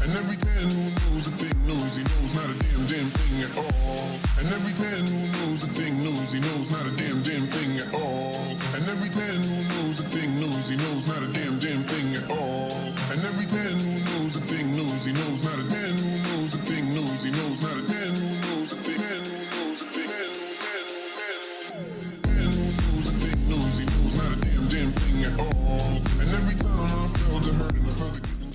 And every man who knows a thing knows he knows not a damn thing at all. And every man who knows a thing knows he knows not a damn thing at all. And every man who knows a thing knows he knows not a damn thing at all. And every man who knows a thing knows he knows not a man who knows a thing knows he knows not a man who knows a thing man who knows a thing man who knows a thing knows he knows not a damn thing at all. And every time I felt the hurt and I felt the giving.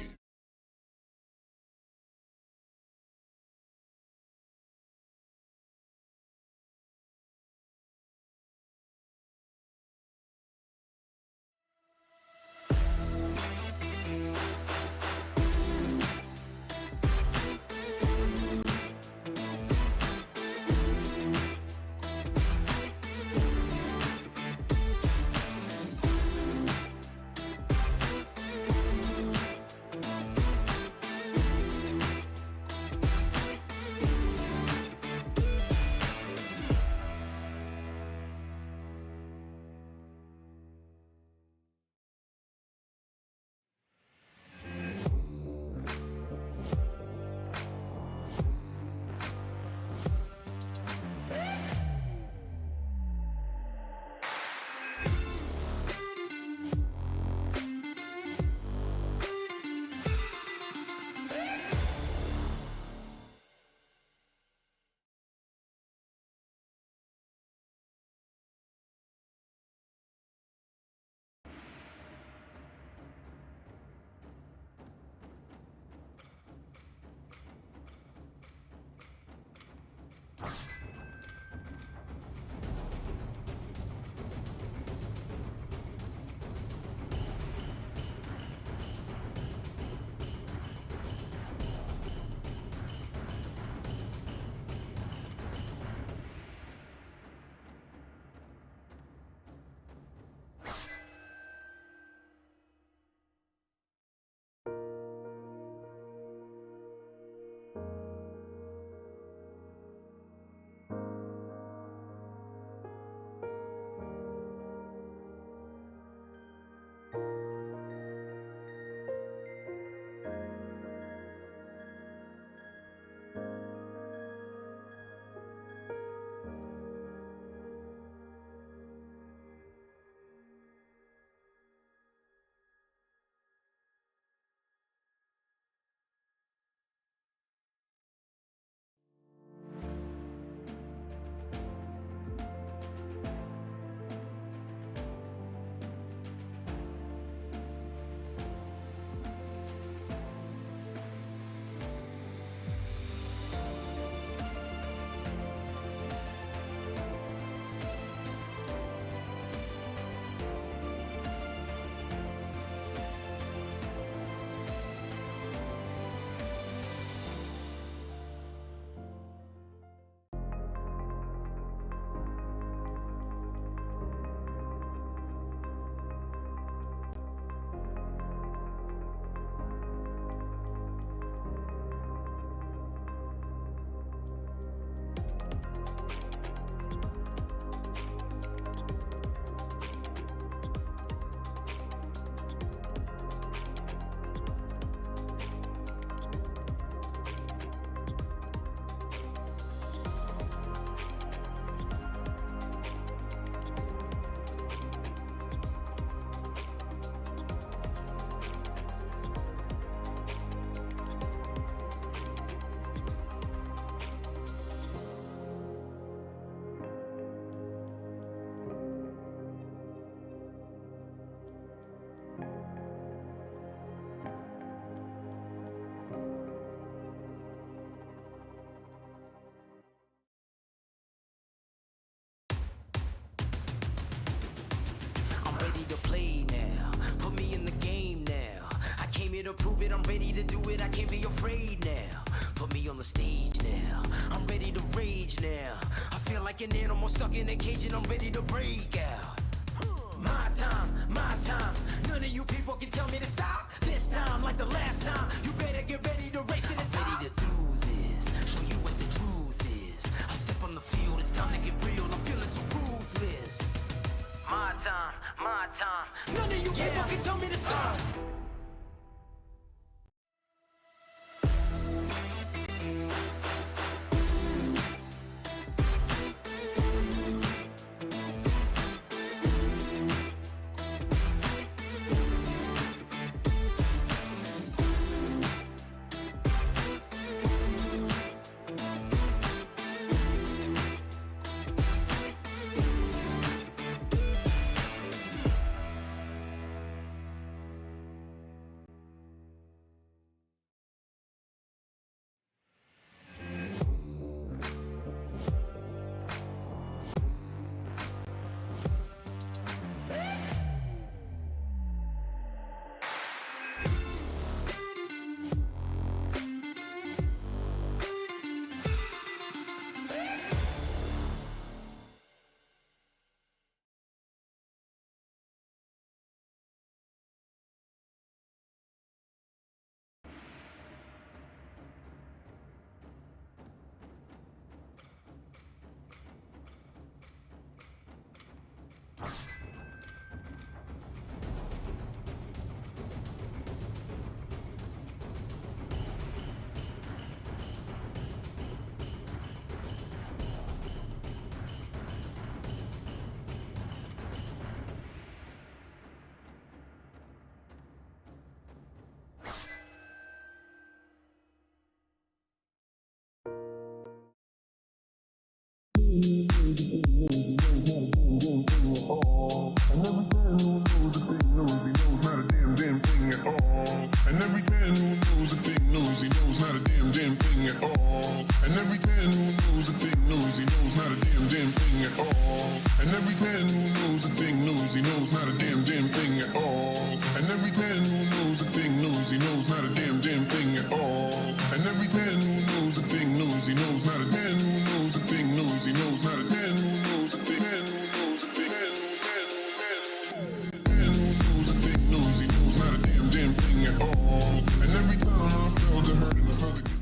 To prove it, I'm ready to do it, I can't be afraid now. Put me on the stage now, I'm ready to rage now. I feel like an animal stuck in a cage and I'm ready to break out. My time, none of you people can tell me to stop. This time, like the last time, you better get ready to race to the top. I'm ready to do this, show you what the truth is. I step on the field, it's time to get real, I'm feeling so ruthless. My time, none of you people can tell me to stop. And every man who knows a thing knows he knows not a damn thing at all. And every man who knows a thing knows he knows not a damn thing at all. And every man who knows a thing knows he knows not a damn thing at all. And every man who knows a thing knows he knows not a man who knows a thing knows he knows not a man who knows a thing man who knows a thing man who knows a thing knows he knows not a damn thing at all. And every time I felt the hurt and I felt the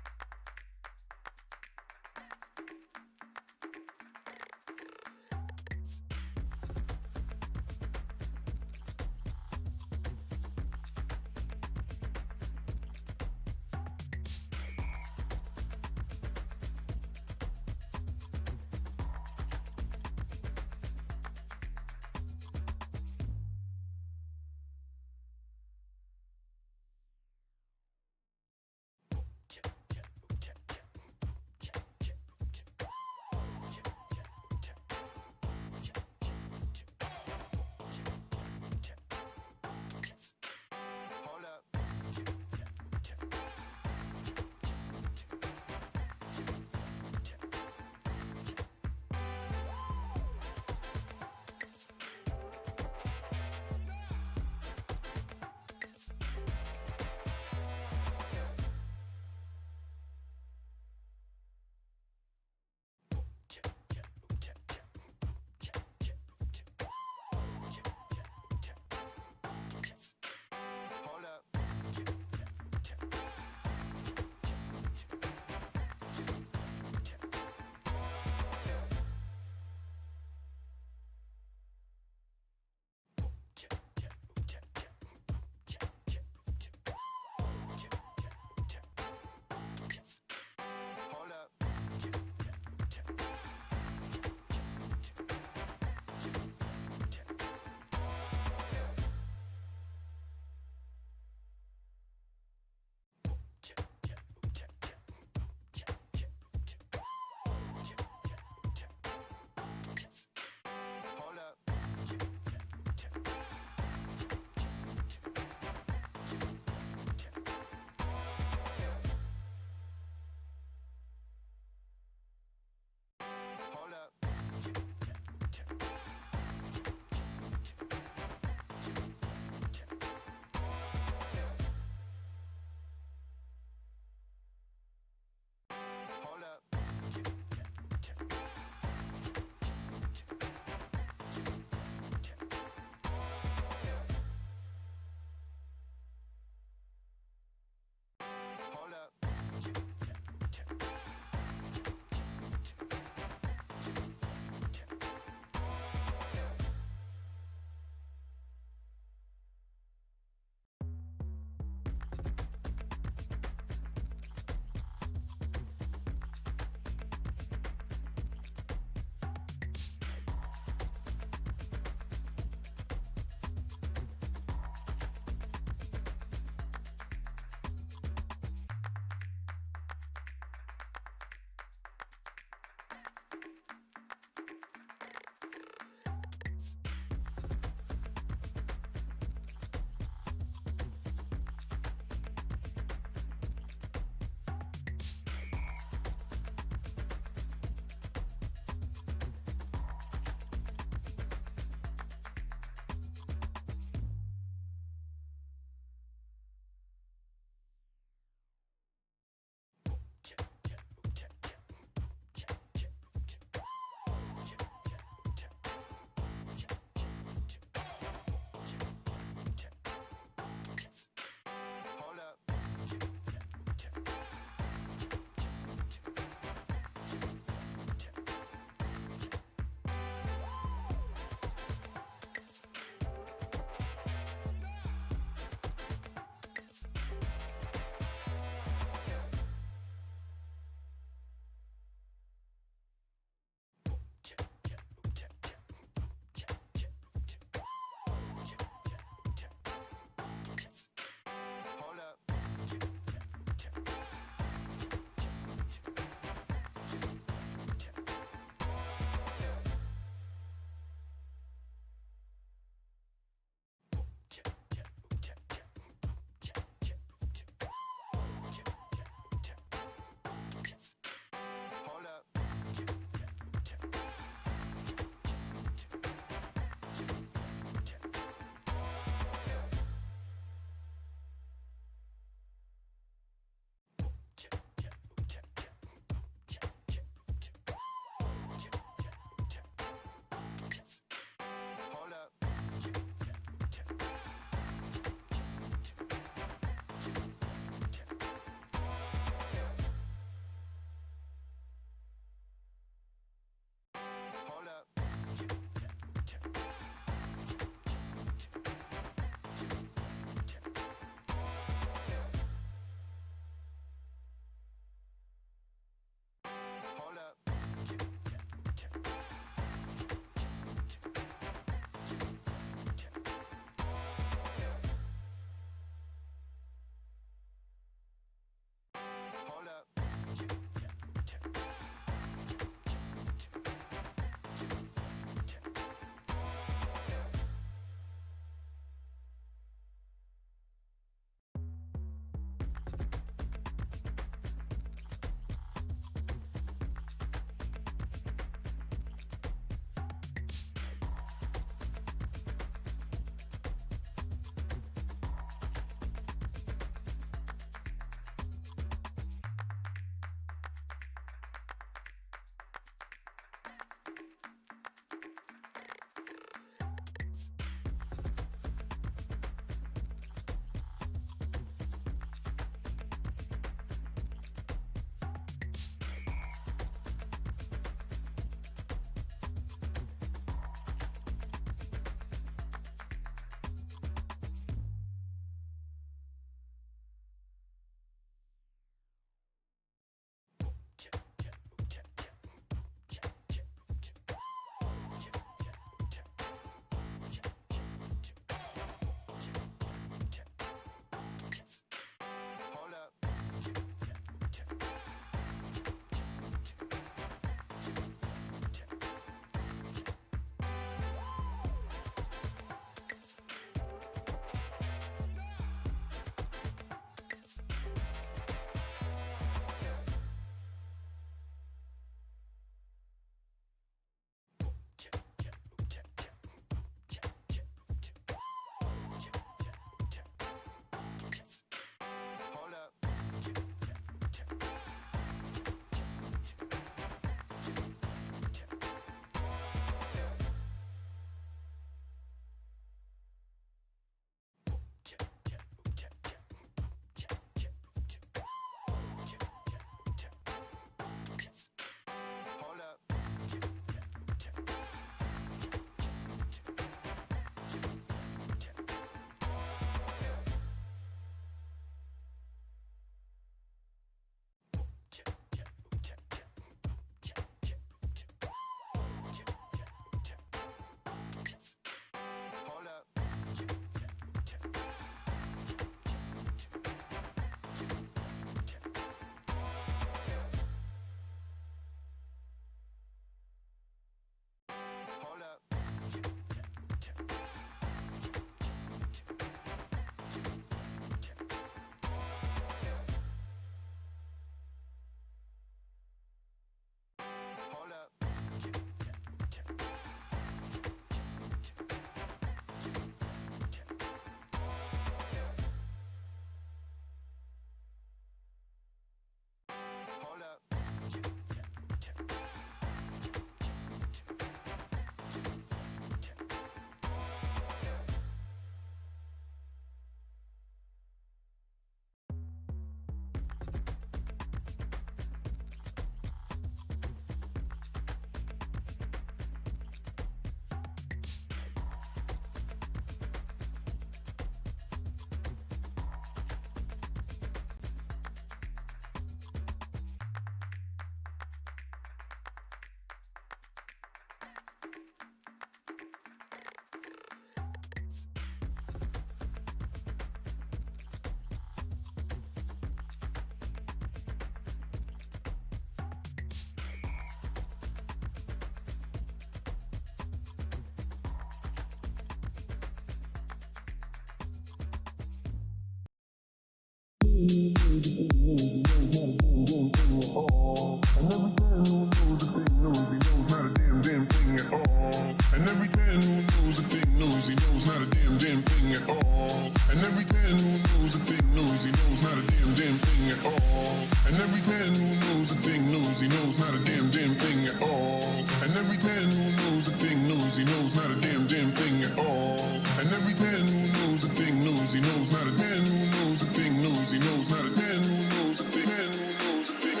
damn thing at all. And every man who knows a thing knows he knows not a damn thing at all. And every man who knows a thing knows he knows not a damn thing at all. And every man who knows a thing knows he knows not a man who knows a thing knows he knows not a man who knows a thing man who knows a thing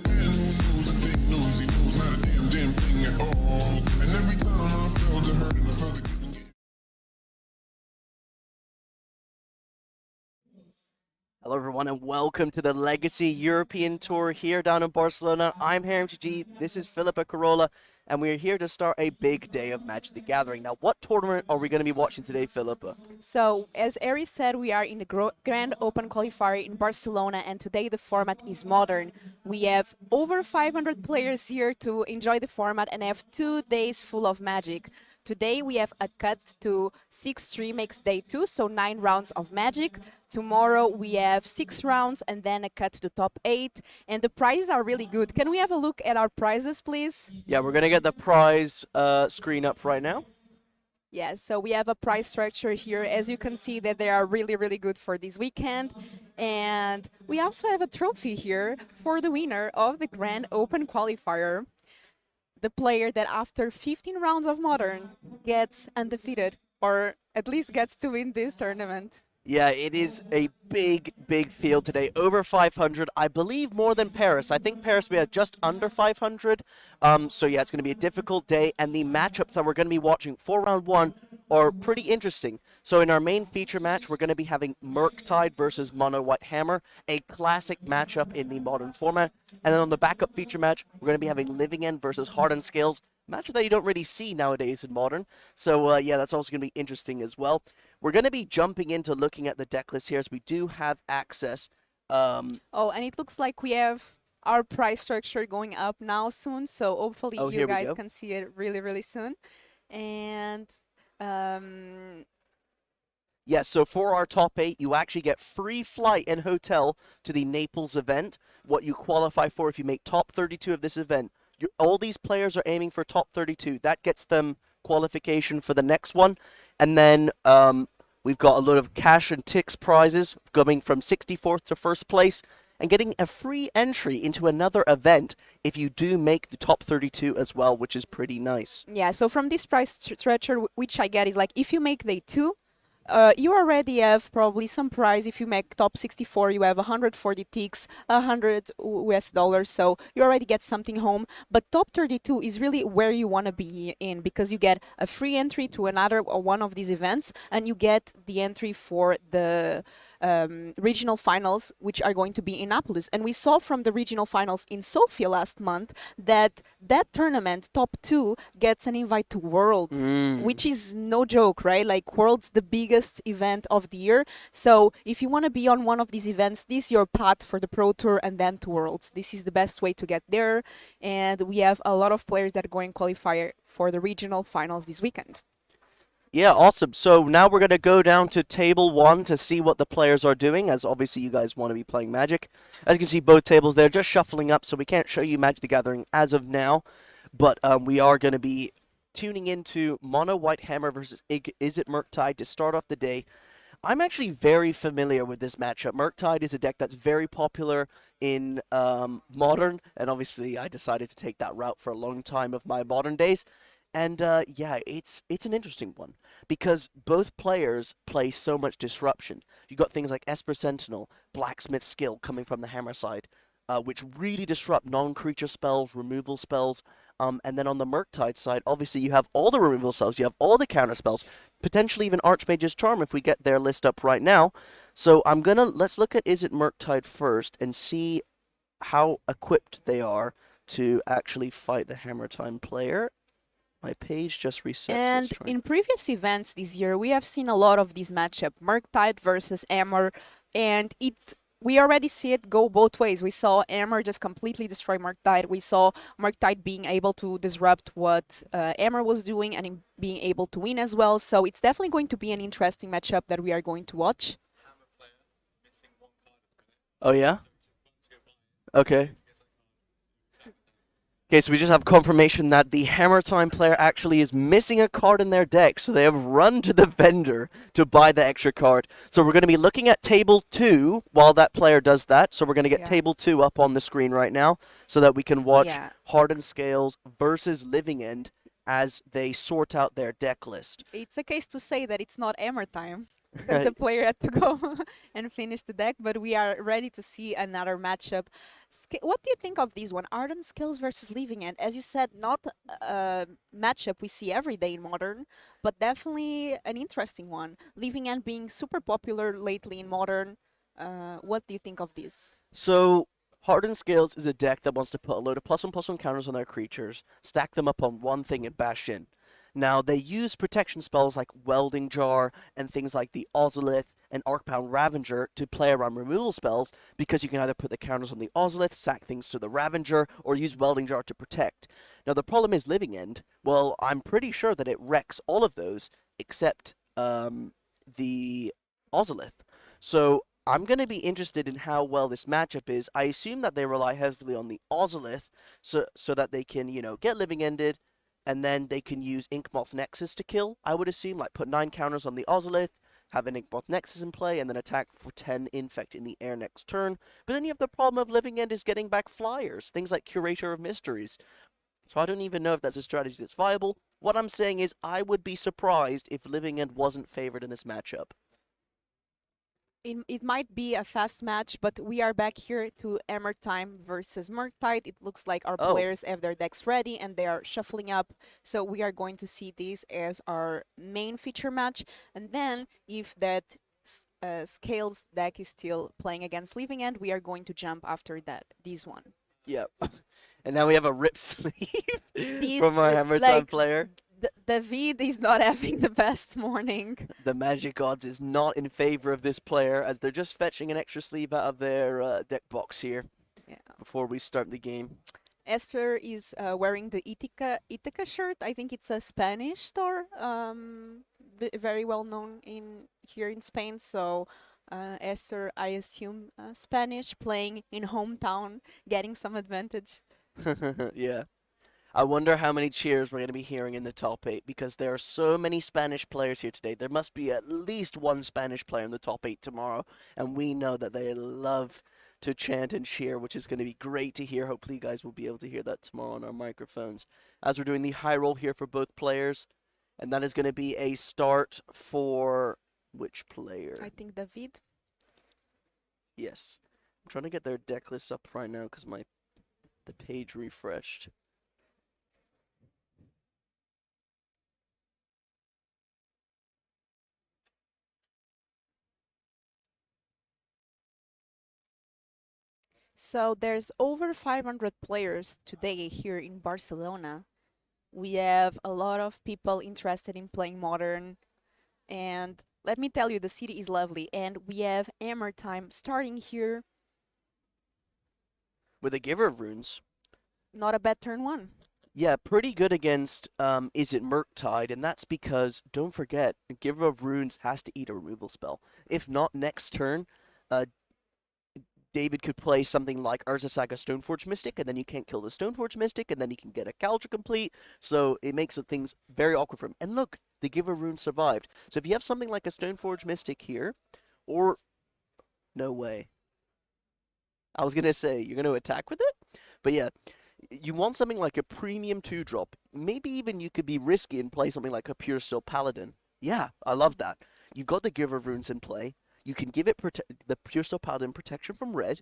man who knows a thing knows he knows not a damn thing at all. And every time I felt the hurt and I felt the giving. Hello everyone and welcome to the Legacy European Tour here down in Barcelona. I'm here MTG, this is Filipa, Carola, and we're here to start a big day of Magic the Gathering. Now, what tournament are we going to be watching today, Filipa? So, as Ari said, we are in the Grand Open Qualifier in Barcelona, and today the format is modern. We have over 500 players here to enjoy the format and have 2 days full of Magic. Today we have a cut to 6-3 makes day 2, so 9 rounds of Magic. Tomorrow we have 6 rounds and then a cut to the top 8. And the prizes are really good. Can we have a look at our prizes, please? Yeah, we're going to get the prize screen up right now. Yeah, so we have a prize structure here. As you can see that they are really, really good for this weekend. And we also have a trophy here for the winner of the Grand Open Qualifier. The player that after 15 rounds of Modern gets undefeated, or at least gets to win this tournament. Yeah, it is a big, big field today. Over 500, I believe more than Paris. I think Paris we are just under 500. So yeah, it's going to be a difficult day. And the matchups that we're going to be watching for round 1 are pretty interesting. So in our main feature match, we're going to be having Murktide versus Mono White Hammer, a classic matchup in the Modern format. And then on the backup feature match, we're going to be having Living End versus Hardened Scales, matchup that you don't really see nowadays in Modern. So yeah, that's also going to be interesting as well. We're going to be jumping into looking at the deck list here as we do have access. Oh, and it looks like we have our price structure going up now soon. So hopefully you guys can see it really, really soon. And yeah, so for our top 8, you actually get free flight and hotel to the Naples event. What you qualify for if you make top 32 of this event. All these players are aiming for top 32. That gets them qualification for the next one. And then we've got a lot of cash and ticks prizes going from 64th to first place and getting a free entry into another event if you do make the top 32 as well, which is pretty nice. Yeah, so from this price structure, which I get is like if you make day 2, you already have probably some prize. If you make top 64, you have 140 ticks, 100 US dollars, so you already get something home. But top 32 is really where you want to be in, because you get a free entry to another or one of these events, and you get the entry for the regional finals, which are going to be in Naples. And we saw from the regional finals in Sofia last month that tournament, top 2, gets an invite to Worlds, which is no joke, right? Like Worlds, the biggest event of the year. So if you want to be on one of these events, this is your path for the Pro Tour and then to Worlds. This is the best way to get there. And we have a lot of players that are going qualifier for the regional finals this weekend. Yeah, awesome. So now we're going to go down to table 1 to see what the players are doing, as obviously you guys want to be playing Magic. As you can see, both tables, they're just shuffling up, so we can't show you Magic the Gathering as of now. But we are going to be tuning into Mono White Hammer versus Izzet Murktide to start off the day. I'm actually very familiar with this matchup. Murktide is a deck that's very popular in Modern, and obviously I decided to take that route for a long time of my Modern days. And yeah, it's an interesting one because both players play so much disruption. You've got things like Esper Sentinel, Blacksmith Skill coming from the hammer side, which really disrupt non-creature spells, removal spells. And then on the Murktide side, obviously you have all the removal spells, you have all the counter spells, potentially even Archmage's Charm if we get their list up right now. So let's look at Izzet Murktide first and see how equipped they are to actually fight the Hammer Time player. My page just resets. And in previous events this year, we have seen a lot of this matchup, Murktide versus Hammer, and we already see it go both ways. We saw Hammer just completely destroy Murktide. We saw Murktide being able to disrupt what Hammer was doing and being able to win as well. So it's definitely going to be an interesting matchup that we are going to watch. Oh yeah? Okay. Okay, so we just have confirmation that the Hammer Time player actually is missing a card in their deck, so they have run to the vendor to buy the extra card. So we're going to be looking at table 2 while that player does that. So we're going to get Yeah. table 2 up on the screen right now so that we can watch Yeah. Hardened Scales versus Living End as they sort out their deck list. It's a case to say that it's not hammer time because the player had to go and finish the deck, but we are ready to see another matchup. What do you think of this one? Ardent Skills versus Living End. As you said, not a matchup we see every day in Modern, but definitely an interesting one. Living End being super popular lately in Modern. What do you think of this? So, Hardened Scales is a deck that wants to put a load of +1/+1 counters on their creatures, stack them up on one thing, and bash in. Now, they use protection spells like Welding Jar and things like the Ozolith and Arcbound Ravager to play around removal spells because you can either put the counters on the Ozolith, sack things to the Ravager, or use Welding Jar to protect. Now, the problem is Living End. Well, I'm pretty sure that it wrecks all of those except the Ozolith. So, I'm going to be interested in how well this matchup is. I assume that they rely heavily on the Ozolith so that they can, get Living Ended, and then they can use Inkmoth Nexus to kill, I would assume, like put 9 counters on the Ozolith, have an Inkmoth Nexus in play, and then attack for 10 Infect in the air next turn. But then you have the problem of Living End is getting back flyers, things like Curator of Mysteries. So I don't even know if that's a strategy that's viable. What I'm saying is I would be surprised if Living End wasn't favored in this matchup. It might be a fast match, but we are back here to Hammer Time versus Murktide. It looks like our players have their decks ready and they are shuffling up. So we are going to see this as our main feature match. And then if that Scales deck is still playing against Living End, we are going to jump after that, this one. Yep. And now we have a rip sleeve from our Hammer Time player. David is not having the best morning. The Magic Gods is not in favor of this player as they're just fetching an extra sleeve out of their deck box here before we start the game. Esther is wearing the Ithaca shirt. I think it's a Spanish store, very well known here in Spain. So Esther, I assume Spanish, playing in hometown, getting some advantage. Yeah. I wonder how many cheers we're going to be hearing in the top 8 because there are so many Spanish players here today. There must be at least one Spanish player in the top 8 tomorrow, and we know that they love to chant and cheer, which is going to be great to hear. Hopefully you guys will be able to hear that tomorrow on our microphones. As we're doing the high roll here for both players, and that is going to be a start for which player? I think David. Yes. I'm trying to get their deck list up right now because the page refreshed. So there's over 500 players today here in Barcelona. We have a lot of people interested in playing Modern. And let me tell you, the city is lovely. And we have Hammer Time starting here. With a Giver of Runes. Not a bad turn 1. Yeah, pretty good against Is It Murktide, and that's because, don't forget, Giver of Runes has to eat a removal spell. If not, next turn, David could play something like Urza Saga Stoneforge Mystic, and then you can't kill the Stoneforge Mystic, and then he can get a Caltra complete, so it makes things very awkward for him. And look, the Giver of Runes survived. So if you have something like a Stoneforge Mystic here, or... No way. I was going to say, you're going to attack with it? But yeah, you want something like a premium 2-drop. Maybe even you could be risky and play something like a Pure Steel Paladin. Yeah, I love that. You've got the Giver of Runes in play. You can give it the Pure Steel Paladin protection from red.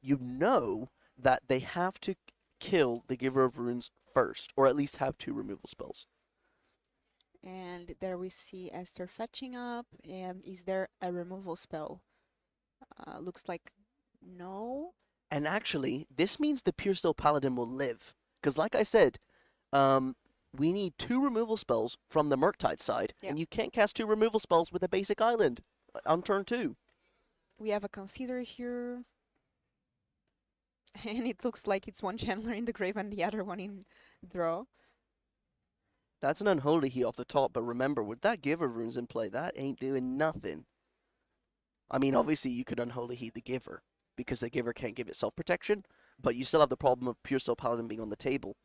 You know that they have to kill the Giver of Runes first, or at least have 2 removal spells. And there we see Esther fetching up. And is there a removal spell? Looks like no. And actually, this means the Pure Steel Paladin will live. Because like I said, we need 2 removal spells from the Murktide side. Yeah. And you can't cast 2 removal spells with a basic island on turn 2. We have a Consider here. And it looks like it's one Chandler in the grave and the other one in draw. That's an Unholy Heat off the top, but remember, with that Giver Runes in play, that ain't doing nothing. I mean, obviously, you could Unholy Heat the Giver, because the Giver can't give itself protection, but you still have the problem of Pure Steel Paladin being on the table.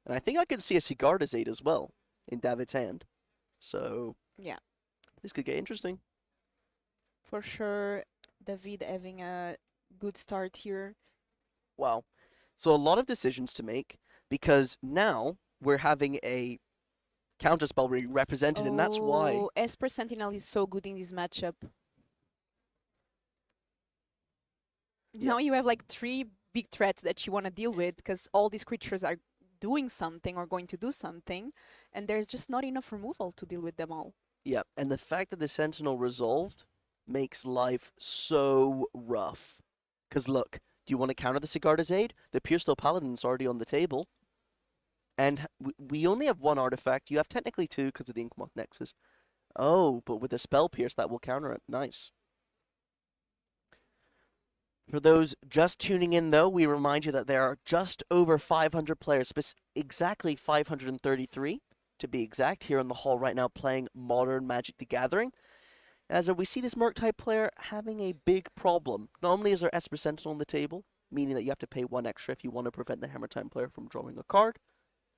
And I think I can see a Sigarda's 8 as well in David's hand. So, Yeah, this could get interesting. for sure. David having a good start here. Wow. So, a lot of decisions to make because now we're having a counterspell being represented, and that's why. Oh, Esper Sentinel is so good in this matchup. Yeah. Now you have like 3 big threats that you want to deal with because all these creatures are doing something or going to do something, and there's just not enough removal to deal with them all. Yeah, and the fact that the Sentinel resolved makes life so rough. Because look, do you want to counter the Sigarda's Aid? The Pure Steel Paladin's already on the table. And we only have 1 artifact. You have technically 2 because of the Inkmoth Nexus. Oh, but with the Spell Pierce, that will counter it. Nice. For those just tuning in, though, we remind you that there are just over 500 players, exactly 533 to be exact, here in the hall right now playing Modern Magic the Gathering. As we see this Merc-type player having a big problem. Not only is there Esper Sentinel on the table, meaning that you have to pay 1 extra if you want to prevent the Hammer Time player from drawing a card.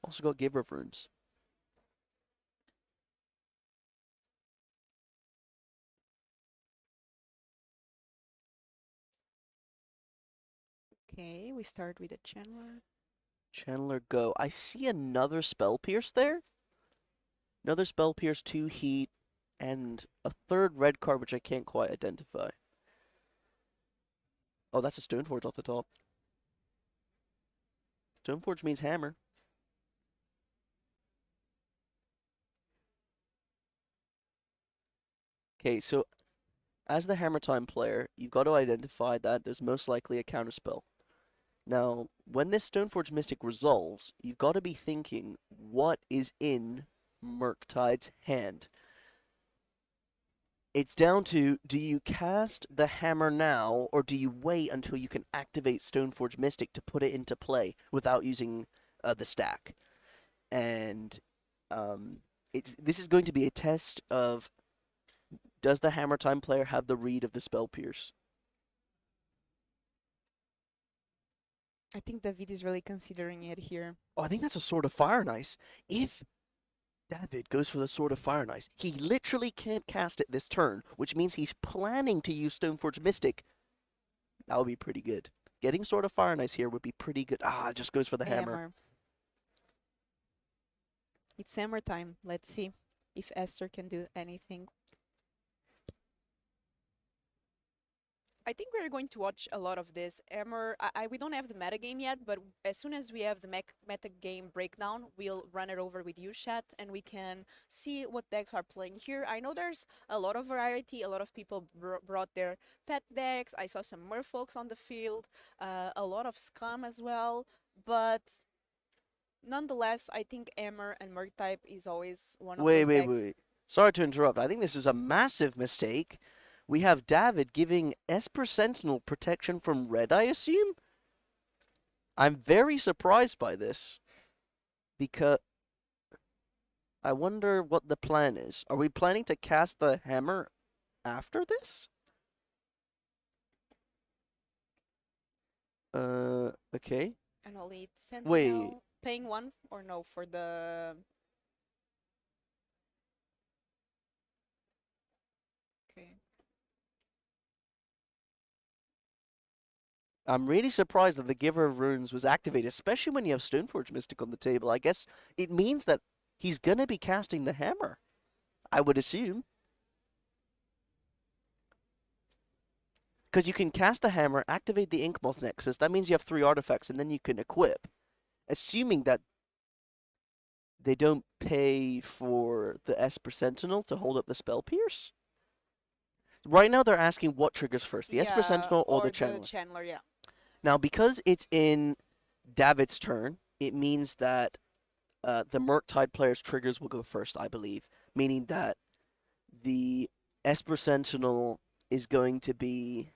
Also got Giver of Runes. Okay, we start with a Channeler. Channeler go. I see another Spell Pierce there. Another Spell Pierce, 2 heat, and a 3rd red card which I can't quite identify. Oh, that's a Stoneforge off the top. Stoneforge means hammer. Okay, so as the Hammer Time player, you've got to identify that there's most likely a counterspell. Now, when this Stoneforge Mystic resolves, you've got to be thinking, what is in Murktide's hand? It's down to, do you cast the hammer now, or do you wait until you can activate Stoneforge Mystic to put it into play without using the stack? And this is going to be a test of, does the Hammer Time player have the read of the Spell Pierce? I think David is really considering it here. Oh, I think that's a Sword of Fire and Ice. If David goes for the Sword of Fire and Ice, he literally can't cast it this turn, which means he's planning to use Stoneforge Mystic. That would be pretty good. Getting Sword of Fire and Ice here would be pretty good. Ah, it just goes for the hammer. It's hammer time. Let's see if Esther can do anything. I think we're going to watch a lot of this. Hammer, we don't have the meta game yet, but as soon as we have the meta game breakdown, we'll run it over with you, chat, and we can see what decks are playing here. I know there's a lot of variety. A lot of people brought their pet decks. I saw some merfolks on the field, a lot of scum as well, but nonetheless, I think Hammer and Merc type is always one of those decks. Wait. Sorry to interrupt. I think this is a massive mistake. We have David giving Esper Sentinel protection from red, I assume? I'm very surprised by this. Because I wonder what the plan is. Are we planning to cast the hammer after this? Okay. And I'll eat Sentinel. Wait. Paying 1 or no for the... Okay. I'm really surprised that the Giver of Runes was activated, especially when you have Stoneforge Mystic on the table. I guess it means that he's gonna be casting the hammer, I would assume. Because you can cast the hammer, activate the Inkmoth Nexus, that means you have 3 artifacts, and then you can equip. Assuming that they don't pay for the Esper Sentinel to hold up the Spell Pierce. Right now they're asking what triggers first, the Esper Sentinel or the Channeler. The Channeler, yeah. Now, because it's in David's turn, it means that the Murktide player's triggers will go first, I believe. Meaning that the Esper Sentinel is going to be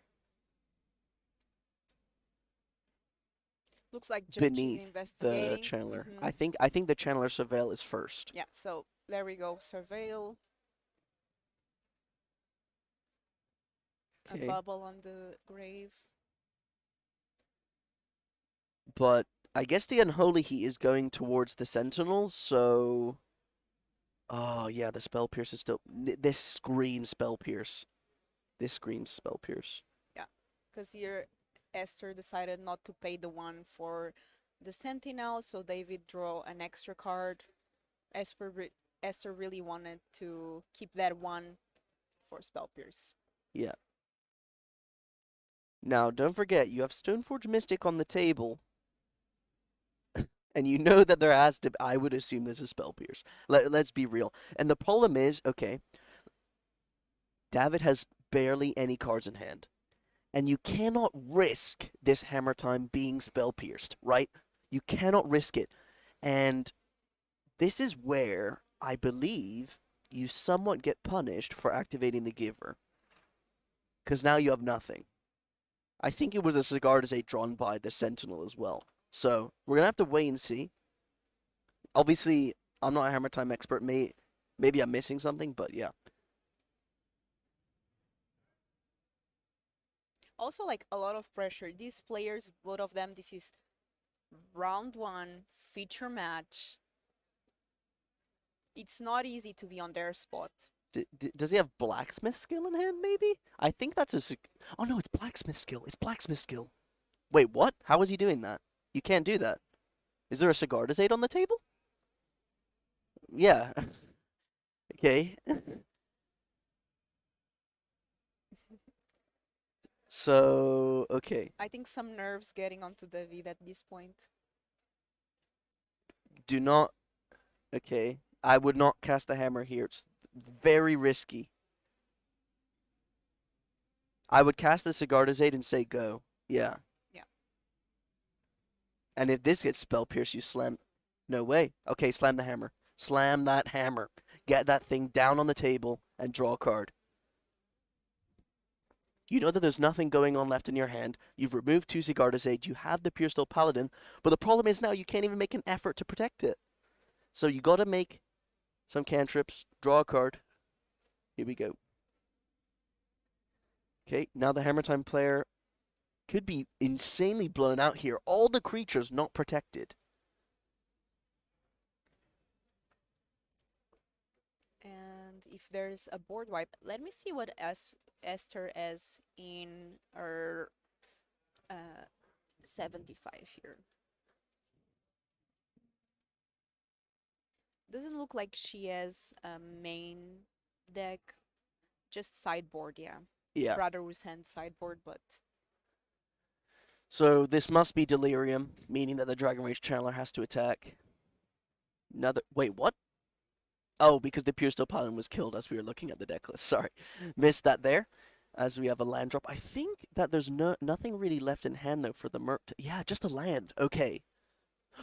Looks like Judge is beneath investigating. the Channeler. I think the Channeler Surveil is first. Yeah, so there we go. Surveil. Okay. A bubble on the grave. But I guess the Unholy Heat is going towards the Sentinel, so... Oh, yeah, the Spell Pierce is still... This screams Spell Pierce. This screams Spell Pierce. Yeah, because here Esther decided not to pay the one for the Sentinel, so they withdraw an extra card. Esther really wanted to keep that one for Spell Pierce. Yeah. Now, don't forget, you have Stoneforge Mystic on the table. And you know that there has to... I would assume there's a Spell Pierce. Let's be real. And the problem is, okay, David has barely any cards in hand. And you cannot risk this Hammer Time being Spell Pierced, right? You cannot risk it. And this is where I believe you somewhat get punished for activating the Giver. Because now you have nothing. I think it was a Cigar to say drawn by the Sentinel as well. So, we're going to have to wait and see. Obviously, I'm not a Hammer Time expert. Maybe I'm missing something, but yeah. Also, like, a lot of pressure. These players, both of them, this is round 1, feature match. It's not easy to be on their spot. Does he have Blacksmith skill in hand, maybe? I think that's a... Oh, no, it's Blacksmith skill. It's Blacksmith skill. Wait, what? How is he doing that? You can't do that. Is there a Cigar to on the table? Yeah. Okay. So, okay. I think some nerves getting onto David at this point. Do not... Okay. I would not cast the hammer here. It's very risky. I would cast the Cigar to and say go. Yeah. Yeah. And if this gets Spell Pierce, you slam... No way. Okay, slam the hammer. Slam that hammer. Get that thing down on the table and draw a card. You know that there's nothing going on left in your hand. You've removed 2 Cigar to you have the Pure Steel Paladin, but the problem is now you can't even make an effort to protect it. So you gotta make some cantrips, draw a card. Here we go. Okay, now the Hammer Time player could be insanely blown out here. All the creatures not protected. And if there's a board wipe, let me see what Esther is in her 75 here. Doesn't look like she has a main deck, just sideboard, yeah. Yeah. Brother's Hand sideboard, but... So this must be Delirium, meaning that the Dragon Rage Channeler has to attack. Another... Wait, what? Oh, because the Pure Steel Paladin was killed as we were looking at the deck list. Sorry. Missed that there. As we have a land drop. I think that there's nothing really left in hand, though, for the Merc. Yeah, just a land. Okay.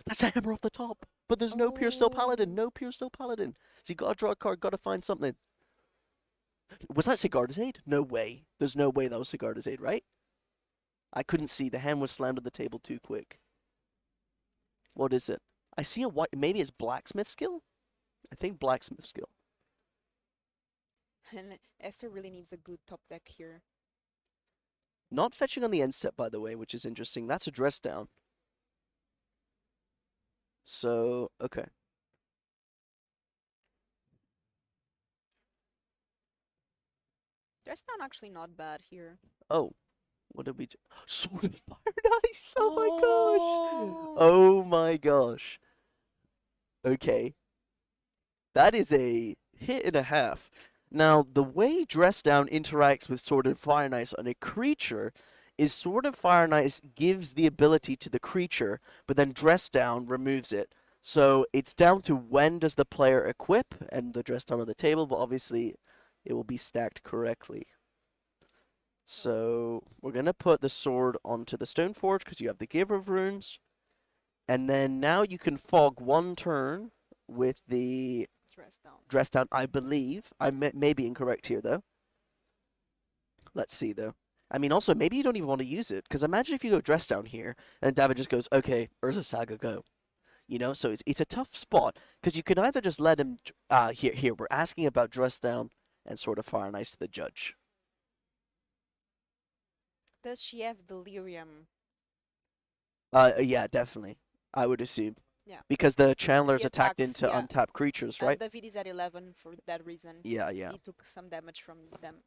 That's a hammer off the top. But there's no Pure Steel Paladin. No Pure Steel Paladin. So you gotta draw a card, gotta find something. Was that Cigar to No way. There's no way that was Cigar to right? I couldn't see. The hand was slammed on the table too quick. What is it? I see a white... Maybe it's Blacksmith skill? I think Blacksmith skill. And Esther really needs a good top deck here. Not fetching on the end step, by the way, which is interesting. That's a dress down. So, okay. Dress down actually not bad here. Oh. What did we do? Sword of Fire and Ice! Oh my gosh! Oh my gosh. Okay. That is a hit and a half. Now, the way Dress Down interacts with Sword of Fire and Ice on a creature is Sword of Fire and Ice gives the ability to the creature, but then Dress Down removes it. So it's down to when does the player equip and the Dress Down on the table, but obviously it will be stacked correctly. So we're going to put the sword onto the Stoneforge because you have the Giver of Runes. And then now you can fog 1 turn with the Dress Down, I believe. I may be incorrect here, though. Let's see, though. I mean, also, maybe you don't even want to use it. Because imagine if you go Dress Down here, and David just goes, okay, Urza Saga, go. You know, so it's a tough spot. Because you can either just let him... Here, we're asking about Dress Down and Sword of Fire and Ice to the judge. Does she have Delirium? Yeah, definitely. I would assume. Yeah. Because the Chandler's He attacked attacks, into yeah. untapped creatures, right? David is at 11 for that reason. Yeah, yeah. He took some damage from them.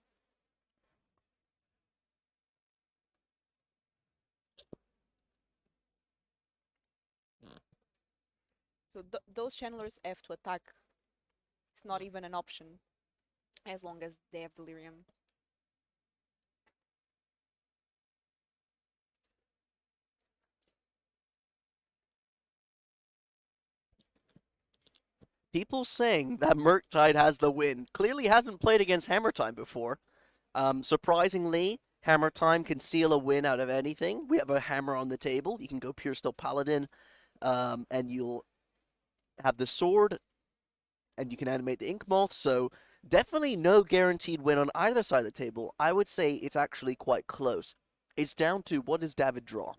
So those channelers have to attack. It's not even an option as long as they have delirium. People saying that Murktide has the win. Clearly hasn't played against Hammer Time before. Surprisingly, Hammer Time can seal a win out of anything. We have a hammer on the table. You can go Pure Steel Paladin, and you'll have the sword, and you can animate the Ink Moth. So definitely no guaranteed win on either side of the table. I would say it's actually quite close. It's down to what does David draw.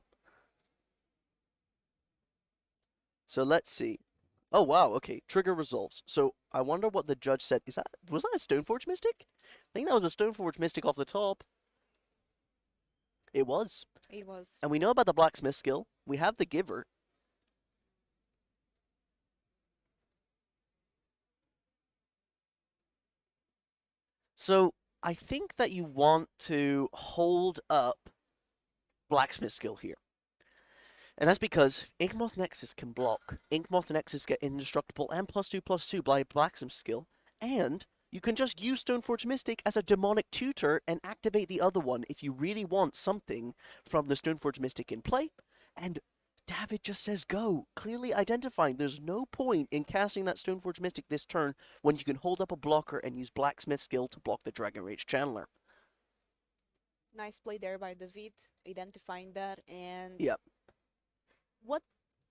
So let's see. Oh wow, okay. Trigger resolves. So I wonder what the judge said. Was that a Stoneforge Mystic? I think that was a Stoneforge Mystic off the top. It was. It was. And we know about the Blacksmith skill. We have the Giver. So I think that you want to hold up Blacksmith skill here. And that's because Inkmoth Nexus can block. Inkmoth Nexus get indestructible and +2/+2 by Blacksmith skill. And you can just use Stoneforge Mystic as a demonic tutor and activate the other one if you really want something from the Stoneforge Mystic in play. And David just says go, clearly identifying there's no point in casting that Stoneforge Mystic this turn when you can hold up a blocker and use Blacksmith skill to block the Dragon Rage Channeler. Nice play there by David, identifying that. And Yep. what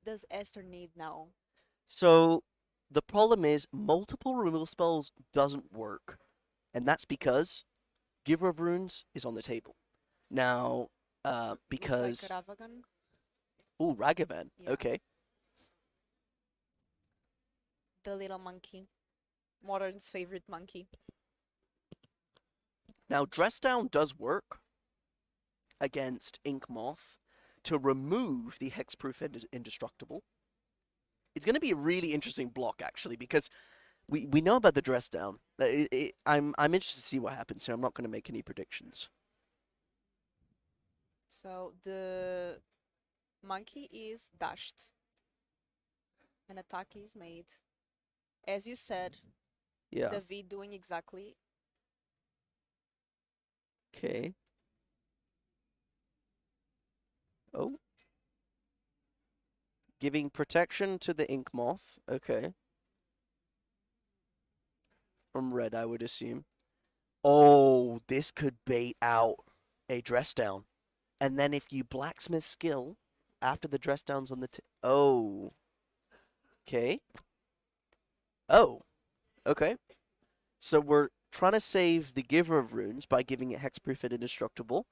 does Esther need now? So the problem is multiple removal spells doesn't work. And that's because Giver of Runes is on the table. Now, because... Looks like Ravagan. Ooh, Ragavan. Yeah. Okay. The little monkey. Modern's favorite monkey. Now, Dress Down does work against Ink Moth to remove the Hexproof Indestructible. It's going to be a really interesting block, actually, because we know about the Dress Down. I'm interested to see what happens here. I'm not going to make any predictions. So the monkey is dashed. An attack is made. As you said, Yeah. David doing exactly. Okay. Oh. Giving protection to the Ink Moth. Okay. From red, I would assume. Oh, this could bait out a Dress Down. And then if you Blacksmith skill after the Dress Down's on the... Oh. Okay. Oh. Okay. So we're trying to save the Giver of Runes by giving it Hexproof and Indestructible.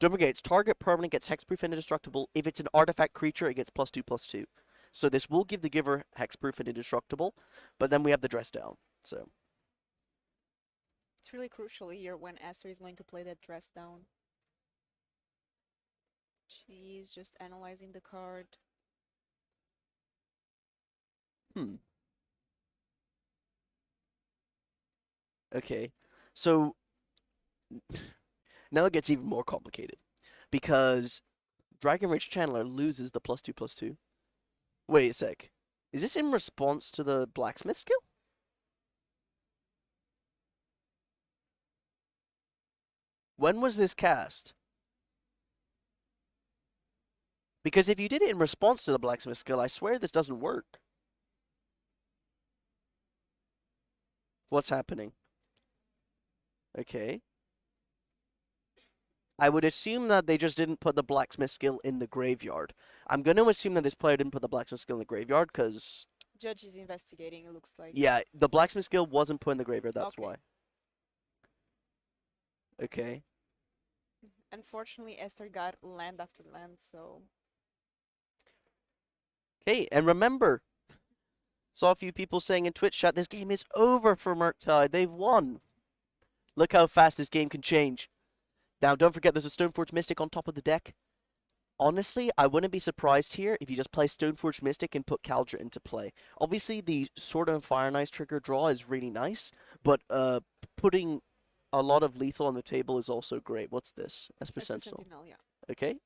Don't forget, its target permanent gets Hexproof and Indestructible. If it's an artifact creature, it gets +2/+2. So this will give the Giver Hexproof and Indestructible, but then we have the Dress Down. So It's really crucial here when Esther is going to play that Dress Down. She's just analyzing the card. Okay. So now it gets even more complicated because Dragon Rage Channeler loses the +2/+2. Wait a sec. Is this in response to the Blacksmith skill? When was this cast? Because if you did it in response to the Blacksmith skill, I swear this doesn't work. What's happening? Okay. I would assume that they just didn't put the Blacksmith skill in the graveyard. I'm going to assume that this player didn't put the Blacksmith skill in the graveyard because... Judge is investigating, it looks like. Yeah, the Blacksmith skill wasn't put in the graveyard, that's Okay. why. Okay. Unfortunately, Esther got land after land, so... Okay, and remember, saw a few people saying in Twitch chat, this game is over for Murktide. They've won. Look how fast this game can change. Now, don't forget there's a Stoneforge Mystic on top of the deck. honestly, I wouldn't be surprised here if you just play Stoneforge Mystic and put Caldra into play. Obviously, the Sword and Fire and Ice trigger draw is really nice, but putting a lot of lethal on the table is also great. What's this? Esper Esper Sentinel. Sentinel, yeah. Okay.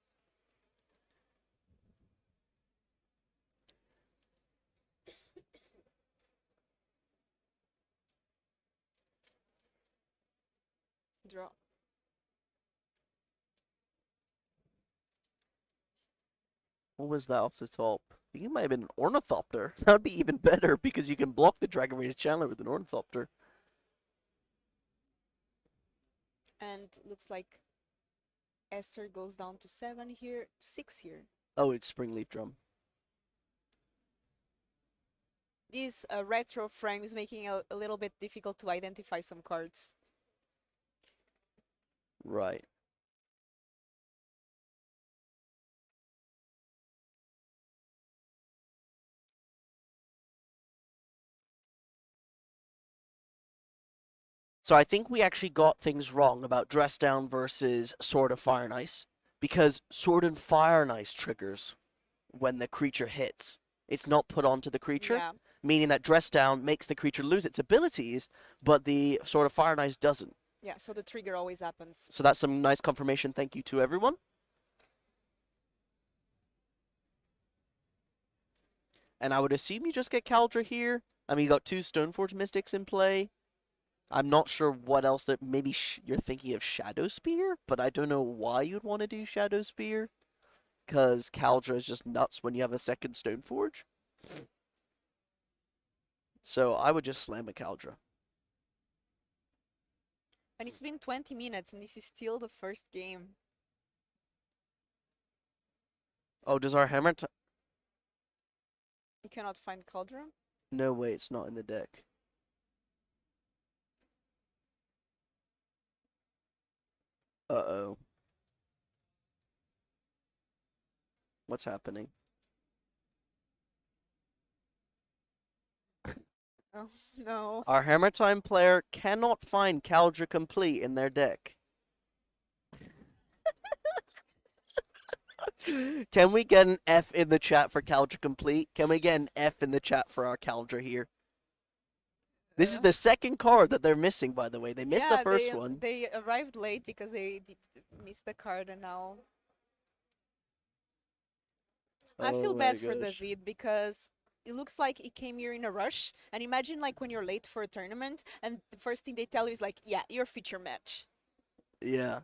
Draw. What was that off the top? I think it might have been an Ornithopter. That would be even better because you can block the Dragon Rage Chandler with an Ornithopter. And looks like Esther goes down to 7 here, 6 here. Oh, it's Springleaf Drum. This retro frame is making it a little bit difficult to identify some cards. Right. So I think we actually got things wrong about Dress Down versus Sword of Fire and Ice, because Sword and Fire and Ice triggers when the creature hits. It's not put onto the creature, Yeah. meaning that Dress Down makes the creature lose its abilities, but the Sword of Fire and Ice doesn't. Yeah, so the trigger always happens. So that's some nice confirmation. Thank you to everyone. And I would assume you just get Caldra here. I mean, you got 2 Stoneforge Mystics in play. I'm not sure what else that maybe you're thinking of Shadow Spear, but I don't know why you'd want to do Shadow Spear, because Caldra is just nuts when you have a second Stoneforge. So I would just slam a Caldra. And it's been 20 minutes and this is still the first game. Oh, does our hammer You cannot find Cauldron? No way, it's not in the deck. Uh-oh. What's happening? Oh, no. Our Hammer Time player cannot find Caldra Complete in their deck. Can we get an F in the chat for Caldra Complete? Can we get an F in the chat for our Caldra here? This is the second card that they're missing, by the way. They missed the first one. They arrived late because they missed the card and now... I feel bad for David because it looks like he came here in a rush. And imagine like when you're late for a tournament and the first thing they tell you is like, yeah, your feature match. Yeah.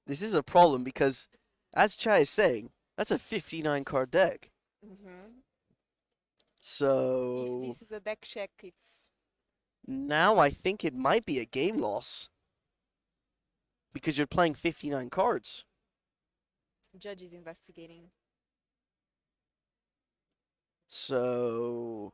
This is a problem because, as Chai is saying, that's a 59 card deck. So... If this is a deck check, it's... Now I think it might be a game loss. Because you're playing 59 cards. Judge is investigating. So...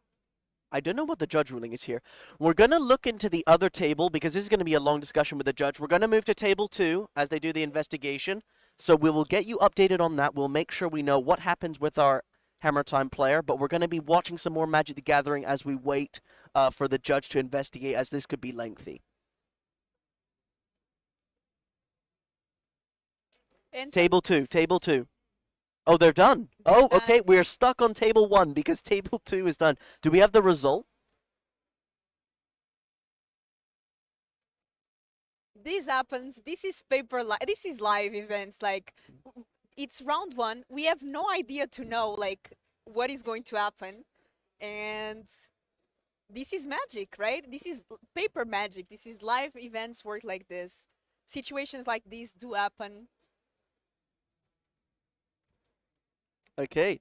I don't know what the judge ruling is here. We're going to look into the other table because this is going to be a long discussion with the judge. We're going to move to table 2 as they do the investigation. So we will get you updated on that. We'll make sure we know what happens with our Hammer Time player, but we're going to be watching some more Magic the Gathering as we wait for the judge to investigate, as this could be lengthy. And Table 2, table 2. Oh, they're done. Oh, okay, we're stuck on table 1 because table 2 is done. Do we have the result? This happens. This is this is live events. Like, it's round 1. We have no idea to know like what is going to happen, and this is magic, right? This is paper magic. This is live events work like this. Situations like this do happen. Okay.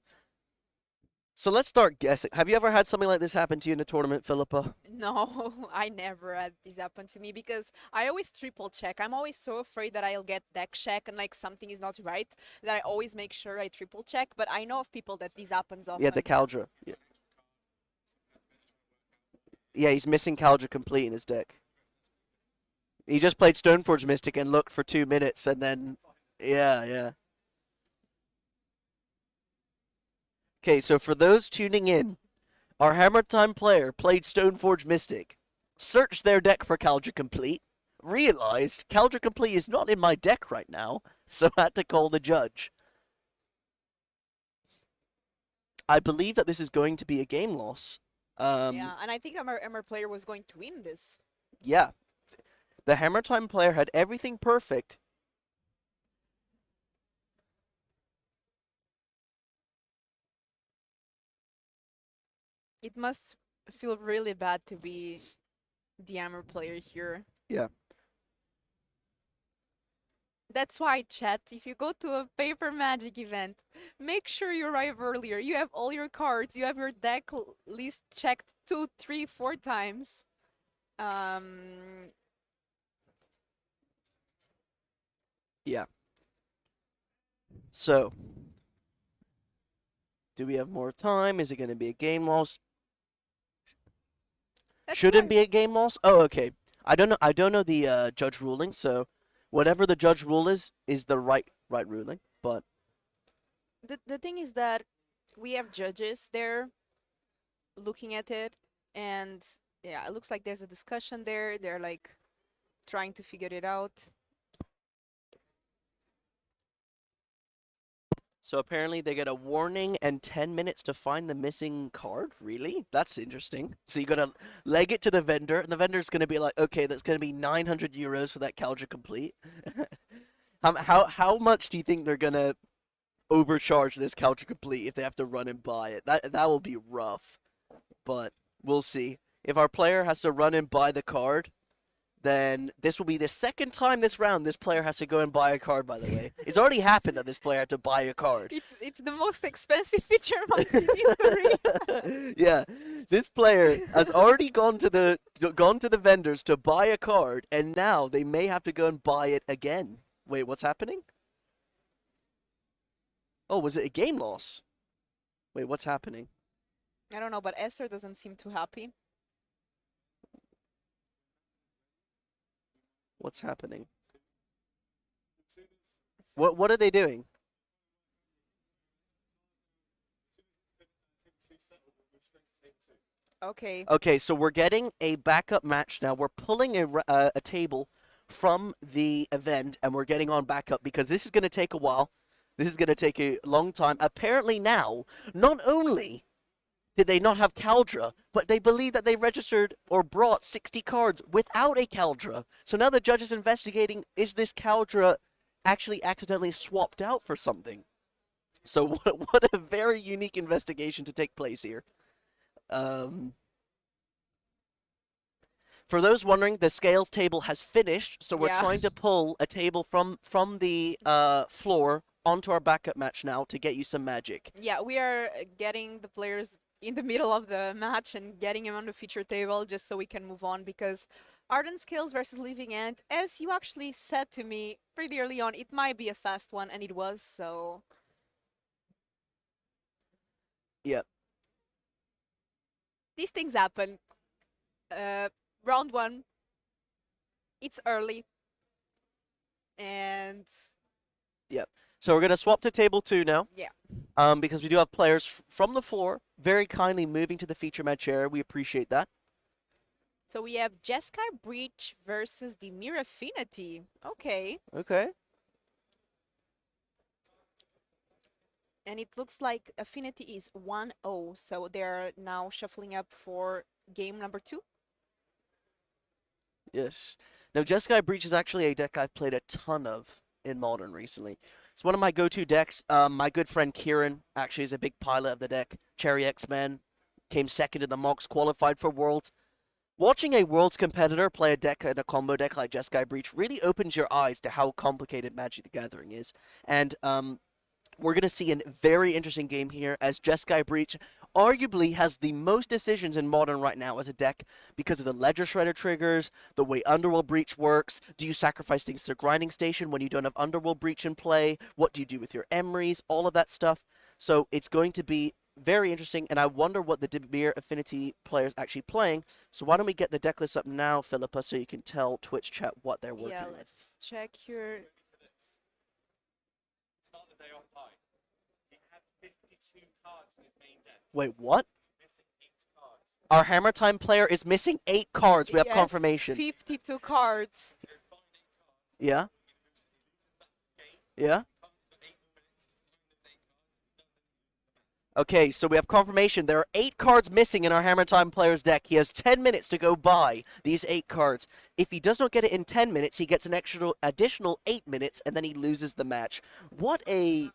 So let's start guessing. Have you ever had something like this happen to you in a tournament, Filipa? No, I never had this happen to me because I always triple check. I'm always so afraid that I'll get deck check and like something is not right that I always make sure I triple check. But I know of people that this happens often. Yeah, the Caldra. Yeah. Yeah, he's missing Caldra Complete in his deck. He just played Stoneforge Mystic and looked for 2 minutes and then... Yeah. Okay, so for those tuning in, our Hammer Time player played Stoneforge Mystic, searched their deck for Caldra Complete, realized Caldra Complete is not in my deck right now, so had to call the judge. I believe that this is going to be a game loss. Yeah, and I think our player was going to win this. Yeah. The Hammer Time player had everything perfect. It must feel really bad to be the Hammer player here. Yeah. That's why, chat, if you go to a Paper Magic event, make sure you arrive earlier. You have all your cards, you have your deck list checked 2, 3, 4 times. Yeah. So, do we have more time? Is it going to be a game loss? Shouldn't why- be a game loss? Oh, okay. I don't know. I don't know the judge ruling. So, whatever the judge rule is the right ruling. But The thing is that we have judges there looking at it, and yeah, it looks like there's a discussion there. They're like trying to figure it out. so apparently they get a warning and 10 minutes to find the missing card. Really? That's interesting. So you gotta leg it to the vendor, and the vendor's gonna be like, okay, that's gonna be 900 euros for that Calja complete. How much do you think they're gonna overcharge this Calja complete if they have to run and buy it? That will be rough. But we'll see. If our player has to run and buy the card, then this will be the second time this round this player has to go and buy a card, by the way. It's already happened that this player had to buy a card. It's the most expensive feature in history. Yeah, this player has already gone to the vendors to buy a card, and now they may have to go and buy it again. Wait, what's happening? Oh, was it a game loss? Wait, what's happening? I don't know, but Esther doesn't seem too happy. What's happening? What are they doing? Okay. Okay, so we're getting a backup match now. We're pulling a table from the event, and we're getting on backup because this is going to take a while. This is going to take a long time. Apparently now, not only did they not have Caldra, but they believe that they registered or brought 60 cards without a Caldra. So now the judge is investigating, is this Caldra actually accidentally swapped out for something? So what a very unique investigation to take place here. For those wondering, the scales table has finished, so we're Yeah. trying to pull a table from the floor onto our backup match now to get you some magic. Yeah, we are getting the players in the middle of the match and getting him on the feature table just so we can move on, because Ardent Scales versus Living Ant, as you actually said to me pretty early on, it might be a fast one, and it was, so... Yep. These things happen. Round 1, it's early, and... Yep. So we're going to swap to table 2 now. Yeah. Because we do have players from the floor very kindly moving to the feature match area. We appreciate that. So we have Jeskai Breach versus the Mere Affinity. Okay. Okay. And it looks like Affinity is 1-0, so they're now shuffling up for game number 2. Yes. Now, Jeskai Breach is actually a deck I've played a ton of in Modern recently. It's one of my go-to decks. My good friend Kieran actually is a big pilot of the deck. Cherry X-Men came second in the mocks, qualified for Worlds. Watching a Worlds competitor play a deck in a combo deck like Jeskai Breach really opens your eyes to how complicated Magic the Gathering is. And we're going to see a very interesting game here as Jeskai Breach arguably has the most decisions in Modern right now as a deck because of the Ledger Shredder triggers, the way Underworld Breach works. Do you sacrifice things to Grinding Station when you don't have Underworld Breach in play? What do you do with your Emeries? All of that stuff. So it's going to be very interesting, and I wonder what the Dimir Affinity players actually playing. So why don't we get the deck list up now, Filipa, so you can tell Twitch chat what they're working Yeah, with. let's check here. Start the day off high. He had 52 cards in his main deck. Wait, what? Missing 8 cards. Our Hammer Time player is missing 8 cards. We have Yes, confirmation. 52 cards. So find 8 cards. Yeah? He loses that game. Yeah? He's got 8 more minutes to find those 8 cards. If he doesn't, he loses the Okay, so we have confirmation. There are 8 cards missing in our Hammer Time player's deck. He has 10 minutes to go buy these 8 cards. If he does not get it in 10 minutes, he gets an additional 8 minutes, and then he loses the match. What a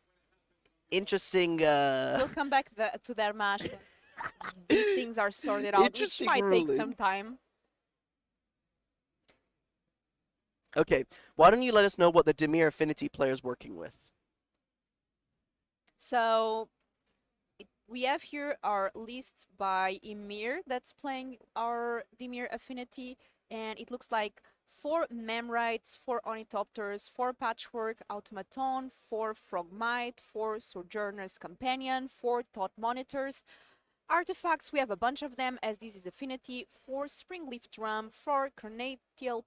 interesting... We'll come back to their match when these things are sorted out, which Interesting might take ruling. some time. Okay, why don't you let us know what the Dimir Affinity player is working with? So we have here our list by Emir that's playing our Dimir Affinity, and it looks like 4 Memrites, 4 Ornithopters, 4 Patchwork Automaton, 4 Frogmite, 4 Sojourner's Companion, 4 Thought Monitors. Artifacts, we have a bunch of them, as this is Affinity, 4 Springleaf Drum, 4 Cranial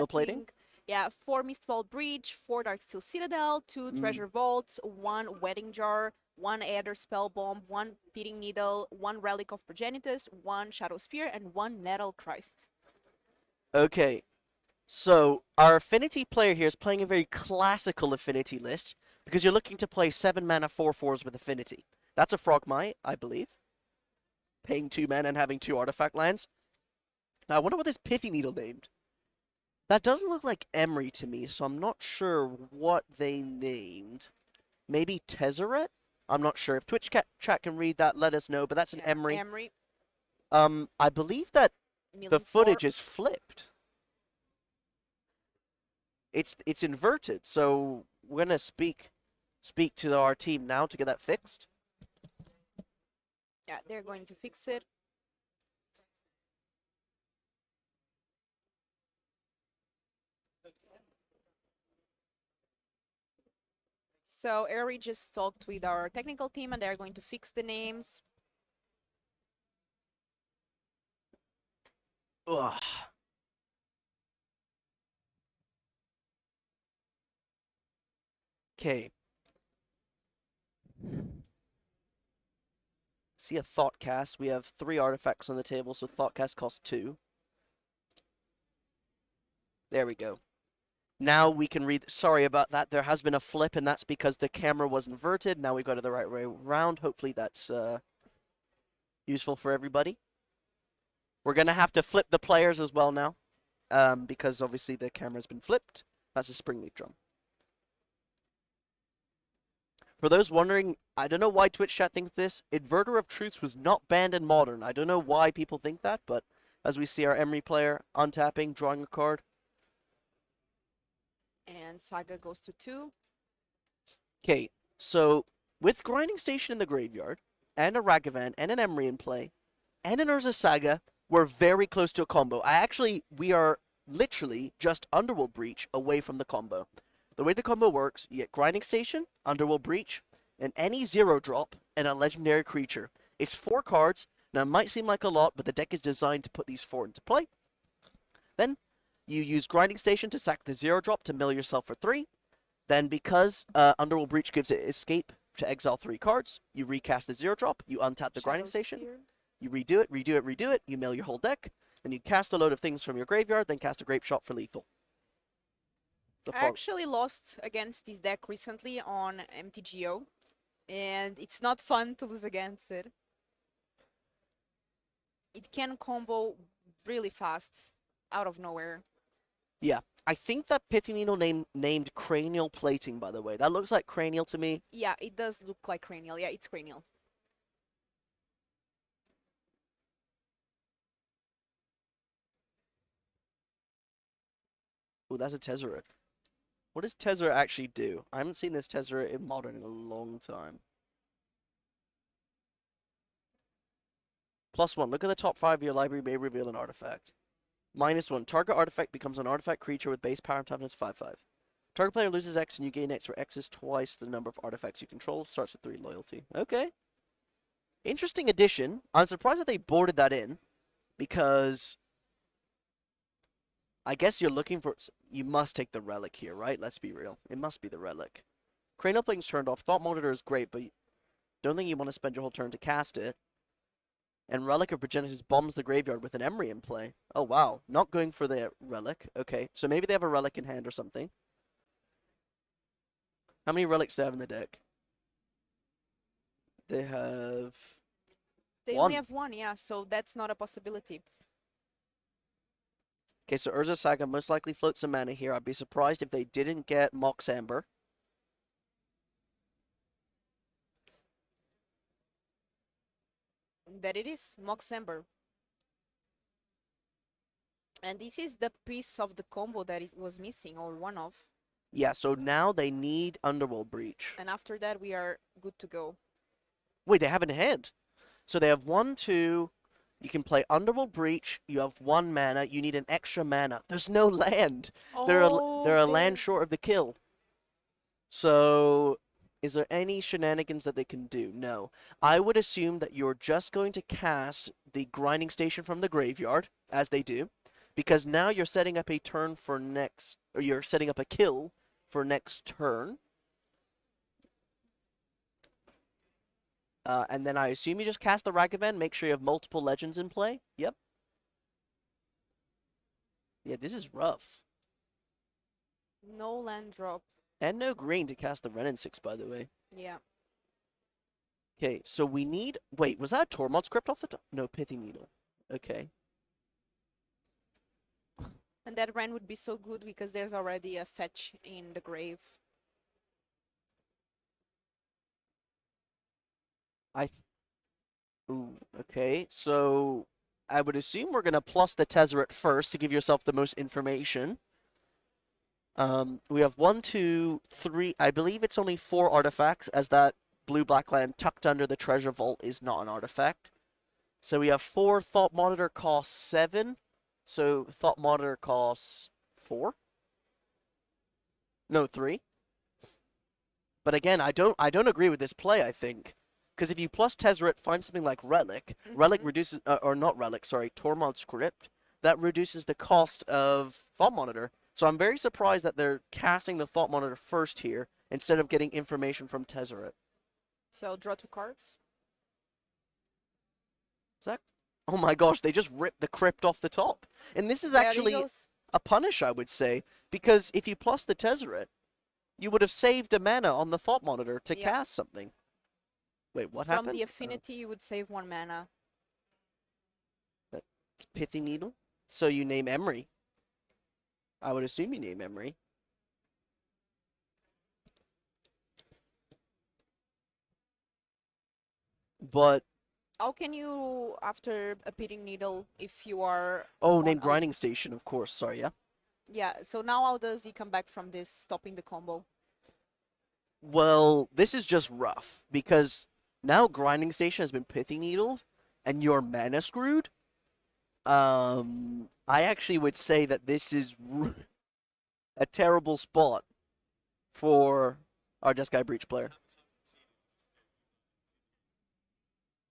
Plating? Yeah, 4 Mistfall Breach, 4 Darksteel Citadel, 2 Treasure Vaults, 1 Wedding Jar, 1 Aether Spell Bomb, 1 Beating Needle, 1 Relic of Progenitus, 1 Shadow Spear, and 1 Nettle Christ. Okay, so our Affinity player here is playing a very classical Affinity list because you're looking to play 7 mana 4/4s with Affinity. That's a Frogmite, I believe. Paying 2 mana and having 2 artifact lands. Now, I wonder what this Pithy Needle named. That doesn't look like Emery to me, so I'm not sure what they named. Maybe Tezzeret? I'm not sure. If Twitch chat can read that, let us know, but that's an Yeah, Emery. Emery. I believe that the Milling footage 4. is flipped. It's inverted, so we're gonna speak to our team now to get that fixed. Yeah, they're going to fix it. So Ari just talked with our technical team, and they're going to fix the names. Ugh. Okay. See a Thoughtcast. We have 3 artifacts on the table, so Thoughtcast costs 2. There we go. Now we can read. Sorry about that. There has been a flip, and that's because the camera was inverted. Now we got it the right way around. Hopefully that's useful for everybody. We're going to have to flip the players as well now, because obviously the camera's been flipped. That's a Springleaf Drum. For those wondering, I don't know why Twitch chat thinks this. Inverter of Truths was not banned in Modern. I don't know why people think that, but as we see our Emery player untapping, drawing a card. And Saga goes to 2. Okay, so with Grinding Station in the graveyard, and a Ragavan, and an Emery in play, and an Urza Saga, we're very close to a combo. We are literally just Underworld Breach away from the combo. The way the combo works, you get Grinding Station, Underworld Breach, and any 0-drop, and a legendary creature. It's 4 cards. Now, it might seem like a lot, but the deck is designed to put these 4 into play. Then, you use Grinding Station to sack the 0-drop to mill yourself for 3. Then, because Underworld Breach gives it escape to exile 3 cards, you recast the 0-drop, you untap the Grinding Station, you redo it, you mill your whole deck, then you cast a load of things from your graveyard, then cast a Grape Shot for lethal. I actually lost against this deck recently on MTGO, and it's not fun to lose against it. It can combo really fast, out of nowhere. Yeah, I think that Pithy Needle named Cranial Plating, by the way. That looks like Cranial to me. Yeah, it does look like Cranial. Yeah, it's Cranial. Oh, that's a Tezzeret. What does Tezzeret actually do? I haven't seen this Tezzeret in Modern in a long time. +1. Look at the top 5 of your library may reveal an artifact. -1. Target artifact becomes an artifact creature with base power and toughness 5/5. Target player loses X and you gain X, where X is twice the number of artifacts you control. Starts with 3 loyalty. Okay. Interesting addition. I'm surprised that they boarded that in, because I guess you're looking for... You must take the Relic here, right? Let's be real. It must be the Relic. Cranial Plating's turned off. Thought Monitor is great, but don't think you want to spend your whole turn to cast it. And Relic of Progenitus bombs the graveyard with an Emery in play. Oh, wow. Not going for the Relic. Okay, so maybe they have a Relic in hand or something. How many Relics do they have in the deck? They have They one. only have one, yeah, so that's not a possibility. Okay, so Urza Saga most likely floats some mana here. I'd be surprised if they didn't get Mox Amber. That it is, Mox Ember. And this is the piece of the combo that it was missing, or one of. Yeah, so now they need Underworld Breach. And after that, we are good to go. Wait, they have it in hand. So they have 1, 2. You can play Underworld Breach. You have 1 mana. You need an extra mana. There's no land. They're a land short of the kill. So, is there any shenanigans that they can do? No. I would assume that you're just going to cast the grinding station from the graveyard, as they do, because now you're setting up a turn for next, or you're setting up a kill for next turn. And then I assume you just cast the Ragavan, make sure you have multiple legends in play. Yep. Yeah, this is rough. No land drop. And no green to cast the Renin 6, by the way. Yeah. Okay, so we need... Wait, was that a Tormod script off the top? No, Pithing Needle. Okay. And that Ren would be so good because there's already a fetch in the grave. Ooh, okay, so I would assume we're going to plus the Tezzeret first to give yourself the most information. We have 1, 2, 3, I believe it's only 4 artifacts, as that blue-black land tucked under the treasure vault is not an artifact. So we have 4, Thought Monitor costs 7, so Thought Monitor costs 4? No, 3. But again, I don't agree with this play, I think. Because if you plus Tezzeret, find something like Relic, Relic reduces, or not Relic, sorry, Tormod Script, that reduces the cost of Thought Monitor. So I'm very surprised that they're casting the Thought Monitor first here, instead of getting information from Tezzeret. So draw 2 cards. Is that... Oh my gosh, they just ripped the Crypt off the top. And this is actually a punish, I would say, because if you plus the Tezzeret, you would have saved a mana on the Thought Monitor to cast something. Wait, what happened? From the affinity, you would save 1 mana. It's Pithy Needle. So you name Emery. I would assume you name Emery. But... How can you, after a Pitting Needle, if you are... Oh, name Grinding Station, of course. Sorry, yeah? Yeah, so now how does he come back from this, stopping the combo? Well, this is just rough, because now Grinding Station has been Pithy Needled, and you're mana screwed. I actually would say that this is a terrible spot for our Jeskai Breach player.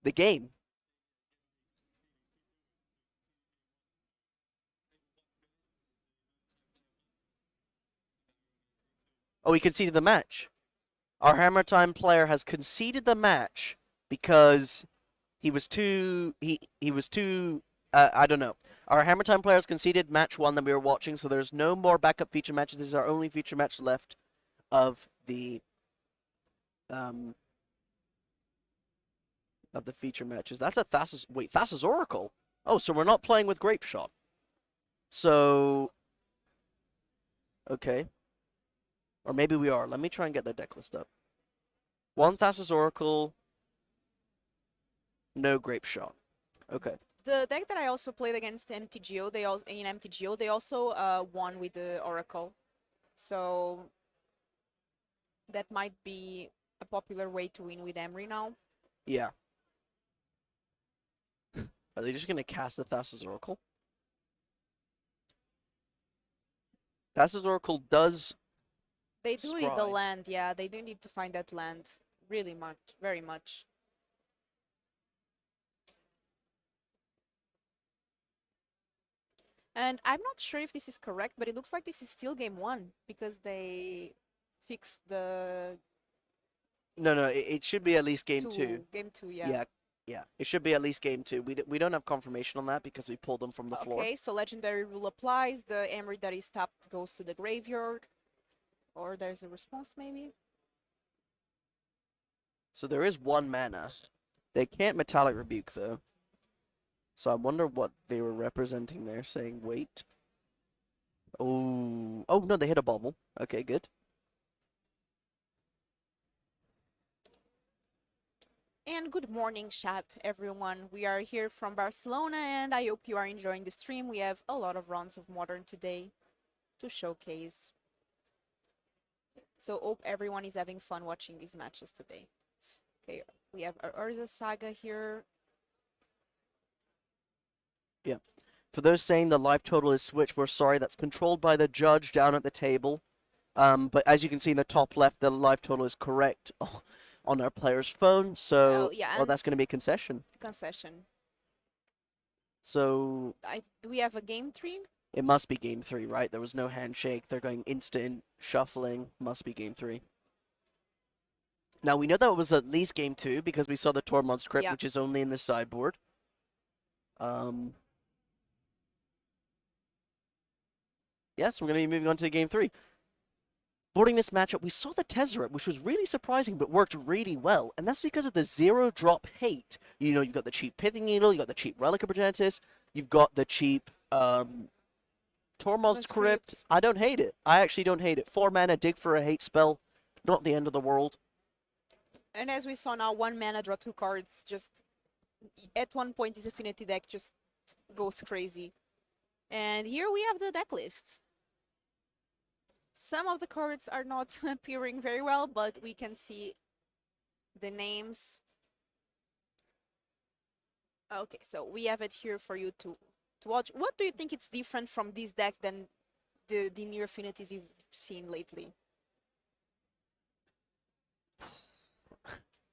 The game. Oh, he conceded the match. Our Hammer Time player has conceded the match because he was too... He was too... I don't know. Our Hammer Time player has conceded match 1 that we were watching, so there's no more backup feature matches. This is our only feature match left of the... Of the feature matches. That's a Thassa's... Wait, Thassa's Oracle? Oh, so we're not playing with Grape Shot. So... Okay. Or maybe we are. Let me try and get their deck list up. 1 Thassa's Oracle. No Grape Shot. Okay. The deck that I also played against MTGO, in MTGO, they also won with the Oracle. So that might be a popular way to win with Emery now. Yeah. Are they just going to cast the Thassa's Oracle? Thassa's Oracle does... They do need the scry. land, yeah. They do need to find that land really much, very much. And I'm not sure if this is correct, but it looks like this is still game 1 because they fixed the... No, it should be at least game 2. Game 2, yeah. Yeah. It should be at least game 2. We don't have confirmation on that because we pulled them from the floor. Okay, so legendary rule applies. The Emery that is tapped goes to the graveyard. Or there's a response, maybe? So there is 1 mana. They can't Metallic Rebuke, though. So I wonder what they were representing there, saying wait. Oh, oh no, they hit a bubble. Okay, good. And good morning, chat, everyone. We are here from Barcelona, and I hope you are enjoying the stream. We have a lot of rounds of Modern today to showcase. So hope everyone is having fun watching these matches today. Okay, we have our Urza Saga here. Yeah. For those saying the live total is switched, we're sorry. That's controlled by the judge down at the table. But as you can see in the top left, the live total is correct on our player's phone. So, Oh, yeah, well, that's and going to be a concession. concession. So Do we have a game 3? it must be game 3, right? There was no handshake. They're going instant shuffling. Must be game 3. Now, we know that was at least game 2 because we saw the Tormod script, Yeah. which is only in the sideboard. Yes, we're going to be moving on to game 3. Boarding this matchup, we saw the Tezzeret, which was really surprising but worked really well, and that's because of the 0-drop hate. You know, you've got the cheap Pithing Needle, you've got the cheap Relic of Progenitus, you've got the cheap Tormod script. I don't hate it. I actually don't hate it. 4 mana, dig for a hate spell. Not the end of the world. And as we saw now, 1 mana, draw 2 cards. Just at one point, this affinity deck just goes crazy. And here we have the deck list. Some of the cards are not appearing very well, but we can see the names. Okay, so we have it here for you to watch. What do you think it's different from this deck than the near affinities you've seen lately?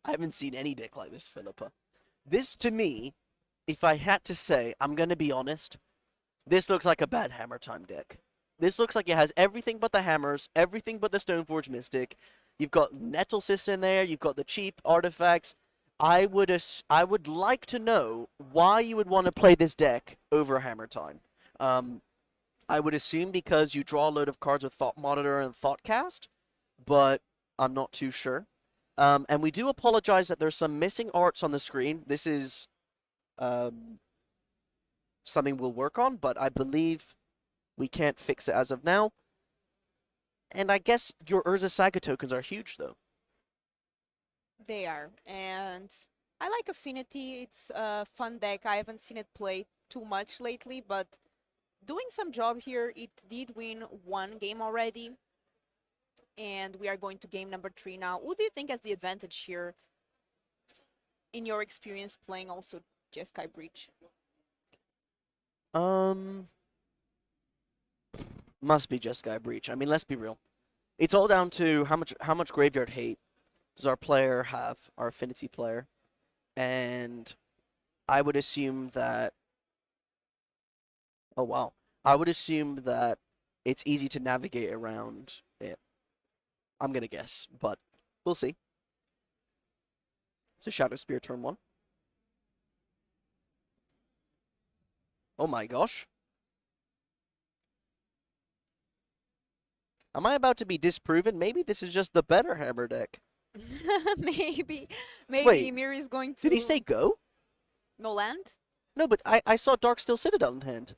I haven't seen any deck like this, Filipa. This, to me, if I had to say, I'm going to be honest, this looks like a bad Hammer Time deck. This looks like it has everything but the hammers, everything but the Stoneforge Mystic. You've got Nettlecyst in there, you've got the cheap artifacts. I would like to know why you would want to play this deck over Hammer Time. I would assume because you draw a load of cards with Thought Monitor and Thoughtcast, but I'm not too sure. And we do apologize that there's some missing arts on the screen. This is something we'll work on, but I believe we can't fix it as of now. And I guess your Urza Saga tokens are huge, though. They are. And I like Affinity. It's a fun deck. I haven't seen it play too much lately, but doing some job here. It did win 1 game already. And we are going to game number 3 now. Who do you think has the advantage here in your experience playing also Jeskai Breach? Must be Jeskai Breach. I mean, let's be real. It's all down to how much graveyard hate does our player have, our affinity player, and I would assume that. Oh wow, I would assume that it's easy to navigate around it. I'm gonna guess, but we'll see. So Shadow Spear turn 1. Oh my gosh. Am I about to be disproven? Maybe this is just the better hammer deck. Maybe Wait, Ymir is going to... Did he say go? no land? No, but I saw Darksteel Citadel in hand.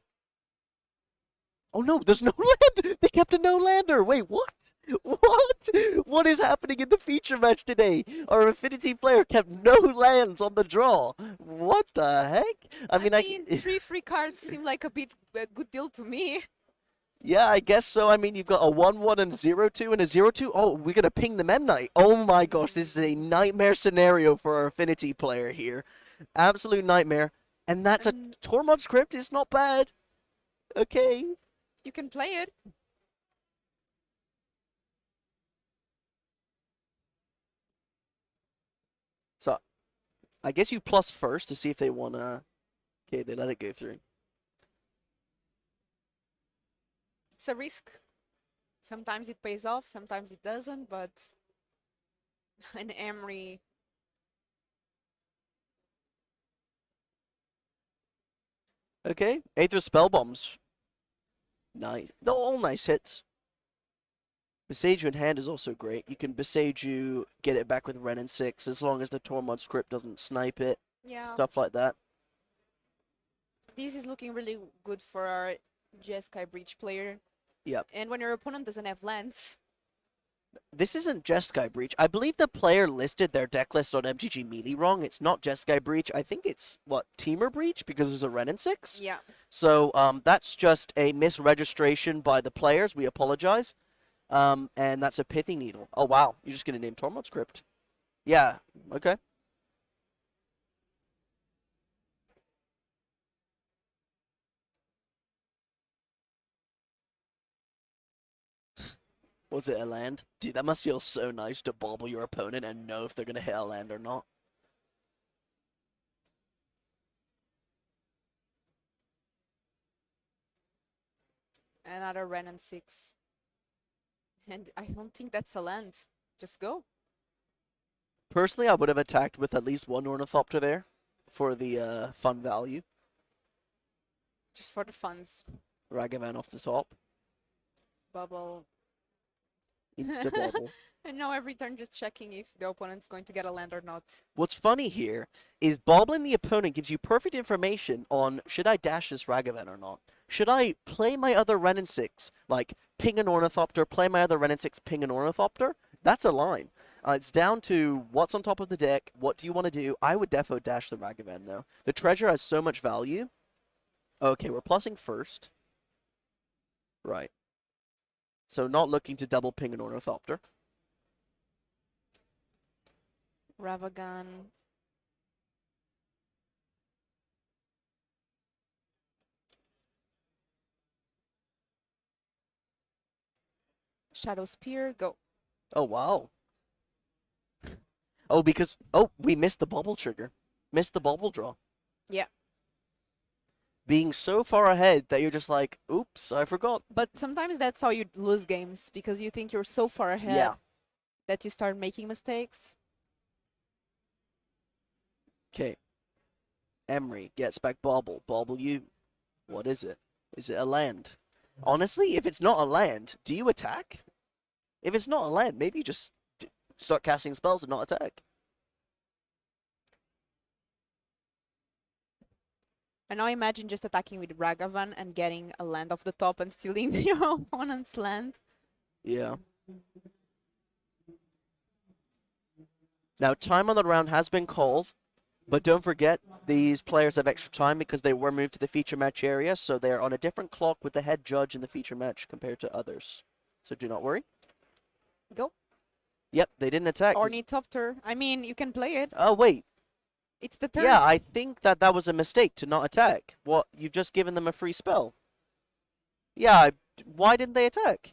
Oh no, there's no land! They kept a no-lander! Wait, what? What? What is happening in the feature match today? Our Affinity player kept no lands on the draw. What the heck? I mean, 3 free cards seem like a good deal to me. Yeah, I guess so. I mean, you've got a 1-1 and 0-2 and a 0-2. Oh, we're going to ping the Memnite. Oh my gosh, this is a nightmare scenario for our Affinity player here. Absolute nightmare. And that's a Tormod script. It's not bad. Okay. You can play it. So, I guess you plus first to see if they want to... Okay, they let it go through. It's a risk. Sometimes it pays off, sometimes it doesn't, but an Emery... Okay, Aether Spell Bombs. Nice. They're all nice hits. Beseiju in hand is also great. You can Beseiju, get it back with Ren and 6 as long as the Tormod script doesn't snipe it. Yeah. Stuff like that. This is looking really good for our Jeskai Breach player. Yep. And when your opponent doesn't have lands, This isn't Jeskai Breach. I believe the player listed their deck list on MTG Melee wrong. It's not Jeskai Breach. I think it's, what, Teamer Breach? Because there's a Ren and 6? yeah. So that's just a misregistration by the players. We apologize. And that's a Pithing Needle. Oh, wow. You're just going to name Tormod script. Yeah. Okay. Was it a land? Dude, that must feel so nice to bobble your opponent and know if they're going to hit a land or not. Another Ren and 6. And I don't think that's a land. Just go. Personally, I would have attacked with at least one Ornithopter there for the fun value. Just for the funds. Ragavan off the top. Bubble. Insta bobble. And now every turn just checking if the opponent's going to get a land or not. What's funny here is bobbling the opponent gives you perfect information on should I dash this Ragavan or not. Should I play my other Ren and 6, like ping an Ornithopter, play my other Ren and 6, ping an Ornithopter? That's a line. It's down to what's on top of the deck, what do you want to do? I would defo dash the Ragavan though. The treasure has so much value. Okay, we're plussing first. Right. So not looking to double ping an Ornithopter. Ravagan. Shadow Spear, go. Oh, wow. Oh, because... Oh, we missed the bubble trigger. Missed the bubble draw. Yeah. Being so far ahead that you're just like, oops, I forgot. But sometimes that's how you lose games, because you think you're so far ahead Yeah. that you start making mistakes. Okay. Emery gets back bobble. Bobble you. What is it? Is it a land? Honestly, if it's not a land, do you attack? If it's not a land, maybe you just start casting spells and not attack. And now imagine just attacking with Ragavan and getting a land off the top and stealing your opponent's land. Yeah. Now, time on the round has been called, but don't forget, these players have extra time because they were moved to the feature match area, so they're on a different clock with the head judge in the feature match compared to others. So do not worry. Go. Yep, they didn't attack. Ornithopter. I mean, you can play it. Oh, wait. It's the turn. Yeah, I think that was a mistake to not attack. What? You've just given them a free spell. Yeah, why didn't they attack?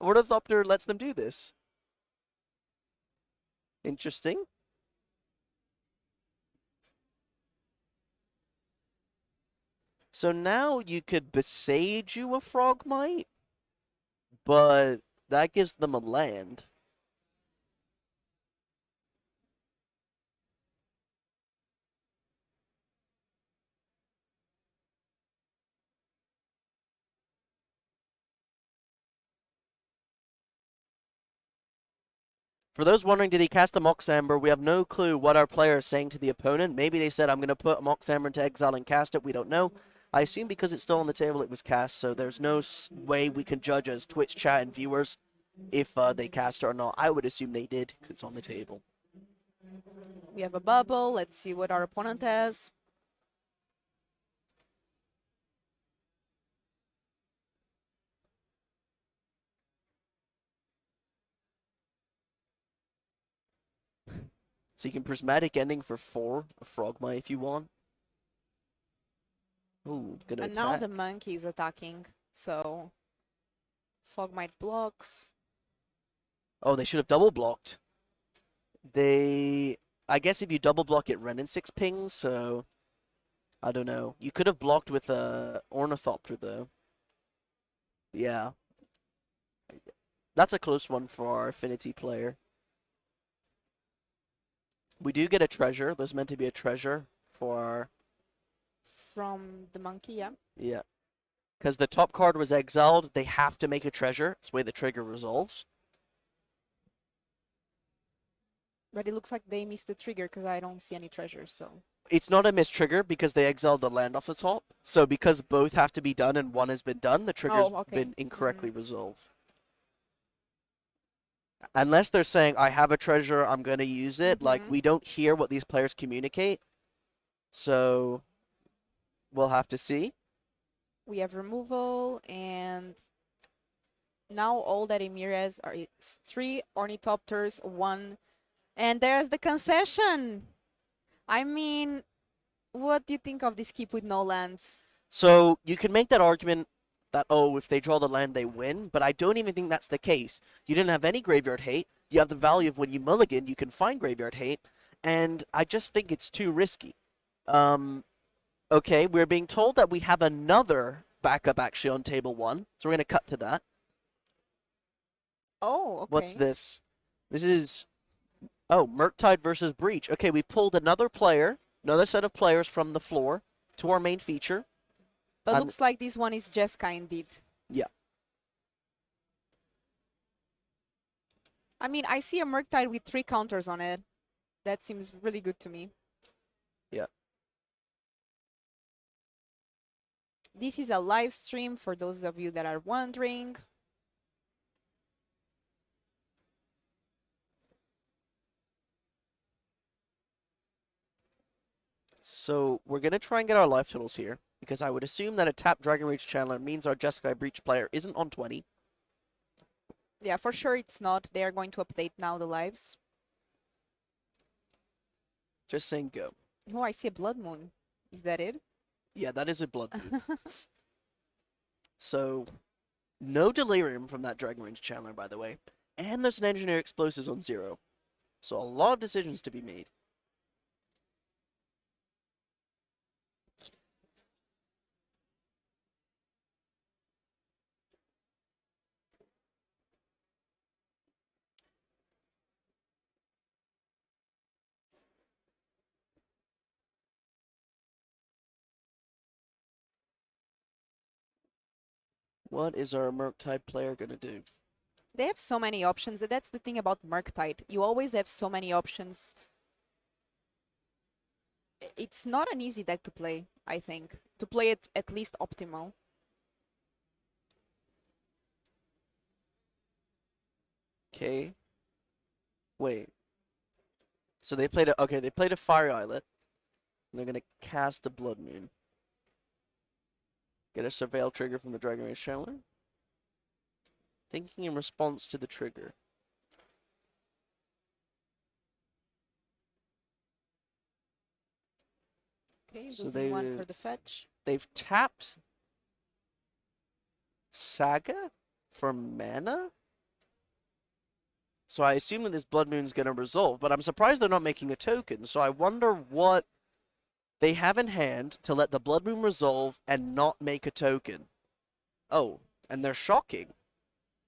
Ornithopter lets them do this. Interesting. So now you could Beseiju a Frogmite, but that gives them a land. For those wondering, did he cast the Mox Amber? We have no clue what our player is saying to the opponent. Maybe they said, I'm going to put Mox Amber into exile and cast it. We don't know. I assume because it's still on the table, it was cast, so there's no way we can judge as Twitch chat and viewers if they cast it or not. I would assume they did, because it's on the table. We have a bubble. Let's see what our opponent has. So you can Prismatic Ending for 4, a Frogmite if you want. Ooh, gonna And attack. now the monkey is attacking, so Fogmite blocks. Oh, they should have double blocked. I guess if you double block it, Ren and 6 pings, so I don't know. You could have blocked with a Ornithopter though. Yeah. That's a close one for our Affinity player. We do get a treasure. There's meant to be a treasure for our... From the monkey, yeah. Yeah. Because the top card was exiled, they have to make a treasure. That's the way the trigger resolves. But it looks like they missed the trigger because I don't see any treasures, so. It's not a missed trigger because they exiled the land off the top. So because both have to be done and one has been done, the trigger's Oh, okay. been incorrectly resolved. Unless they're saying, I have a treasure, I'm going to use it. Like, we don't hear what these players communicate. So we'll have to see. We have removal, and now all that Emir has are 3 Ornithopters, 1. And there's the concession. I mean, what do you think of this keep with no lands? So you can make that argument that, oh, if they draw the land, they win. But I don't even think that's the case. You didn't have any graveyard hate. You have the value of when you mulligan, you can find graveyard hate. And I just think it's too risky. Okay, we're being told that we have another backup actually on table 1. So we're going to cut to that. Oh, okay. What's this? This is... Oh, Murktide versus Breach. Okay, we pulled another player, another set of players from the floor to our main feature. But looks like this one is Jeskai indeed. Yeah. I mean, I see a Murktide with 3 counters on it. That seems really good to me. Yeah. This is a live stream for those of you that are wondering. So we're going to try and get our life totals here, because I would assume that a tapped Dragon Rage Channeler means our Jeskai Breach player isn't on 20. Yeah, for sure it's not. They are going to update now the lives. Just saying go. Oh, I see a Blood Moon. Is that it? Yeah, that is a Blood Moon. So, no Delirium from that Dragon Rage Channeler, by the way. And there's an Engineer Explosives on 0. So a lot of decisions to be made. What is our Murktide player going to do? They have so many options. That's the thing about Murktide. You always have so many options. It's not an easy deck to play, I think. To play it at least optimal. Okay. Wait. So they played a... Okay, they played a Fire Islet. And they're going to cast a Blood Moon. Get a Surveil trigger from the Dragon Rage Channeler. Thinking in response to the trigger. Okay, So losing 1 for the fetch. They've tapped Saga for mana? So I assume that this Blood Moon's going to resolve, but I'm surprised they're not making a token. So I wonder what they have in hand to let the Blood Moon resolve and not make a token. Oh, and they're shocking.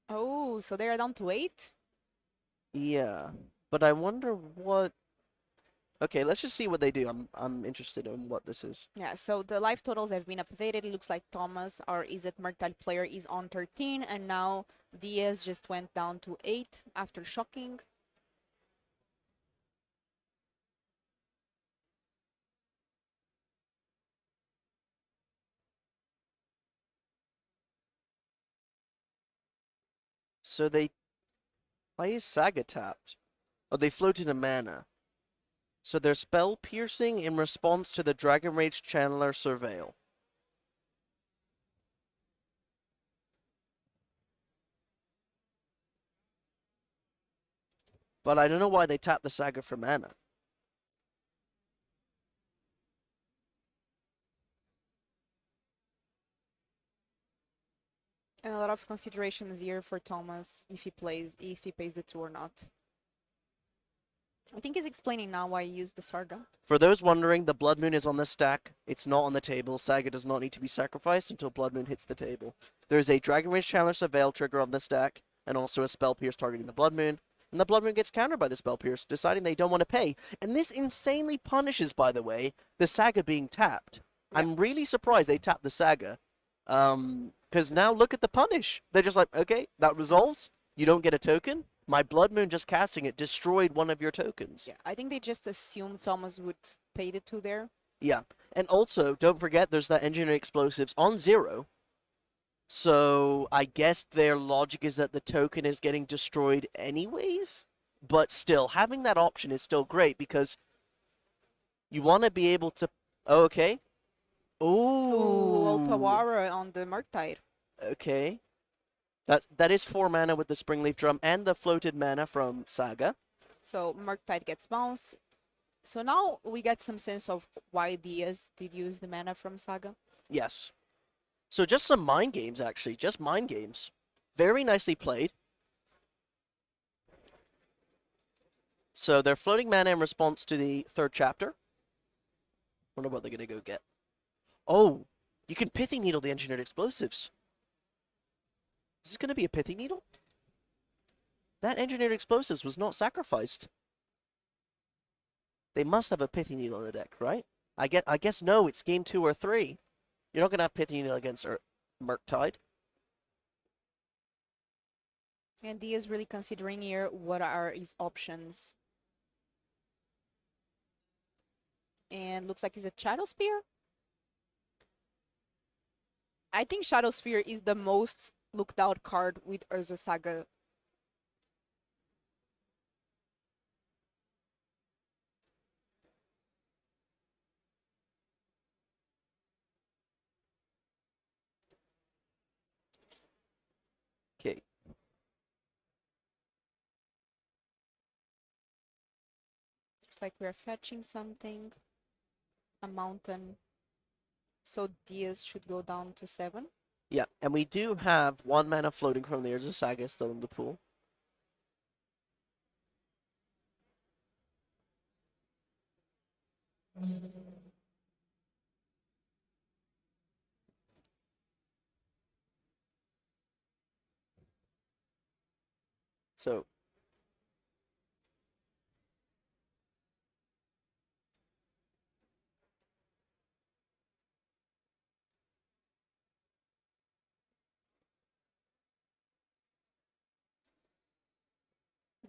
Oh, so they are down to 8? Yeah, but I wonder what... Okay, let's just see what they do. I'm interested in what this is. Yeah, so the life totals have been updated. It looks like Thomas, our Is It Murktide player, is on 13, and now Diaz just went down to 8 after shocking. So they... Why is Saga tapped? Oh, they floated a mana. So they're spell piercing in response to the Dragon Rage Channeler Surveil. But I don't know why they tapped the Saga for mana. And a lot of considerations here for Thomas if he pays the 2 or not. I think he's explaining now why he used the Sarga. For those wondering, the Blood Moon is on the stack. It's not on the table. Saga does not need to be sacrificed until Blood Moon hits the table. There is a Dragon Rage Channeler Surveil trigger on the stack, and also a Spell Pierce targeting the Blood Moon. And the Blood Moon gets countered by the Spell Pierce, deciding they don't want to pay. And this insanely punishes, by the way, the Saga being tapped. Yeah. I'm really surprised they tapped the Saga. Because now look at the punish. They're just like, okay, that resolves. You don't get a token. My Blood Moon just casting it destroyed one of your tokens. Yeah, I think they just assumed Thomas would pay the 2 there. Yeah. And also, don't forget there's that engineered explosives on 0. So I guess their logic is that the token is getting destroyed anyways. But still, having that option is still great because you want to be able to... Oh, okay. Ooh, Ooh. Altawara on the Murktide. Okay. That is 4 mana with the Springleaf Drum and the floated mana from Saga. So Murktide gets bounced. So now we get some sense of why Diaz did use the mana from Saga. Yes. So just some mind games, actually. Just mind games. Very nicely played. So they're floating mana in response to the 3rd chapter. Wonder what they're going to go get. Oh, you can Pithy Needle the engineered explosives. Is this going to be a Pithy Needle? That engineered explosives was not sacrificed. They must have a Pithy Needle in the deck, right? I guess no, it's game 2 or 3. You're not going to have Pithy Needle against Murktide. And Diaz really considering here what are his options. And looks like it's a Shadow Spear. I think Shadow Spear is the most looked out card with Urza Saga. Okay. Looks like we're fetching something. A mountain. So Diaz should go down to 7. Yeah, and we do have 1 mana floating from the Urza Saga still in the pool. So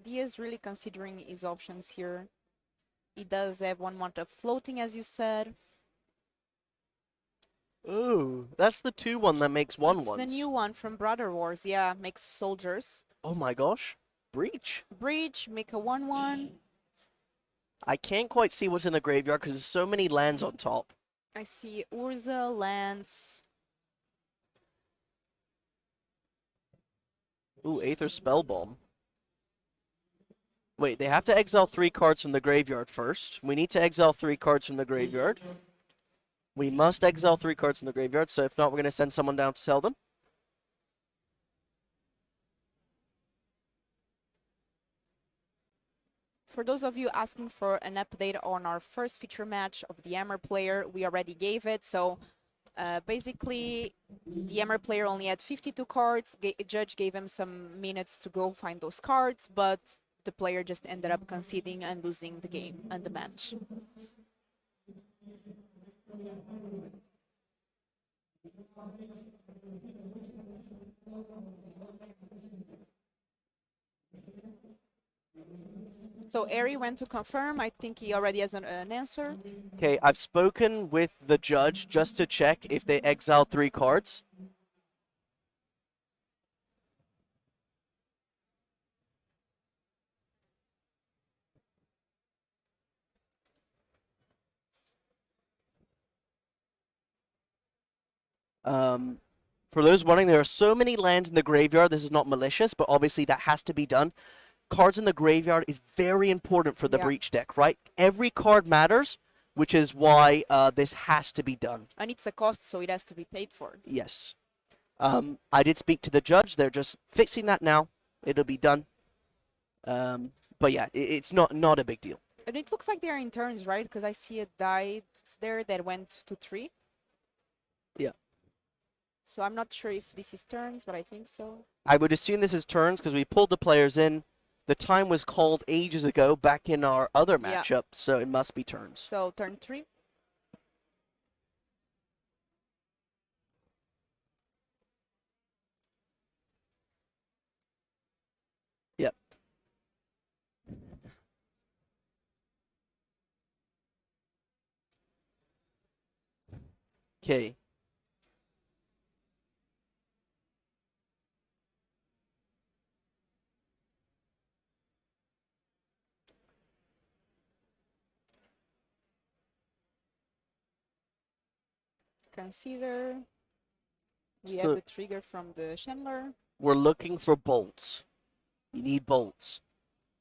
Diaz really considering his options here. He does have 1 month of floating, as you said. oh, that's the 2-1 that makes 1 It's once. the new one from Brother Wars. Yeah, makes soldiers. Oh my gosh. Breach. Breach, make a 1/1. I can't quite see what's in the graveyard because there's so many lands on top. I see Urza, Lance. Ooh, Aether Spellbomb. Wait, they have to exile 3 cards from the graveyard first. We need to exile 3 cards from the graveyard. We must exile 3 cards from the graveyard, so if not, we're going to send someone down to sell them. For those of you asking for an update on our first feature match of the Hammer player, we already gave it. So basically, the Hammer player only had 52 cards. Judge gave him some minutes to go find those cards, but the player just ended up conceding and losing the game and the match. So Ari went to confirm. I think he already has an answer. Okay, I've spoken with the judge just to check if they exiled 3 cards. For those wondering, there are so many lands in the graveyard. This is not malicious, but obviously that has to be done. Cards in the graveyard is very important for the breach deck, right? Every card matters, which is why this has to be done. And it's a cost, so it has to be paid for. Yes. I did speak to the judge. They're just fixing that now. It'll be done. But yeah, it's not a big deal. And it looks like they're in turns, right? Because I see a die there that went to 3. Yeah. So I'm not sure if this is turns, but I think so. I would assume this is turns because we pulled the players in. The time was called ages ago back in our other matchup, so it must be turns. So turn 3. Yep. Okay. Consider. We have So the trigger from the Chandler. we're looking for bolts. You need bolts.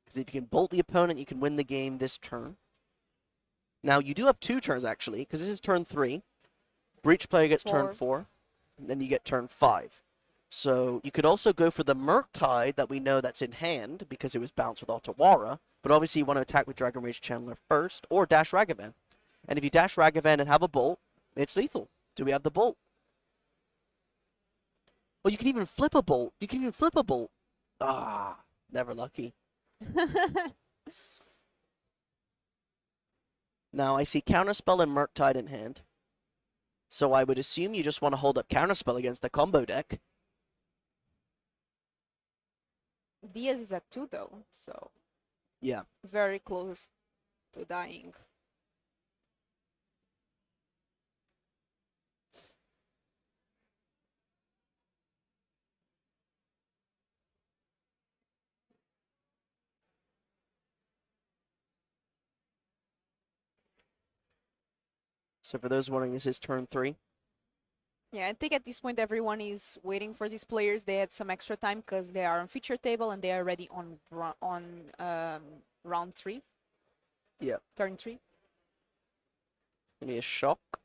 Because if you can bolt the opponent, you can win the game this turn. Now, you do have 2 turns, actually, because this is turn 3. Breach player gets turn 4. And then you get turn 5. So you could also go for the Murktide that we know that's in hand, because it was bounced with Otawara. But obviously you want to attack with Dragon Rage Chandler first, or dash Ragavan. And if you dash Ragavan and have a bolt, it's lethal. Do we have the bolt? Oh, you can even flip a bolt. You can even flip a bolt. Ah, never lucky. Now, I see Counterspell and Murktide in hand. So I would assume you just want to hold up Counterspell against the combo deck. Diaz is at 2 though, so Yeah. very close to dying. So for those wondering, this is turn 3. Yeah, I think at this point everyone is waiting for these players. They had some extra time because they are on feature table and they are ready on round 3. Yeah. Turn 3. Give me a shock.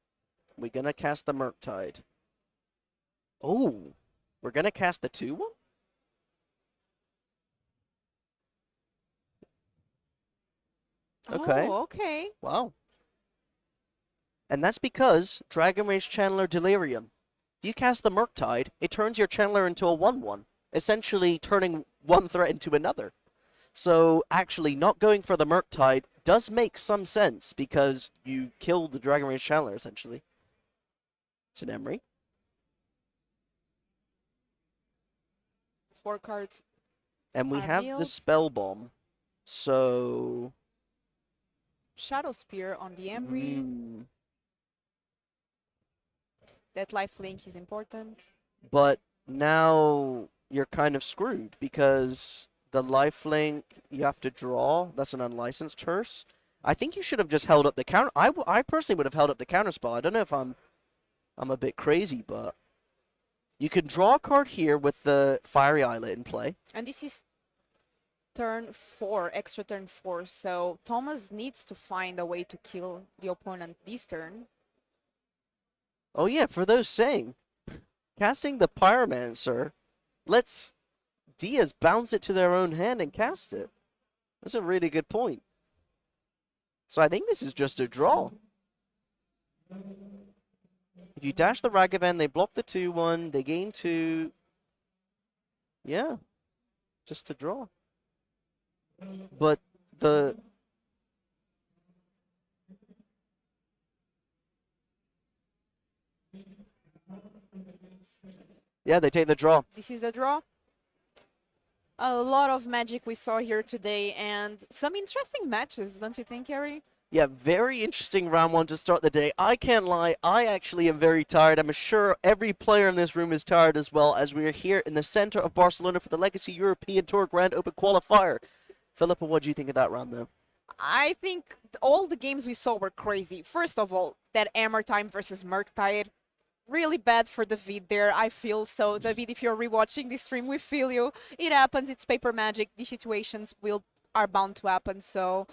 We're going to cast the Murktide. Oh, we're going to cast the 2-1? Okay. Oh, okay. Wow. And that's because Dragon Rage Chandler Delirium. If you cast the Murktide, it turns your Chandler into a 1-1, essentially turning one threat into another. So actually not going for the Murktide does make some sense because you kill the Dragon Rage Chandler essentially. It's an Emery. 4 cards. And we Are have the mills. Spell Bomb. So Shadow Spear on the Emery. That lifelink is important. But now you're kind of screwed because the lifelink you have to draw. That's an unlicensed hearse. I think you should have just held up the counter. I personally would have held up the counterspell. I don't know if I'm a bit crazy, but you can draw a card here with the Fiery Islet in play. And this is turn 4, extra turn 4. So Thomas needs to find a way to kill the opponent this turn. Oh yeah, for those saying, casting the Pyromancer lets Diaz bounce it to their own hand and cast it. That's a really good point. So I think this is just a draw. If you dash the Ragavan, they block the 2-1, they gain 2. Yeah, just a draw. But the... Yeah, they take the draw. This is a draw. A lot of magic we saw here today and some interesting matches, don't you think, Harry? Yeah, very interesting round 1 to start the day. I can't lie, I actually am very tired. I'm sure every player in this room is tired as well, as we are here in the center of Barcelona for the Legacy European Tour Grand Open Qualifier. Filipa, what do you think of that round, though? I think all the games we saw were crazy. First of all, that Hammer Time versus Murktide. Really bad for David there, I feel. So, David, if you're rewatching this stream, we feel you. It happens, it's paper magic. These situations are bound to happen, so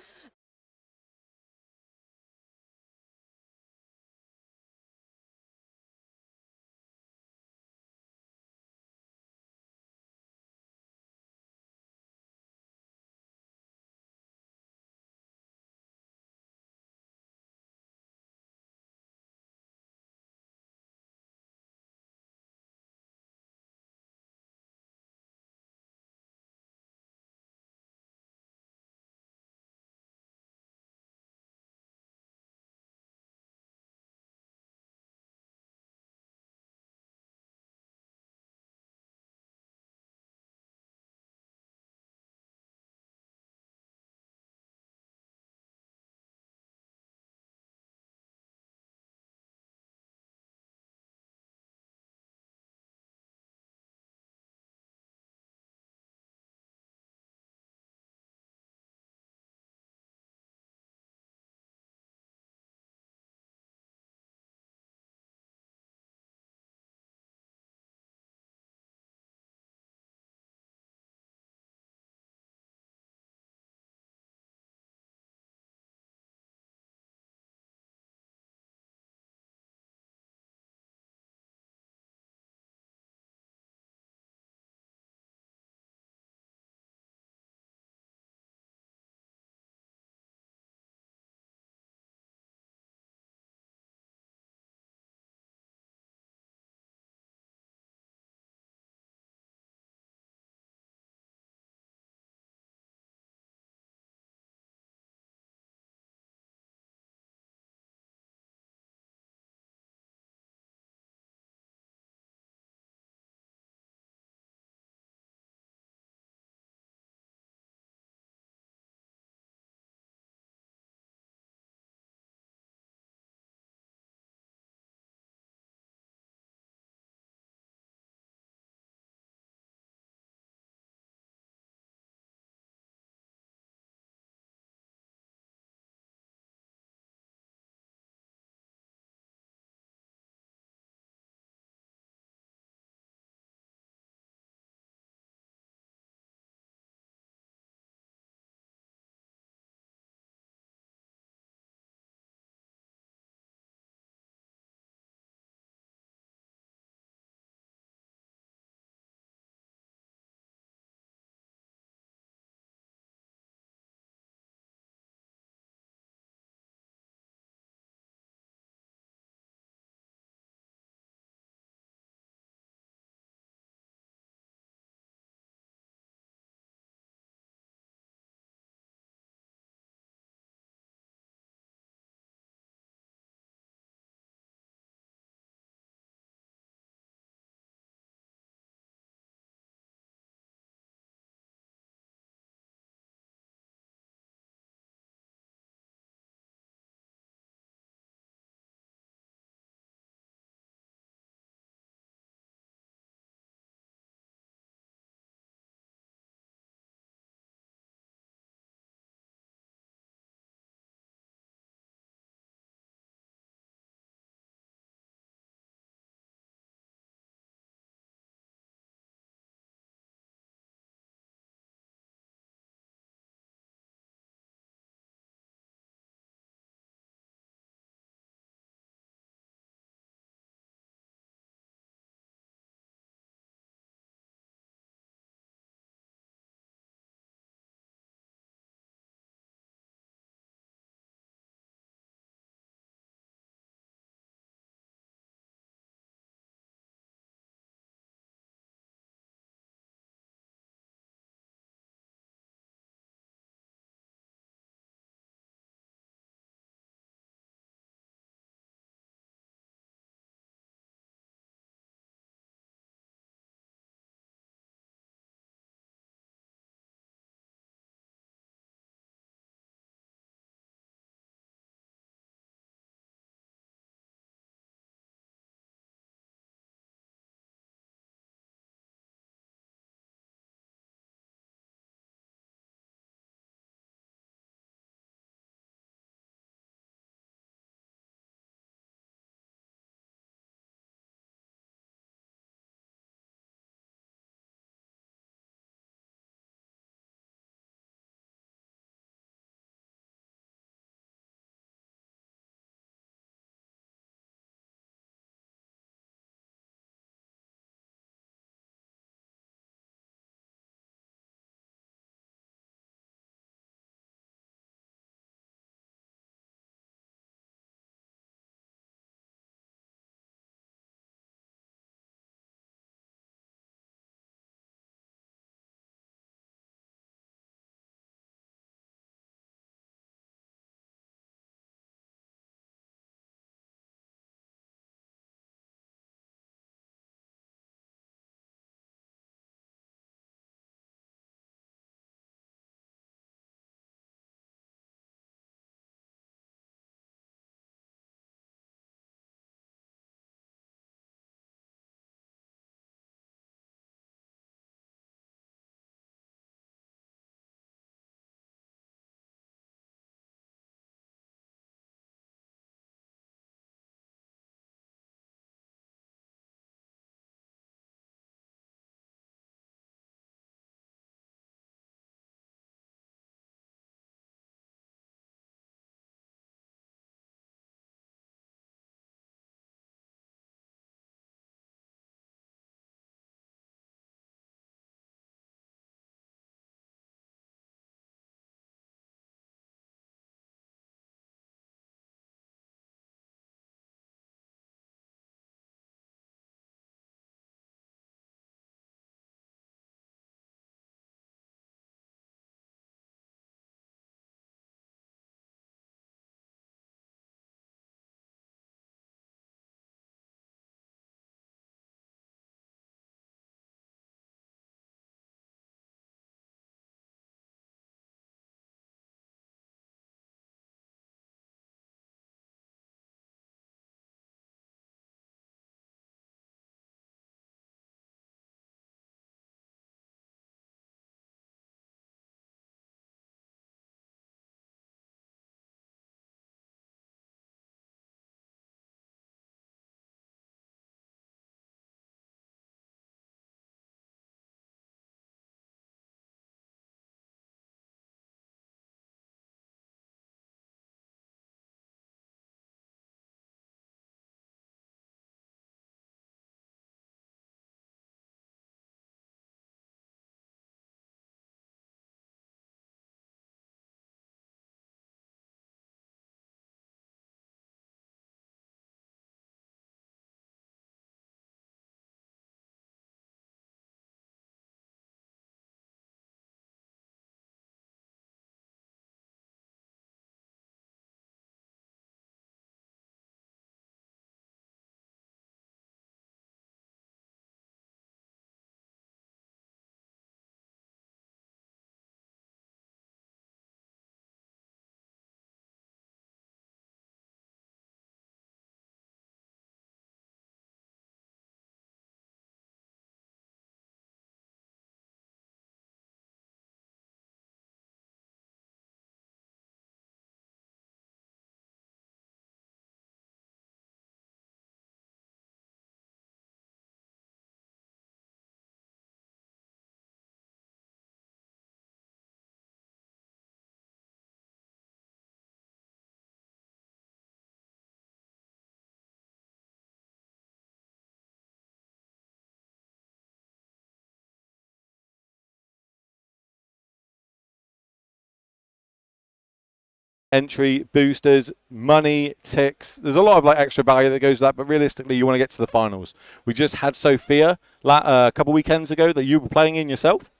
entry, boosters, money, ticks. There's a lot of like extra value that goes to that, but realistically, you want to get to the finals. We just had Sophia a couple weekends ago that you were playing in yourself.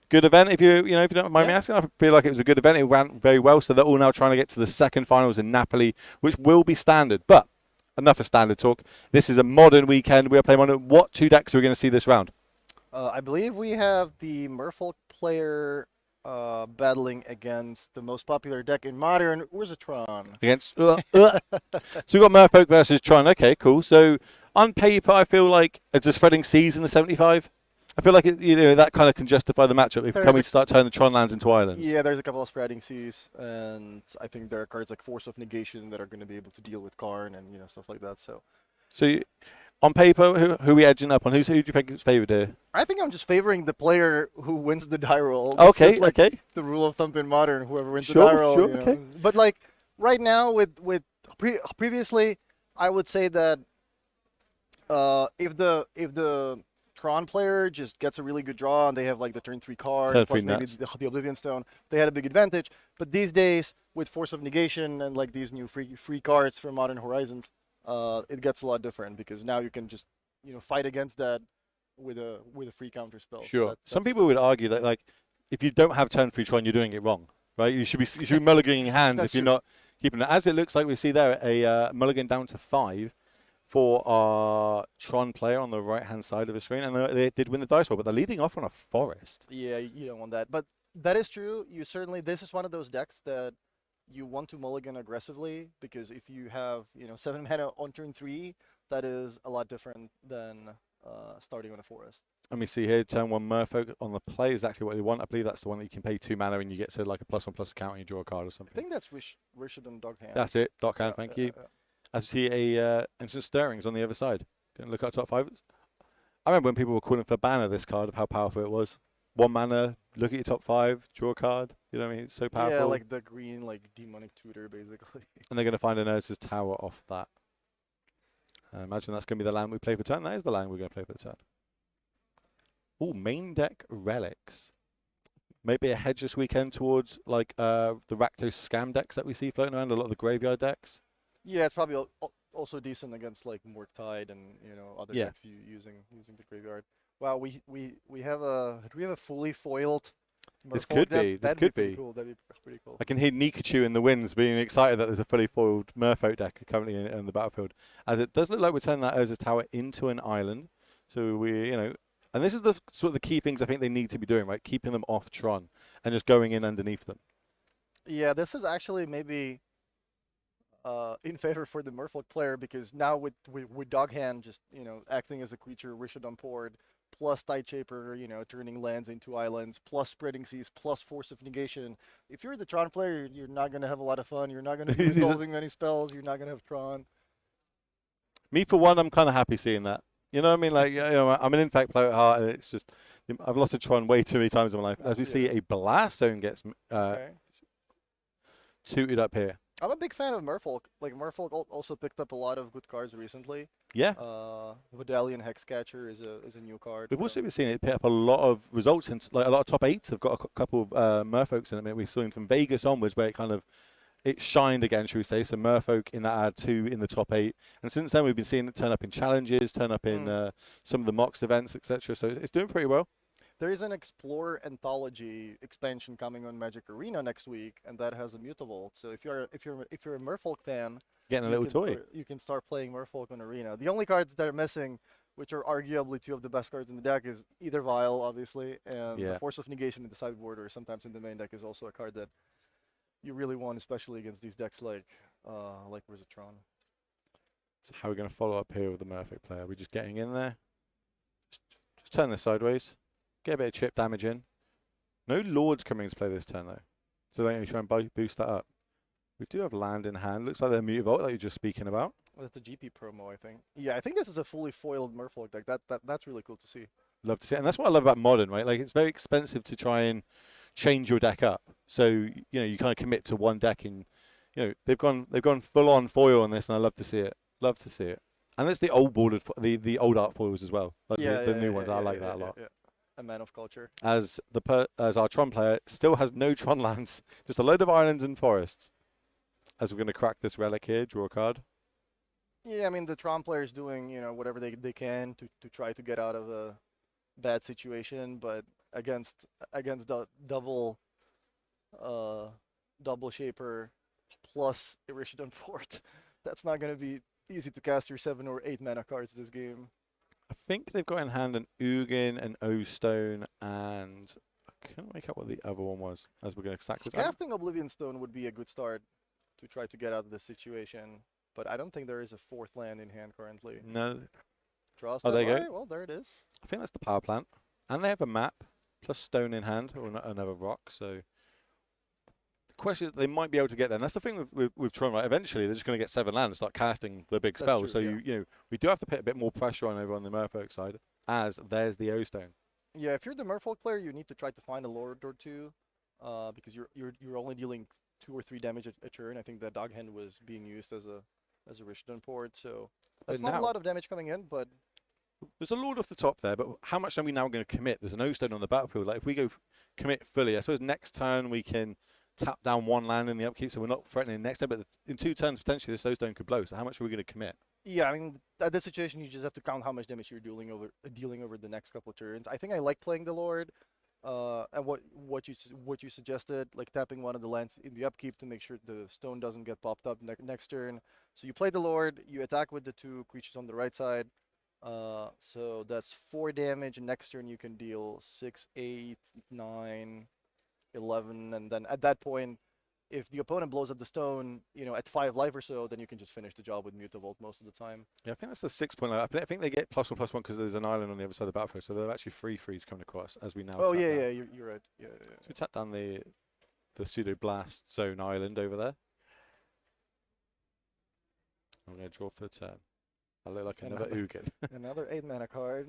Good event, if you don't mind me asking. I feel like it was a good event. It went very well, so they're all now trying to get to the second finals in Napoli, which will be standard. But enough of standard talk. This is a modern weekend. We are playing modern. What 2 decks are we going to see this round? I believe we have the Merfolk player battling against the most popular deck in Modern, Wizardtron. Against so we've got Merfolk versus Tron. Okay, cool. So on paper, I feel like it's a spreading seas in the 75. I feel like that kind of can justify the matchup. Can we start turning Tron lands into islands? Yeah, there's a couple of spreading seas, and I think there are cards like Force of Negation that are going to be able to deal with Karn and stuff like that. So on paper, who are we edging up on? Who do you think is favored here? I think I'm just favoring the player who wins the die roll. It's Okay, just like okay. The rule of thumb in Modern, whoever wins Sure, the die roll. sure, okay. But like right now, previously, I would say that if the Tron player just gets a really good draw and they have like the turn 3 card Turn plus 3 maybe nuts. the Oblivion Stone, they had a big advantage. But these days, with Force of Negation and like these new free cards for Modern Horizons, it gets a lot different because now you can just fight against that with a free counter spell. Sure. Some people would argue that like if you don't have turn 3 Tron, you're doing it wrong, right? You should be mulliganing hands if you're not keeping it. As it looks like we see there a mulligan down to 5 for our Tron player on the right-hand side of the screen, and they did win the dice roll, but they're leading off on a forest. Yeah, you don't want that. But that is true. This is one of those decks that you want to mulligan aggressively, because if you have 7 mana on turn 3, that is a lot different than starting on a forest. Let me see here. Turn 1 Merfolk on the play is actually what they want. I believe that's the one that you can pay 2 mana and you get to like a +1/+1 count and you draw a card or something. I think that's Rishadon Doghand. That's it. Dockhand, thank you. As we see a instant stirrings on the other side. Gonna look at top 5. I remember when people were calling for banner this card of how powerful it was. 1 mana, look at your top 5, draw a card. You know what I mean? It's so powerful. Yeah, like the green, like demonic tutor, basically. And they're going to find an Urza's Tower off that. I imagine that's going to be the land we play for turn. That is the land we're going to play for the turn. Oh, main deck relics. Maybe a hedge this weekend towards like the Rakdos scam decks that we see floating around. A lot of the graveyard decks. Yeah, it's probably also decent against like Morktide and other decks using the graveyard. Wow, we have a fully foiled. This could be. This could be. Cool. That'd be pretty cool. I can hear Nikachu in the winds being excited that there's a fully foiled Merfolk deck currently in the battlefield. As it does look like we're turning that Urza's Tower into an island. So we, and this is the sort of the key things I think they need to be doing, right? Keeping them off Tron and just going in underneath them. Yeah, this is actually maybe in favor for the Merfolk player, because now with Doghand just acting as a creature, Rishadon Port, plus Tideshaper, turning lands into islands, plus spreading seas, plus Force of Negation. If you're the Tron player, you're not going to have a lot of fun. You're not going to be resolving many spells. You're not going to have Tron. Me, for one, I'm kind of happy seeing that. You know what I mean? Like, I'm an Infect player at heart, and it's just, I've lost a Tron way too many times in my life. As we see, a Blast Zone gets tooted up here. I'm a big fan of Merfolk. Like, Merfolk also picked up a lot of good cards recently. Yeah. Vidalian Hexcatcher is a new card. We've also been seeing it pick up a lot of results, and like a lot of top 8s have got a couple of Merfolks in it. I mean, we've seen from Vegas onwards where it shined again, should we say. So Merfolk in that ad 2 in the top 8. And since then, we've been seeing it turn up in challenges, turn up in some of the Mox events, etc. So it's doing pretty well. There is an Explorer Anthology expansion coming on Magic Arena next week, and that has a Mutavault. So if you're a Merfolk fan, getting a little toy, you can start playing Merfolk on Arena. The only cards that are missing, which are arguably 2 of the best cards in the deck, is either Vial, obviously, and the Force of Negation in the sideboard, or sometimes in the main deck is also a card that you really want, especially against these decks like Wizardtron. So how are we going to follow up here with the Merfolk player? Are we just getting in there? Just turn this sideways. Get a bit of chip damage in. No Lords coming into play this turn, though. So they're going to try and boost that up. We do have land in hand. Looks like they're Mutavault that you're just speaking about. Well, that's a GP promo, I think. Yeah, I think this is a fully foiled Merfolk deck. That's really cool to see. Love to see it. And that's what I love about Modern, right? Like, it's very expensive to try and change your deck up. So, you kind of commit to one deck, and, they've gone full on foil on this, and I love to see it. Love to see it. And it's the old bordered, the old art foils as well. Like the new ones. I like that a lot. Yeah. A man of culture. As our Tron player still has no Tron lands, just a load of islands and forests. as we're going to crack this relic here, draw a card. Yeah, I mean the Tron player is doing whatever they can to try to get out of a bad situation, but against the double shaper plus Irishidon Port, that's not going to be easy to cast your 7 or 8 mana cards this game. I think they've got in hand an Ugin, an O-Stone, and I couldn't make out what the other one was as we're going to sack this. Casting Oblivion Stone would be a good start to try to get out of this situation, but I don't think there is a 4th land in hand currently. No. Draw Oh, step. there you go. Alright, well, there it is. I think that's the power plant. And they have a map, plus stone in hand, or another rock, so... The question is, they might be able to get there. And that's the thing with Tron, right? Eventually, they're just going to get 7 land and start casting the big That's spells. true, So, yeah. we do have to put a bit more pressure on over on the Merfolk side, as there's the O-Stone. Yeah, if you're the Merfolk player, you need to try to find a Lord or two, because you're only dealing 2 or 3 damage a turn. I think the Dog Hand was being used as a Richardon port, so that's not a now- lot of damage coming in, but There's a Lord off the top there, but how much are we now going to commit? There's an O-Stone on the battlefield. Like, if we go commit fully, I suppose next turn we can tap down 1 land in the upkeep, so we're not threatening next turn, but in 2 turns, potentially this O-Stone could blow. So how much are we going to commit? yeah, I mean at this situation you just have to count how much damage you're dealing over the next couple of turns. I think I like playing the Lord, and what you suggested, like tapping one of the lands in the upkeep to make sure the stone doesn't get popped up next turn. So you play the Lord, you attack with the 2 creatures on the right side. So that's 4 damage, and next turn you can deal 6, 8, 9, 11, and then at that point, if the opponent blows up the stone, at 5 life or so, then you can just finish the job with Mutavault most of the time. Yeah, I think that's the 6 point. I think they get +1/+1 because there's an island on the other side of the battlefield, so they're actually 3 frees coming across as we now. Oh tap yeah, down. yeah, you're right. Yeah. So we tap down the pseudo blast zone island over there. I'm going to draw for the turn. I look like another Ugin. Another 8 mana card.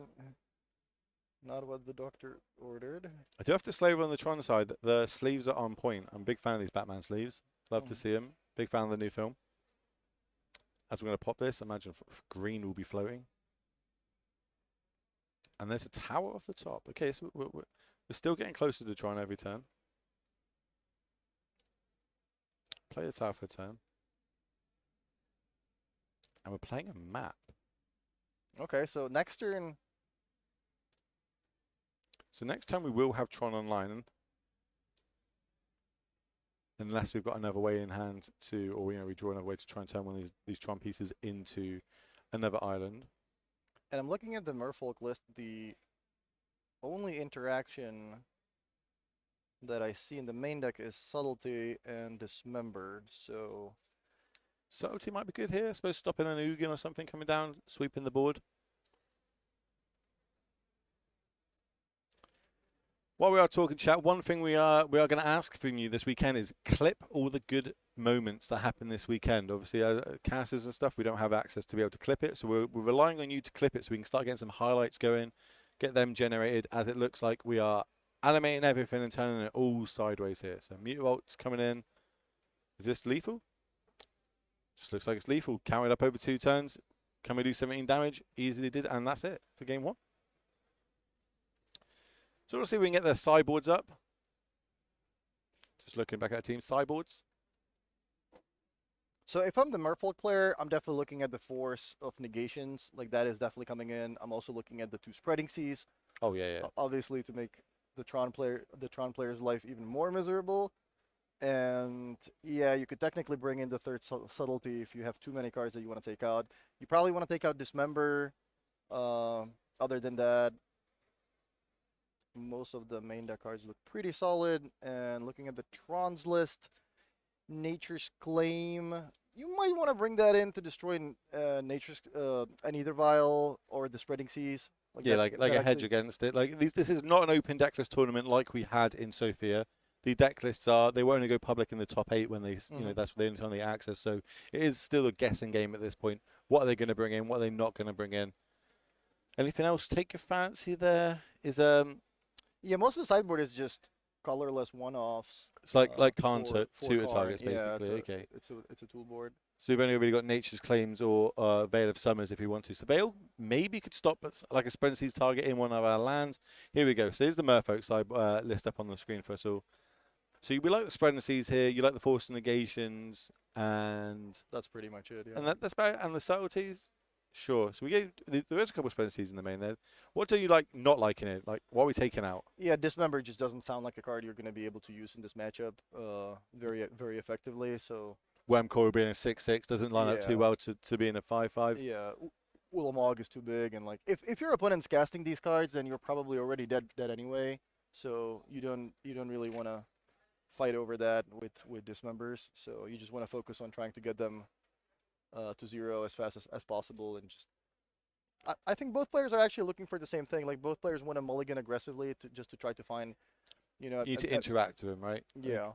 Not what the doctor ordered. I do have to slave on the Tron side that the sleeves are on point. I'm a big fan of these Batman sleeves. Love to see them. Big fan of the new film. As we're going to pop this, imagine green will be floating. And there's a tower off the top. Okay, so we're still getting closer to Tron every turn. Play the tower for a turn. And we're playing a map. Okay, so next turn. So next time we will have Tron online, unless we've got another way in hand to, or we draw another way to try and turn one of these Tron pieces into another island. And I'm looking at the Merfolk list. The only interaction that I see in the main deck is Subtlety and Dismembered. So Subtlety might be good here. I suppose stopping an Ugin or something coming down, sweeping the board. While we are talking chat, one thing we are going to ask from you this weekend is clip all the good moments that happen this weekend. Obviously, casters and stuff, we don't have access to be able to clip it, so we're relying on you to clip it so we can start getting some highlights going, get them generated, as it looks like we are animating everything and turning it all sideways here. So Mutavault's coming in. Is this lethal? Just looks like it's lethal. Counted up over 2 turns. Can we do 17 damage? Easily did, and that's it for game 1. So we'll see if we can get their sideboards up. Just looking back at our team, sideboards. So if I'm the Merfolk player, I'm definitely looking at the force of negations. Like that is definitely coming in. I'm also looking at the 2 spreading seas. Oh yeah, yeah. Obviously to make the Tron player's life even more miserable. And yeah, you could technically bring in the 3rd subtlety if you have too many cards that you want to take out. You probably want to take out Dismember. Other than that, most of the main deck cards look pretty solid. And looking at the Tron's list, Nature's Claim, you might want to bring that in to destroy Nature's Aether Vial or the Spreading Seas. Yeah, like a hedge against it. Like this is not an open decklist tournament like we had in Sofia. The deck lists they will only go public in the top 8 when they, that's the only time they get access. So it is still a guessing game at this point. What are they going to bring in? What are they not going to bring in? Anything else take your fancy there? Yeah, most of the sideboard is just colorless one-offs. It's like can't for tutor Karn. targets Yeah, basically. Okay. It's a tool board. So we've only really got Nature's Claims or Veil of Summers if we want to. So Veil maybe could stop like a Spread Seas target in one of our lands. Here we go. So here's the Merfolk side list up on the screen for us all. So we like the spread and seas here. You like the force negations, and That's pretty much it. Yeah. that's about it. And the subtleties. Sure. So there is a couple of spread and seas in the main there. What do you like not liking it? Like what are we taking out? Yeah, Dismember just doesn't sound like a card you're going to be able to use in this matchup very effectively. So Wemcore being a 6/6 doesn't line up too Yeah. well to being a 5/5. yeah, Willamog is too big, and like if your opponent's casting these cards, then you're probably already dead anyway. So you don't really want to fight over that with Dismembers. So you just want to focus on trying to get them to 0 as fast as possible, and just I think both players are actually looking for the same thing. Like both players want to mulligan aggressively to try to find, You need to interact with them, right? yeah.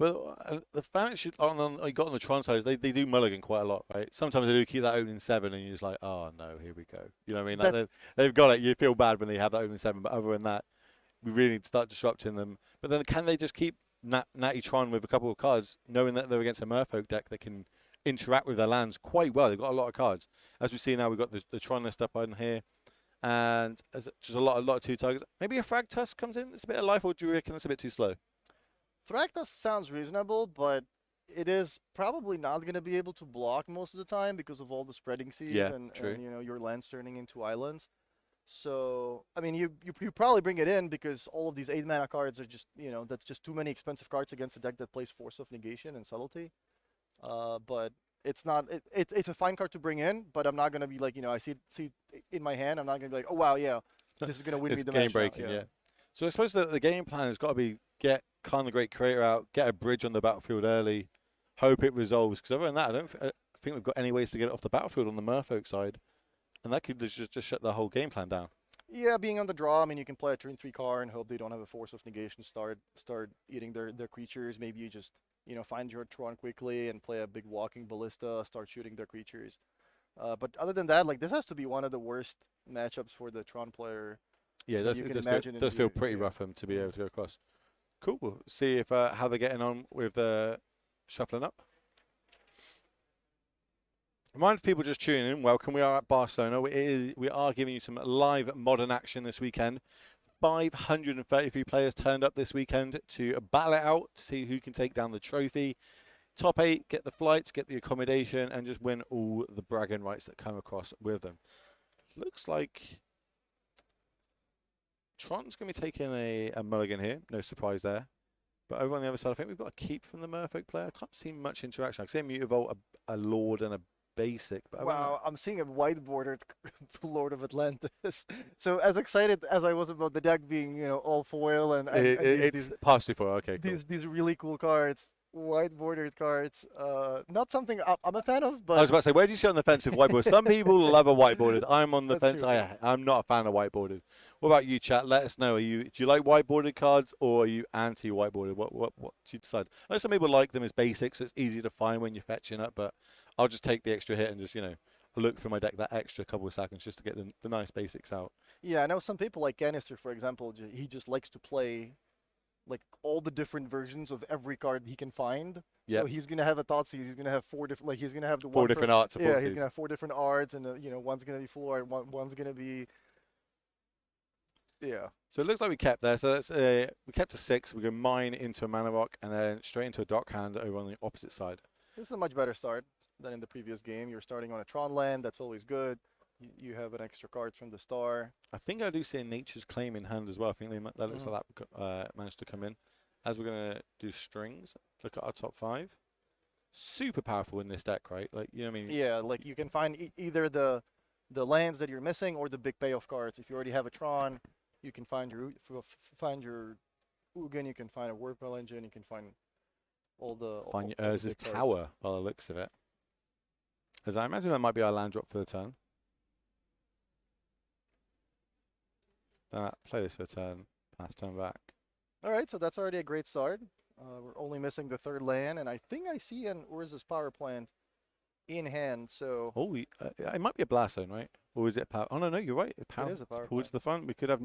Well, the advantage you got on the Tron side is they do mulligan quite a lot, right? Sometimes they do keep that opening 7, and you're just like, oh no, here we go. You know what I mean? Like they've got it. You feel bad when they have that opening 7, but other than that, we really need to start disrupting them. But then can they just keep Natty Tron with a couple of cards, knowing that they're against a Merfolk deck that can interact with their lands quite well? They've got a lot of cards. As we see now, we've got the Tron list up on here, and there's just a lot of 2 targets. Maybe a Frag Tusk comes in. It's a bit of life, or do you reckon it's a bit too slow? Thragtusk sounds reasonable, but it is probably not going to be able to block most of the time because of all the spreading seas and your lands turning into islands. So I mean, you probably bring it in because all of these 8 mana cards are just that's just too many expensive cards against a deck that plays Force of Negation and Subtlety. But it's not it's a fine card to bring in, but I'm not going to be like I see it in my hand. I'm not going to be like, oh wow, yeah, this is going to win me the match. It's game breaking, yeah. So I suppose the game plan has got to be get Khan the Great Creator out, get a bridge on the battlefield early, hope it resolves. Because other than that, I don't think we've got any ways to get it off the battlefield on the Merfolk side, and that could just shut the whole game plan down. Yeah, being on the draw, I mean, you can play a turn 3 card and hope they don't have a Force of Negation start eating their creatures. Maybe you just find your Tron quickly and play a big Walking Ballista, start shooting their creatures. But other than that, like this has to be one of the worst matchups for the Tron player. Yeah, it does feel pretty rough for them to be able to go across. Cool. We'll see if how they're getting on with shuffling up. Remind people just tuning in, welcome. We are at Barcelona. We are giving you some live modern action this weekend. 533 players turned up this weekend to battle it out to see who can take down the trophy. Top 8, get the flights, get the accommodation, and just win all the bragging rights that come across with them. Looks like Tron's going to be taking a mulligan here. No surprise there. But over on the other side, I think we've got a keep from the Merfolk player. I can't see much interaction. I can see a Mutavault, a Lord, and a Basic. But wow, I'm seeing a white-bordered Lord of Atlantis. So as excited as I was about the deck being, all foil and it's partially foil. Okay, cool. These really cool cards, white-bordered cards. Not something I'm a fan of. But I was about to say, where do you sit on the fence with whiteboard? Some people love a whiteboarded. I'm on the fence. True. I'm not a fan of whiteboarded. What about you, chat? Let us know. Do you like whiteboarded cards or are you anti-whiteboarded? What do you decide? I know some people like them as basics, so it's easy to find when you're fetching up, but I'll just take the extra hit and just, look for my deck that extra couple of seconds just to get the nice basics out. Yeah, I know some people like Canister, for example, he just likes to play like all the different versions of every card he can find. Yep. So he's gonna have a Thoughtseize. He's gonna have 4 different. Like he's gonna have the 4 different arts. Yeah, he's gonna have 4 different arts, and one's gonna be full art, one's gonna be. Yeah. So it looks like we kept there. So that's we kept to 6. We go mine into a mana rock and then straight into a dock hand over on the opposite side. This is a much better start than in the previous game. You're starting on a Tron land. That's always good. You have an extra card from the star. I think I do see a Nature's Claim in hand as well. I think that looks like that managed to come in. As we're going to do strings, look at our top 5. Super powerful in this deck, right? Like, you know what I mean? Yeah, like you can find either the lands that you're missing or the big payoff cards. If you already have a Tron, you can find your Ugin, you can find a Workmill Engine, you can find all the... Find your Urza's Tower by the looks of it. As I imagine that might be our land drop for the turn. Play this for a turn, pass turn back. All right, so that's already a great start. We're only missing the 3rd land, and I think I see an Urza's Power Plant in hand, so... Oh, it might be a Blast Zone, right? Or is it power? Oh, no, you're right. It is a power plant. Towards the front, we could have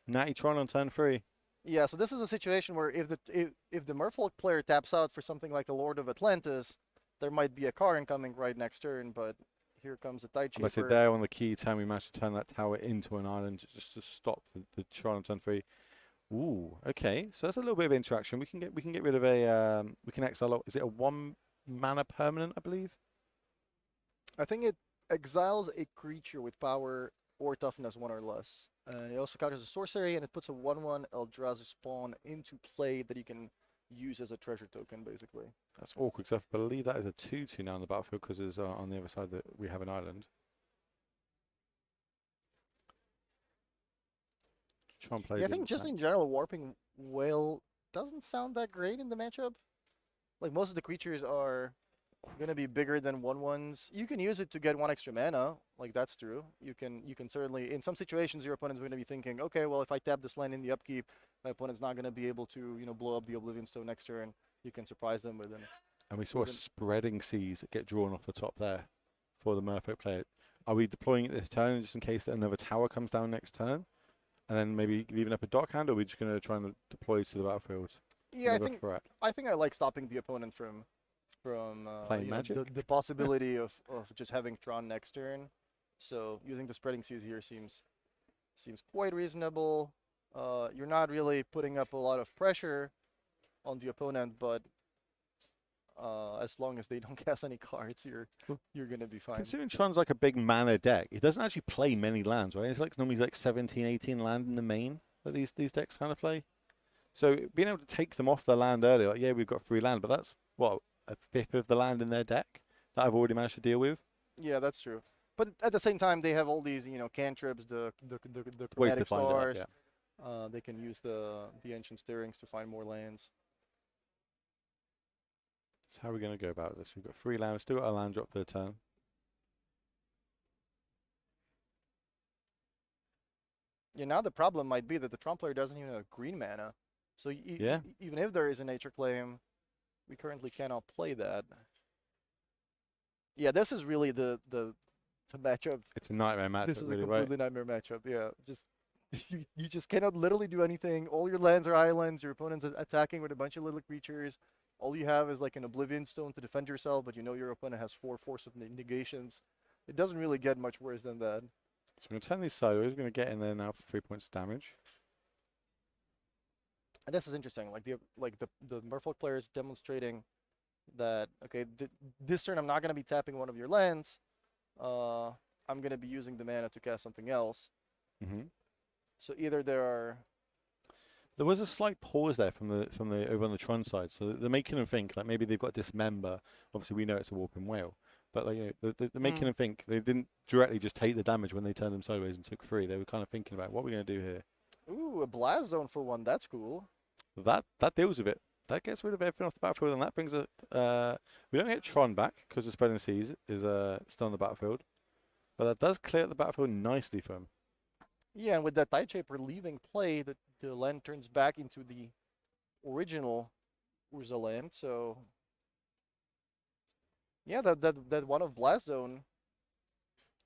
Natty Tron on turn 3. Yeah, so this is a situation where if the Merfolk player taps out for something like a Lord of Atlantis, there might be a Karn coming right next turn, but here comes a Tideshaper. I said there on the key turn, we managed to turn that tower into an island just to stop the Tron on turn 3. Ooh, okay. So that's a little bit of interaction. We can get rid of a we can exile. Is it a 1 mana permanent? I believe. I think it exiles a creature with power or toughness 1 or less. And it also counters a sorcery, and it puts a 1/1 Eldrazi spawn into play that you can use as a treasure token, basically. That's awkward because I believe that is a 2/2 now on the battlefield because there's on the other side that we have an island. Try and play. Yeah, I think just in general, Warping Whale doesn't sound that great in the matchup. Like, most of the creatures are going to be bigger than 1/1s. You can use it to get 1 extra mana, like that's true. You can certainly, in some situations, your opponent's going to be thinking, okay, well, if I tap this land in the upkeep, my opponent's not going to be able to, blow up the Oblivion Stone next turn. You can surprise them with an. And we saw a spreading seas get drawn off the top there for the Merfolk player. Are we deploying it this turn just in case another tower comes down next turn? And then maybe leaving up a Dockhand, or are we just going to try and deploy to the battlefield? Yeah, I think I like stopping the opponent from Playing Magic? the possibility of just having Tron next turn. So using the spreading seas here seems quite reasonable. You're not really putting up a lot of pressure on the opponent, but as long as they don't cast any cards, you're gonna be fine. Considering Tron's like a big mana deck, it doesn't actually play many lands, right? It's like normally like 17, 18 land in the main that these decks kind of play. So being able to take them off the land early, like, yeah, we've got 3 land, but that's what, a fifth of the land in their deck that I've already managed to deal with. Yeah, that's true. But at the same time, they have all these, cantrips, the Ways chromatic to find it, stars. yeah. They can use the ancient stirrings to find more lands. So how are we going to go about this? We've got 3 lands, still got a land drop for the turn. Yeah, now the problem might be that the Tron player doesn't even have green mana. So even if there is a nature claim, we currently cannot play that. Yeah, this is really the matchup. It's a nightmare matchup, This is really, a completely nightmare matchup. Yeah, just you just cannot literally do anything. All your lands are islands. Your opponent's attacking with a bunch of little creatures. All you have is like an Oblivion Stone to defend yourself, but your opponent has 4 Force of Negations. It doesn't really get much worse than that. So we're going to turn these sideways. We're going to get in there now for 3 points damage. And this is interesting. Like the Merfolk player is demonstrating that, okay, this turn I'm not going to be tapping one of your lands. I'm going to be using the mana to cast something else. Mm-hmm. So either there was a slight pause there from the over on the Tron side, so they're making them think like maybe they've got Dismember. Obviously, we know it's a Warping Whale, but like they're making them think they didn't directly just take the damage when they turned them sideways and took 3. They were kind of thinking about what are we going to do here. Ooh, a Blast Zone for 1. That's cool. That deals with it. That gets rid of everything off the battlefield, and that brings a. We don't get Tron back because the Spreading Seas is still on the battlefield, but that does clear up the battlefield nicely for him. Yeah, and with that Tide Shaper leaving play, the land turns back into the original Urza land. So yeah, that one of Blast Zone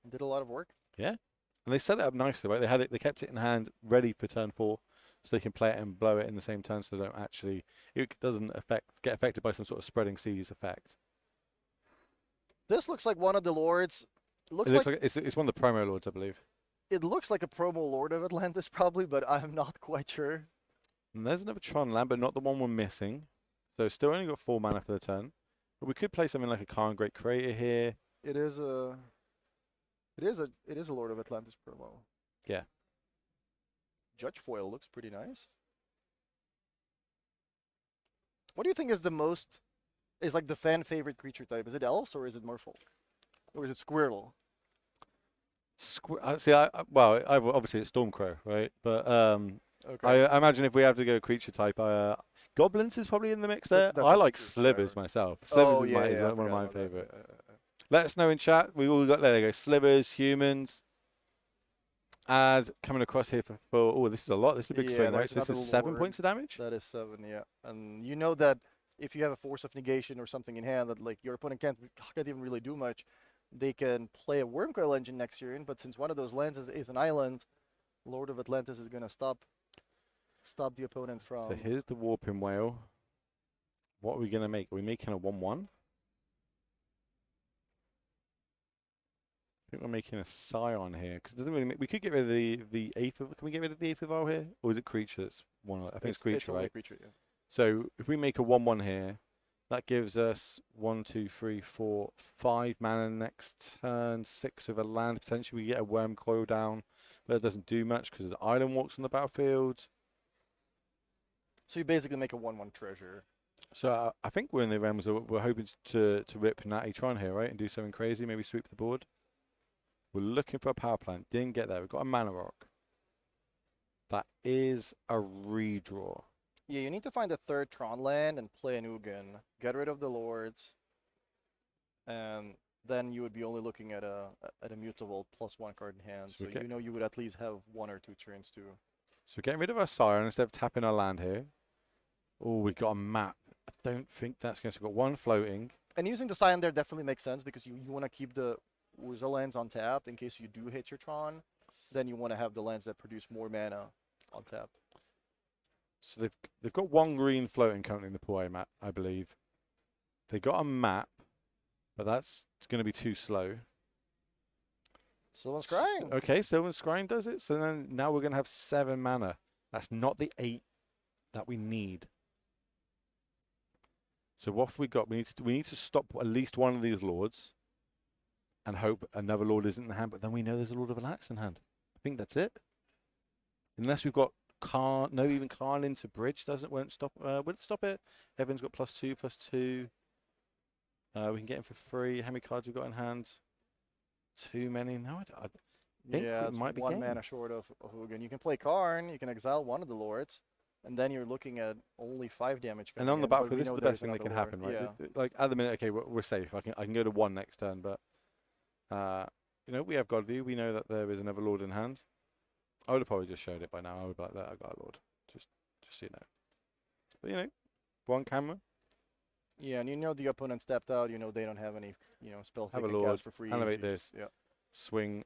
did a lot of work. Yeah, and they set it up nicely, right? They had it. They kept it in hand, ready for turn 4, so they can play it and blow it in the same turn, so they don't actually. It doesn't get affected by some sort of Spreading Seas effect. This looks like one of the lords. It looks like it's one of the promo lords, I believe. It looks like a promo Lord of Atlantis, probably, but I'm not quite sure. And there's another Tron land, but not the one we're missing. So still only got 4 mana for the turn. But we could play something like a Khan Great Creator here. It is a Lord of Atlantis promo. Yeah. Judge Foil looks pretty nice. What do you think is like the fan favorite creature type? Is it elves or is it merfolk? Or is it squirrel? Obviously it's Stormcrow, right? But Okay. I imagine if we have to go creature type, Goblins is probably in the mix there. I like Slivers myself. Slivers is one of my favorite. Let us know in chat. We all got, there you go, Slivers, humans. As coming across here for this is a lot. This is a big swing, right? So this is 7 points of damage? That is 7, yeah. And you know that if you have a Force of Negation or something in hand that like your opponent can't even really do much, they can play a Wormcoil Engine next turn, but since one of those lands is an island, Lord of Atlantis is going to stop the opponent from... So here's the Warping Whale. What are we going to make? Are we making a 1/1? think we're making a Scion here because it doesn't really. We could get rid of the eighth. Can we get rid of the eighth of here, or is it creature? That's one. I think it's creature, It's only right? creature, yeah. So if we make a 1/1 here, that gives us 1, 2, 3, 4, 5 mana next turn. 6 with a land. Potentially we get a worm coil down, but it doesn't do much because the island walks on the battlefield. So you basically make a 1/1 treasure. So I think we're in the realms of we're hoping to rip Natty Tron here, right, and do something crazy. Maybe sweep the board. We're looking for a power plant. Didn't get there. We've got a mana rock. That is a redraw. Yeah, you need to find a third Tron land and play an Ugin. Get rid of the lords, and then you would be only looking at a mutable +1 card in hand. So So we you know you would at least have 1 or 2 turns to. So we're getting rid of our Siren instead of tapping our land here. Oh, we've got a map. I don't think that's going to. We've got 1 floating. And using the Scion there definitely makes sense because you want to keep the Urza lands untapped in case you do hit your Tron. Then you want to have the lands that produce more mana untapped. So they've got 1 green floating currently in the pool, I believe. They got a map, but that's going to be too slow. Sylvan Scrying. Okay, Sylvan Scrying does it. So then now we're going to have 7 mana. That's not the 8 that we need. So what have we got? We need to stop at least one of these lords and hope another lord isn't in hand. But then we know there's a Lord of Atlantis in hand. I think that's it. Unless we've got even Karn into bridge won't stop. Will it stop it? Evan's got +2/+2. We can get him for free. How many cards we've got in hand? Too many. No, I think Yeah, it it's might be 1 game. mana short of Ugin. You can play Karn. You can exile one of the lords, and then you're looking at only 5 damage. And coming on the in, but battlefield, we this is know the there's best thing that can another happen, lord. right? Yeah. Like at the minute, okay, we're safe. I can go to 1 next turn, but we have Godview. We know that there is another lord in hand. I would have probably just showed it by now. I would be like, "Look, I got a lord," just so you know. But 1 camera, Yeah, and you know the opponent stepped out. You know they don't have any spells Have they a can lord, cast for free. elevate You this. yeah. swing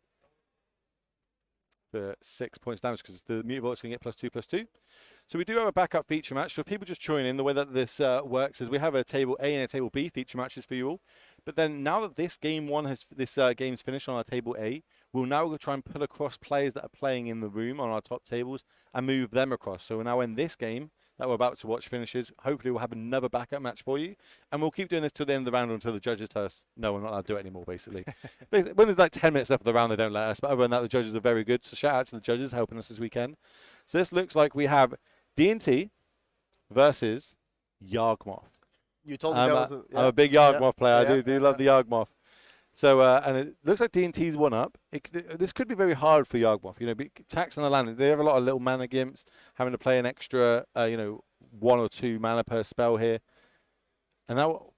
for 6 points damage because the mutable is going to get +2/+2. So we do have a backup feature match. So people just join in. The way that this works is we have a table A and a table B feature matches for you all. But then now that this game's finished on our table A, we'll now try and pull across players that are playing in the room on our top tables and move them across. So now in this game that we're about to watch finishes, hopefully we'll have another backup match for you. And we'll keep doing this till the end of the round until the judges tell us, no, we're not allowed to do it anymore, basically. When there's like 10 minutes left of the round, they don't let us. But other than that, the judges are very good. So shout out to the judges helping us this weekend. So this looks like we have D&T versus Yawgmoth. You told me I'm that was a big Yawgmoth player. I Yeah, do love the Yawgmoth. So, and it looks like D&T's 1 up. This could be very hard for Yawgmoth. Tax on the land. They have a lot of little mana gimps, having to play an extra, 1 or 2 mana per spell here. And now,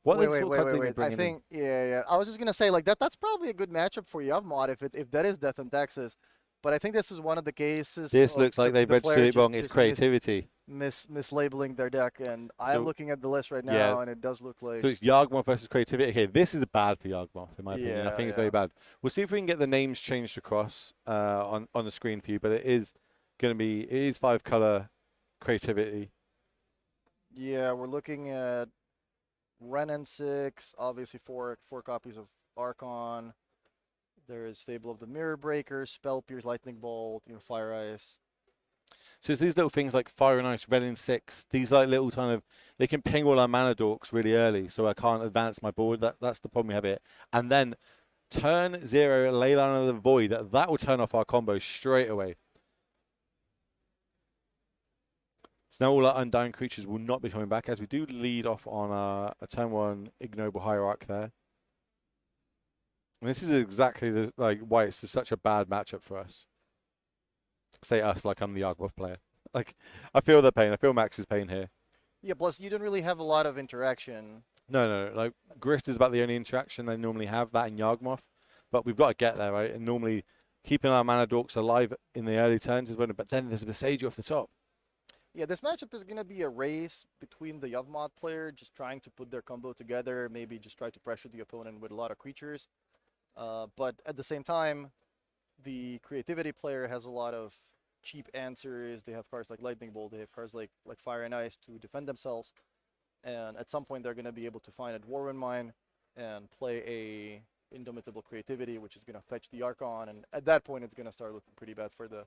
Wait. I think, yeah. I was just gonna say that's probably a good matchup for Yawgmoth if that is Death and Taxes. But I think this is one of the cases. This looks like they've registered it wrong. It's creativity. Mislabeling their deck, and I'm So- looking at the list right now, Yeah. and it does look like. So it's Yawgmoth versus creativity. Okay, this is bad for Yawgmoth, in my opinion. I Yeah, think it's very yeah. bad. We'll see if we can get the names changed across on the screen for you, but it is 5-color creativity. Yeah, we're looking at Renan 6, obviously four copies of Archon. There is Fable of the Mirror Breaker, Spell Pierce, Lightning Bolt, Fire Ice. So it's these little things like Fire and Ice, Red and 6. These like little they can ping all our mana dorks really early, so I can't advance my board. That's the problem we have here. And then turn 0, Leyline of the Void. That will turn off our combo straight away. So now all our Undying creatures will not be coming back, as we do lead off on a turn 1 Ignoble Hierarch there. And this is exactly why it's such a bad matchup for us. Say us like I'm the Yawgmoth player. I feel the pain. I feel Max's pain here. Yeah, plus you don't really have a lot of interaction. No. Grist is about the only interaction they normally have, that and Yawgmoth. But we've got to get there, right? And normally keeping our mana dorks alive in the early turns is when. But then there's a Besage off the top. Yeah, this matchup is going to be a race between the Yawgmoth player just trying to put their combo together, maybe just try to pressure the opponent with a lot of creatures. But at the same time, the creativity player has a lot of cheap answers. They have cards like Lightning Bolt. They have cards like Fire and Ice to defend themselves. And at some point, they're going to be able to find a Dwarven Mine and play Indomitable Creativity, which is going to fetch the Archon, and at that point it's going to start looking pretty bad for the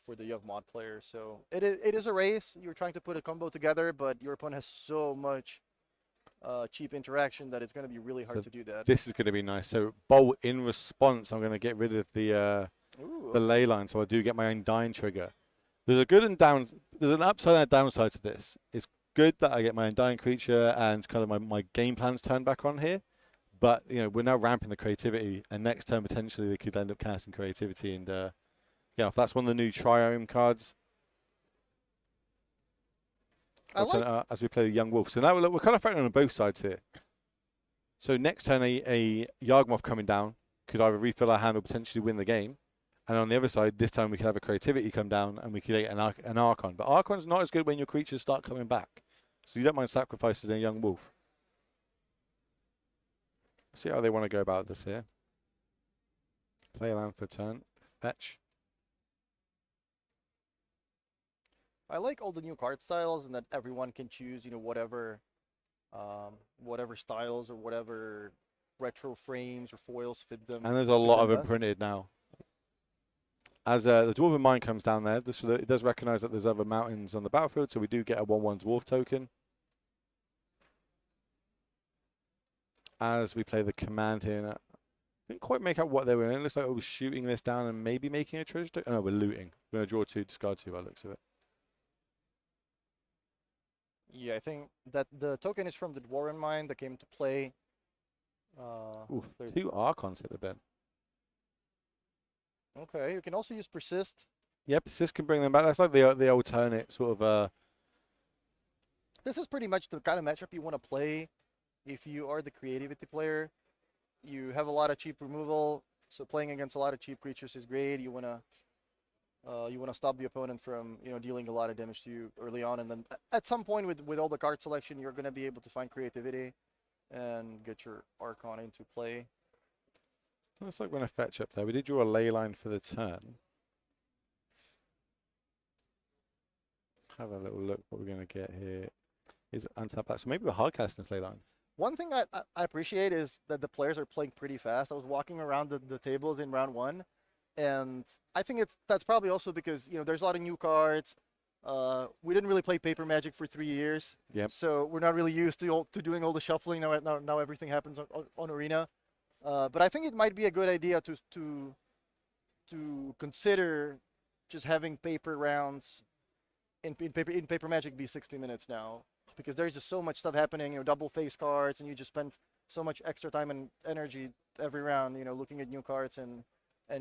Yov mod player. So it is a race. You're trying to put a combo together, but your opponent has so much cheap interaction that it's going to be really hard to do that. This is going to be nice. So bolt in response, I'm going to get rid of the ley line, so I do get my own dying trigger. There's a good and down. There's an upside and a downside to this. It's good that I get my own dying creature and kind of my game plan's turned back on here. But we're now ramping the creativity, and next turn potentially they could end up casting creativity. And if that's one of the new triome cards. As we play the Young Wolf. So now we're kind of fighting on both sides here. So next turn, a Yawgmoth coming down could either refill our hand or potentially win the game. And on the other side, this time we could have a creativity come down and we could get an Archon. But Archon's not as good when your creatures start coming back. So you don't mind sacrificing a Young Wolf. See how they want to go about this here. Play a land for a turn. Fetch. I like all the new card styles and that everyone can choose, whatever styles or whatever retro frames or foils fit them. And there's a lot of them printed now. As the Dwarven Mine comes down there, it does recognize that there's other mountains on the battlefield, so we do get a 1/1 Dwarf token. As we play the command here, I didn't quite make out what they were in. It looks like we were shooting this down and maybe making a treasure token. Oh, no, we're looting. We're going to draw 2, discard 2 by the looks of it. Yeah, I think that the token is from the Dwarven Mine that came to play. Oof, 2 Archons hit the bin. Okay, you can also use Persist. Yep, Persist can bring them back. That's like the alternate sort of... This is pretty much the kind of matchup you want to play if you are the creativity player. You have a lot of cheap removal, so playing against a lot of cheap creatures is great. You want to stop the opponent from dealing a lot of damage to you early on, and then at some point with all the card selection, you're going to be able to find creativity and get your Archon into play. Looks like we're going to fetch up there. We did draw a ley line for the turn. Have a little look what we're going to get here. Is untap that. So maybe we're hard casting this ley line. One thing I appreciate is that the players are playing pretty fast. I was walking around the tables in round 1, and I think that's probably also because there's a lot of new cards. We didn't really play Paper Magic for 3 years, so we're not really used to doing all the shuffling. Now everything happens on Arena. But I think it might be a good idea to consider just having paper rounds in Paper Magic be 60 minutes now, because there's just so much stuff happening. Double face cards, and you just spend so much extra time and energy every round. Looking at new cards and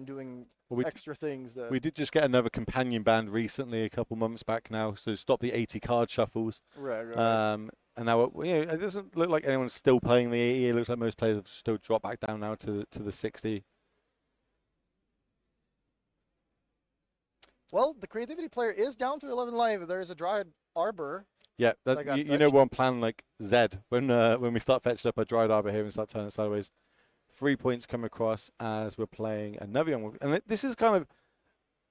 doing extra things. We did just get another companion band recently, a couple months back now, so stop the 80 card shuffles. Right. And now it doesn't look like anyone's still playing the 80. It looks like most players have still dropped back down now to the 60. Well, the creativity player is down to 11 life. There is a Dryad Arbor. Yeah, you know we're on plan like Z when we start fetching up a Dryad Arbor here and start turning sideways. 3 points come across as we're playing another young one. And this is kind of,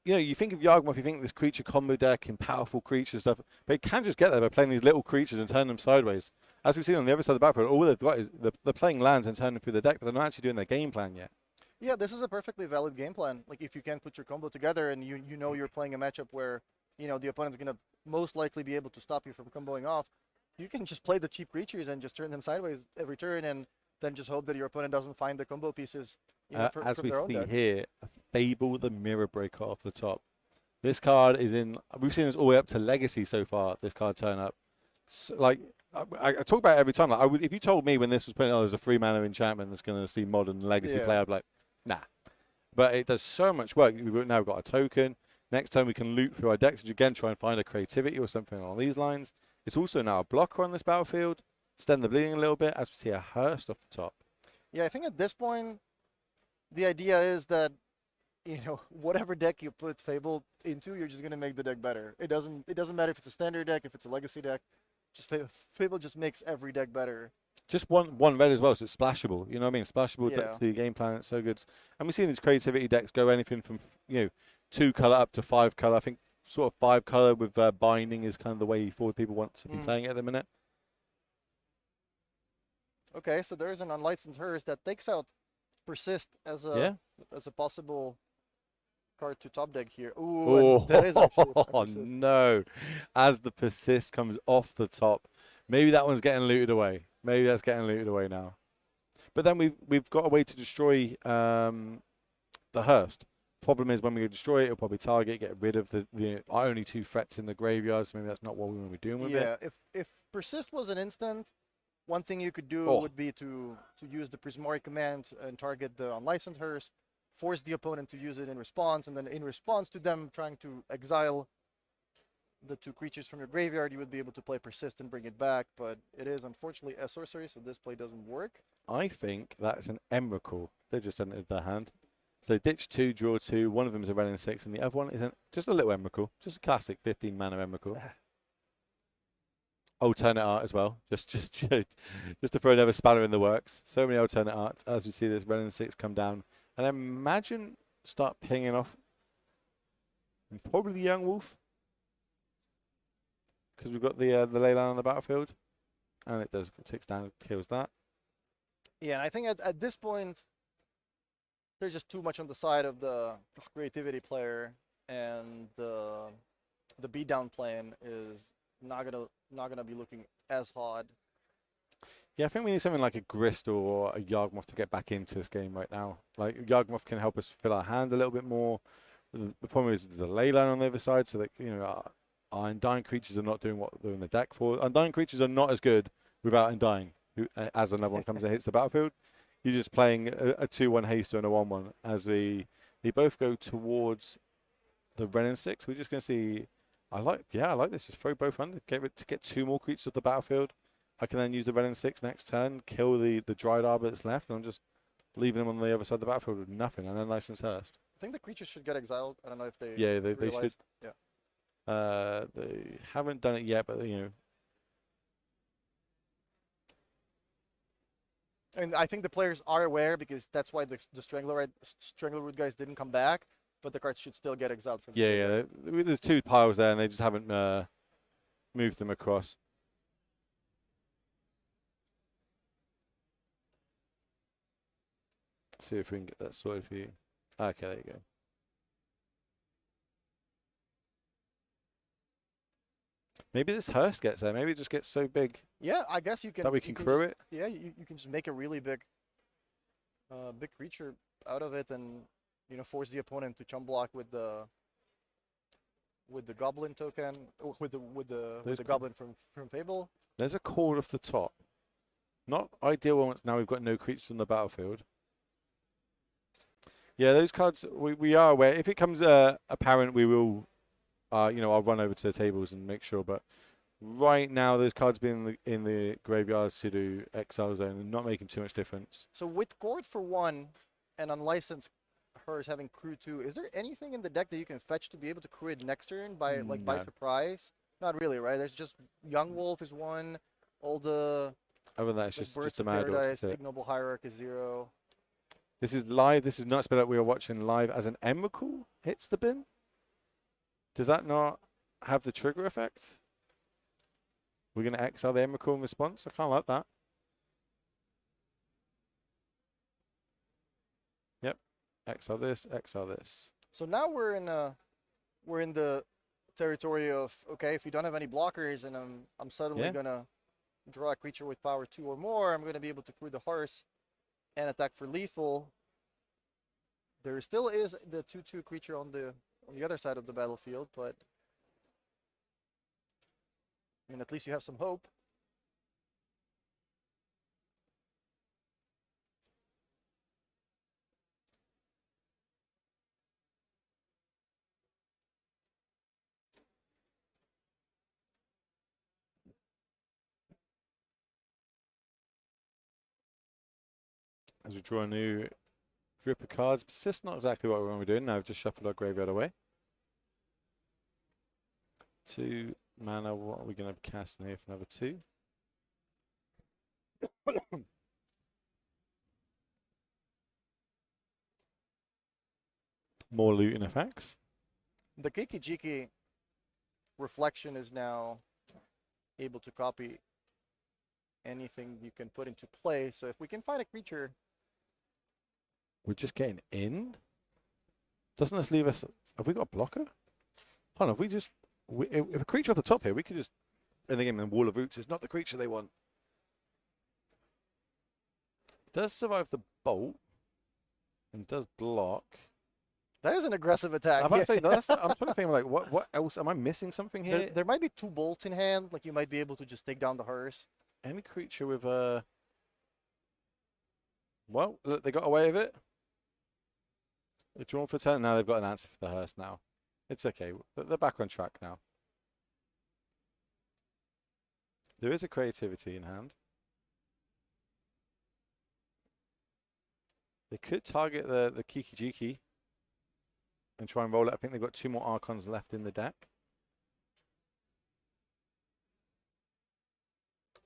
you think of Yawgmoth, you think this creature combo deck and powerful creature stuff, but it can just get there by playing these little creatures and turn them sideways. As we've seen on the other side of the battlefield, all they've got is they're playing lands and turning through the deck, but they're not actually doing their game plan yet. Yeah, this is a perfectly valid game plan. Like, if you can put your combo together and you know you're playing a matchup where, the opponent's going to most likely be able to stop you from comboing off, you can just play the cheap creatures and just turn them sideways every turn, and then just hope that your opponent doesn't find the combo pieces from their own deck. As we see here, Fable the Mirror Breaker off the top. This card is we've seen this all the way up to Legacy so far, this card turn up. So, I talk about it every time. If you told me when this was playing, there's a 3-mana enchantment that's going to see Modern Legacy play, I'd be like, nah. But it does so much work. We've now got a token. Next time we can loot through our decks, which again, try and find a creativity or something along these lines. It's also now a blocker on this battlefield. Stem the bleeding a little bit as we see a Hearst off the top. Yeah, I think at this point, the idea is that, whatever deck you put Fable into, you're just going to make the deck better. It doesn't matter if it's a standard deck, if it's a legacy deck. Fable just makes every deck better. Just one red as well, so it's splashable. You know what I mean? Splashable deck to the game plan. It's so good. And we've seen these creativity decks go anything from 2 color up to 5 color. I think sort of 5 color with binding is kind of the way forward people want to be playing it at the minute. Okay, so there's an unlicensed Hearse that takes out Persist as Yeah. a possible card to top deck here. Ooh, Oh, and that is actually a Persist. no. As the Persist comes off the top, maybe that one's getting looted away. Maybe that's getting looted away now. But then we've got a way to destroy the Hearse. Problem is when we destroy it, it'll probably target, get rid of the only 2 threats in the graveyard, so maybe that's not what we want to be doing with it. Yeah, if Persist was an instant, one thing you could do Oh. would be to use the Prismari command and target the unlicensed Hearse, force the opponent to use it in response, and then in response to them trying to exile the 2 creatures from your graveyard, you would be able to play Persist and bring it back, but it is unfortunately a sorcery, so this play doesn't work. I think that's an Emrakul. They just entered their hand. So ditch 2, draw 2. One of them is a Ren and 6, and the other one is just a little Emrakul. Just a classic 15 mana Emrakul. Alternate art as well. Just to throw another spanner in the works. So many alternate arts as we see this Ren and 6 come down. And imagine start pinging off. And probably the Young Wolf. Because we've got the Leyline on the battlefield. And it ticks down, kills that. Yeah, and I think at this point, there's just too much on the side of the creativity player, and the beatdown plan is not gonna be looking as hard. Yeah, I think we need something like a Grist or a Yawgmoth to get back into this game right now. Like Yawgmoth can help us fill our hand a little bit more. The problem is the Leyline on the other side, so that our Undying creatures are not doing what they're in the deck for. Undying creatures are not as good without Undying. As another one comes and hits the battlefield, you're just playing a 2-1 haster and a 1-1 as they both go towards the Ren and 6. We're just going to see. I like this. Just throw both under. Get 2 more creatures off the battlefield. I can then use the Ren and 6 next turn, kill the Dryad Arbor that's left, and I'm just leaving them on the other side of the battlefield with nothing, and then License Hearst. I think the creatures should get exiled. I don't know if they They should. Yeah. They haven't done it yet, but And I think the players are aware because that's why the Strangleroot guys didn't come back, but the cards should still get exiled from the graveyard. There's 2 piles there, and they just haven't moved them across. See if we can get that sorted for you. Okay, there you go. Maybe this Hearst gets there. Maybe it just gets so big Yeah, I guess you can. that we can crew it. Yeah, you can just make a really big creature out of it, and force the opponent to chump block with the goblin token, or with the goblin from Fable. There's a cord off the top. Not ideal once now we've got no creatures on the battlefield. Yeah, those cards we are aware. If it comes apparent, we will. I'll run over to the tables and make sure. But right now, those cards being in the graveyards to do exile zone and not making too much difference. So with Cord for 1 and unlicensed Hearse having crew 2, is there anything in the deck that you can fetch to be able to crew it next turn by by surprise? Not really, right? There's just Young Wolf is 1, all the other than that, it's just Burst a of Mad Paradise, Ignoble Hierarch is 0. This is live. This is not spelled out. We are watching live as an Emrakul hits the bin. Does that not have the trigger effect? We're going to exile the Emrakul in response? I can't like that. Yep. Exile this, exile this. So now we're in the territory of, okay, if you don't have any blockers and I'm suddenly gonna draw a creature with power 2 or more, I'm gonna be able to crew the Hearse and attack for lethal. There still is the 2/2 creature on the other side of the battlefield, but I mean, at least you have some hope. As we draw a new drip of cards, but this is not exactly what we want to be doing. Now we've just shuffled our graveyard away. 2 mana, what are we going to cast in here for another 2? More looting effects. The Kiki-Jiki Reflection is now able to copy anything you can put into play. So if we can find a creature, We're just getting in? Doesn't this leave us... Have we got a blocker? Hold on, if we just... if a creature off the top here, we could just... In the game, then Wall of Roots is not the creature they want. Does survive the bolt. And does block. that is an aggressive attack. I'm about to say, that's, I'm sort of thinking, like, what else? Am I missing something here? There might be 2 bolts in hand. Like you might be able to just take down the hearse. Any creature with a... Well, look, they got away with it. They're drawn for turn. Now they've got an answer for the hearse now. It's okay. They're back on track now. There is a creativity in hand. They could target the Kiki-Jiki and try and roll it. I think they've got 2 more Archons left in the deck.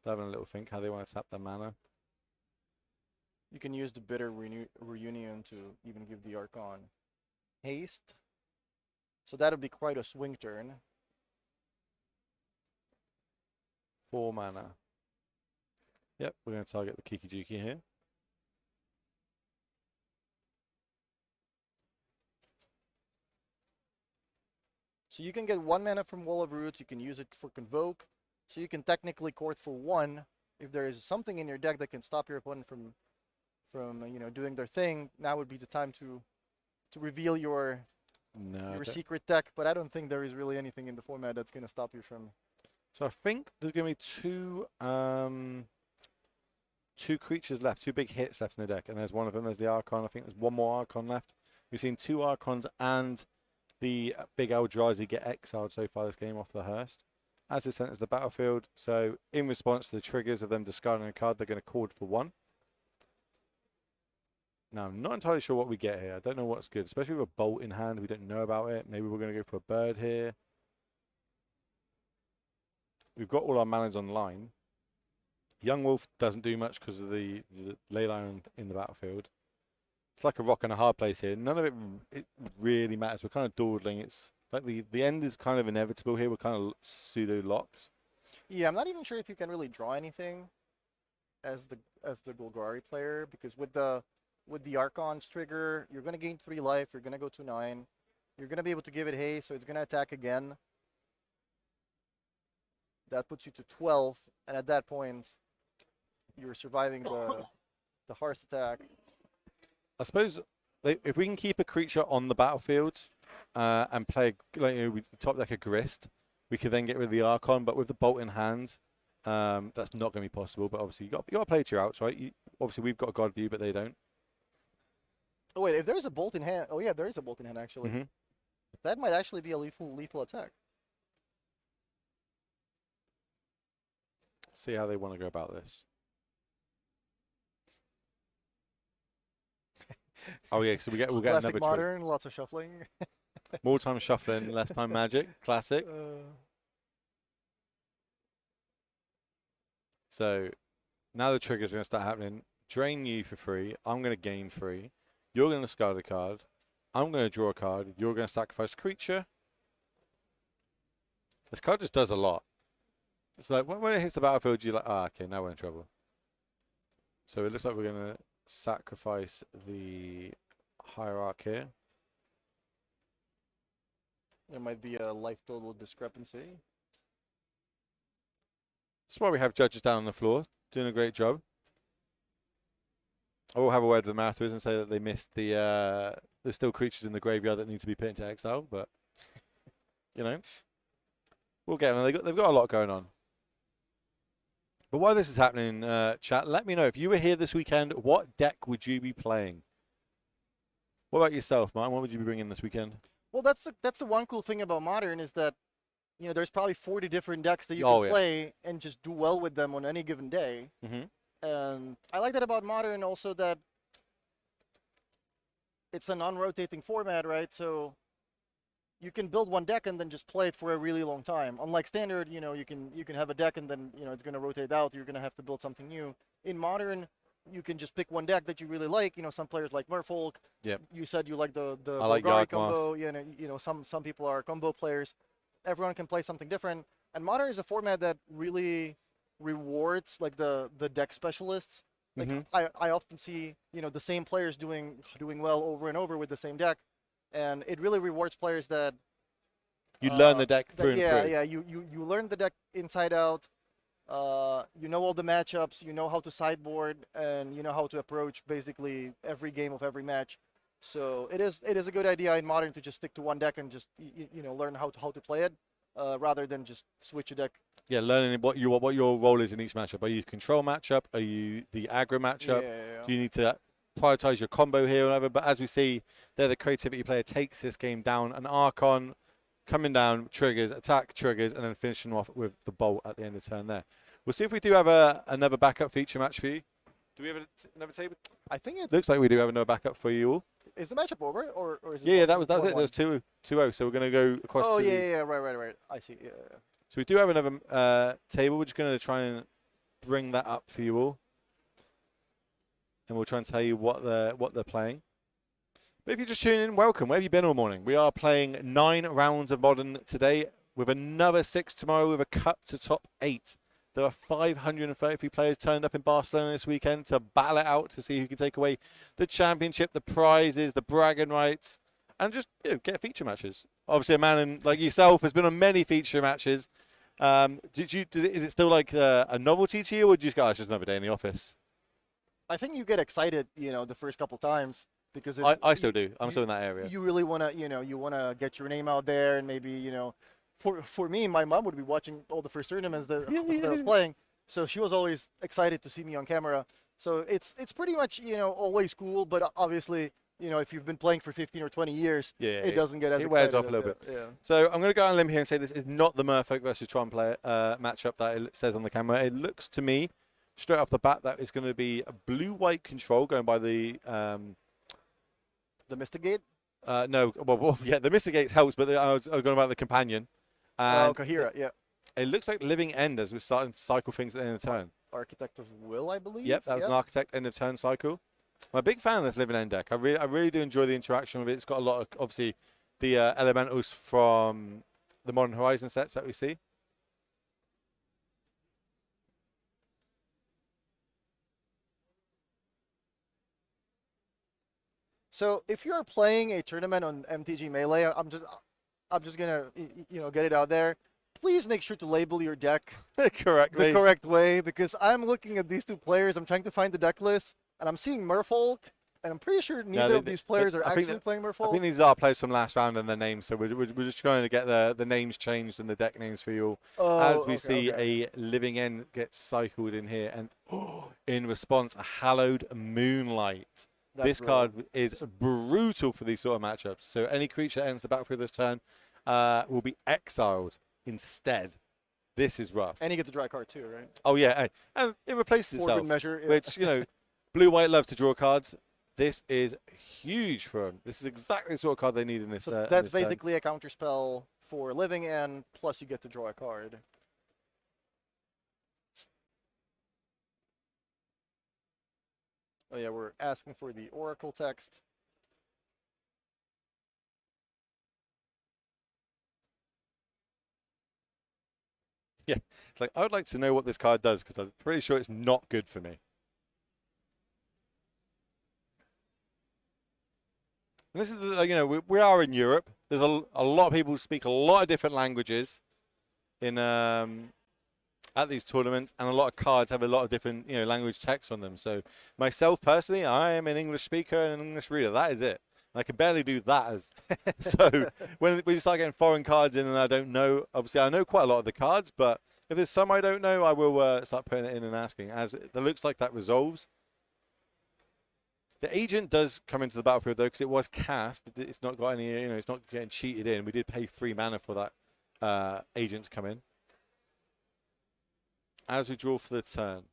They're having a little think how they want to tap their mana. You can use the Bitter Reunion to even give the Archon haste. So that would be quite a swing turn. 4 mana. Yep, we're going to target the Kiki-Jiki here. So you can get 1 mana from Wall of Roots. You can use it for Convoke. So you can technically court for 1. If there is something in your deck that can stop your opponent from doing their thing, now would be the time to reveal your secret deck. But I don't think there is really anything in the format that's going to stop you from. So I think there's going to be 2 creatures left, 2 big hits left in the deck, and there's one of them. There's the Archon. I think there's 1 more Archon left. We've seen 2 Archons and the big Eldrazi get exiled so far this game off the Hearst. As it enters the battlefield, so in response to the triggers of them discarding a card, they're going to cord for 1. Now, I'm not entirely sure what we get here. I don't know what's good, especially with a bolt in hand. We don't know about it. Maybe we're going to go for a bird here. We've got all our manas online. Young Wolf doesn't do much because of the leyline in the battlefield. It's like a rock and a hard place here. None of it really matters. We're kind of dawdling. It's like the end is kind of inevitable here. We're kind of pseudo locks. Yeah, I'm not even sure if you can really draw anything as the Golgari player, because with the Archon's trigger, you're going to gain 3 life. You're going to go to 9. You're going to be able to give it haste, so it's going to attack again. That puts you to 12, and at that point, you're surviving the Hearth attack. I suppose if we can keep a creature on the battlefield and play we top deck a Grist, we could then get rid of the Archon. But with the bolt in hand, that's not going to be possible. But obviously, you got to play to your outs, right? Obviously, we've got God View, but they don't. Oh wait, if there's a bolt in hand, oh yeah, there is a bolt in hand actually. Mm-hmm. That might actually be a lethal attack. See how they want to go about this. Oh yeah, so we'll get Classic another modern, lots of shuffling. more time shuffling, less time magic. Classic. So now the triggers are going to start happening. Drain you for free. I'm going to gain 3. You're going to discard a card. I'm going to draw a card. You're going to sacrifice a creature. This card just does a lot. It's like when it hits the battlefield, you're like, okay, now we're in trouble. So it looks like we're going to sacrifice the Hierarch here. There might be a life total discrepancy. That's why we have judges down on the floor, doing a great job. I will have a word with the Marathons and say that they missed there's still creatures in the graveyard that need to be put into exile, but we'll get them. They've got a lot going on. But while this is happening, chat, let me know if you were here this weekend. What deck would you be playing? What about yourself, Martin? What would you be bringing this weekend? Well, that's the one cool thing about Modern is that there's probably 40 different decks that you can play and just do well with them on any given day. Mm-hmm. And I like that about Modern also, that it's a non-rotating format, right? So you can build one deck and then just play it for a really long time. Unlike Standard, you can have a deck and then it's going to rotate out. You're going to have to build something new. In Modern, you can just pick one deck that you really like. Some players like Merfolk. Yep. You said you like the like Golgari combo. Some people are combo players. Everyone can play something different. And Modern is a format that really rewards like the deck specialists. Like I often see the same players doing well over and over with the same deck, and it really rewards players that You learn the deck that- through and yeah through. yeah you learn the deck inside out. You know all the matchups, you know how to sideboard, and you know how to approach basically every game of every match. So it is a good idea in Modern to just stick to one deck and just learn how to play it, rather than just switch a deck. Yeah, learning what your role is in each matchup. Are you control matchup? Are you the aggro matchup? Yeah. Do you need to prioritize your combo here or whatever? But as we see, there the creativity player takes this game down. An Archon coming down, triggers, attack, triggers, and then finishing off with the bolt at the end of the turn there. We'll see if we do have another backup feature match for you. Do we have another table? I think it Looks like we do have another backup for you all. is the matchup over, or is it? Yeah, that was it. 1-1? There was 2-0. So we're going to go across Oh to... yeah, right. I see. Yeah. So we do have another table. We're just going to try and bring that up for you all. And we'll try and tell you what they're playing. But if you're just tuning in, welcome. Where have you been all morning? We are playing 9 rounds of Modern today with another 6 tomorrow with a cut to top 8. There are 533 players turned up in Barcelona this weekend to battle it out to see who can take away the championship, the prizes, the bragging rights, and just get feature matches. Obviously, a man like yourself has been on many feature matches. Is it still like a novelty to you, or do you just go, it's just another day in the office? I think you get excited, the first couple times because I still do. I'm still in that area. You really want to, you want to get your name out there, and maybe, for me, my mom would be watching all the first tournaments that I was playing, so she was always excited to see me on camera. So it's pretty much, always cool, but obviously, if you've been playing for 15 or 20 years, it doesn't get as it excited. wears off a little bit. Yeah. So I'm going to go on a limb here and say this is not the Merfolk versus Tron player matchup that it says on the camera. It looks to me, straight off the bat, that is going to be a blue-white control going by the Mystic Gate? no, well, yeah, the Mystic Gates helps, but I was going about the companion. And Kahira, yeah. it looks like Living End as we're starting to cycle things at the end of the turn. Architect of Will, I believe. Yep, that was an Architect end of turn cycle. I'm a big fan of this Living End deck. I really do enjoy the interaction with it. It's got a lot of, obviously, the elementals from the Modern Horizon sets that we see. So if you're playing a tournament on MTG Melee, I'm just gonna get it out there. Please make sure to label your deck Correctly. the correct way, because I'm looking at these two players. I'm trying to find the deck list, and I'm seeing Merfolk, and I'm pretty sure neither of these players are actually playing Merfolk. I think these are players from last round and their names, so we're just trying to get the names changed and the deck names for you all. As we see a Living End get cycled in here, and in response, a Hallowed Moonlight. This card is brutal for these sort of matchups. So any creature that ends the battlefield this turn will be exiled instead. This is rough. And you get to draw a card too, right? Oh yeah, and it replaces For itself. good measure, yeah. Which blue-white love to draw cards. This is huge for them. This is exactly the sort of card they need in this. So that's basically a counter spell for Living End, plus you get to draw a card. Oh yeah, we're asking for the Oracle text. Yeah, it's like, I would like to know what this card does, because I'm pretty sure it's not good for me. And this is, we are in Europe. There's a lot of people who speak a lot of different languages in at these tournaments, and a lot of cards have a lot of different language text on them. So myself personally, I am an English speaker and an English reader. That is it. And I can barely do that. So when we start getting foreign cards in and I don't know, obviously I know quite a lot of the cards, but if there's some I don't know, I will start putting it in and asking. As it looks like that resolves. The agent does come into the battlefield though, because it was cast. It's not got any, it's not getting cheated in. We did pay 3 mana for that agent to come in. As we draw for the turn.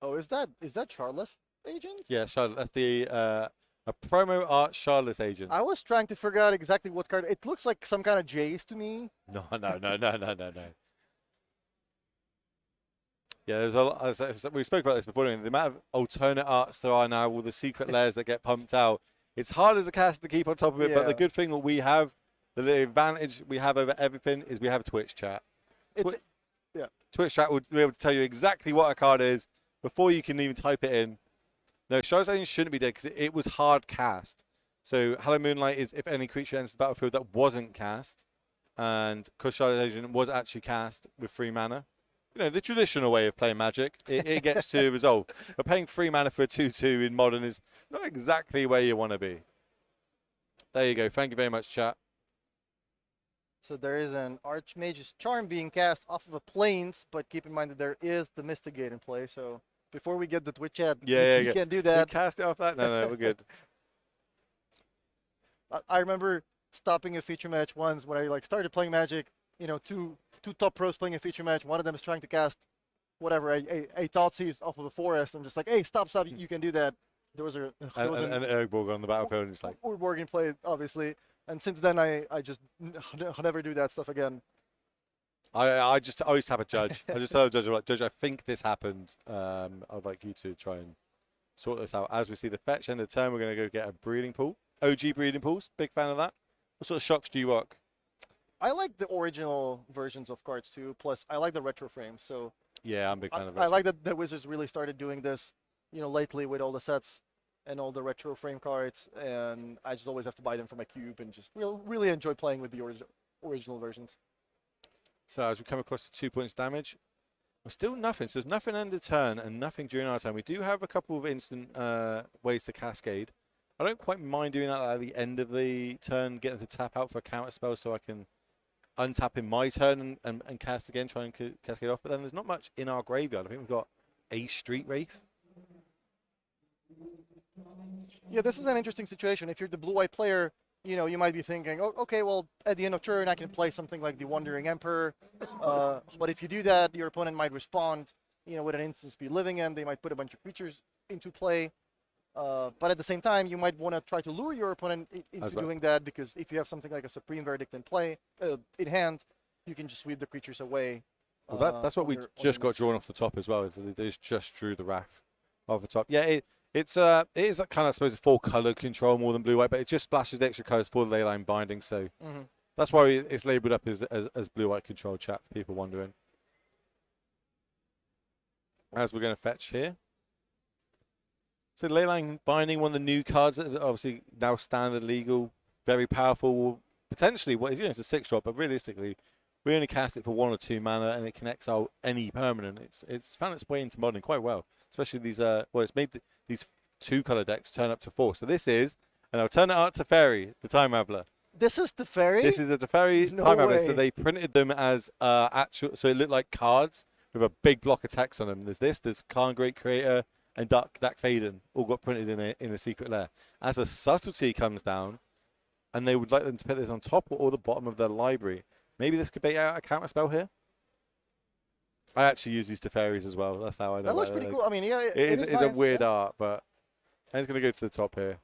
Oh, is that Charles agent? Yeah, Charlotte. That's the a promo art Charlotte's agent. I was trying to figure out exactly what card. It looks like some kind of Jace to me. No. Yeah, there's a lot, as we spoke about this before. The amount of alternate arts there are now, all the secret layers that get pumped out. It's hard as a caster to keep on top of it, but the Yeah. good thing that we have, the advantage we have over everything, is we have Twitch chat. It's yeah. Twitch chat will be able to tell you exactly what a card is before you can even type it in. No, Shard's Legend shouldn't be dead because it was hard cast. So Hello Moonlight is if any creature enters the battlefield that wasn't cast, and because Shard's Legend was actually cast with 3 mana. You know, the traditional way of playing Magic, it gets to resolve. But paying 3 mana for a 2/2 in Modern is not exactly where you want to be. There you go. Thank you very much, chat. So there is an Archmage's Charm being cast off of a Plains, but keep in mind that there is the Mystigate in play. So before we get the Twitch chat, you can't do Did we that. cast it off that? No, we're good. I remember stopping a feature match once when I started playing Magic. You know, two top pros playing a feature match. One of them is trying to cast whatever a Thoughtseize off of the forest. I'm just like, hey, stop! You can do that. There was an Urborg on the battlefield, and it's like, Urborg in play, obviously. And since then, I just never do that stuff again. I always have a judge. I just tell a judge, I'm like, Judge, I think this happened. I'd like you to try and sort this out. As we see the fetch end of the turn, we're going to go get a breeding pool. OG breeding pools. Big fan of that. What sort of shocks do you rock? I like the original versions of cards too. Plus, I like the retro frames. So Yeah, I'm a big fan of I like that the Wizards really started doing this, lately with all the sets and all the retro frame cards. And I just always have to buy them for my cube and just really enjoy playing with the original versions. So as we come across the 2 points damage, we're still nothing. So there's nothing end of turn and nothing during our turn. We do have a couple of instant ways to cascade. I don't quite mind doing that at the end of the turn, getting to tap out for a counter spell so I can untap in my turn and cast again, try and cascade off. But then there's not much in our graveyard. I think we've got a Street Wraith. Yeah, this is an interesting situation. If you're the blue-white player, you might be thinking, oh, okay, well, at the end of turn, I can play something like the Wandering Emperor. But if you do that, your opponent might respond, with an instant speed Living End. They might put a bunch of creatures into play. But at the same time, you might want to try to lure your opponent into doing that, because if you have something like a Supreme Verdict in play, in hand, you can just sweep the creatures away. Well, that's what we just got drawn off the top as well. They just drew the Wrath off the top. Yeah, it is kind of, I suppose, a full color control more than blue-white, but it just splashes the extra colors for the leyline binding. So that's why it's labeled up as blue-white control, chat, for people wondering. As we're going to fetch here. So Leyline Binding, one of the new cards that are obviously now standard legal, very powerful. Potentially, it's a 6-drop, but realistically, we only cast it for 1 or 2 mana, and it can exile any permanent. It's found its way into Modern quite well, especially these. It's made these 2-color decks turn up to 4. So this is an alternate art Teferi, the Time Raveler. This is Teferi? This is a Teferi No Time Raveler. way. So they printed them as actual. So it looked like cards with a big block of text on them. There's Khan Great Creator and Dark Faden all got printed in a secret lair. As a subtlety comes down, and they would like them to put this on top or the bottom of their library. Maybe this could be out a counter spell here. I actually use these Teferis as well. That's how I know. That looks pretty cool. I mean, yeah, It's nice. a weird art, but it's going to go to the top here.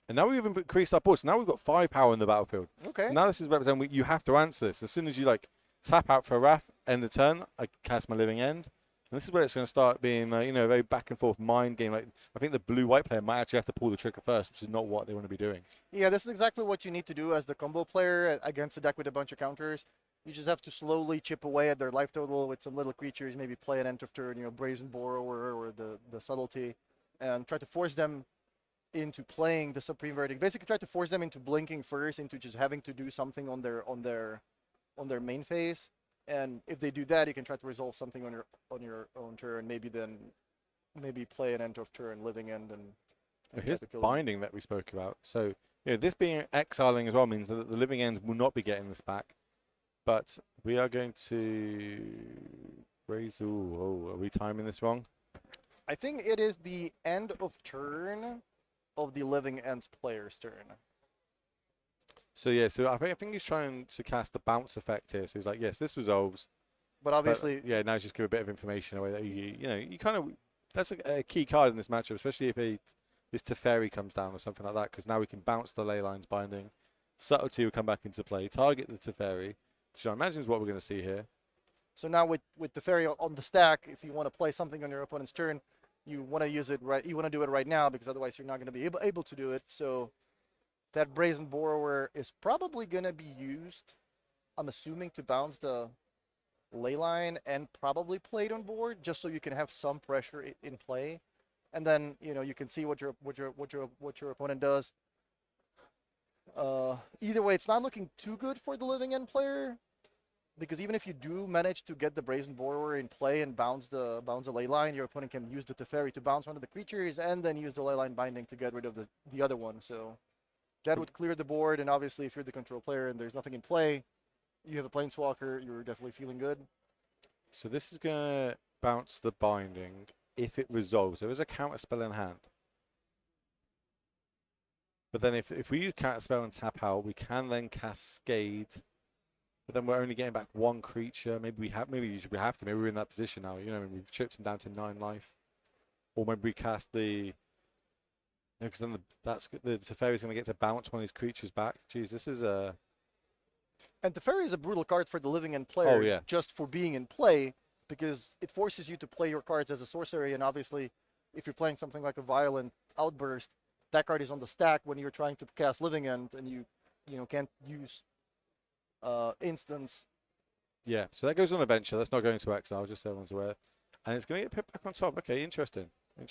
And now we've increased our board. So now we've got 5 power in the battlefield. Okay. So now this is representing you have to answer this. As soon as you tap out for a Wrath, end the turn, I cast my Living End. And this is where it's going to start being, a very back and forth mind game. I think the blue-white player might actually have to pull the trigger first, which is not what they want to be doing. Yeah, this is exactly what you need to do as the combo player against a deck with a bunch of counters. You just have to slowly chip away at their life total with some little creatures, maybe play an end of turn, Brazen Borrower or the Subtlety, and try to force them into playing the Supreme Verdict. Basically, try to force them into blinking first, into just having to do something on their main phase. And if they do that, you can try to resolve something on your own turn. Maybe play an end of turn, Living End, and Here's try to the kill binding that we spoke about. So this being exiling as well means that the Living Ends will not be getting this back. But we are going to raise. Are we timing this wrong? I think it is the end of turn of the Living Ends player's turn. So I think he's trying to cast the bounce effect here. So he's like, yes, this resolves. But obviously, now just give a bit of information away that you kind of, that's a key card in this matchup, especially if this Teferi comes down or something like that, because now we can bounce the Leyline's Binding. Subtlety will come back into play, target the Teferi, which I imagine is what we're going to see here. So now with the Teferi on the stack, if you want to play something on your opponent's turn, you want to use it right. You want to do it right now because otherwise you're not going to be able to do it. So that Brazen Borrower is probably going to be used, I'm assuming, to bounce the Leyline and probably played on board just so you can have some pressure in play, and then you can see what your opponent does. Either way, it's not looking too good for the living end player, because even if you do manage to get the Brazen Borrower in play and bounce the Leyline, your opponent can use the Teferi to bounce one of the creatures and then use the Leyline binding to get rid of the other one. So that would clear the board, and obviously if you're the control player and there's nothing in play, you have a Planeswalker, you're definitely feeling good. So this is going to bounce the binding if it resolves. There is a counter spell in hand. But then if we use counter spell and tap out, we can then cascade. But then we're only getting back one creature. Maybe we have to. Maybe we're in that position now. Maybe we've chipped him down to 9 life. Or maybe we cast the. Because then the Teferi is going to get to bounce one of his creatures back. Jeez, this is a. And Teferi is a brutal card for the living end player, just for being in play, because it forces you to play your cards as a sorcery, and obviously, if you're playing something like a Violent Outburst, that card is on the stack when you're trying to cast Living End, and you can't use instants. Yeah, so that goes on Adventure. That's not going to exile, just so everyone's aware. And it's going to get picked back on top. Okay, interesting. I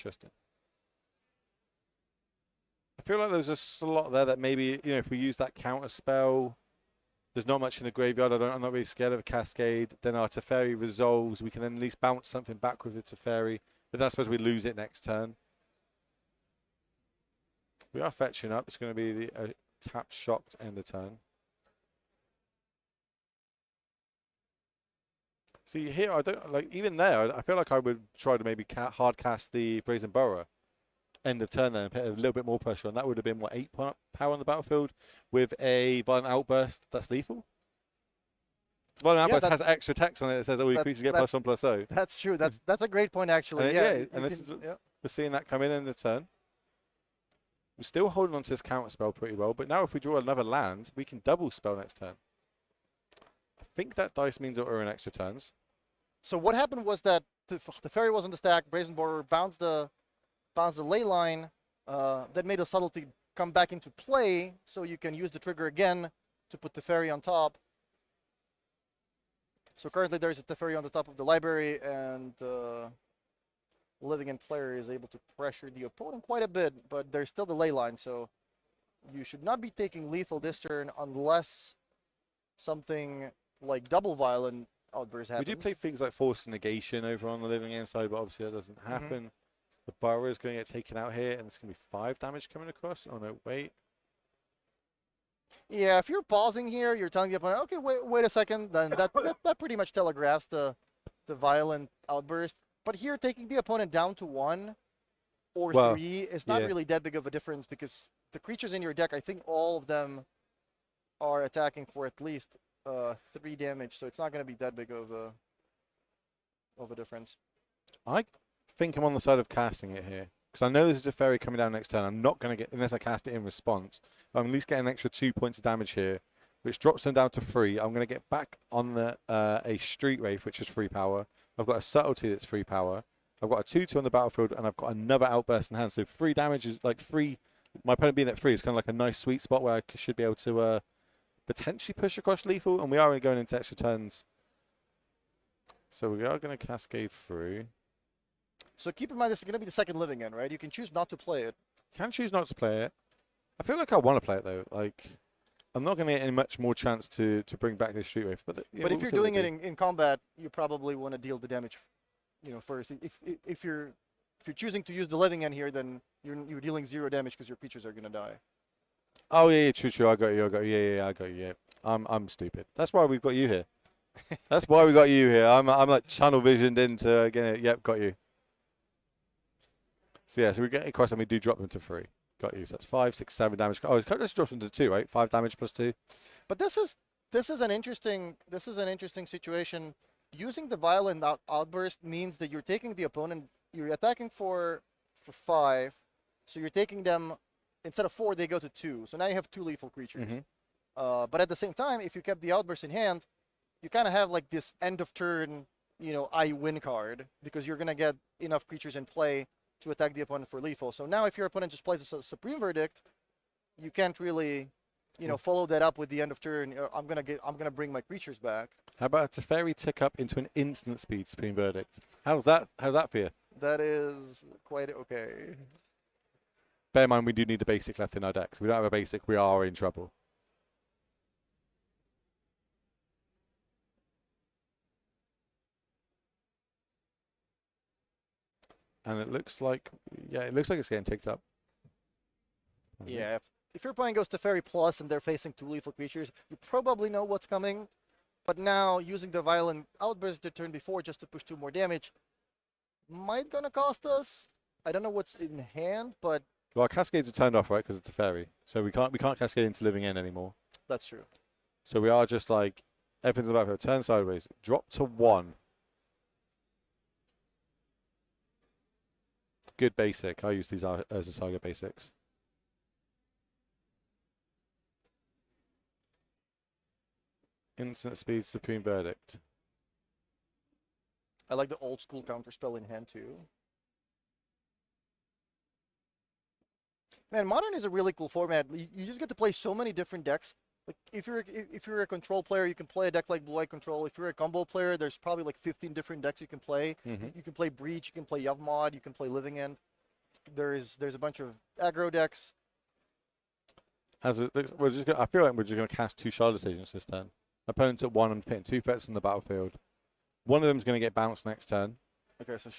feel like there's a slot there that maybe, if we use that counter spell, there's not much in the graveyard. I'm not really scared of a Cascade. Then our Teferi resolves. We can then at least bounce something back with the Teferi. But then I suppose we lose it next turn. We are fetching up. It's going to be the tap shocked end of turn. See, here, I don't like, even there, I feel like I would try to maybe hard cast the Brazen Borrower end of turn then and put a little bit more pressure on. That would have been, what, 8 power on the battlefield with a Violent Outburst that's lethal? Violent Outburst has extra text on it that says, all your creatures get +1/+0. That's true. That's a great point, actually. And we're seeing that come in the turn. We're still holding on to this counter spell pretty well, but now if we draw another land, we can double spell next turn. I think that dice means that we're in extra turns. So what happened was that the Teferi was on the stack, Brazen Borrower bounced the Leyline, that made a Subtlety come back into play, so you can use the trigger again to put Teferi on top. So currently there's a Teferi on the top of the library, and Living End player is able to pressure the opponent quite a bit, but there's still the Leyline, so you should not be taking lethal this turn unless something like double Violent Outburst happens. We do play things like Force Negation over on the Living End side, but obviously that doesn't happen. The Burrow is going to get taken out here, and it's going to be 5 damage coming across. Oh no, wait. Yeah, if you're pausing here, you're telling the opponent, okay, wait a second, then that pretty much telegraphs the Violent Outburst. But here, taking the opponent down to 1 or 3 is not really that big of a difference, because the creatures in your deck, I think all of them are attacking for at least 3 damage, so it's not going to be that big of a difference. I think I'm on the side of casting it here, because I know there's a Teferi coming down next turn. I'm not going to get, unless I cast it in response, but I'm at least getting an extra 2 points of damage here, which drops them down to 3. I'm going to get back on the a Street Wraith, which is 3 power. I've got a Subtlety that's 3 power. I've got a 2/2 on the battlefield, and I've got another Outburst in hand. So 3 damage is like 3. My opponent being at 3 is kind of like a nice sweet spot where I should be able to potentially push across lethal, and we are going into extra turns. So we are going to cascade through. So keep in mind, this is going to be the second Living End, right? You can choose not to play it. Can choose not to play it. I feel like I want to play it though. Like, I'm not going to get any much more chance to bring back this Street Wraith. But if you're doing it in combat, you probably want to deal the damage, first. If you're choosing to use the Living End here, then you're dealing 0 damage because your creatures are going to die. Oh yeah, true. I got you. Yeah, I got you. Yeah, I'm stupid. That's why we've got you here. That's why we got you here. I'm like tunnel visioned into getting it. Yep, got you. So yeah, so we get across and we do drop them to 3. Got you. So that's 5, 6, 7 damage. Oh, let's drop them to 2, right? 5 damage plus 2. But this is an interesting situation. Using the Violent Outburst means that you're taking the opponent. You're attacking for 5, so you're taking them. Instead of 4, they go to 2. So now you have 2 lethal creatures. But at the same time, if you kept the Outburst in hand, you kind of have like this end of turn, I win card because you're gonna get enough creatures in play to attack the opponent for lethal. So now if your opponent just plays a Supreme Verdict, you can't really, follow that up with the end of turn. I'm gonna bring my creatures back. How about a Teferi tick up into an instant speed Supreme Verdict? How's that for you? That is quite okay. Bear in mind, we do need a basic left in our decks. We don't have a basic, we are in trouble. And it looks like, it's getting ticked up. Yeah, if your opponent goes to Fairy Plus and they're facing 2 lethal creatures, you probably know what's coming. But now, using the Violent Outburst the turn before just to push 2 more damage might gonna cost us. I don't know what's in hand, but... Well, our Cascades are turned off, right, because it's a Fairy. So we can't Cascade into Living End anymore. That's true. So we are just like, everything's about to turn sideways. Drop to 1. Good basic. I use these as a Saga basics. Instant speed Supreme Verdict. I like the old school counterspell in hand too. Man, Modern is a really cool format. You just get to play so many different decks. Like if you're a control player, you can play a deck like Blue Eye Control. If you're a combo player, there's probably like 15 different decks you can play. You can play Breach, you can play Yavmod, you can play Living End. There's a bunch of aggro decks. I feel like we're just gonna cast 2 Charlotte Agents this turn. Opponent's at 1, I'm putting 2 threats on the battlefield. One of them's gonna get bounced next turn. Okay, so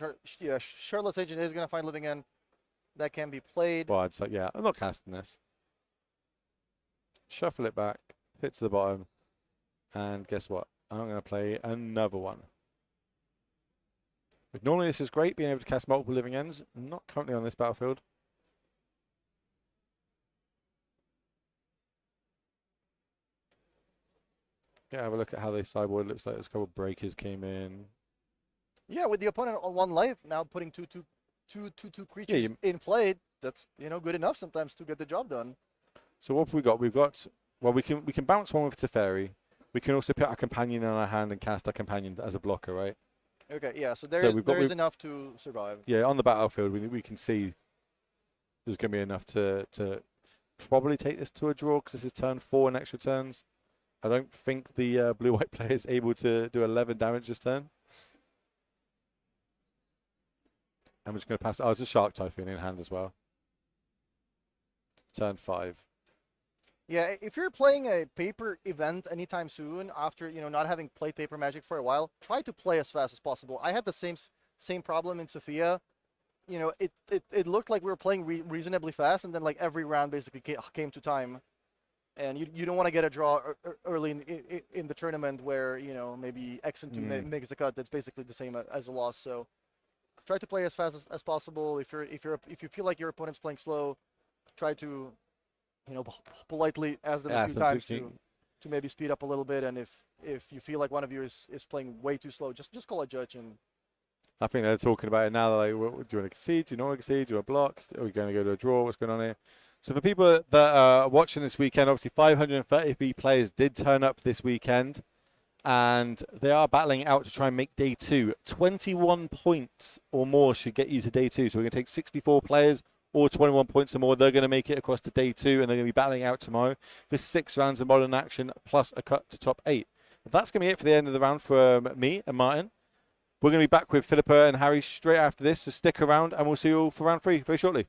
Charlotte's Agent is gonna find Living End. That can be played. Well, I'd say, yeah, I'm not casting this. Shuffle it back, hit to the bottom, and guess what? I'm going to play another one. But normally this is great, being able to cast multiple Living Ends. Not currently on this battlefield. Yeah, have a look at how they sideboard. It looks like there's a couple of breakers came in. Yeah, with the opponent on 1 life, now putting two creatures in play, that's good enough sometimes to get the job done. So what have we got? We've got, well, we can bounce one with Teferi. We can also put our companion in our hand and cast our companion as a blocker, right? Okay, yeah. So there is enough to survive. Yeah, on the battlefield, we can see there's going to be enough to probably take this to a draw because this is turn 4 and extra turns. I don't think the blue-white player is able to do 11 damage this turn. I'm just going to pass. Oh, there's a Shark Typhoon in hand as well. Turn 5. Yeah, if you're playing a paper event anytime soon, after not having played paper Magic for a while, try to play as fast as possible. I had the same problem in Sophia. It looked like we were playing reasonably fast, and then like every round basically came to time, and you don't want to get a draw early in the tournament where maybe X and 2 makes a cut. That's basically the same as a loss. So try to play as fast as possible. If you feel like your opponent's playing slow, try to politely ask them a few times to maybe speed up a little bit. And if you feel like one of you is playing way too slow, just call a judge. And I think they're talking about it now. They're like, do you want to concede? Do you not want to concede? Do you want to block? Are we going to go to a draw? What's going on here? So for people that are watching this weekend, obviously 533 players did turn up this weekend. And they are battling out to try and make day 2. 21 points or more should get you to day 2. So we're going to take 64 players or 21 points or more. They're going to make it across to day 2, and they're going to be battling out tomorrow for 6 rounds of Modern Action plus a cut to top 8. That's going to be it for the end of the round for me and Martin. We're going to be back with Filipa and Harry straight after this, so stick around, and we'll see you all for round 3 very shortly.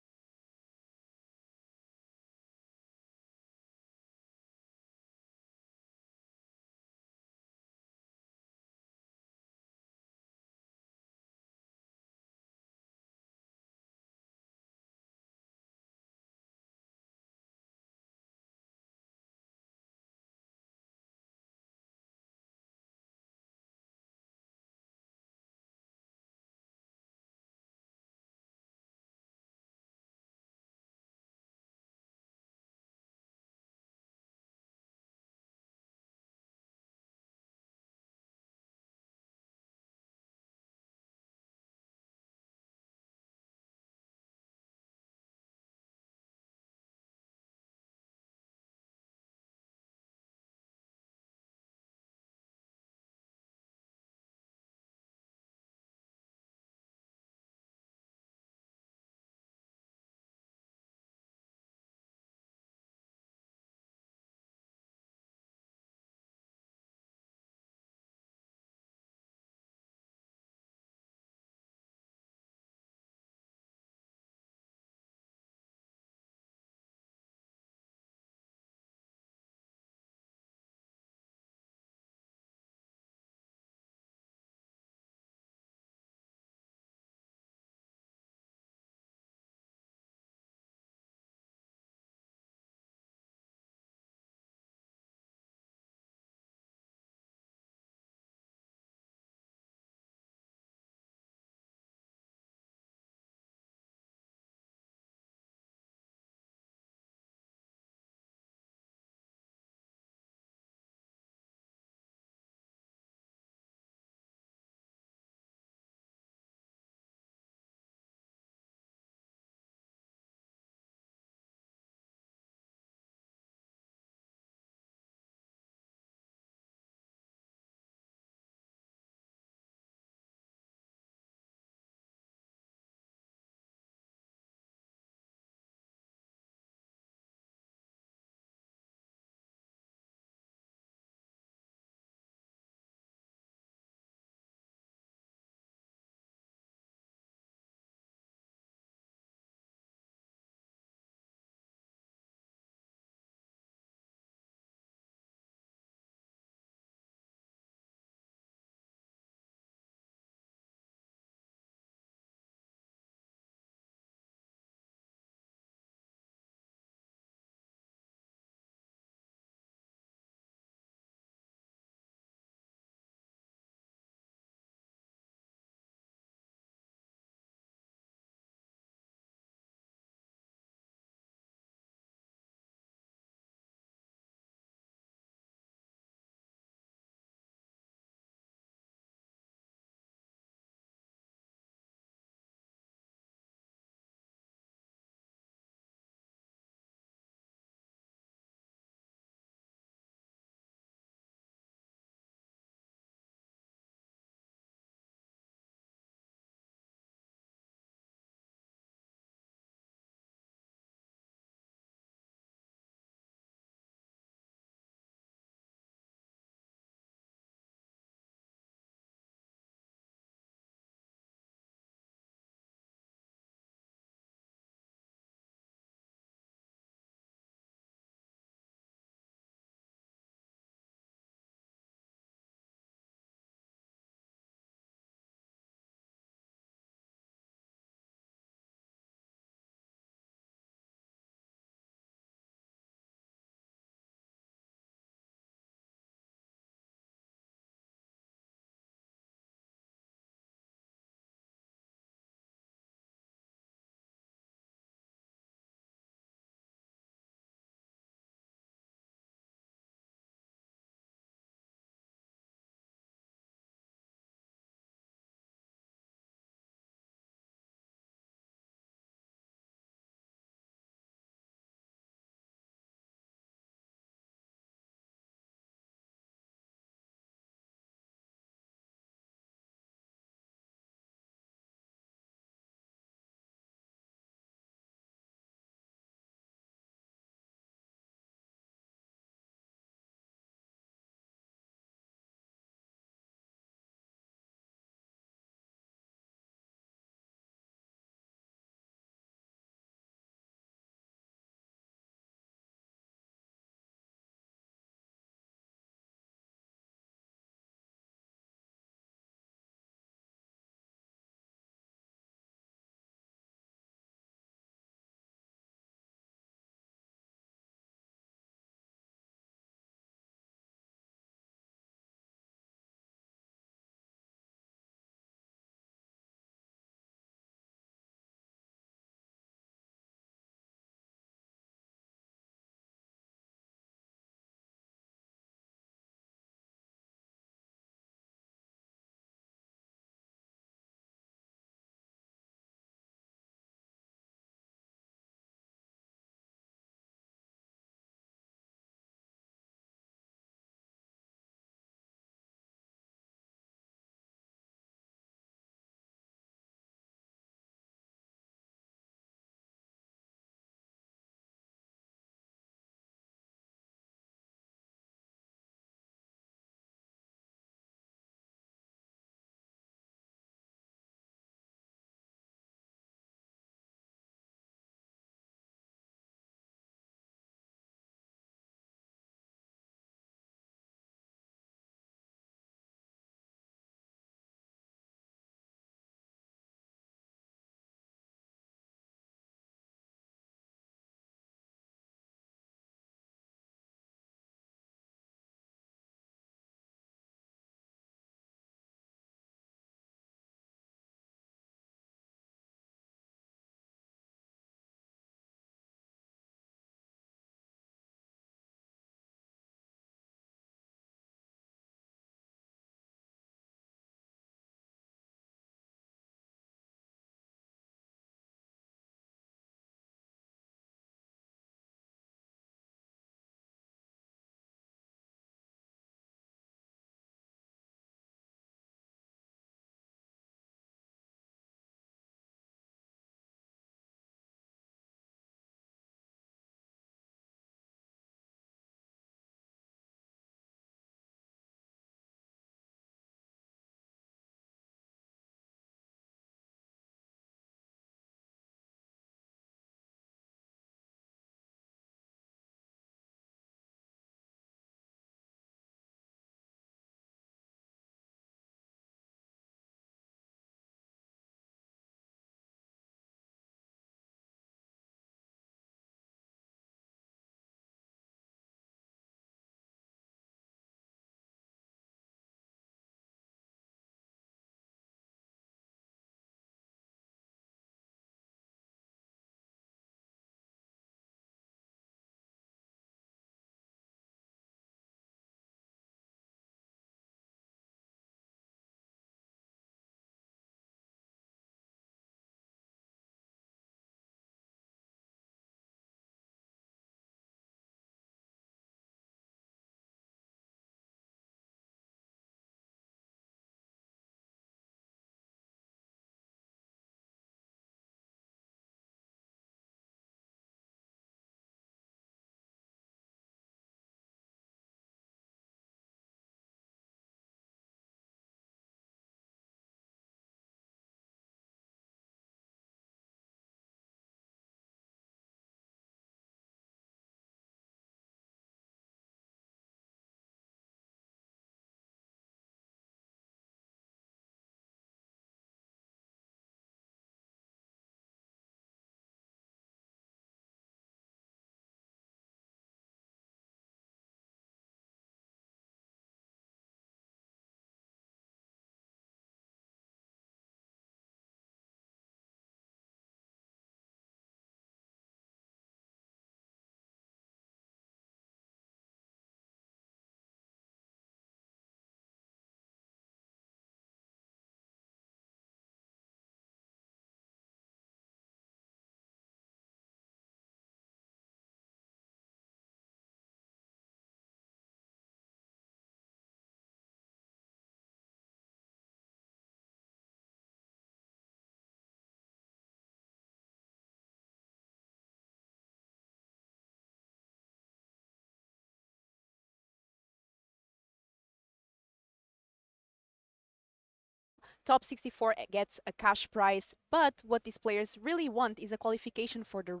Top 64 gets a cash prize, but what these players really want is a qualification for the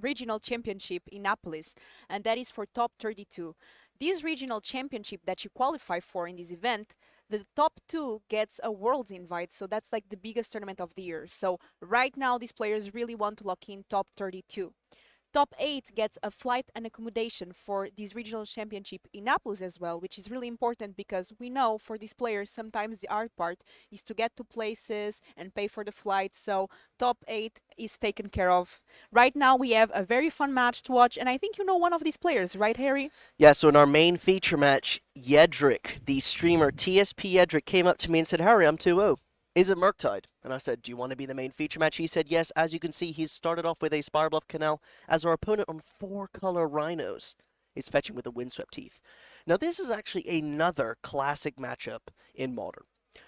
regional championship in Naples, and that is for top 32. This regional championship that you qualify for in this event, the top 2 gets a world's invite, so that's like the biggest tournament of the year. So right now these players really want to lock in top 32. Top 8 gets a flight and accommodation for this regional championship in Naples as well, which is really important because we know for these players sometimes the hard part is to get to places and pay for the flight, so top 8 is taken care of. Right now we have a very fun match to watch, and I think you know one of these players, right, Harry? Yeah, so in our main feature match, Yedrick, the streamer TSP Yedrick, came up to me and said, Harry, I'm 2-0. Is it Murktide? And I said, do you want to be the main feature match? He said, yes. As you can see, he's started off with a Spirebluff Canal as our opponent on 4 color Rhinos is fetching with the Windswept Teeth. Now, this is actually another classic matchup in Modern.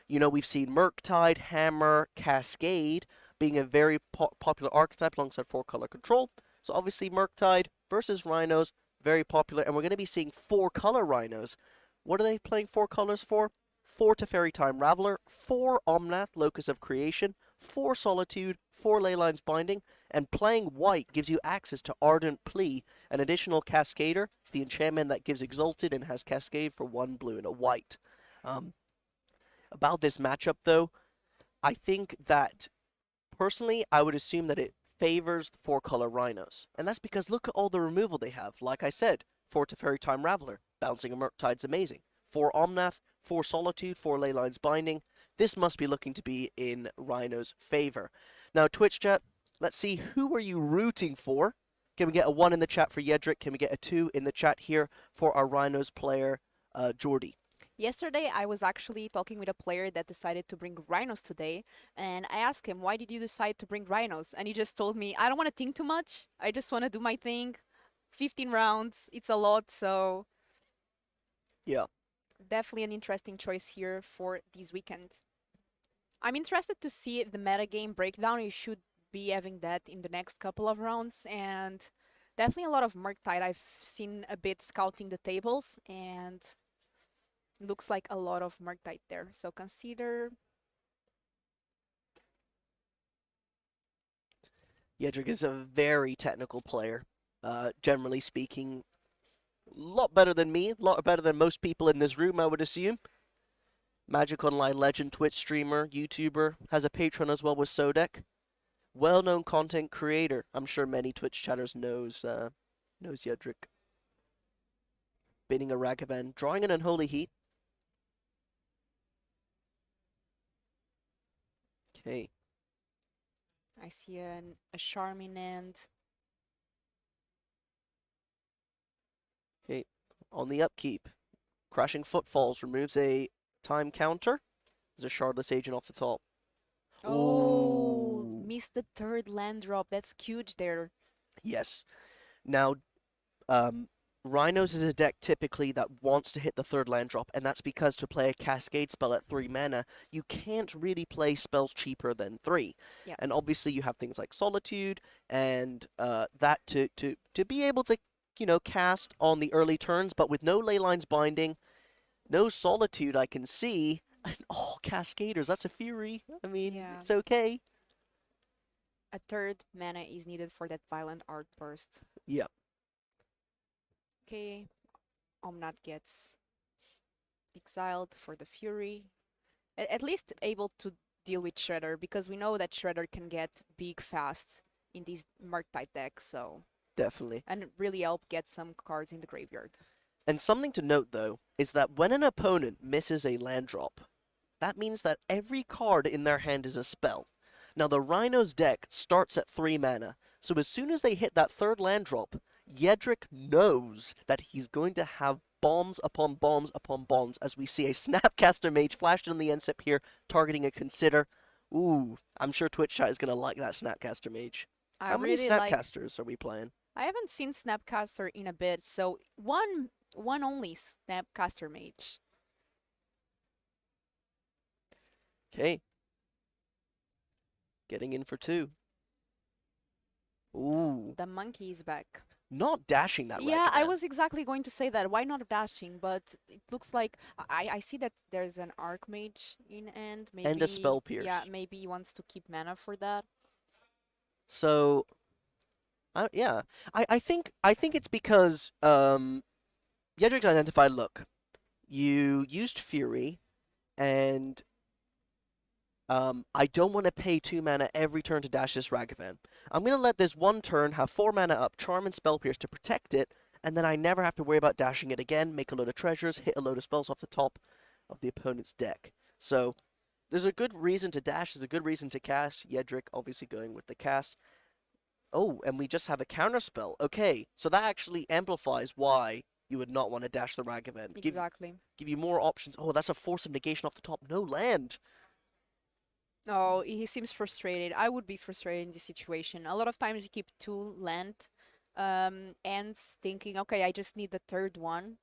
You know, we've seen Murktide, Hammer, Cascade being a very popular archetype alongside 4 color control. So obviously Murktide versus Rhinos, very popular. And we're going to be seeing 4 color Rhinos. What are they playing 4 colors for? 4 Teferi Time Raveler, 4 Omnath, Locus of Creation, 4 Solitude, 4 Leylines Binding, and playing white gives you access to Ardent Plea, an additional Cascader. It's the enchantment that gives Exalted and has Cascade for 1 blue and a white. About this matchup, though, I think that, personally, I would assume that it favors the 4-color Rhinos. And that's because look at all the removal they have. Like I said, 4 Teferi Time Raveler, bouncing a Murktide's amazing. 4 Omnath, 4 Solitude, 4 Leylines Binding. This must be looking to be in Rhino's favor. Now, Twitch chat, let's see, who are you rooting for? Can we get a 1 in the chat for Yedrick? Can we get a 2 in the chat here for our Rhinos player, Jordy? Yesterday, I was actually talking with a player that decided to bring Rhinos today, and I asked him, why did you decide to bring Rhinos? And he just told me, I don't want to think too much. I just want to do my thing. 15 rounds, it's a lot, so Yeah. definitely an interesting choice here for this weekend. I'm interested to see the metagame breakdown. You should be having that in the next couple of rounds, and definitely a lot of Murktide. I've seen a bit scouting the tables, and looks like a lot of Murktide there. So consider. Yedrick is a very technical player. Generally speaking, a lot better than me, a lot better than most people in this room, I would assume. Magic Online legend, Twitch streamer, YouTuber, has a Patreon as well with Sodec. Well-known content creator. I'm sure many Twitch chatters knows Yedrick. Binning a Ragavan, drawing an Unholy Heat. Okay. I see a Charmin and Okay. On the upkeep, Crashing Footfalls removes a time counter. There's a Shardless Agent off the top. oh, Ooh. missed the 3rd land drop. That's huge there. Yes. Now, Rhinos is a deck typically that wants to hit the 3rd land drop, and that's because to play a Cascade spell at 3 mana, you can't really play spells cheaper than 3. Yep. And obviously you have things like Solitude, and that to be able to, you know, cast on the early turns, but with no Leylines Binding, no Solitude I can see, and all Cascaders, that's a Fury. I mean, Yeah. it's okay. A 3rd mana is needed for that Violent Outburst. Yep. Okay, Omnath gets exiled for the Fury. At least able to deal with Shredder, because we know that Shredder can get big fast in these Murktide decks, so Definitely. and really help get some cards in the graveyard. And something to note, though, is that when an opponent misses a land drop, that means that every card in their hand is a spell. Now, the Rhino's deck starts at 3 mana, so as soon as they hit that 3rd land drop, Yedrick knows that he's going to have bombs upon bombs upon bombs, as we see a Snapcaster Mage flashed in the NSIP here, targeting a Consider. Ooh, I'm sure Twitch chat is going to like that Snapcaster Mage. I How many really like. Snapcasters are we playing? I haven't seen Snapcaster in a bit, so one only Snapcaster Mage. Okay. Getting in for 2. Ooh. The monkey is back. not dashing that Yeah, I Ragavan. was exactly going to say that. Why not dashing? But it looks like I see that there's an Archmage in end. And a Spell Maybe, Pierce. yeah, maybe he wants to keep mana for that. So, yeah, I think it's because Yedric's identified. Look, you used Fury, and I don't want to pay 2 mana every turn to dash this Ragavan. I'm gonna let this one turn have 4 mana up, Charm and Spell Pierce to protect it, and then I never have to worry about dashing it again. Make a load of treasures, hit a load of spells off the top of the opponent's deck. So there's a good reason to dash. There's a good reason to cast. Yedric obviously going with the cast. Oh, and we just have a counter spell. Okay, so that actually amplifies why you would not want to dash the Ragavan. Exactly. Give you more options. Oh, that's a Force of Negation off the top. No land. Oh, he seems frustrated. I would be frustrated in this situation. A lot of times you keep 2 land ends thinking, okay, I just need the third one.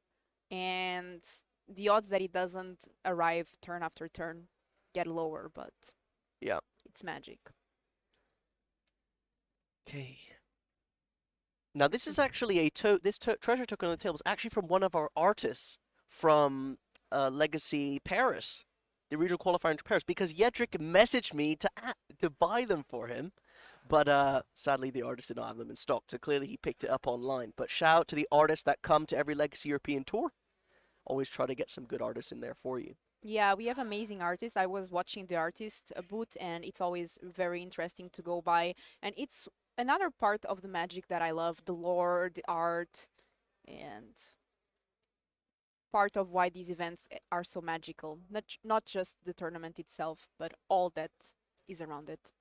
And the odds that it doesn't arrive turn after turn get lower, but Yeah. it's magic. Okay. Now this is actually a treasure token on the table is actually from one of our artists from Legacy Paris, the regional qualifier in Paris, because Yedric messaged me to buy them for him, but sadly the artist did not have them in stock, so clearly he picked it up online. But shout out to the artists that come to every Legacy European tour. Always try to get some good artists in there for you. Yeah, we have amazing artists. I was watching the artist booth, and it's always very interesting to go by. And it's another part of the magic that I love, the lore, the art, and part of why these events are so magical. Not just the tournament itself, but all that is around it.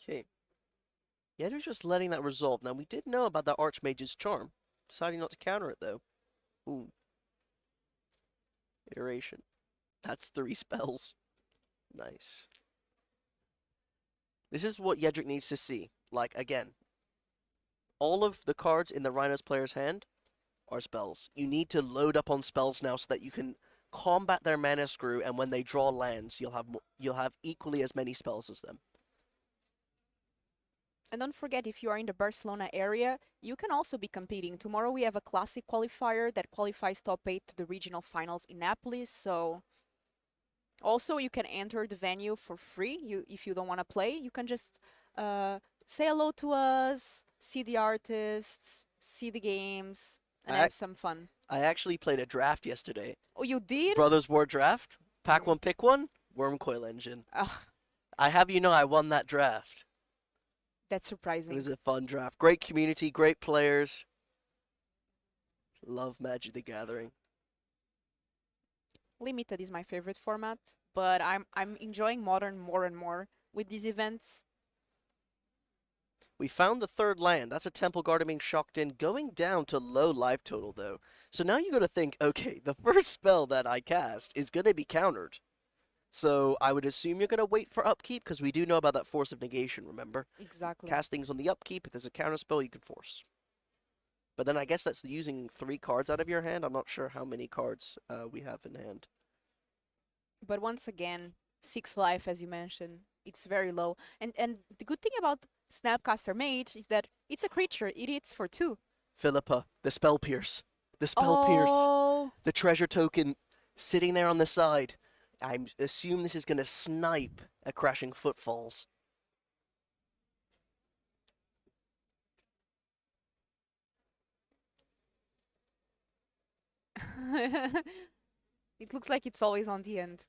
Okay. Yeah, they're just letting that resolve. Now we did know about that Archmage's charm. Deciding not to counter it though. Ooh. Iteration. That's 3 spells. Nice. This is what Yedric needs to see. Like, again, all of the cards in the Rhinos player's hand are spells. You need to load up on spells now so that you can combat their mana screw, and when they draw lands, you'll have equally as many spells as them. And don't forget, if you are in the Barcelona area, you can also be competing. Tomorrow we have a classic qualifier that qualifies top 8 to the regional finals in Naples. So also you can enter the venue for free. If you don't want to play, you can just say hello to us, see the artists, see the games, and have some fun. I actually played a draft yesterday. Oh, you did? Brothers War draft. Pack one, pick one. Wormcoil Engine. Ugh, I have you know I won that draft. that's It surprising. was a fun draft. Great community, great players. Love Magic the Gathering. Limited is my favorite format, but I'm enjoying Modern more and more with these events. We found the 3rd land. That's a Temple Garden being shocked in, going down to low life total though. So now you got to think, okay, the first spell that I cast is going to be countered. So I would assume you're going to wait for upkeep, because we do know about that Force of Negation, remember? Exactly. Cast things on the upkeep. If there's a counter spell, you can force. But then I guess that's using 3 cards out of your hand. I'm not sure how many cards we have in hand. But once again, 6 life, as you mentioned, it's very low. And the good thing about Snapcaster Mage is that it's a creature. It hits for 2. Filipa, the Spell Pierce. The Spell Pierce. Oh, The treasure token sitting there on the side. I assume this is going to snipe a Crashing Footfalls. it looks like it's always on the end.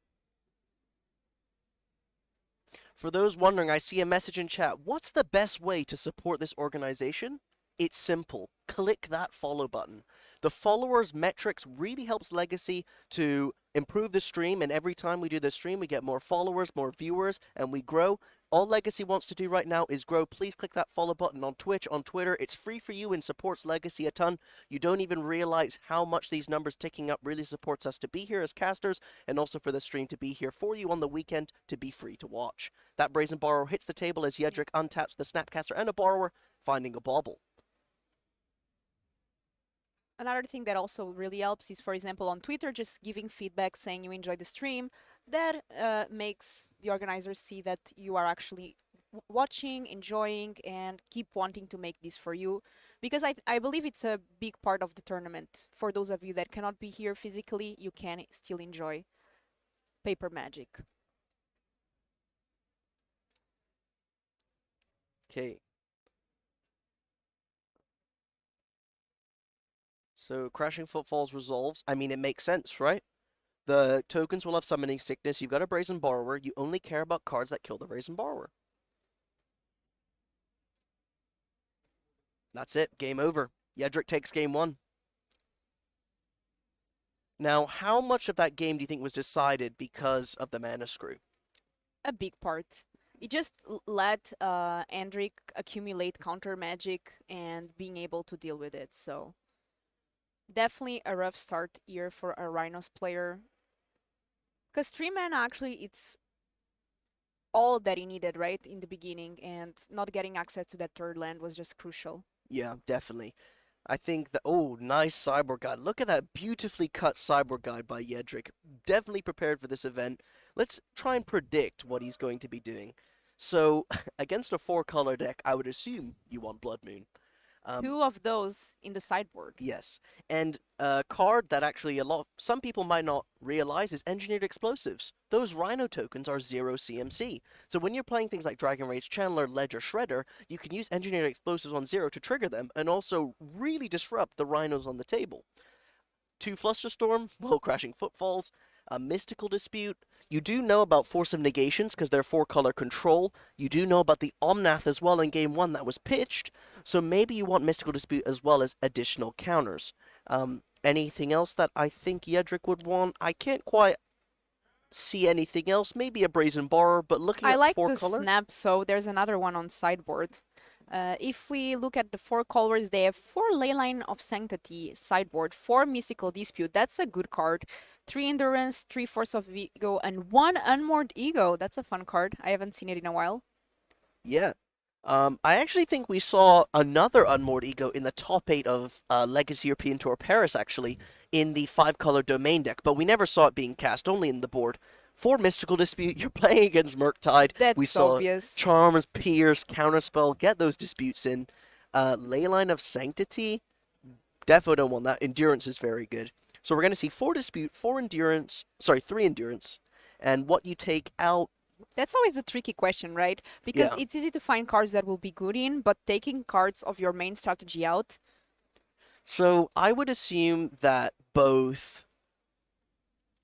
For those wondering, I see a message in chat. What's the best way to support this organization? It's simple. Click that follow button. The followers metrics really helps Legacy to improve the stream, and every time we do the stream, we get more followers, more viewers, and we grow. All Legacy wants to do right now is grow. Please click that follow button on Twitch, on Twitter. It's free for you and supports Legacy a ton. You don't even realize how much these numbers ticking up really supports us to be here as casters, and also for the stream to be here for you on the weekend to be free to watch. That Brazen Borrower hits the table as Yedric untaps the Snapcaster and a Borrower, finding a bauble. Another thing that also really helps is, for example, on Twitter, just giving feedback saying you enjoy the stream. That makes the organizers see that you are actually watching, enjoying, and keep wanting to make this for you. because I believe it's a big part of the tournament. For those of you that cannot be here physically, you can still enjoy paper Magic. Okay. So Crashing Footfalls resolves. I mean, it makes sense, right? The tokens will have Summoning Sickness. You've got a Brazen Borrower. You only care about cards that kill the Brazen Borrower. That's it. Game over. Yedrick takes game 1. Now, how much of that game do you think was decided because of the mana screw? A big part. It just let Andric accumulate counter magic and being able to deal with it. So definitely a rough start here for a Rhinos player. Because 3 mana actually it's all that he needed, right, in the beginning, and not getting access to that third land was just crucial. Yeah, definitely. I think that, oh, nice Cyborg Guide. Look at that beautifully cut Cyborg Guide by Yedrick. Definitely prepared for this event. Let's try and predict what he's going to be doing. So, against a 4-color deck, I would assume you want Blood Moon. 2 of those in the sideboard. Yes, and a card that actually some people might not realize is Engineered Explosives. Those Rhino tokens are 0 CMC. So when you're playing things like Dragon Rage Channeler, Ledger Shredder, you can use Engineered Explosives on 0 to trigger them and also really disrupt the Rhinos on the table. 2 Flusterstorm, well, Crashing Footfalls, a Mystical Dispute. You do know about Force of Negations because they're 4-color control. You do know about the Omnath as well in Game 1 that was pitched. So maybe you want Mystical Dispute as well as additional counters. Anything else that I think Yedrick would want? I can't quite see anything else. Maybe a Brazen Borrower, but looking I at like 4-color... the snap, so there's another one on sideboard. If we look at the 4 colors, they have 4 Leyline of Sanctity sideboard, 4 Mystical Dispute. That's a good card. 3 Endurance, 3 Force of Ego, and 1 Unmoored Ego. That's a fun card. I haven't seen it in a while. Yeah. I actually think we saw another Unmoored Ego in the top 8 of Legacy European Tour Paris, actually, in the 5-color domain deck, but we never saw it being cast, only in the board. 4 Mystical Dispute, you're playing against Murktide. That's we saw obvious. Charms, Pierce, Counterspell, get those disputes in. Leyline of Sanctity, defo don't want that. Endurance is very good. So we're going to see 4 Dispute, 3 Endurance, and what you take out. That's always the tricky question, right? Because Yeah. it's easy to find cards that will be good in, but taking cards of your main strategy out. So I would assume that both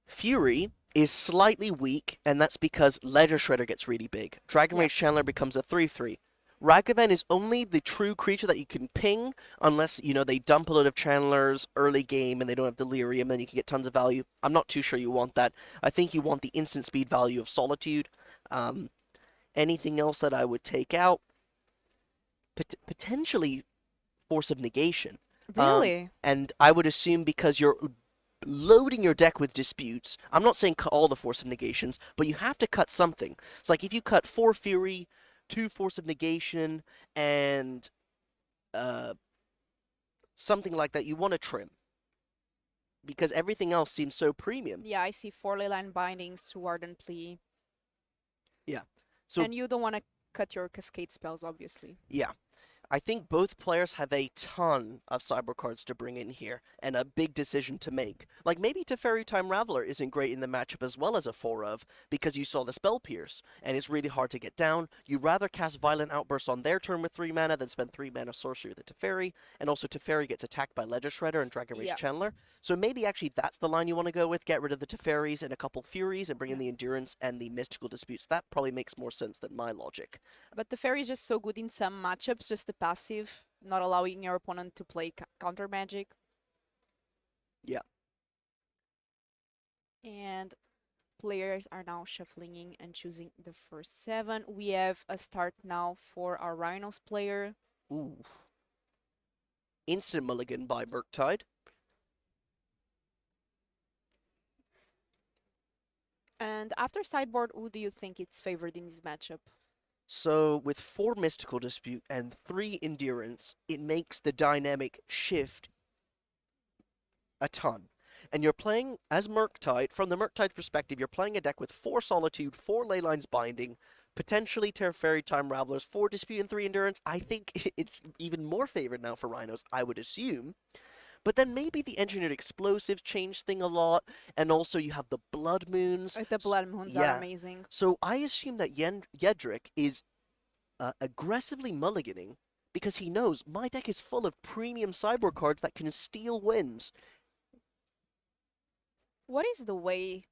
Fury is slightly weak, and that's because Ledger Shredder gets really big. Dragon Rage Channeler becomes a 3/3. Ragavan is only the true creature that you can ping unless, they dump a lot of Channelers early game and they don't have Delirium, and you can get tons of value. I'm not too sure you want that. I think you want the instant speed value of Solitude. Anything else that I would take out? Potentially Force of Negation. Really? And I would assume because you're loading your deck with disputes, I'm not saying cut all the Force of Negations, but you have to cut something. It's like if you cut 4 Fury, 2 Force of Negation, and something like that, you want to trim. Because everything else seems so premium. Yeah, I see 4 Leyline Bindings, 2 Ardent Plea. Yeah. So, And you don't want to cut your Cascade spells, obviously. yeah. I think both players have a ton of cyber cards to bring in here, and a big decision to make. Like, maybe Teferi Time Raveler isn't great in the matchup as well as a 4 of, because you saw the Spell Pierce, and it's really hard to get down. You'd rather cast Violent Outburst on their turn with 3 mana than spend 3 mana Sorcery with the Teferi, and also Teferi gets attacked by Ledger Shredder and Dragon Rage Channeler. So maybe actually that's the line you want to go with, get rid of the Teferis and a couple Furies, and bring in the Endurance and the Mystical Disputes. That probably makes more sense than my logic. But the Fairy is just so good in some matchups, just the passive, not allowing your opponent to play counter magic. Yeah. And players are now shuffling in and choosing the first 7. We have a start now for our Rhinos player. Ooh. Instant mulligan by Murktide. And after sideboard, who do you think it's favored in this matchup? So, with 4 Mystical Dispute and 3 Endurance, it makes the dynamic shift a ton. And you're playing as Murktide. From the Murktide perspective, you're playing a deck with 4 Solitude, 4 Leylines Binding, Potentially Terrafairy, Time Ravelers, 4 Dispute and 3 Endurance. I think it's even more favored now for Rhinos, I would assume. But then maybe the Engineered Explosives change thing a lot, and also you have the Blood Moons. The Blood Moons are amazing. So I assume that Yedrick is aggressively mulliganing because he knows my deck is full of premium Cyborg cards that can steal wins. What is the way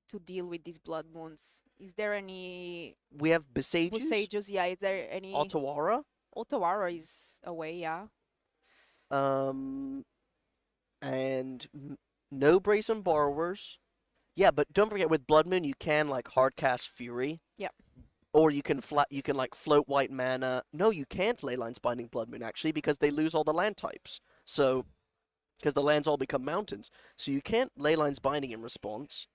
to deal with these Blood Moons? Is there any... We have Besages. Besages, yeah. Is there any... Otawara. Otawara is a way, yeah. And no Brazen Borrowers. Yeah, but don't forget with Blood Moon you can like hardcast Fury. Yep. Or you can like float white mana. No, you can't Leylines Binding Blood Moon actually because they lose all the land types. So because the lands all become mountains. So you can't Leylines Binding in response.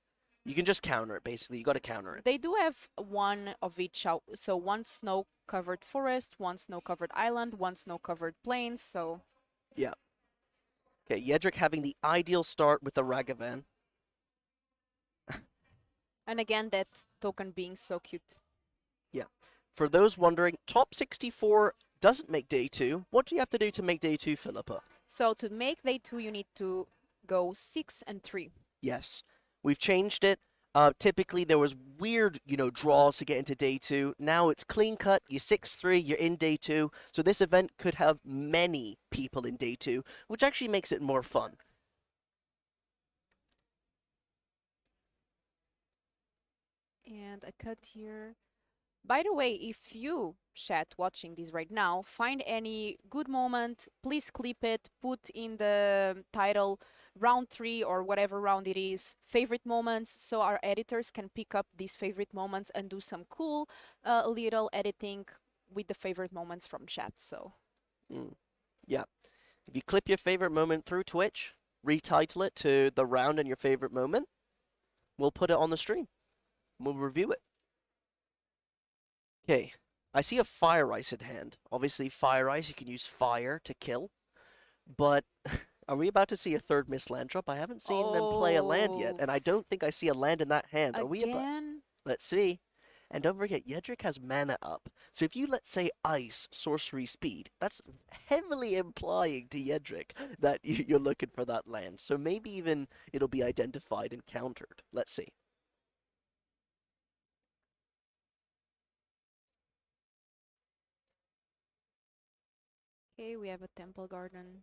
You can just counter it basically. You got to counter it. They do have one of each out. So one snow-covered forest, one snow-covered island, one snow-covered plains, so yeah. Okay, Yedrick having the ideal start with the Ragavan. and again that token being so cute. Yeah. For those wondering, top 64 doesn't make day 2. What do you have to do to make day 2, Filipa? So to make day 2 you need to go 6 and 3. Yes. We've changed it. Typically there was weird, draws to get into day 2. Now it's clean cut. You're 6-3, you're in day 2. So this event could have many people in day 2, which actually makes it more fun. And a cut here. By the way, if you, chat, watching this right now, find any good moment, please clip it, put in the title round 3 or whatever round it is, favorite moments, so our editors can pick up these favorite moments and do some cool little editing with the favorite moments from chat. So yeah, if you clip your favorite moment through Twitch, retitle it to the round and your favorite moment, we'll put it on the stream. We'll review it. Okay, I see a Fire Ice at hand. Obviously, Fire Ice, you can use fire to kill. But are we about to see a third miss land drop? I haven't seen them play a land yet, and I don't think I see a land in that hand. Are we about? Let's see. And don't forget, Yedrick has mana up. So if you, let's say, Ice, Sorcery, Speed, that's heavily implying to Yedrick that you're looking for that land. So maybe even it'll be identified and countered. Let's see. okay, we have a Temple Garden.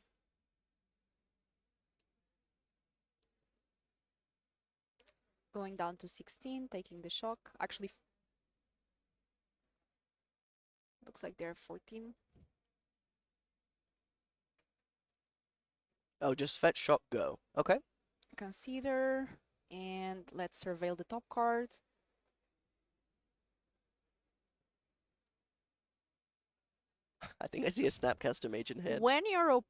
Going down to 16, taking the shock. Actually, looks like they're 14. Oh, just fetch, shock, go. Okay. Consider, and let's surveil the top card. I think I see a Snapcaster Mage in hand. When your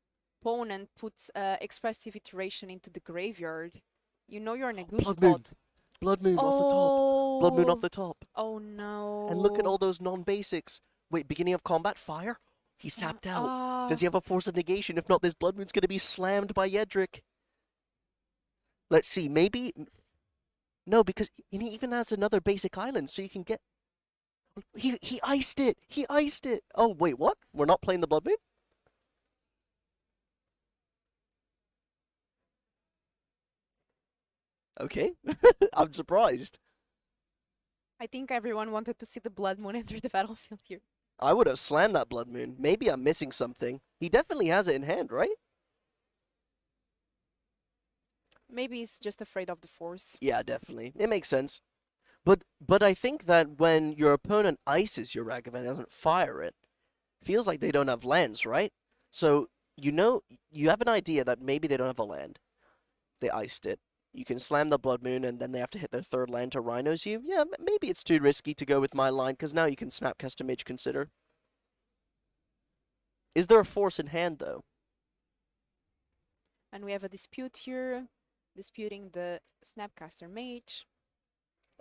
opponent puts expressive iteration into the graveyard, you know you're in a good Blood Moon. spot. Blood Moon off the top. Blood Moon off the top. Oh no. And look at all those non-basics. Wait, beginning of combat, fire? He's tapped out. Does he have a Force of Negation? If not, this Blood Moon's going to be slammed by Yedrick. Let's see, maybe... No, because he even has another basic island, so you can get... He iced it! He iced it! Oh, wait, what? We're not playing the Blood Moon? Okay. I'm surprised. I think everyone wanted to see the Blood Moon enter the battlefield here. I would have slammed that Blood Moon. Maybe I'm missing something. He definitely has it in hand, right? Maybe he's just afraid of the Force. Yeah, definitely. It makes sense. But I think that when your opponent ices your Ragavan and doesn't fire it, feels like they don't have lands, right? So, you have an idea that maybe they don't have a land. They iced it. You can slam the Blood Moon and then they have to hit their third land to Rhinos you. Yeah, maybe it's too risky to go with my line, because now you can Snapcaster Mage Consider. Is there a Force in hand, though? And we have a dispute here, disputing the Snapcaster Mage.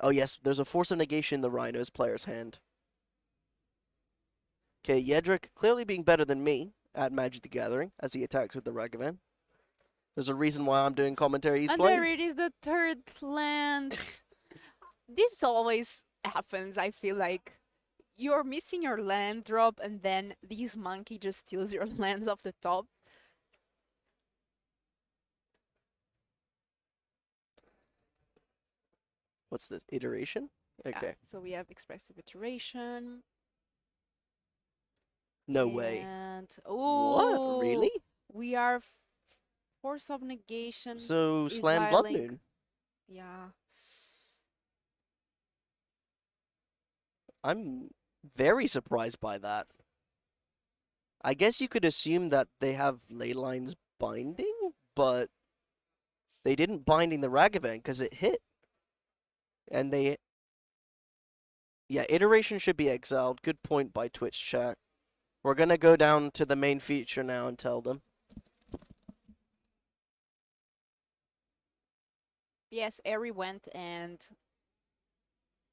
Oh yes, there's a Force of Negation in the Rhinos player's hand. Okay, Yedrick clearly being better than me at Magic the Gathering as he attacks with the Ragavan. There's a reason why I'm doing commentary. He's and playing. there it is, the third land. This always happens. I feel like you're missing your land drop, and then this monkey just steals your lands off the top. What's this? Iteration? Yeah, Okay. so we have expressive iteration. No way. And What? Really? we are force of negation. So slam Blood exiling. Moon. Yeah. I'm very surprised by that. I guess you could assume that they have Leylines binding, but they didn't binding the Ragavan because it hit. And they... Yeah, iteration should be exiled. Good point by Twitch chat. We're going to go down to the main feature now and tell them. Yes, Eri went and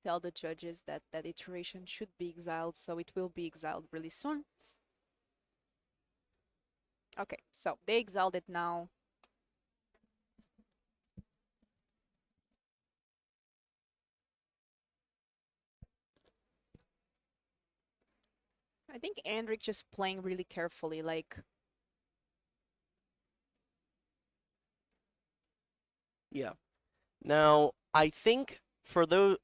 tell the judges that that iteration should be exiled, so it will be exiled really soon. Okay, so they exiled it now. I think Andric just playing really carefully, like... Yeah. Now, I think for those...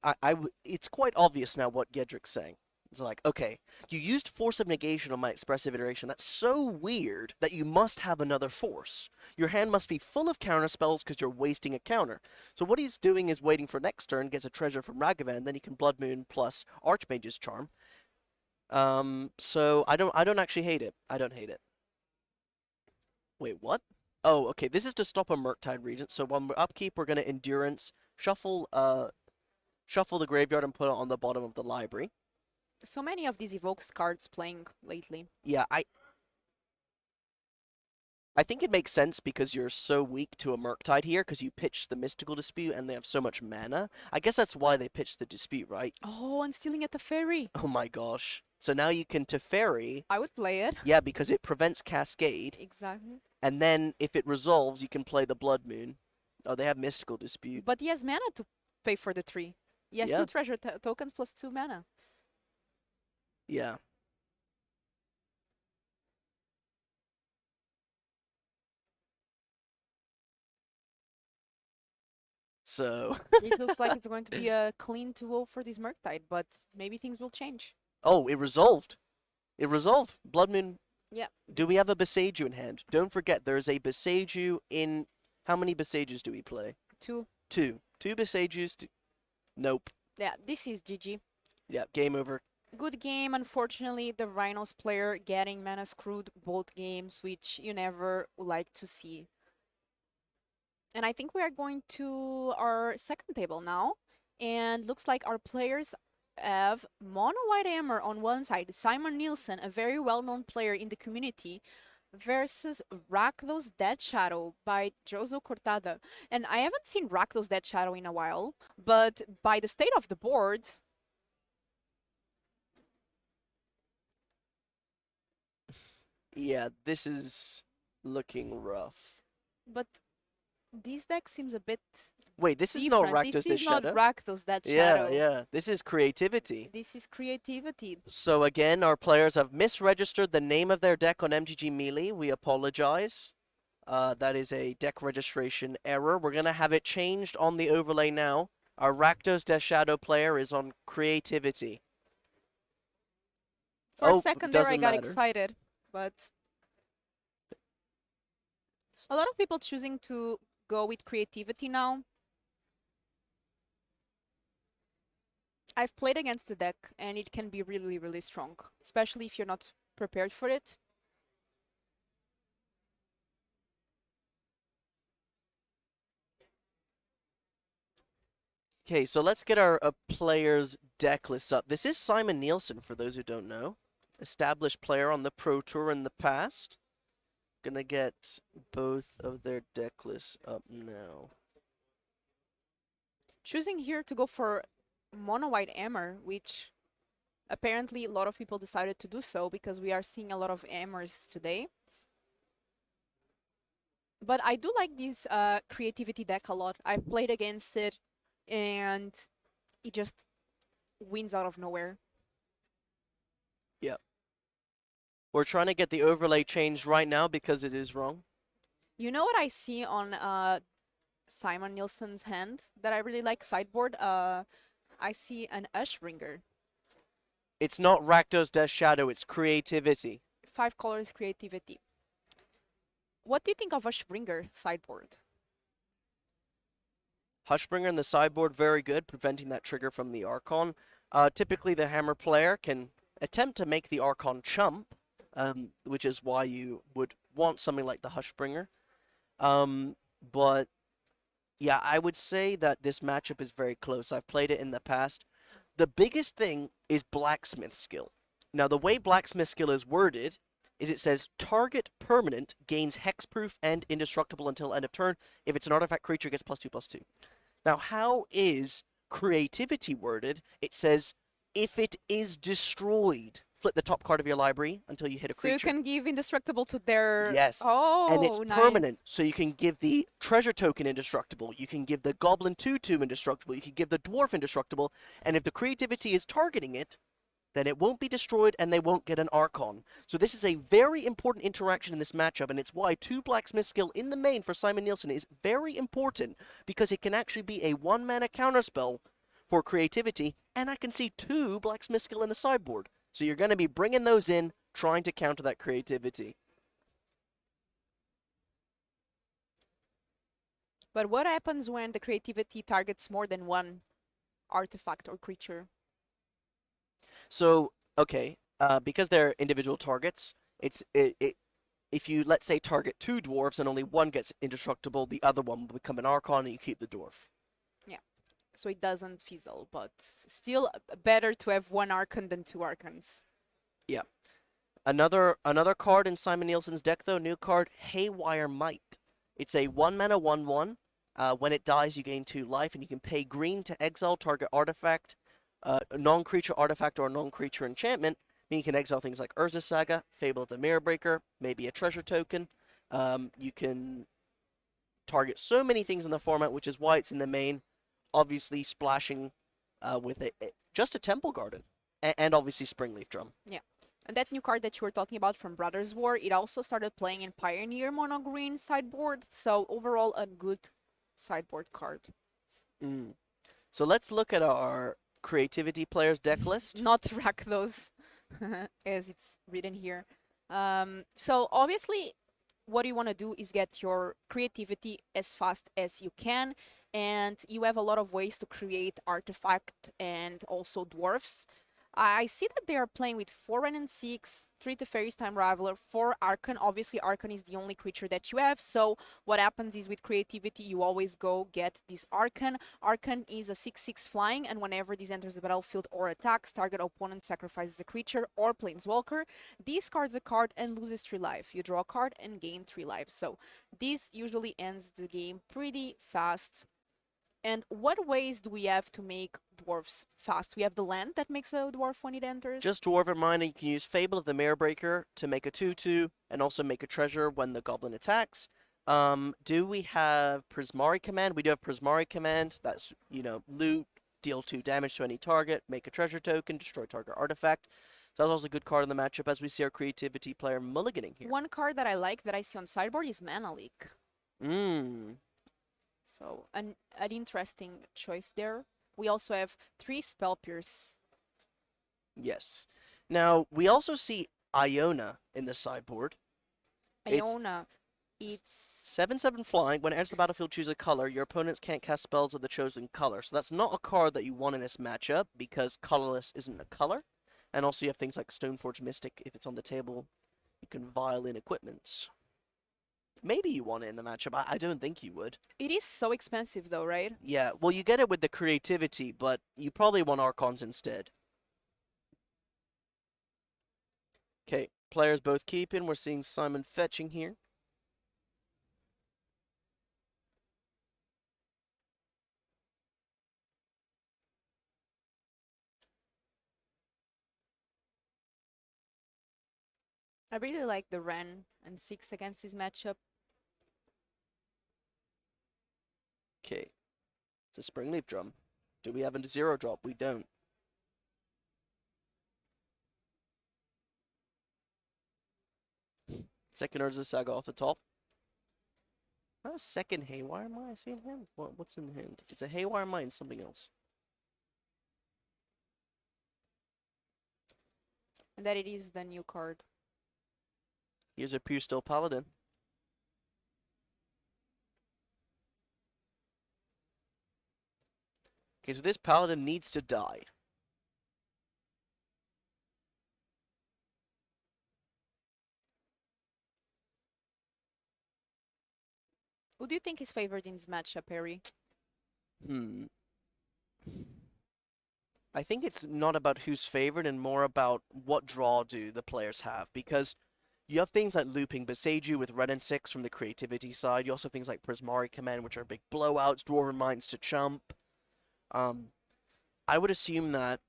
it's quite obvious now what Gedric's saying. It's like, okay, you used Force of Negation on my expressive iteration. That's so weird that you must have another force. Your hand must be full of counter spells because you're wasting a counter. So what he's doing is waiting for next turn, gets a treasure from Ragavan, then he can Blood Moon plus Archmage's Charm. So I don't actually hate it. I don't hate it. Wait, what? Oh, okay, this is to stop a Murktide Regent. So when we're upkeep, we're gonna Endurance, shuffle the graveyard and put it on the bottom of the library. So many of these evokes cards playing lately. Yeah, I think it makes sense because you're so weak to a Murktide here because you pitch the Mystical Dispute and they have so much mana. I guess that's why they pitched the Dispute, right? Oh, and stealing at the Teferi. Oh my gosh. So now you can Teferi. I would play it. Yeah, because it prevents Cascade. Exactly. And then if it resolves, you can play the Blood Moon. Oh, they have Mystical Dispute. But he has mana to pay for the 3. He has Yeah. 2 treasure tokens plus 2 mana. Yeah. So... It looks like it's going to be a clean 2-0 for this Murktide, but maybe things will change. Oh, it resolved. It resolved. Blood Moon. Yeah. Do we have a Beseiju in hand? Don't forget, there's a Beseiju in... How many Besejus do we play? 2. 2. 2 Besejus. Nope. Yeah, this is GG. Yeah, game over. Good game. Unfortunately, the Rhinos player getting mana screwed both games, which you never would like to see. And I think we are going to our second table now. And looks like our players have Mono White Hammer on one side, Simon Nielsen, a very well-known player in the community, versus Rakdos Dead Shadow by Jozo Cortada. And I haven't seen Rakdos Dead Shadow in a while, but by the state of the board... Yeah, this is looking rough. But this deck seems a bit Wait, this is different. not Rakdos This Dead is not Shadow? Rakdos Dead Yeah, Shadow. yeah. This is creativity. This is creativity. So again, our players have misregistered the name of their deck on MTG Melee. We apologize. That is a deck registration error. We're going to have it changed on the overlay now. Our Rakdos Death Shadow player is on creativity. For a Oh, second there I doesn't got matter. excited, but a lot of people choosing to go with creativity now. I've played against the deck and it can be really, really strong, especially if you're not prepared for it. Okay, so let's get our players' deck list up. This is Simon Nielsen, for those who don't know. Established player on the Pro Tour in the past. Gonna get both of their deck lists up now. Choosing here to go for Mono White Hammer, which apparently a lot of people decided to do so because we are seeing a lot of Hammers today. But I do like this creativity deck a lot. I've played against it and it just wins out of nowhere. Yeah. We're trying to get the overlay changed right now because it is wrong. You know what I see on Simon Nielsen's hand that I really like sideboard? I see an Ushbringer. It's not Rakdos Death Shadow, it's creativity. 5 colors creativity. What do you think of Ushbringer sideboard? Hushbringer in the sideboard, very good, preventing that trigger from the Archon. Typically, the Hammer player can attempt to make the Archon chump, which is why you would want something like the Hushbringer. But, yeah, I would say that this matchup is very close. I've played it in the past. The biggest thing is Blacksmith skill. Now, the way Blacksmith skill is worded is it says target permanent gains hexproof and indestructible until end of turn. If it's an artifact creature, it gets +2/+2. Now, how is creativity worded? It says if it is destroyed, flip the top card of your library until you hit a So creature. you can give indestructible to their... Yes. Oh, And it's nice. permanent, so you can give the treasure token indestructible, you can give the goblin 2/2 indestructible, you can give the dwarf indestructible, and if the creativity is targeting it, then it won't be destroyed and they won't get an Archon. So this is a very important interaction in this matchup, and it's why 2 Blacksmith skill in the main for Simon Nielsen is very important, because it can actually be a 1-mana counterspell for creativity, and I can see 2 Blacksmith skill in the sideboard. So you're going to be bringing those in, trying to counter that creativity. But what happens when the creativity targets more than one artifact or creature? So, okay, because they're individual targets, if you, let's say, target 2 dwarves and only one gets indestructible, the other one will become an Archon and you keep the dwarf. So it doesn't fizzle, but still better to have 1 Archon than 2 Archons. Yeah. Another card in Simon Nielsen's deck, though, new card, Haywire Might. It's a 1-mana 1/1. When it dies, you gain 2 life, and you can pay green to exile target artifact, a non-creature artifact or a non-creature enchantment. Meaning you can exile things like Urza Saga, Fable of the Mirrorbreaker, maybe a treasure token. You can target so many things in the format, which is why it's in the main. Obviously, splashing with just a Temple Garden, and obviously Springleaf Drum. Yeah. And that new card that you were talking about from Brothers War, it also started playing in Pioneer mono green sideboard. So overall, a good sideboard card. So let's look at our creativity players deck list. Not rack those, as it's written here. So obviously, what you want to do is get your creativity as fast as you can. And you have a lot of ways to create artifact and also dwarfs. I see that they are playing with 4 Ren and 6, 3 Teferi's Time Raveler, 4 Archon. Obviously, Archon is the only creature that you have. So what happens is with creativity, you always go get this Archon. Archon is a 6/6 flying, and whenever this enters the battlefield or attacks, target opponent sacrifices a creature or planeswalker, discards a card and loses 3 life. You draw a card and gain 3 life. So this usually ends the game pretty fast. And what ways do we have to make dwarfs fast? We have the land that makes a dwarf when it enters. Just Dwarf in mind, you can use Fable of the Mirrorbreaker to make a 2/2 and also make a treasure when the goblin attacks. Do we have Prismari Command? We do have Prismari Command. That's, loot, deal 2 damage to any target, make a treasure token, destroy target artifact. So that's also a good card in the matchup as we see our creativity player mulliganing here. One card that I like that I see on sideboard is Mana Leak. So an interesting choice there. We also have 3 Spell Pierce. Yes. Now, we also see Iona in the sideboard. Iona, it's 7/7 flying. When it enters the battlefield, choose a color. Your opponents can't cast spells of the chosen color. So that's not a card that you want in this matchup because colorless isn't a color. And also you have things like Stoneforge Mystic. If it's on the table, you can violin equipments. Maybe you want it in the matchup. I don't think you would. It is so expensive though, right? Yeah, well, you get it with the creativity, but you probably want Archons instead. Okay, players both keeping. We're seeing Simon fetching here. I really like the Ren and 6 against this matchup. Okay, it's a Springleaf Drum. Do we have a 0 drop? We don't. Second Urza Saga off the top. Not a second Haywire Mine in hand? What's in hand? It's a Haywire Mine, something else. And that it is the new card. Here's a Pure Steel Paladin. Okay, so this Paladin needs to die. Who do you think is favored in this matchup, Harry? I think it's not about who's favored and more about what draw do the players have, because you have things like looping Beseiju with red and 6 from the creativity side. You also have things like Prismari Command, which are big blowouts, Dwarven Mines to chump. I would assume that,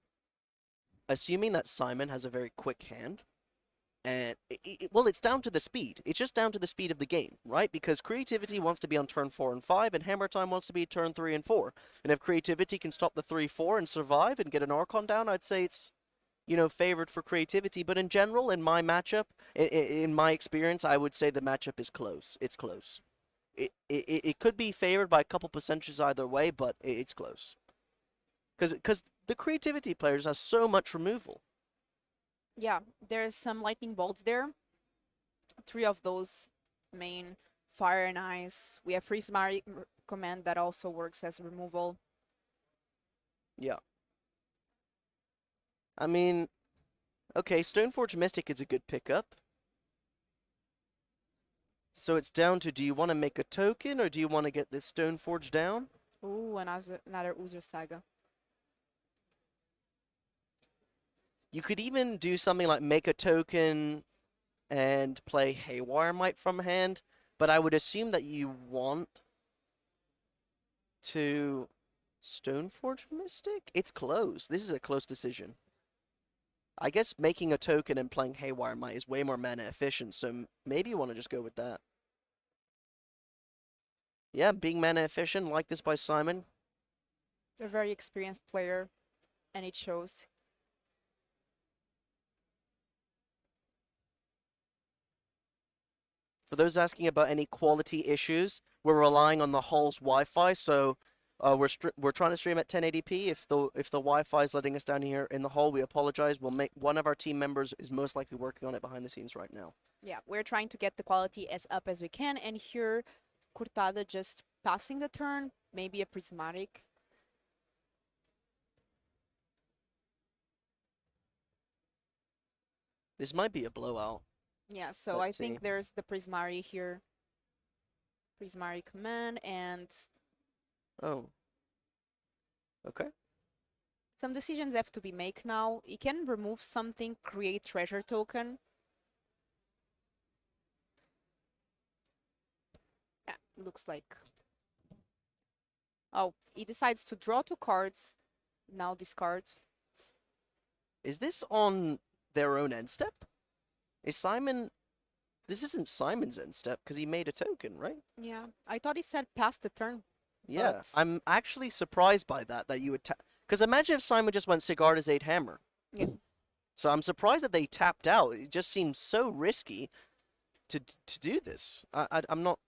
assuming that Simon has a very quick hand, and well, it's down to the speed. It's just down to the speed of the game, right? Because Creativity wants to be on turn 4 and 5, and Hammer Time wants to be turn 3 and 4. And if Creativity can stop the 3-4 and survive and get an Archon down, I'd say it's, you know, favored for Creativity. But in general, in my matchup, in my experience, I would say the matchup is close. It's close. It could be favored by a couple percentages either way, but it's close. Because the Creativity players have so much removal. Yeah, there's some lightning bolts there. 3 of those main fire and ice. We have Prismari Command that also works as removal. Yeah. I mean, okay, Stoneforge Mystic is a good pickup. So it's down to, do you want to make a token or do you want to get this Stoneforge down? Ooh, another Urza Saga. You could even do something like make a token and play Haywire Might from hand, but I would assume that you want to Stoneforge Mystic? It's close. This is a close decision. I guess making a token and playing Haywire Might is way more mana efficient, so maybe you want to just go with that. Yeah, being mana efficient, like this by Simon. A very experienced player, and it shows. For those asking about any quality issues, we're relying on the hall's Wi-Fi, so we're trying to stream at 1080p. If the Wi-Fi is letting us down here in the hall, we apologize. We'll make one of our team members is most likely working on it behind the scenes right now. Yeah, we're trying to get the quality as up as we can, and here Cortada just passing the turn, maybe a Prismatic. This might be a blowout. Yeah, so Let's I think see. there's the Prismari here. Prismari Command and Oh. Okay. some decisions have to be made now. You can remove something, create treasure token. Yeah, looks like. Oh, he decides to draw 2 cards. Now discard. Is this on their own end step? Is Simon... This isn't Simon's end step, because he made a token, right? Yeah, I thought he said pass the turn. Yeah, But- I'm actually surprised by that you would because imagine if Simon just went Sigarda's 8 Hammer. Yeah. So I'm surprised that they tapped out. It just seems so risky to do this. I'm not...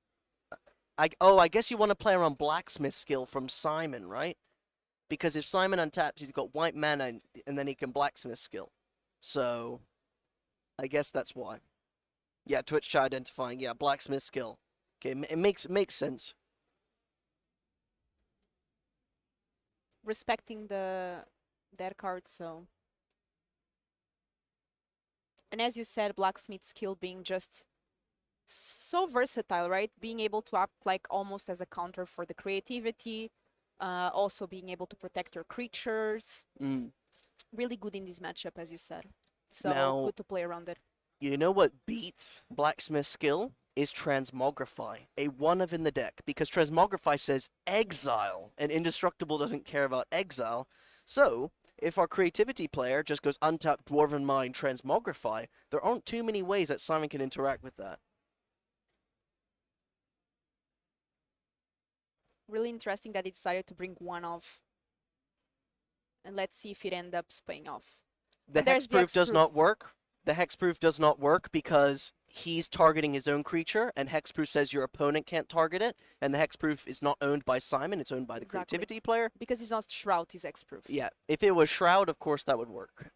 I guess you want to play around Blacksmith skill from Simon, right? Because if Simon untaps, he's got white mana, and then he can Blacksmith skill. So, I guess that's why. Yeah, Twitch chat identifying. Yeah, Blacksmith skill. Okay, it makes sense. Respecting that card, so. And as you said, Blacksmith skill being just so versatile, right? Being able to act like almost as a counter for the creativity, also being able to protect your creatures. Really good in this matchup, as you said. So Now- good to play around it. You know what beats Blacksmith skill? Is Transmogrify, a 1 of in the deck, because Transmogrify says exile, and Indestructible doesn't care about exile. So, if our creativity player just goes untap Dwarven Mine Transmogrify, there aren't too many ways that Simon can interact with that. Really interesting that he decided to bring 1 off. And let's see if it ends up paying off. The And there's the hexproof does hexproof. not work. the hexproof does not work because he's targeting his own creature, and hexproof says your opponent can't target it, and the hexproof is not owned by Simon, it's owned by the Exactly. creativity player. Because it's not Shroud, it's X-proof. Yeah, if it was Shroud, of course that would work.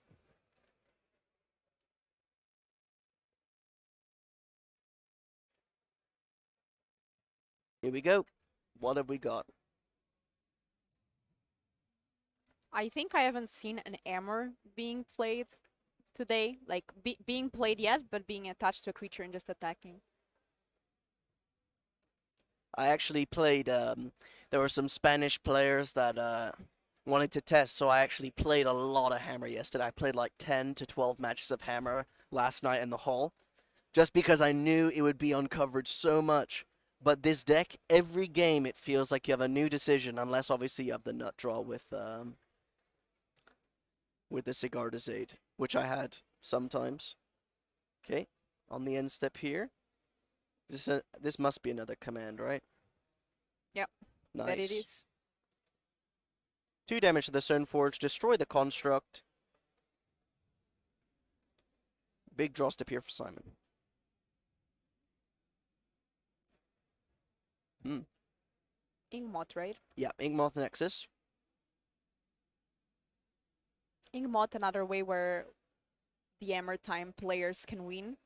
Here we go. What have we got? I think I haven't seen an hammer being played today, like being played yet, but being attached to a creature and just attacking. I actually played, there were some Spanish players that wanted to test, so I actually played a lot of Hammer yesterday. I played like 10 to 12 matches of Hammer last night in the hall, just because I knew it would be on coverage so much. But this deck, every game it feels like you have a new decision, unless obviously you have the nut draw with the Cigar de Zade, which I had sometimes. Okay, on the end step here. This must be another command, right? Yep. Nice. That it is. 2 damage to the Stoneforge, destroy the construct. Big draw step here for Simon. Inkmoth, right? Yeah, Inkmoth Nexus. Inkmoth, another way where the Hammer time players can win,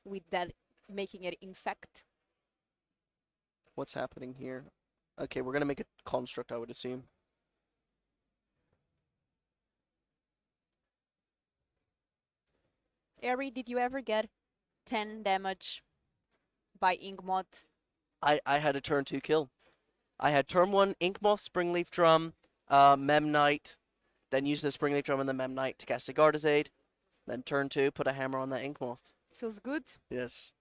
with that making it infect. What's happening here? Okay, we're gonna make a construct, I would assume. Ari, did you ever get 10 damage by Inkmoth? I had a turn 2 kill. I had turn 1 Inkmoth, Springleaf Drum, Memnite, then use the Springleaf Drum and the Memnite to cast Cigar de Zade. Then turn 2, put a hammer on that Inkmoth. Feels good. Yes.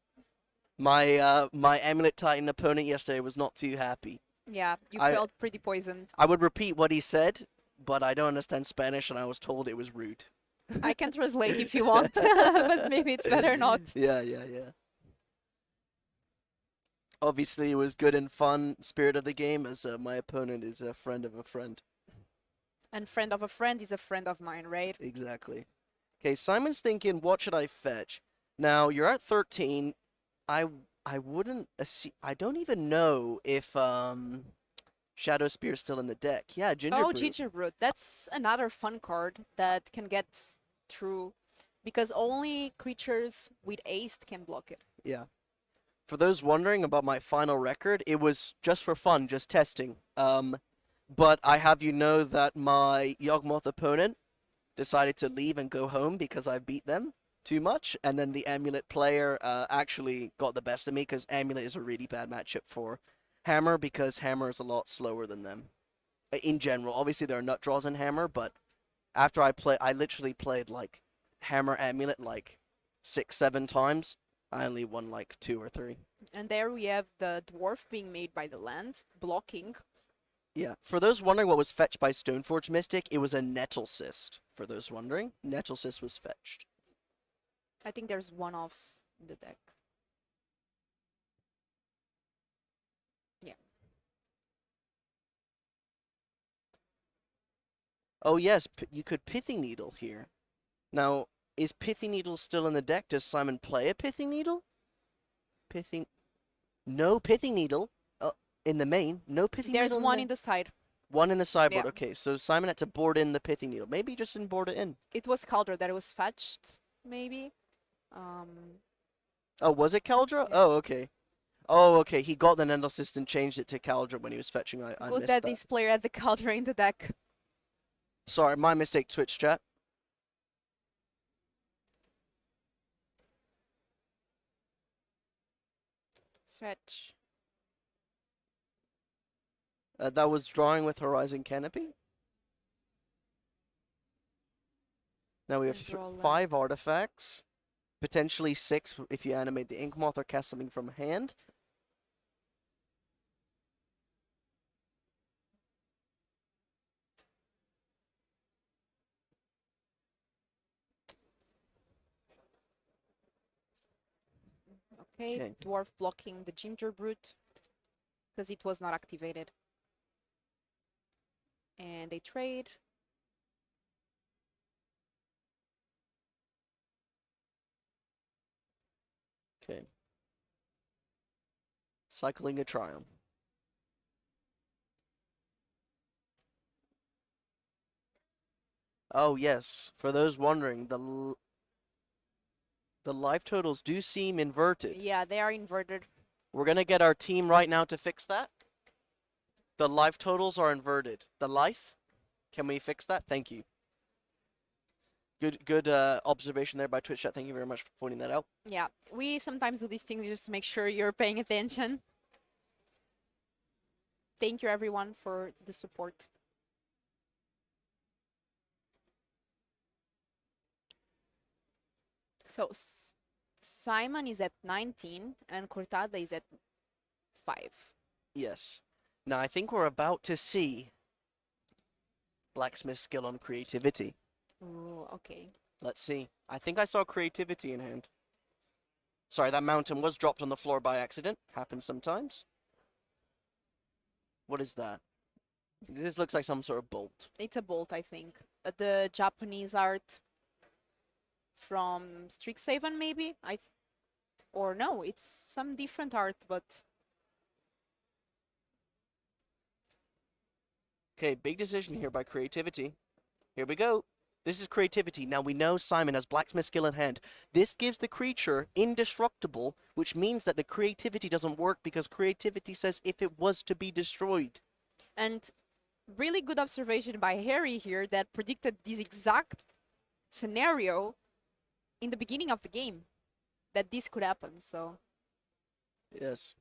My my Amulet Titan opponent yesterday was not too happy. Yeah, you I- felt pretty poisoned. I would repeat what he said, but I don't understand Spanish and I was told it was rude. I can translate if you want, but maybe it's better not. Yeah. Obviously, it was good and fun spirit of the game, as my opponent is a friend of a friend. And friend of a friend is a friend of mine, right? Exactly. Okay, Simon's thinking, what should I fetch? Now, you're at 13. I wouldn't assume, I don't even know if Shadow Spear is still in the deck. Yeah, Ginger Oh, Brew. Gingerbrute. That's another fun card that can get through, because only creatures with haste can block it. Yeah. For those wondering about my final record, it was just for fun, just testing. But I have you know that my Yawgmoth opponent decided to leave and go home because I beat them too much, and then the Amulet player actually got the best of me because Amulet is a really bad matchup for Hammer because Hammer is a lot slower than them. In general, obviously there are nut draws in Hammer, but after I literally played like Hammer Amulet like 6-7 times. I only won like 2 or 3. And there we have the dwarf being made by the land, blocking. Yeah. For those wondering what was fetched by Stoneforge Mystic, it was a Nettle Cyst. For those wondering, Nettle Cyst was fetched. I think there's one off in the deck. Yeah. Oh yes, you could Pithing Needle here. Now, is Pithing Needle still in the deck? Does Simon play a Pithing Needle? No Pithing Needle in the main. No Pithing There's Needle. one in the side. One in the sideboard. Yeah. Okay, so Simon had to board in the Pithing Needle. Maybe he just didn't board it in. It was Cauldron that it was fetched, maybe. Oh, was it Caldra? Yeah. Oh, okay. Oh, okay. He got the Nettle Cyst and changed it to Caldra when he was fetching. I Good missed that that. this player had the Cauldron in the deck. Sorry, my mistake, Twitch chat. Fetch. That was drawing with Horizon Canopy. Now we have And draw 5 artifacts. Potentially 6 if you animate the Inkmoth or cast something from hand. Okay, dwarf blocking the Gingerbrute because it was not activated. And they trade. Okay. Cycling a Triumph. Oh yes, for those wondering, the life totals do seem inverted. Yeah, they are inverted. We're gonna get our team right now to fix that. The life totals are inverted. The life? Can we fix that? Thank you. Good observation there by Twitch chat. Thank you very much for pointing that out. Yeah, we sometimes do these things just to make sure you're paying attention. Thank you everyone for the support. So Simon is at 19 and Cortada is at 5. Yes. Now I think we're about to see Blacksmith's skill on creativity. Ooh, okay. Let's see. I think I saw creativity in hand. Sorry, that mountain was dropped on the floor by accident. Happens sometimes. What is that? This looks like some sort of bolt. It's a bolt, I think. The Japanese art from Strixhaven, maybe? Or no, it's some different art, but... Okay, big decision here by creativity. Here we go. This is creativity. Now we know Simon has blacksmith skill in hand. This gives the creature indestructible, which means that the creativity doesn't work because creativity says if it was to be destroyed. And really good observation by Harry here that predicted this exact scenario in the beginning of the game, that this could happen, so... Yes.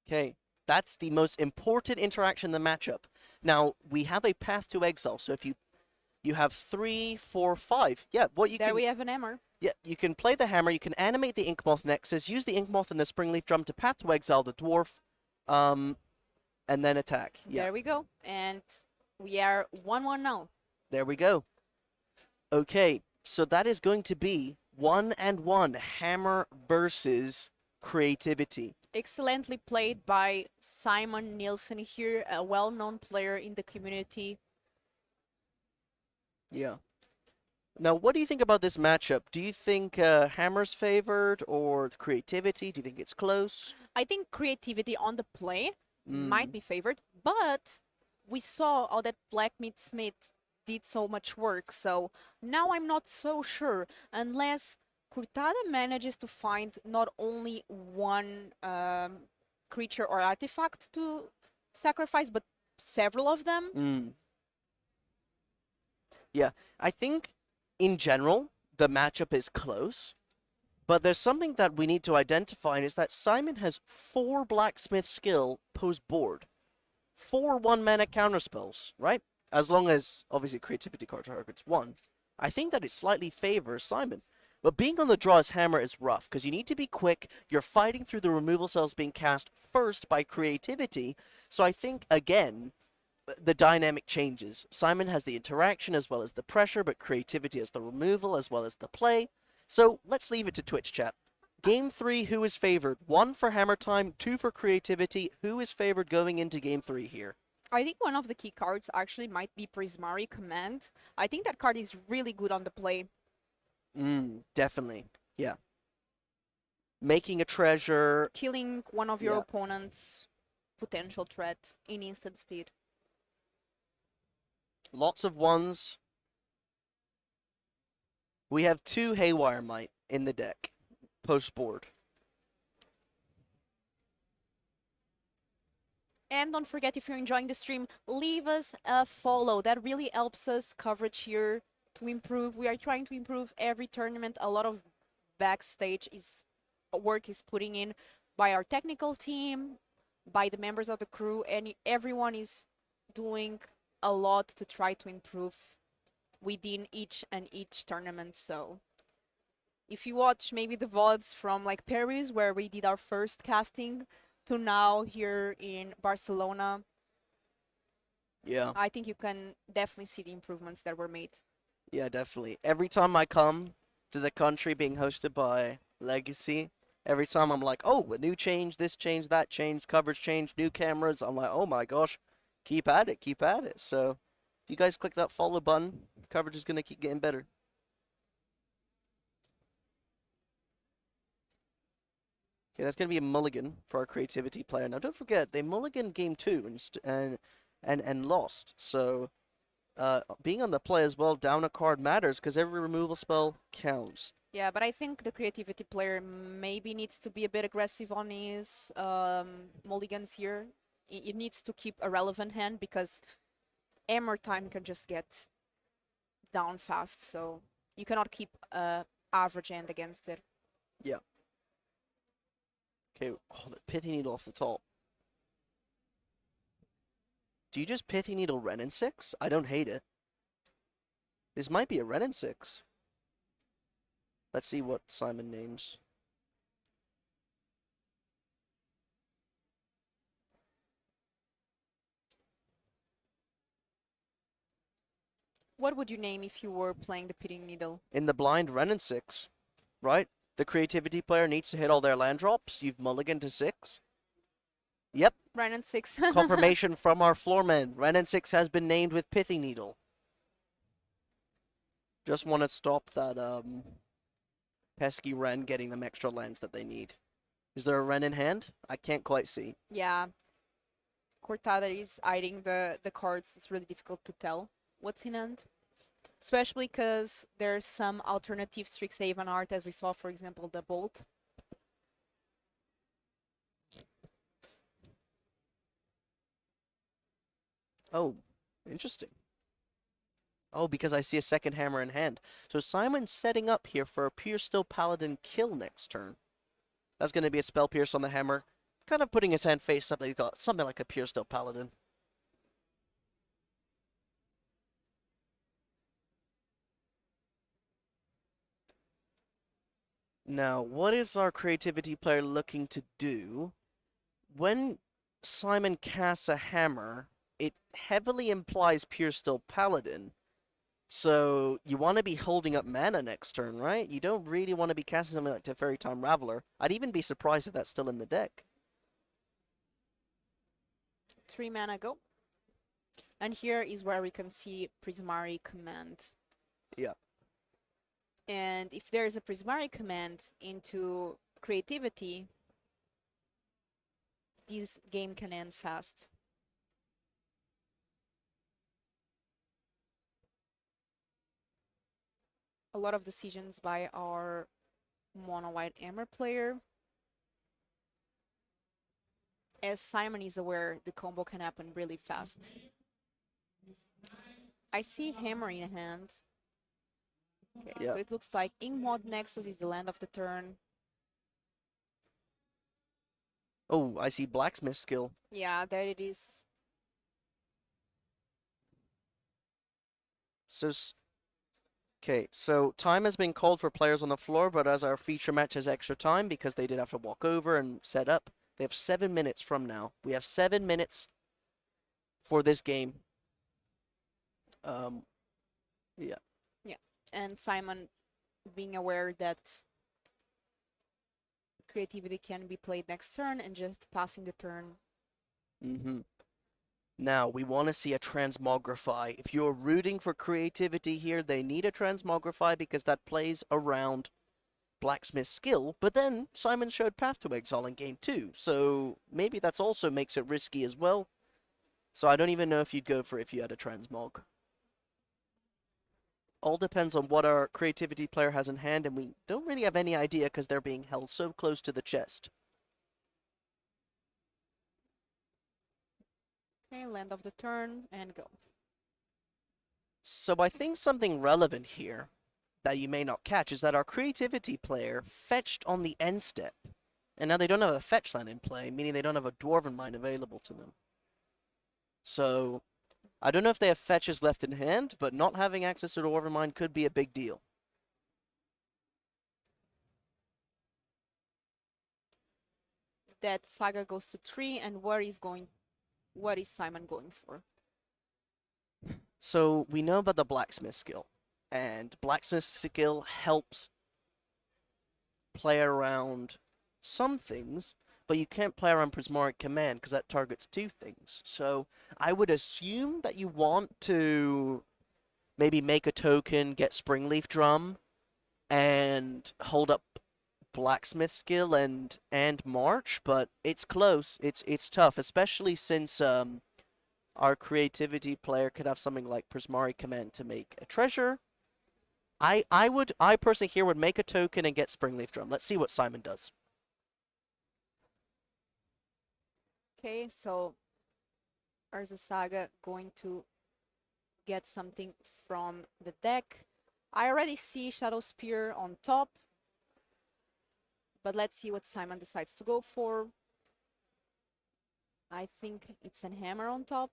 Okay, that's the most important interaction in the matchup. Now, we have a path to exile, so if you have 3, 4, 5. Yeah, what you there can... we have an hammer. Yeah, you can play the hammer, you can animate the Inkmoth Nexus, use the Inkmoth and the Springleaf Drum to path to exile the dwarf, and then attack. Yeah. There we go. And we are 1-1 now. There we go. Okay, so that is going to be 1-1 hammer versus creativity. Excellently played by Simon Nielsen here, a well-known player in the community. Yeah. Now, what do you think about this matchup? Do you think hammer's favored or creativity? Do you think it's close? I think creativity on the play might be favored, but we saw how that Blacksmith did so much work, so now I'm not so sure, unless Cortada manages to find not only one creature or artifact to sacrifice, but several of them. Yeah, I think in general the matchup is close, but there's something that we need to identify, and is that Simon has 4 blacksmith skill post board, 4 1-mana counterspells, right? As long as obviously creativity card targets 1. I think that it slightly favors Simon. But being on the draw as hammer is rough, because you need to be quick, you're fighting through the removal cells being cast first by creativity, so I think, again, the dynamic changes. Simon has the interaction as well as the pressure, but creativity has the removal as well as the play. So let's leave it to Twitch chat. Game 3, who is favored? 1 for hammer time, 2 for creativity. Who is favored going into game 3 here? I think one of the key cards actually might be Prismari Command. I think that card is really good on the play. Definitely. Yeah. Making a treasure. Killing one of your opponent's potential threat in instant speed. Lots of 1s. We have 2 Haywire Might in the deck. Post board. And don't forget, if you're enjoying the stream, leave us a follow. That really helps us coverage here to improve. We are trying to improve every tournament. A lot of backstage work is putting in by our technical team, by the members of the crew, and everyone is doing a lot to try to improve within each tournament. So if you watch maybe the VODs from like Paris, where we did our first casting, to now here in Barcelona, Yeah. I think you can definitely see the improvements that were made. Yeah, definitely. Every time I come to the country being hosted by Legacy, every time I'm like, oh, a new change, this change, that change, coverage change, new cameras. I'm like, oh my gosh, keep at it, keep at it. So if you guys click that follow button, coverage is going to keep getting better. Okay, that's going to be a mulligan for our creativity player. Now, don't forget, they mulligan game 2 and lost. So, being on the play as well, down a card matters because every removal spell counts. Yeah, but I think the creativity player maybe needs to be a bit aggressive on his mulligans here. It needs to keep a relevant hand because hammer time can just get down fast, so you cannot keep a average hand against it. Yeah. Okay, oh, the Pithy Needle off the top. Do you just Pithy Needle Ren in 6? I don't hate it. This might be a Ren in 6. Let's see what Simon names. What would you name if you were playing the Pitting Needle? In the blind, Ren in 6, right? The creativity player needs to hit all their land drops. You've mulliganed to 6. Yep. Ren and 6. Confirmation from our floorman. Ren in 6 has been named with Pithy Needle. Just want to stop that pesky Ren getting them extra lands that they need. Is there a Ren in hand? I can't quite see. Yeah. Cortada is hiding the cards. It's really difficult to tell what's in hand. Especially because there's some alternative Strixhaven art, as we saw, for example, the Bolt. Oh, interesting. Oh, because I see a second hammer in hand. So Simon's setting up here for a Pure Steel Paladin kill next turn. That's going to be a Spell Pierce on the hammer. Kind of putting his hand face up. He's got something like a Pure Steel Paladin. Now, what is our creativity player looking to do? When Simon casts a hammer, it heavily implies Pure Steel Paladin. So you want to be holding up mana next turn, right? You don't really want to be casting something like Teferi Time Raveler. I'd even be surprised if that's still in the deck. 3 mana go. And here is where we can see Prismari command. Yeah. And if there's a Prismari command into creativity, this game can end fast. A lot of decisions by our mono-white hammer player. As Simon is aware, the combo can happen really fast. I see hammer in hand. Okay, Yeah. so it looks like Inkmoth Nexus is the land of the turn. Oh, I see Blacksmith skill. Yeah, there it is. So, okay, so time has been called for players on the floor, but as our feature match has extra time because they did have to walk over and set up, they have 7 minutes from now. We have 7 minutes for this game. Yeah. And Simon being aware that creativity can be played next turn and just passing the turn. Now, we want to see a Transmogrify. If you're rooting for creativity here, they need a Transmogrify because that plays around Blacksmith's skill. But then, Simon showed Path to Exile in game 2, so maybe that's also makes it risky as well. So I don't even know if you'd go for it if you had a Transmog. All depends on what our creativity player has in hand, and we don't really have any idea because they're being held so close to the chest. Okay, land of the turn and go. So I think something relevant here that you may not catch is that our creativity player fetched on the end step. And now they don't have a fetch land in play, meaning they don't have a Dwarven Mine available to them. So I don't know if they have fetches left in hand, but not having access to Dwarven Mine could be a big deal. That Saga goes to 3, and what is Simon going for? So we know about the Blacksmith skill, and Blacksmith skill helps play around some things, but you can't play around Prismaric Command because that targets 2 things. So I would assume that you want to maybe make a token, get Springleaf Drum, and hold up blacksmith skill and march, but it's close. It's tough, especially since our creativity player could have something like Prismari Command to make a treasure. I personally here would make a token and get Springleaf Drum. Let's see what Simon does. Okay, so Urza Saga going to get something from the deck. I already see Shadow Spear on top, but let's see what Simon decides to go for. I think it's an hammer on top.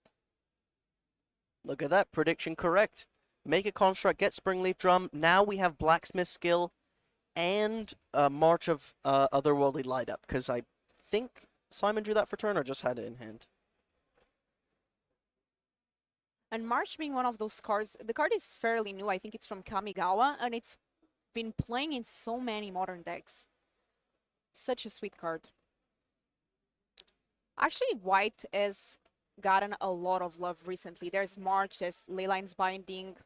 Look at that, prediction correct. Make a construct, get Springleaf Drum. Now we have Blacksmith skill and March of Otherworldly Light Up, because I think Simon drew that for turn or just had it in hand. And March being one of those cards, the card is fairly new. I think it's from Kamigawa, and it's been playing in so many modern decks. Such a sweet card. Actually, White has gotten a lot of love recently. There's March, there's Leyline's Binding.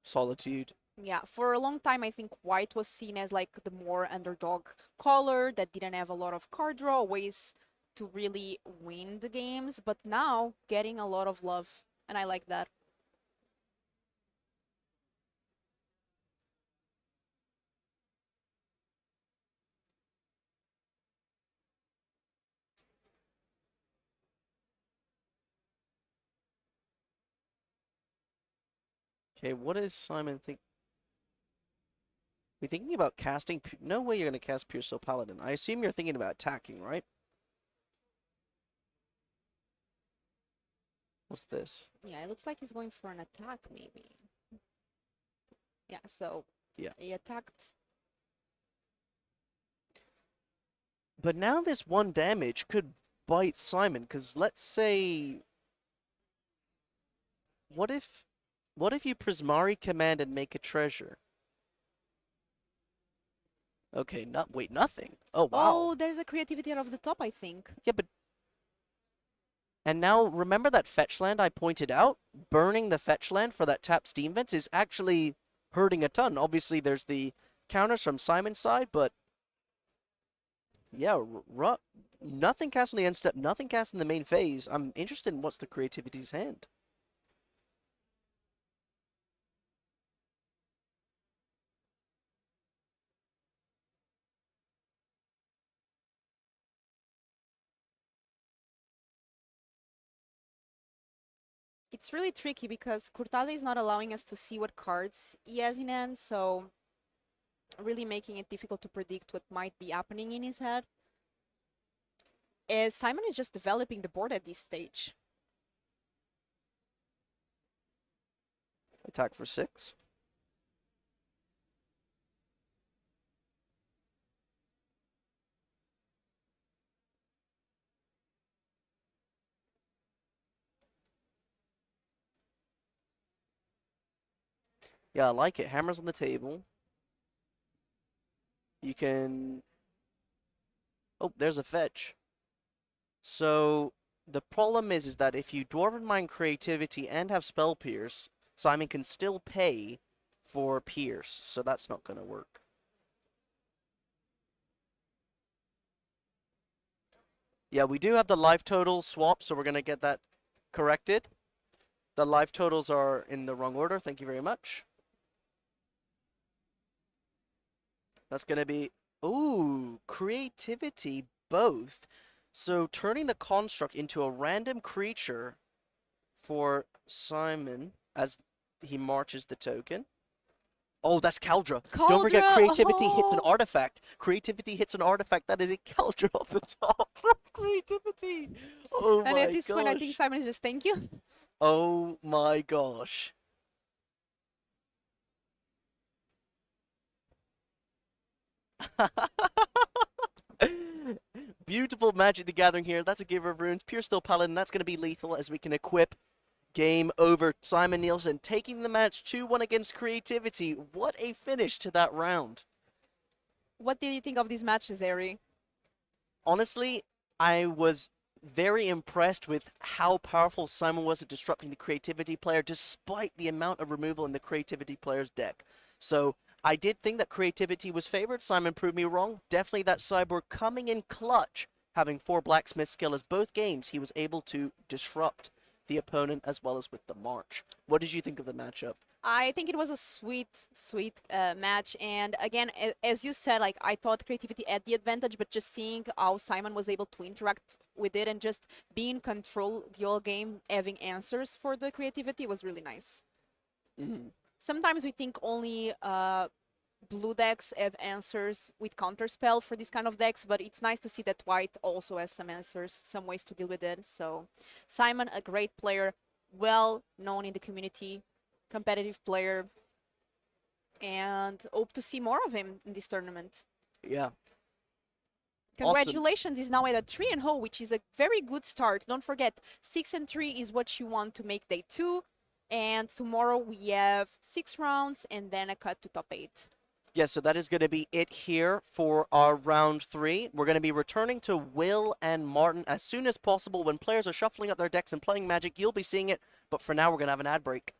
Solitude. Yeah, for a long time, I think White was seen as like the more underdog color that didn't have a lot of card draw, ways to really win the games, but now getting a lot of love, and I like that. Okay, what is Simon think? We thinking about casting? No way you're gonna cast Pure Steel Paladin. I assume you're thinking about attacking, right? What's this? Yeah, it looks like he's going for an attack, maybe. Yeah, so Yeah. he attacked. But now this one damage could bite Simon, because let's say... What if you Prismari Command and make a treasure? Okay, wait, nothing. Oh, wow. Oh, there's a creativity out of the top, I think. Yeah, but... And now, remember that fetch land I pointed out? Burning the fetch land for that tap Steam Vents is actually hurting a ton. Obviously, there's the counters from Simon's side, but... Yeah, nothing cast in the end step, nothing cast in the main phase. I'm interested in what's the creativity's hand. It's really tricky because Kurtale is not allowing us to see what cards he has in hand, so really making it difficult to predict what might be happening in his head. As Simon is just developing the board at this stage. Attack for 6. Yeah, I like it. Hammers on the table. You can... Oh, there's a fetch. So, the problem is that if you Dwarven Mine Creativity and have Spell Pierce, Simon can still pay for Pierce, so that's not going to work. Yeah, we do have the life total swap, so we're going to get that corrected. The life totals are in the wrong order. Thank you very much. That's going to be... Ooh, creativity both. So turning the construct into a random creature for Simon as he marches the token. Oh, that's Caldra. Don't forget, Caldra! creativity hits an Oh! artifact. Creativity hits an artifact. That is a Caldra off the top. Creativity. Oh And my at this point, I think gosh. Simon is just thank you. Oh my gosh. Beautiful Magic the Gathering here. That's a Giver of Runes. Pure Steel Paladin. That's going to be lethal as we can equip. Game over. Simon Nielsen taking the match 2-1 against Creativity. What a finish to that round. What did you think of these matches, Eri? Honestly, I was very impressed with how powerful Simon was at disrupting the Creativity player despite the amount of removal in the Creativity player's deck. So I did think that creativity was favored. Simon proved me wrong. Definitely that Cyborg coming in clutch, having 4 blacksmith skill as both games he was able to disrupt the opponent as well as with the march. What did you think of the matchup? I think it was a sweet match, and again, as you said, like I thought creativity had the advantage, but just seeing how Simon was able to interact with it and just be in control the whole game, having answers for the creativity was really nice. Sometimes we think only blue decks have answers with counterspell for this kind of decks, but it's nice to see that white also has some answers, some ways to deal with it. So Simon, a great player, well known in the community, competitive player, and hope to see more of him in this tournament. Yeah. Congratulations, he's now at a 3-0, which is a very good start. Don't forget, 6-3 is what you want to make day 2, and tomorrow we have 6 rounds and then a cut to top 8. Yeah, so that is going to be it here for our round 3. We're going to be returning to Will and Martin as soon as possible. When players are shuffling up their decks and playing Magic, you'll be seeing it, but for now we're going to have an ad break.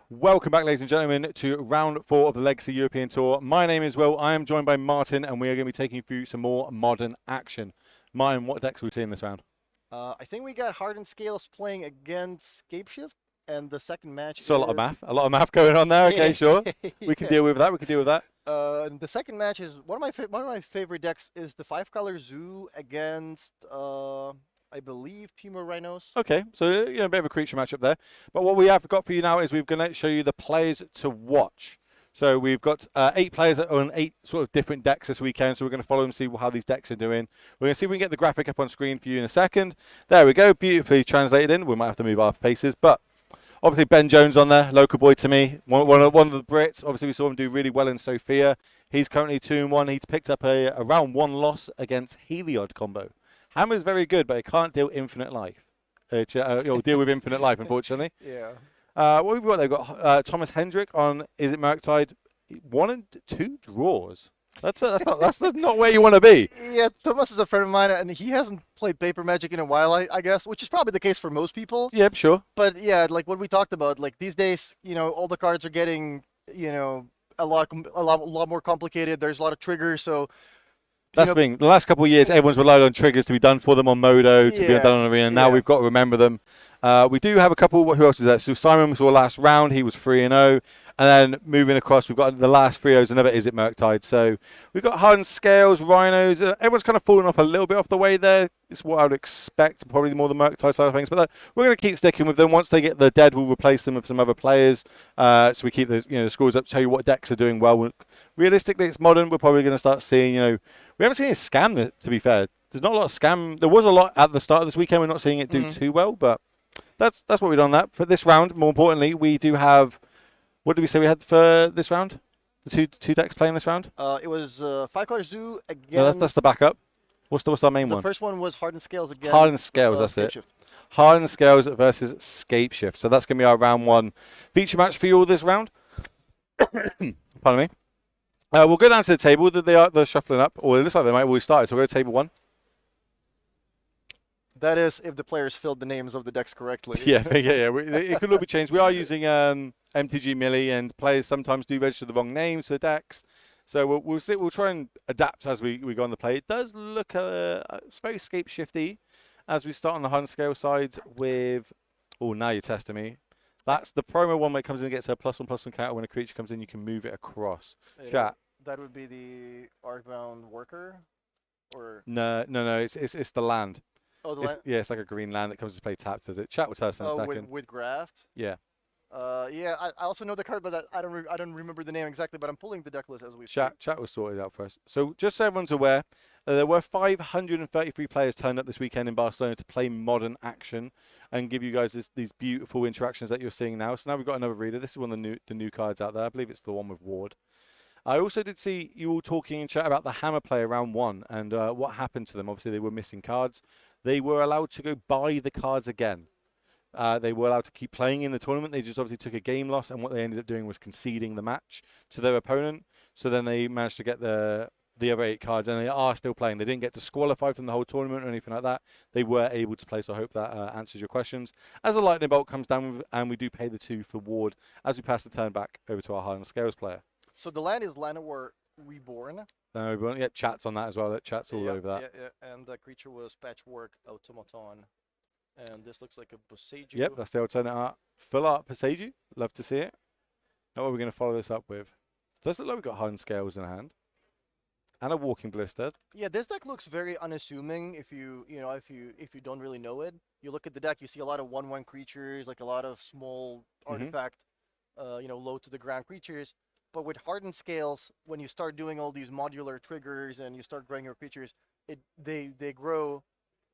Welcome back, ladies and gentlemen, to round 4 of the Legacy European Tour. My name is Will. I am joined by Martin, and we are going to be taking you through some more modern action. Martin, what decks are we seeing this round? I think we got Hardened Scales playing against Scapeshift, and the second match. So a lot of math going on there. Okay, sure. We can deal with that. And the second match is one of my favorite decks is the 5-color Zoo against I believe Team of Rhinos. Okay, so a bit of a creature matchup there. But what we have got for you now is we're going to show you the players to watch. So we've got 8 players on 8 sort of different decks this weekend. So we're going to follow them, see how these decks are doing. We're going to see if we can get the graphic up on screen for you in a second. There we go, beautifully translated in. We might have to move our faces, but obviously Ben Jones on there, local boy to me, one of the Brits. Obviously we saw him do really well in Sofia. He's currently 2-1. He's picked up a round 1 loss against Heliod combo. Hammer's very good, but it can't deal infinite life. It'll deal with infinite life, unfortunately. Yeah. What have we got? They've got Thomas Hendrick on Is It Murktide? 1 and 2 draws. That's not where you want to be. Yeah, Thomas is a friend of mine, and he hasn't played Paper Magic in a while, I guess, which is probably the case for most people. Yep, sure. But yeah, like what we talked about, like these days, all the cards are getting, a lot more complicated. There's a lot of triggers, so. That's the thing. The last couple of years, everyone's relied on triggers to be done for them on Modo, to be done on Arena. Now we've got to remember them. We do have a couple. Who else is there? So Simon was our last round. He was 3-0. And then moving across, we've got the last 3-0s, another Is It Murktide. So we've got Hardened Scales, Rhinos. Everyone's kind of fallen off a little bit off the way there. It's what I would expect, probably more the Murktide side of things. But we're going to keep sticking with them. Once they get the dead, we'll replace them with some other players. So we keep the scores up, tell you what decks are doing well. Realistically, it's modern. We're probably going to start seeing, we haven't seen a scam, to be fair. There's not a lot of scam. There was a lot at the start of this weekend. We're not seeing it do too well, but that's what we've done that. For this round, more importantly, we do have, what did we say we had for this round? The two decks playing this round? It was 5-color Zoo against... No, that's the backup. What's our main one? The first one was Hardened Scales against... Hardened Scales, that's it. Hardened Scales versus Scapeshift. So that's going to be our round 1 feature match for you all this round. Pardon me. We'll go down to the table. They're shuffling up, or it looks like they might have already started. So we'll go to table 1. That is, if the players filled the names of the decks correctly. Yeah. It could all be changed. We are using MTG Millie, and players sometimes do register the wrong names for decks. So we'll see. We'll try and adapt as we go on the play. It does look it's very Scapeshifty as we start on the Hardened Scale side with. Oh, now you're testing me. That's the promo one where it comes in and gets a +1/+1 counter. When a creature comes in, you can move it across. Chat. That would be the Arcbound Worker, or no. It's the land. Oh, the land. Yeah, it's like a green land that comes to play tapped. Does it? Chat will tell us in a second. With Graft. Yeah. Yeah. I also know the card, but I don't remember the name exactly. But I'm pulling the deck list as we speak. Chat was sorted out for us. So just so everyone's aware, there were 533 players turned up this weekend in Barcelona to play modern action and give you guys these beautiful interactions that you're seeing now. So now we've got another reader. This is one of the new cards out there. I believe it's the one with Ward. I also did see you all talking in chat about the Hammer play round 1 and what happened to them. Obviously, they were missing cards. They were allowed to go buy the cards again. They were allowed to keep playing in the tournament. They just obviously took a game loss, and what they ended up doing was conceding the match to their opponent. So then they managed to get the other 8 cards, and they are still playing. They didn't get disqualified from the whole tournament or anything like that. They were able to play, so I hope that answers your questions. As the Lightning Bolt comes down, and we do pay the 2 for Ward as we pass the turn back over to our Hardened Scales player. So the land is Llanowar Reborn. Yeah, chat's on that as well. Chat's all over that. Yeah. And the creature was Patchwork Automaton. And this looks like a Boseiju. Yep, that's the alternate art. Full art Boseiju. Love to see it. Now what are we going to follow this up with? Does look like we've got Hardened Scales in hand. And a Walking Blister. Yeah, this deck looks very unassuming if you don't really know it. You look at the deck, you see a lot of 1/1 creatures, like a lot of small artifact, low to the ground creatures. But with Hardened Scales, when you start doing all these modular triggers and you start growing your creatures, they grow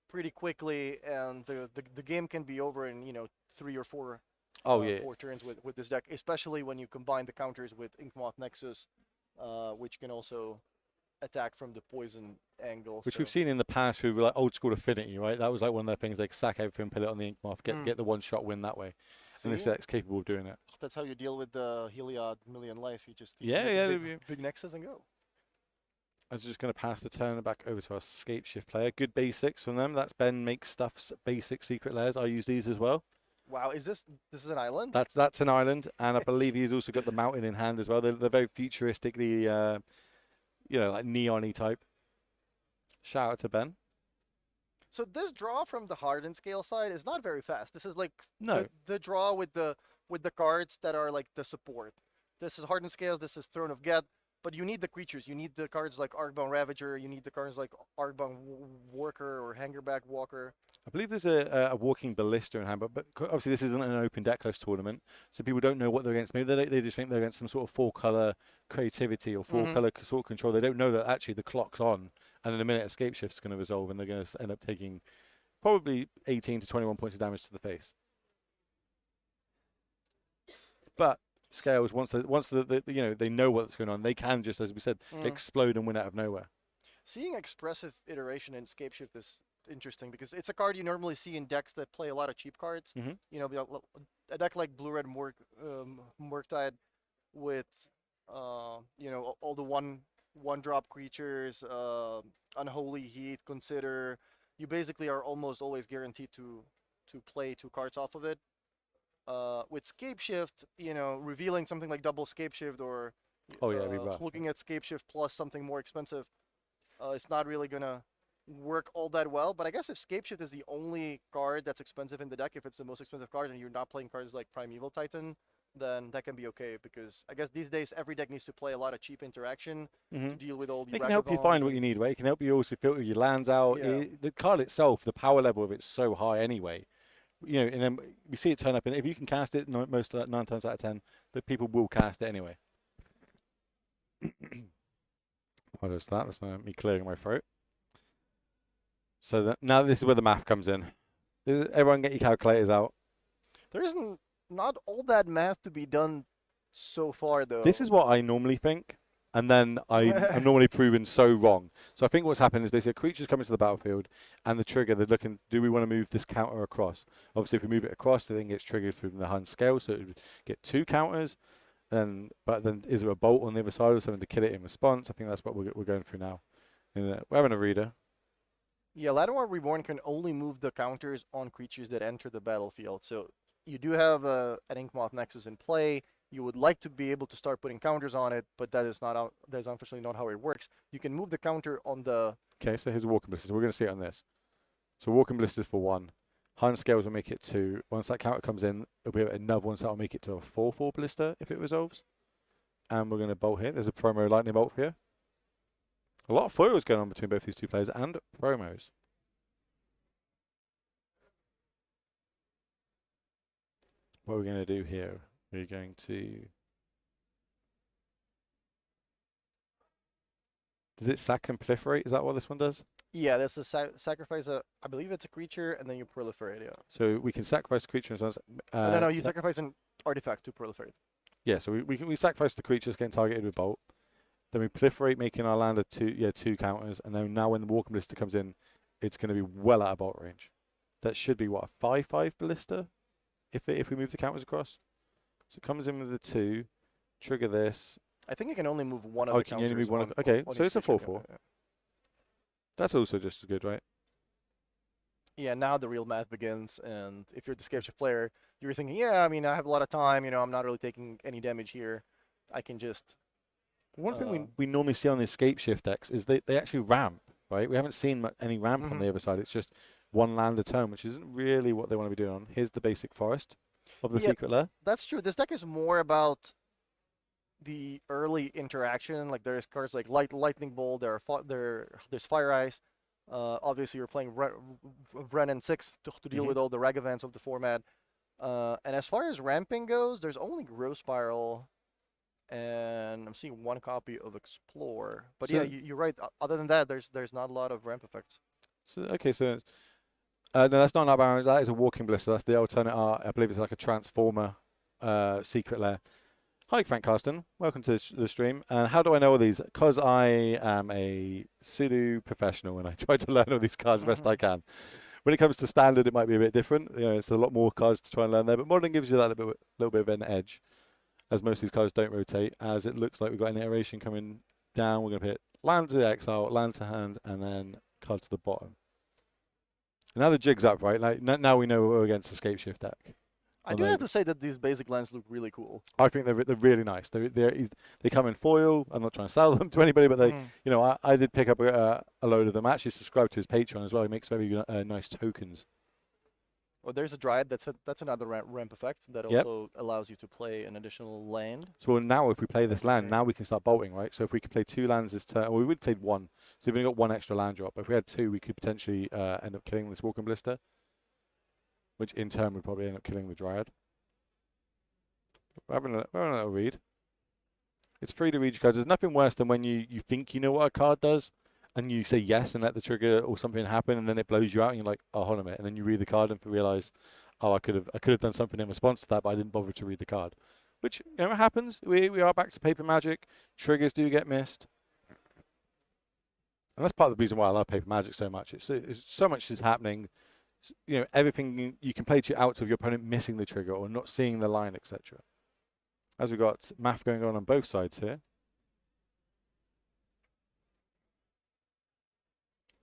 pretty quickly, and the game can be over in 3 or 4 4 turns with this deck, especially when you combine the counters with Inkmoth Nexus, which can also attack from the poison angle. Which we've seen in the past through like old school Affinity, right? That was like one of their things. They sack everything, put it on the Inkmoth, get the one-shot win that way. See? And this deck's capable of doing it. That's how you deal with the Heliod Million Life. You just big Nexus and go. I was just going to pass the turn back over to our Scapeshift player. Good basics from them. That's Ben Make Stuff's basic secret layers. I use these as well. Wow, this is an island? That's an island, and I believe he's also got the mountain in hand as well. They're very futuristically, like neon-y type. Shout out to Ben. So this draw from the hardened scale side is not very fast. This is like No. the draw with the cards that are like the support. This is hardened scales. This is Throne of Geth. But you need the creatures. You need the cards like Arcbound Ravager. You need the cards like Arcbound Worker or Hangerback Walker. I believe there's a walking ballista in hand, but obviously this isn't an open decklist tournament, so people don't know what they're against. Maybe they just think they're against some sort of 4-color creativity or 4-color sort of control. They don't know that actually the clock's on, and in a minute Escape Shift's going to resolve, and they're going to end up taking probably 18 to 21 points of damage to the face. But Scales, once they know what's going on, they can just, as we said, explode and win out of nowhere. Seeing expressive iteration in Escape Shift is interesting because it's a card you normally see in decks that play a lot of cheap cards. A deck like Blue-Red Murktide with all the one-drop creatures, Unholy Heat, Consider. You basically are almost always guaranteed to play 2 cards off of it. With Scape Shift, revealing something like double Scape Shift or looking at Scape Shift plus something more expensive, it's not really gonna work all that well. But I guess if Scape Shift is the only card that's expensive in the deck, if it's the most expensive card and you're not playing cards like Primeval Titan, then that can be okay, because I guess these days every deck needs to play a lot of cheap interaction to deal with all the. It can help you find what you need, right? It can help you also filter your lands out. Yeah. The card itself, the power level of it's so high anyway. And then we see it turn up, and if you can cast it, 9 times out of 10, the people will cast it anyway. Apologies for that. That's me clearing my throat. So now this is where the math comes in. Everyone get your calculators out. There isn't not all that math to be done so far, though. This is what I normally think, and then I'm normally proven so wrong. So I think what's happened is basically creatures come into the battlefield, and the trigger, they're looking, do we want to move this counter across? Obviously, if we move it across, the thing gets triggered from the Hun scale, so it would get 2 counters. But then is there a bolt on the other side or something to kill it in response? I think that's what we're going through now. We're having a reader. Yeah, Lattimore Reborn can only move the counters on creatures that enter the battlefield. So you do have an Inkmoth Nexus in play. You would like to be able to start putting counters on it, but that is unfortunately not how it works. You can move the counter on the... Okay, so here's a Walking Ballista. So we're going to see it on this. So Walking Ballistas for 1. Hun Scales will make it 2. Once that counter comes in, it'll be another one, so that'll make it to a 4/4 Ballista if it resolves. And we're going to bolt here. There's a promo Lightning Bolt here. A lot of foils going on between both these 2 players and promos. What we're going to do here, we're going to... Does it sack and proliferate? Is that what this one does? Yeah, that's a sacrifice. I believe it's a creature, and then you proliferate. Yeah. So we can sacrifice the creature as well as... no, you sacrifice an artifact to proliferate. Yeah, so we sacrifice the creatures getting targeted with bolt. Then we proliferate, making our land 2 counters, and then now when the Walking Ballista comes in, it's going to be well out of bolt range. That should be what, a 5/5 Ballista, if we move the counters across. So it comes in with the 2, trigger this. I think you can only move one of the counters. You only move one. Okay, so it's a 4/4. Yeah. That's also just as good, right? Yeah, now the real math begins, and if you're the Escape Shift player, you're thinking, yeah, I mean, I have a lot of time, I'm not really taking any damage here. I can just... One thing we normally see on the Escape Shift decks is they actually ramp, right? We haven't seen any ramp on the other side. It's just 1 land a turn, which isn't really what they want to be doing on. Here's the basic forest of the Secret Lair. That's true. This deck is more about the early interaction. Like there's cards like Lightning Bolt, there's Fire Ice. Obviously, you're playing Wrenn and 6 to deal with all the Ragavans of the format. And as far as ramping goes, there's only Growth Spiral, and I'm seeing 1 copy of Explore. But so, yeah, you're right. Other than that, there's not a lot of ramp effects. So okay, so no, that's not an Barons. That is a Walking Ballista. That's the alternate art. I believe it's like a Transformer Secret Lair. Hi, Frank Carsten. Welcome to the stream. And how do I know all these? Because I am a pseudo professional and I try to learn all these cards best I can. When it comes to standard, it might be a bit different. It's a lot more cards to try and learn there. But modern gives you that little bit of an edge, as most of these cards don't rotate. As it looks like we've got an iteration coming down. We're going to hit land to exile, land to hand, and then card to the bottom. And now the jig's up, right? Like now we know we're against the Escape Shift deck. I do have to say that these basic lands look really cool. I think they're really nice. They come in foil. I'm not trying to sell them to anybody, but they, I did pick up a load of them. I actually subscribed to his Patreon as well. He makes very nice tokens. Well, there's a Dryad. That's another ramp effect that also allows you to play an additional land. So now if we play this land, now we can start bolting, right? So if we can play 2 lands this turn, well, we would play 1. So we've only got 1 extra land drop. But if we had 2, we could potentially end up killing this Walking Blister, which in turn would probably end up killing the Dryad. We're having a little read. It's free to read your cards. There's nothing worse than when you think you know what a card does, and you say yes and let the trigger or something happen, and then it blows you out, and you're like, oh, hold on a minute. And then you read the card and realize, oh, I could have done something in response to that, but I didn't bother to read the card. Which, it happens. We are back to paper magic. Triggers do get missed. And that's part of the reason why I love paper magic so much. It's so much is happening. Everything you can play to out of your opponent missing the trigger or not seeing the line, etc. As we've got math going on both sides here.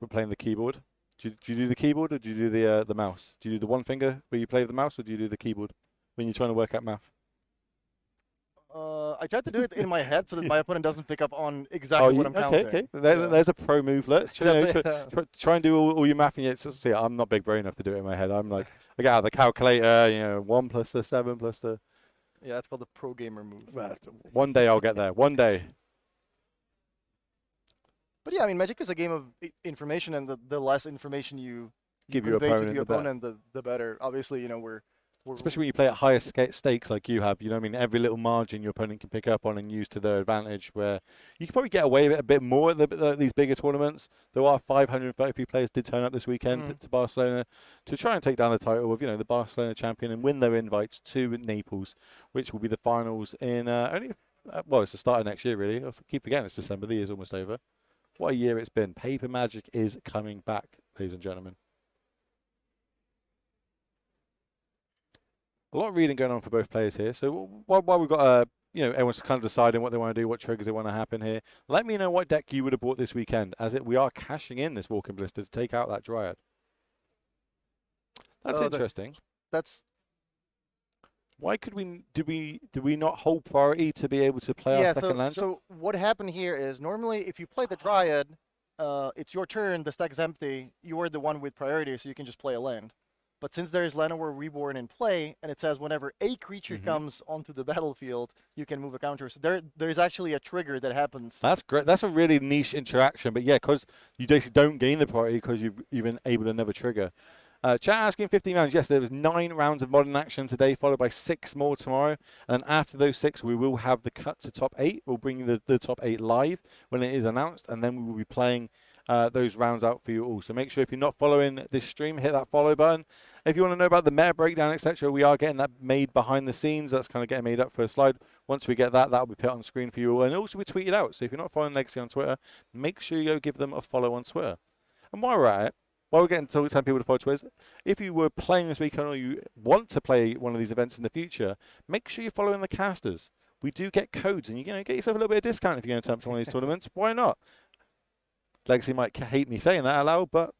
We're playing the keyboard. Do you do the keyboard or do you do the mouse? Do you do the one finger where you play the mouse, or do you do the keyboard when you're trying to work out math? I tried to do it in my head so that my opponent doesn't pick up on exactly what I'm counting. Okay. There's a pro move. Try and do all your math. And see, I'm not big brain enough to do it in my head. I'm like, I get out the calculator. 1 plus the 7 plus the. Yeah, that's called the pro gamer move. Well, one day I'll get there. One day. But yeah, I mean, Magic is a game of information, and the less information you give your opponent, the better. Obviously, we're especially when you play at higher stakes like you have. Every little margin your opponent can pick up on and use to their advantage. Where you can probably get away with it a bit more at these bigger tournaments. There are 533 players did turn up this weekend to Barcelona to try and take down the title of the Barcelona champion and win their invites to Naples, which will be the finals in it's the start of next year really. I keep forgetting it's December. The year's almost over. What a year it's been. Paper Magic is coming back, ladies and gentlemen. A lot of reading going on for both players here. So while we've got, everyone's kind of deciding what they want to do, what triggers they want to happen here, let me know what deck you would have bought this weekend, as we are cashing in this Walking Blister to take out that Dryad. That's interesting. Why do we not hold priority to be able to play our second land? So what happened here is normally if you play the Dryad, it's your turn, the stack's empty, you are the one with priority, so you can just play a land. But since there is Llanowar Reborn in play, and it says whenever a creature comes onto the battlefield, you can move a counter. So there is actually a trigger that happens. That's great. That's a really niche interaction. But yeah, because you basically don't gain the priority because you've been able to never trigger. Chat asking 15 rounds. Yes, there was 9 rounds of modern action today, followed by 6 more tomorrow. And after those 6, we will have the cut to top 8. We'll bring the top 8 live when it is announced, and then we will be playing those rounds out for you all. So make sure if you're not following this stream, hit that follow button. If you want to know about the meta breakdown, etc., we are getting that made behind the scenes. That's kind of getting made up for a slide. Once we get that, will be put on screen for you all. And also we tweet it out. So if you're not following Legacy on Twitter, make sure you go give them a follow on Twitter. And while we're at it, while we're getting to some people to follow Twitter, if you were playing this weekend or you want to play one of these events in the future, make sure you're following the casters. We do get codes, and you get yourself a little bit of discount if you're going to turn up to one of these tournaments. Why not? Legacy might hate me saying that out loud, but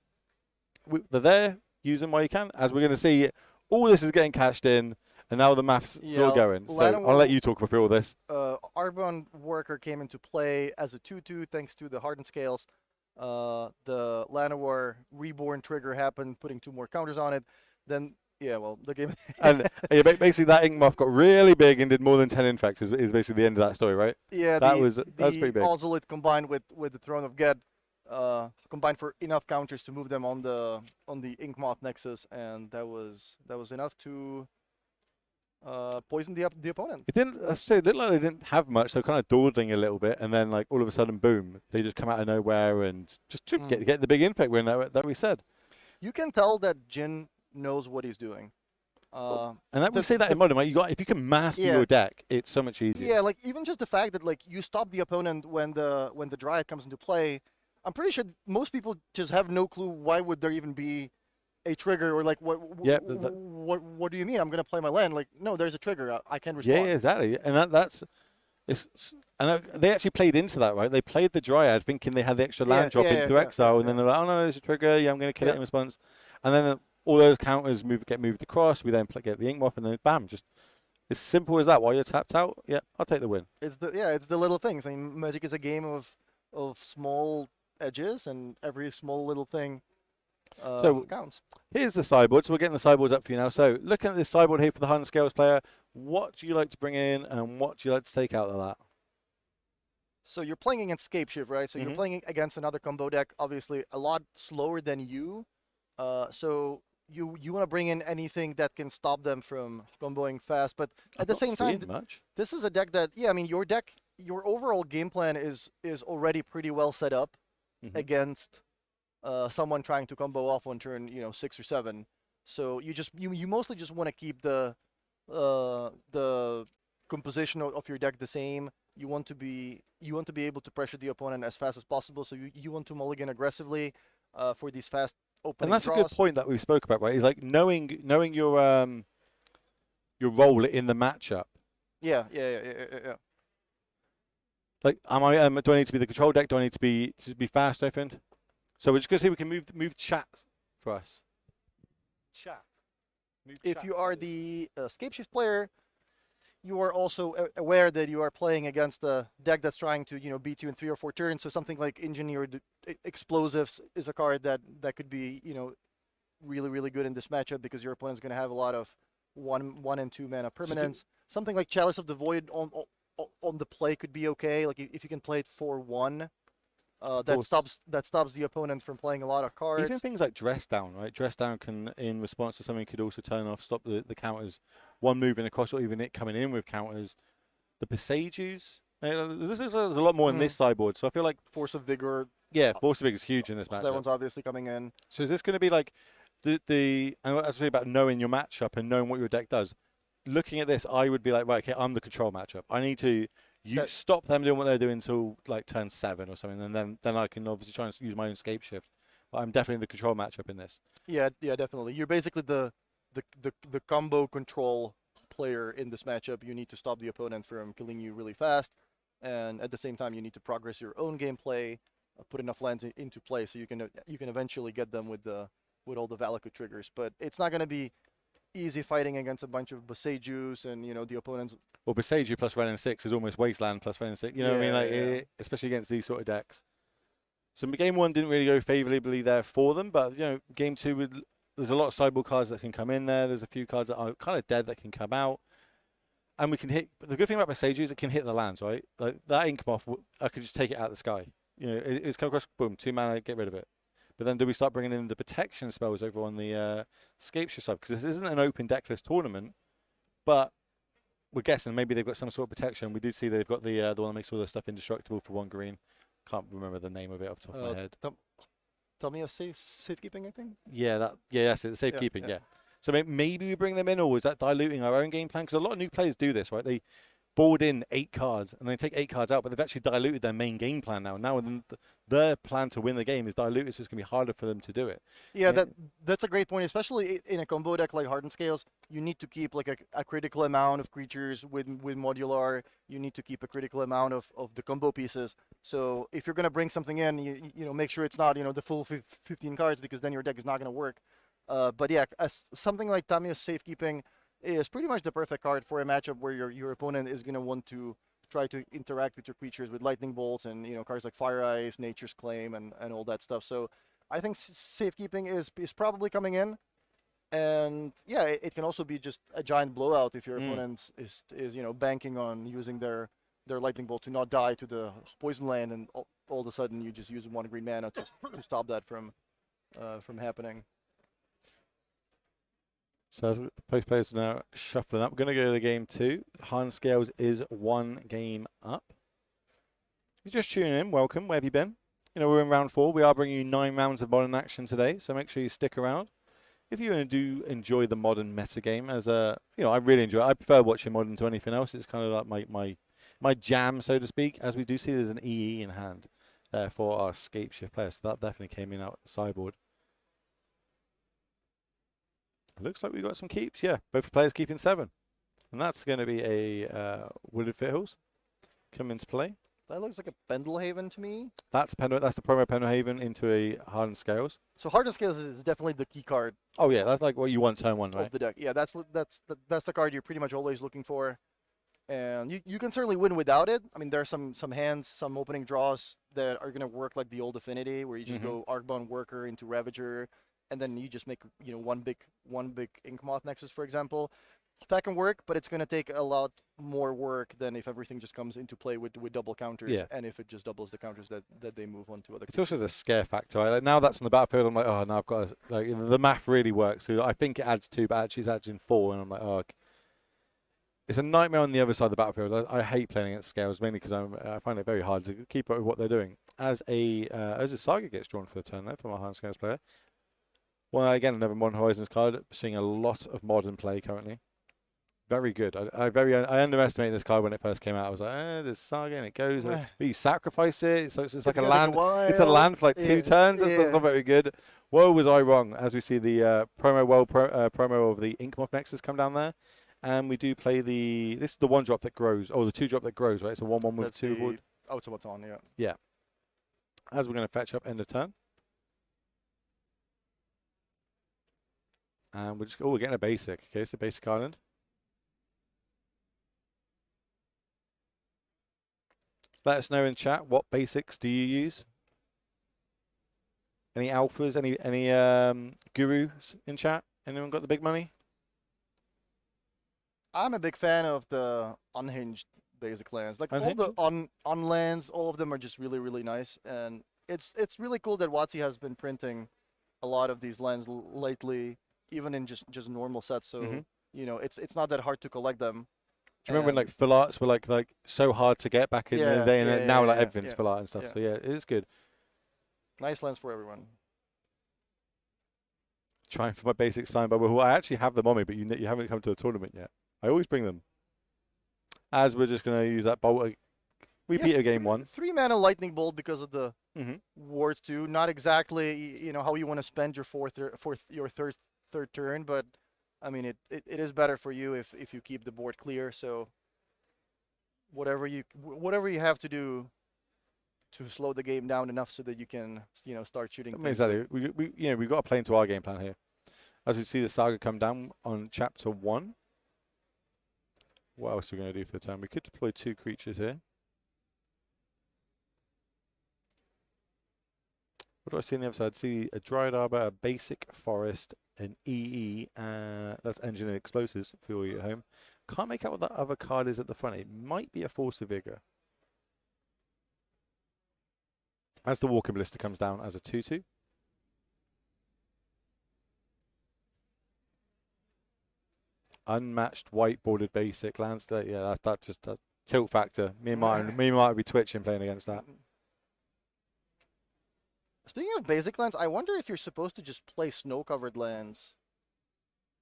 they're there. Use them while you can. As we're going to see, all this is getting cashed in, and now the math's still going. So I'll let you talk through all this. Arbonne Worker came into play as a 2/2 thanks to the hardened scales. The Llanowar Reborn trigger happened, putting 2 more counters on it. Then, the game. And basically that Ink Moth got really big and did more than 10 infects is basically the end of that story, right? Yeah, that was pretty big. Also, it combined with the Throne of Ged, combined for enough counters to move them on the Ink Moth Nexus, and that was enough to poison the opponent. It didn't. It looked like they didn't have much. So kind of dawdling a little bit, and then all of a sudden, boom! They just come out of nowhere and just get the big impact win that we said. You can tell that Jin knows what he's doing. And we say that in modern, right? If you can master your deck, it's so much easier. Yeah, even just the fact that you stop the opponent when the Dryad comes into play. I'm pretty sure most people just have no clue why would there even be a trigger or what do you mean? I'm going to play my land. No, there's a trigger. I can respond. Yeah, exactly. And they actually played into that, right? They played the Dryad thinking they had the extra land drop into exile, and then they're like, oh no, there's a trigger. Yeah, I'm going to kill it in response. And then all those counters get moved across. We then get the ink moth, and then bam, just as simple as that. While you're tapped out, yeah, I'll take the win. It's the little things. I mean, Magic is a game of small edges, and every small little thing counts. Here's the sideboard. So we're getting the sideboards up for you now. So looking at this sideboard here for the Hard Scales player, what do you like to bring in, and what do you like to take out of that? So you're playing against Scapeshift, right? So you're playing against another combo deck, obviously a lot slower than you. So you want to bring in anything that can stop them from comboing fast, but at the same time, this is a deck that, I mean, your overall game plan is already pretty well set up against someone trying to combo off on turn 6 or 7. So you mostly just want to keep the composition of your deck the same. You want to be able to pressure the opponent as fast as possible. So you want to mulligan aggressively for these fast opening draws. And that's a a good point that we spoke about, right? Is like knowing your role in the matchup. Yeah. Like, do I need to be the control deck? Do I need to be fast? I think. So we're just gonna see if we can move chat for us. Chat. If you are the Scapeshift player, you are also aware that you are playing against a deck that's trying to beat you in 3 or 4 turns. So something like Engineered Explosives is a card that could be really, really good in this matchup, because your opponent's going to have a lot of 1 and 2 mana permanents. Something like Chalice of the Void on the play could be okay. Like if you can play it for 1. That stops the opponent from playing a lot of cards. Even things like Dress Down, right? Dress Down can, in response to something, could also turn off, stop the counters. One moving across, or even it coming in with counters. The Passages, there's a lot more in this sideboard. So I feel like Force of Vigor. Yeah, Force of Vigor is huge in this matchup. That one's obviously coming in. So is this going to be like and as we about knowing your matchup and knowing what your deck does? Looking at this, I would be like, right, okay, I'm the control matchup. I need to. Stop them doing what they're doing until like turn 7 or something, and then I can obviously try and use my own scape shift. But I'm definitely the control matchup in this. Yeah, definitely. You're basically the combo control player in this matchup. You need to stop the opponent from killing you really fast, and at the same time, you need to progress your own gameplay, put enough lands into play so you can eventually get them with all the Valakut triggers. But it's not going to be easy fighting against a bunch of Boseijus and the opponents. Well, Boseiju plus Ren and 6 is almost Wasteland plus Ren and 6. You know what I mean? Especially against these sort of decks. So game 1 didn't really go favorably there for them, but game 2 there's a lot of sideboard cards that can come in there. There's a few cards that are kind of dead that can come out, and we can hit. The good thing about Boseiju is it can hit the lands, right? Like that Ink Moth, I could just take it out of the sky. It's come across, boom, 2 mana, get rid of it. But then do we start bringing in the protection spells over on the Scapeship side? Because this isn't an open decklist tournament, but we're guessing maybe they've got some sort of protection. We did see they've got the one that makes all the stuff indestructible for 1 green. Can't remember the name of it off the top of my head. Tell me a safekeeping, I think? Yeah, that's it, safekeeping, yeah. So maybe we bring them in, or is that diluting our own game plan? Because a lot of new players do this, right? They board in 8 cards, and they take 8 cards out, but they've actually diluted their main game plan now. Now their plan to win the game is diluted, so it's going to be harder for them to do it. Yeah, that's a great point, especially in a combo deck like Hardened Scales. You need to keep like a critical amount of creatures with modular. You need to keep a critical amount of the combo pieces. So if you're going to bring something in, you make sure it's not the full 15 cards, because then your deck is not going to work. But yeah, something like Tamiya's Safekeeping is pretty much the perfect card for a matchup where your opponent is going to want to try to interact with your creatures with Lightning Bolts and cards like Fire Ice, Nature's Claim, and all that stuff. So I think Safekeeping is probably coming in, and yeah, it can also be just a giant blowout if your opponent is banking on using their Lightning Bolt to not die to the Poison Land, and all of a sudden you just use 1 green mana to stop that from happening. So as both players are now shuffling up, we're going to go to game 2. Hardened Scales is 1 game up. If you're just tuning in, welcome. Where have you been? We're in round 4. We are bringing you 9 rounds of modern action today, so make sure you stick around. If you do enjoy the modern metagame, I really enjoy it. I prefer watching modern to anything else. It's kind of like my jam, so to speak, as we do see there's an EE in hand there for our Scapeshift players. So that definitely came in out the sideboard. Looks like we've got some keeps. Yeah, both players keeping 7. And that's going to be a Wooded Foothills come into play. That looks like a Pendelhaven to me. That's the promo Penhaven into a Hardened Scales. So Hardened Scales is definitely the key card Oh yeah, that's like what you want turn 1, right? of the deck. Yeah, that's the card you're pretty much always looking for. And you can certainly win without it. I mean, there are some hands, some opening draws that are going to work like the old Affinity, where you just go Arcbound Worker into Ravager, and then you just make one big Inkmoth Nexus, for example. That can work, but it's going to take a lot more work than if everything just comes into play with double counters, and if it just doubles the counters that they move on to other. It's also the scare factor. Like now that's on the battlefield, I'm like, oh, now I've got the math really works. So I think it adds 2, but actually it's adding 4, and I'm like, oh. It's a nightmare on the other side of the battlefield. I hate playing against Scales, mainly because I find it very hard to keep up with what they're doing. As a Saga gets drawn for the turn, though, from our Hardened Scales player. Well, again, another Modern Horizons card. Seeing a lot of modern play currently. Very good. I underestimated this card when it first came out. I was like, there's Saga, and it goes. But you sacrifice it, so it's just like a land. It's a land for like 2 turns. That's not very good. Whoa, was I wrong? As we see the promo of the Inkmoth Nexus come down there. And we do play this is the 1-drop that grows. Oh, the 2-drop that grows, right? It's a 1/1 with 2 wood. Automaton, yeah. Yeah. As we're going to fetch up end of turn. And we're getting a basic. Okay, it's a basic island. Let us know in chat, what basics do you use? Any alphas? Any gurus in chat? Anyone got the big money? I'm a big fan of the unhinged basic lands. Like Unhinged? all the on lands, all of them are just really, really nice. And it's really cool that WotC has been printing a lot of these lands lately, even in just normal sets. So it's not that hard to collect them. Do you remember when like full arts were like so hard to get back in the day, and now like everything's full art and stuff. So yeah, it is good. Nice lands for everyone. Trying for my basic sign bubble. Well, I actually have them on me, but you haven't come to a tournament yet. I always bring them. As we're just going to use that bolt. We beat a game 1. 3 mana Lightning Bolt because of the Ward 2. Not exactly how you want to spend your third turn, but I mean it is better for you if you keep the board clear. So whatever you have to do to slow the game down enough so that you can start shooting. Exactly. We've got to play into our game plan here. As we see the Saga come down on chapter 1. What else are we going to do for the turn? We could deploy 2 creatures here. What do I see on the other side? I see a Dryad Arbor, a Basic Forest, an EE. That's Engineered Explosives for all you at home. Can't make out what that other card is at the front. It might be a Force of Vigor. As the Walking Ballista comes down as a 2/2. Unmatched white bordered basic lands. Yeah, that's just a tilt factor. Me and Martin would be twitching playing against that. Speaking of basic lands, I wonder if you're supposed to just play snow-covered lands,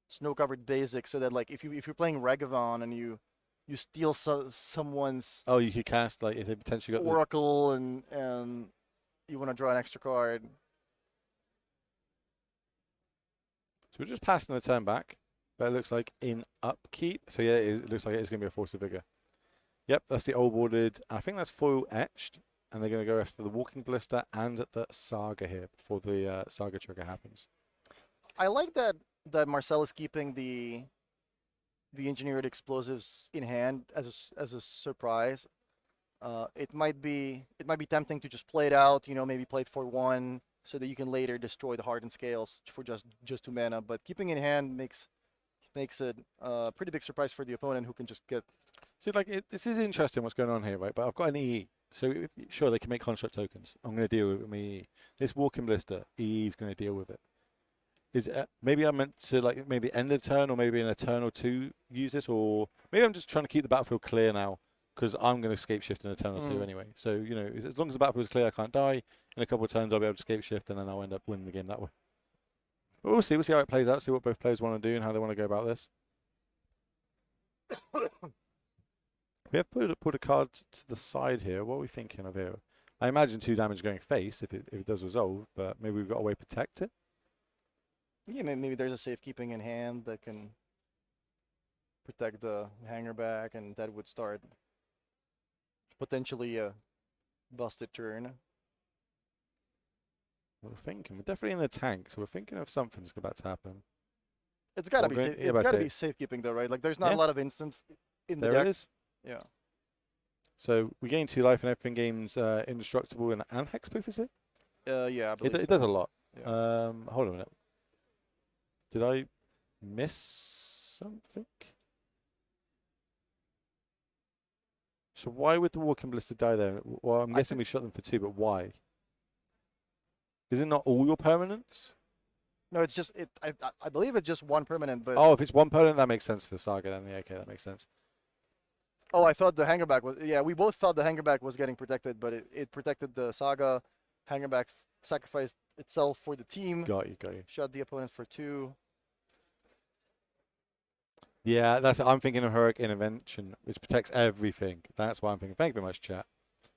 snow-covered basic, so that like if you're playing Ragavan and you steal someone's you could cast like if they potentially got Oracle and you want to draw an extra card. So we're just passing the turn back. But it looks like in upkeep. So yeah, it looks like it is going to be a Force of Vigor. Yep, that's the old boarded. I think that's foil etched. And they're going to go after the Walking Ballista and the Saga here before the Saga trigger happens. I like that Marcel is keeping the Engineered Explosives in hand as a surprise. It might be tempting to just play it out, maybe play it for 1 so that you can later destroy the Hardened Scales for just 2 mana. But keeping in hand makes it a pretty big surprise for the opponent who can just get. See, this is interesting what's going on here, right? But I've got an EE. So sure, they can make construct tokens. I'm going to deal with my EE. This Walking Ballista, EE is going to deal with it. Is maybe I'm meant to maybe end of turn or maybe in a turn or 2 use this, or maybe I'm just trying to keep the battlefield clear now because I'm going to escape shift in a turn or 2 anyway. So as long as the battlefield's clear, I can't die. In a couple of turns, I'll be able to escape shift, and then I'll end up winning the game that way. But we'll see. We'll see how it plays out. See what both players want to do and how they want to go about this. We have put a card to the side here. What are we thinking of here? I imagine 2 damage going face if it does resolve, but maybe we've got a way to protect it. Yeah, maybe there's a safekeeping in hand that can protect the hanger back, and that would start potentially busted turn. We're thinking. We're definitely in the tank, so we're thinking of something's about to happen. It's gotta Well, be great- safe. yeah, It's that's gotta it. be safekeeping though, right? Like there's not Yeah. a lot of instance in the There it deck. is. Yeah. So we gain 2 life and everything gains indestructible and hexproof, is it? Yeah, I believe It so. does a lot. Yeah. Hold on a minute. Did I miss something? So why would the Walking Ballista die there? Well, I'm I guessing we shot them for 2, but why? Is it not all your permanents? No, it's just it. I believe it's just one permanent, but Oh, if it's one permanent, that makes sense for the Saga then. Yeah, okay, that makes sense. oh, I thought the hangerback was. Yeah, we both thought the hangerback was getting protected, but it protected the Saga. Hangerback sacrificed itself for the team. Got you, got you. Shot the opponent for 2. Yeah, that's I'm thinking of Heroic Intervention, which protects everything. That's why I'm thinking. Thank you very much, chat.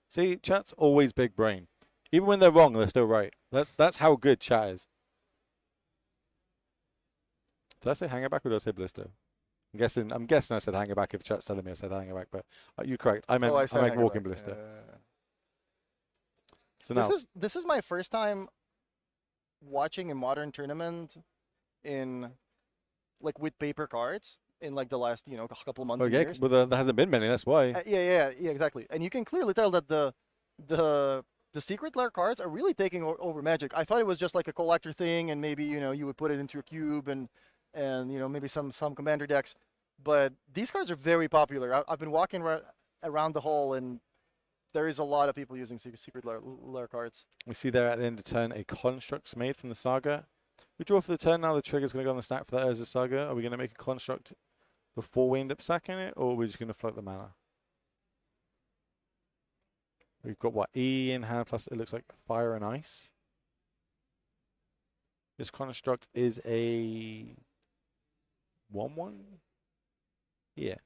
See, chat's always big brain. Even when they're wrong, they're still right. That's how good chat is. Did I say hangerback or did I say ballista? I'm guessing I said hangerback if chat's telling me I said hangerback, but you're correct. I meant walking hangerback. ballista. Yeah. So now This is my first time watching a modern tournament in like with paper cards in like the last couple months. oh and yeah, years. well there hasn't been many. That's why. Yeah, exactly. And you can clearly tell that the secret lair cards are really taking over Magic. I thought it was just like a collector thing, and maybe you would put it into a cube and maybe some commander decks. But these cards are very popular. I've been walking around the hall, and there is a lot of people using secret lair cards. We see there at the end of turn a construct's made from the Saga. We draw for the turn now. The trigger's going to go on the stack for that Urza Saga. Are we going to make a construct before we end up sacking it, or are we just going to float the mana? We've got what? E in hand plus it looks like fire and ice. This construct is a 1/1. Yeah.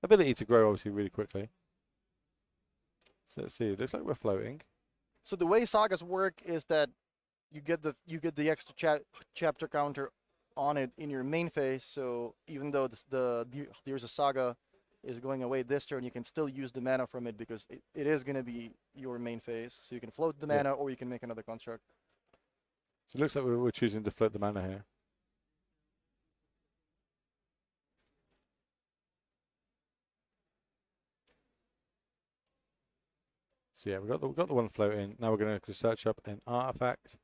Ability to grow obviously really quickly. So let's see. It looks like we're floating. So the way sagas work is that you get the extra chapter counter on it in your main phase. So even though there's a saga is going away this turn, you can still use the mana from it because it is going to be your main phase. So you can float the mana or you can make another construct. So it looks like we're choosing to float the mana here. So yeah, we got the one floating. Now we're going to search up an artifact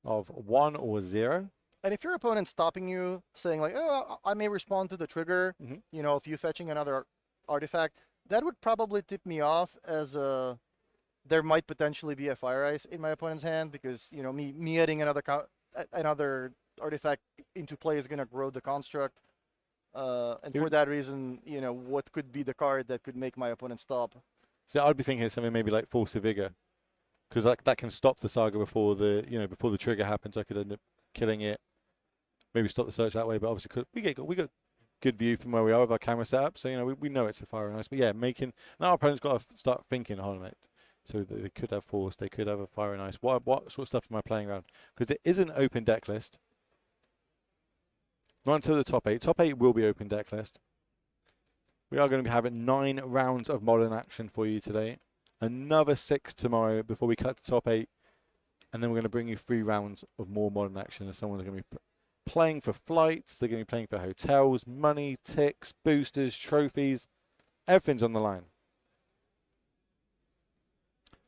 of 1 or 0. And if your opponent's stopping you, saying like, "Oh, I may respond to the trigger," if you fetching another artifact, that would probably tip me off as there might potentially be a Fire Ice in my opponent's hand because me adding another artifact into play is gonna grow the construct, and for that reason, what could be the card that could make my opponent stop? So I'd be thinking something maybe like Force of Vigor, because that can stop the saga before the trigger happens. I could end up killing it. Maybe stop the search that way, but obviously we got good view from where we are with our camera setup, so we know it's a Fire and Ice. But yeah, now our opponent's got to start thinking, hold on a minute. So they could have Force, they could have a Fire and Ice. What sort of stuff am I playing around? Because it is an open deck list. Not until the top 8. Top 8 will be open deck list. We are going to be having 9 rounds of modern action for you today. Another 6 tomorrow before we cut to top 8. And then we're going to bring you 3 rounds of more modern action. As someone's going to be playing for flights, they're going to be playing for hotels, money, ticks, boosters, trophies. Everything's on the line.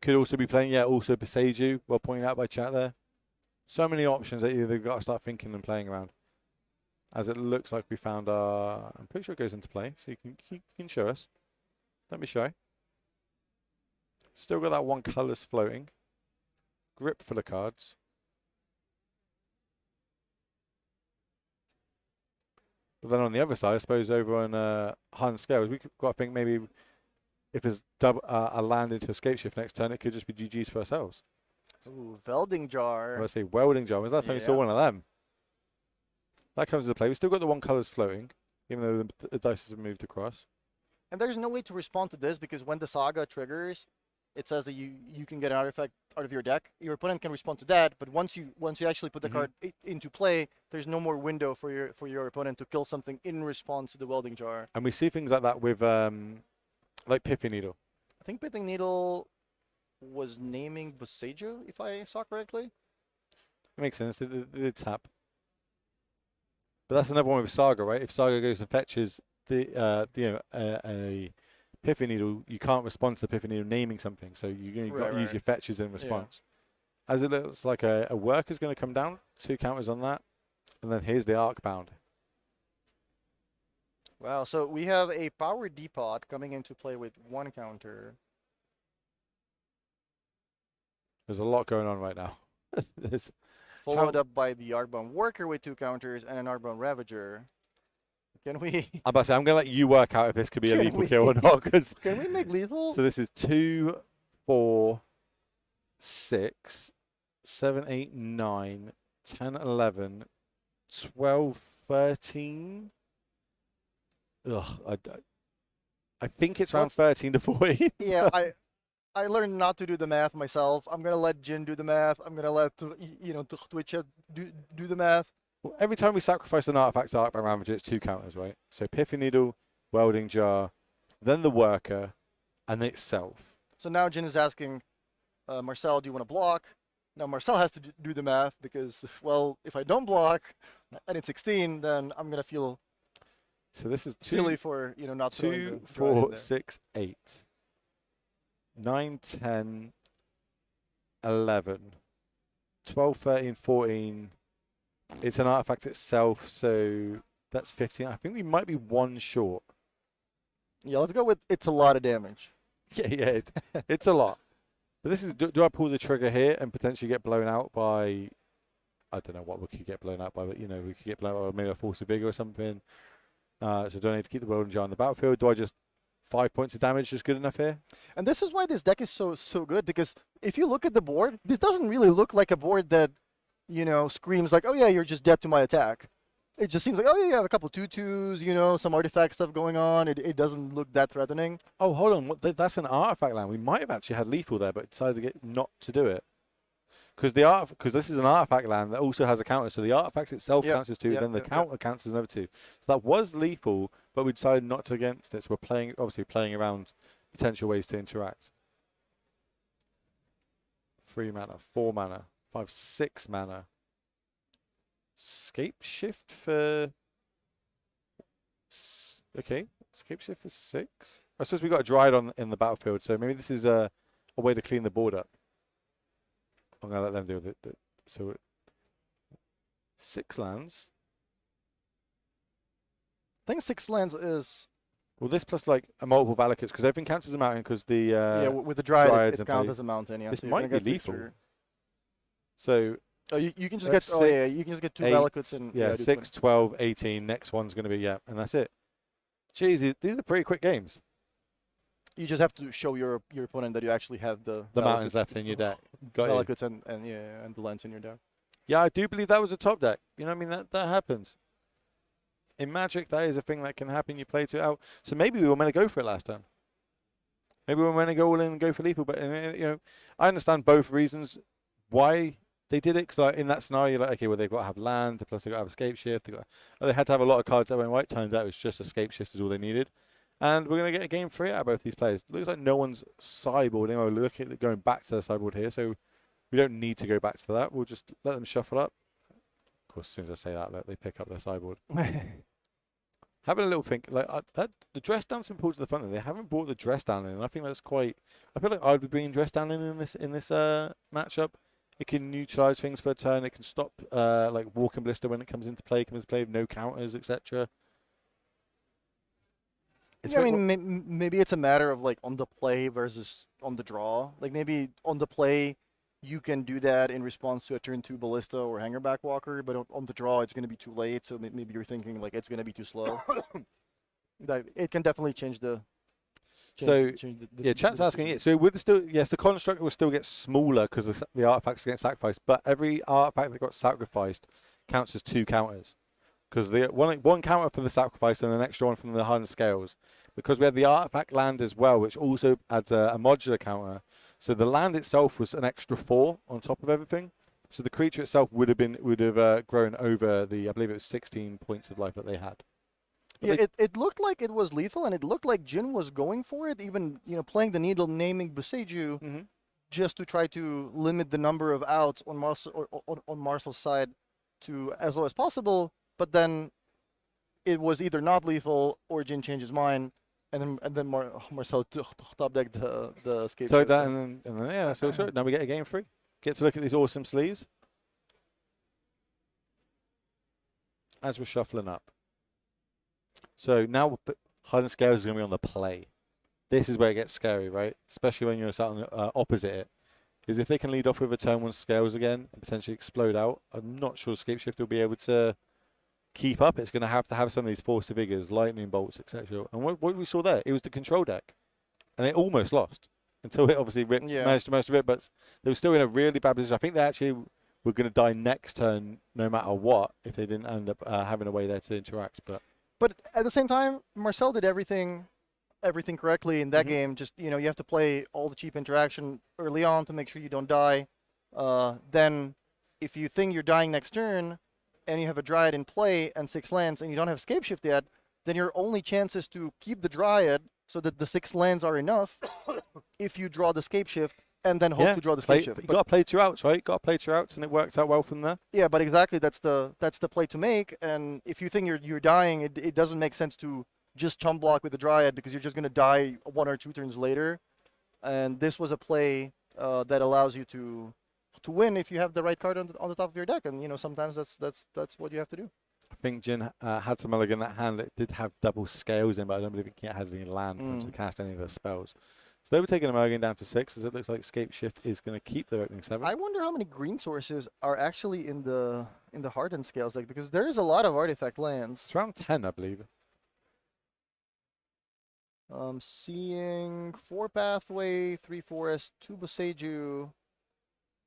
Could also be playing, also Beseiju, well pointed out by chat there. So many options that they've got to start thinking and playing around. As it looks like we found I'm pretty sure it goes into play, so you can show us. Let me show. Still got that one colours floating. Grip for the cards. But then on the other side, I suppose over on Hun Scales, we've got to think maybe if there's a land into Escape Shift next turn, it could just be GG's for ourselves. Ooh, Welding Jar. When I say Welding Jar, was that time we saw one of them? That comes into play. We still got the one colours floating, even though the dice have moved across. And there's no way to respond to this because when the saga triggers, it says that you can get an artifact out of your deck. Your opponent can respond to that, but once you actually put the card into play, there's no more window for your opponent to kill something in response to the Welding Jar. And we see things like that with like Pithing Needle. I think Pithing Needle was naming Boseiju, if I saw correctly. It makes sense. They did tap. But that's another one with Saga, right? If Saga goes and fetches a Piffy Needle, you can't respond to the Piffy Needle naming something, so you're going to use your fetches in response. Yeah. As it looks like a worker's going to come down, 2 counters on that, and then here's the Arcbound. Wow, so we have a power depot coming into play with 1 counter. There's a lot going on right now. Followed up by the Arcbound Worker with 2 counters and an Arcbound Ravager. Can we? I'm about to say, I'm going to let you work out if this could be a lethal kill or not. Cause can we make lethal? So this is 2, 4, 6, 7, 8, 9, 10, 11, 12, 13. Ugh, I think it's around 13 to 14. Yeah, I learned not to do the math myself. I'm gonna let Jin do the math. I'm gonna let Twitch do the math. Well, every time we sacrifice an artifact to Arcbound Ravager, it's 2 counters, right? So Piffy Needle, Welding Jar, then the Worker, and itself. So now Jin is asking, Marcel, do you want to block? Now Marcel has to do the math because, well, if I don't block and it's 16, then I'm gonna feel so this is silly for not 2, 4, 6, 8, 9, 10, 11, 12, 13, 14. It's an artifact itself, so that's 15. I think we might be 1 short. Yeah, let's go with it's a lot of damage. Yeah, it's a lot. But this is, do I pull the trigger here and potentially get blown out by, I don't know what we could get blown out by, but we could get blown out by maybe a Force of Vigor or something. So do I need to keep the Welding Jar on the battlefield? Do I just 5 points of damage just good enough here? And this is why this deck is so good, because if you look at the board, this doesn't really look like a board that screams like, oh yeah, you're just dead to my attack. It just seems like, oh yeah, you have a couple 2/2s, some artifact stuff going on. It doesn't look that threatening. Oh, hold on. That's an artifact land. We might have actually had lethal there, but decided not to do it. Because this is an artifact land that also has a counter. So the artifact itself counts as 2, then the counter counts as another 2. So that was lethal, but we decided not to against it. So we're obviously playing around potential ways to interact. 3 mana, 4 mana, 5, 6 mana. Scape Shift for... Okay, Scape Shift for 6. I suppose we got a Dryad in the battlefield, so maybe this is a way to clean the board up. I'm going to let them do it. So 6 lands. I think 6 lands is... Well, this plus like a multiple Valakuts, because everything counts as a mountain, because the... with the Dryad, it counts play. as a mountain, yeah. This so might be lethal. So... Oh, you can just get... 6, you can just get 2 Valakuts and... Yeah, 6, 12, 18. Next one's going to be... and that's it. Jeez, these are pretty quick games. You just have to show your opponent that you actually have the mountains left in your deck. Got Valakuts and the lands in your deck. Yeah, I do believe that was a top deck. You know what I mean? That happens. In Magic, that is a thing that can happen. You play 2 out. So maybe we were meant to go for it last time. Maybe we were meant to go all in and go for lethal. But I understand both reasons why they did it. Because in that scenario, you're like, okay, well, they've got to have land, plus they've got to have escape shift. They had to have a lot of cards that went right. Turns out it was just escape shift is all they needed. And we're going to get a game 3 out of both these players. Looks like no one's sideboarding. We're looking at going back to the sideboard here, so we don't need to go back to that. We'll just let them shuffle up. Of course, as soon as I say that, they pick up their sideboard. Having a little think, like the dress down's been pulled to the front. There. They haven't brought the dress down in, and I think that's quite. I feel like I'd be bringing dress down in this matchup. It can neutralize things for a turn. It can stop like Walking Blister when it comes into play. With no counters, etc. I mean, maybe it's a matter of like on the play versus on the draw. Like maybe on the play, you can do that in response to a turn 2 Ballista or Hangerback Walker, but on the draw, it's going to be too late. So maybe you're thinking like it's going to be too slow. It can definitely change the. Chat's asking it. So would still the construct will still get smaller because the artifacts get sacrificed, but every artifact that got sacrificed counts as 2 counters. Because the one counter for the sacrifice and an extra one from the hardened scales. Because we had the artifact land as well, which also adds a modular counter. So the land itself was an extra 4 on top of everything. So the creature itself would have grown over I believe it was 16 points of life that they had. But it looked like it was lethal, and it looked like Jin was going for it. Even playing the needle, naming Boseiju. Mm-hmm. just to try to limit the number of outs on Marcel's side to as low as possible. But then it was either not lethal or Jin changed his mind, and then Marcel top decked the escape. So shift, that and then yeah, so sure. Now we get a game 3. Get to look at these awesome sleeves as we're shuffling up. So now Hard and Scales is going to be on the play. This is where it gets scary, right? Especially when you're sat on opposite it. Is if they can lead off with a turn 1 Scales again and potentially explode out, I'm not sure Escape Shift will be able to keep up. It's going to have some of these Force of Vigors, Lightning Bolts, etc. And what we saw there, it was the control deck. And it almost lost until it obviously managed to most of it. But they were still in a really bad position. I think they actually were going to die next turn no matter what if they didn't end up having a way there to interact. But at the same time, Marcel did everything correctly in that game. Just, you have to play all the cheap interaction early on to make sure you don't die. Then if you think you're dying next turn and you have a Dryad in play and 6 lands and you don't have Escape Shift yet, then your only chance is to keep the Dryad so that the 6 lands are enough if you draw the Escape Shift and then hope to draw the Escape Shift. But you got to play 2 outs, right? Got to play 2 outs, and it worked out well from there. Yeah, but exactly, that's the play to make. And if you think you're dying, it doesn't make sense to just chump block with the Dryad because you're just going to die 1 or 2 turns later. And this was a play that allows you to win if you have the right card on the top of your deck. And sometimes that's what you have to do. I think Jin had some mulligan in that hand that did have double Scales in, but I don't believe it has any land for him to cast any of the spells. So they were taking a mulligan down to 6, as it looks like Escape Shift is going to keep their opening 7. I wonder how many green sources are actually in the Hardened Scales deck, because there is a lot of artifact lands. It's around 10, I believe. Seeing 4 Pathway, 3 Forest, 2 Boseiju.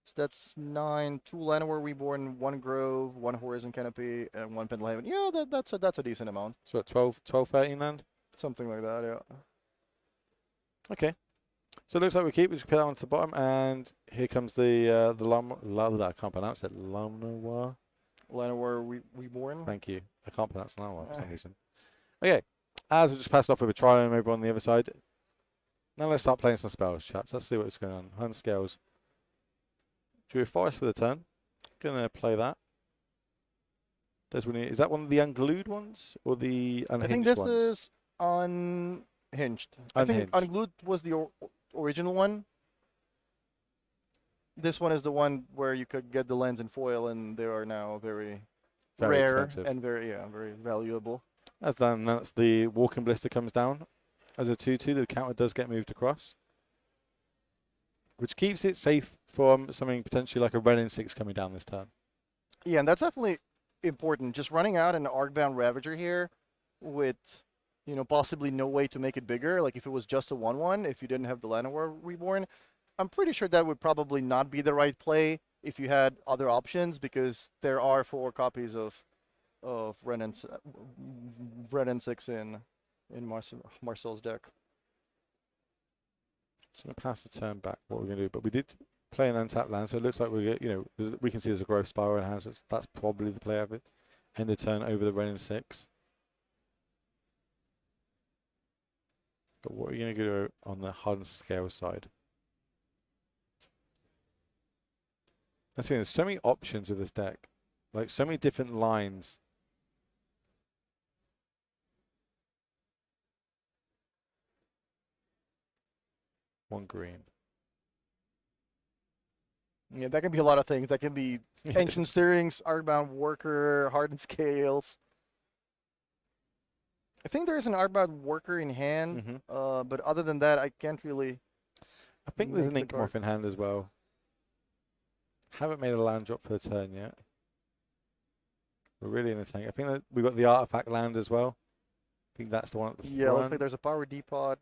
So that's 9. 2 Llanowar Reborn, 1 Grove, 1 Horizon Canopy, and 1 Pendelhaven. Yeah, that's a decent amount. So at 12, 13 land? Something like that, yeah. Okay. So it looks like we just put that one to the bottom, and here comes the I can't pronounce it. Llanowar Reborn. Thank you. I can't pronounce Llanowar for some reason. Okay. As we just passed off with a triome over on the other side. Now let's start playing some spells, chaps. Let's see what's going on. 100 Scales. Drew Forest for the turn. Gonna play that. There's one. Is that one of the unglued ones or the unhinged ones? I think this is unhinged. I think unglued was the original one. This one is the one where you could get the lens in foil, and they are now very rare expensive. and very valuable. That's the Walking Blister comes down as a 2/2. The counter does get moved across, which keeps it safe from something potentially like a Renin 6 coming down this turn. Yeah, and that's definitely important. Just running out an Arcbound Ravager here with, possibly no way to make it bigger. Like if it was just a 1/1, if you didn't have the Llanowar Reborn, I'm pretty sure that would probably not be the right play if you had other options, because there are 4 copies of Renin 6 in Marcel's deck. So I'm going to pass the turn back. What we're going to do, but we did play an untapped land, so it looks like we can see there's a growth spiral in hand. So that's probably the play of it. End the turn over the Renin 6. But what are you going to do on the Hardened Scale side? That's the thing, there's so many options with this deck, like so many different lines. One green. Yeah, that can be a lot of things. That can be Ancient Stirrings, Arcbound Worker, Hardened Scales. I think there's an Arcbound Worker in hand, but other than that, I can't really. I think there's an Ink Moth in hand as well. Haven't made a land drop for the turn yet. We're really in the tank. I think that we've got the artifact land as well. I think that's the one at the front. Yeah, looks like there's a Power Depot.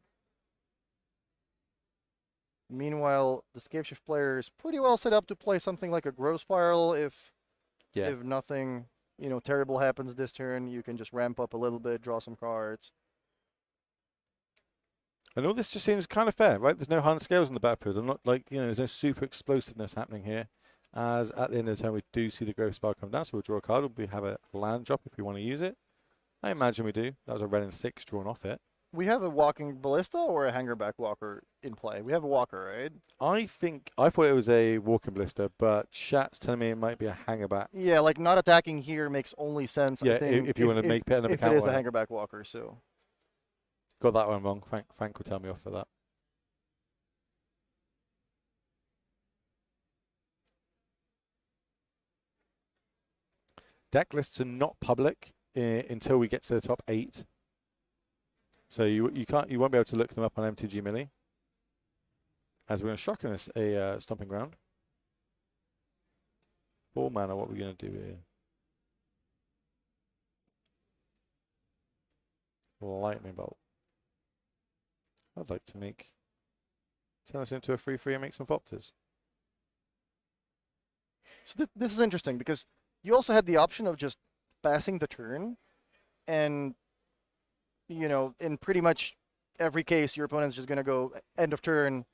Meanwhile, the Escape Shift player is pretty well set up to play something like a Growth Spiral. If nothing, terrible happens this turn, you can just ramp up a little bit, draw some cards. And all this just seems kind of fair, right? There's no Hardened Scales on the battlefield. I'm not there's no super explosiveness happening here. As at the end of the turn, we do see the Growth Spiral come down, so we'll draw a card. We have a land drop if we want to use it. I imagine we do. That was a Renin 6 drawn off it. we have a walking ballista or a hangerback walker in play. We have a walker, right? I thought it was a walking ballista, but chat's telling me it might be a hangerback. Yeah, like not attacking here makes only sense. Yeah, I think, if you want to make it another if it is a counter. hangerback walker, so. Got that one wrong. Frank will tell me off for that. Deck lists are not public until we get to the top 8. So you won't be able to look them up on MTG Mini. As we're going to shock in a stomping ground. 4 mana. What are we going to do here? Lightning bolt. I'd like to turn this into a 3/3 and make some Fopters. So this is interesting because you also had the option of just passing the turn, and you know, in pretty much every case, your opponent's just gonna go end of turn,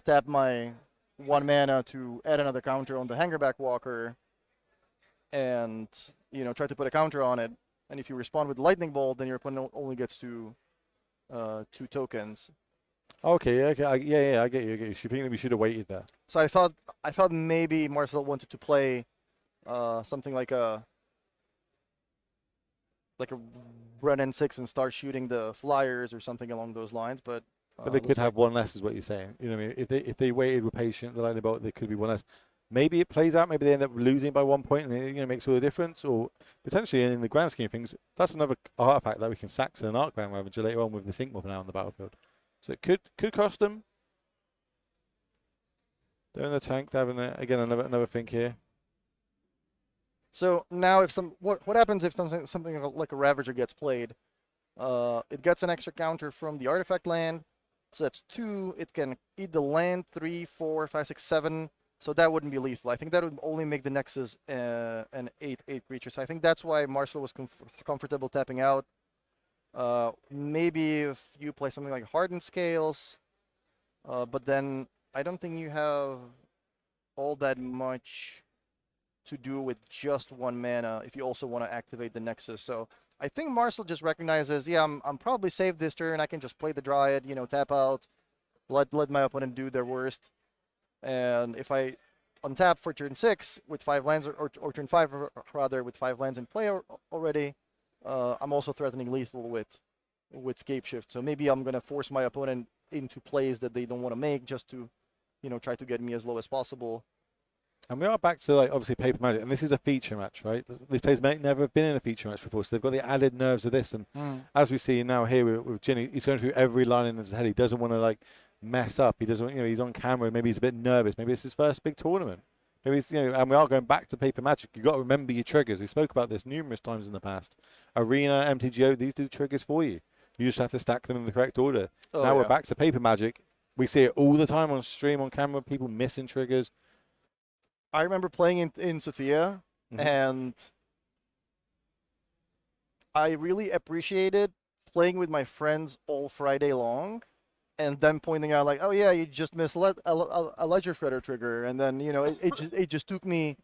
tap my 1 mana to add another counter on the hangerback walker, and you know, try to put a counter on it. And if you respond with lightning bolt, then your opponent only gets 2 tokens. Okay, yeah, I get you. You think that we should have waited there? So I thought maybe Marcel wanted to play something like a run N6 and start shooting the flyers or something along those lines, but they could have 1 less, is what you're saying. You know what I mean? If they waited, were patient, the lightning bolt, there could be 1 less. Maybe it plays out. Maybe they end up losing by 1 point, and it makes all the difference. Or potentially, in the grand scheme of things, that's another artifact that we can sack to an Arcbound Ravager later on with the Sync Mob now on the battlefield. So it could cost them. They're in the tank. They're having again another think here. So now, if what happens if something like a Ravager gets played? It gets an extra counter from the artifact land, so that's 2. It can eat the land 3, 4, 5, 6, 7. So that wouldn't be lethal. I think that would only make the Nexus an 8/8 creature. So I think that's why Marcel was comfortable tapping out. Maybe if you play something like Hardened Scales, but then I don't think you have all that much to do with just 1 mana if you also want to activate the Nexus. So I think Marcel just recognizes, yeah, I'm probably safe this turn. I can just play the Dryad, you know, tap out, let my opponent do their worst. And if I untap for turn 6 with 5 lands, or turn 5 rather with 5 lands in play already, I'm also threatening lethal with Scape Shift. So maybe I'm gonna force my opponent into plays that they don't want to make, just to, you know, try to get me as low as possible. And we are back to, like, obviously Paper Magic, and this is a feature match, right? These players may never have been in a feature match before, so they've got the added nerves of this. And as we see now here with Ginny, he's going through every line in his head. He doesn't want to, like, mess up. He doesn't, you know, he's on camera. Maybe he's a bit nervous. Maybe it's his first big tournament. Maybe it's, you know, and we are going back to Paper Magic. You've got to remember your triggers. We spoke about this numerous times in the past. Arena, MTGO, these do triggers for you. You just have to stack them in the correct order. Now we're back to Paper Magic. We see it all the time on stream, on camera, people missing triggers. I remember playing in Sophia, and I really appreciated playing with my friends all Friday long, and them pointing out, like, oh yeah, you just missed a Ledger Shredder trigger, and then, you know, it just took me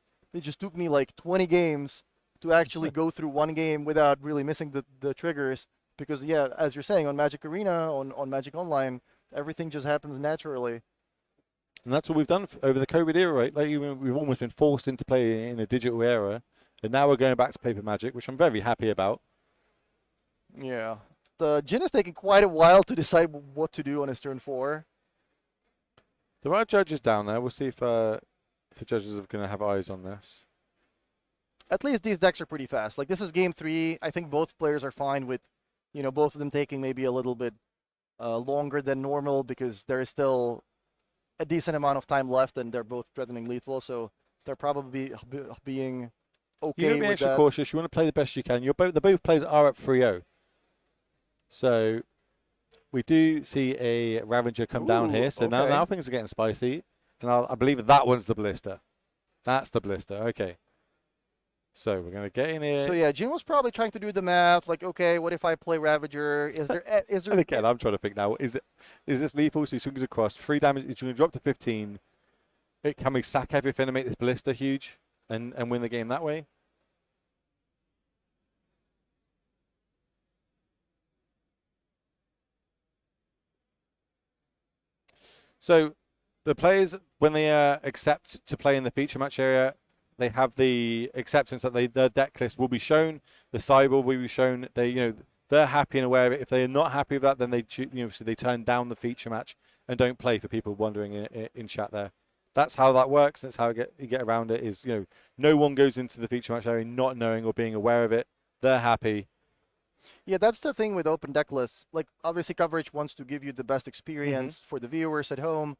like 20 games to actually go through 1 game without really missing the triggers, because yeah, as you're saying, on Magic Arena, on Magic Online, everything just happens naturally. And that's what we've done over the COVID era, right? Like, we've almost been forced into play in a digital era, and now we're going back to Paper Magic, which I'm very happy about. Yeah. The Jin is taking quite a while to decide what to do on his turn 4. There are judges down there. We'll see if the judges are going to have eyes on this. At least these decks are pretty fast. Like, this is game 3. I think both players are fine with, you know, both of them taking maybe a little bit longer than normal, because there is still a decent amount of time left, and they're both threatening lethal, so they're probably being okay. You want to be with extra that. cautious. You want to play the best you can. The both players are at 3-0. So we do see a Ravager come down here. So now things are getting spicy. And I believe that one's the Ballista. That's the Ballista. Okay. So we're going to get in here. So yeah, Jin was probably trying to do the math. Like, okay, what if I play Ravager? Is there? And again, I'm trying to think now. Is this lethal? So he swings across 3 damage. He's going to drop to 15. Can we sack everything and make this Ballista huge and win the game that way? So the players, when they accept to play in the feature match area, they have the acceptance that their deck list will be shown, the side will be shown. They're happy and aware of it. If they're not happy with that, then so they turn down the feature match and don't play. For people wondering in chat there, that's how that works. That's how you get around it. Is no one goes into the feature match area not knowing or being aware of it. They're happy. Yeah, that's the thing with open deck lists. Like, obviously, coverage wants to give you the best experience for the viewers at home.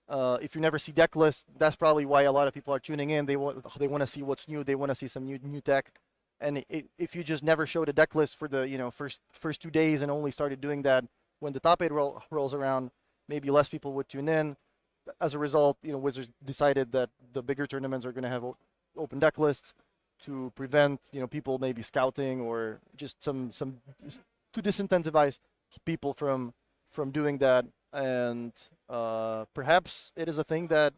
If you never see deck lists, that's probably why a lot of people are tuning in. They want to see what's new. They want to see some new tech. And if you just never showed a deck list for the first 2 days and only started doing that when the top 8 rolls around, maybe less people would tune in. As a result, Wizards decided that the bigger tournaments are going to have open deck lists to prevent people maybe scouting or just some to disincentivize people from doing that. And perhaps it is a thing that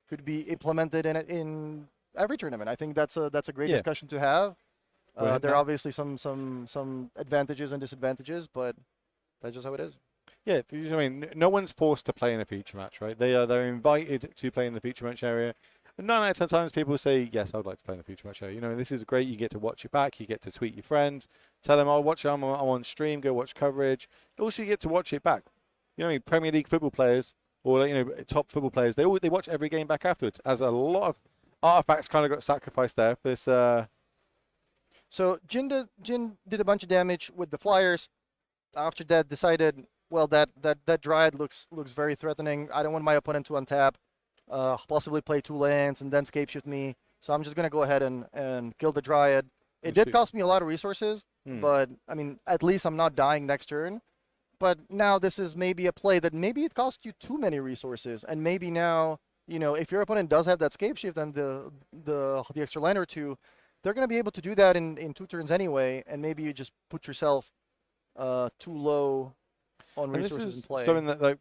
could be implemented in every tournament. I think that's a great discussion to have. There are obviously some advantages and disadvantages, but that's just how it is. Yeah, I mean, no one's forced to play in a feature match, right? They're invited to play in the feature match area. And 9 out of 10 times people say, yes, I would like to play in the feature match area. This is great. You get to watch it back. You get to tweet your friends. Tell them, I'll watch it. I'm on stream. Go watch coverage. Also, you get to watch it back. Premier League football players or, top football players, they watch every game back afterwards. As a lot of artifacts kind of got sacrificed there for this. So Jin did a bunch of damage with the Flyers. After that, decided, well, that Dryad looks very threatening. I don't want my opponent to untap, possibly play 2 lands and then scapeshift me. So I'm just going to go ahead and kill the Dryad. It did cost me a lot of resources, but, I mean, at least I'm not dying next turn. But now this is maybe a play that maybe it cost you too many resources. And maybe now, if your opponent does have that scapeshift and the extra land or 2, they're going to be able to do that in 2 turns anyway, and maybe you just put yourself too low on resources in play. This is something that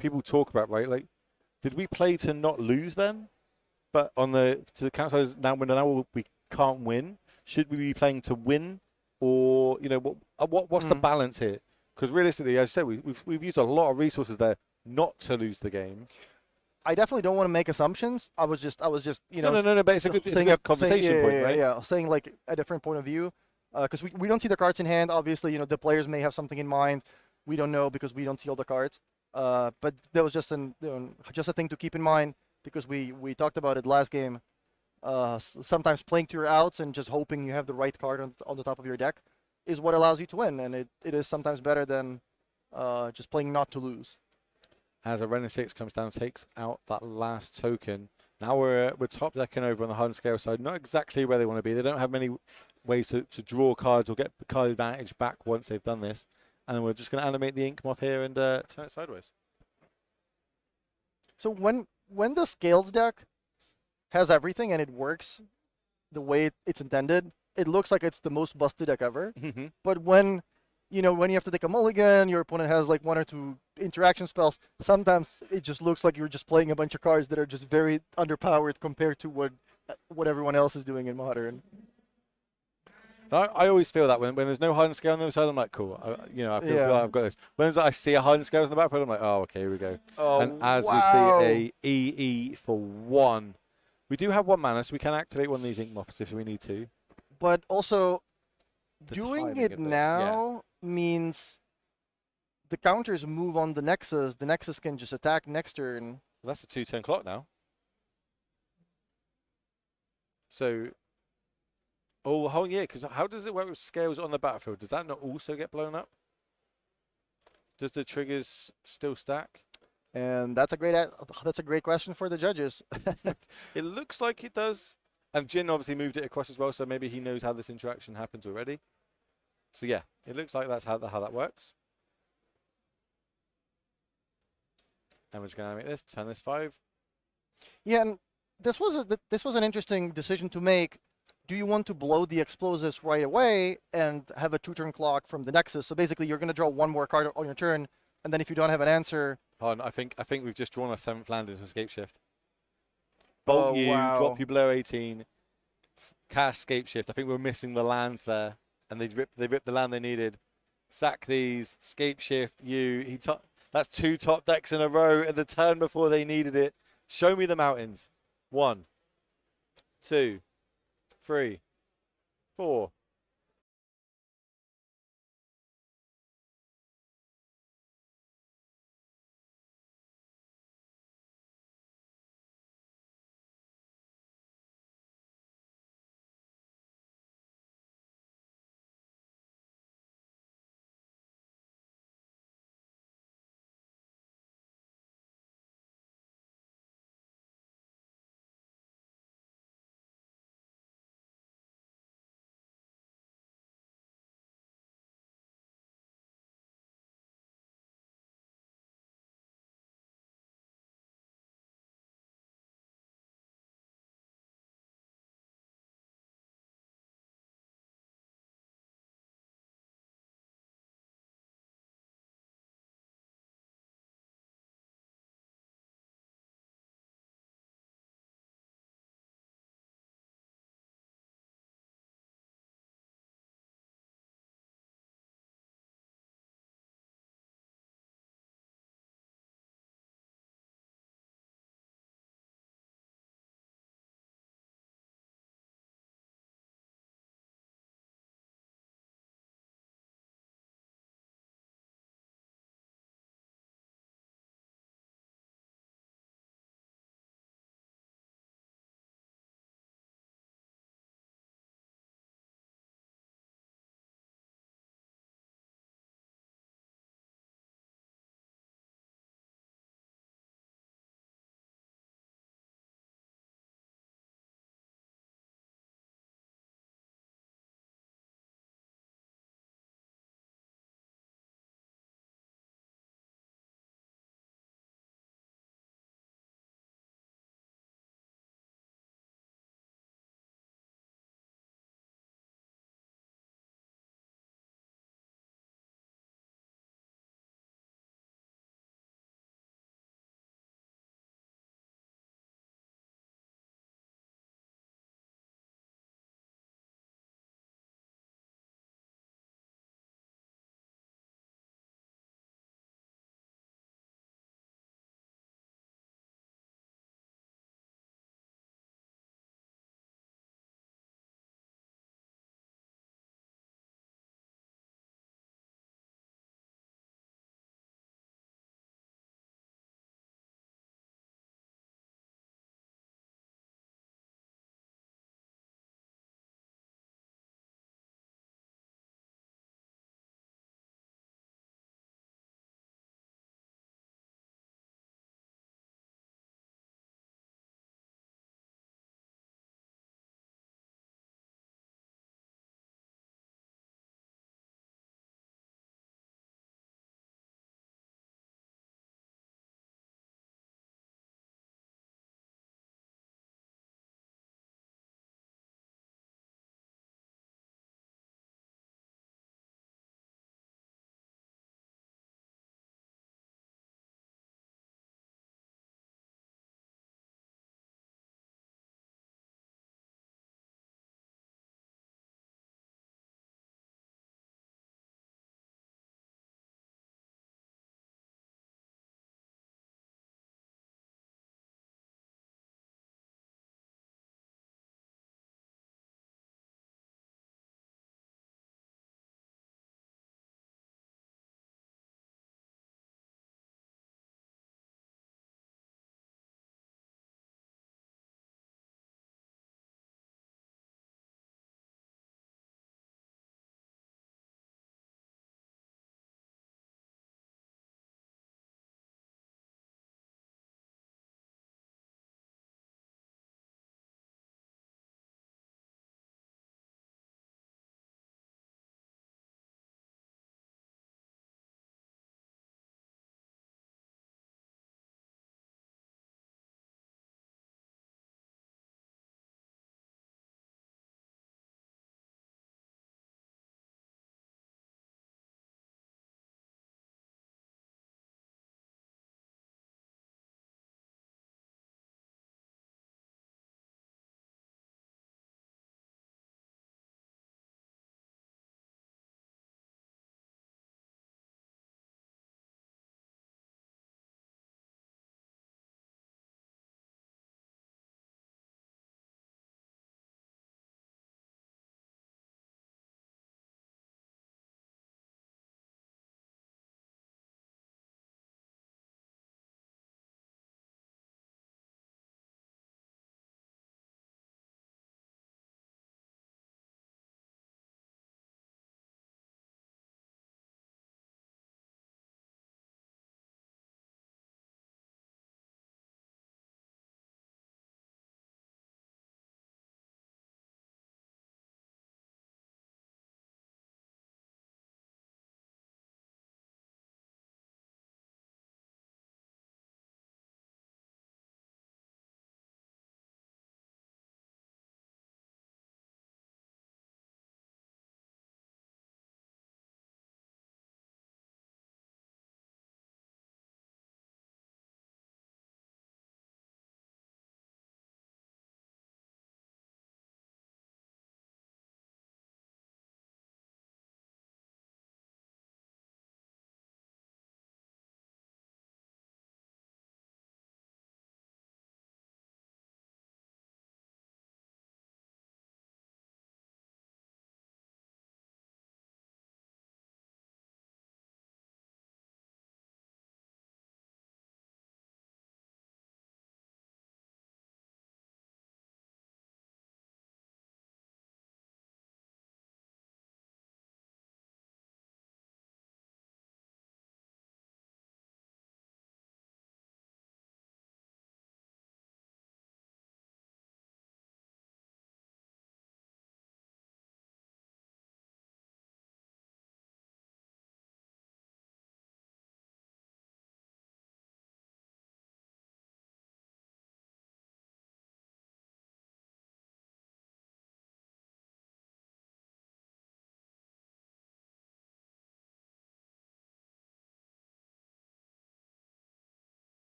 people talk about, right? Like, did we play to not lose then? But to the counters now we can't win. Should we be playing to win, or what's the balance here? Because realistically, as I said, we've used a lot of resources there not to lose the game. I definitely don't want to make assumptions. I was just No. But it's a good conversation point, right? Yeah, saying like a different point of view, because we don't see the cards in hand. Obviously, the players may have something in mind. We don't know because we don't see all the cards. But that was just a thing to keep in mind, because we talked about it last game. Sometimes playing to your outs and just hoping you have the right card on the top of your deck is what allows you to win, and it is sometimes better than just playing not to lose. As a Renner 6 comes down, takes out that last token. Now we're top decking over on the Hun scale side. Not exactly where they want to be. They don't have many ways to draw cards or get the card advantage back once they've done this. And we're just going to animate the ink moth here and turn it sideways. So when the Scales deck has everything and it works the way it's intended, it looks like it's the most busted deck ever. But when you have to take a mulligan, your opponent has like 1 or 2 interaction spells, sometimes it just looks like you're just playing a bunch of cards that are just very underpowered compared to what everyone else is doing in Modern. I always feel that when there's no Hun scale on the other side, I'm like, cool. I feel I've got this. When I see a Hun scale on the backfield, I'm like, oh, okay, here we go. Oh, and as we see a EE for 1, we do have 1 mana, so we can activate one of these ink moths if we need to. But also, The doing timing it of this, now means the counters move on the Nexus. The Nexus can just attack next turn. Well, that's a 2-turn clock now. So, because how does it work with scales on the battlefield? Does that not also get blown up? Does the triggers still stack? And that's a great question for the judges. It looks like it does. And Jin obviously moved it across as well, so maybe he knows how this interaction happens already. So yeah, it looks like that's how that works. And we're just going to make this, turn this 5. Yeah, and this was an interesting decision to make. Do you want to blow the explosives right away and have a 2-turn clock from the Nexus? So basically, you're going to draw 1 more card on your turn, and then if you don't have an answer... Hold on, I think we've just drawn our 7th land into Escape Shift. Bolt drop you below 18, cast Escape Shift. I think we're missing the land there, and they ripped the land they needed. Sack these, Escape Shift you. That's 2 top decks in a row at the turn before they needed it. Show me the mountains. 1, 2, 3, 4.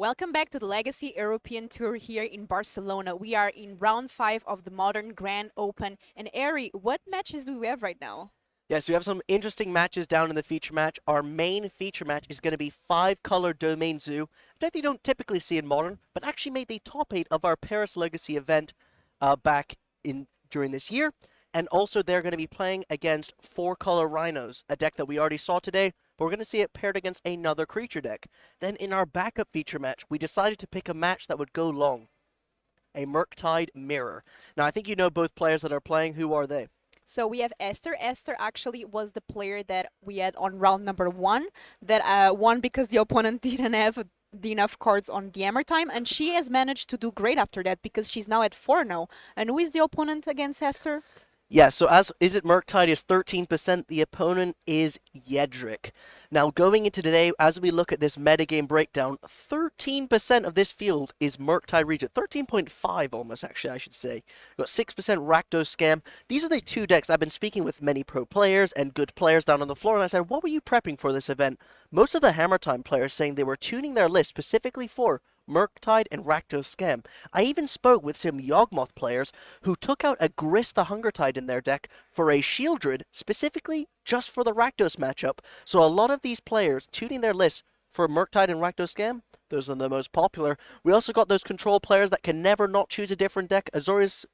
Welcome back to the Legacy European Tour here in Barcelona. We are in round 5 of the Modern Grand Open. And Ari, what matches do we have right now? Yes, we have some interesting matches down in the feature match. Our main feature match is going to be 5-color Domain Zoo. A deck you don't typically see in Modern, but actually made the top 8 of our Paris Legacy event back in during this year. And also they're going to be playing against 4-color Rhinos, a deck that we already saw today, but we're going to see it paired against another creature deck. Then in our backup feature match, we decided to pick a match that would go long. A Murktide Mirror. Now, I think you know both players that are playing. Who are they? So we have Esther. Esther actually was the player that we had on round number 1 that won because the opponent didn't have the enough cards on the hammer time, and she has managed to do great after that because she's now at 4 now. And who is the opponent against Esther? Yeah, so as Is It Murktide is 13%, the opponent is Yedrick. Now, going into today, as we look at this metagame breakdown, 13% of this field is Murktide Regent. 13.5 almost, actually, I should say. We've got 6% Rakdos Scam. These are the two decks. I've been speaking with many pro players and good players down on the floor, and I said, what were you prepping for this event? Most of the Hammer Time players saying they were tuning their list specifically for Murktide and Rakdos Scam. I even spoke with some Yawgmoth players who took out a Gris the Hungertide in their deck for a Shieldred, specifically just for the Rakdos matchup. So a lot of these players tuning their lists for Murktide and Rakdos Scam. Those are the most popular. We also got those control players that can never not choose a different deck. Azorius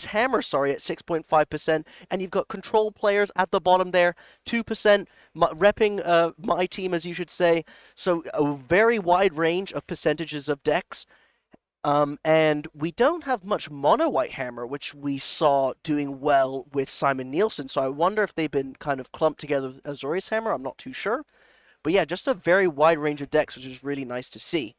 Hammer, sorry, at 6.5%, and you've got control players at the bottom there, 2%, repping my team, as you should say. So a very wide range of percentages of decks. And we don't have much mono white hammer, which we saw doing well with Simon Nielsen. So I wonder if they've been kind of clumped together with Azorius Hammer. I'm not too sure. But yeah, just a very wide range of decks, which is really nice to see.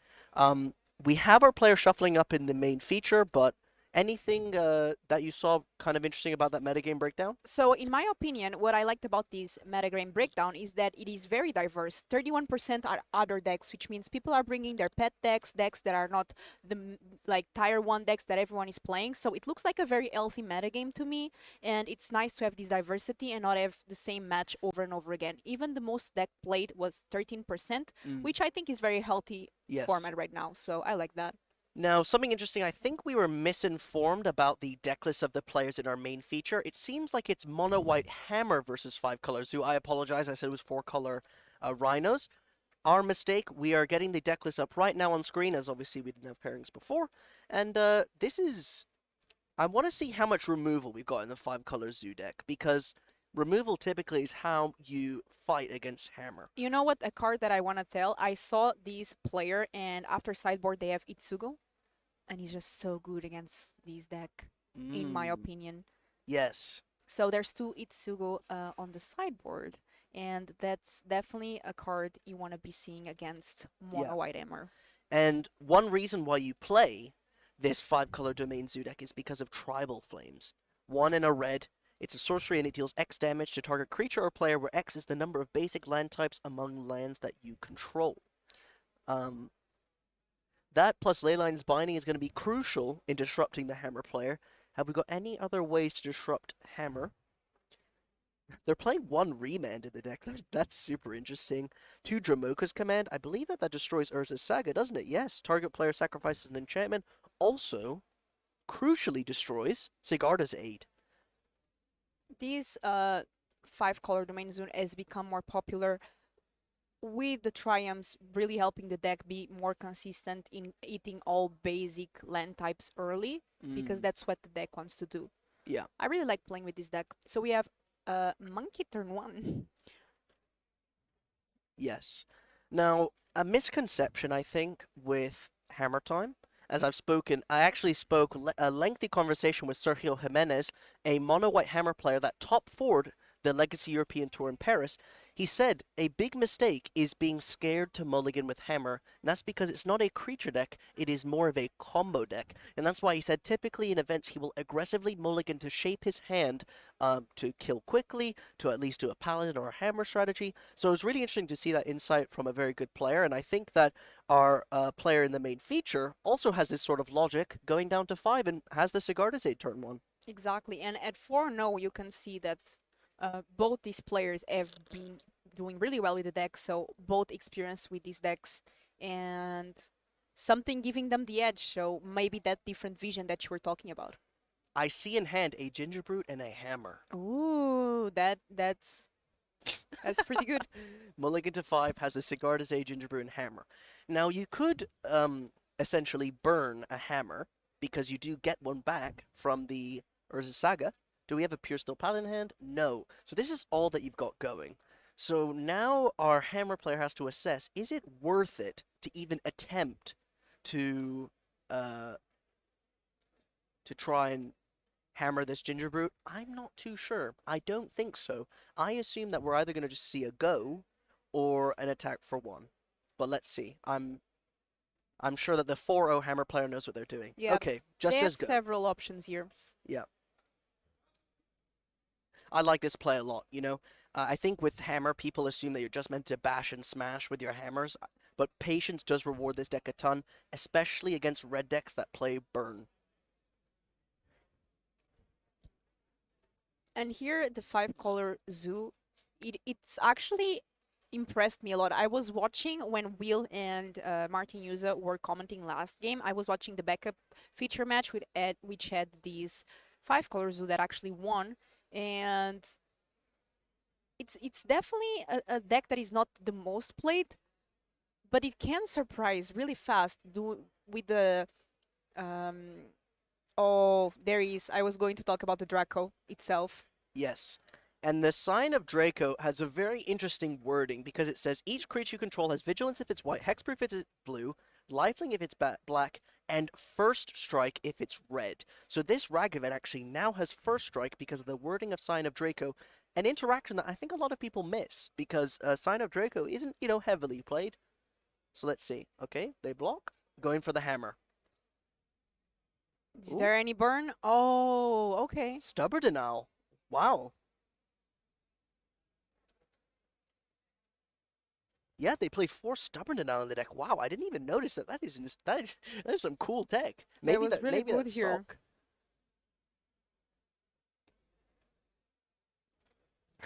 We have our player shuffling up in the main feature, but anything that you saw kind of interesting about that metagame breakdown? So in my opinion, what I liked about this metagame breakdown is that it is very diverse. 31% are other decks, which means people are bringing their pet decks, decks that are not the like tier 1 decks that everyone is playing. So it looks like a very healthy metagame to me, and it's nice to have this diversity and not have the same match over and over again. Even the most deck played was 13%, which I think is very healthy format right now. So I like that. Now, something interesting, I think we were misinformed about the deck list of the players in our main feature. It seems like it's mono white hammer versus 5-color Zoo. I apologize, I said it was 4-color Rhinos. Our mistake, we are getting the deck list up right now on screen, as obviously we didn't have pairings before. And this is... I want to see how much removal we've got in the 5-color Zoo deck, because removal typically is how you fight against hammer. You know what, a card that I want to tell? I saw this player, and after sideboard they have Itsugo, and he's just so good against this deck, in my opinion. Yes. So there's 2 Itsugo on the sideboard, and that's definitely a card you want to be seeing against mono white hammer. And one reason why you play this 5-color Domain Zoo deck is because of Tribal Flames. 1 in a red. It's a sorcery and it deals X damage to target creature or player, where X is the number of basic land types among lands that you control. That plus Leyline's Binding is going to be crucial in disrupting the hammer player. Have we got any other ways to disrupt hammer? They're playing 1 Remand in the deck. That's super interesting. 2 Dramoka's Command. I believe that destroys Urza's Saga, doesn't it? Yes. Target player sacrifices an enchantment. Also, crucially destroys Sigarda's Aid. This 5-color Domain Zone has become more popular with the Triumphs really helping the deck be more consistent in eating all basic land types early, because that's what the deck wants to do. Yeah. I really like playing with this deck. So we have Monkey turn 1. Yes. Now, a misconception, I think, with Hammer Time, as I've spoken, I actually spoke a lengthy conversation with Sergio Jimenez, a mono-white hammer player that top forward the Legacy European Tour in Paris. He said a big mistake is being scared to mulligan with hammer, and that's because it's not a creature deck, it is more of a combo deck. And that's why he said typically in events he will aggressively mulligan to shape his hand to kill quickly, to at least do a paladin or a hammer strategy. So it was really interesting to see that insight from a very good player, and I think that our player in the main feature also has this sort of logic, going down to 5 and has the Sigarda's Aid turn 1. Exactly, and at 4-0 you can see that both these players have been doing really well with the deck, so both experience with these decks and something giving them the edge. So maybe that different vision that you were talking about. I see in hand a ginger brute and a hammer. Ooh, that's pretty good. Mulligan to 5 has a Cigar to Say, ginger brute, and hammer. Now you could essentially burn a hammer because you do get one back from the Urza Saga. Do we have a Pure Steel Paladin in hand? No. So this is all that you've got going. So now our hammer player has to assess, is it worth it to even attempt to try and hammer this ginger brute? I'm not too sure. I don't think so. I assume that we're either going to just see a go or an attack for 1. But let's see. I'm sure that the 4-0 hammer player knows what they're doing. Yeah, Okay, just they as have go. several options here. Yeah. I like this play a lot, you know. I think with hammer, people assume that you're just meant to bash and smash with your hammers, but patience does reward this deck a ton, especially against red decks that play burn. And here, the 5-color zoo, it's actually impressed me a lot. I was watching when Will and Martin Juza were commenting last game. I was watching the backup feature match which had these 5-color zoo that actually won, and it's definitely a deck that is not the most played, but it can surprise really fast with the oh, there is. I was going to talk about the Draco itself. Yes. And the Sign of Draco has a very interesting wording because it says each creature you control has Vigilance if it's white, Hexproof if it's blue, Lifelink if it's black, and First Strike if it's red. So this Ragavan actually now has First Strike because of the wording of Sign of Draco, an interaction that I think a lot of people miss because Sign of Draco isn't, you know, heavily played. So let's see. Okay, they block. Going for the hammer. Is there any burn? Oh, okay. Stubborn Denial. Wow. Yeah, they play 4 Stubborn Denial in the deck. Wow, I didn't even notice that. That is some cool tech. Maybe was really maybe good that's here.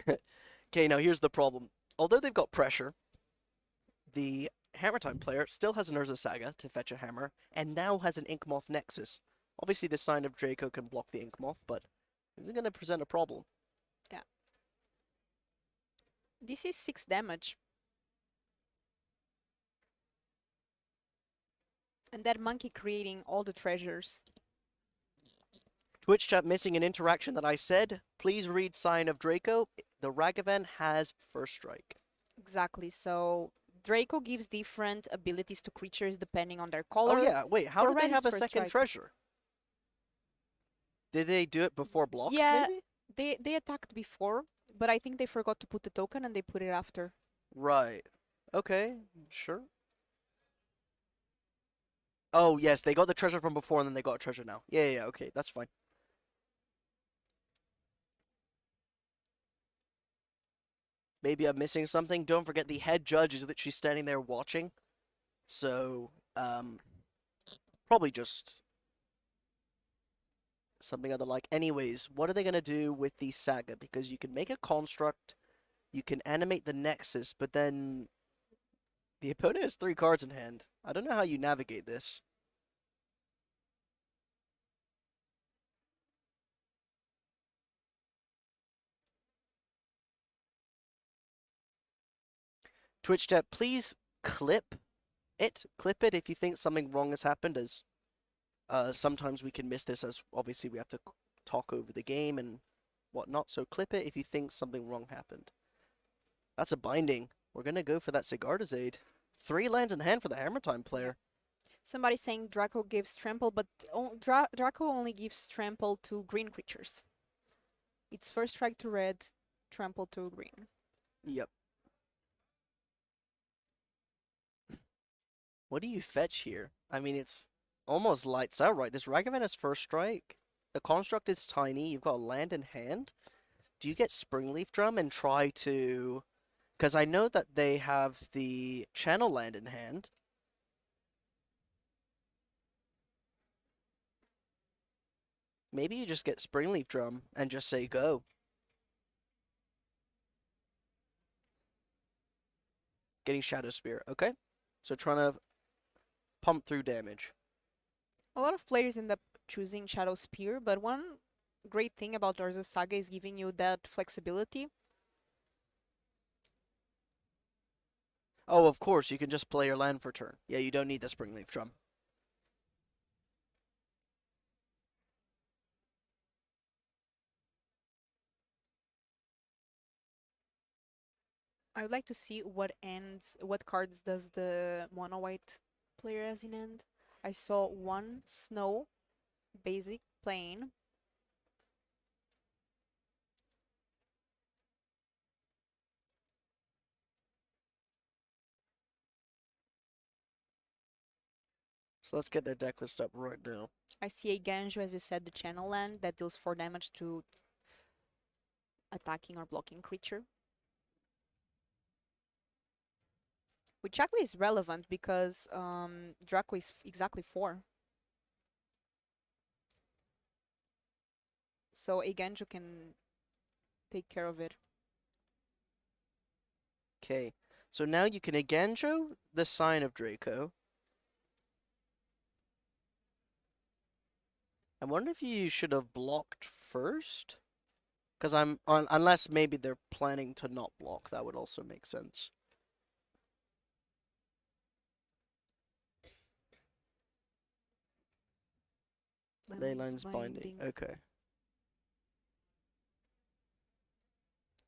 stock. Okay, now here's the problem. Although they've got pressure, the Hammer Time player still has an Urza Saga to fetch a hammer, and now has an Inkmoth Nexus. Obviously, the Sign of Draco can block the Inkmoth, but this is going to present a problem. Yeah. This is 6 damage. And that monkey creating all the treasures. Twitch chat missing an interaction that I said. Please read Sign of Draco. The Ragavan has First Strike. Exactly. So Draco gives different abilities to creatures depending on their color. Oh yeah, wait, how For did they red, have a it's First second Strike. treasure? Did they do it before blocks, Yeah. maybe? They attacked before, but I think they forgot to put the token and they put it after. Right. Okay, sure. Oh, yes, they got the treasure from before and then they got a treasure now. Yeah, okay, that's fine. Maybe I'm missing something. Don't forget the head judge is literally standing there watching. So, probably just something other like. Anyways, what are they going to do with the saga? Because you can make a construct, you can animate the nexus, but then the opponent has 3 cards in hand. I don't know how you navigate this. Twitch chat, please clip it. Clip it if you think something wrong has happened, as sometimes we can miss this, as obviously we have to talk over the game and whatnot. So clip it if you think something wrong happened. That's a binding. We're going to go for that Sigarda's Aid. 3 lands in hand for the Hammer Time player. Somebody saying Draco gives trample, but Draco only gives trample to green creatures. It's First Strike to red, trample to green. Yep. What do you fetch here? I mean, it's almost lights out, right? This Ragavan has First Strike. The construct is tiny. You've got a land in hand. Do you get Springleaf Drum and try to... Because I know that they have the Channel land in hand. Maybe you just get Springleaf Drum and just say go. Getting Shadow Spear, okay. So trying to pump through damage. A lot of players end up choosing Shadow Spear, but one great thing about Urza Saga is giving you that flexibility. Oh, of course, you can just play your land for turn. Yeah, you don't need the Springleaf Drum. I would like to see what cards does the mono white player has in hand. I saw one snow, basic, plain. So let's get their deck list up right now. I see a Ganju, as you said, the channel land that deals 4 damage to attacking or blocking creature. Which actually is relevant because Draco is exactly 4. So a Ganju can take care of it. Okay, so now you can Aganjo the Sign of Draco. I wonder if you should have blocked first? Because unless maybe they're planning to not block, that would also make sense. Leyline's binding. Okay.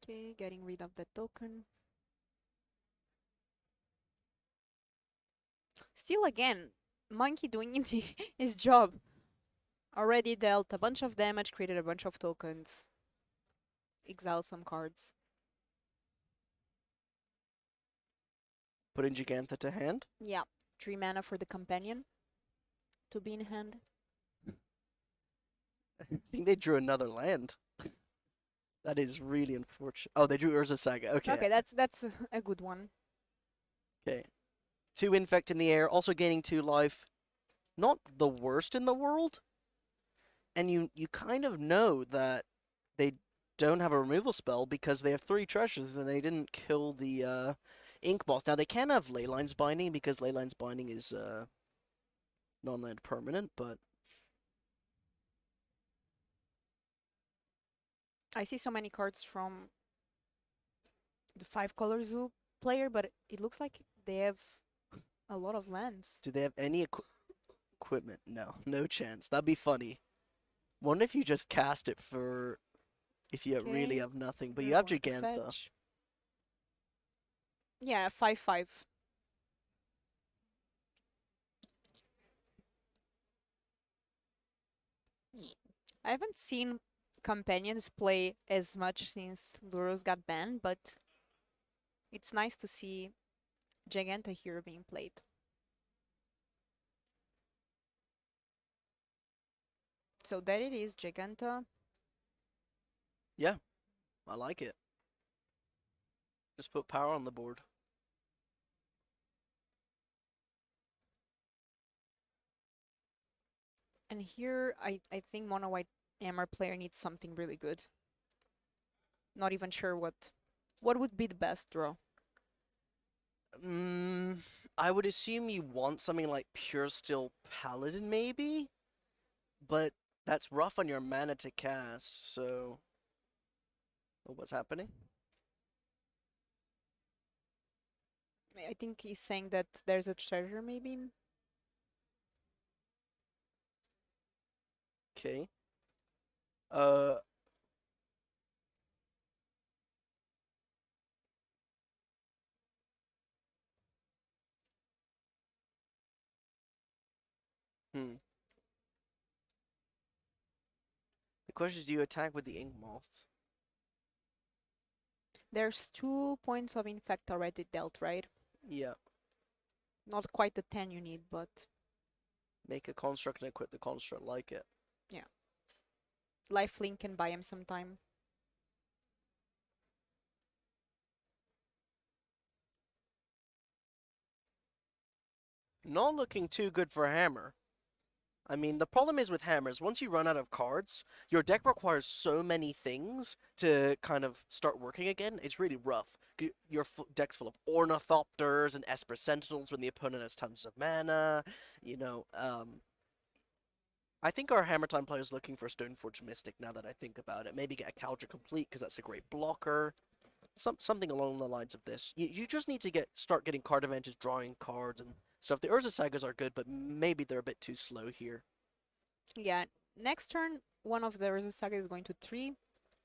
Okay, getting rid of the token. Still again, Monkey doing his job. Already dealt a bunch of damage, created a bunch of tokens. Exiled some cards. Putting Gigantha to hand. Yeah, 3 mana for the companion to be in hand. I think they drew another land. That is really unfortunate. Oh, they drew Urza Saga. Okay. Okay, that's a good one. Okay. 2 Infect in the air, also gaining 2 life. Not the worst in the world. And you kind of know that they don't have a removal spell because they have 3 treasures and they didn't kill the Ink Moth. Now they can have Leyline's Binding because Leyline's Binding is non-land permanent, but I see so many cards from the 5-color zoo player, but it looks like they have a lot of lands. do they have any equipment? No, no chance. That'd be funny. Wonder if you just cast it for if you really Okay, have nothing, but they you have want to Gigantha. fetch. Yeah, 5/5. I haven't seen companions play as much since Luros got banned, but it's nice to see Giganta here being played. So there it is, Giganta. Yeah, I like it. Just put power on the board. And here, I think Mono White Hammer player needs something really good. Not even sure what would be the best draw. I would assume you want something like Pure Steel Paladin, maybe? But that's rough on your mana to cast, so... Oh, what's happening? I think he's saying that there's a treasure, maybe? Okay. Hmm. The question is, do you attack with the Ink Moth? There's 2 points of infect already dealt, right? Yeah. Not quite the 10 you need, but Make a construct and equip the construct like it. yeah. Lifelink can buy him some time. Not looking too good for Hammer. I mean, the problem is with hammers, once you run out of cards, your deck requires so many things to kind of start working again. It's really rough. Your deck's full of Ornithopters and Esper Sentinels when the opponent has tons of mana. You know, I think our Hammer Time player is looking for Stoneforge Mystic now that I think about it. Maybe get a Caldra Complete because that's a great blocker. Something along the lines of this. You just need to start getting card advantage, drawing cards and stuff. The Urza Sagas are good, but maybe they're a bit too slow here. Yeah, next turn, one of the Urza Saga is going to 3,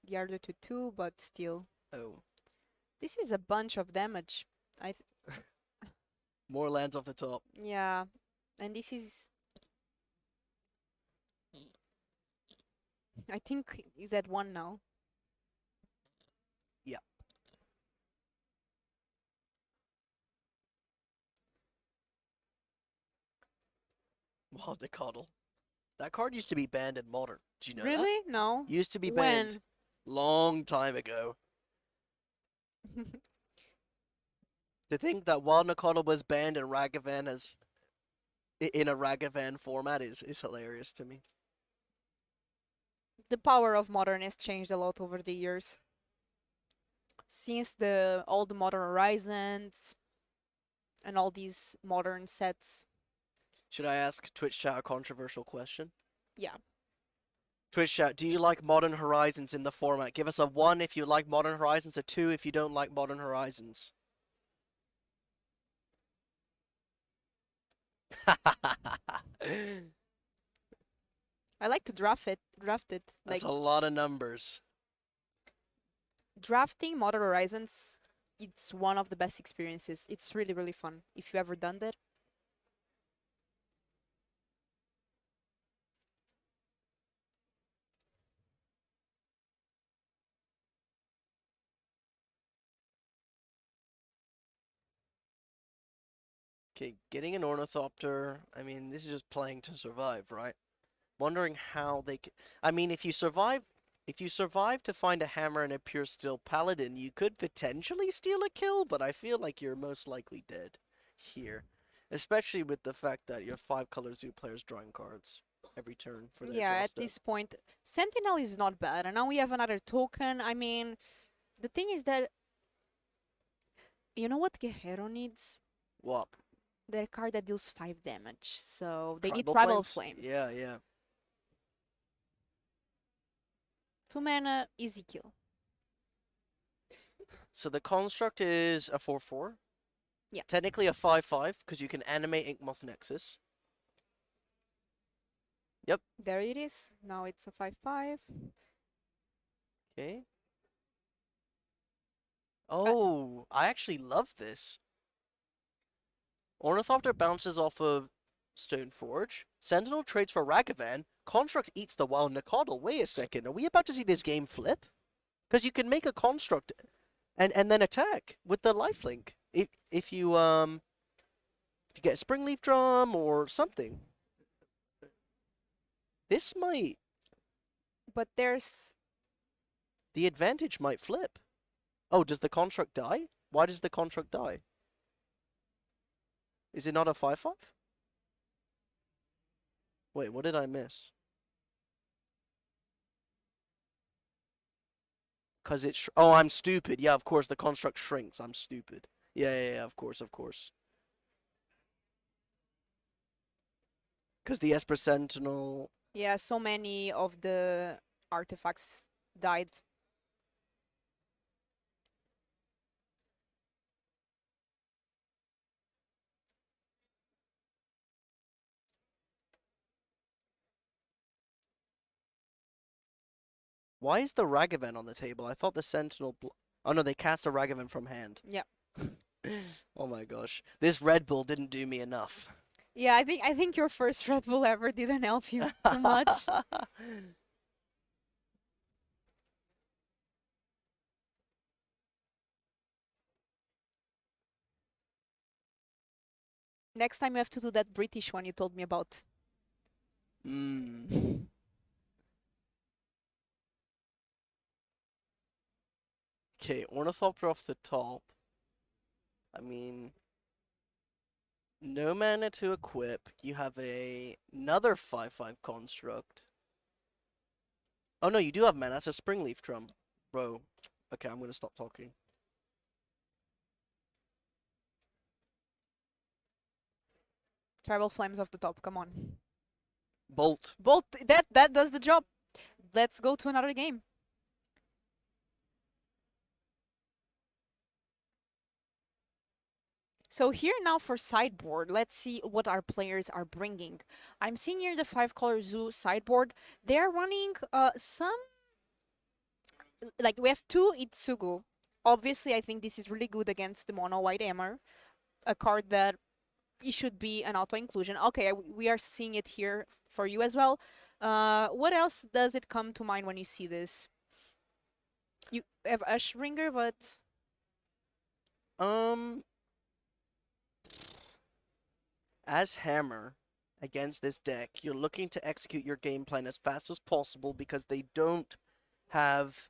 the other to 2, but still. Oh, This is a bunch of damage. more lands off the top. Yeah, and this is... I think he's at 1 now. Yeah. Coddle. That card used to be banned in Modern. Did you know that? Really? No. Used to be banned long time ago. To think that Wild Nakotal was banned in Ragavan as in a Ragavan format is hilarious to me. The power of Modern has changed a lot over the years. Since all the Modern Horizons and all these Modern sets. Should I ask Twitch chat a controversial question? Yeah. Twitch chat, do you like Modern Horizons in the format? Give us a 1 if you like Modern Horizons, a 2 if you don't like Modern Horizons. I like to draft it. That's Like a lot of numbers. drafting Modern Horizons, it's one of the best experiences. It's really, really fun. If you ever done that. Okay, getting an Ornithopter. I mean, this is just playing to survive, right? Wondering how they can... I mean, if you survive to find a hammer and a pure steel paladin, you could potentially steal a kill, but I feel like you're most likely dead here. Especially with the fact that your 5-color zoo players drawing cards every turn for their Yeah, draw at step. this point, Sentinel is not bad. And now we have another token. I mean, the thing is that... You know what Guerrero needs? What? Their card that deals 5 damage. So they need Tribal Tribal Flames? Flames. Yeah, yeah. 2 mana, easy kill. So the construct is a 4/4. Yeah. Technically a 5/5 because you can animate Inkmoth Nexus. Yep. There it is. Now it's a 5/5. Okay. Oh, I actually love this. Ornithopter bounces off of Stoneforge. Sentinel trades for Ragavan. Construct eats the Wild Nakotal. Wait a second, are we about to see this game flip? Because you can make a construct and then attack with the lifelink. If you get a Springleaf Drum or something. This might... But there's... The advantage might flip. Oh, does the construct die? Why does the construct die? Is it not a 5/5? Wait, what did I miss? Cause it oh, I'm stupid. Yeah, of course the construct shrinks. I'm stupid. Yeah, of course, of course. Cause the Esper Sentinel... Yeah, so many of the artifacts died. Why is the Ragavan on the table? I thought the Sentinel... Oh no, they cast a Ragavan from hand. Yeah. Oh my gosh. This Red Bull didn't do me enough. Yeah, I think your first Red Bull ever didn't help you too much. Next time you have to do that British one you told me about. Mm. Okay, Ornithopter off the top. I mean... No mana to equip. You have another 5/5 construct. Oh no, you do have mana. That's a Springleaf Drum. Bro. Okay, I'm gonna stop talking. Tribal Flames off the top. Come on. Bolt. Bolt. That does the job. Let's go to another game. So here now for sideboard, let's see what our players are bringing. I'm seeing here the 5-color zoo sideboard. They're running some, like we have 2 Itsugu. Obviously, I think this is really good against the mono white hammer, a card that it should be an auto inclusion. Okay, we are seeing it here for you as well. What else does it come to mind when you see this? You have Ashbringer, but As Hammer against this deck, you're looking to execute your game plan as fast as possible because they don't have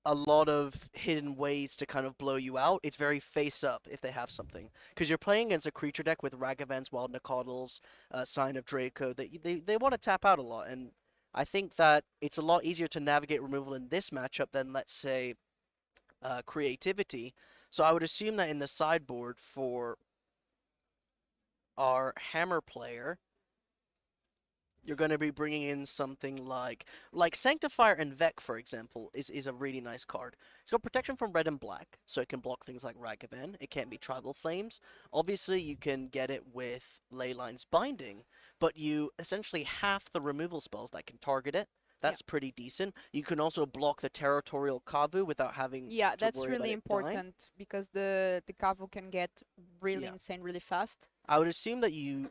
a lot of hidden ways to kind of blow you out. It's very face up if they have something. Because you're playing against a creature deck with Ragavans, Wild Nacoddles, Sign of Draco. They want to tap out a lot. And I think that it's a lot easier to navigate removal in this matchup than, let's say, Creativity. So I would assume that in the sideboard for our Hammer player, you're going to be bringing in something like Sanctifier and Vec, for example, is a really nice card. It's got protection from red and black, so it can block things like Ragavan. It can't be Tribal Flames. Obviously, you can get it with Leyline's Binding, but you essentially half the removal spells that can target it. That's pretty decent. You can also block the Territorial Kavu without having yeah, to that's worry really about it dying. important because the Kavu can get really insane really fast. I would assume that you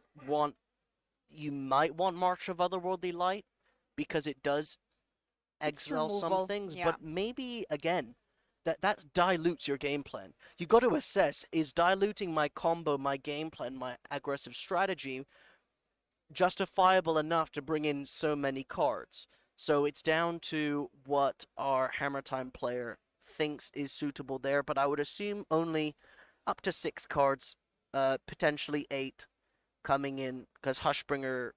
might want March of Otherworldly Light because it does exile some removal, things, yeah. but maybe again that dilutes your game plan. You got to assess, is diluting my combo, my game plan, my aggressive strategy justifiable enough to bring in so many cards? So it's down to what our Hammer Time player thinks is suitable there, but I would assume only up to 6 cards, potentially 8 coming in, because Hushbringer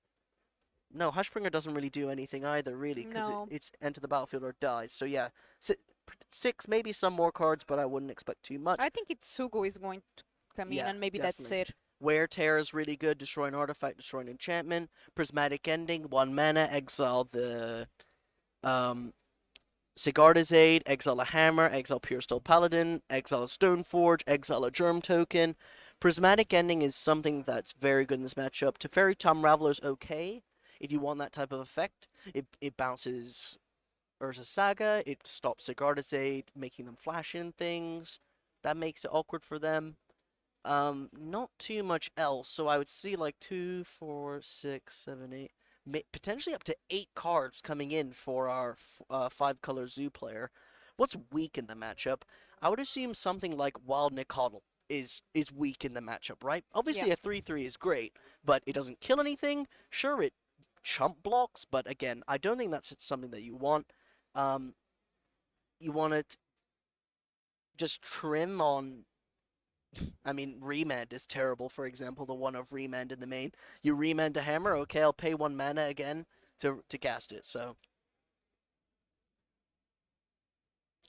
doesn't really do anything either, really, because No. it's enter the battlefield or dies. So yeah, 6, maybe some more cards, but I wouldn't expect too much. I think Itsugu is going to come in, and maybe that's definitely. it. Wear Tear is really good, destroy an artifact, destroy an enchantment. Prismatic Ending, 1 mana, exile the Sigarda's Aid, exile a Hammer, exile Pure Steel Paladin, exile a Stoneforge, exile a Germ Token. Prismatic Ending is something that's very good in this matchup. Teferi Tom Raveler's okay if you want that type of effect. It bounces Urza Saga, it stops Sigarda's Aid, making them flash in things. That makes it awkward for them. Not too much else, so I would see like 2, 4, 6, 7, 8, potentially up to 8 cards coming in for our 5-color zoo player. What's weak in the matchup? I would assume something like Wild Nacoddle is weak in the matchup, right? Obviously a 3/3 is great, but it doesn't kill anything. Sure, it chump blocks, but again, I don't think that's something that you want. You want to just trim on. I mean, Remand is terrible, for example, the one of Remand in the main. You Remand a Hammer, okay, I'll pay 1 mana again to cast it, so.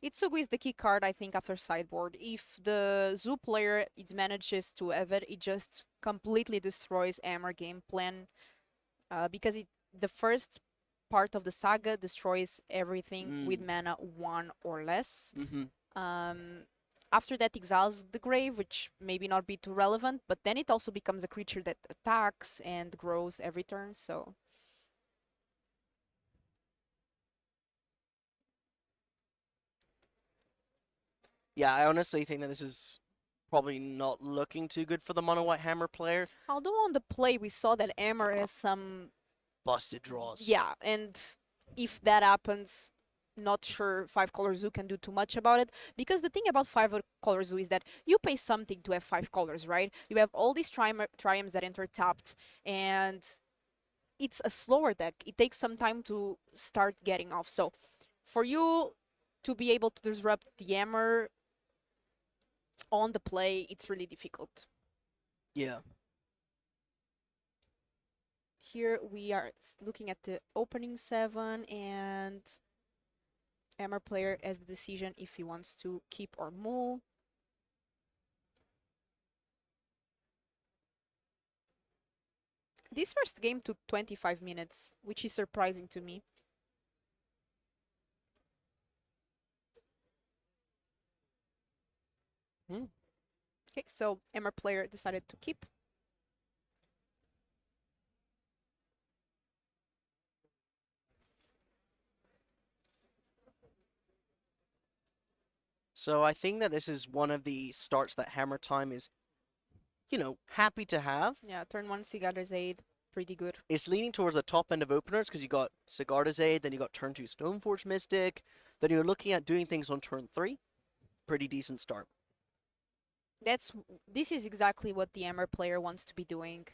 Itsugu is the key card, I think, after sideboard. If the zoo player manages to have it, it just completely destroys Hammer game plan. Because the first part of the saga destroys everything with mana 1 or less. After that, exiles the grave, which maybe not be too relevant, but then it also becomes a creature that attacks and grows every turn, so. Yeah, I honestly think that this is probably not looking too good for the Mono White Hammer player. Although on the play, we saw that Hammer has some Busted draws. Yeah, and if that happens, not sure 5-color zoo can do too much about it. Because the thing about 5-color zoo is that you pay something to have 5 colors, right? You have all these triumphs that enter tapped, and it's a slower deck. It takes some time to start getting off. So for you to be able to disrupt the Hammer on the play, it's really difficult. Yeah. Here we are looking at the opening 7, and Emmer player has the decision if he wants to keep or mull. This first game took 25 minutes, which is surprising to me. Hmm. Okay, so Emmer player decided to keep. So I think that this is one of the starts that Hammer Time is, happy to have. Yeah, turn 1 Cigar's Aid, pretty good. It's leaning towards the top end of openers because you got Sigarda's Aid, then you got turn 2 Stoneforge Mystic, then you're looking at doing things on turn 3. Pretty decent start. This is exactly what the Emmer player wants to be doing.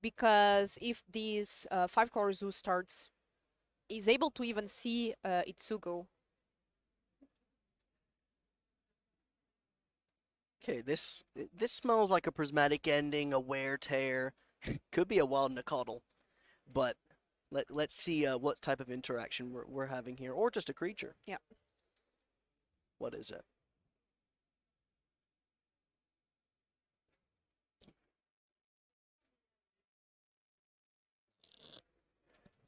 Because if this 5-color zoo starts, is able to even see Itsugo. Okay, this smells like a prismatic ending, a wear tear. Could be a wild Nakotl, but let's see what type of interaction we're having here, or just a creature. Yeah. What is it?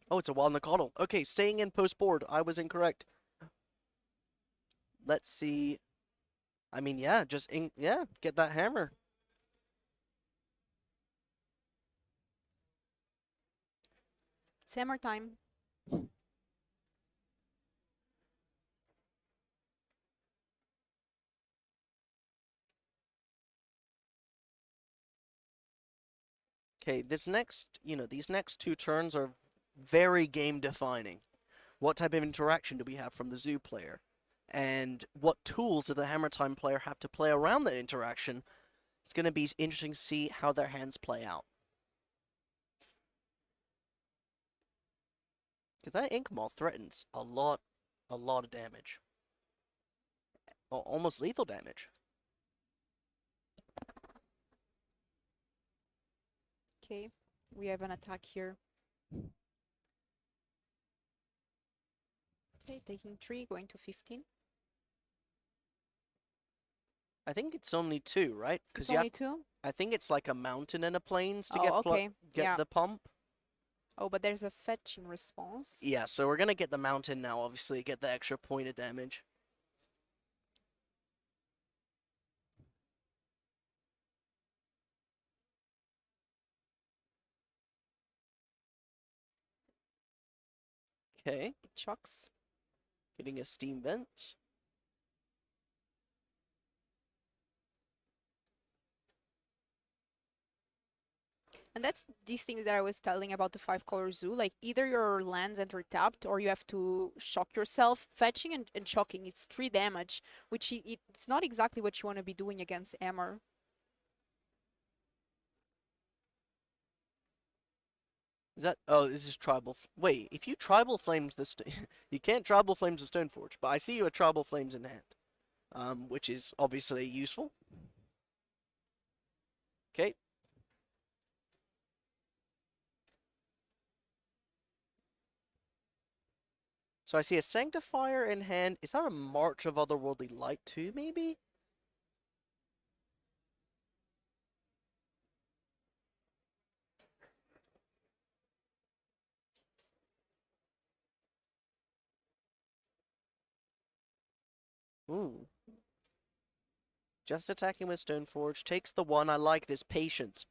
Oh, it's a wild Nakotl. Okay, staying in post board. I was incorrect. Let's see. I mean, yeah, get that hammer. It's Hammer time. Okay, these next 2 turns are very game defining. What type of interaction do we have from the zoo player? And what tools do the Hammer Time player have to play around that interaction? It's going to be interesting to see how their hands play out. Because that Ink Moth threatens a lot of damage. Almost lethal damage. Okay, we have an attack here. Okay, taking 3, going to 15. I think it's only 2, right? It's only 2? I think it's like a mountain and a plains to Oh, okay. get Yeah. the pump. Oh, but there's a fetch in response. Yeah, so we're gonna get the mountain now, obviously, get the extra point of damage. Okay, It chucks. getting a steam vent. And that's these things that I was telling about the 5-color zoo. Like, either your lands enter tapped, or you have to shock yourself. Fetching and shocking, it's 3 damage, which it's not exactly what you want to be doing against Emmer. Is that? Oh, this is tribal. Wait, if you tribal flames the you can't tribal flames the Stoneforge, but I see you a tribal flames in hand, which is obviously useful. Okay. So I see a Sanctifier in hand. Is that a March of Otherworldly Light too, maybe? Ooh. Just attacking with Stoneforge takes the 1. I like this patience.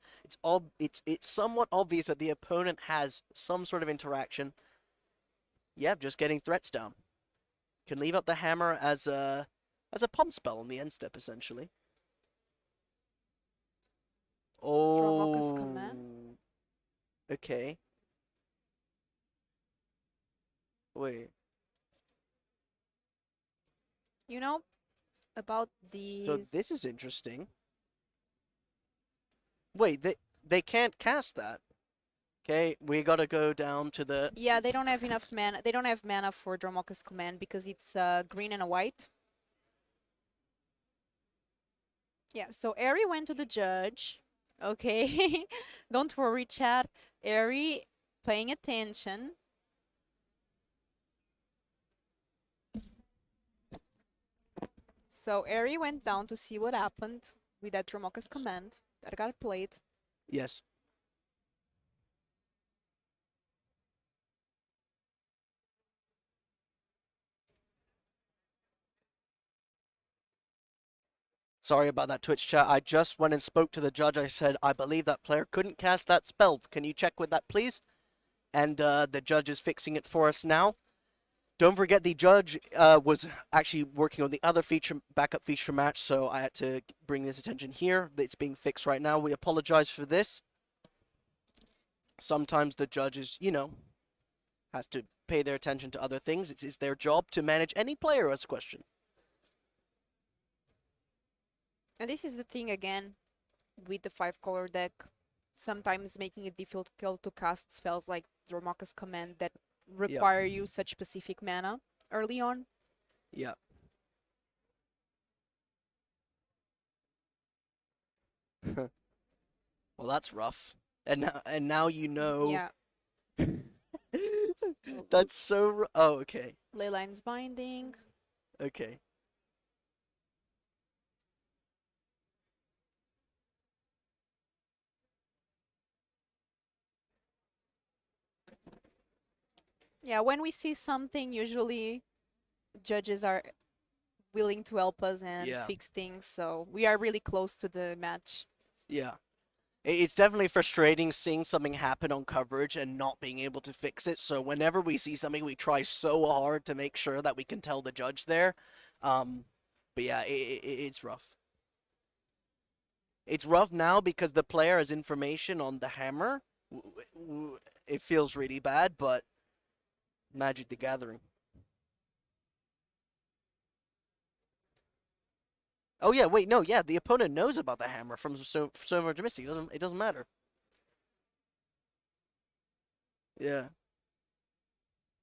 It's somewhat obvious that the opponent has some sort of interaction. Yep, just getting threats down. Can leave up the hammer as a pump spell on the end step, essentially. Dromoka's Oh. Command. Okay. Wait. You know, about So these... this is interesting. Wait, they can't cast that. Okay, we gotta go down to the... Yeah, they don't have enough mana. They don't have mana for Dromoka's Command because it's green and a white. Yeah, so Eri went to the judge. Okay. Don't worry, chat. Ari, paying attention. So Ari went down to see what happened with that Dromoka's command that got played. Yes. Sorry about that, Twitch chat. I just went and spoke to the judge. I said, I believe that player couldn't cast that spell. Can you check with that, please? And the judge is fixing it for us now. Don't forget, the judge was actually working on the other backup feature match, so I had to bring this attention here. It's being fixed right now. We apologize for this. Sometimes the judges, has to pay their attention to other things. It's their job to manage any player who has a question. And this is the thing again with the 5-color deck. Sometimes making it difficult to cast spells like Dromoka's command that require you such specific mana early on. Yeah. Well, that's rough. And now you know. Yeah. That's so. Oh, okay. Leyline's binding. Okay. Yeah, when we see something, usually judges are willing to help us and fix things, so we are really close to the match. Yeah. It's definitely frustrating seeing something happen on coverage and not being able to fix it. So whenever we see something, we try so hard to make sure that we can tell the judge there. But yeah, it's rough. It's rough now because the player has information on the hammer. It feels really bad, but Magic the Gathering. Oh yeah, wait, no, yeah, the opponent knows about the hammer from Silver to Mystic. It doesn't matter. Yeah.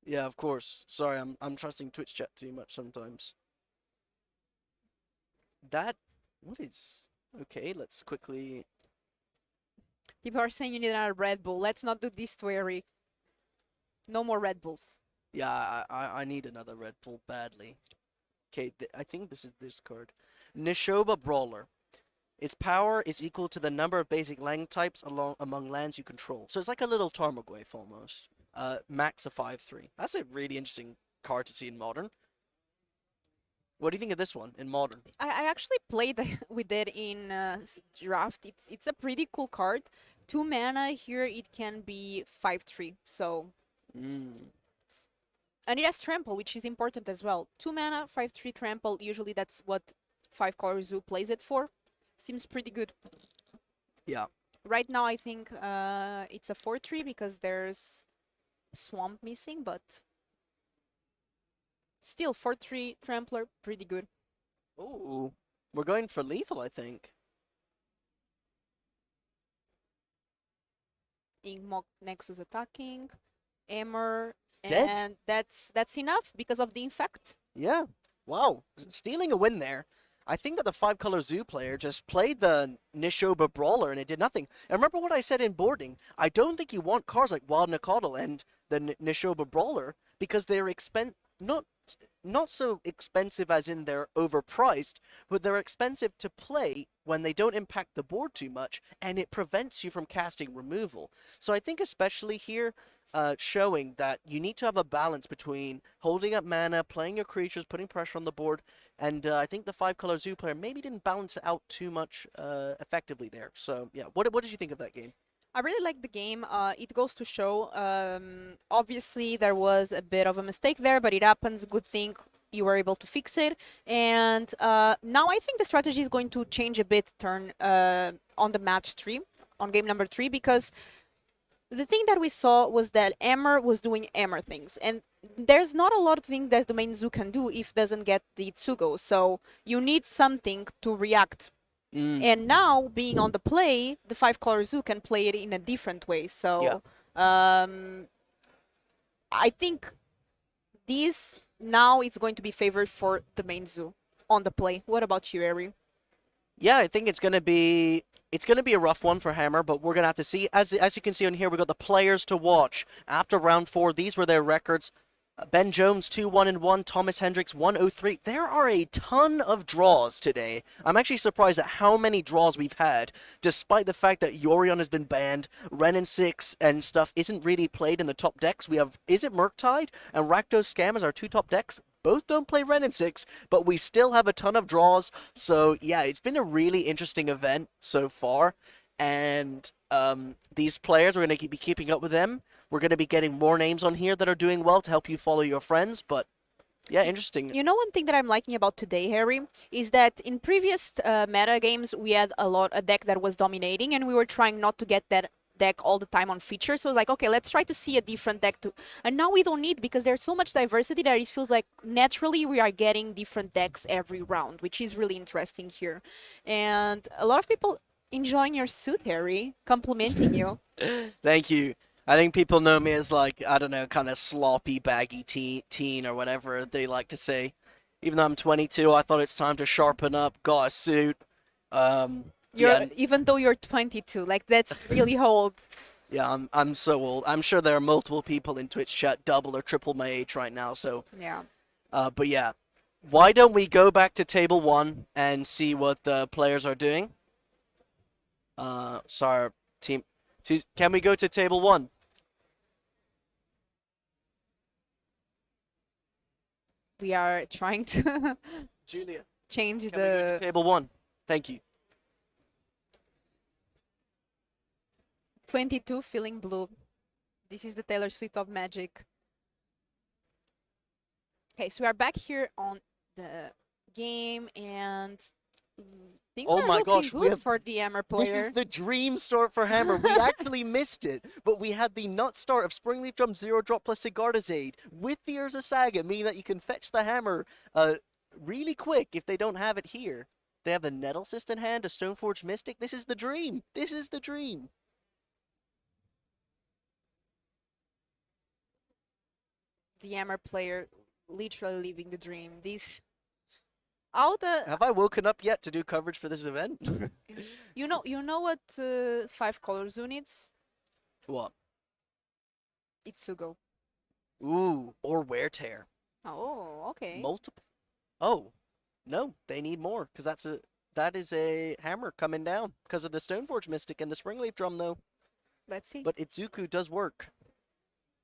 Yeah, of course. Sorry, I'm trusting Twitch chat too much sometimes. What is okay, let's quickly. People are saying you need another Red Bull. Let's not do this to Eric. No more Red Bulls. Yeah, I need another Red Bull badly. Okay, I think this is this card. Nishoba Brawler. Its power is equal to the number of basic land types among lands you control. So it's like a little Tarmogoyf almost. Max of 5/3. That's a really interesting card to see in Modern. What do you think of this one in Modern? I actually played with it in draft. It's a pretty cool card. 2 mana here. It can be 5/3. So. And it has trample, which is important as well. 2 mana, 5/3 trample. Usually that's what 5-color zoo plays it for. Seems pretty good. Yeah. Right now I think it's a 4/3 because there's swamp missing, but still 4/3 trampler, pretty good. Ooh, we're going for lethal, I think. Inkmock Nexus attacking, Hammer, Dead? and that's enough because of the infect. Yeah. Wow. Stealing a win there. I think that the 5-color zoo player just played the Nishoba Brawler and it did nothing. And remember what I said in boarding? I don't think you want cards like Wild Nacatl and the Nishoba Brawler because they're not so expensive as in they're overpriced, but they're expensive to play when they don't impact the board too much and it prevents you from casting removal. So I think especially here, showing that you need to have a balance between holding up mana, playing your creatures, putting pressure on the board, and I think the 5-color zoo player maybe didn't balance it out too much effectively there. So yeah, what did you think of that game? I really like the game. It goes to show, obviously there was a bit of a mistake there, but it happens. Good thing you were able to fix it. And now I think the strategy is going to change a bit on the match 3, on game number 3, because the thing that we saw was that Hammer was doing Hammer things. And there's not a lot of things that the main zoo can do if it doesn't get the Tsugo. So you need something to react. And now, being on the play, the 5-color zoo can play it in a different way. So, I think this now it's going to be favored for the main zoo on the play. What about you, Ari? Yeah, I think it's going to be It's going to be a rough one for Hammer, but we're going to have to see. As you can see on here, we've got the players to watch. After round 4, these were their records. Ben Jones 2-1-1, Thomas Hendricks 103. There are a ton of draws today. I'm actually surprised at how many draws we've had, despite the fact that Yorion has been banned, Ren and 6 and stuff isn't really played in the top decks. We have Is It Murktide and Rakdos Scam as our 2 top decks. Both don't play Ren and 6, but we still have a ton of draws. So yeah, it's been a really interesting event so far, and these players, we're going to be keeping up with them. We're going to be getting more names on here that are doing well to help you follow your friends, but yeah, interesting. You know, one thing that I'm liking about today, Harry, is that in previous meta games, we had a deck that was dominating, and we were trying not to get that deck all the time on features. So it's like, okay, let's try to see a different deck too. And now we don't need, because there's so much diversity that it feels like naturally we are getting different decks every round, which is really interesting here. And a lot of people enjoying your suit, Harry, complimenting you. Thank you. I think people know me as, like, I don't know, kind of sloppy, baggy teen or whatever they like to say. Even though I'm 22, I thought it's time to sharpen up, got a suit. Yeah, Even though you're 22, like, that's really old. yeah, I'm so old. I'm sure there are multiple people in Twitch chat double or triple my age right now, so. Yeah. But yeah, why don't we go back to table 1 and see what the players are doing? Sorry, team. Can we go to table 1? We are trying to Julia, change can we go to table 1? Thank you. 22 feeling blue. This is the Taylor Swift of Magic. Okay, so we are back here on the game, and things Oh are my looking gosh, we good have- for the Hammer This player. is the dream start for Hammer. We actually missed it, but we had the nut start of Springleaf Drum 0 drop plus Sigarda's Aid with the Urza Saga, meaning that you can fetch the Hammer really quick if they don't have it here. They have a Nettle Cyst in hand, a Stoneforge Mystic. This is the dream. This is the dream. The Hammer player literally living the dream. These all the Have I woken up yet to do coverage for this event? you know what 5 color zoo needs? What? Itsugo. Ooh, or Wear Tear. Oh, okay. Multiple. Oh, no, they need more because that is a Hammer coming down because of the Stoneforge Mystic and the Springleaf Drum though. Let's see. But Itsuku does work.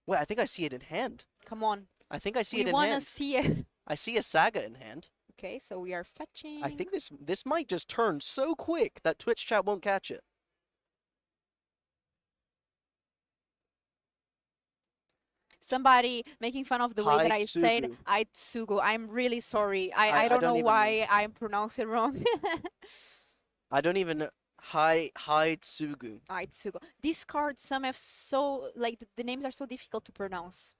Wait, I think I see it in hand. Come on. I think I see We it in want to hand. see it. I see a Saga in hand. Okay, so we are fetching. I think this might just turn so quick that Twitch chat won't catch it. Somebody making fun of the way that I said Haitsugu. Aitsugo. I'm really sorry. I I don't don't know even why I pronounced it wrong. I don't even know. Haitsugu. Aitsugo. These cards, some have so, like, the names are so difficult to pronounce.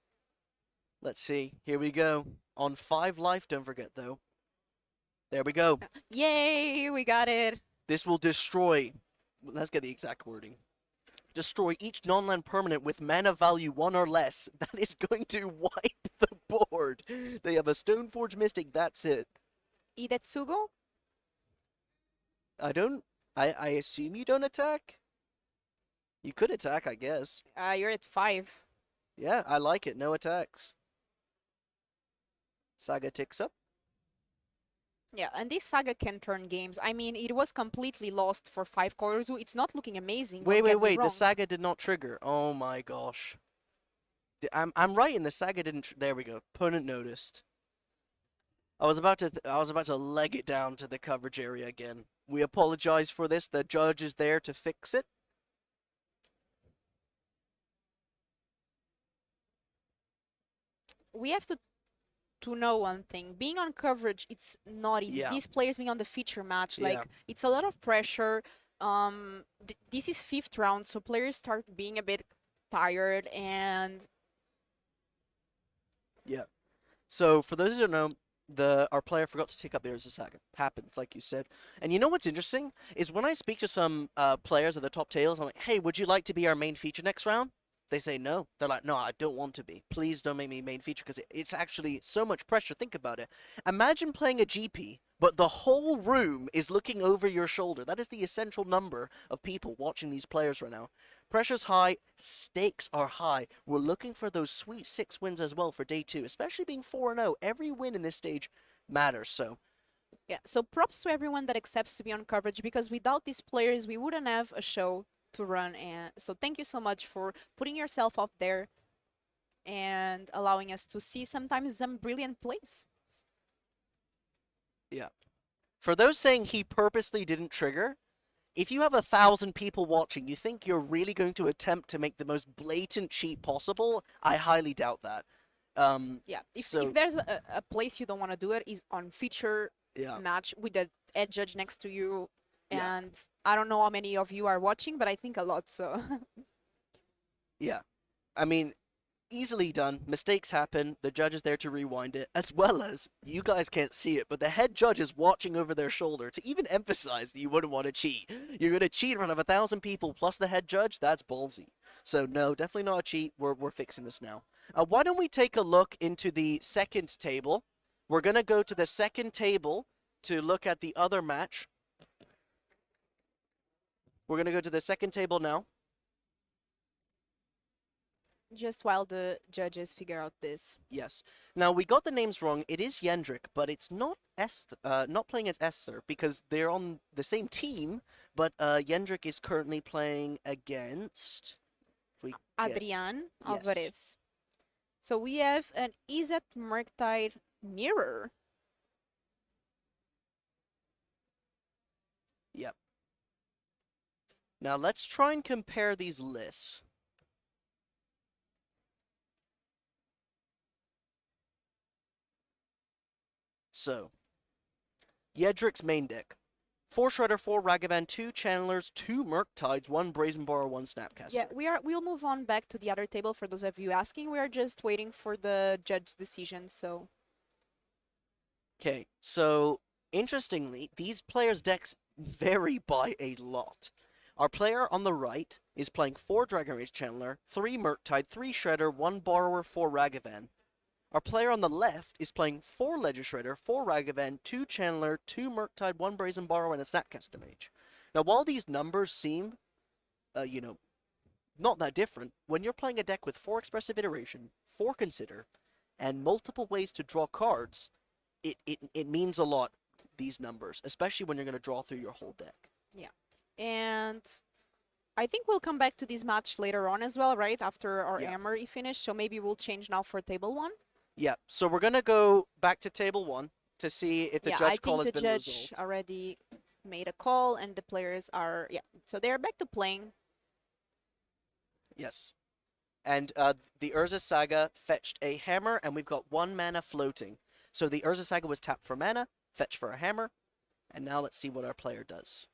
Let's see. Here we go. On 5 life, don't forget though. There we go. Yay, we got it. This will destroy. Let's get the exact wording. Destroy each non-land permanent with mana value 1 or less. That is going to wipe the board. They have a Stoneforge Mystic. That's it. Idetsugo? I assume you don't attack? You could attack, I guess. You're at 5. Yeah, I like it. No attacks. Saga ticks up. Yeah, and this Saga can turn games. I mean, it was completely lost for 5 colors. It's not looking amazing. Wait, don't wait, get me wait. The wrong. Saga did not trigger. Oh my gosh. I'm right, and the Saga didn't. There we go. Opponent noticed. I was about to leg it down to the coverage area again. We apologize for this. The judge is there to fix it. We have to know one thing. Being on coverage, it's not easy. Yeah. These players being on the feature match, Yeah. like, it's a lot of pressure. This is 5th round, so players start being a bit tired, and Yeah. So for those who don't know, our player forgot to take up the Urza Saga. Happens, like you said. And you know what's interesting is when I speak to some players at the top tails, I'm like, "Hey, would you like to be our main feature next round?" They say no. They're like, "No, I don't want to be. Please don't make me main feature because it's actually so much pressure. Think about it. Imagine playing a GP but the whole room is looking over your shoulder. That is the essential number of people watching these players right now. Pressure's high, stakes are high. We're looking for those sweet 6 wins as well for day 2, especially being 4-0. Every win in this stage matters, so... Yeah, so props to everyone that accepts to be on coverage, because without these players, we wouldn't have a show to run. And so thank you so much for putting yourself out there and allowing us to see sometimes some brilliant plays. Yeah. For those saying he purposely didn't trigger, if you have 1,000 people watching, you think you're really going to attempt to make the most blatant cheat possible? I highly doubt that. Yeah, if So- there's a place you don't want to do it, is on feature Yeah. match with the head judge next to you. Yeah. And I don't know how many of you are watching, but I think a lot, so... Yeah. I mean, easily done. Mistakes happen. The judge is there to rewind it, as well as, you guys can't see it, but the head judge is watching over their shoulder to even emphasize that you wouldn't want to cheat. You're going to cheat in front of 1,000 people plus the head judge? That's ballsy. So no, definitely not a cheat. We're fixing this now. Why don't we take a look into the second table? We're going to go to the second table to look at the other match. We're going to go to the second table now. Just while the judges figure out this. Yes. Now, we got the names wrong. It is Yendrik, but it's not not playing as Esther, because they're on the same team, but Yendrik is currently playing against... if we get- Adrian Yes. Alvarez. So we have an Izzet Murktide mirror. Yep. Now, let's try and compare these lists. So, Yedric's main deck. 4 Shredder, 4 Ragavan, 2 Channelers, 2 Murktides, 1 Brazen Borrow, 1 Snapcaster. Yeah, we'll move on back to the other table for those of you asking. We are just waiting for the judge decision, so... Okay, so interestingly, these players' decks vary by a lot. Our player on the right is playing 4 Dragon Rage Channeler, 3 Murktide, 3 Shredder, 1 Borrower, 4 Ragavan. Our player on the left is playing 4 Ledger Shredder, 4 Ragavan, 2 Channeler, 2 Murktide, 1 Brazen Borrow, and a Snapcaster Mage. Now, while these numbers seem, not that different, when you're playing a deck with 4 Expressive Iteration, 4 Consider, and multiple ways to draw cards, it means a lot, these numbers, especially when you're going to draw through your whole deck. Yeah. And I think we'll come back to this match later on as well, right? After our Yeah. Amory finish. So maybe we'll change now for table 1. Yeah, so we're going to go back to table 1 to see if the Yeah, judge I call think has the been judge resolved. already made a call and the players are... Yeah, so they're back to playing. Yes. And the Urza Saga fetched a hammer, and we've got 1 mana floating. So the Urza Saga was tapped for mana, fetched for a hammer, and now let's see what our player does.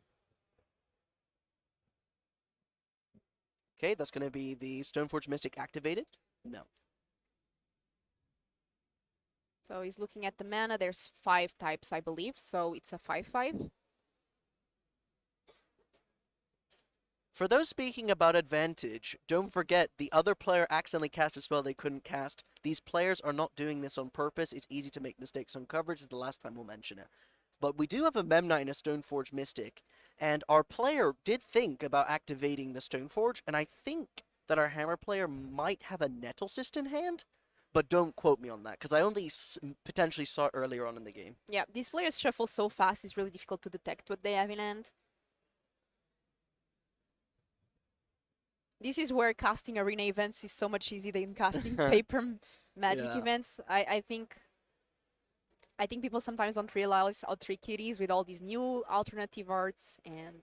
Okay, that's going to be the Stoneforge Mystic activated. No. So he's looking at the mana. There's 5 types, I believe. So it's a 5/5. For those speaking about advantage, don't forget the other player accidentally cast a spell they couldn't cast. These players are not doing this on purpose. It's easy to make mistakes on coverage. Is the last time we'll mention it. But we do have a Memnite and a Stoneforge Mystic, and our player did think about activating the Stoneforge, and I think that our Hammer player might have a Nettle Cyst in hand, but don't quote me on that, because I only potentially saw it earlier on in the game. Yeah, these players shuffle so fast, it's really difficult to detect what they have in hand. This is where casting arena events is so much easier than casting paper magic Yeah. events. I think people sometimes don't realize how tricky it is with all these new alternative arts. And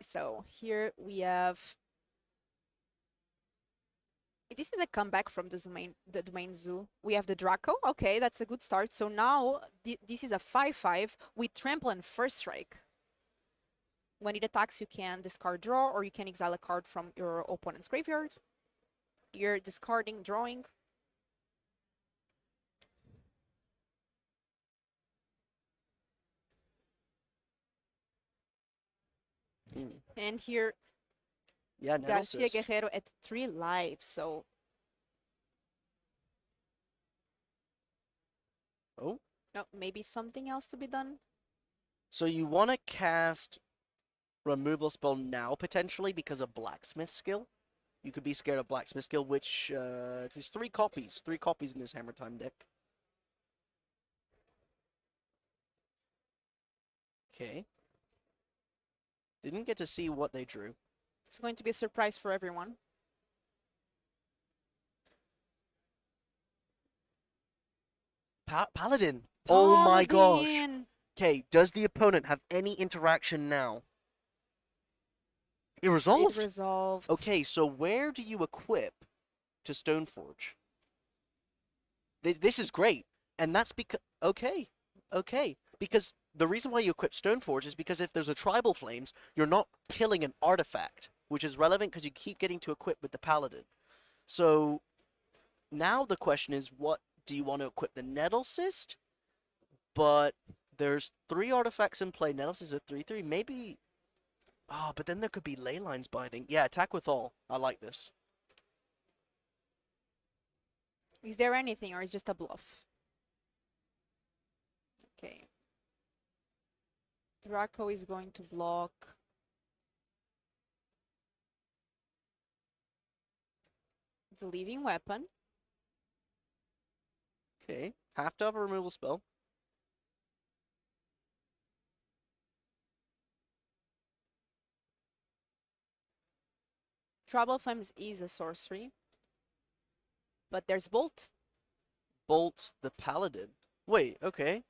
so here we have... This is a comeback from the domain zoo. We have the Draco. Okay, that's a good start. So now this is a 5/5 with trample and first strike. When it attacks, you can discard draw, or you can exile a card from your opponent's graveyard. You're discarding, drawing. And here, Yeah, Nettle Garcia Cyst. Guerrero at 3 lives. So Oh, No, maybe something else to be done. So you want to cast removal spell now, potentially, because of Blacksmith skill. You could be scared of Blacksmith skill, which, there's 3 copies. 3 copies in this Hammer Time deck. Okay. Didn't get to see what they drew. It's going to be a surprise for everyone. Paladin! Oh my gosh! Paladin! Okay, does the opponent have any interaction now? It It resolved! resolved. Okay, so where do you equip to Stoneforge? This is great, and that's because okay, because the reason why you equip Stoneforge is because if there's a Tribal Flames, you're not killing an artifact, which is relevant because you keep getting to equip with the Paladin. So now the question is, what do you want to equip the Nettle Cyst? But there's 3 artifacts in play. Nettle Cyst is a 3/3. Maybe. Ah, but then there could be Leyline's Binding. Yeah, attack with all. I like this. Is there anything, or is just a bluff? Okay. Draco is going to block. The Living Weapon. Okay, have to have a removal spell. Trouble Flames is a sorcery. But there's Bolt. Bolt the Paladin. Wait, okay.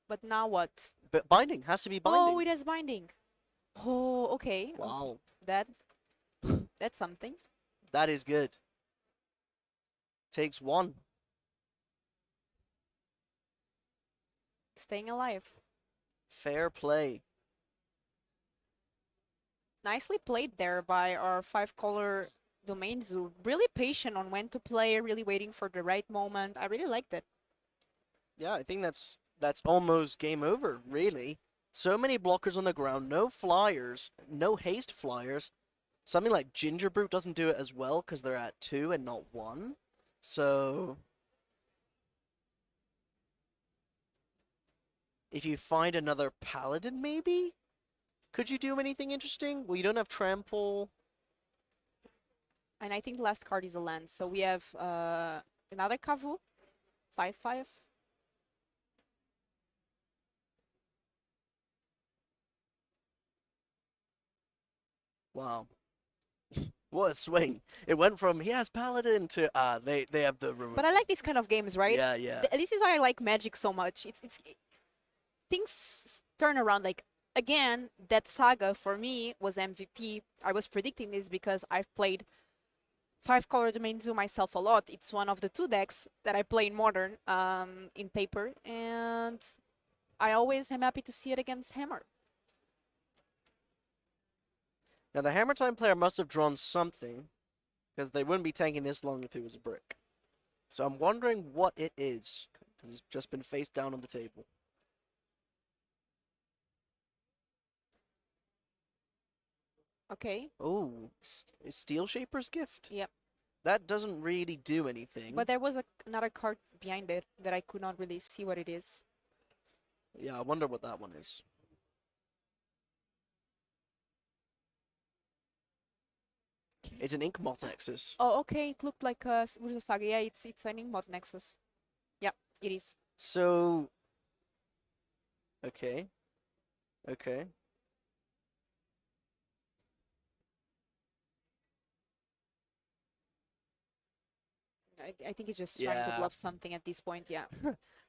But now what? But binding has to be binding. Oh, it has binding. Oh, okay. Wow, That's something. that is good. Takes 1. Staying alive. Fair play. Nicely played there by our 5-color Domain Zoo. Really patient on when to play, really waiting for the right moment. I really liked it. Yeah, I think that's almost game over, really. So many blockers on the ground, no flyers, no haste flyers. Something like Ginger Brute doesn't do it as well because they're at 2 and not 1. So if you find another Paladin, maybe? Could you do anything interesting? Well, you don't have Trample. And I think the last card is a land. So we have another Kavu. 5/5. Wow. What a swing. It went from, he has Paladin to, they have the removal. But I like these kind of games, right? Yeah, yeah. This is why I like Magic so much. Things turn around. Like, again, that Saga for me was MVP. I was predicting this because I've played 5-color Domain Zoo myself a lot. It's one of the 2 decks that I play in Modern, in paper, and I always am happy to see it against Hammer. Now, the Hammer Time player must have drawn something, because they wouldn't be tanking this long if it was a brick. So I'm wondering what it is, because it's just been face down on the table. Okay. Oh, Steel Shaper's Gift? Yep. That doesn't really do anything. But there was another card behind it that I could not really see what it is. Yeah, I wonder what that one is. It's an Ink Moth Nexus. Oh, okay. It looked like a Urza Saga. Yeah, it's an Inkbot Nexus. Yeah, it is. So, okay. Okay. I think it's just trying to Yeah. bluff something at this point. Yeah.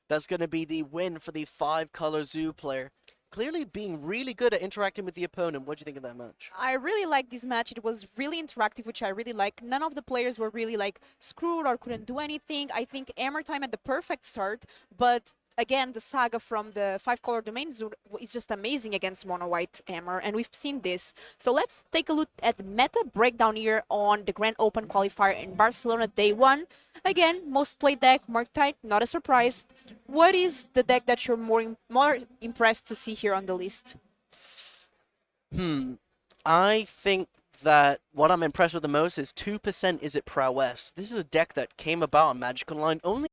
That's going to be the win for the 5-color Zoo player. Clearly being really good at interacting with the opponent. What do you think of that match? I really like this match. It was really interactive, which I really like. None of the players were really like screwed or couldn't do anything. I think Hammer Time had the perfect start, but again, the Saga from the 5-color Domain Zoo is just amazing against Mono White Hammer, and we've seen this. So let's take a look at the meta breakdown here on the Grand Open Qualifier in Barcelona Day 1. Again, most played deck, Mark-Tide, not a surprise. What is the deck that you're more impressed to see here on the list? I think that what I'm impressed with the most is 2% Is It Prowess. This is a deck that came about on Magic Online only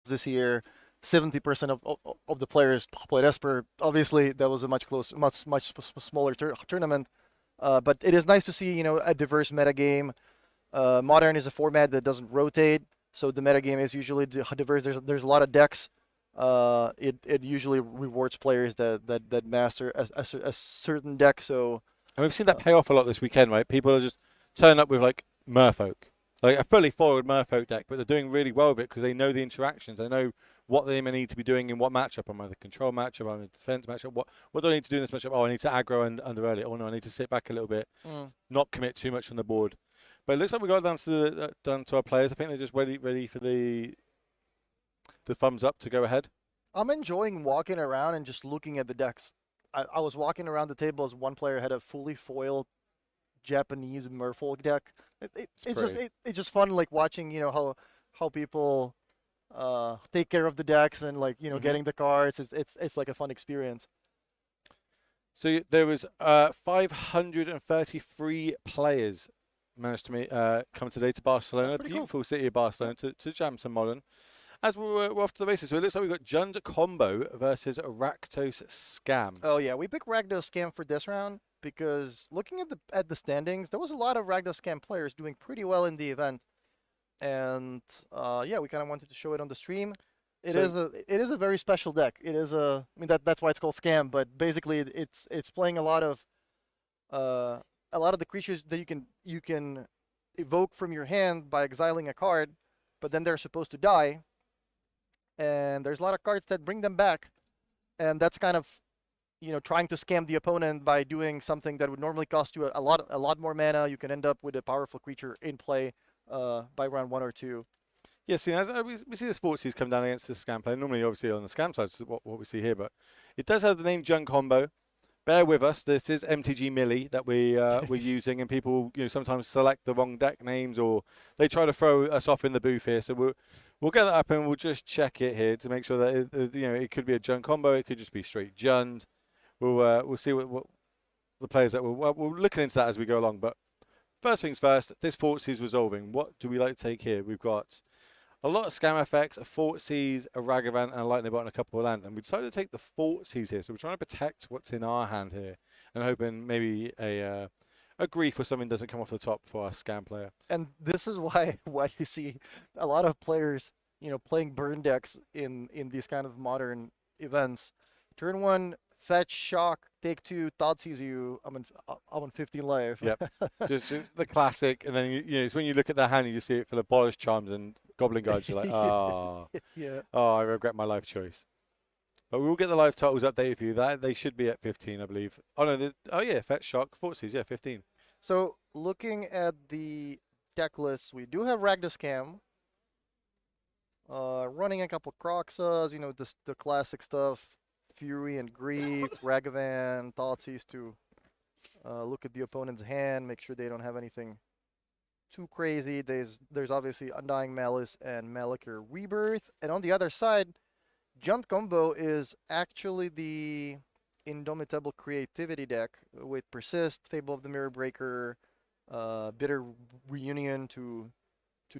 this year. 70% of the players played Esper. Obviously, that was a much smaller tournament. But it is nice to see, a diverse metagame. Modern is a format that doesn't rotate, so the metagame is usually diverse. There's a lot of decks. It usually rewards players that master a certain deck. So And we've seen that pay off a lot this weekend, right? People are just turning up with like Merfolk, like a fully forward Merfolk deck, but they're doing really well with it because they know the interactions. They know what they may need to be doing in what matchup. Am I the control matchup? Am I the defense matchup? What do I need to do in this matchup? Oh, I need to aggro under early. Oh no, I need to sit back a little bit, not commit too much on the board. But it looks like we got down to our players. I think they're just ready for the thumbs up to go ahead. I'm enjoying walking around and just looking at the decks. I was walking around the table as one player had a fully foiled Japanese Merfolk deck. It's just fun, like watching how people take care of the decks and getting the cards. It's like a fun experience. So there was 533 players managed to come today to Barcelona, That's pretty beautiful city of Barcelona, to jam some Modern. As we're off to the races, so it looks like we've got Jund Combo versus Rakdos Scam. Oh yeah, we picked Rakdos Scam for this round because looking at the standings, there was a lot of Rakdos Scam players doing pretty well in the event, and yeah, we kind of wanted to show it on the stream. It is a very special deck. It is that's why it's called Scam, but basically it's playing a lot of the creatures that you can evoke from your hand by exiling a card, but then they're supposed to die. And there's a lot of cards that bring them back, and that's kind of, trying to scam the opponent by doing something that would normally cost you a lot more mana. You can end up with a powerful creature in play by round 1 or 2. Yeah, see, we see the Sportsies come down against the Scam player. Normally, obviously, on the Scam side, is what we see here, but it does have the name Jund Combo. Bear with us. This is MTG Millie that we're using, and people sometimes select the wrong deck names or they try to throw us off in the booth here. So we'll get that up and we'll just check it here to make sure that it could be a Jund Combo, it could just be straight Jund. We'll see what the players that we're looking into that as we go along. But first things first, this Fortsies resolving. What do we like to take here? We've got a lot of Scam effects, a Fortsies, a Ragavan, and a Lightning Bolt, and a couple of land. And we decided to take the Fortsies here. So we're trying to protect what's in our hand here and hoping maybe a grief or something doesn't come off the top for our Scam player. And this is why you see a lot of players, playing burn decks in these kind of modern events. Turn 1, fetch, shock, take 2, Todd sees you. I'm on 15 life. Yep, just the classic. And then it's when you look at the hand, you just see it full of Polish Charms and Goblin Guards. You're like, yeah. Oh, I regret my life choice. But we will get the live totals updated for you. That they should be at 15, I believe. Oh no, yeah, fetch, shock, Fortsies, yeah, 15. So looking at the deck list, we do have Rakdos Scam. Running a couple Croxas, the classic stuff. Fury and Grief, Ragavan, Thoughtseize to look at the opponent's hand, make sure they don't have anything too crazy. There's obviously Undying Malice and Malakir Rebirth. And on the other side, Jund Combo is actually the Indomitable Creativity deck with Persist, Fable of the Mirror Breaker, Bitter Reunion to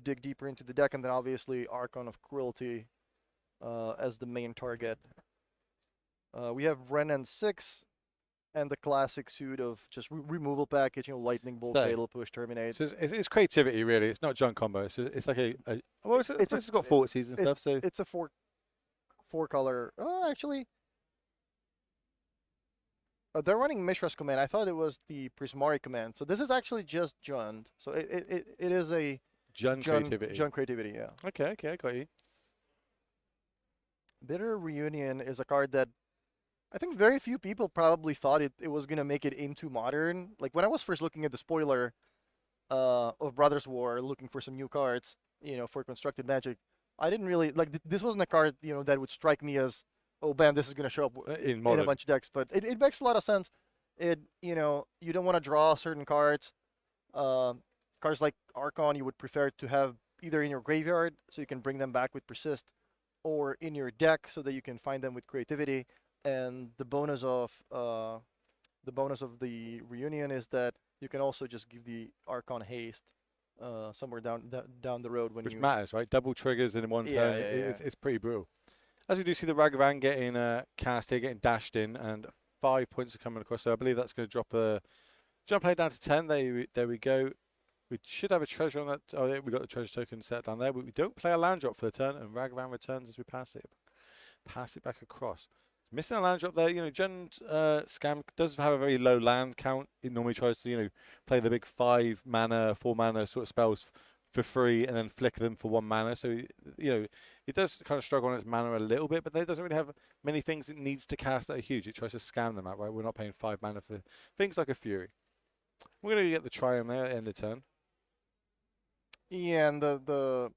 dig deeper into the deck, and then obviously Archon of Cruelty as the main target. We have Ren and 6 and the classic suit of just removal package, Lightning Bolt, Fatal Push, Terminate. So it's creativity, really. It's not Jund Combo. It's like it's got Fortsies and stuff. So it's a four color. Oh, actually, they're running Mishra's command. I thought it was the Prismari command. So this is actually just Jund. So it is a Jund creativity. Jund creativity, yeah. Okay, I got you. Bitter Reunion is a card that I think very few people probably thought it was going to make it into Modern. Like, when I was first looking at the spoiler of Brothers War, looking for some new cards, for Constructed Magic, I didn't really, this wasn't a card, that would strike me as, oh, bam, this is going to show up in a bunch of decks. But it makes a lot of sense. You don't want to draw certain cards. Cards like Archon, you would prefer to have either in your graveyard, so you can bring them back with Persist, or in your deck, so that you can find them with Creativity. And the bonus of the reunion is that you can also just give the Archon haste somewhere down the road when Which you. matters, right? Double triggers in one Yeah, turn. yeah, It's pretty brutal. As we do see the Ragavan getting cast here, getting dashed in, and 5 points are coming across. So I believe that's going to drop a jump play down to 10. There we go. We should have a treasure on that. Oh, yeah, we got the treasure token set down there. But we don't play a land drop for the turn, and Ragavan returns as we pass it back across. Missing a land drop there. You know, Jund Scam does have a very low land count. It normally tries to, play the big 5 mana, 4 mana sort of spells for free and then flicker them for 1 mana. So, it does kind of struggle on its mana a little bit, but it doesn't really have many things it needs to cast that are huge. It tries to scam them out, right? We're not paying 5 mana for things like a Fury. We're going to get the Triumph there at the end of turn. Yeah, and the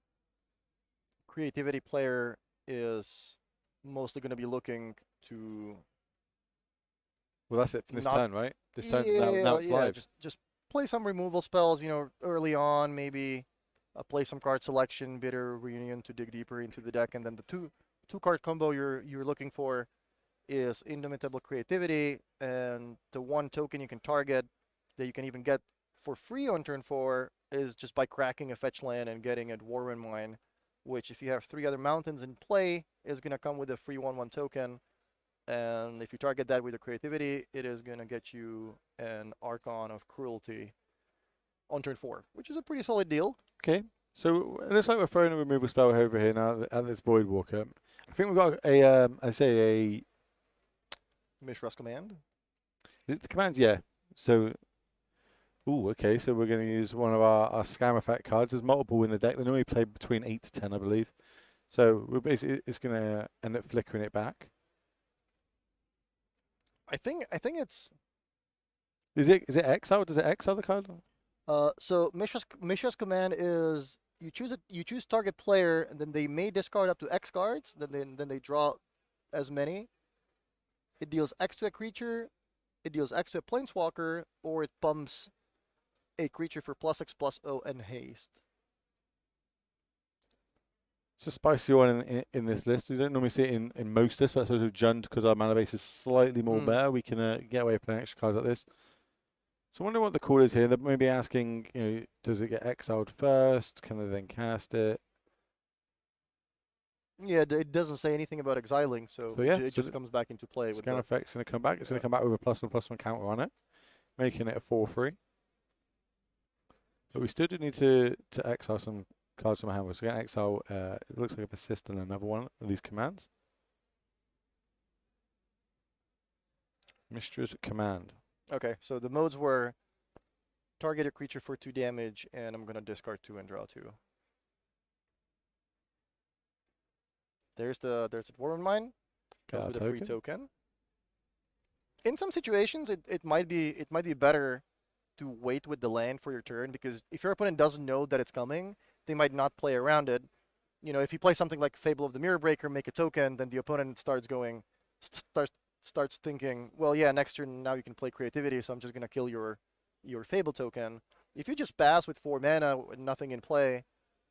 creativity player is mostly going to be looking to. Well, that's it for this Not- turn, right? This turn's now it's live. Just play some removal spells, early on, maybe play some card selection, bitter reunion to dig deeper into the deck, and then the two card combo you're looking for is Indomitable Creativity, and the 1 token you can target that you can even get for free on turn 4 is just by cracking a fetch land and getting a Dwarven Mine, which if you have 3 other mountains in play is going to come with a free 1/1 token. And if you target that with a creativity, it is going to get you an Archon of Cruelty on turn 4, which is a pretty solid deal. Okay, so it looks like we're throwing a removal spell over here now at this Void Walker. I think we've got a Mishra's Command. is it the commands, yeah. So, okay, so we're going to use one of our scam effect cards. There's multiple in the deck. They normally play between 8 to 10, I believe. So we're basically it's going to end up flickering it back. I think it's Is it exile? Does it exile the card? so Mishra's Command is you choose target player, and then they may discard up to X cards. Then they draw as many. It deals X to a creature, it deals X to a planeswalker, or it pumps a creature for +X/+O and haste. It's a spicy one in this list. You don't normally see it in most lists, but I suppose with Jund, because our mana base is slightly more bare, we can get away with playing extra cards like this. So I wonder what the call is here. They're maybe asking, does it get exiled first? Can they then cast it? Yeah, it doesn't say anything about exiling, so So yeah, it so just comes back into play. With Scan the, effect's going to come back. It's going to come back with a +1/+1 counter on it, making it a 4/3. But we still do need to exile some cards from our hand. So we're going to exile, it looks like a persist and another one of these commands. Mistress Command. Okay, so the modes were target a creature for 2 damage, and I'm gonna discard 2 and draw 2. There's the Dwarven Mine. Comes with a free token. In some situations, it might be better to wait with the land for your turn, because if your opponent doesn't know that it's coming, they might not play around it. If you play something like Fable of the Mirror Breaker, make a token, then the opponent starts thinking, well, yeah, next turn now you can play creativity, so I'm just gonna kill your Fable token. If you just pass with 4 mana with nothing in play,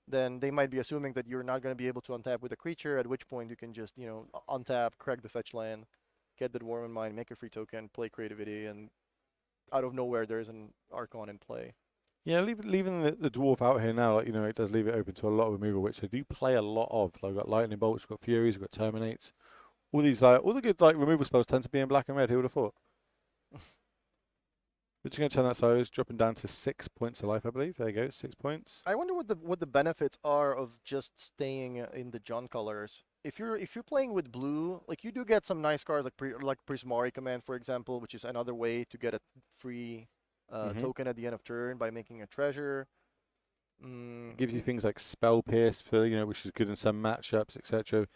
then they might be assuming that you're not going to be able to untap with a creature, at which point you can just, untap, crack the fetch land, get the Dwarven Mine, make a free token, play creativity, and out of nowhere there's an Archon in play. Yeah, leaving the Dwarf out here now, it does leave it open to a lot of removal, which I do play a lot of. Like, we've got Lightning Bolts, we've got Furies, we've got Terminates. All these, all the good removal spells tend to be in black and red. Who would have thought? We're just going to turn that size, dropping down to 6 points of life, I believe. There you go, 6 points. I wonder what the benefits are of just staying in the Jund colors. If you're playing with blue, like, you do get some nice cards like Prismari Command, for example, which is another way to get a free token at the end of turn by making a treasure. Gives you things like Spell Pierce, which is good in some matchups, etc.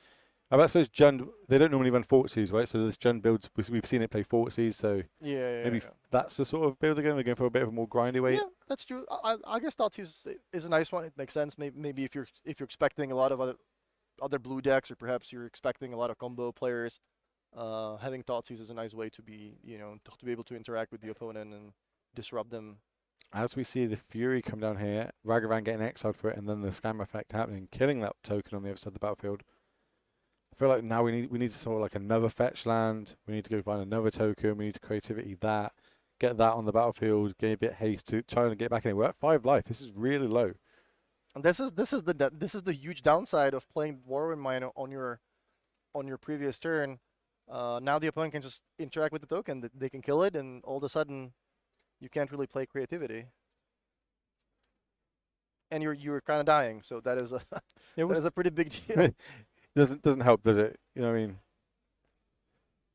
I suppose Jund, they don't normally run Fortseas, right? So this Jund builds, we've seen it play Fortseas, so maybe that's the sort of build again. They're going for a bit of a more grindy way. Yeah, that's true. I guess Thoughtseize is a nice one. It makes sense. Maybe if you're expecting a lot of other blue decks, or perhaps you're expecting a lot of combo players, having Thoughtseize is a nice way to be able to interact with the opponent and disrupt them. As we see the Fury come down here, Ragavan getting exiled for it, and then the scam effect happening, killing that token on the other side of the battlefield. I feel like now we need to sort of like another fetch land. We need to go find another token. We need to creativity that. get that on the battlefield, get a bit haste to trying to get back in. We're at 5 life. This is really low. And this is the huge downside of playing Warwind Mine on your previous turn. Now the opponent can just interact with the token. They can kill it, and all of a sudden, you can't really play creativity. And you're kind of dying. So that is a Yeah, that is a pretty big deal. doesn't help, does it? You know what I mean?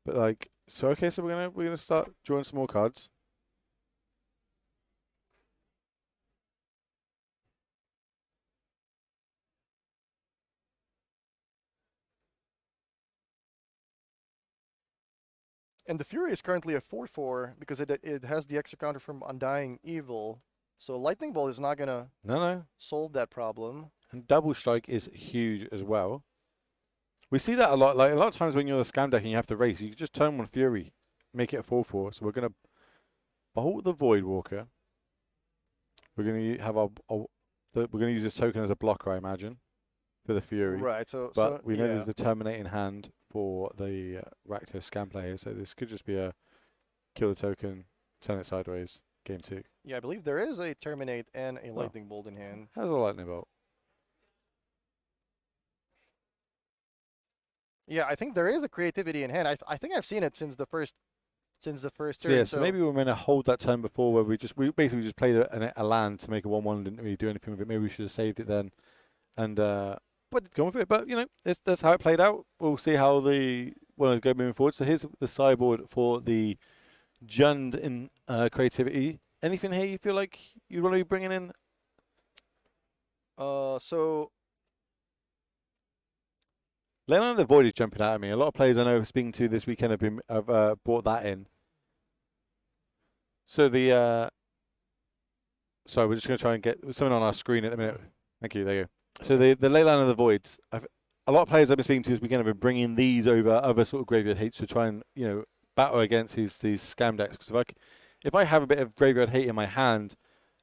But like, so okay, so we're gonna start drawing some more cards. And the Fury is currently a 4/4 because it has the extra counter from Undying Evil. So Lightning Bolt is not gonna No. solve that problem. And double strike is huge as well. We see that a lot. Like a lot of times when you're a scam deck and you have to race, you can just turn one Fury, make it a 4/4. So we're gonna bolt the Void Walker. We're gonna have we're gonna use this token as a blocker, I imagine, for the Fury. Right. So But we know yeah. there's the Terminate in hand for the Rakdos scam player, so this could just be a kill the token, turn it sideways, game 2. Yeah, I believe there is a Terminate and a Lightning Bolt in hand. How's a lightning bolt? Yeah, I think there is a creativity in hand. I think I've seen it since the first So turn. yeah, so maybe we were going to hold that turn before where we basically just played a land to make a 1/1 and didn't really do anything with it. Maybe we should have saved it then and gone with it. But you know, that's how it played out. We'll see how the want to go moving forward. So here's the sideboard for the Jund in creativity. Anything here you feel like you want to be bringing in? So Leyline of the Void is jumping out at me. A lot of players I know speaking to this weekend have brought that in. So the sorry, we're just going to try and get something on our screen at the minute. Thank you. There you go. So the Leyline of the Voids. A lot of players I've been speaking to this weekend have been bringing these over other sort of graveyard hates to try and battle against these scam decks. Because if I have a bit of graveyard hate in my hand,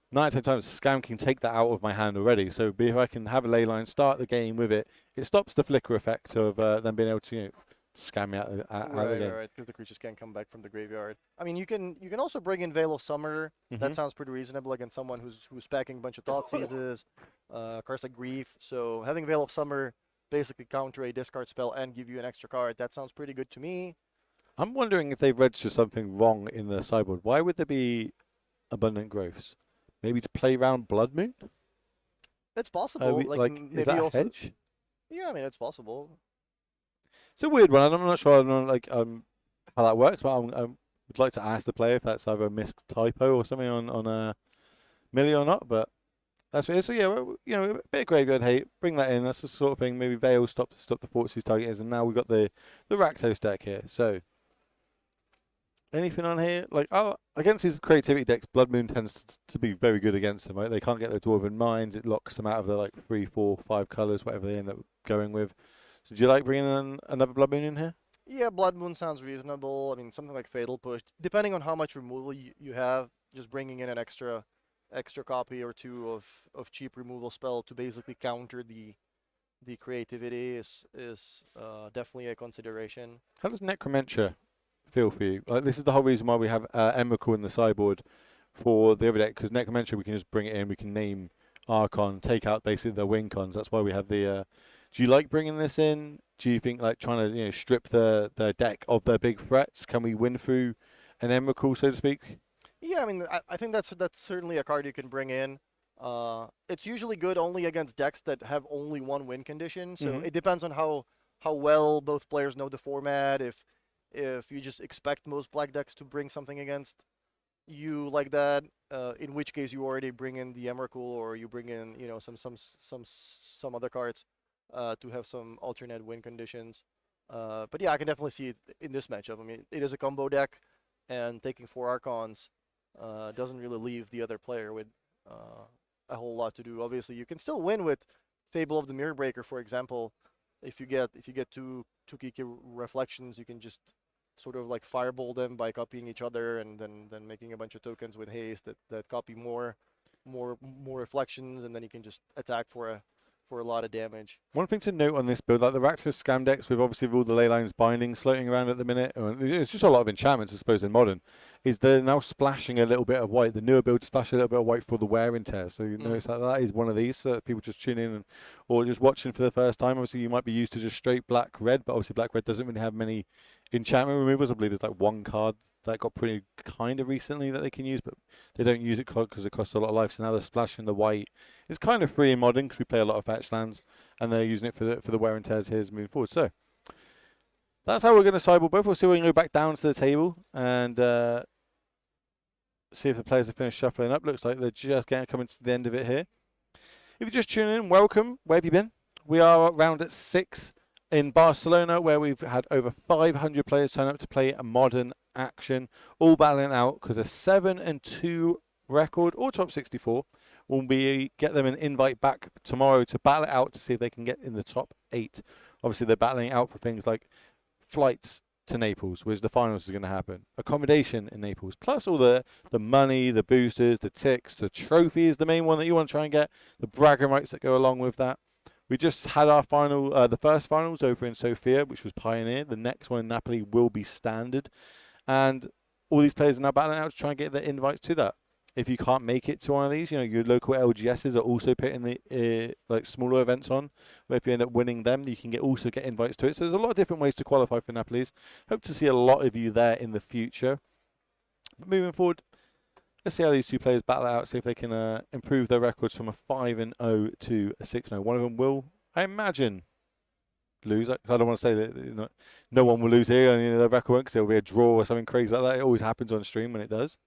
9 out of 10 times scam can take that out of my hand already. So if I can have a leyline, start the game with it, it stops the flicker effect of them being able to scam me out of the game. right, because the creatures can't come back from the graveyard. I mean, you can also bring in Veil of Summer. That sounds pretty reasonable against someone who's packing a bunch of Thought Seizes, cards like Grief. So having Veil of Summer basically counter a discard spell and give you an extra card. That sounds pretty good to me. I'm wondering if they've registered something wrong in the sideboard. Why would there be Abundant Growths? Maybe to play around Blood Moon? It's possible. Is that a hedge? Yeah, I mean, it's possible. It's a weird one. I'm not sure how that works, but I would like to ask the player if that's either a missed typo or something on Millie or not. But that's what it is. So yeah, a bit of graveyard hate. Bring that in. That's the sort of thing. Maybe Veil stop the forces target is, and now we've got the Rakdos deck here. So anything on here? Against these creativity decks, Blood Moon tends to be very good against them, right? They can't get their Dwarven Mines. It locks them out of their 3, 4, 5 colours, whatever they end up going with. So do you like bringing in another Blood Moon in here? Yeah, Blood Moon sounds reasonable. I mean, something like Fatal Push, depending on how much removal you have, just bringing in an extra copy or two of cheap removal spell to basically counter the creativity is definitely a consideration. How does Necromancer feel for you? This is the whole reason why we have Emrakul in the sideboard for the other deck, because Necromancer we can just bring it in, we can name Archon, take out basically the win cons. That's why we have the. Do you like bringing this in? Do you think trying to strip the deck of their big threats? Can we win through an Emrakul, so to speak? Yeah, I mean, I think that's certainly a card you can bring in. It's usually good only against decks that have only one win condition. So it depends on how well both players know the format. If you just expect most black decks to bring something against you like that, in which case you already bring in the Emrakul or you bring in some other cards to have some alternate win conditions. But yeah, I can definitely see it in this matchup. I mean, it is a combo deck, and taking 4 Archons doesn't really leave the other player with a whole lot to do. Obviously, you can still win with Fable of the Mirror Breaker, for example. If you get two Kiki reflections, you can just sort of fireball them by copying each other and then making a bunch of tokens with haste that copy more reflections, and then you can just attack for for a lot of damage. One thing to note on this build, like the Rakdos scam decks with obviously all the Leylines bindings floating around at the minute, it's just a lot of enchantments, I suppose, in Modern, is they're now splashing a little bit of white. The newer builds splash a little bit of white for the wear and tear. So you notice that is one of these for people just tuning in or just watching for the first time. Obviously, you might be used to just straight black-red, but obviously black-red doesn't really have many enchantment removals. I believe there's like one card that got pretty kind of recently that they can use, but they don't use it because it costs a lot of life. So now they're splashing the white. It's kind of free in Modern because we play a lot of fetch lands, and they're using it for the wear and tears here moving forward. So that's how we're going to sideboard both. We'll see if we can go back down to the table and see if the players have finished shuffling up. Looks like they're just coming to the end of it here. If you're just tuning in, welcome. Where have you been? We are round at 6 in Barcelona, where we've had over 500 players turn up to play a Modern action, all battling out because a 7-2 record or top 64 will get them an invite back tomorrow to battle it out to see if they can get in the top 8. Obviously, they're battling out for things like flights to Naples, which the finals is going to happen, accommodation in Naples, plus all the money, the boosters, the ticks, the trophy is the main one that you want to try and get, the bragging rights that go along with that. We just had our final, the first finals over in Sofia, which was Pioneer. The next one in Napoli will be Standard. And all these players are now battling out to try and get their invites to that. If you can't make it to one of these, your local LGSs are also putting the like smaller events on. Where if you end up winning them, you can also get invites to it. So there's a lot of different ways to qualify for Napoli's. Hope to see a lot of you there in the future. But moving forward, let's see how these two players battle out. See if they can improve their records from a 5-0 to a 6-0. One of them will, I imagine, lose. I don't want to say that no one will lose here, and the record won't, because there'll be a draw or something crazy like that. It always happens on stream when it does.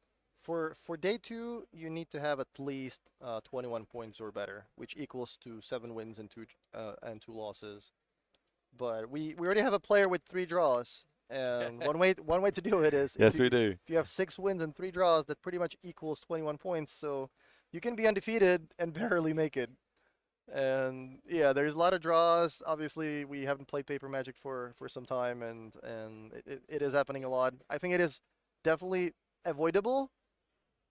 For day 2, you need to have at least 21 points or better, which equals to 7 wins and 2 losses. But we already have a player with 3 draws, and one way to do it is yes, we do. If you have 6 wins and 3 draws, that pretty much equals 21 points. So you can be undefeated and barely make it. And yeah, there's a lot of draws. Obviously, we haven't played Paper Magic for some time, and it is happening a lot. I think it is definitely avoidable.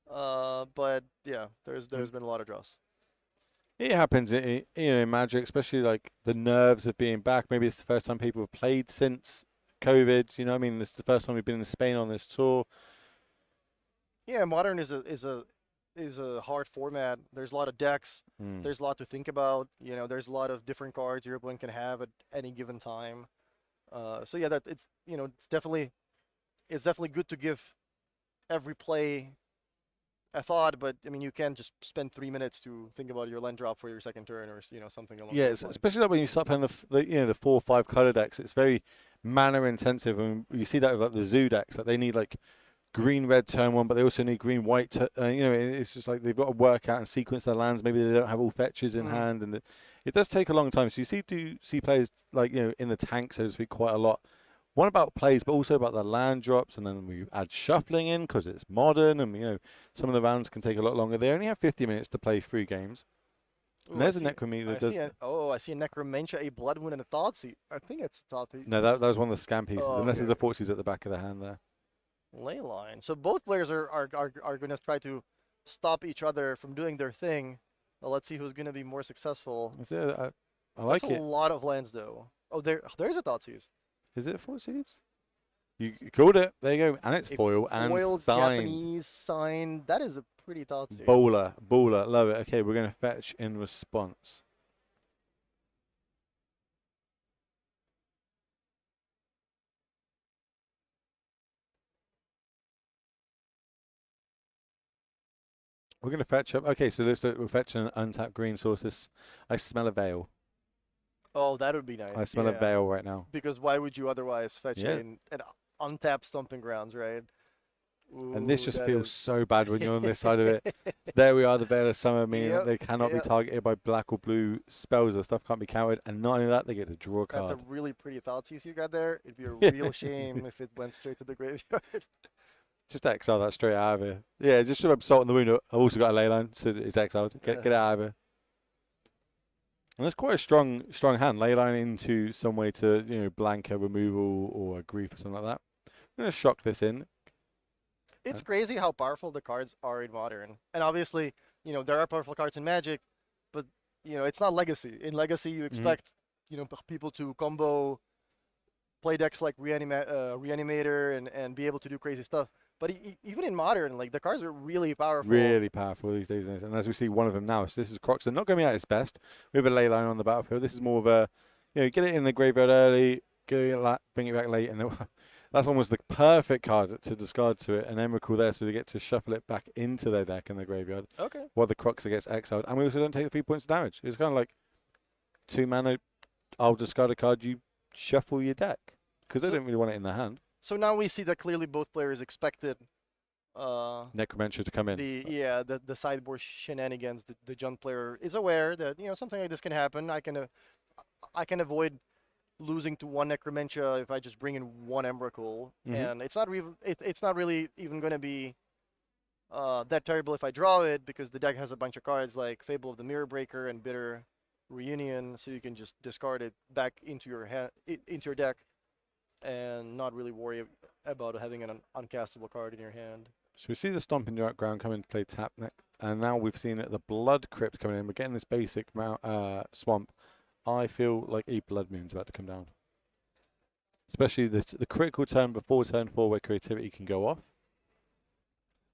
But yeah, there's been a lot of draws. It happens, in Magic, especially like the nerves of being back. Maybe it's the first time people have played since COVID. You know what I mean? It's the first time we've been in Spain on this tour. Yeah, Modern is a hard format. There's a lot of decks. There's a lot to think about. There's a lot of different cards your opponent can have at any given time. So yeah, that it's definitely good to give every play a thought, but I mean, you can't just spend 3 minutes to think about your land drop for your second turn or something along those lines. Especially like when you start playing the 4 or 5 color decks. It's very mana intensive, and you see that with like the zoo decks. Like they need like green red turn 1, but they also need green white. It's just like they've got to work out and sequence their lands. Maybe they don't have all fetches in hand, and it does take a long time. So you see players like in the tank, so to speak, quite a lot. One about plays, but also about the land drops, and then we add shuffling in because it's Modern, and some of the rounds can take a lot longer. They only have 50 minutes to play 3 games. And there's a Necrometer. I see a Necromantia, a Blood Moon, and a Thoughtseize. I think it's a Thoughtseize. No, that was one of the scam pieces, unless okay. the Thoughtseize at the back of the hand there. Leyline. So both players are going to try to stop each other from doing their thing. Well, let's see who's going to be more successful. I like That's it. a lot of lands, though. Oh, there's a Thoughtseize. Is it 4Cs? You called it. There you go. And it's foil and signed. Japanese signed. That is a pretty Thoughtseize. Bowler. Love it. Okay, we're going to fetch in response. We're going to fetch up. Okay, so we're fetching an untapped green sources. I smell a veil. Oh, that would be nice. I smell a veil right now. Because why would you otherwise fetch an untapped Stomping Grounds, right? Ooh, and this just feels so bad when you're on this side of it. There we are, the Veil of Summer, meaning they cannot be targeted by black or blue spells. Or stuff can't be countered. And not only that, they get to draw a card. That's a really pretty Thoughtseize you got there. It'd be a real shame if it went straight to the graveyard. Just exile that straight out of here. Yeah, just to rub salt in the wound. I've also got a Leyline, so it's exiled. Get it out of here. And that's quite a strong hand. Leyline into some way to blank a removal or a grief or something like that. I'm going to shock this in. It's crazy how powerful the cards are in Modern. And obviously, there are powerful cards in Magic, but it's not Legacy. In Legacy, you expect people to combo play decks like Reanimator and be able to do crazy stuff. But even in Modern, like the cards are really powerful. Really powerful these days. And as we see one of them now, so this is Croxton. Not going to be at his best. We have a ley line on the battlefield. This is more of a, get it in the graveyard early, bring it back late. And that's almost the perfect card to discard to it. And Emrakul there, so they get to shuffle it back into their deck in the graveyard. Okay. While the Croxer gets exiled. And we also don't take the 3 points of damage. It's kind of like 2 mana, I'll discard a card, you shuffle your deck. Because they don't really want it in their hand. So now we see that clearly both players expected Necromancer to come in. The sideboard shenanigans. The Jund player is aware that something like this can happen. I can avoid losing to one Necromancer if I just bring in one Emrakul, and it's not really even going to be that terrible if I draw it, because the deck has a bunch of cards like Fable of the Mirror Breaker and Bitter Reunion, so you can just discard it back into your deck and not really worry about having an uncastable card in your hand. So we see the Stomping Ground come into play tap neck, and now we've seen the Blood Crypt coming in. We're getting this basic swamp. I feel like a Blood Moon's about to come down. Especially the critical turn before turn 4 where creativity can go off.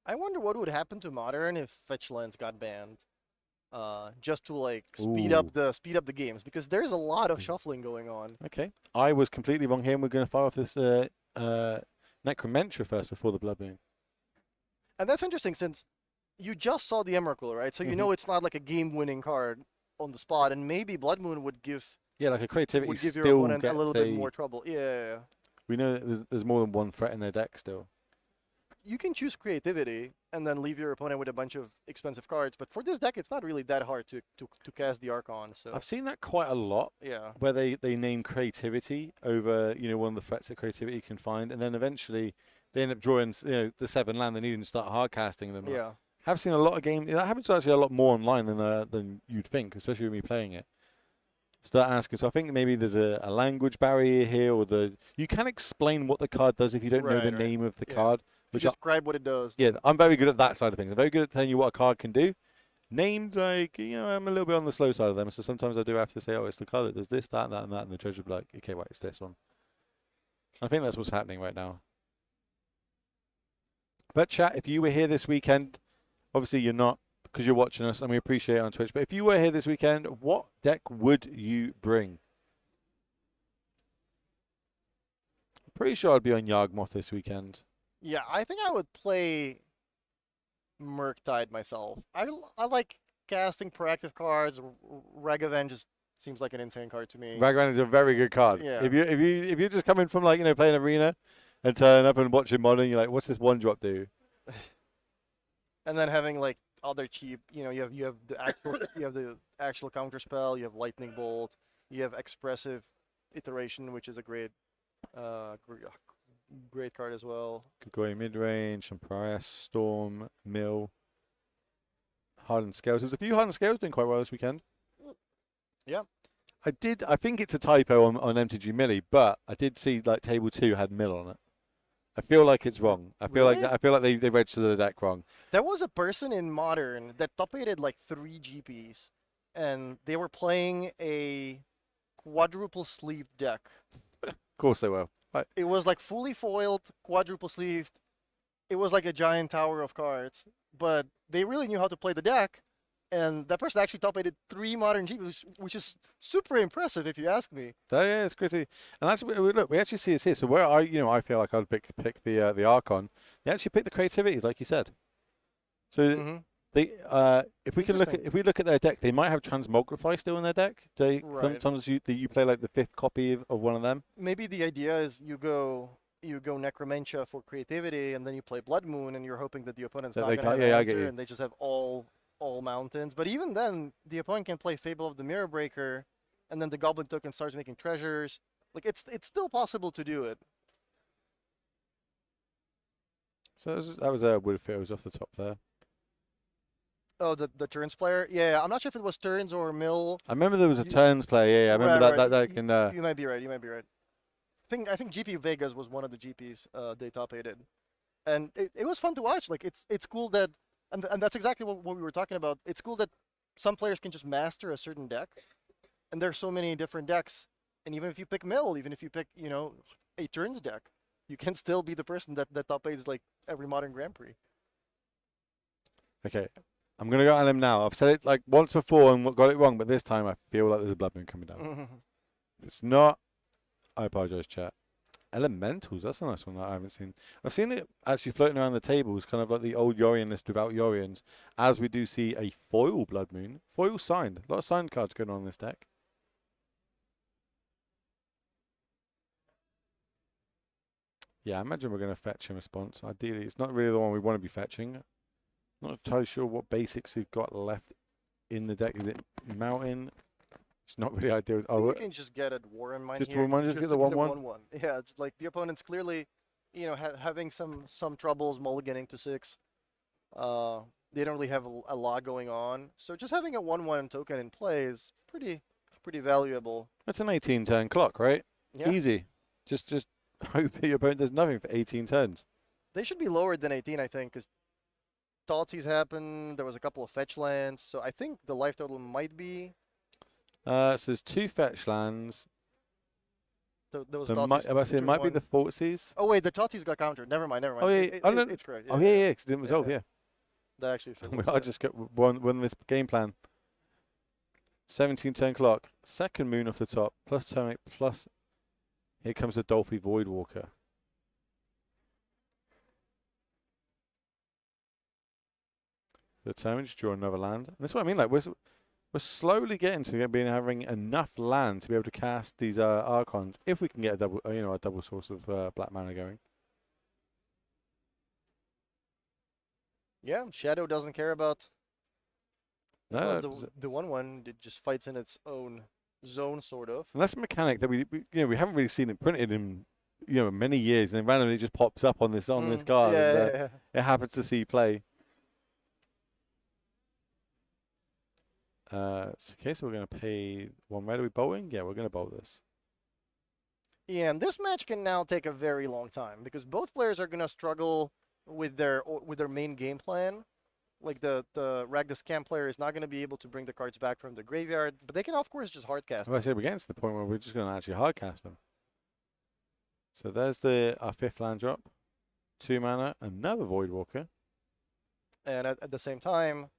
I wonder what would happen to Modern if fetch lands got banned. Just to speed up the games, because there's a lot of shuffling going on. Okay, I was completely wrong here, and we're going to fire off this Necromancer first before the Blood Moon. And that's interesting, since you just saw the Emrakul, right? So you know it's not like a game-winning card on the spot, and maybe Blood Moon would give like a creativity your still opponent gets a little bit more trouble. Yeah. We know that there's more than one threat in their deck still. You can choose creativity and then leave your opponent with a bunch of expensive cards, but for this deck, it's not really that hard to cast the Archon. So I've seen that quite a lot. Yeah. Where they name creativity over one of the threats that creativity can find, and then eventually they end up drawing the 7 land they need and start hard casting them. Yeah. I've seen a lot of games. That happens actually a lot more online than you'd think, especially with me playing it. Start asking. So I think maybe there's a language barrier here, or you can explain what the card does if you don't know the name of the card. You describe what it does. Yeah, I'm very good at that side of things. I'm very good at telling you what a card can do. Names, I'm a little bit on the slow side of them, so sometimes I do have to say, it's the card that does this, that, and that, and the judge will be like, okay, wait, it's this one. I think that's what's happening right now. But chat, if you were here this weekend, obviously you're not, because you're watching us, and we appreciate it on Twitch, but if you were here this weekend, what deck would you bring? I'm pretty sure I'd be on Yawgmoth this weekend. Yeah, I think I would play Murktide myself. I like casting proactive cards. Ragavan just seems like an insane card to me. Ragavan is a very good card. Yeah. If you're just coming from playing Arena and turn up and watching Modern, you're like, what's this 1-drop do? And then having other cheap, you have the actual counter spell, you have Lightning Bolt, you have Expressive Iteration, which is a great card as well. Could go in mid-range, some Price, Storm, Mill, Hardened Scales. There's a few Hardened Scales doing quite well this weekend. Yeah. I think it's a typo on MTG Millie, but I did see table 2 had Mill on it. I feel like it's wrong. I feel like they registered the deck wrong. There was a person in Modern that top-aided 3 GPs, and they were playing a quadruple sleeve deck. Of course they will. It was fully foiled, quadruple sleeved. It was like a giant tower of cards, but they really knew how to play the deck. And that person actually top-aided 3 Modern GPs, which is super impressive if you ask me. Yeah, it's crazy. And that's look, we actually see this here. So where I feel like I'd pick the Archon. They actually pick the creativity, like you said. So they if we look at their deck, they might have Transmogrify still in their deck. Sometimes you play the 5th copy of one of them. Maybe the idea is you go Necromantia for creativity, and then you play Blood Moon, and you're hoping that the opponent's not going to have an answer, and they just have all mountains. But even then, the opponent can play Fable of the Mirror Breaker, and then the Goblin token starts making treasures. It's still possible to do it. So that was a Woodfield was off the top there. Oh, the turns player? Yeah, I'm not sure if it was turns or mill. I remember there was a turns player. Yeah, I remember that can. You might be right. I think GP Vegas was one of the GPs they top-aided, and it was fun to watch. It's cool that, and that's exactly what we were talking about. It's cool that some players can just master a certain deck, and there's so many different decks. And even if you pick mill, even if you pick, a turns deck, you can still be the person that top aids like every modern Grand Prix. Okay, I'm gonna go LM now. I've said it like once before and got it wrong, but this time I feel like there's a blood moon coming down. If it's not, I apologize, chat. Elementals, that's a nice one that I haven't seen. I've seen it actually floating around the tables, kind of like the old Yorion list without Yorions, as we do see a foil blood moon. Foil signed. A lot of signed cards going on in this deck. Yeah, I imagine we're going to fetch in response. Ideally, it's not really the one we want to be fetching. Not entirely sure what basics we've got left in the deck. Is it Mountain? It's not really ideal. You can just get a Warren Mine just here. Warren Mine, just get the 1/1? Yeah, it's like the opponent's clearly, having some troubles mulliganing to 6. They don't really have a lot going on. So just having a 1/1 token in play is pretty valuable. That's an 18 turn clock, right? Yeah. Easy. Just hope that your opponent does nothing for 18 turns. They should be lower than 18, I think, because Thoughtseize happened. There was a couple of fetch lands. So I think the life total might be... So there's 2 fetch lands. There was There Thoughtseize, might be the Thoughtseize. Oh, wait, the Thoughtseize got countered. Never mind. Oh, yeah. It's correct. Oh, yeah, because it didn't resolve, yeah. That actually fit. I just got won this game plan. 17 turn clock. Second moon off the top. Plus turn 8. Plus. Here comes the Dolphy Voidwalker. The turn, just draw another land. And that's what I mean. Like we're slowly getting to having enough land to be able to cast these Archons if we can get a double source of black mana going. Yeah, Shadow doesn't care about No, the 1/1. It just fights in its own zone, sort of. and that's a mechanic that we haven't really seen it printed in many years, and then randomly just pops up on this card. Yeah, and, it happens to see play. Okay, so we're going to pay 1 red. Are we bolting? Yeah, we're going to bolt this. Yeah, and this match can now take a very long time because both players are going to struggle with their main game plan. Like the Ragda Scam player is not going to be able to bring the cards back from the graveyard, but they can of course just hardcast. I said we're getting to the point where we're just going to actually hardcast them. So there's our 5th land drop, 2 mana, another Voidwalker, and at the same time,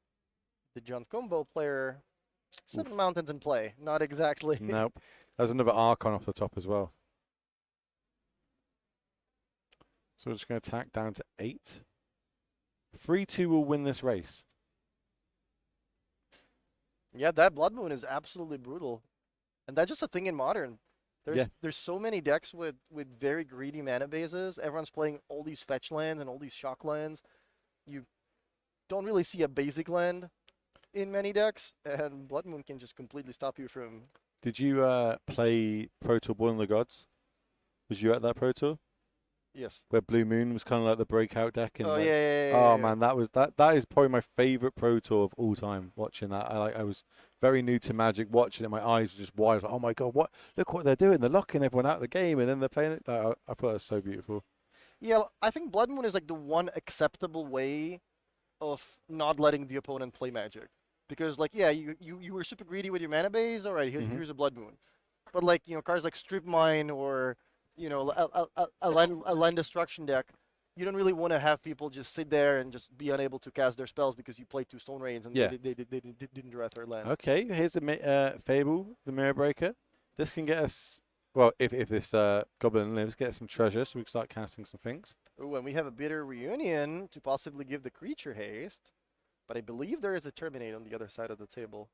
the John Combo player, 7 mountains in play. Not exactly. Nope. There's another Archon off the top as well. So we're just going to attack down to 8. 3-2 will win this race. Yeah, that Blood Moon is absolutely brutal. And that's just a thing in Modern. There's so many decks with very greedy mana bases. Everyone's playing all these fetch lands and all these shock lands. You don't really see a basic land in many decks, and Blood Moon can just completely stop you from... Did you play Pro Tour Born of the Gods? Was you at that Pro Tour? Yes. Where Blue Moon was kind of like the breakout deck. And Oh, like, yeah. Oh man, that is probably my favorite Pro Tour of all time. Watching that, I was very new to Magic. Watching it, my eyes were just wide. Like, oh my god, look what they're doing! They're locking everyone out of the game, and then they're playing it. I thought that was so beautiful. Yeah, I think Blood Moon is like the one acceptable way of not letting the opponent play Magic, because like you were super greedy with your mana base. All right, here's a Blood Moon, but like cards like Strip Mine or a land destruction deck, you don't really want to have people just sit there and just be unable to cast their spells because you played 2 Stone Rains and they didn't draw a 3rd land. Okay, here's the Fable, the Mirror Breaker. This can get us, well, if this Goblin lives, get us some treasure so we can start casting some things. Ooh, and we have a Bitter Reunion to possibly give the creature haste, but I believe there is a Terminate on the other side of the table.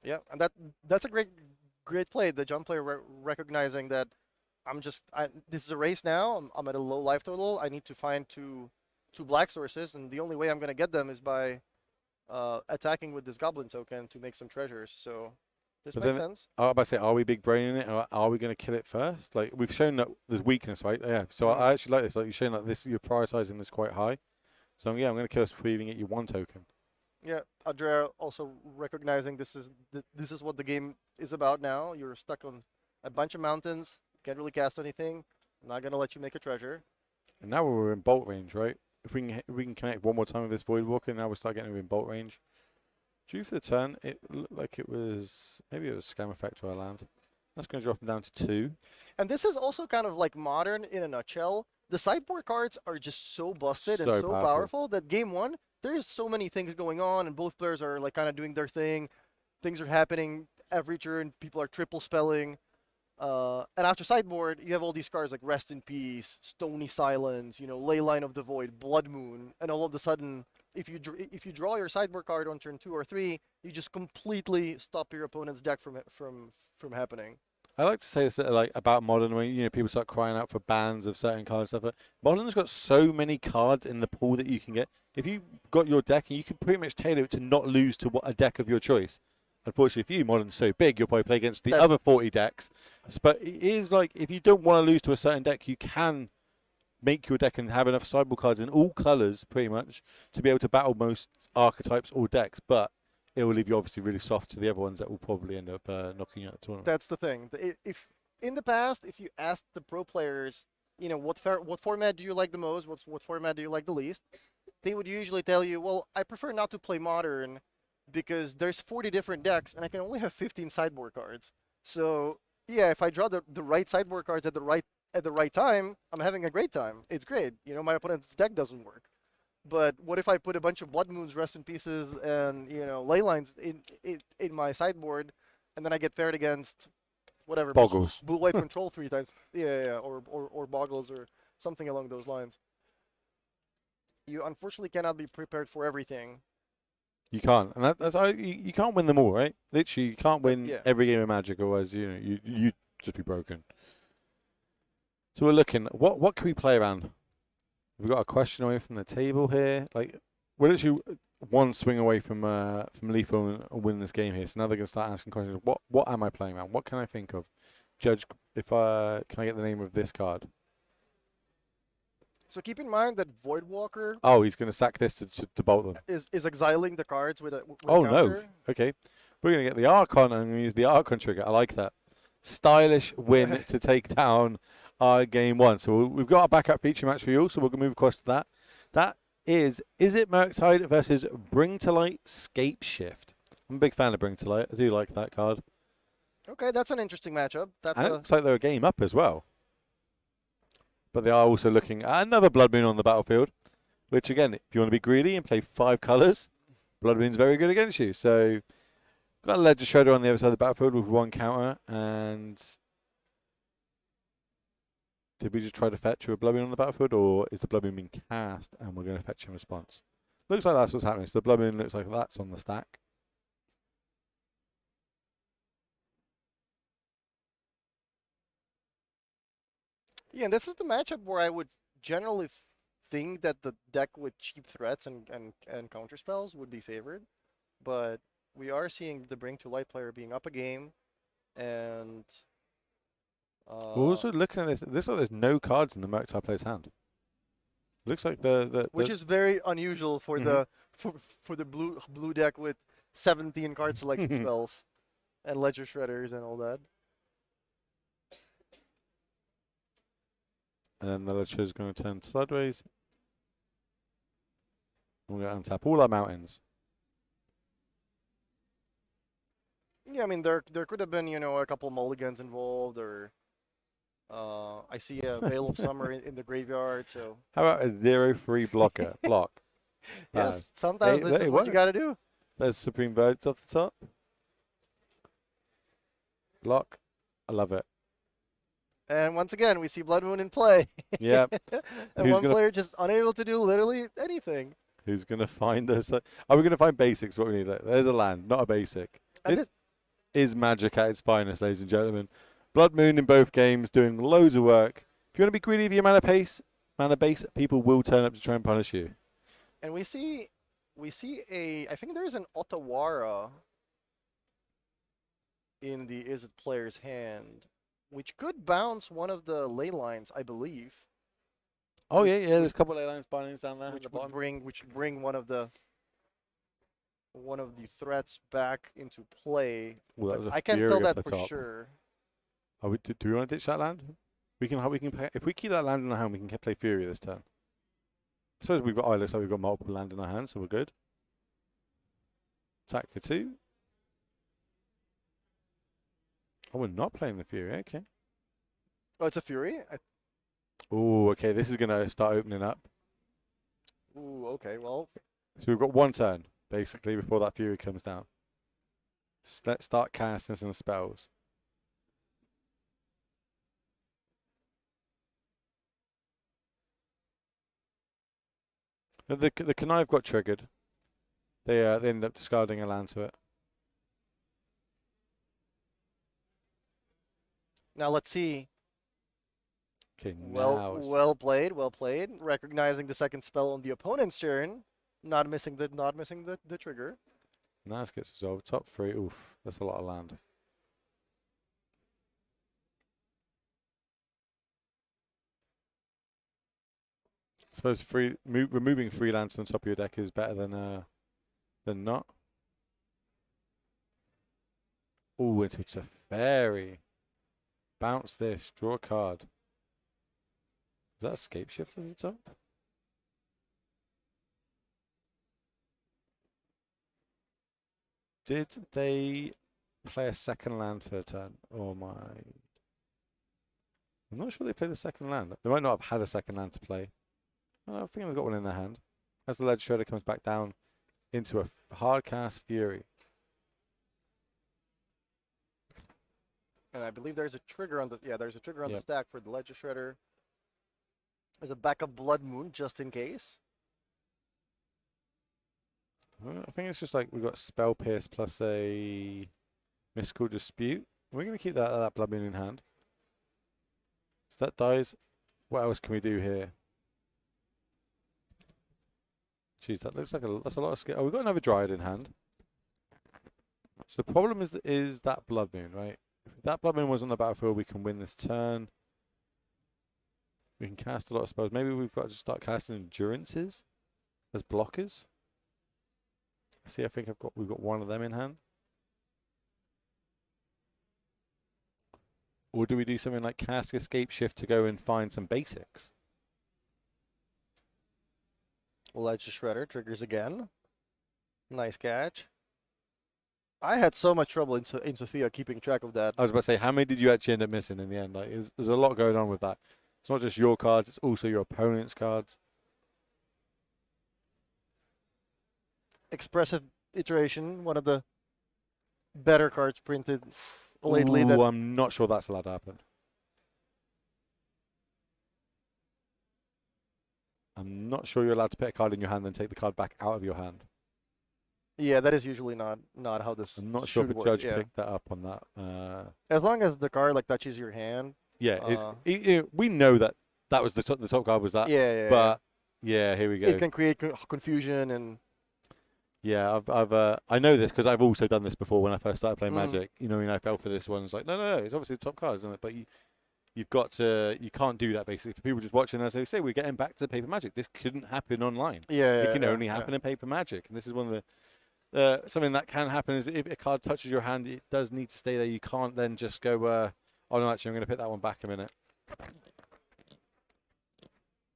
Yeah, and that's a great play. The jump player recognizing that this is a race now. I'm at a low life total. I need to find two black sources, and the only way I'm going to get them is by attacking with this Goblin token to make some treasures. So this makes sense. I was about to say, are we big braining it, or are we going to kill it first? Like we've shown that there's weakness, right? Yeah. So I actually like this. Like you're showing that this, you're prioritizing this quite high. So I'm going to kill this before you even get you 1 token. Yeah, Adria also recognizing this is what the game is about now. You're stuck on a bunch of mountains, can't really cast anything. I'm not gonna let you make a treasure. And now we're in bolt range, right? if we can connect one more time with this Voidwalker, now we'll start getting within bolt range. Due for the turn, it looked like it was maybe it was Scam Effect to our land. That's going to drop him down to 2. And this is also kind of like modern in a nutshell. The sideboard cards are just so busted and So so powerful. powerful that game one, there's so many things going on, and both players are like kind of doing their thing. Things are happening every turn. People are triple spelling. And after sideboard, you have all these cards like Rest in Peace, Stony Silence, Leyline of the Void, Blood Moon, and all of a sudden, if you draw your sideboard card on turn 2 or 3, you just completely stop your opponent's deck from happening. I like to say this like about Modern, when people start crying out for bans of certain cards and stuff. Modern's got so many cards in the pool that you can get. If you got your deck, and you can pretty much tailor it to not lose to a deck of your choice. Unfortunately for you, Modern's so big, you'll probably play against the other 40 decks. But it is like, if you don't want to lose to a certain deck, you can make your deck and have enough sideboard cards in all colours, pretty much, to be able to battle most archetypes or decks. But it will leave you obviously really soft to the other ones that will probably end up knocking you out of the tournament. That's the thing. If in the past, if you asked the pro players, what format do you like the most, what format do you like the least, they would usually tell you, well, I prefer not to play Modern because there's 40 different decks and I can only have 15 sideboard cards. So yeah, if I draw the right sideboard cards at the right time, I'm having a great time. It's great. My opponent's deck doesn't work. But what if I put a bunch of Blood Moons, Rest in Pieces, and Ley Lines in my sideboard, and then I get paired against whatever Boggles. Blue White Control 3 times, or Boggles or something along those lines. You unfortunately cannot be prepared for everything. You can't, and that's you can't win them all, right? Literally, you can't win every game of Magic, otherwise you just be broken. So we're looking. What can we play around? We've got a question away from the table here. Like, we're literally one swing away from lethal and winning this game here. So now they're going to start asking questions. What am I playing around? What can I think of? Judge, can I get the name of this card? So keep in mind that Voidwalker. Oh, he's going to sack this to bolt them. Is exiling the cards with a oh counter. No! Okay, we're going to get the Archon and use the Archon trigger. I like that. Stylish win to take down our game one. So we've got a backup feature match for you all. So we're going to move across to that. That is it Murktide versus Bring to Light Scape Shift. I'm a big fan of Bring to Light. I do like that card. Okay, that's an interesting matchup. And it looks like they're a game up as well. But they are also looking at another Blood Moon on the battlefield, which again, if you want to be greedy and play 5 colours, Blood Moon's very good against you. So, got a Ledger Shredder on the other side of the battlefield with 1 counter, and did we just try to fetch with a Blood Moon on the battlefield, or is the Blood Moon being cast and we're going to fetch in response? Looks like that's what's happening. So the Blood Moon looks like that's on the stack. Yeah, and this is the matchup where I would generally think that the deck with cheap threats and counter spells would be favored. But we are seeing the Bring to Light player being up a game, and We're also looking at this. It looks like there's no cards in the Murktide player's hand. Looks like which is very unusual for the for the blue deck with 17 card selection spells and Ledger Shredders and all that. And then the Ledger is going to turn sideways. We're going to untap all our mountains. Yeah, I mean there could have been a couple mulligans involved, or I see a Veil of Summer in the graveyard. So how about a 0-3 blocker block? Yes, sometimes this is what you got to do. There's Supreme Verdict off the top. Block. I love it. And once again, we see Blood Moon in play. Yeah. And one player just unable to do literally anything. Who's going to find us? Are we going to find basics? What we need? There's a land, not a basic. This is Magic at its finest, ladies and gentlemen. Blood Moon in both games, doing loads of work. If you want to be greedy of your mana base, people will turn up to try and punish you. And we see I think there's an Otawara in the Izzet player's hand, which could bounce one of the ley lines, I believe. Oh yeah, there's a couple of ley lines bindings down there. Which would bring one of the threats back into play. Well, I can't tell that for sure. Do we want to ditch that land? We can if we keep that land in our hand, we can play Fury this turn. I suppose we've got. Oh, it looks like we've got multiple land in our hands, so we're good. Attack for 2. Oh, we're not playing the Fury. Okay. Oh, it's a Fury? Oh, okay. This is going to start opening up. Ooh, okay. Well, So we've got one turn, basically, before that Fury comes down. Let's start casting some spells. The Connive got triggered. They ended up discarding a land to it. now let's see. Okay, Well, now well played, well played. Recognizing the second spell on the opponent's turn, not missing the trigger. now this gets resolved. Top 3. Oof, that's a lot of land. I suppose removing 3 lands from the top of your deck is better than not. Oh, it's a fairy. Bounce this. Draw a card. Is that escape shift at the top? Did they play a second land for a turn? Oh my. I'm not sure they played a second land. They might not have had a second land to play. I think they've got one in their hand. As the Ledge Shredder comes back down into a hard cast Fury. And I believe there's a trigger on the there's a trigger on the Yep. stack for the Ledger Shredder. There's a backup Blood Moon just in case. I think it's just like we've got Spell Pierce plus a Mystical Dispute. We're going to keep that Blood Moon in hand. So that dies. What else can we do here? Jeez, that looks like that's a lot of skill. Oh, we've got another Dryad in hand. So the problem is that Blood Moon, right? If that Blood Moon was on the battlefield, we can win this turn. We can cast a lot of spells. Maybe we've got to start casting Endurances as blockers. See, I think we've got one of them in hand. Or do we do something like cast Escape Shift to go and find some basics? Ledger Shredder triggers again. Nice catch. I had so much trouble in Sophia keeping track of that. I was about to say, how many did you actually end up missing in the end? Like, there's a lot going on with that. It's not just your cards; it's also your opponent's cards. Expressive Iteration, one of the better cards printed lately. Ooh, That I'm not sure that's allowed to happen. I'm not sure you're allowed to put a card in your hand and take the card back out of your hand. that is usually not how this. I'm not sure if should a work, judge yeah. picked that up on that. As long as the card touches your hand. Yeah, we know that was the top card was that. Yeah. But yeah, here we go. It can create confusion and. Yeah, I know this because I've also done this before when I first started playing Mm. Magic. You know, when I fell for this one, it's like, no, it's obviously the top card, isn't it? But you can't do that basically. For people just watching, as they say, we're getting back to paper Magic. This couldn't happen online. It can only happen in paper Magic, and this is one of the something that can happen is if a card touches your hand, it does need to stay there. You can't then just go, oh no, actually, I'm going to put that one back a minute.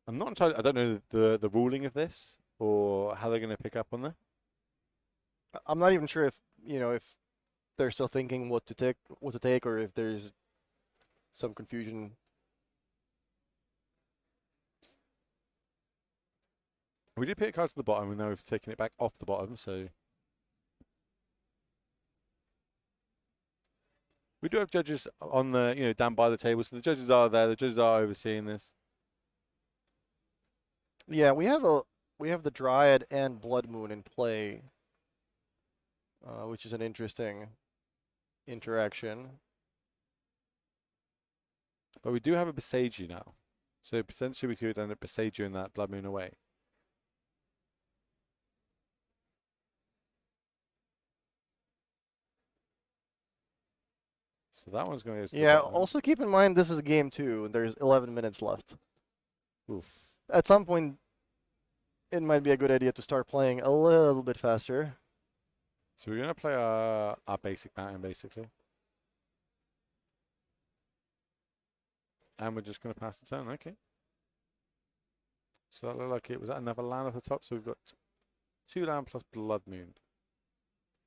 I'm not entirely. I don't know the ruling of this or how they're going to pick up on that. I'm not even sure if they're still thinking what to take, or if there's some confusion. We did pick cards to the bottom, and now we've taken it back off the bottom, so we do have judges on the down by the table, so the judges are there. The judges are overseeing this. Yeah, we have the Dryad and Blood Moon in play, which is an interesting interaction. But we do have a Beseiju now, so potentially we could end up Beseijuing that Blood Moon away. So that one's going to go to the Yeah. bottom. Also keep in mind this is game 2 and there's 11 minutes left. Oof. At some point, it might be a good idea to start playing a little bit faster. So we're going to play our basic mountain, basically. And we're just going to pass the turn, okay. So that looked like it was another land off the top. So we've got 2 land plus Blood Moon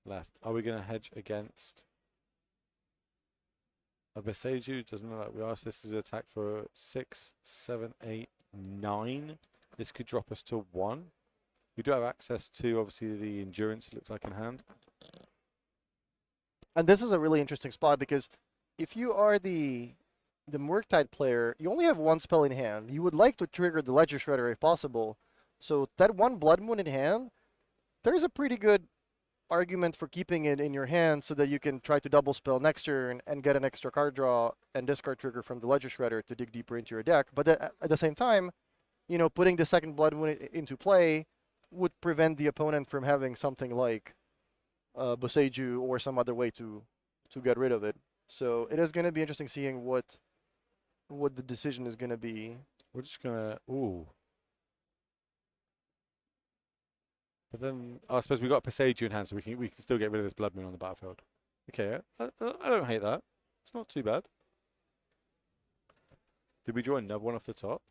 left. Are we going to hedge against a Beseju? Doesn't look like we are. So this is an attack for 6, 7, 8, 9. This could drop us to 1. We do have access to, obviously, the endurance, it looks like, in hand. And this is a really interesting spot because if you are the Murktide player, you only have 1 spell in hand. You would like to trigger the Ledger Shredder if possible. So that 1 Blood Moon in hand, there's a pretty good argument for keeping it in your hand so that you can try to double spell next turn and get an extra card draw and discard trigger from the Ledger Shredder to dig deeper into your deck. But at the same time, you know, putting the 2nd Blood Moon into play would prevent the opponent from having something like Boseiju or some other way to get rid of it. So it is going to be interesting seeing what the decision is going to be. We're just going to... Ooh. But then, I suppose we've got Boseiju in hand, so we can still get rid of this Blood Moon on the battlefield. Okay, I don't hate that. It's not too bad. Did we draw another one off the top?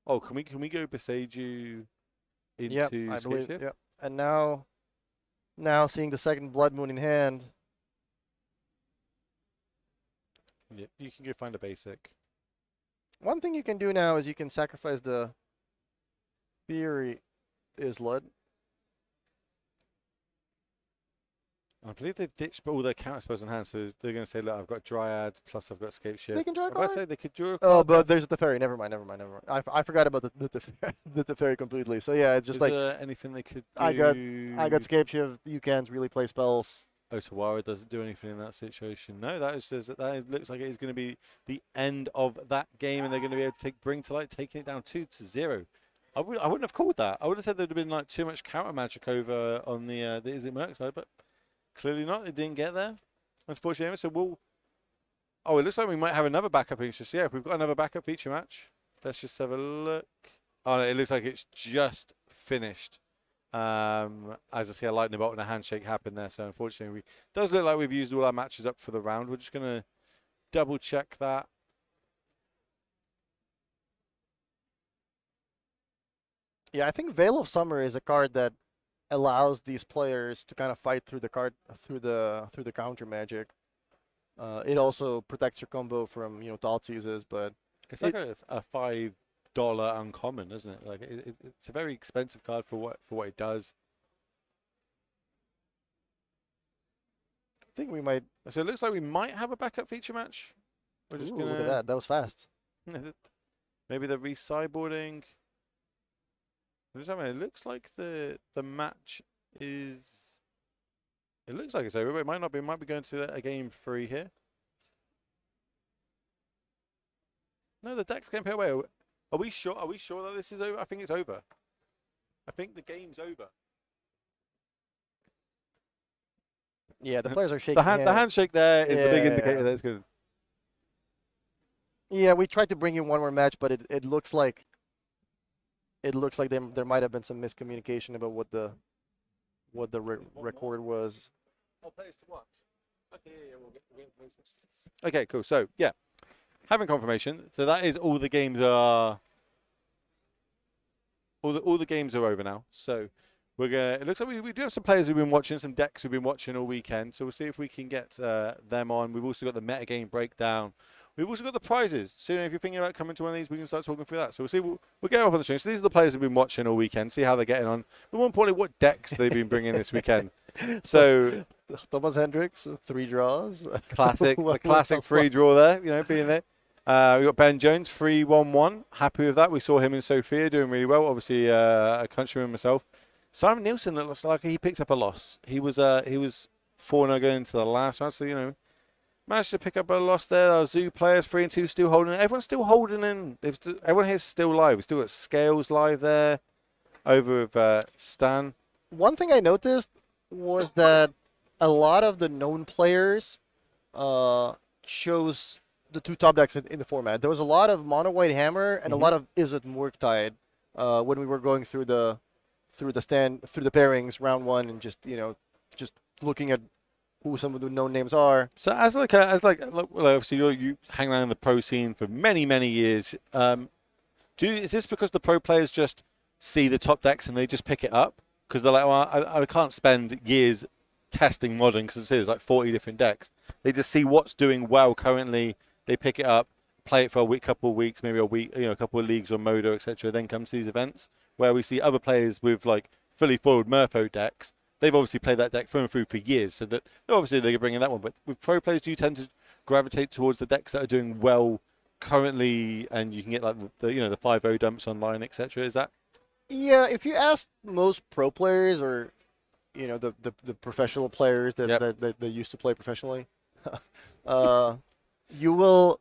Oh, can we go Boseiju into Yep, I believe. Scapeshift? Yep. And now seeing the 2nd Blood Moon in hand. Yep, you can go find a basic. One thing you can do now is you can sacrifice the Fury Islud. I believe they've ditched all their counter spells in hand, so they're going to say, look, I've got Dryad, plus I've got Scapeshift. They can draw a I card. say they could draw a card. Oh, but there's the Teferi. Never mind. I forgot about the Teferi completely. So yeah, it's just Is like there anything they could do? I got Scapeshift. You can't really play spells. Otawara doesn't do anything in that situation. No, looks like it is going to be the end of that game, and they're going to be able to Bring to Light, taking it down 2-0. I wouldn't have called that. I would have said there would have been like too much counter magic over on the Izzet Merc side, but clearly not. It didn't get there, unfortunately. So we'll. Oh, it looks like we might have another backup feature. So yeah, if we've got another backup feature match, let's just have a look. Oh, no, it looks like it's just finished. As I see a lightning bolt and a handshake happen there. So unfortunately, it does look like we've used all our matches up for the round. We're just going to double check that. Yeah, I think Veil of Summer is a card that allows these players to kind of fight through the counter magic. It also protects your combo from thought seizes, but it's like a $5 uncommon, isn't it? Like it's a very expensive card for what it does. I think we might. So it looks like we might have a backup feature match. We're just gonna... Look at that! That was fast. Maybe they're re-sideboarding. It looks like the match is. It looks like it's over, but it might not be. It might be going to a game 3 here. No, the deck's getting put away. Are we sure? Are we sure that this is over? I think it's over. I think the game's over. Yeah, the players are shaking. The handshake there is the big indicator that it's good. Yeah, we tried to bring in one more match, but it looks like there might have been some miscommunication about what the record was. Oh, players to watch. Okay, yeah, we'll get okay, cool. So yeah, having confirmation. So that is all the games are. All the games are over now. So we're gonna. It looks like we do have some players who've been watching, some decks who've been watching all weekend. So we'll see if we can get them on. We've also got the metagame breakdown. We've also got the prizes. So if you're thinking about coming to one of these, we can start talking through that. So we'll see. We'll get up on the stream. So these are the players who've been watching all weekend. See how they're getting on. But more importantly, what decks they've been bringing this weekend. So Thomas Hendricks, 3 draws. Classic, the classic free draw there. Being there. We got Ben Jones, 3-1-1. Happy with that. We saw him in Sofia doing really well. Obviously, a countryman myself. Simon Nielsen looks like he picks up a loss. He was 4-0 going into the last round. So managed to pick up a loss there. Our Zoo players 3-2 still holding. Everyone's still holding in. Everyone here's still live. We've still got Scales live there. Over with Stan. One thing I noticed was that a lot of the known players chose the 2 top decks in the format. There was a lot of Mono White Hammer and a lot of Izzet Murktide when we were going through the pairings round 1 and just looking at who some of the known names are. So as obviously you hang around in the pro scene for many years. Is this because the pro players just see the top decks and they just pick it up? Because they're like, well, I can't spend years testing modern because there's like 40 different decks. They just see what's doing well currently. They pick it up, play it for a week, couple of weeks, maybe a week, a couple of leagues or Modo, etc. Then come to these events where we see other players with like fully foiled Murpho decks. They've obviously played that deck through and through for years, so that obviously they're bringing that one. But with pro players, do you tend to gravitate towards the decks that are doing well currently, and you can get like the 5-0 dumps online, etc.? Is that? Yeah, if you ask most pro players or the professional players that used to play professionally, you will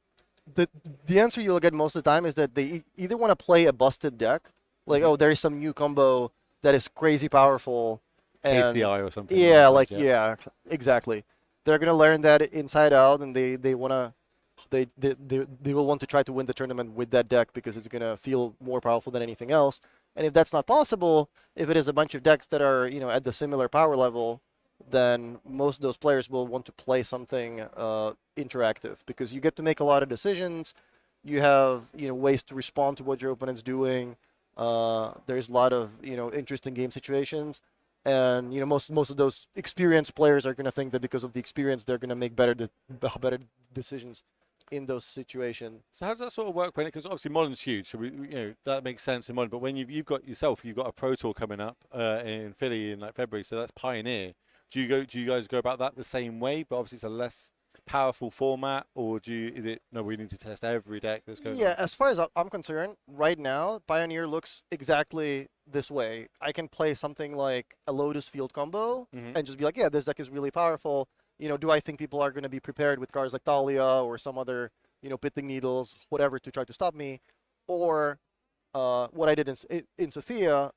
the answer you'll get most of the time is that they either want to play a busted deck, like oh there is some new combo that is crazy powerful, and KCI or something. yeah, exactly. They're gonna learn that inside out, and they wanna they will want to try to win the tournament with that deck because it's gonna feel more powerful than anything else. And if that's not possible, if it is a bunch of decks that are at the similar power level, then most of those players will want to play something interactive because you get to make a lot of decisions. You have ways to respond to what your opponent's doing. There's a lot of interesting game situations, and most of those experienced players are going to think that because of the experience they're going to make better decisions in those situations. So how does that sort of work? Because obviously modern's huge, so that makes sense in modern. But when you've got a pro tour coming up in Philly in like February, so that's Pioneer. Do you guys go about that the same way? But obviously it's a less powerful format, or is it no? We need to test every deck that's going. Yeah, as far as I'm concerned, right now Pioneer looks exactly this way. I can play something like a Lotus Field combo and just be like, yeah, this deck is really powerful. Do I think people are going to be prepared with cards like Talia or some other, Pithing Needles, whatever, to try to stop me? Or what I did in Sophia,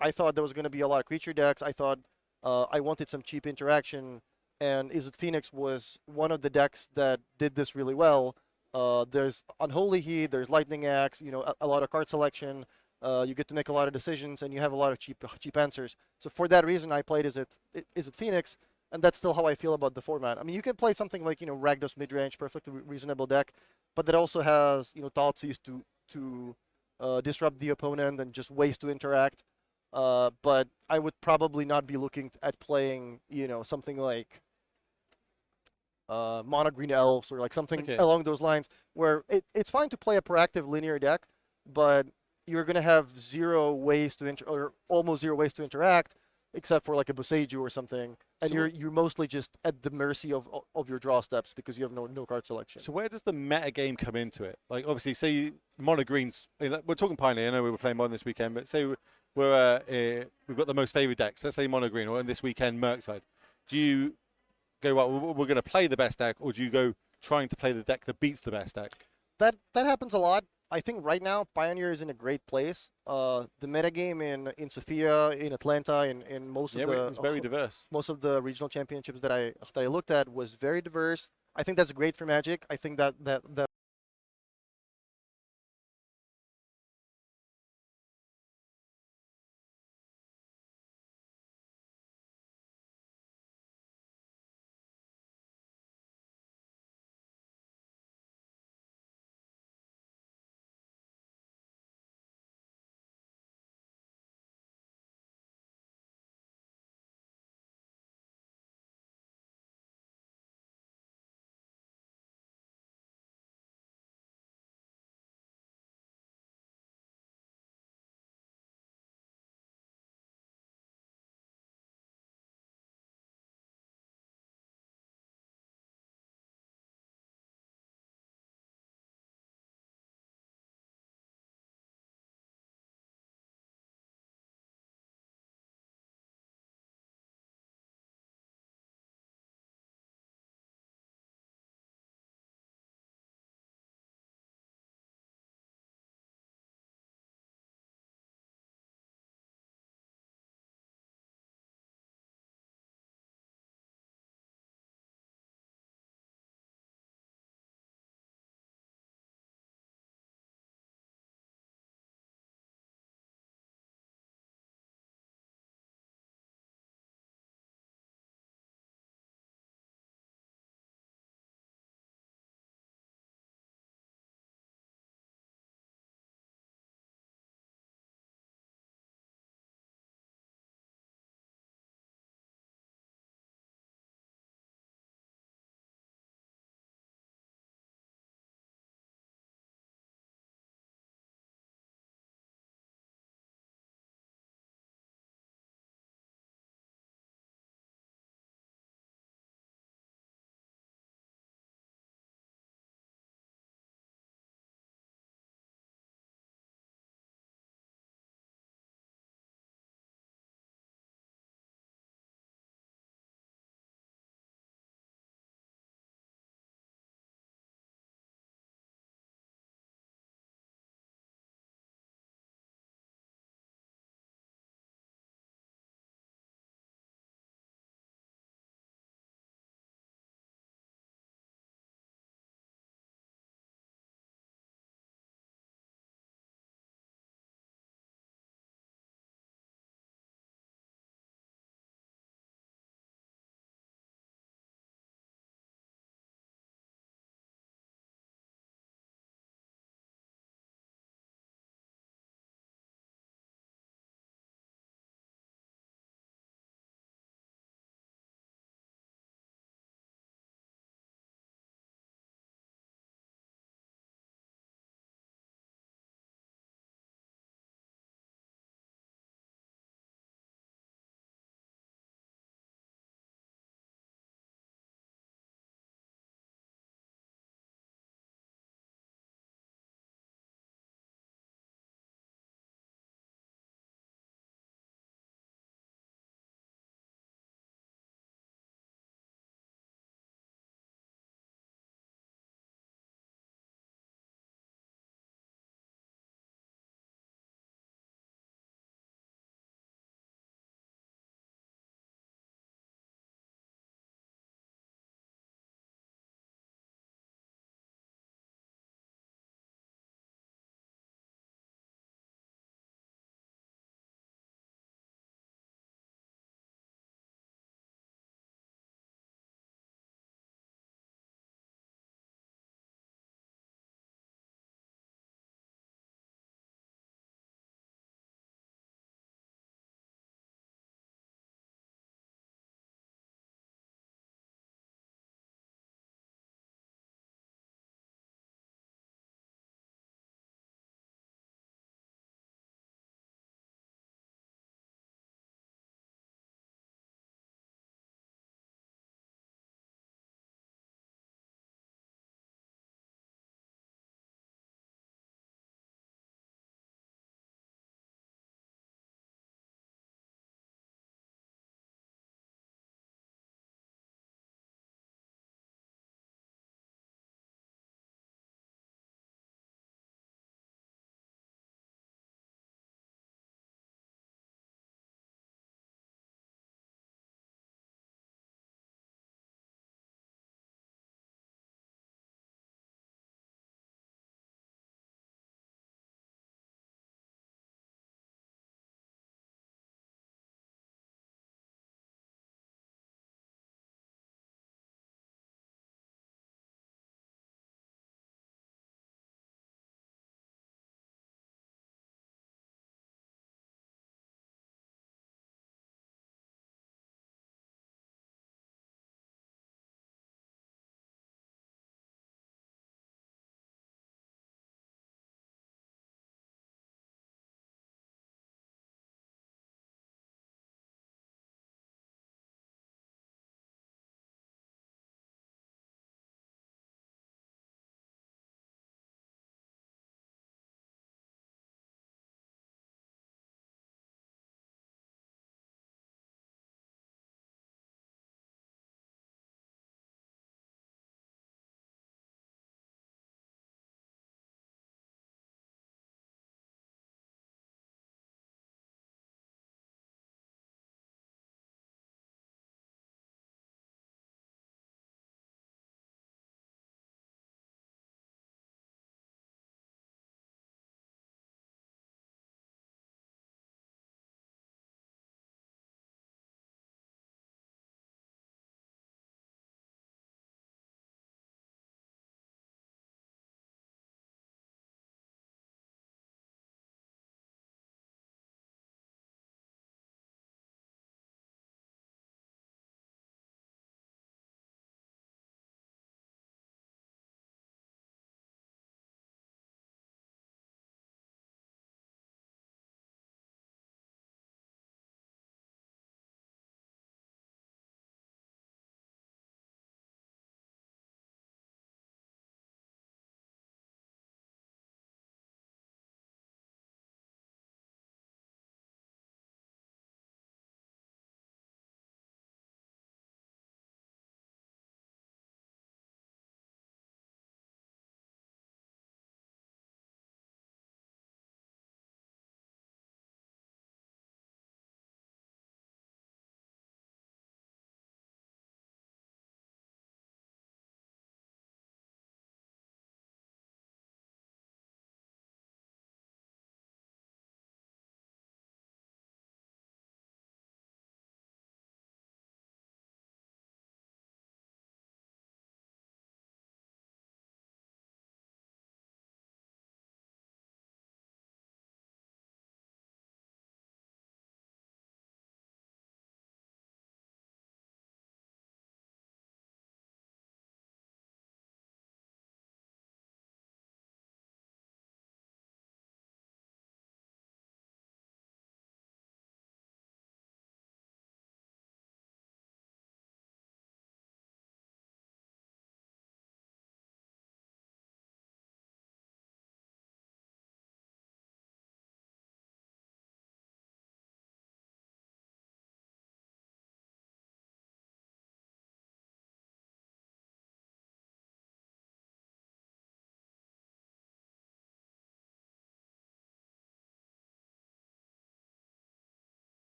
I thought there was going to be a lot of creature decks. I thought I wanted some cheap interaction, and Izzet Phoenix was one of the decks that did this really well. There's Unholy Heat, there's Lightning Axe, a lot of card selection. You get to make a lot of decisions, and you have a lot of cheap answers. So for that reason, I played Izzet Phoenix. And that's still how I feel about the format. I mean, you can play something like, Ragdos midrange, perfectly reasonable deck, but that also has, Thoughtseize to disrupt the opponent and just ways to interact. But I would probably not be looking at playing, something like Mono Green Elves or like something along those lines, where it's fine to play a proactive linear deck, but you're going to have zero ways to or almost zero ways to interact, except for like a Boseiju or something, and So you're mostly just at the mercy of your draw steps because you have no card selection. So where does the meta game come into it? Like obviously, say mono greens. We're talking Pioneer. I know we were playing modern this weekend, but say we've got the most favored decks. Let's say mono green, or in this weekend Merkside. Do you go well? We're going to play the best deck, or do you go trying to play the deck that beats the best deck? That happens a lot. I think right now Pioneer is in a great place. The metagame in Sofia, in Atlanta, in most of the it's very diverse. Most of the regional championships that I looked at was very diverse. I think that's great for Magic. I think that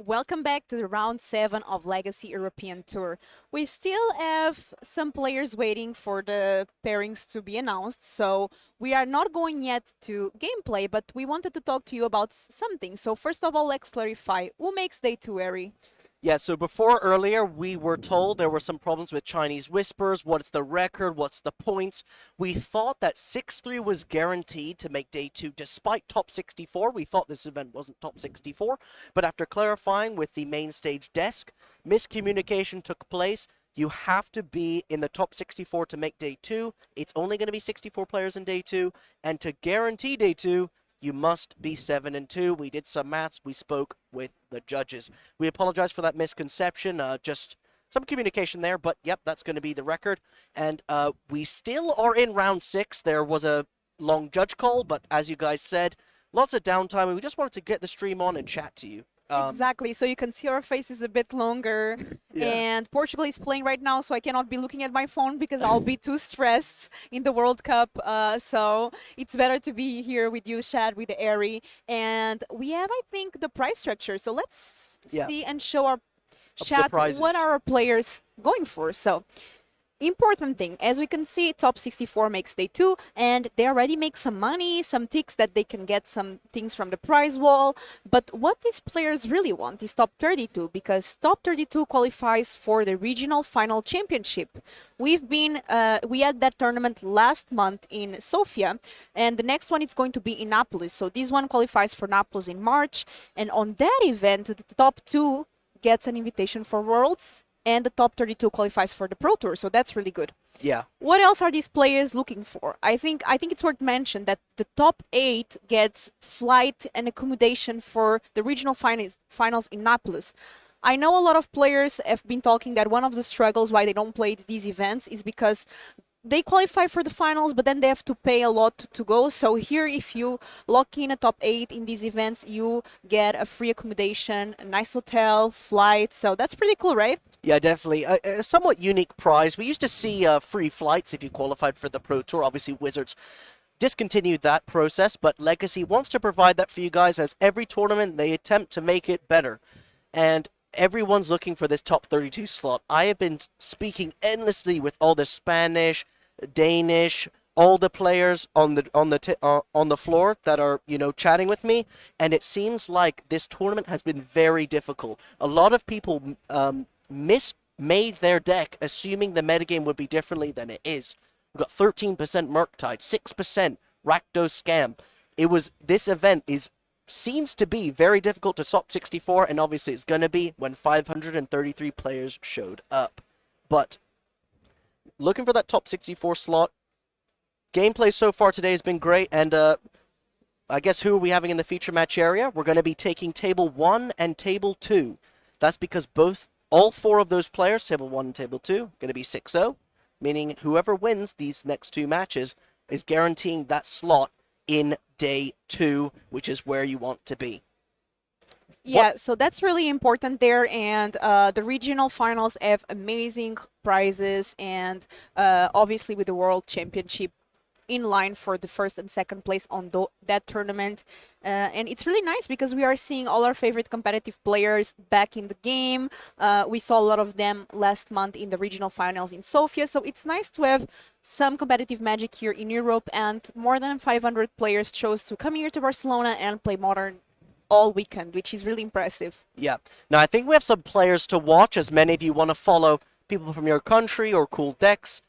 Welcome back to the round 7 of Legacy European Tour. We still have some players waiting for the pairings to be announced, so we are not going yet to gameplay, but we wanted to talk to you about something. So first of all, let's clarify, who makes day 2, Eri? Yeah, so before earlier, we were told there were some problems with Chinese whispers. What's the record? What's the points? We thought that 6-3 was guaranteed to make day 2 despite top 64. We thought this event wasn't top 64. But after clarifying with the main stage desk, miscommunication took place. You have to be in the top 64 to make day 2. It's only going to be 64 players in day 2. And to guarantee day 2, you must be 7-2. We did some maths. We spoke with the judges. We apologize for that misconception. Just some communication there, but yep, that's going to be the record. And we still are in round 6. There was a long judge call, but as you guys said, lots of downtime. And we just wanted to get the stream on and chat to you. Exactly, so you can see our faces a bit longer. Yeah. And Portugal is playing right now, so I cannot be looking at my phone because I'll be too stressed in the World Cup. So it's better to be here with you, Shad, with Eri. And we have, I think, the prize structure. So let's see and show our chat what are our players going for. So important thing, as we can see, top 64 makes day 2, and they already make some money, some ticks that they can get some things from the prize wall. But what these players really want is top 32, because top 32 qualifies for the regional final championship. We had that tournament last month in Sofia, and the next one is going to be in Naples. So this one qualifies for Naples in March, and on that event, the top 2 gets an invitation for Worlds, and the top 32 qualifies for the Pro Tour, so that's really good. Yeah. What else are these players looking for? I think it's worth mentioning that the top 8 gets flight and accommodation for the regional finals in Naples. I know a lot of players have been talking that one of the struggles why they don't play these events is because they qualify for the finals, but then they have to pay a lot to go. So here, if you lock in a top 8 in these events, you get a free accommodation, a nice hotel, flight. So that's pretty cool, right? Yeah, definitely. A somewhat unique prize. We used to see free flights if you qualified for the Pro Tour. Obviously, Wizards discontinued that process, but Legacy wants to provide that for you guys. As every tournament, they attempt to make it better. And everyone's looking for this top 32 slot. I have been speaking endlessly with all the Spanish, Danish, all the players on the floor that are, chatting with me, and it seems like this tournament has been very difficult. A lot of people made their deck assuming the metagame would be differently than it is. We've got 13% Murktide, 6% Rakdos Scam. This event seems to be very difficult to top 64, and obviously it's going to be when 533 players showed up. But looking for that top 64 slot. Gameplay so far today has been great, and I guess who are we having in the feature match area? We're going to be taking Table 1 and Table 2. That's because all 4 of those players, Table 1 and Table 2, are going to be 6-0, meaning whoever wins these next 2 matches is guaranteeing that slot in day 2, which is where you want to be. Yeah, so that's really important there, and the regional finals have amazing prizes, and obviously with the World Championship in line for the first and second place on that tournament. And it's really nice because we are seeing all our favorite competitive players back in the game. We saw a lot of them last month in the regional finals in Sofia, so it's nice to have some competitive magic here in Europe, and more than 500 players chose to come here to Barcelona and play Modern all weekend, which is really impressive. Yeah. Now, I think we have some players to watch, as many of you want to follow people from your country or cool decks.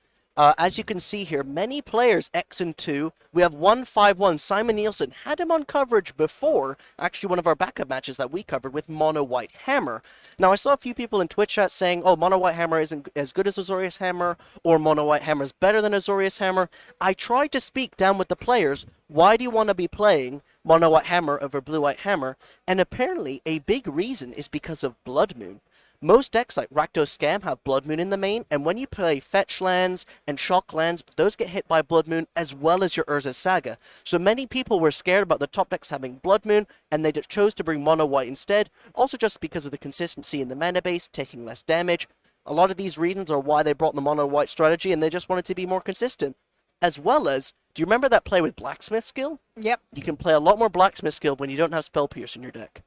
As you can see here, many players X and 2. We have 151. Simon Nielsen had him on coverage before, actually one of our backup matches that we covered with Mono White Hammer. Now, I saw a few people in Twitch chat saying, oh, Mono White Hammer isn't as good as Azorius Hammer, or Mono White Hammer is better than Azorius Hammer. I tried to speak down with the players, why do you want to be playing Mono White Hammer over Blue White Hammer? And apparently, a big reason is because of Blood Moon. Most decks like Rakdos Scam have Blood Moon in the main, and when you play Fetch lands and Shock lands, those get hit by Blood Moon as well as your Urza's Saga. So many people were scared about the top decks having Blood Moon, and they chose to bring Mono White instead, also just because of the consistency in the mana base, taking less damage. A lot of these reasons are why they brought the Mono White strategy, and they just wanted to be more consistent. As well as, do you remember that play with Blacksmith skill? Yep. You can play a lot more Blacksmith skill when you don't have Spell Pierce in your deck.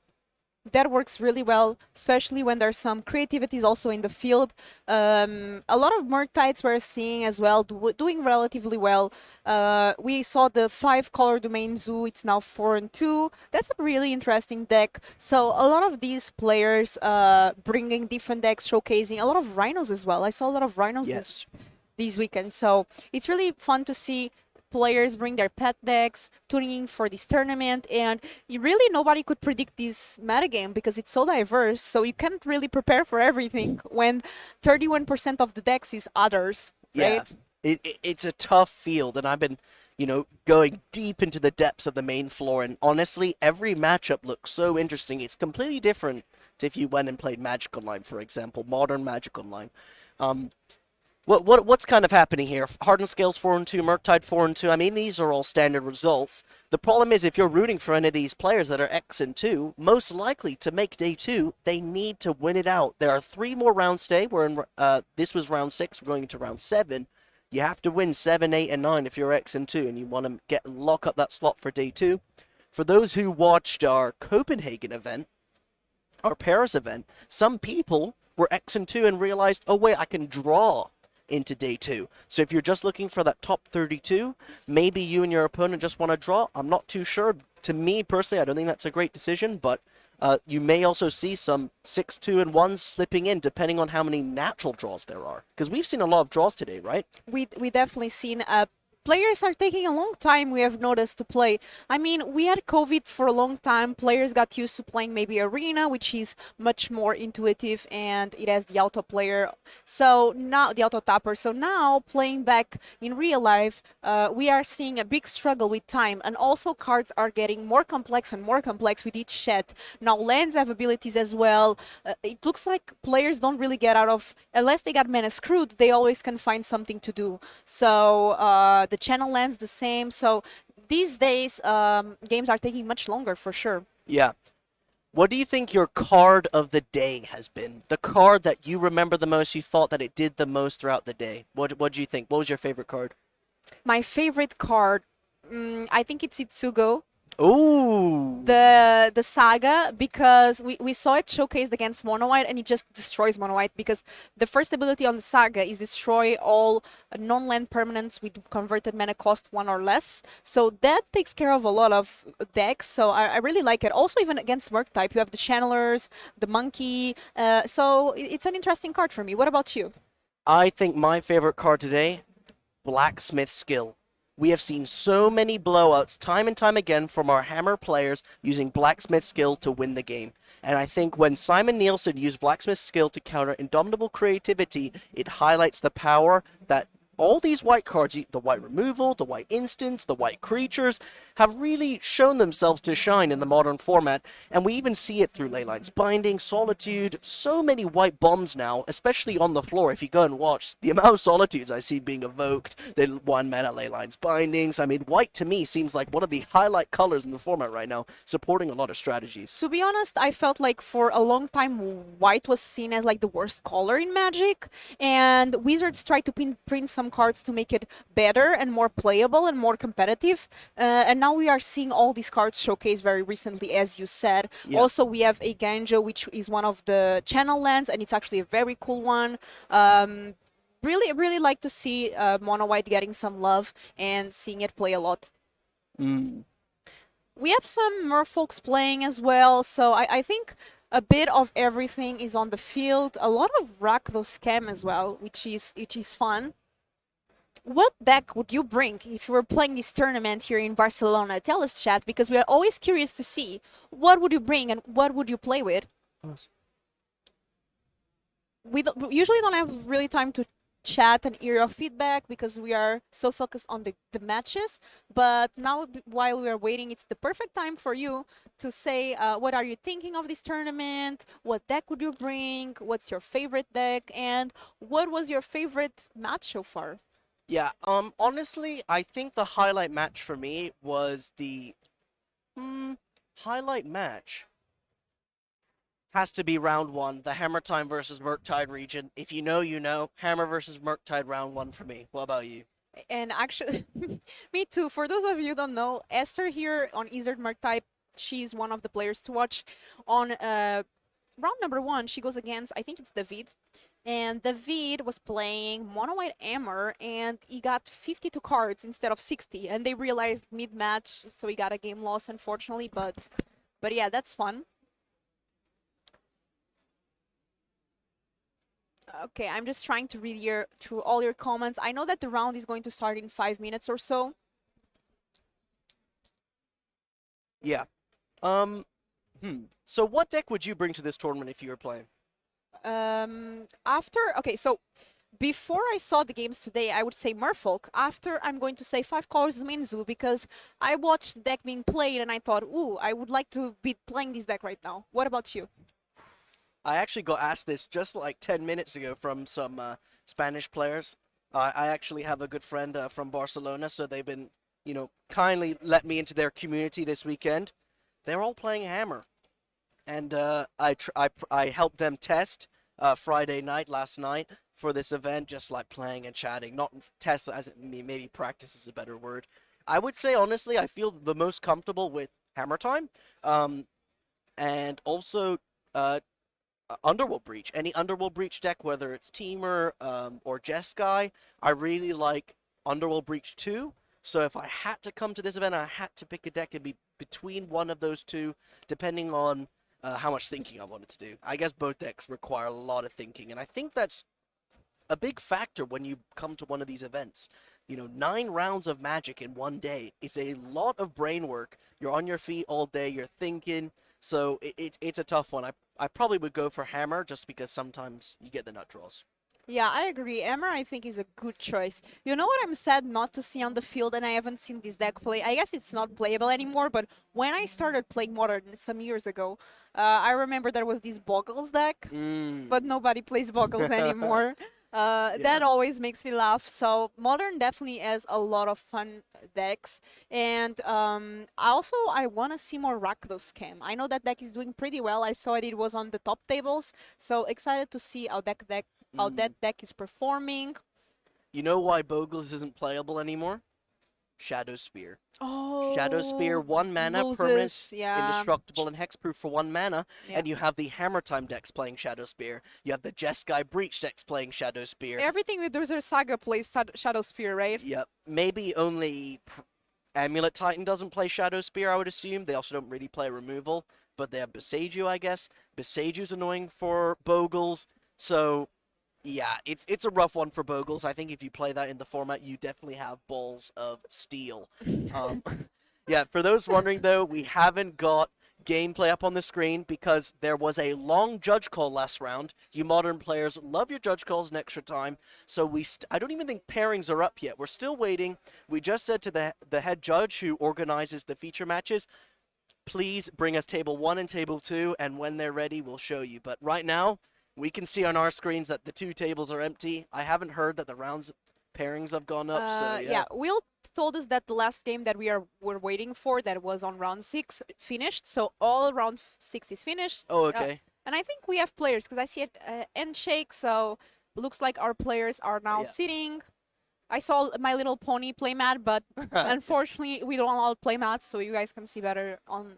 that works really well, especially when there's some creativities also in the field. A lot of Murktides we're seeing as well doing relatively well. We saw the 5-color domain zoo, it's now 4-2. That's a really interesting deck. So a lot of these players bringing different decks, showcasing a lot of rhinos as well. I saw a lot of rhinos Yes. these weekends. So it's really fun to see players bring their pet decks, tuning in for this tournament, and really nobody could predict this metagame because it's so diverse, so you can't really prepare for everything when 31% of the decks is others, Yeah. right? It's a tough field, and I've been, going deep into the depths of the main floor, and honestly, every matchup looks so interesting. It's completely different to if you went and played Magic Online, for example, modern Magic Online. What's kind of happening here? Hardened Scales 4-2, Murktide 4-2. I mean, these are all standard results. The problem is if you're rooting for any of these players that are X-2, most likely to make day 2, they need to win it out. There are 3 more rounds today. This was round 6. We're going into round 7. You have to win 7, 8, and 9 if you're X-2, and you want to lock up that slot for day 2. For those who watched our Copenhagen event, our Paris event, some people were X-2 and realized, oh wait, I can draw into day 2. So if you're just looking for that top 32, maybe you and your opponent just want to draw. I'm not too sure. To me personally, I don't think that's a great decision, but you may also see some 6-2 and 1s slipping in depending on how many natural draws there are. Because we've seen a lot of draws today, right? We definitely seen players are taking a long time, we have noticed, to play. I mean, we had COVID for a long time. Players got used to playing maybe Arena, which is much more intuitive and it has the auto player. So now, the auto tapper. So now, playing back in real life, we are seeing a big struggle with time. And also, cards are getting more complex and more complex with each set. Now, lands have abilities as well. It looks like players don't really get out of, unless they got mana screwed, they always can find something to do. So, the channel lands the same. So these days, games are taking much longer for sure. Yeah. What do you think your card of the day has been? The card that you remember the most, you thought that it did the most throughout the day. What do you think? What was your favorite card? My favorite card, I think it's Itsugo. Ooh. The saga, because we saw it showcased against Mono White and it just destroys Mono White, because the first ability on the saga is destroy all non-land permanents with converted mana cost 1 or less. So that takes care of a lot of decks. So I really like it. Also, even against Merc type, you have the Channelers, the Monkey. So it's an interesting card for me. What about you? I think my favorite card today, Blacksmith Skill. We have seen so many blowouts time and time again from our Hammer players using Blacksmith Skill to win the game. And I think when Simon Nielsen used Blacksmith Skill to counter Indomitable Creativity, it highlights the power that all these white cards, the white removal, the white instants, the white creatures, have really shown themselves to shine in the modern format. And we even see it through Leyline's Binding, Solitude, so many white bombs now, especially on the floor. If you go and watch the amount of Solitudes I see being evoked, the 1 mana Leyline's Bindings. I mean, white to me seems like one of the highlight colors in the format right now, supporting a lot of strategies. To be honest, I felt like for a long time white was seen as like the worst color in Magic, and Wizards tried to print some cards to make it better and more playable and more competitive, and now we are seeing all these cards showcased very recently, as you said. Yeah. Also, we have a Ganjo, which is one of the channel lands, and it's actually a very cool one. Really like to see Mono White getting some love and seeing it play a lot. We have some merfolks playing as well, so I think a bit of everything is on the field. A lot of Rakdos Scam as well, which is fun. What deck would you bring if you were playing this tournament here in Barcelona? Tell us, chat, because we are always curious to see what would you bring and what would you play with. We usually don't have really time to chat and hear your feedback because we are so focused on the matches, but now while we are waiting, it's the perfect time for you to say what are you thinking of this tournament, what deck would you bring, what's your favorite deck, and what was your favorite match so far? Yeah, honestly, I think the highlight match for me was the highlight match has to be round 1, the Hammer Time versus Murktide region. If you know, you know. Hammer versus Murktide round 1 for me. What about you? And actually, me too. For those of you who don't know, Esther here on Eastern Murktide she's one of the players to watch. On round number 1, she goes against, I think it's David. And David was playing mono white Hammer, and he got 52 cards instead of 60. And they realized mid-match, so he got a game loss, unfortunately. But yeah, that's fun. Okay, I'm just trying to read through all your comments. I know that the round is going to start in 5 minutes or so. Yeah. So what deck would you bring to this tournament if you were playing? Okay, so before I saw the games today, I would say Merfolk. After, I'm going to say 5 Colors Minzu, because I watched the deck being played and I thought, ooh, I would like to be playing this deck right now. What about you? I actually got asked this just like 10 minutes ago from some Spanish players. I actually have a good friend from Barcelona, so they've been, kindly let me into their community this weekend. They're all playing Hammer. And I helped them test Friday night, last night, for this event, just like playing and chatting. Not test, as maybe practice is a better word. I would say, honestly, I feel the most comfortable with Hammer Time. And also Underworld Breach. Any Underworld Breach deck, whether it's Teamer or Jeskai, I really like Underworld Breach 2. So if I had to come to this event, I had to pick a deck and be between one of those two, depending on how much thinking I wanted to do. I guess both decks require a lot of thinking, and I think that's a big factor when you come to one of these events. 9 rounds of Magic in one day is a lot of brain work. You're on your feet all day, you're thinking, so it's a tough one. I probably would go for Hammer, just because sometimes you get the nut draws. Yeah, I agree. Hammer, I think, is a good choice. You know what I'm sad not to see on the field, and I haven't seen this deck play? I guess it's not playable anymore, but when I started playing Modern some years ago, I remember there was this Boggles deck, but nobody plays Boggles anymore. That always makes me laugh. So Modern definitely has a lot of fun decks, and I want to see more Rakdos Scam. I know that deck is doing pretty well. I saw it was on the top tables, so excited to see how that deck is performing. You know why Bogles isn't playable anymore? Shadow Spear. Oh, Shadow Spear, 1 mana, loses, permanent, yeah. indestructible, and hexproof for 1 mana. Yeah. And you have the Hammer Time decks playing Shadow Spear. You have the Jeskai Breach decks playing Shadow Spear. Everything with Wizard Saga plays Shadow Spear, right? Yep. Maybe only Amulet Titan doesn't play Shadow Spear, I would assume. They also don't really play removal. But they have Beseiju, I guess. Beseiju's annoying for Bogles. So yeah, it's a rough one for Bogles. I think if you play that in the format, you definitely have balls of steel. Yeah, for those wondering, though, we haven't got gameplay up on the screen because there was a long judge call last round. You Modern players love your judge calls in extra time, so I don't even think pairings are up yet. We're still waiting. We just said to the head judge who organizes the feature matches, please bring us table 1 and table 2, and when they're ready, we'll show you. But right now, we can see on our screens that the 2 tables are empty. I haven't heard that the rounds pairings have gone up, so yeah. Will told us that the last game that we're waiting for, that was on round 6, finished. So all round 6 is finished. Oh, okay. And I think we have players, because I see it end shake, so looks like our players are now sitting. I saw My Little Pony playmat, but unfortunately we don't allow playmats, so you guys can see better on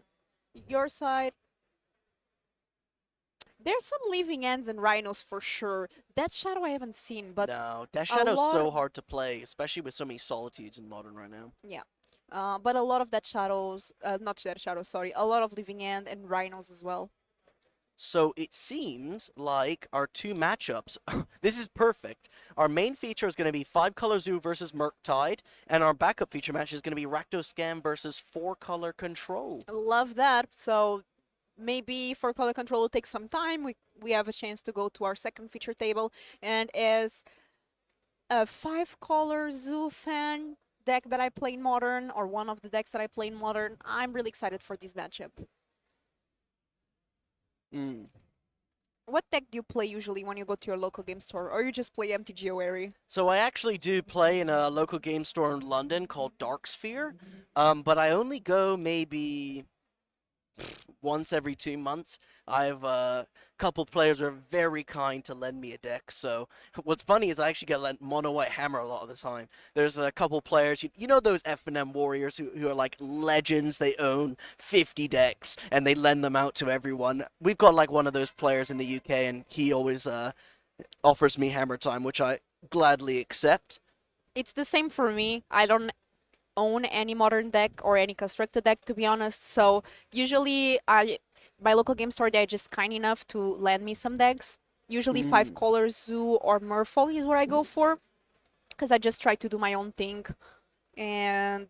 your side. There's some Living Ends and Rhinos for sure. Death Shadow I haven't seen, but no, Death Shadow's so hard to play, especially with so many Solitudes in Modern right now. Yeah. But a lot of Death Shadows, not Death Shadows, sorry, a lot of Living End and Rhinos as well. So it seems like our 2 matchups, this is perfect. Our main feature is going to be 5-color Zoo versus Murktide, and our backup feature match is going to be Rakdos Scam versus 4-color Control. Love that. So maybe for color control will take some time. We have a chance to go to our second feature table, and as a 5-color Zoo fan deck that I play in Modern, or one of the decks that I play in Modern, I'm really excited for this matchup. What deck do you play usually when you go to your local game store, or you just play MTGOary? So I actually do play in a local game store in London called Darksphere, but I only go maybe once every 2 months. I've couple players are very kind to lend me a deck. So what's funny is I actually get lent Mono White Hammer a lot of the time. There's a couple players, you know those F&M warriors who are like legends. They own 50 decks and they lend them out to everyone. We've got like one of those players in the UK, and he always offers me hammer time, which I gladly accept. It's the same for me. I don't own any modern deck or any constructed deck, to be honest. So usually my local game store, they're just kind enough to lend me some decks. Usually five colors Zoo or Merfolk is what I go for, because I just try to do my own thing. And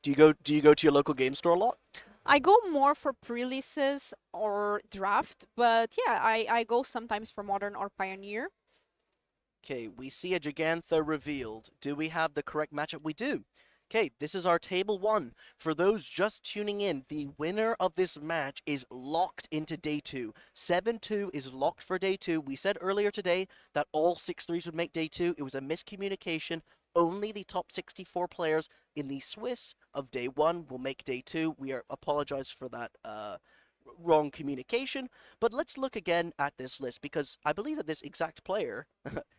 Do you go to your local game store a lot? I go more for pre-releases or draft, but yeah, I go sometimes for modern or pioneer. Okay, we see a Gigantha revealed. Do we have the correct matchup? We do. Okay, this is our table 1. For those just tuning in, the winner of this match is locked into day 2. 7-2 is locked for day 2. We said earlier today that all 6-3s would make day 2. It was a miscommunication. Only the top 64 players in the Swiss of day 1 will make day 2. We apologize for that wrong communication, but let's look again at this list, because I believe that this exact player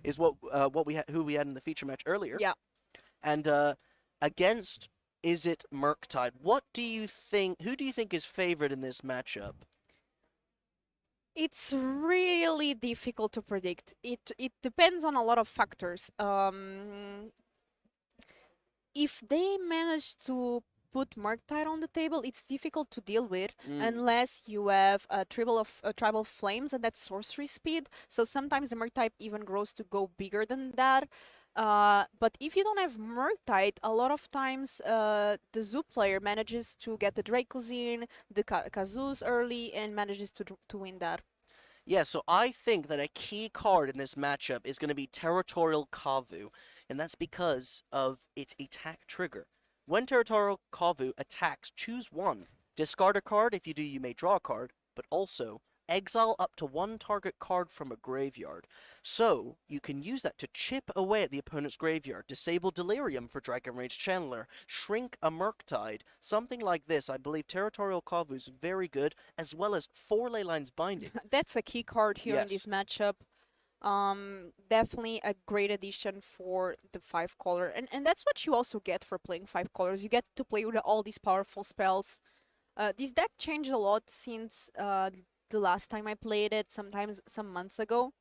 is who we had in the feature match earlier. Yeah. And against, is it Murktide? What do you think? Who do you think is favored in this matchup? It's really difficult to predict. It depends on a lot of factors. If they manage to put Murktide on the table, it's difficult to deal with unless you have a tribal flames and that's sorcery speed. So sometimes the Murktide even grows to go bigger than that. But if you don't have Murktide, a lot of times the Zoo player manages to get the Dracozine, the Kazoos early, and manages to win that. Yeah, so I think that a key card in this matchup is going to be Territorial Kavu, and that's because of its attack trigger. When Territorial Kavu attacks, choose one. Discard a card. If you do, you may draw a card, but also exile up to one target card from a graveyard. So, you can use that to chip away at the opponent's graveyard, disable Delirium for Dragon Rage Channeler, shrink a Murktide, something like this. I believe Territorial Kavu is very good, as well as 4 Leyline's Binding. That's a key card here in Yes. this matchup. Definitely a great addition for the 5-color, and that's what you also get for playing 5 colors. You get to play with all these powerful spells. This deck changed a lot since the last time I played it, sometimes some months ago.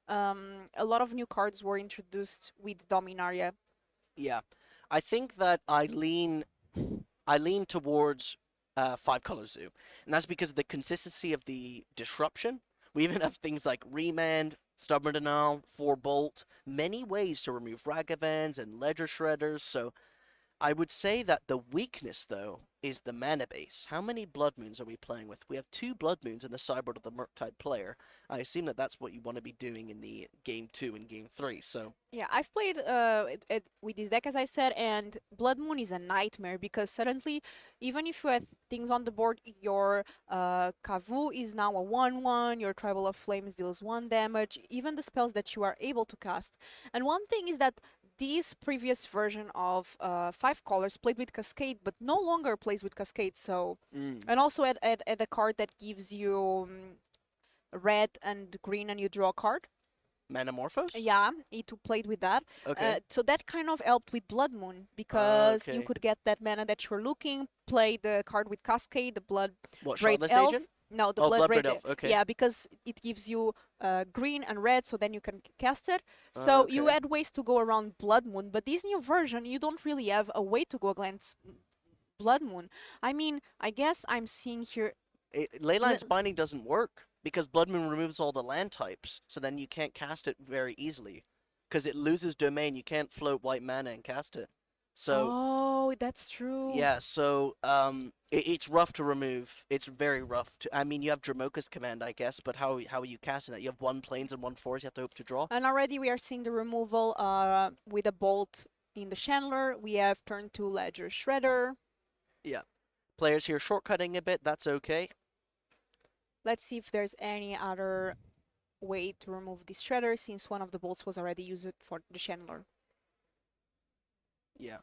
A lot of new cards were introduced with Dominaria. Yeah, I think that I lean towards 5-color Zoo, and that's because of the consistency of the disruption. We even have things like Remand, Stubborn Denial, 4-Bolt, many ways to remove Ragavans and Ledger Shredders, so I would say that the weakness, though, is the mana base. How many Blood Moons are we playing with? We have 2 Blood Moons in the sideboard of the Murktide player. I assume that that's what you want to be doing in the Game 2 and Game 3, so... Yeah, I've played with this deck, as I said, and Blood Moon is a nightmare because suddenly, even if you have things on the board, your Kavu is now a 1/1, your Tribal of Flames deals 1 damage, even the spells that you are able to cast. And one thing is that this previous version of 5 colors played with Cascade, but no longer plays with Cascade, so... And also add a card that gives you red and green and you draw a card. Manamorphose? Yeah, it played with that. Okay. So that kind of helped with Blood Moon because you Okay. could get that mana that you were looking, play the card with Cascade, the Blood What, Braid Shardless Elf. Agent? No, the Oh, Blood Braid Elf, okay. Yeah, because it gives you green and red, so then you can cast it. So you Okay. had ways to go around Blood Moon, but this new version, you don't really have a way to go against Blood Moon. I mean, I guess I'm seeing here... Leyline's Binding doesn't work because Blood Moon removes all the land types, so then you can't cast it very easily. Because it loses domain, you can't float white mana and cast it. So, Oh, that's true. yeah, so it's rough to remove. It's very rough to. I mean, you have Dramoka's command, I guess, but how are you casting that? You have 1 plains and 1 forest. You have to hope to draw. And already we are seeing the removal with a bolt in the Chandler. We have turn 2 Ledger Shredder. Yeah, players here shortcutting a bit. That's okay. Let's see if there's any other way to remove this Shredder since one of the bolts was already used for the Chandler. Yeah.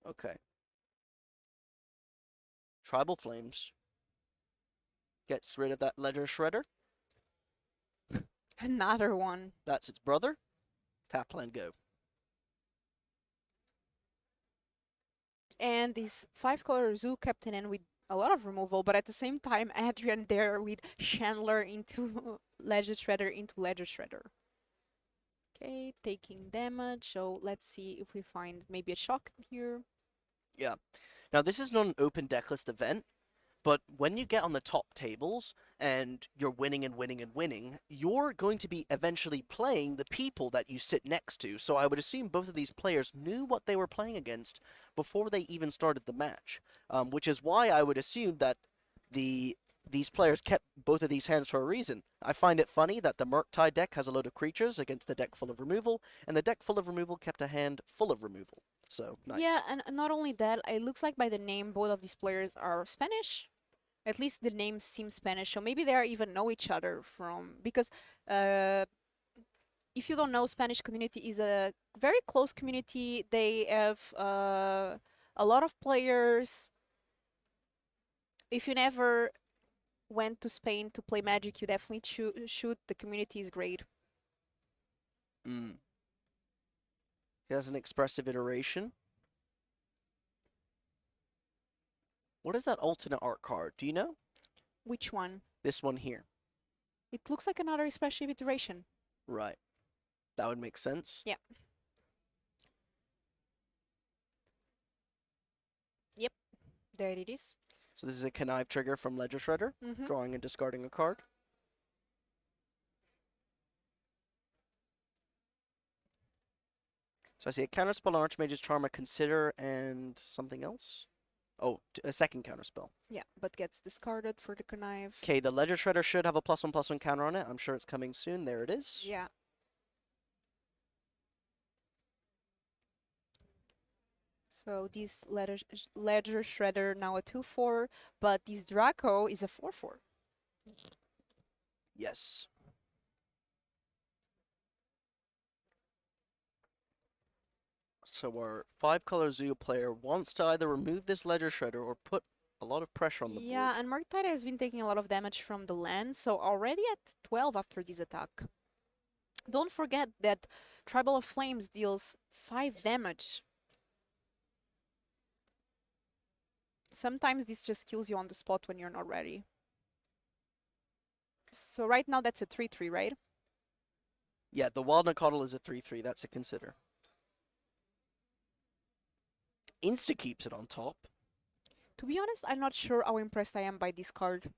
Okay. Tribal Flames. Gets rid of that Ledger Shredder. Another one. That's its brother. Tap land go. And this 5-color Zoo Captain in with a lot of removal, but at the same time, Adrian there with Chandler into Ledger Shredder into Ledger Shredder. Okay, taking damage. So let's see if we find maybe a shock here. Yeah. Now, this is not an open decklist event, but when you get on the top tables and you're winning and winning and winning, you're going to be eventually playing the people that you sit next to. So I would assume both of these players knew what they were playing against before they even started the match, which is why I would assume that these players kept both of these hands for a reason. I find it funny that the Murktide deck has a load of creatures against the deck full of removal, and the deck full of removal kept a hand full of removal. So, nice. Yeah, and not only that, it looks like by the name both of these players are Spanish. At least the names seem Spanish, so maybe they even know each other from... Because if you don't know, Spanish community is a very close community. They have a lot of players. If you never went to Spain to play Magic, you definitely should. The community is great. Mm. It has an expressive iteration. What is that alternate art card? Do you know? Which one? This one here. It looks like another expressive iteration. Right. That would make sense. Yeah. Yep. There it is. So this is a connive trigger from Ledger Shredder, Mm-hmm. drawing and discarding a card. So I see a counterspell on Archmage's Charm, a Consider, and something else? Oh, a second counterspell. Yeah, but gets discarded for the connive. Okay, the Ledger Shredder should have a +1/+1 counter on it. I'm sure it's coming soon. There it is. Yeah. So this Ledger Shredder now a 2/4, but this Draco is a 4/4. Yes. So our 5-color Zoo player wants to either remove this Ledger Shredder or put a lot of pressure on the Yeah, board. and Murktide has been taking a lot of damage from the land, so already at 12 after this attack. Don't forget that Tribal of Flames deals 5 damage. Sometimes this just kills you on the spot when you're not ready. So right now that's a 3/3, right? Yeah, the Walnut Coddle is a 3/3. That's a Consider. Insta keeps it on top. To be honest, I'm not sure how impressed I am by this card.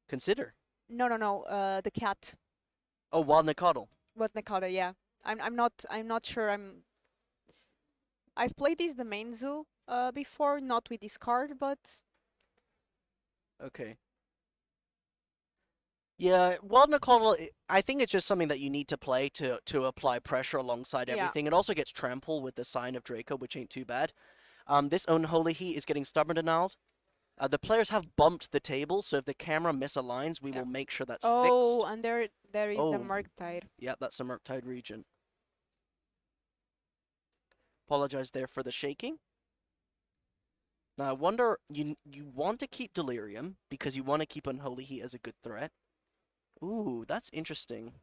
Consider. No, the cat. Oh, Walnut Coddle. What Nakata, yeah. I'm not sure I've played this the main zoo before, not with this card, but Okay. Yeah, Walnut Coddle, I think it's just something that you need to play to apply pressure alongside Yeah. everything. It also gets Trample with the Sign of Draco, which ain't too bad. This Unholy Heat is getting Stubborn Denied. The players have bumped the table, so if the camera misaligns, we Yeah. will make sure that's oh, fixed. and there is the Oh. Murktide. Yep, that's the Murktide Regent. Apologize there for the shaking. Now, I wonder, you want to keep Delirium, because you want to keep Unholy Heat as a good threat. Ooh, that's interesting.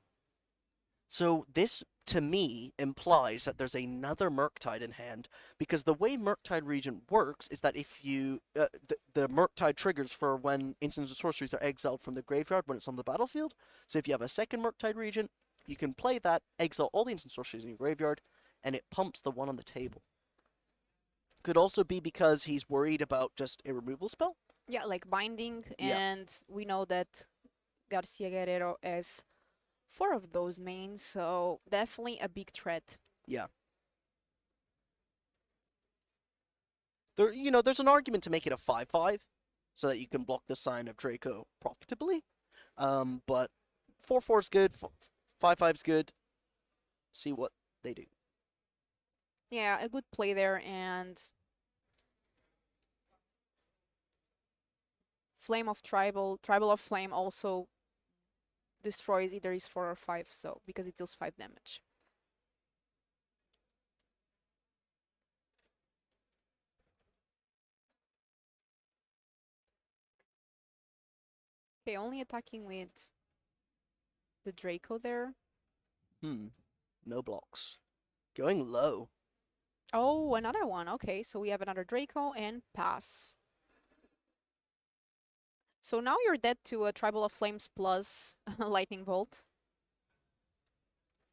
So this, to me, implies that there's another Murktide in hand, because the way Murktide Regent works is that if you... the Murktide triggers for when instants and sorceries are exiled from the graveyard when it's on the battlefield. So if you have a second Murktide Regent, you can play that, exile all the instant sorceries in your graveyard, and it pumps the one on the table. Could also be because he's worried about just a removal spell. Yeah, like binding, Yeah. and we know that Garcia Guerrero has 4 of those mains, so definitely a big threat. Yeah. There's an argument to make it a 5/5, so that you can block the Sign of Draco profitably. But 4/4's good, 5/5's good. See what they do. Yeah, a good play there, and Flame of Tribal of Flame also destroys either his 4 or 5, so because it deals 5 damage. Okay, only attacking with the Draco there. No blocks. Going low. Oh, another one. Okay, so we have another Draco and pass. So now you're dead to a Tribal of Flames plus Lightning Bolt.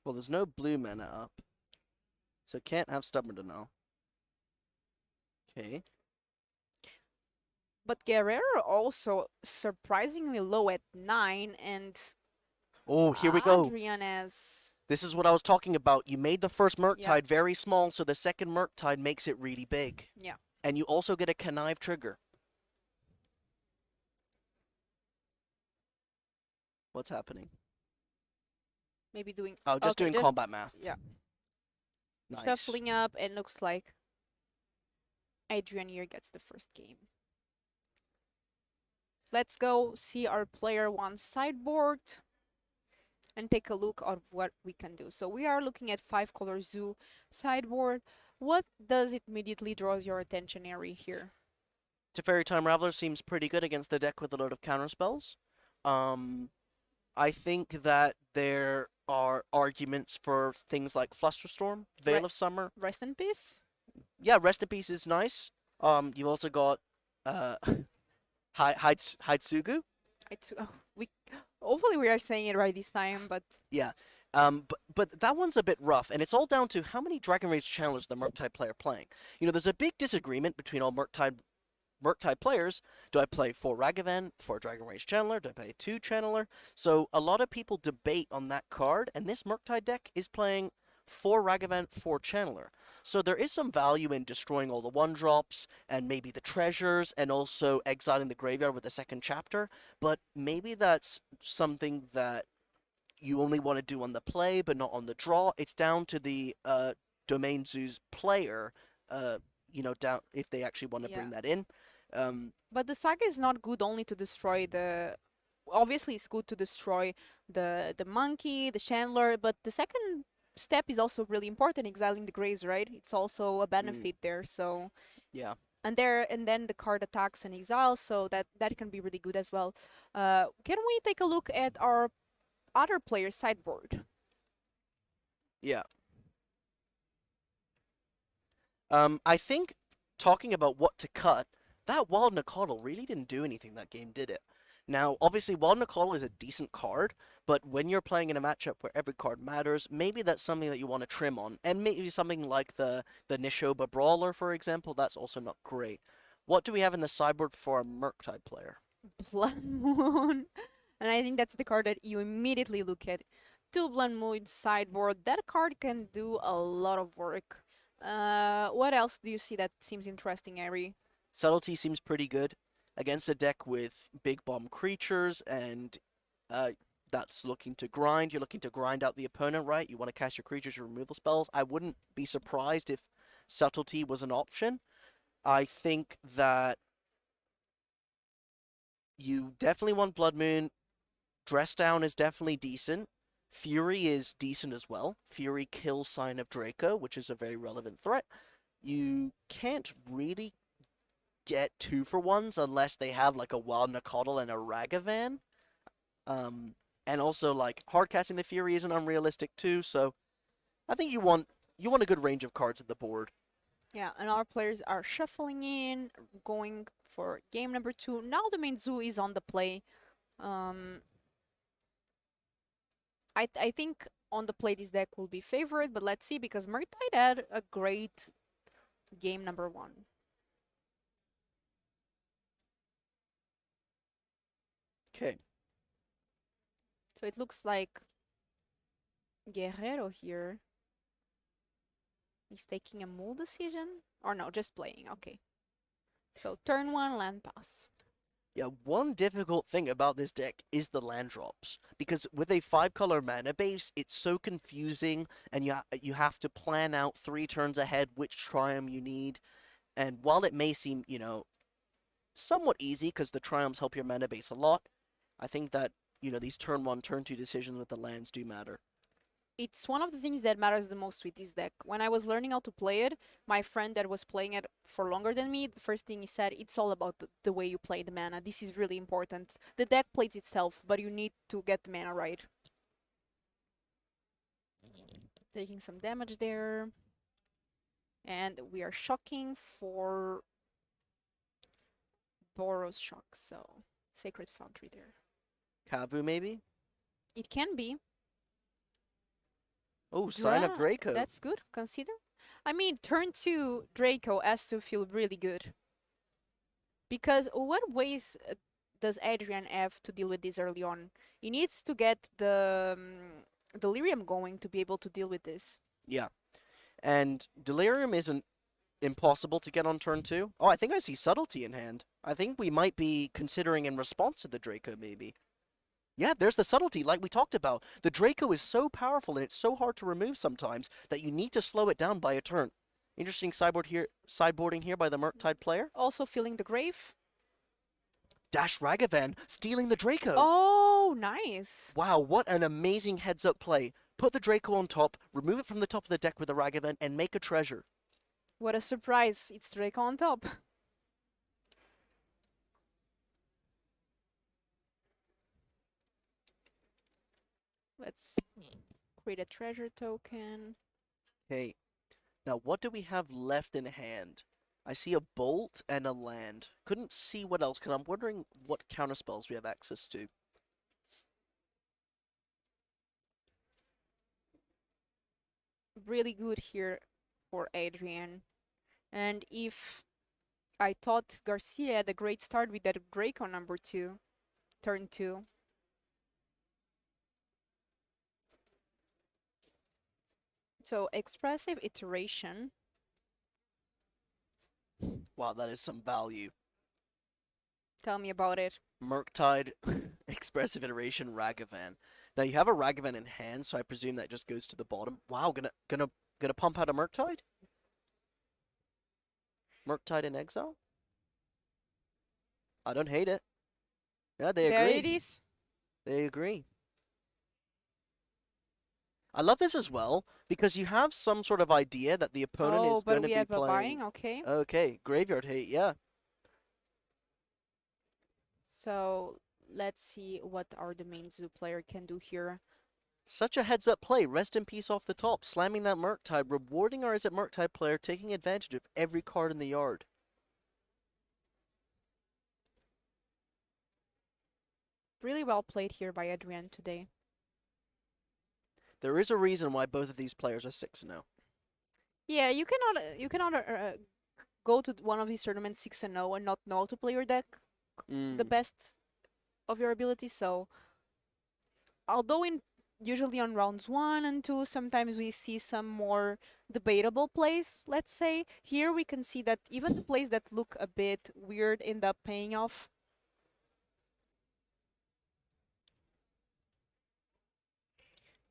Well, there's no blue mana up. So can't have Stubborn to know. Okay. But Guerrero also surprisingly low at 9, and Oh, here we go. Adrian is... This is what I was talking about. You made the first Yeah. Murktide very small, so the second Murktide makes it really big. Yeah. And you also get a Connive trigger. What's happening? Maybe doing... Oh, just okay, doing combat math. Yeah. Nice. Shuffling up, and looks like Adrian here gets the first game. Let's go see our player 1 sideboard and take a look at what we can do. So we are looking at 5-color zoo sideboard. What does it immediately draws your attention, Ari, here? Teferi Time Raveler seems pretty good against the deck with a load of counter spells. I think that there are arguments for things like Flusterstorm, Veil of Summer. Rest in peace. Yeah, Rest in Peace is nice. You've also got Haitsugu. Hopefully we are saying it right this time, but Yeah. But that one's a bit rough, and it's all down to how many Dragon Rage channelers the Murktide player playing. You know, there's a big disagreement between all Murktide players. Do I play 4 Ragavan, 4 Dragon Rage Channeler? Do I play 2 Channeler? So a lot of people debate on that card, and this Murktide deck is playing 4 Ragavan, 4 Channeler. So there is some value in destroying all the 1-drops, and maybe the treasures, and also exiling the graveyard with the second chapter, but maybe that's something that you only want to do on the play, but not on the draw. It's down to the Domain Zoo's player, down if they actually want to bring that in. But the saga is not good only to destroy the... Obviously, it's good to destroy the monkey, the chandler, but the second step is also really important, exiling the graves, right? It's also a benefit there, so... Yeah. And then the card attacks and exile, so that can be really good as well. Can we take a look at our other player's sideboard? Yeah. I think talking about what to cut, that Wild Nacatl really didn't do anything that game, did it? Now, obviously, Wild Nacatl is a decent card, but when you're playing in a matchup where every card matters, maybe that's something that you want to trim on. And maybe something like the Nishoba Brawler, for example, that's also not great. What do we have in the sideboard for a Murktide player? Blood Moon. And I think that's the card that you immediately look at. 2 Blood Moon sideboard. That card can do a lot of work. What else do you see that seems interesting, Ari? Subtlety seems pretty good against a deck with big bomb creatures, and that's looking to grind. You're looking to grind out the opponent, right? You want to cast your creatures, your removal spells. I wouldn't be surprised if Subtlety was an option. I think that you definitely want Blood Moon. Dress Down is definitely decent. Fury is decent as well. Fury kills Sign of Draco, which is a very relevant threat. You can't really get 2-for-1s unless they have like a Wild Nacatl and a Ragavan. And also like hardcasting the Fury isn't unrealistic too, so I think you want a good range of cards at the board. Yeah, and our players are shuffling in, going for game number 2. Now the main zoo is on the play. I think on the play this deck will be favored, but let's see, because Murktide had a great game number 1. Okay. So it looks like Guerrero here is taking a move decision. Or no, just playing. Okay. So turn 1, land pass. Yeah, one difficult thing about this deck is the land drops, because with a 5-color mana base, it's so confusing, and you have to plan out 3 turns ahead which triumph you need. And while it may seem, somewhat easy because the triumphs help your mana base a lot, I think that, these turn 1, turn 2 decisions with the lands do matter. It's one of the things that matters the most with this deck. When I was learning how to play it, my friend that was playing it for longer than me, the first thing he said, it's all about the way you play the mana. This is really important. The deck plays itself, but you need to get the mana right. Taking some damage there. And we are shocking for Boros Shock, so Sacred Foundry there. Kavu maybe? It can be. Oh, sign of Yeah, Draco. that's good. Consider. I mean, turn 2 Draco has to feel really good. Because what ways does Adrian have to deal with this early on? He needs to get the Delirium going to be able to deal with this. Yeah. And Delirium isn't impossible to get on turn 2. Oh, I think I see Subtlety in hand. I think we might be considering in response to the Draco, maybe. Yeah, there's the Subtlety, like we talked about. The Draco is so powerful and it's so hard to remove sometimes that you need to slow it down by a turn. Interesting sideboarding here by the Murktide player. Also filling the grave. Dash Ragavan, stealing the Draco. Oh, nice. Wow, what an amazing heads-up play. Put the Draco on top, remove it from the top of the deck with a Ragavan, and make a treasure. What a surprise. It's Draco on top. Let's create a treasure token. Okay, now what do we have left in hand? I see a bolt and a land. Couldn't see what else, because I'm wondering what counterspells we have access to. Really good here for Adrian. And if I thought Garcia had a great start with that Draco number 2, turn 2. So expressive iteration. Wow, that is some value. Tell me about it. Murktide, Expressive Iteration, Ragavan. Now you have a Ragavan in hand, so I presume that just goes to the bottom. Wow, gonna pump out a Murktide? Murktide in exile? I don't hate it. Yeah, they There agree. it is. They agree. I love this as well, because you have some sort of idea that the opponent Oh, is but going to we be have a playing. buying, okay. Okay, Graveyard Hate, yeah. So let's see what our the main zoo player can do here. Such a heads-up play. Rest in peace off the top. Slamming that Murktide, rewarding our Is It Murktide player, taking advantage of every card in the yard. Really well played here by Adrian today. There is a reason why both of these players are 6-0. Yeah, you cannot go to one of these tournaments 6-0 and not know how to play your deck the best of your ability. So, although usually on rounds 1 and 2, sometimes we see some more debatable plays, let's say. Here we can see that even the plays that look a bit weird end up paying off.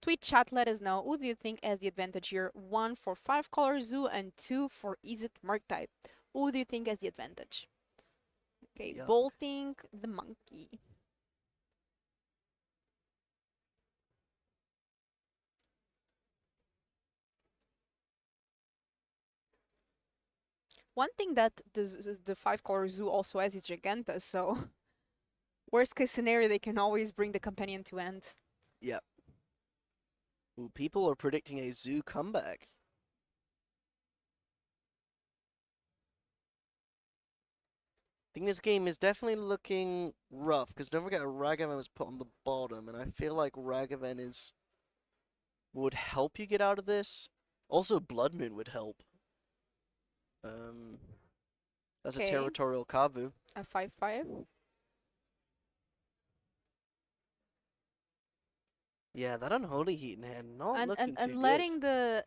Tweet chat, let us know who do you think has the advantage here. 1 for 5-color zoo and 2 for Is It Murktide. Who do you think has the advantage? Okay, Yuck. bolting the monkey. One thing that the 5-color zoo also has is Giganta, so worst case scenario, they can always bring the companion to end. Yep. Ooh, people are predicting a Zoo comeback. I think this game is definitely looking rough, because don't forget Ragavan was put on the bottom, and I feel like Ragavan would help you get out of this. Also, Blood Moon would help. That's a Okay. territorial Kavu. A 5/5. Yeah, that Unholy Heat in hand, not looking too And good. letting the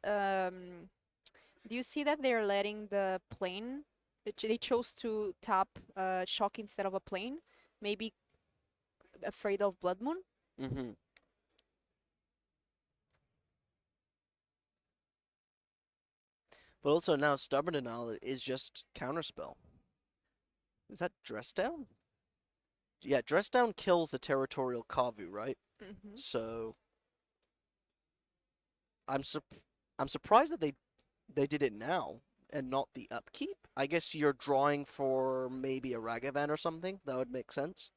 do you see that they're letting the plane? They chose to tap shock instead of a plane. Maybe afraid of Blood Moon. Mm-hmm. But also now Stubborn Denial is just Counterspell. Is that Dress Down? Yeah, Dress Down kills the territorial Kavu, right? Mm-hmm. So I'm surprised that they did it now and not the upkeep. I guess you're drawing for maybe a Ragavan or something. That would make sense.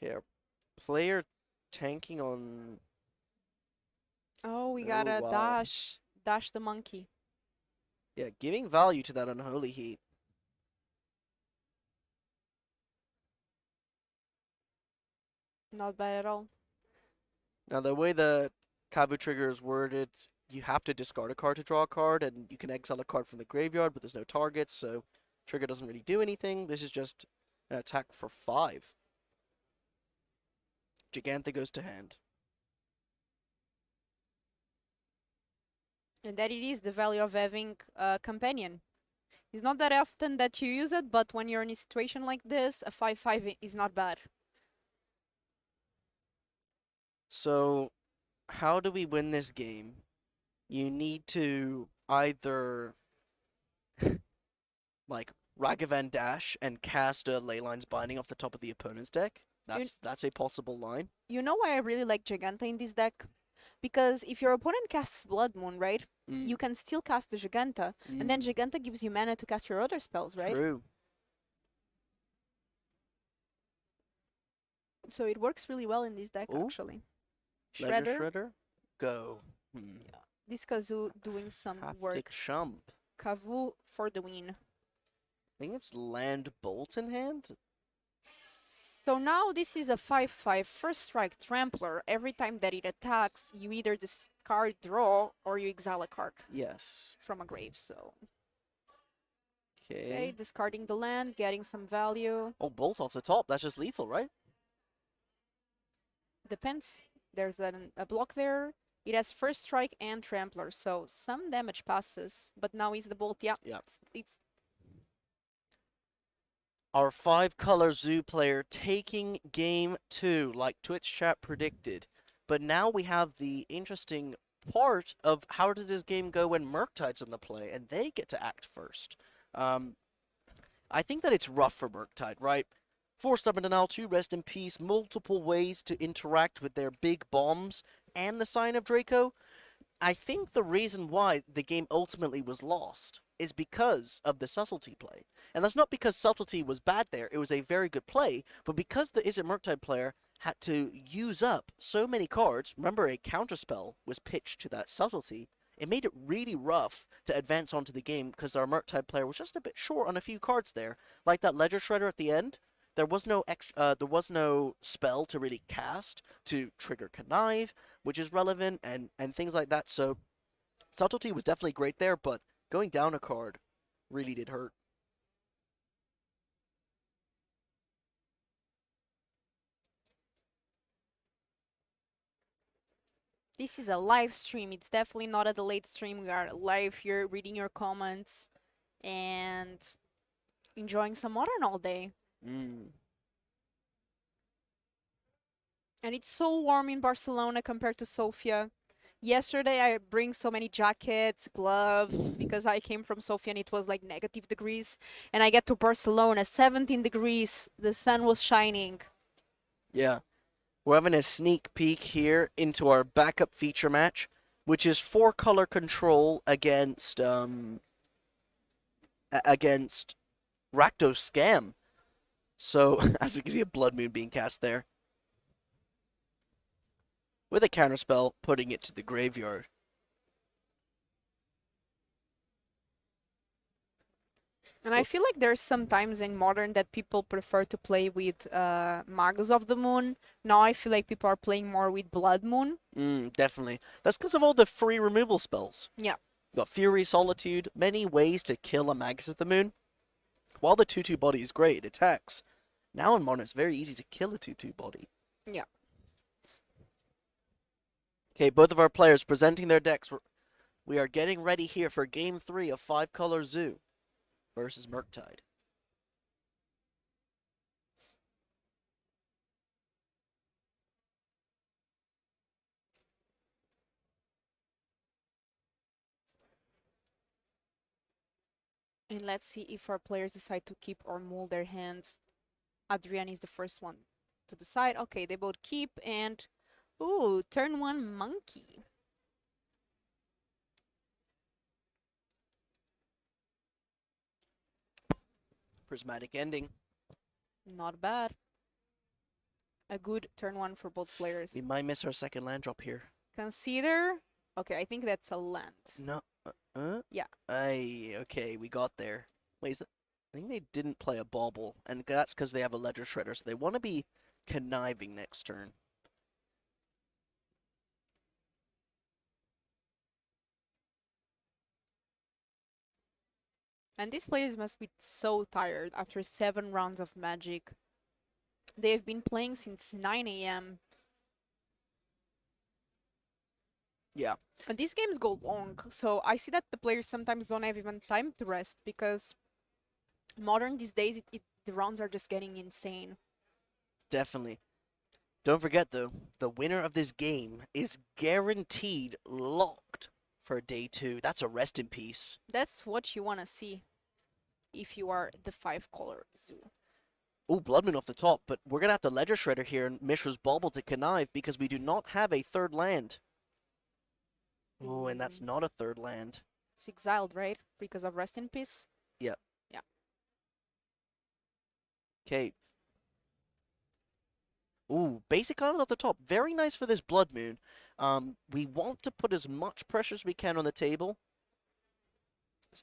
Okay, our player tanking on. Oh, we Oh, got a wow. dash the monkey. Yeah, giving value to that Unholy Heat. Not bad at all. Now, the way the Kavu trigger is worded, you have to discard a card to draw a card, and you can exile a card from the graveyard, but there's no targets, so trigger doesn't really do anything. This is just an attack for 5. Gigantha goes to hand. And that it is the value of having a companion. It's not that often that you use it, but when you're in a situation like this, a 5/5 is not bad. So, how do we win this game? You need to either like Ragavan dash and cast a Leyline's Binding off the top of the opponent's deck. That's a possible line. You know why I really like Giganta in this deck? Because if your opponent casts Blood Moon, right, you can still cast the Giganta, and then Giganta gives you mana to cast your other spells, right? True. So it works really well in this deck, Ooh. actually. Ledger Shredder, Shredder, go. this Kazoo doing some Have to work. chump. Kavu for the win. I think it's land bolt in hand. So now this is a 5/5 first strike trampler. Every time that it attacks, you either discard draw or you exile a card Yes. from a grave. So Okay. okay, discarding the land, getting some value. Oh, bolt off the top. That's just lethal, right? Depends. There's a block there. It has first strike and trampler, so some damage passes. But now it's the bolt. Yeah. Yeah. It's Our 5-color zoo player taking game 2, like Twitch chat predicted. But now we have the interesting part of how does this game go when Murktide's in the play, and they get to act first. I think that it's rough for Murktide, right? 4 Stubborn Denial, 2 Rest in Peace, multiple ways to interact with their big bombs, and the Sign of Draco. I think the reason why the game ultimately was lost is because of the subtlety play. And that's not because subtlety was bad there, it was a very good play, but because the Is It Murktide player had to use up so many cards, remember a counterspell was pitched to that subtlety, it made it really rough to advance onto the game because our Murktide player was just a bit short on a few cards there. Like that Ledger Shredder at the end, there was no spell to really cast to trigger Connive, which is relevant, and things like that. So subtlety was definitely great there, but going down a card really did hurt. This is a live stream. It's definitely not a delayed stream. We are live here reading your comments and enjoying some Modern all day. Mm. And it's so warm in Barcelona compared to Sofia. Yesterday I bring so many jackets, gloves, because I came from Sofia and it was like -degrees. And I get to Barcelona, 17 degrees. The sun was shining. Yeah. We're having a sneak peek here into our backup feature match, which is 4-color control against against Rakdos Scam. So, as we can see, a Blood Moon being cast there. With a counterspell, putting it to the graveyard. And I feel like there's some times in Modern that people prefer to play with Magus of the Moon. Now I feel like people are playing more with Blood Moon. Definitely. That's because of all the free removal spells. Yeah. You got Fury, Solitude, many ways to kill a Magus of the Moon. While the 2/2 body is great, it attacks. Now in Modern, it's very easy to kill a 2/2 body. Yeah. Okay, both of our players presenting their decks. We are getting ready here for Game 3 of 5-color Zoo versus Murktide. And let's see if our players decide to keep or mold their hands. Adrian is the first one to decide. Okay, they both keep and... Ooh, turn 1 monkey. Prismatic ending. Not bad. A good turn 1 for both players. We might miss our second land drop here. Consider... Okay, I think that's a land. No. Yeah. Okay, we got there. Wait, is that... I think they didn't play a bauble, and that's because they have a ledger shredder, so they want to be conniving next turn. And these players must be so tired after 7 rounds of Magic. They've been playing since 9 a.m. Yeah. And these games go long, so I see that the players sometimes don't have even time to rest because modern these days, the rounds are just getting insane. Definitely. Don't forget, though, the winner of this game is guaranteed locked for day 2. That's a rest in peace. That's what you want to see if you are the 5-color zoo. Oh, Blood Moon off the top, but we're going to have the Ledger Shredder here and Mishra's Bauble to connive because we do not have a third land. Oh, and that's not a third land. It's exiled, right? Because of rest in peace? Yep. Yeah. Okay. Ooh, basic island off the top. Very nice for this Blood Moon. We want to put as much pressure as we can on the table.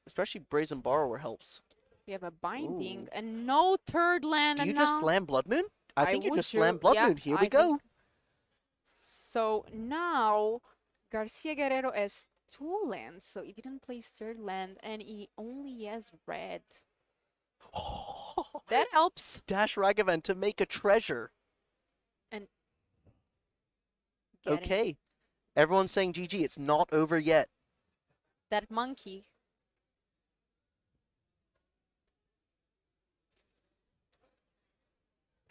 Especially Brazen Borrower helps. We have a binding Ooh. and no third land. Do you and just now slam Blood Moon? I think you would just slam Blood yeah, Moon. Here I we go. think- So now Garcia Guerrero has 2 lands, so he didn't play his third land and he only has red. That helps. Dash Ragavan to make a treasure. Getting Okay. Everyone's saying GG. It's not over yet. that monkey.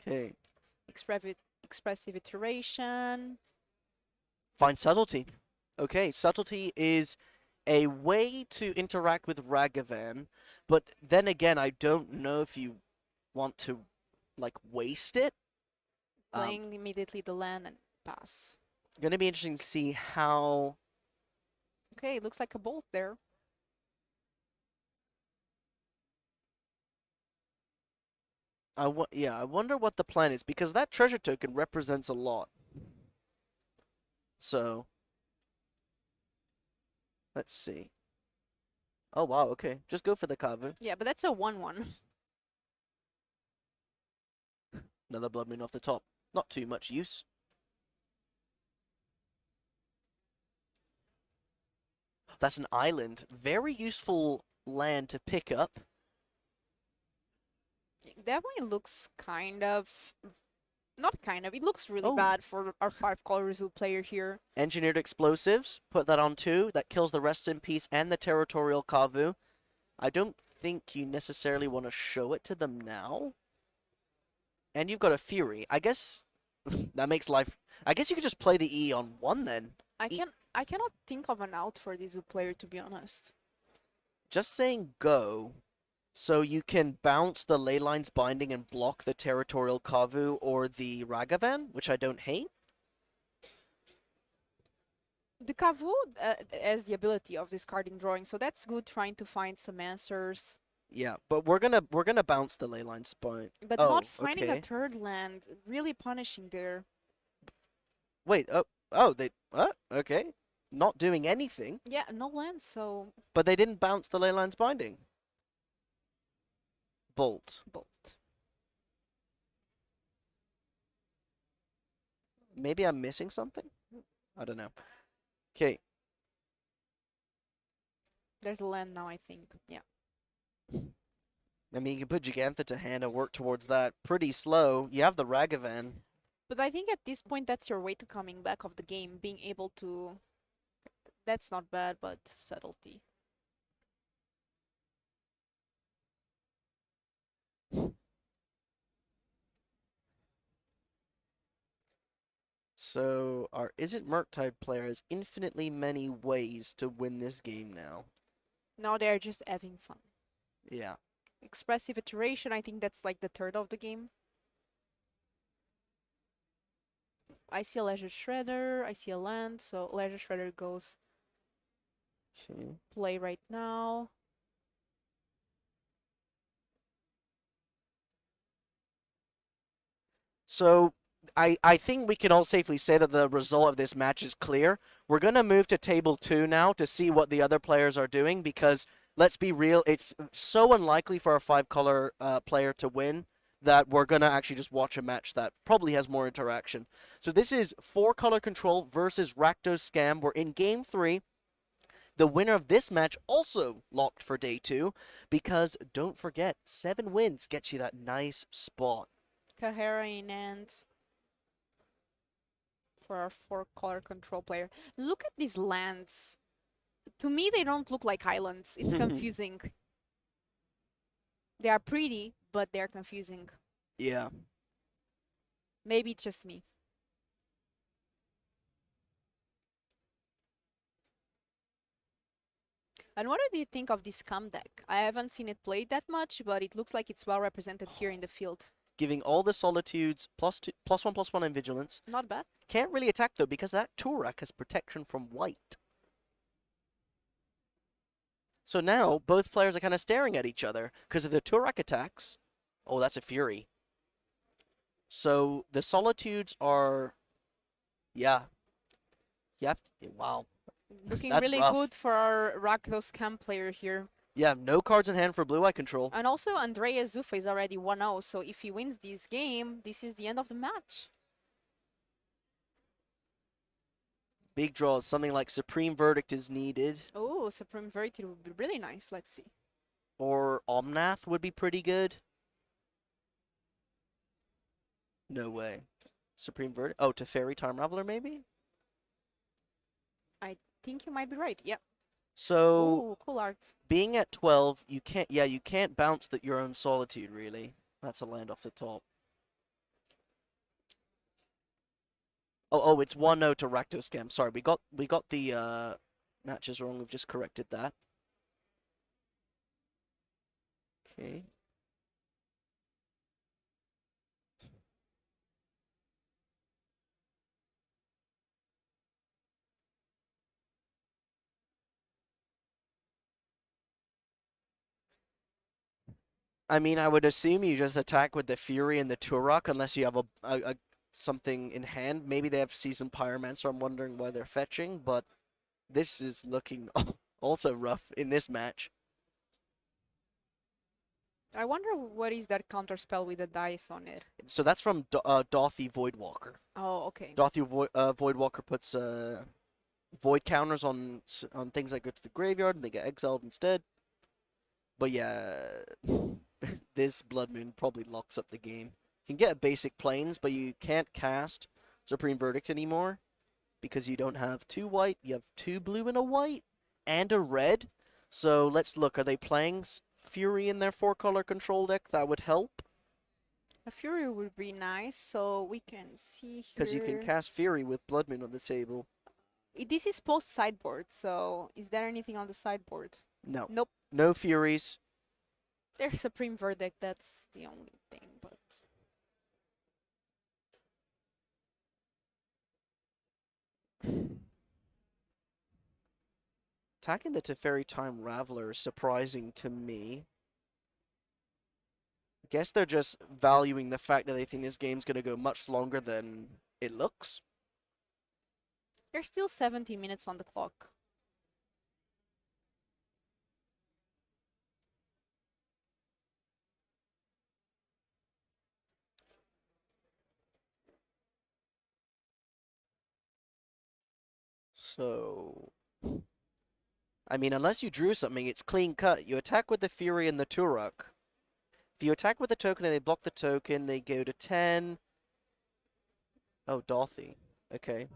Okay. Expressive iteration. Find subtlety. Okay, subtlety is a way to interact with Ragavan, but then again, I don't know if you want to, like, waste it. Playing immediately the land and pass. Gonna be interesting to see how... Okay, looks like a bolt there. Yeah, I wonder what the plan is, because that treasure token represents a lot. So... Let's see. Oh, wow, okay. Just go for the Kavu. Yeah, but that's a 1/1. Another Blood Moon off the top. Not too much use. That's an island. Very useful land to pick up. Definitely looks kind of... Not kind of. It looks really Oh. bad for our 5-color zoo player here. Engineered explosives. Put that on 2. That kills the Rest in Peace and the Territorial Kavu. I don't think you necessarily want to show it to them now. And you've got a Fury. I guess that makes life... I guess you could just play the E on 1 then. I cannot think of an out for this zoo player, to be honest. Just saying go, so you can bounce the Leyline's Binding and block the Territorial Kavu or the Ragavan, which I don't hate. The Kavu has the ability of discarding drawing, so that's good, trying to find some answers. Yeah, but we're gonna bounce the Leyline Spine. But Oh, not finding okay. a third land, really punishing there. Wait, okay. Not doing anything, Yeah, no land, so but they didn't bounce the Leyline's Binding. Bolt. bolt. Maybe I'm missing something? I don't know. Okay, There's a land now, I think. Yeah. I mean, you can put Gigantha to hand and work towards that. Pretty slow. You have the Ragavan. But I think at this point, that's your way to coming back of the game, being able to... That's not bad, but subtlety. So, our Isn't Murktide player has infinitely many ways to win this game now. Now they're just having fun. Yeah. Expressive iteration, I think that's like the third of the game. I see a Leisure Shredder, I see a land, so Leisure Shredder goes Okay. play right now. So I think we can all safely say that the result of this match is clear. We're going to move to table 2 now to see what the other players are doing because let's be real, it's so unlikely for a 5-color player to win that we're going to actually just watch a match that probably has more interaction. So this is 4-color control versus Rakdos Scam. We're in game 3. The winner of this match also locked for day 2 because don't forget, 7 wins gets you that nice spot. Kahera in end for our 4-color control player. Look at these lands. To me, they don't look like islands. It's confusing. They are pretty, but they're confusing. Yeah. Maybe it's just me. And what do you think of this Scum deck? I haven't seen it played that much, but it looks like it's well represented here in the field. Giving all the Solitudes +1/+1 in Vigilance. Not bad. Can't really attack though because that Turak has protection from white. So now both players are kind of staring at each other because if the Turak attacks, oh, that's a Fury. So the Solitudes are, yeah. Yep. Wow. Looking That's really rough. good for our Rakdos Scam player here. Yeah, no cards in hand for blue-eye control. And also, Andrea Zufa is already 1-0, so if he wins this game, this is the end of the match. Big draws, something like Supreme Verdict is needed. Oh, Supreme Verity would be really nice. Let's see. Or Omnath would be pretty good. No way. Supreme Verdict? Oh, Teferi Time Raveler maybe? I think you might be right. Yep. So, Ooh, cool art. being at 12, you can't bounce your own Solitude, really. That's a land off the top. Oh, it's 1-0 to Rakdos Scam. Sorry, we got the matches wrong. We've just corrected that. Okay. I mean, I would assume you just attack with the Fury and the Turok unless you have a something in hand. Maybe they have Seasoned Pyromancer. I'm wondering why they're fetching, but this is looking also rough in this match. I wonder what is that counter spell with the dice on it. So that's from Dothy Voidwalker. Oh, okay. Dothy Voidwalker puts void counters on things that go to the graveyard and they get exiled instead. But yeah, this Blood Moon probably locks up the game. You can get a basic planes, but you can't cast Supreme Verdict anymore because you don't have 2 white. You have 2 blue and a white and a red. So let's look. Are they playing Fury in their 4-color control deck? That would help. A Fury would be nice, so we can see here. Because you can cast Fury with Blood Moon on the table. This is post sideboard, so is there anything on the sideboard? No. Nope. No Furies. There's Supreme Verdict, that's the only thing, but... Attacking the Teferi Time Raveler is surprising to me. I guess they're just valuing the fact that they think this game's going to go much longer than it looks. There's still 70 minutes on the clock. So, I mean, unless you drew something, it's clean cut. You attack with the Fury and the Turok. If you attack with the token and they block the token, they go to 10. Oh, Dothy. Okay.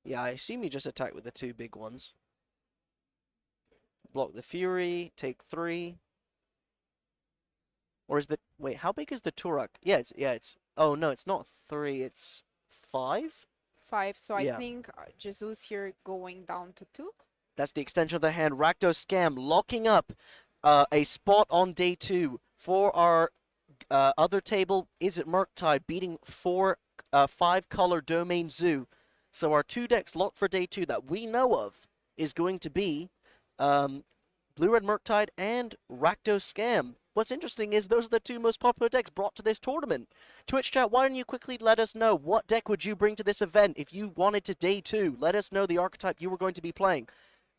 Yeah, I assume you just attack with the 2 big ones. Block the Fury, take 3. Or is the... Wait, how big is the Turok? Yeah, it's... Oh, no, it's not 3, it's 5? 5, so Yeah. I think Jesus here going down to 2. That's the extension of the hand. Rakdos Scam locking up a spot on day 2 for our other table. Is it Murktide beating 5-color Domain Zoo? So our 2 decks locked for day 2 that we know of is going to be Blue-Red Murktide and Rakdos Scam. What's interesting is those are the 2 most popular decks brought to this tournament. Twitch chat, why don't you quickly let us know what deck would you bring to this event if you wanted to day 2? Let us know the archetype you were going to be playing.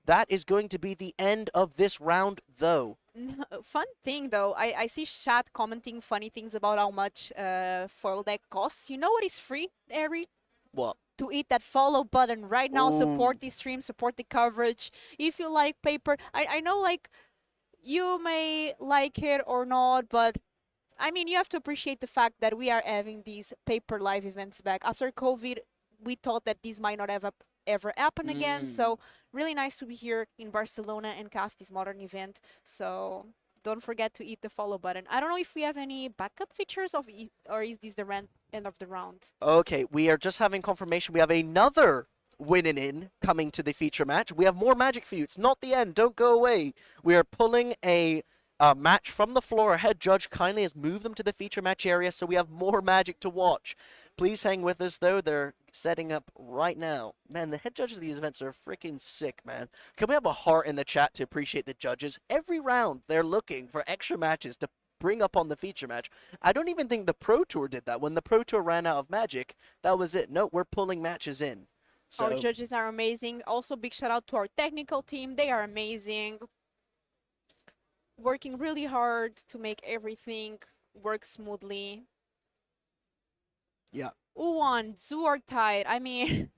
That is going to be the end of this round, though. Fun thing though, I see chat commenting funny things about how much foil deck costs. You know what is free, Ari? What? To hit that follow button right now. Ooh. Support the stream, support the coverage. If you like paper, I know like you may like it or not, but I mean you have to appreciate the fact that we are having these paper live events back. After COVID, we thought that these might not ever happen again. So really nice to be here in Barcelona and cast this modern event. So don't forget to hit the follow button. I don't know if we have any backup features or is this the end of the round? Okay, we are just having confirmation. We have another winning in coming to the feature match. We have more magic for you. It's not the end. Don't go away. We are pulling a match from the floor. Our head judge kindly has moved them to the feature match area, so we have more magic to watch. Please hang with us, though. They're setting up right now. Man, the head judges of these events are freaking sick, man. Can we have a heart in the chat to appreciate the judges? Every round, they're looking for extra matches to bring up on the feature match. I don't even think the Pro Tour did that. When the Pro Tour ran out of magic, that was it. No, we're pulling matches in. So, our judges are amazing. Also, big shout out to our technical team. They are amazing. Working really hard to make everything work smoothly. yeah. Who won? Zoo or Tide? I mean,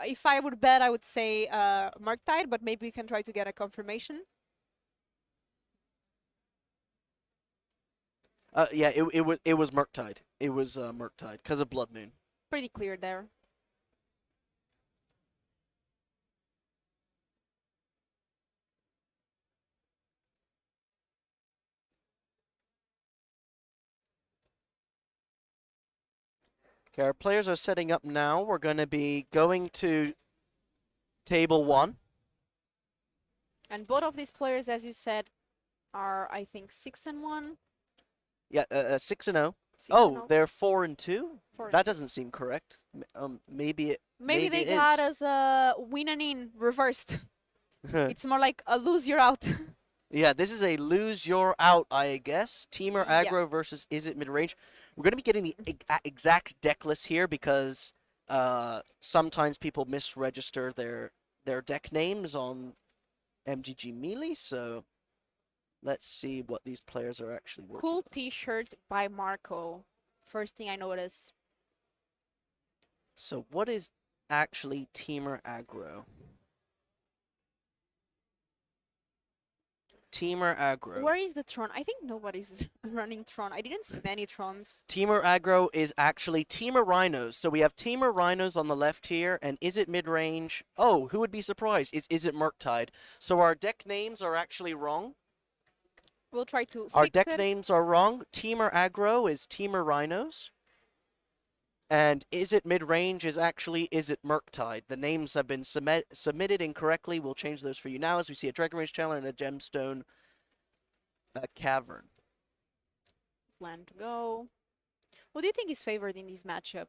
if I would bet, I would say Murktide, but maybe we can try to get a confirmation. Yeah, it was Murktide. It was Murktide because of Blood Moon. Pretty clear there. Okay, our players are setting up now. We're going to be going to table 1. And both of these players, as you said, are I think 6-1. Yeah, 6-0. 6-0. Oh, they're 4-2. 4-2. That doesn't seem correct. Maybe it. Maybe they it got is. us a win and in reversed. It's more like a lose you're out. Yeah, this is a lose your out, I guess. Teamer Yeah. aggro versus is it mid range. We're going to be getting the exact deck list here because sometimes people misregister their deck names on MGG Melee. So let's see what these players are actually working. Cool T-shirt by Marco. First thing I noticed. So what is actually Teamer aggro? Teamer aggro. Where is the Tron? I think nobody's running Tron. I didn't see many Trons. Teamer aggro is actually Teamer Rhinos. So we have Teamer Rhinos on the left here, and is it mid-range? Oh, who would be surprised? Is it Murktide? So our deck names are actually wrong. We'll try to Our fix deck it. names are wrong. Teamer aggro is Teamer Rhinos. And is it mid-range is actually is it Murktide. The names have been submitted incorrectly. We'll change those for you now as we see a Dragon Rage Channeler and a Gemstone Cavern. Plan to go. What do you think is favored in this matchup?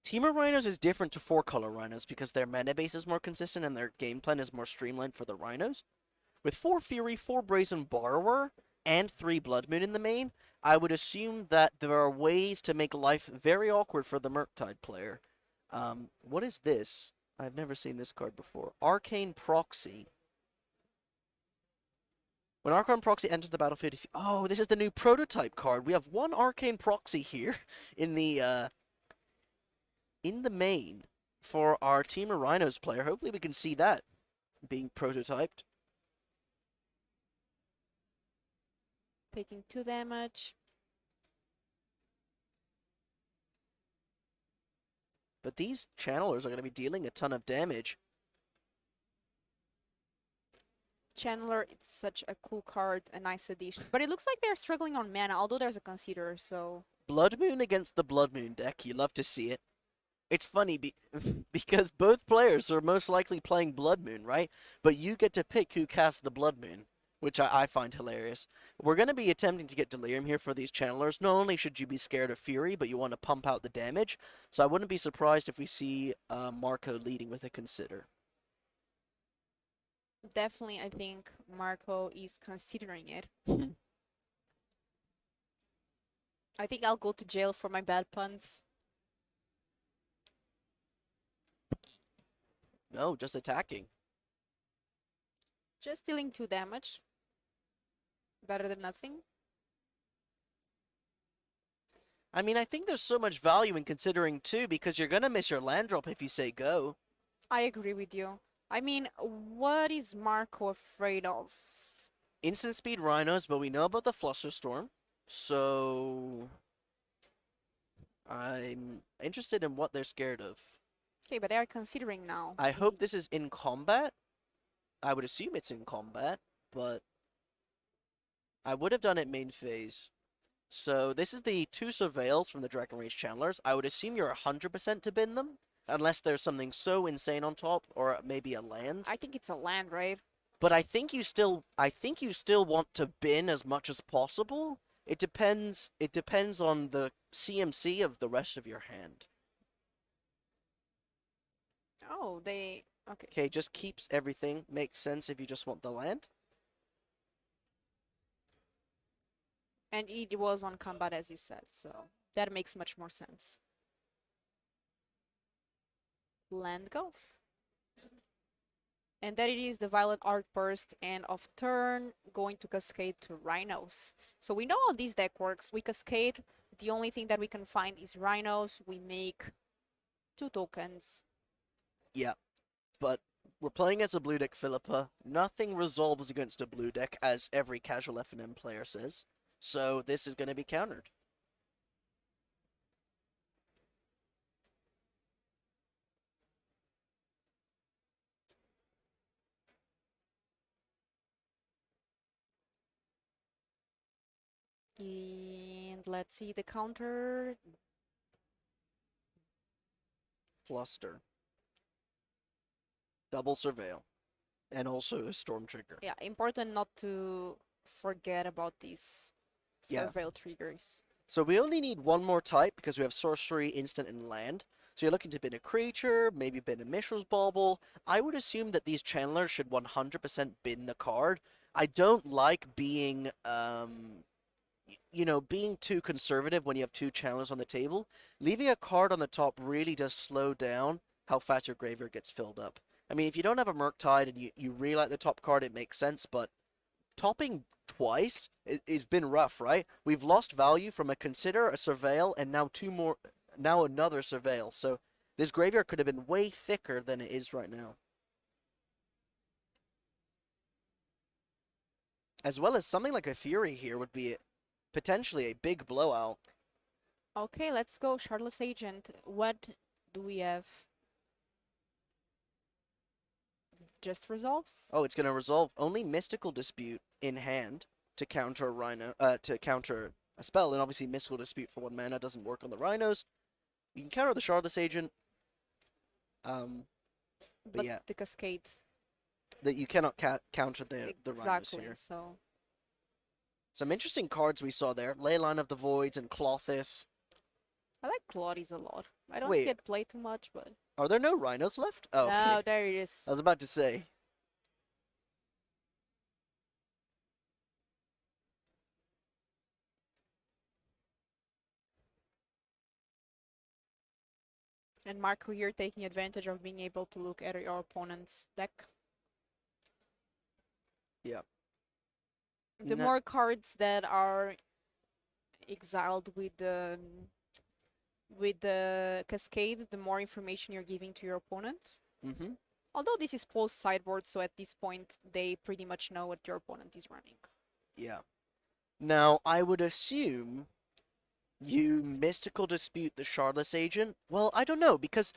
Teamer Rhinos is different to 4-color Rhinos because their mana base is more consistent and their game plan is more streamlined for the Rhinos. With 4 Fury, 4 Brazen Borrower, and 3 Blood Moon in the main, I would assume that there are ways to make life very awkward for the Murktide player. What is this? I've never seen this card before. Arcane Proxy. When Arcane Proxy enters the battlefield, oh, this is the new prototype card. We have one Arcane Proxy here in the main for our Teamer Rhinos player. Hopefully we can see that being prototyped. Taking 2 damage. But these channelers are going to be dealing a ton of damage. Channeler, it's such a cool card, a nice addition. But it looks like they're struggling on mana, although there's a consider, so... Blood Moon against the Blood Moon deck. You love to see it. It's funny because both players are most likely playing Blood Moon, right? But you get to pick who casts the Blood Moon, which I find hilarious. We're going to be attempting to get Delirium here for these channelers. Not only should you be scared of Fury, but you want to pump out the damage. So I wouldn't be surprised if we see Marco leading with a Consider. Definitely, I think Marco is considering it. I think I'll go to jail for my bad puns. No, just attacking. Just dealing 2 damage. Better than nothing. I mean, I think there's so much value in considering too, because you're going to miss your land drop if you say go. I agree with you. I mean, what is Marco afraid of? Instant speed rhinos, but we know about the Flusterstorm. So I'm interested in what they're scared of. Okay, but they are considering now. I hope this is in combat. I would assume it's in combat, but I would have done it main phase. So this is the 2 surveils from the Dragon Rage Channelers. I would assume you're 100% to bin them, unless there's something so insane on top, or maybe a land. I think it's a land, right? But I think you still want to bin as much as possible. It depends on the CMC of the rest of your hand. Oh, they... Okay. Okay, just keeps everything. Makes sense if you just want the land. And it was on combat, as you said, so that makes much more sense. Land go. And there it is, the Violet Art Burst, and of turn, going to cascade to Rhinos. So we know how this deck works. We cascade, the only thing that we can find is Rhinos. We make 2 tokens. Yeah, but we're playing as a blue deck, Filipa. Nothing resolves against a blue deck, as every casual FNM player says. So this is going to be countered. And let's see the counter. Fluster. Double Surveil. And also a Storm Trigger. Yeah, important not to forget about these Yeah. surveil triggers. So we only need one more type because we have Sorcery, Instant, and Land. So you're looking to bin a creature, maybe bin a Mishra's Bauble. I would assume that these channelers should 100% bin the card. I don't like being, being too conservative when you have 2 channelers on the table. Leaving a card on the top really does slow down how fast your graveyard gets filled up. I mean, if you don't have a Murktide and you really like the top card, it makes sense, but topping twice has been rough, right? We've lost value from a Consider, a Surveil, and now another Surveil. So this graveyard could have been way thicker than it is right now. As well as something like a Fury here would be potentially a big blowout. Okay, let's go. Shardless Agent. What do we have? Just resolves? Oh, it's going to resolve only Mystical Dispute in hand to counter a Rhino, to counter a spell, and obviously Mystical Dispute for 1 mana doesn't work on the Rhinos. You can counter the Shardless Agent. But yeah, the Cascade. that you cannot counter the Rhinos Exactly, here. so... Some interesting cards we saw there. Leyline of the Voids and Clothis. I like Claudius a lot. I don't Wait. see it play too much, but... Are there no Rhinos left? Oh, No, okay. there it is. I was about to say. And Marco here taking advantage of being able to look at your opponent's deck. Yeah. The more cards that are exiled with the Cascade, the more information you're giving to your opponent. Mm-hmm. Although this is post sideboard, so at this point they pretty much know what your opponent is running. Yeah. Now, I would assume you Mystical Dispute the Shardless Agent. Well, I don't know, because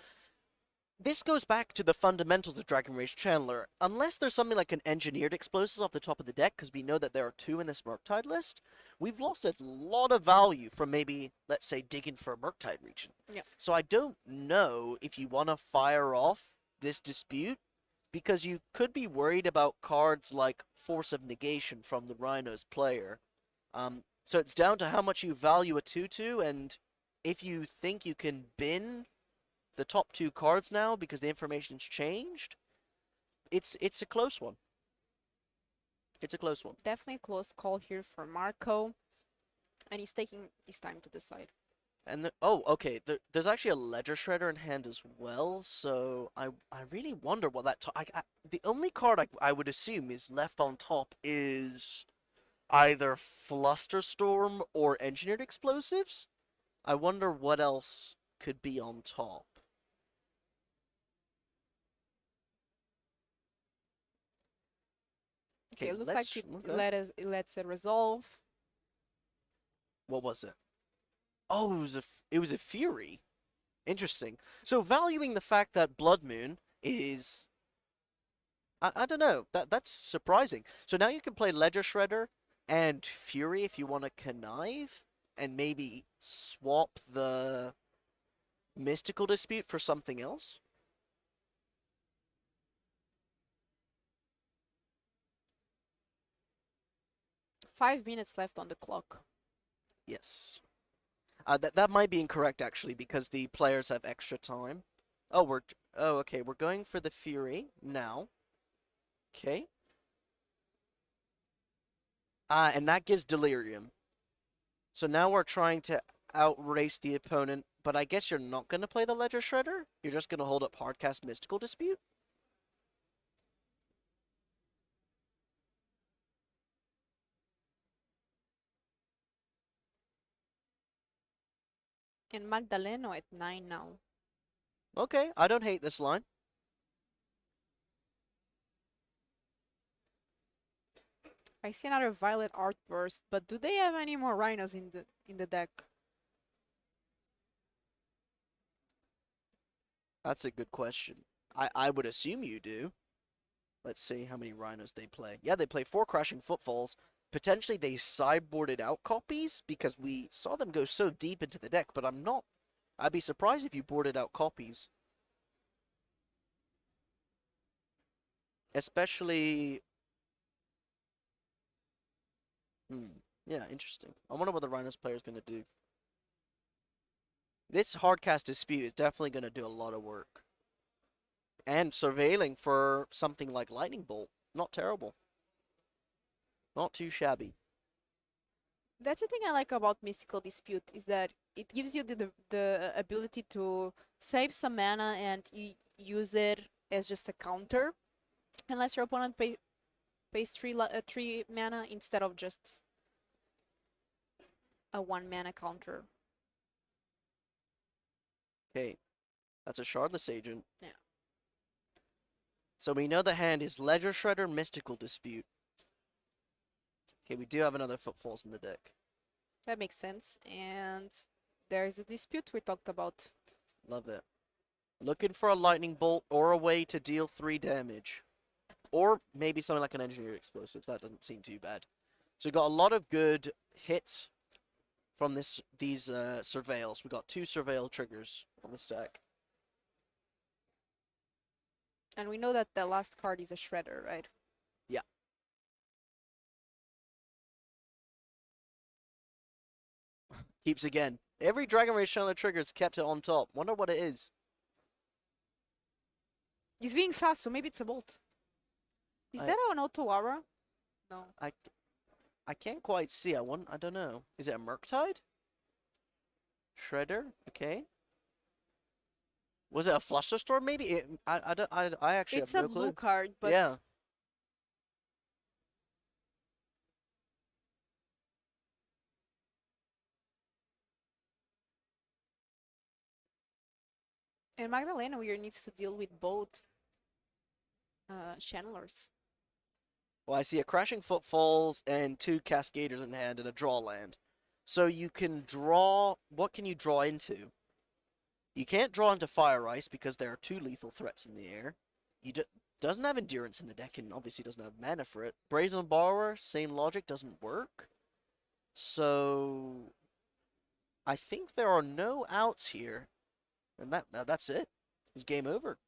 this goes back to the fundamentals of Dragon Rage Chandler. Unless there's something like an engineered explosives off the top of the deck, because we know that there are 2 in this Murktide list, we've lost a lot of value from maybe, let's say, digging for a Murktide region. Yeah. So I don't know if you want to fire off this dispute, because you could be worried about cards like Force of Negation from the Rhinos player. So it's down to how much you value a 2/2, and if you think you can bin the top 2 cards now because the information's changed, it's a close one. It's a close one. Definitely a close call here for Marco, and he's taking his time to decide. And oh, okay. There's actually a Ledger Shredder in hand as well, so I really wonder what that. The only card I would assume is left on top is either Flusterstorm or Engineered Explosives. I wonder what else could be on top. Okay, it looks like it lets it resolve. What was it? Oh, it was a Fury. Interesting. So valuing the fact that Blood Moon is, I don't know, that's surprising. So now you can play Ledger Shredder and Fury if you want to connive, and maybe swap the Mystical Dispute for something else. Five minutes left on the clock. Yes. That might be incorrect actually, because the players have extra time. Oh, okay. We're going for the Fury now. Okay. And that gives Delirium. So now we're trying to outrace the opponent, but I guess you're not going to play the Ledger Shredder? You're just going to hold up Hardcast Mystical Dispute? And Magdaleno at 9 now. Okay, I don't hate this line. I see another Violet Outburst, but do they have any more Rhinos in the deck? That's a good question. I would assume you do. Let's see how many Rhinos they play. Yeah, they play 4 Crashing Footfalls. Potentially they sideboarded out copies because we saw them go so deep into the deck, but I'd be surprised if you boarded out copies. Especially... yeah, interesting. I wonder what the Rhinos player is going to do. This Hardcast Dispute is definitely going to do a lot of work. And surveilling for something like Lightning Bolt. Not terrible. Not too shabby. That's the thing I like about Mystical Dispute, is that it gives you the ability to save some mana and use it as just a counter, unless your opponent pays 3 mana instead of just a 1 mana counter. Okay. That's a Shardless Agent. Yeah. So we know the hand is Ledger Shredder, Mystical Dispute. Okay, we do have another Footfalls in the deck. That makes sense. And there's a dispute we talked about. Love it. Looking for a Lightning Bolt or a way to deal 3 damage. Or maybe something like an Engineered Explosives. That doesn't seem too bad. So we got a lot of good hits from these Surveils. We got 2 Surveil triggers on the stack. And we know that the last card is a Shredder, right? Yeah. Keeps again. Every Dragon Rage Chandler trigger's kept it on top. Wonder what it is. He's being fast, so maybe it's a Bolt. Is that an Auto Aura? No. I can't quite see. I don't know. Is it a Murktide? Shredder? Okay. Was it a Flusterstorm? Maybe. I actually It's have no a blue clue. card, but Yeah. and Magdalena here needs to deal with both channelers. Well, I see a Crashing Footfalls and 2 Cascaders in hand and a draw land. So you can draw... What can you draw into? You can't draw into Fire Ice because there are 2 lethal threats in the air. Doesn't have Endurance in the deck and obviously doesn't have mana for it. Brazen Borrower, same logic, doesn't work. So I think there are no outs here. And that's it. It's game over.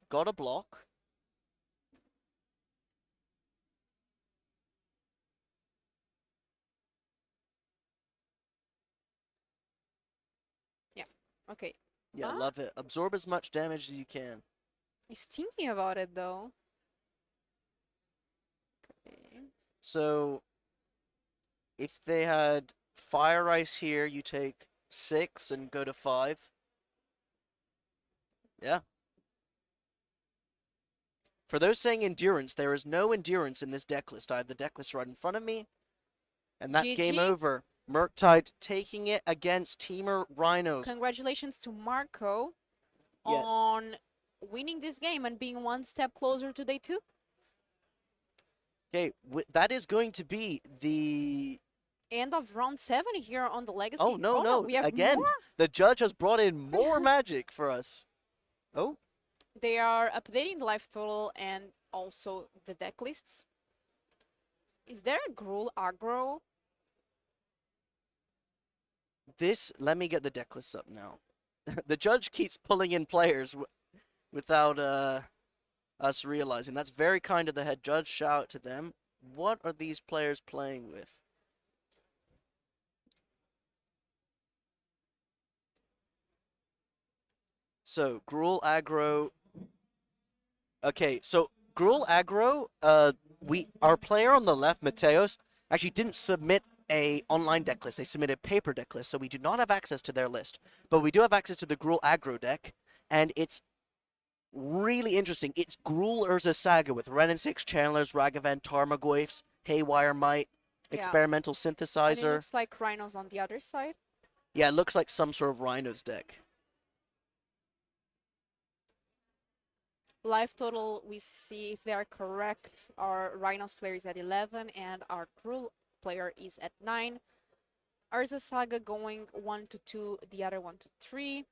Got a block. Okay. Yeah, Ah. love it. Absorb as much damage as you can. He's thinking about it though. Okay. So if they had Fire Ice here, you take 6 and go to 5. Yeah. For those saying Endurance, there is no Endurance in this deck list. I have the deck list right in front of me. And that's game GG. over. Murktide taking it against Teamer Rhinos. Congratulations to Marco Yes. on winning this game and being one step closer to day 2. Okay, that is going to be the... End of round 7 here on the Legacy. Oh, no. We have Again, more. the judge has brought in more magic for us. Oh, They are updating the life total and also the deck lists. Is there a Gruul aggro? let me get the deck list up now. The judge keeps pulling in players without us realizing. That's very kind of the head judge. Shout out to them. What are these players playing with? So, Gruul aggro. Okay, so Gruul aggro, our player on the left, Mateos, actually didn't submit a online deck list. They submitted paper deck list, so we do not have access to their list. But we do have access to the Gruul aggro deck, and it's really interesting. It's Gruul Urza Saga with Ren and 6 Channelers, Ragavan, Tarmogoyfs, Haywire Might, Yeah. Experimental And it Synthesizer. looks like Rhinos on the other side. Yeah, it looks like some sort of Rhinos deck. Life total, we see if they are correct. Our Rhinos player is at 11 and our Gruul player is at 9. Urza Saga going 1 to 2, the other 1 to 3.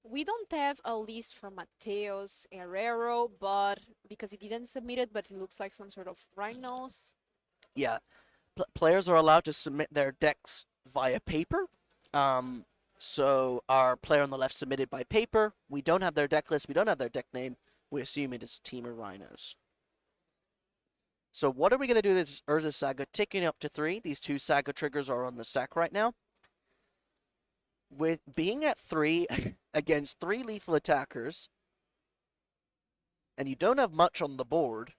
We don't have a list for Mateos Herrero, but because he didn't submit it, but it looks like some sort of Rhinos. Yeah, players are allowed to submit their decks via paper. So our player on the left submitted by paper. We don't have their deck list. We don't have their deck name. We assume it is Teamer Rhinos. So what are we going to do with this Urza Saga ticking up to 3? These 2 Saga triggers are on the stack right now. With being at 3 against 3 lethal attackers, and you don't have much on the board,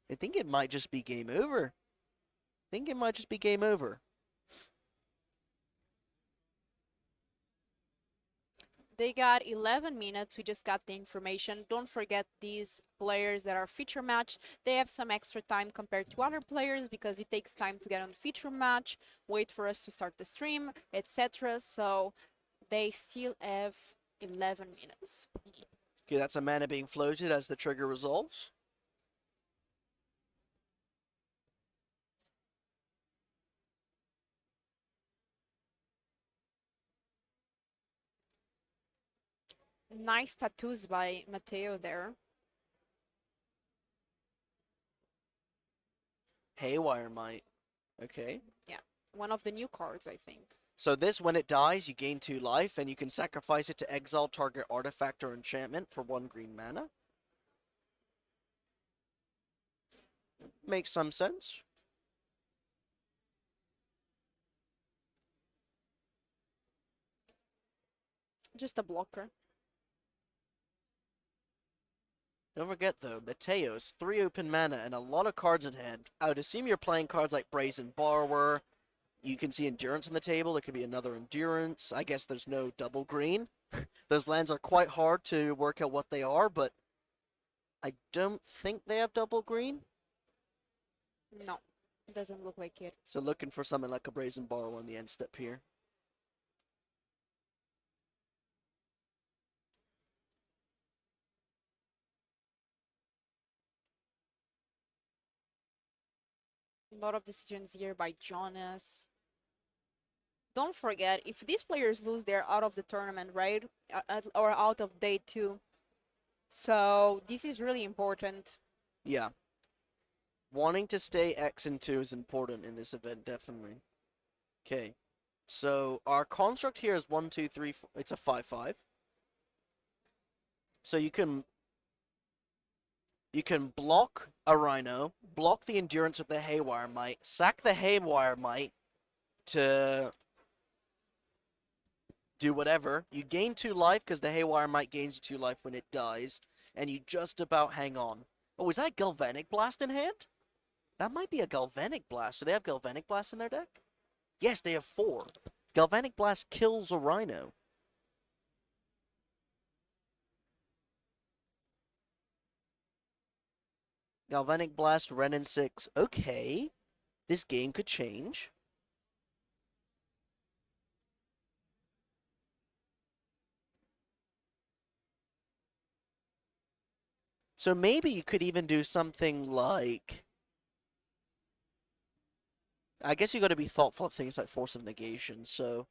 I think it might just be game over. They got 11 minutes. We just got the information. Don't forget these players that are feature match. They have some extra time compared to other players because it takes time to get on the feature match, wait for us to start the stream, etc. So they still have 11 minutes. Okay, that's a mana being floated as the trigger resolves. Nice tattoos by Matteo there. Haywire Might. Okay. Yeah, one of the new cards, I think. So this, when it dies, you gain 2 life, and you can sacrifice it to exile target artifact or enchantment for 1 green mana. Makes some sense. Just a blocker. Don't forget, though, Mateos, 3 open mana and a lot of cards in hand. I would assume you're playing cards like Brazen Borrower. You can see Endurance on the table. There could be another Endurance. I guess there's no double green. Those lands are quite hard to work out what they are, but I don't think they have double green. No, it doesn't look like it. So looking for something like a Brazen Borrower on the end step here. A lot of decisions here by Jonas. Don't forget, if these players lose, they're out of the tournament, right? Or out of day 2. So this is really important. Yeah. Wanting to stay X and 2 is important in this event, definitely. Okay. So our construct here is 1, 2, 3, 4. It's a 5-5. So you can block a Rhino, block the Endurance with the Haywire Might, sack the Haywire Might to do whatever. You gain 2 life because the Haywire Might gains 2 life when it dies, and you just about hang on. Oh, is that Galvanic Blast in hand? That might be a Galvanic Blast. Do they have Galvanic Blast in their deck? Yes, they have 4. Galvanic Blast kills a Rhino. Galvanic Blast, Renin 6. Okay. This game could change. So maybe you could even do something like... I guess you got to be thoughtful of things like Force of Negation, so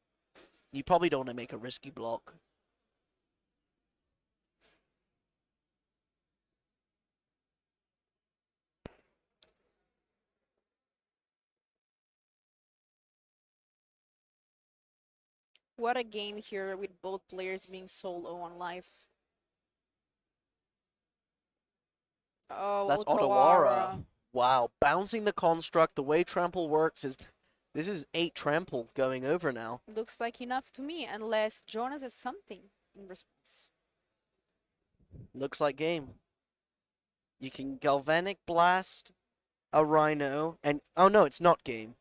you probably don't want to make a risky block. What a game here with both players being so low on life. Oh, That's Otawara. Otawara. Wow, bouncing the construct, the way trample works is... This is 8 trample going over now. Looks like enough to me, unless Jonas has something in response. Looks like game. You can Galvanic Blast a Rhino, and... Oh no, it's not game.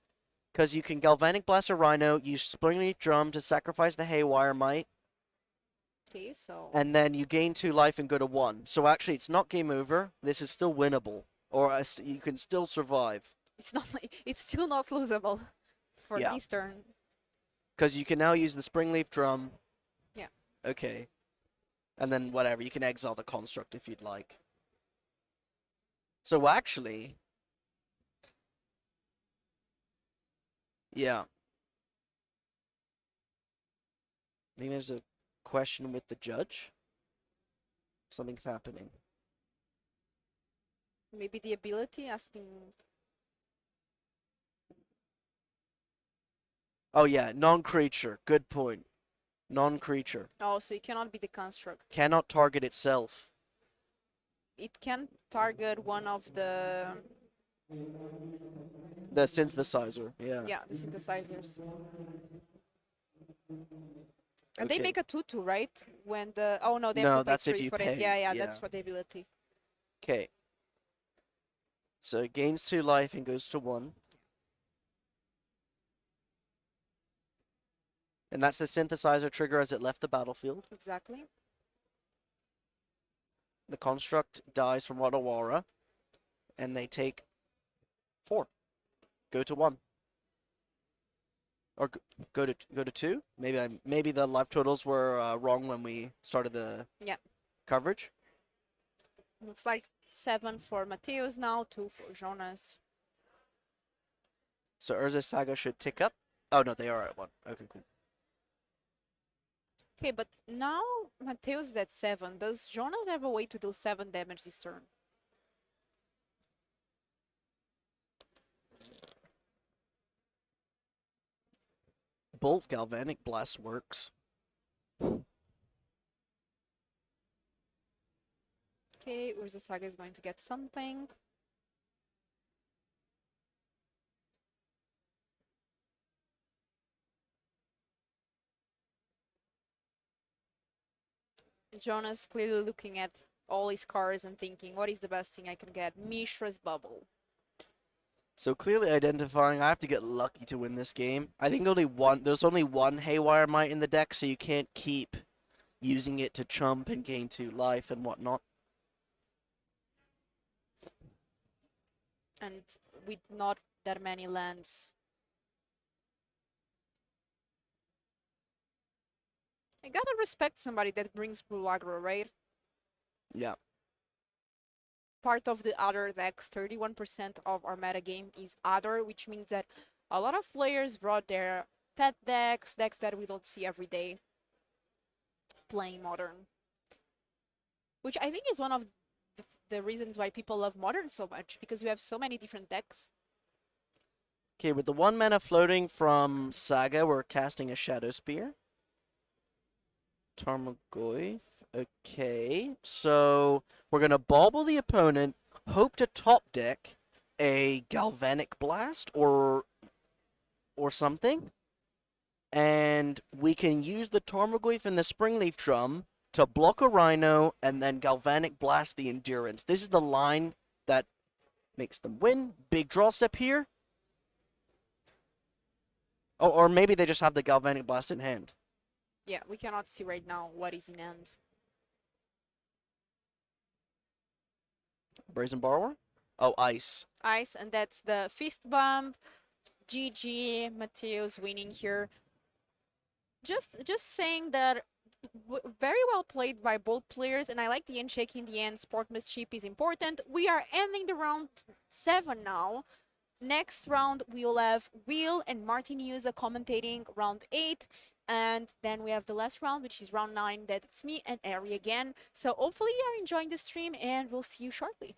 Because you can Galvanic Blast a Rhino, use Springleaf Drum to sacrifice the Haywire Might, Okay, so and then you gain 2 life and go to 1. So actually, it's not game over. This is still winnable. Or you can still survive. it's not like, it's still not losable for Yeah. this turn. Because you can now use the Springleaf Drum. Yeah. Okay. And then whatever, you can exile the construct if you'd like. So actually... Yeah. I think there's a question with the judge. Something's happening. Maybe the ability asking. Oh yeah, non-creature. Good point. Non-creature. Oh, so it cannot be the construct. Cannot target itself. It can target one of the The synthesizer, yeah. the synthesizers. And they Okay. make a 2/2, right? When the no, they No, have to pay that's if 3 you for pay, it. Yeah, yeah. that's for the ability. Okay. So it gains 2 life and goes to 1. And that's the synthesizer trigger as it left the battlefield. Exactly. The construct dies from Otawara, and they take 4. Go to 1. Or go to 2. Maybe the life totals were wrong when we started the coverage. Looks like 7 for Mateus now, 2 for Jonas. So Urza's Saga should tick up. Oh no, they are at 1. Okay, cool. Okay, but now Mateus is at 7. Does Jonas have a way to deal 7 damage this turn? Bolt Galvanic Blast works. Okay, Urza Saga is going to get something. Jonas clearly looking at all his cards and thinking, what is the best thing I can get? Mishra's Bubble. So clearly identifying, I have to get lucky to win this game. I think there's only one Haywire Might in the deck, so you can't keep using it to chump and gain 2 life and whatnot. And with not that many lands. I gotta respect somebody that brings blue aggro, right? Yeah. part of the other decks. 31% of our metagame is other, which means that a lot of players brought their pet decks, decks that we don't see every day playing Modern. Which I think is one of the reasons why people love Modern so much, because we have so many different decks. Okay, with the 1 mana floating from Saga, we're casting a Shadow Spear. Tarmogoyf. Okay, so we're going to bauble the opponent, hope to top deck a Galvanic Blast or something. And we can use the Tarmogoyf and the Springleaf Drum to block a Rhino and then Galvanic Blast the Endurance. This is the line that makes them win. Big draw step here. Oh, or maybe they just have the Galvanic Blast in hand. Yeah, we cannot see right now what is in hand. Brazen Borrower? Oh, Ice. Ice, and that's the Fist Bump. GG, Mateo's winning here. Just saying that very well played by both players, and I like the end shake in the end. Sportsmanship is important. We are ending the round 7 now. Next round, we'll have Will and Martin Juza commentating round 8. And then we have the last round, which is round 9. That's me and Ari again. So hopefully you are enjoying the stream, and we'll see you shortly.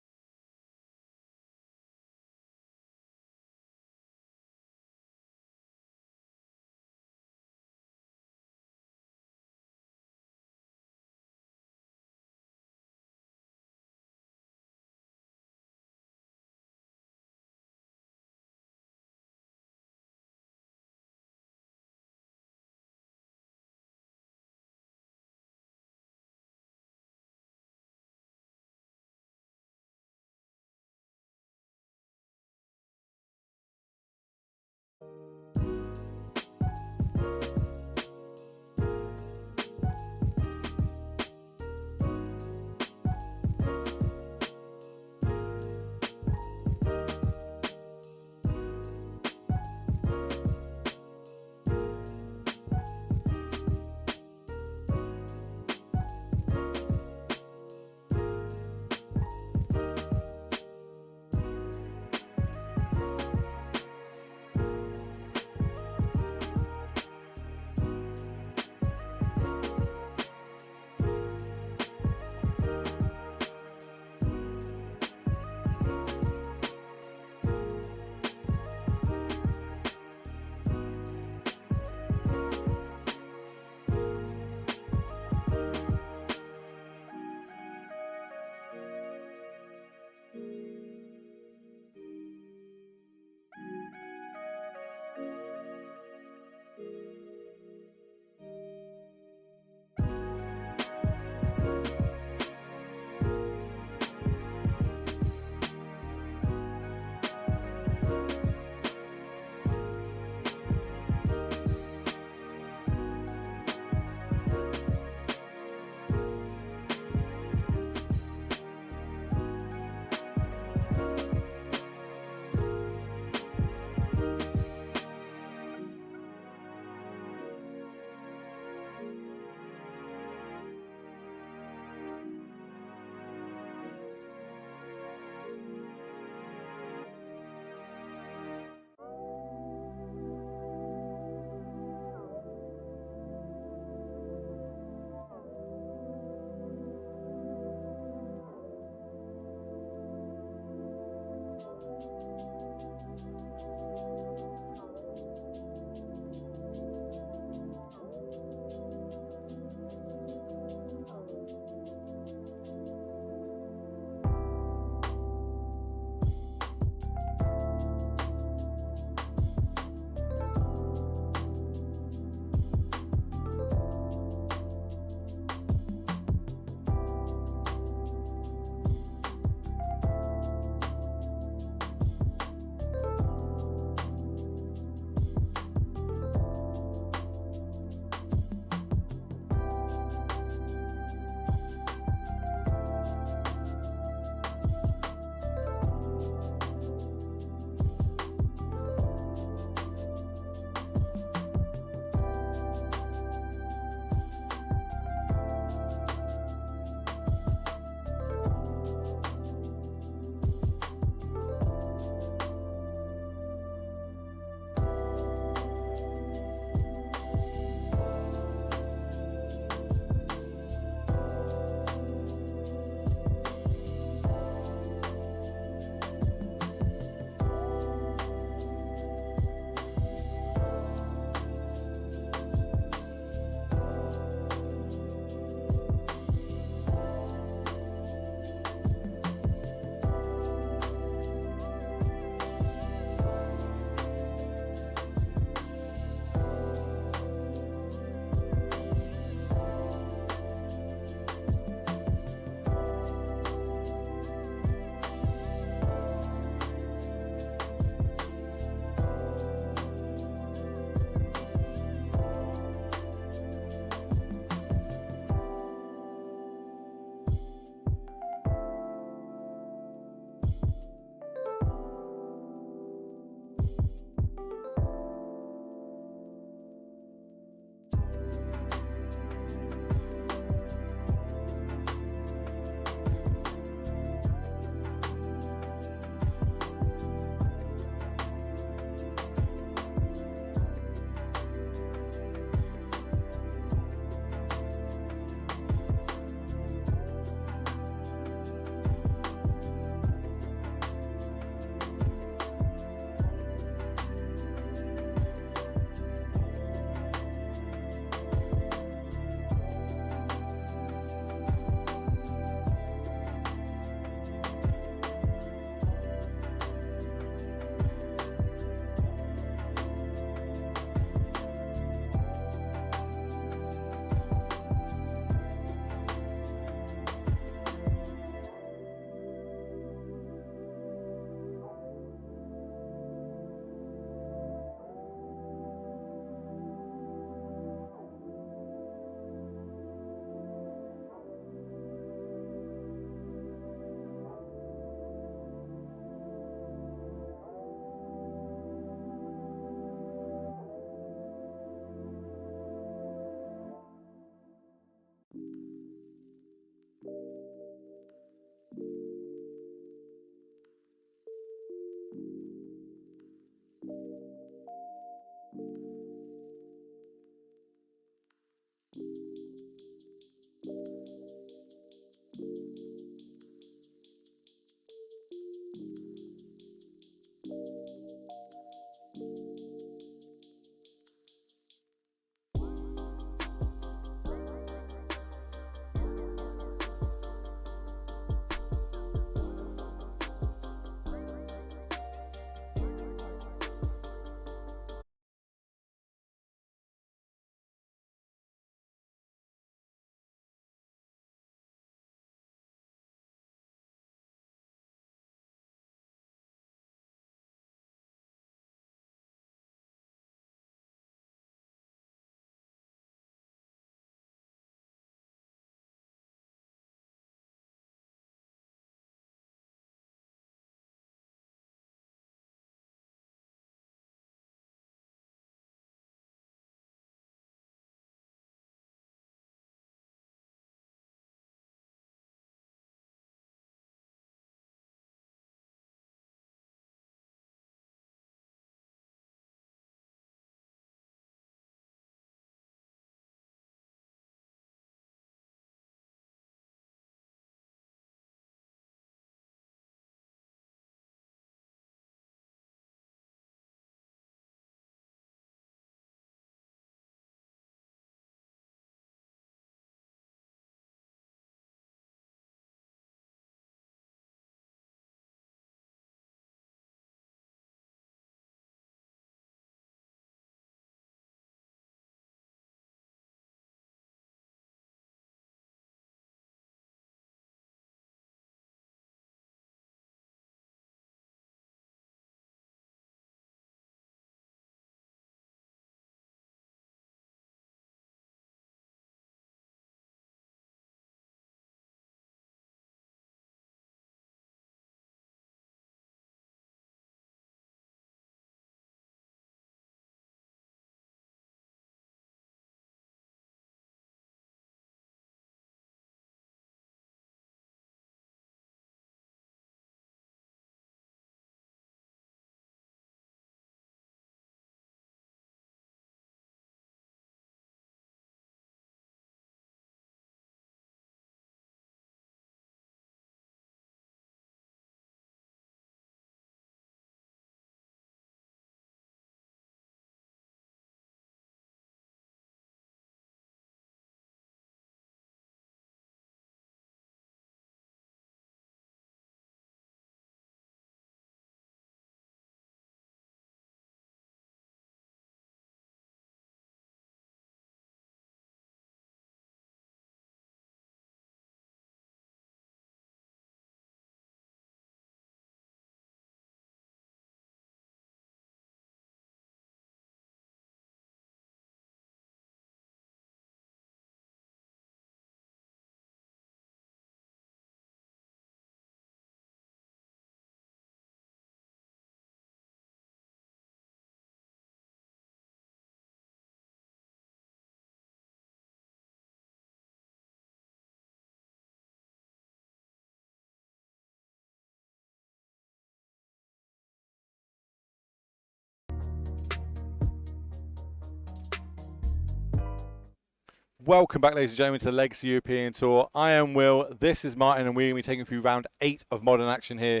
Welcome back, ladies and gentlemen, to the Legacy European Tour. I am Will, this is Martin, and we're going to be taking you through round 8 of Modern action here.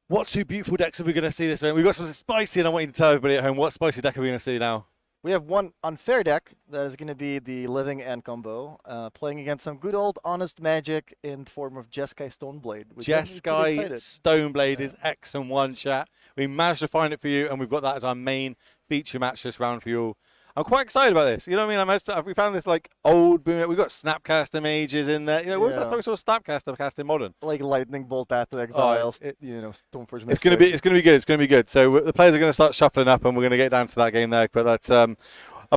What 2 beautiful decks are we going to see this week? We've got something spicy, and I want you to tell everybody at home, what spicy deck are we going to see now? We have one unfair deck that is going to be the Living End combo, playing against some good old honest magic in form of Jeskai Stoneblade. Jeskai Stoneblade is X and 1 chat. We managed to find it for you, and we've got that as our main feature match this round for you all. I'm quite excited about this. You know what I mean? We found this like old boom. We've got Snapcaster mages in there. You know, what was that time we saw Snapcaster cast in Modern? Like Lightning Bolt, Path to Exile, Stoneforge Mystic. It's gonna be good. It's gonna be good. So the players are gonna start shuffling up, and we're gonna get down to that game there. But that's a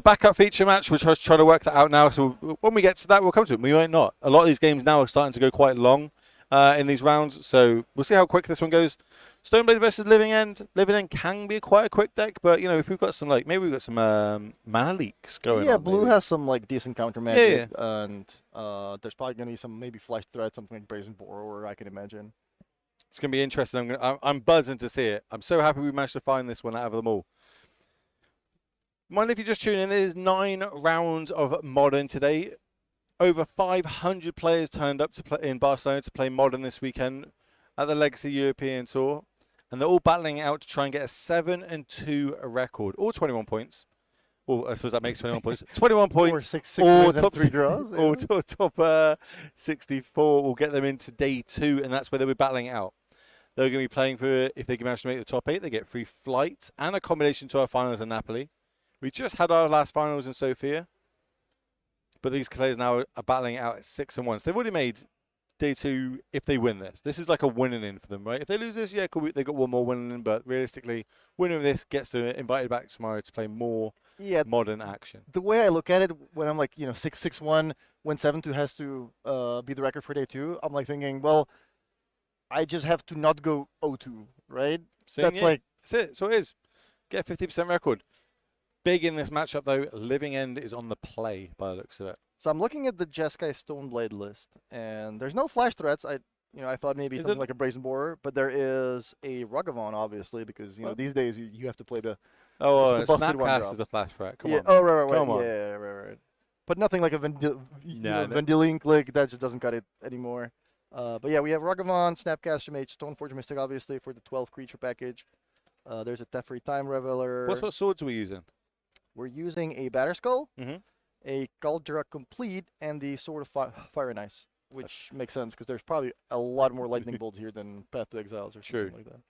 backup feature match. We're trying to work that out now. So when we get to that, we'll come to it. We might not. A lot of these games now are starting to go quite long in these rounds. So we'll see how quick this one goes. Stoneblade versus Living End. Living End can be quite a quick deck, but you know, if we've got some maybe we've got some mana leaks going on. Yeah, blue maybe. has some decent counter magic, Yeah. And there's probably gonna be some maybe flash threat, something like Brazen Borrower, I can imagine. It's gonna be interesting. I'm buzzing to see it. I'm so happy we managed to find this one out of them all. Mind if you just tune in, there's 9 rounds of Modern today. Over 500 players turned up to play in Barcelona to play Modern this weekend at the Legacy European Tour. And they're all battling it out to try and get a 7-2 record. All 21 points. Well, I suppose that makes 21 points. 21 points. Or six or wins and top 3 draws. or top 64 will get them into day 2, and that's where they'll be battling it out. They're going to be playing for, if they can manage to make the top 8, they get free flights and accommodation to our finals in Napoli. We just had our last finals in Sofia. But these players now are battling it out at 6-1. So they've already made day 2 if they win this. This is like a winning in for them, right? If they lose this, yeah, cool, they've got one more winning in, but realistically, winning this gets them invited back tomorrow to play more Modern action. The way I look at it, when I'm like, 6-1, when 7-2 has to be the record for day 2, I'm like thinking, well, I just have to not go 0-2, right? That's So I'm looking at the Jeskai Stoneblade list, and there's no flash threats. I thought maybe something like a Brazen Borer, but there is a Rugavon, obviously, because these days you have to play the busted one Snapcast drop. is a flash threat. Come yeah. on. Oh, right. Come on. Yeah, right. But nothing like a No. Vendilion Click, that just doesn't cut it anymore. But yeah, we have Rugavon, Snapcaster Mage, Stoneforge Mystic, obviously, for the 12 creature package. There's a Teferi Time Reveler. What sort of swords are we using? We're using a Batterskull, Mhm. a Cauldra Complete, and the Sword of Fire and Ice, which makes sense because there's probably a lot more Lightning Bolts here than Path to Exiles or something like that.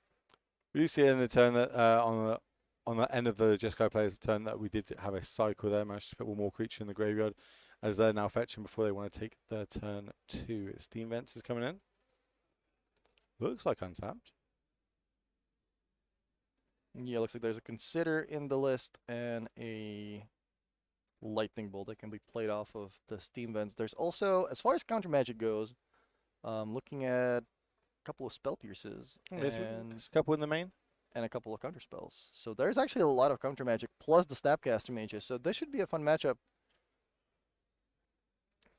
We do see in the turn that on the end of the Jeskai players' turn that we did have a cycle there, managed to put one more creature in the graveyard as they're now fetching before they want to take their turn 2. Steam Vents is coming in. Looks like untapped. Yeah, looks like there's a Consider in the list and a Lightning Bolt that can be played off of the Steam Vents. There's also, as far as counter magic goes, looking at a couple of Spell Pierces There's a couple in the main. and a couple of counter spells. So there's actually a lot of counter magic plus the Snapcaster Mages. So this should be a fun matchup.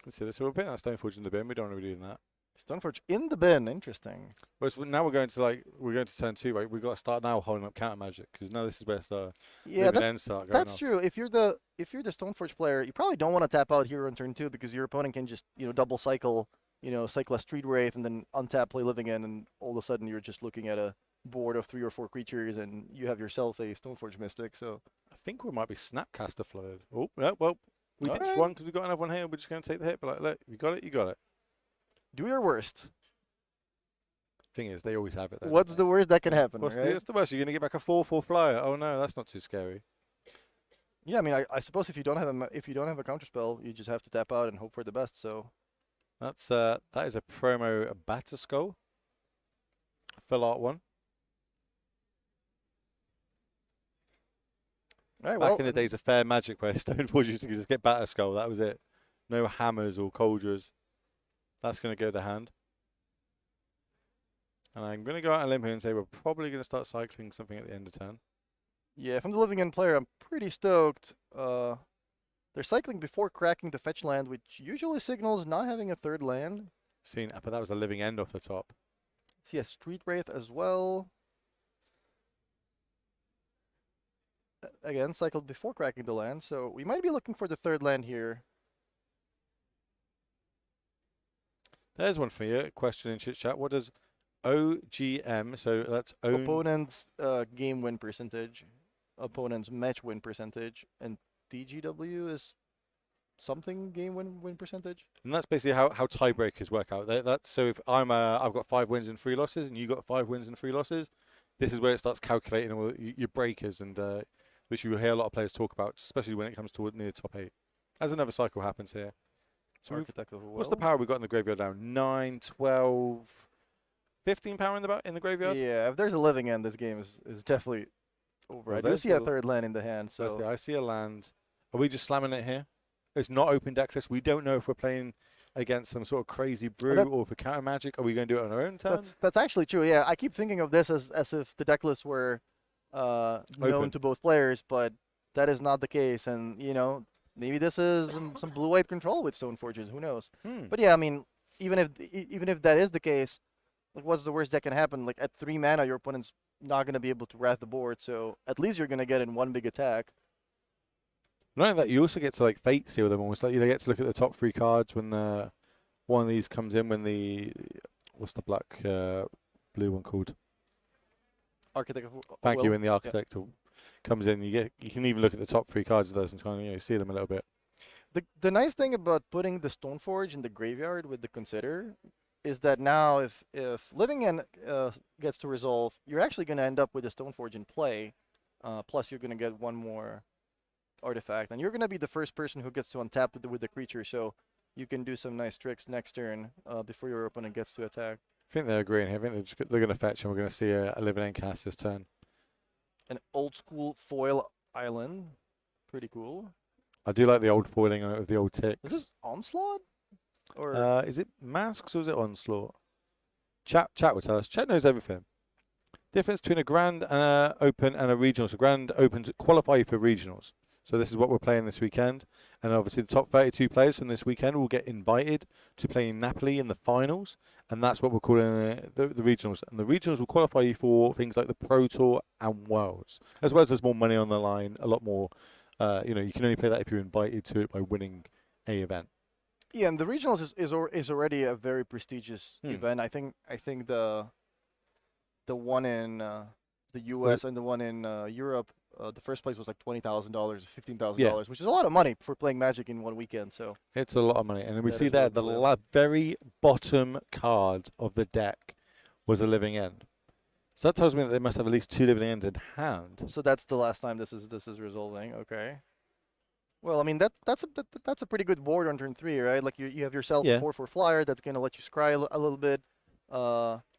Let's see this. So we're putting that Stoneforge in the bin. We don't want to be doing that. Stoneforge in the bin, interesting. Whereas now we're going to turn 2, right? We've got to start now holding up counter magic because now this is where Living End start going That's off. true. If you're the Stoneforge player, you probably don't want to tap out here on turn 2 because your opponent can just double cycle, cycle a Street Wraith and then untap, play Living End, and all of a sudden you're just looking at a board of 3 or 4 creatures and you have yourself a Stoneforge Mystic. So I think we might be Snapcaster flooded. Oh, yeah, well, we All ditched right. one because we've got another one here. We're just going to take the hit. But like, look, you got it, you got it. do your worst. Thing is, they always have it. Though, What's the worst that can happen? What's Right? the worst? You're going to get back a 4/4 flyer. Oh no, that's not too scary. Yeah, I mean, I suppose if you don't have a counterspell, you just have to tap out and hope for the best. So That is a promo Batterskull. Full art one. all right, Back in the days of fair magic where Stoneforge used to just get Batterskull, that was it. No hammers or cauldras. That's going to go to hand. And I'm going to go out on a limb here and say we're probably going to start cycling something at the end of turn. Yeah, if I'm the Living End player, I'm pretty stoked. They're cycling before cracking the fetch land, which usually signals not having a third land. But that was a Living End off the top. See a Street Wraith as well. Again, cycled before cracking the land, so we might be looking for the third land here. There's one for you. Question in chit chat. What does OGM, so that's own... Opponent's game win percentage, opponent's match win percentage, and TGW is something game win percentage. And that's basically how tiebreakers work out. That's so if I've got 5 wins and 3 losses, and you got 5 wins and 3 losses, this is where it starts calculating all your breakers, and which you hear a lot of players talk about, especially when it comes to near top 8. As another cycle happens here. So what's the power we've got in the graveyard now? 9, 12, 15 power in the graveyard? Yeah, if there's a living end, this game is definitely over. Well, I do see a third land in the hand, so... I see a land. Are we just slamming it here? It's not open deck list. We don't know if we're playing against some sort of crazy brew or for counter magic. Are we going to do it on our own turn? That's actually true, yeah. I keep thinking of this as if the deck lists were known to both players, but that is not the case. And, you know, maybe this is some blue-white control with Stoneforges. Who knows? But yeah, I mean, even if that is the case, like, what's the worst that can happen? Like, at 3 mana, your opponent's not going to be able to wrath the board, so at least you're going to get in one big attack. Not only that, you also get to like fate seal them almost. Like you get to look at the top 3 cards when one of these comes in. When what's the black blue one called? Architect of Thank Will. you. When the architect comes in, you can even look at the top 3 cards of those and kind of seal them a little bit. The nice thing about putting the Stoneforge in the graveyard with the Consider is that now if Living End gets to resolve, you're actually going to end up with the Stoneforge in play. Plus, you're going to get one more artifact, and you're going to be the first person who gets to untap with the creature, so you can do some nice tricks next turn before your opponent gets to attack. I think they're agreeing here. I think they're going to fetch, and we're going to see a Living End cast this turn. An old school foil island, pretty cool. I do like the old foiling on it with the old ticks. Is this Onslaught? Or is it Masks or is it Onslaught? Chat will tell us. Chat knows everything. Difference between a Grand Open and a Regional. So Grand Opens qualify for Regionals. So this is what we're playing this weekend. And obviously the top 32 players from this weekend will get invited to play in Napoli in the finals. And that's what we're calling the Regionals. And the Regionals will qualify you for things like the Pro Tour and Worlds. As well as there's more money on the line, a lot more. You can only play that if you're invited to it by winning a event. yeah, and the Regionals is already a very prestigious event. I think the one in the US and the one in Europe, the first place was like $20,000, $15,000, which is a lot of money for playing Magic in one weekend. So it's a lot of money, and we see there really the very bottom card of the deck was a Living End. So that tells me that they must have at least 2 Living Ends in hand. So that's the last time this is resolving. Okay. Well, I mean that's a pretty good board on turn 3, right? Like you have yourself a 4/4 flyer that's gonna let you scry a little bit.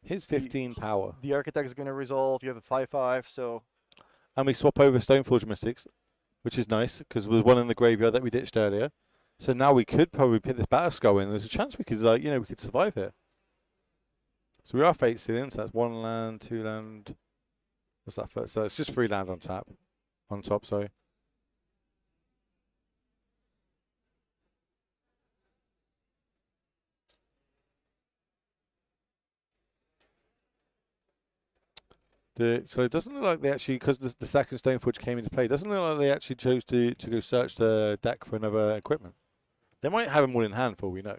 His 15 power. The Architect is gonna resolve. You have a 5/5, so. And we swap over Stoneforge Mystics, which is nice because there was one in the graveyard that we ditched earlier. So now we could probably put this Battle Skull in. There's a chance we could we could survive here. So we are fate sealing. So that's 1 land, 2 land. What's that first? So it's just 3 land on top. Sorry. So it doesn't look like they actually, because the second Stoneforge came into play, it doesn't look like they actually chose to go search the deck for another equipment. They might have them all in hand for all we know.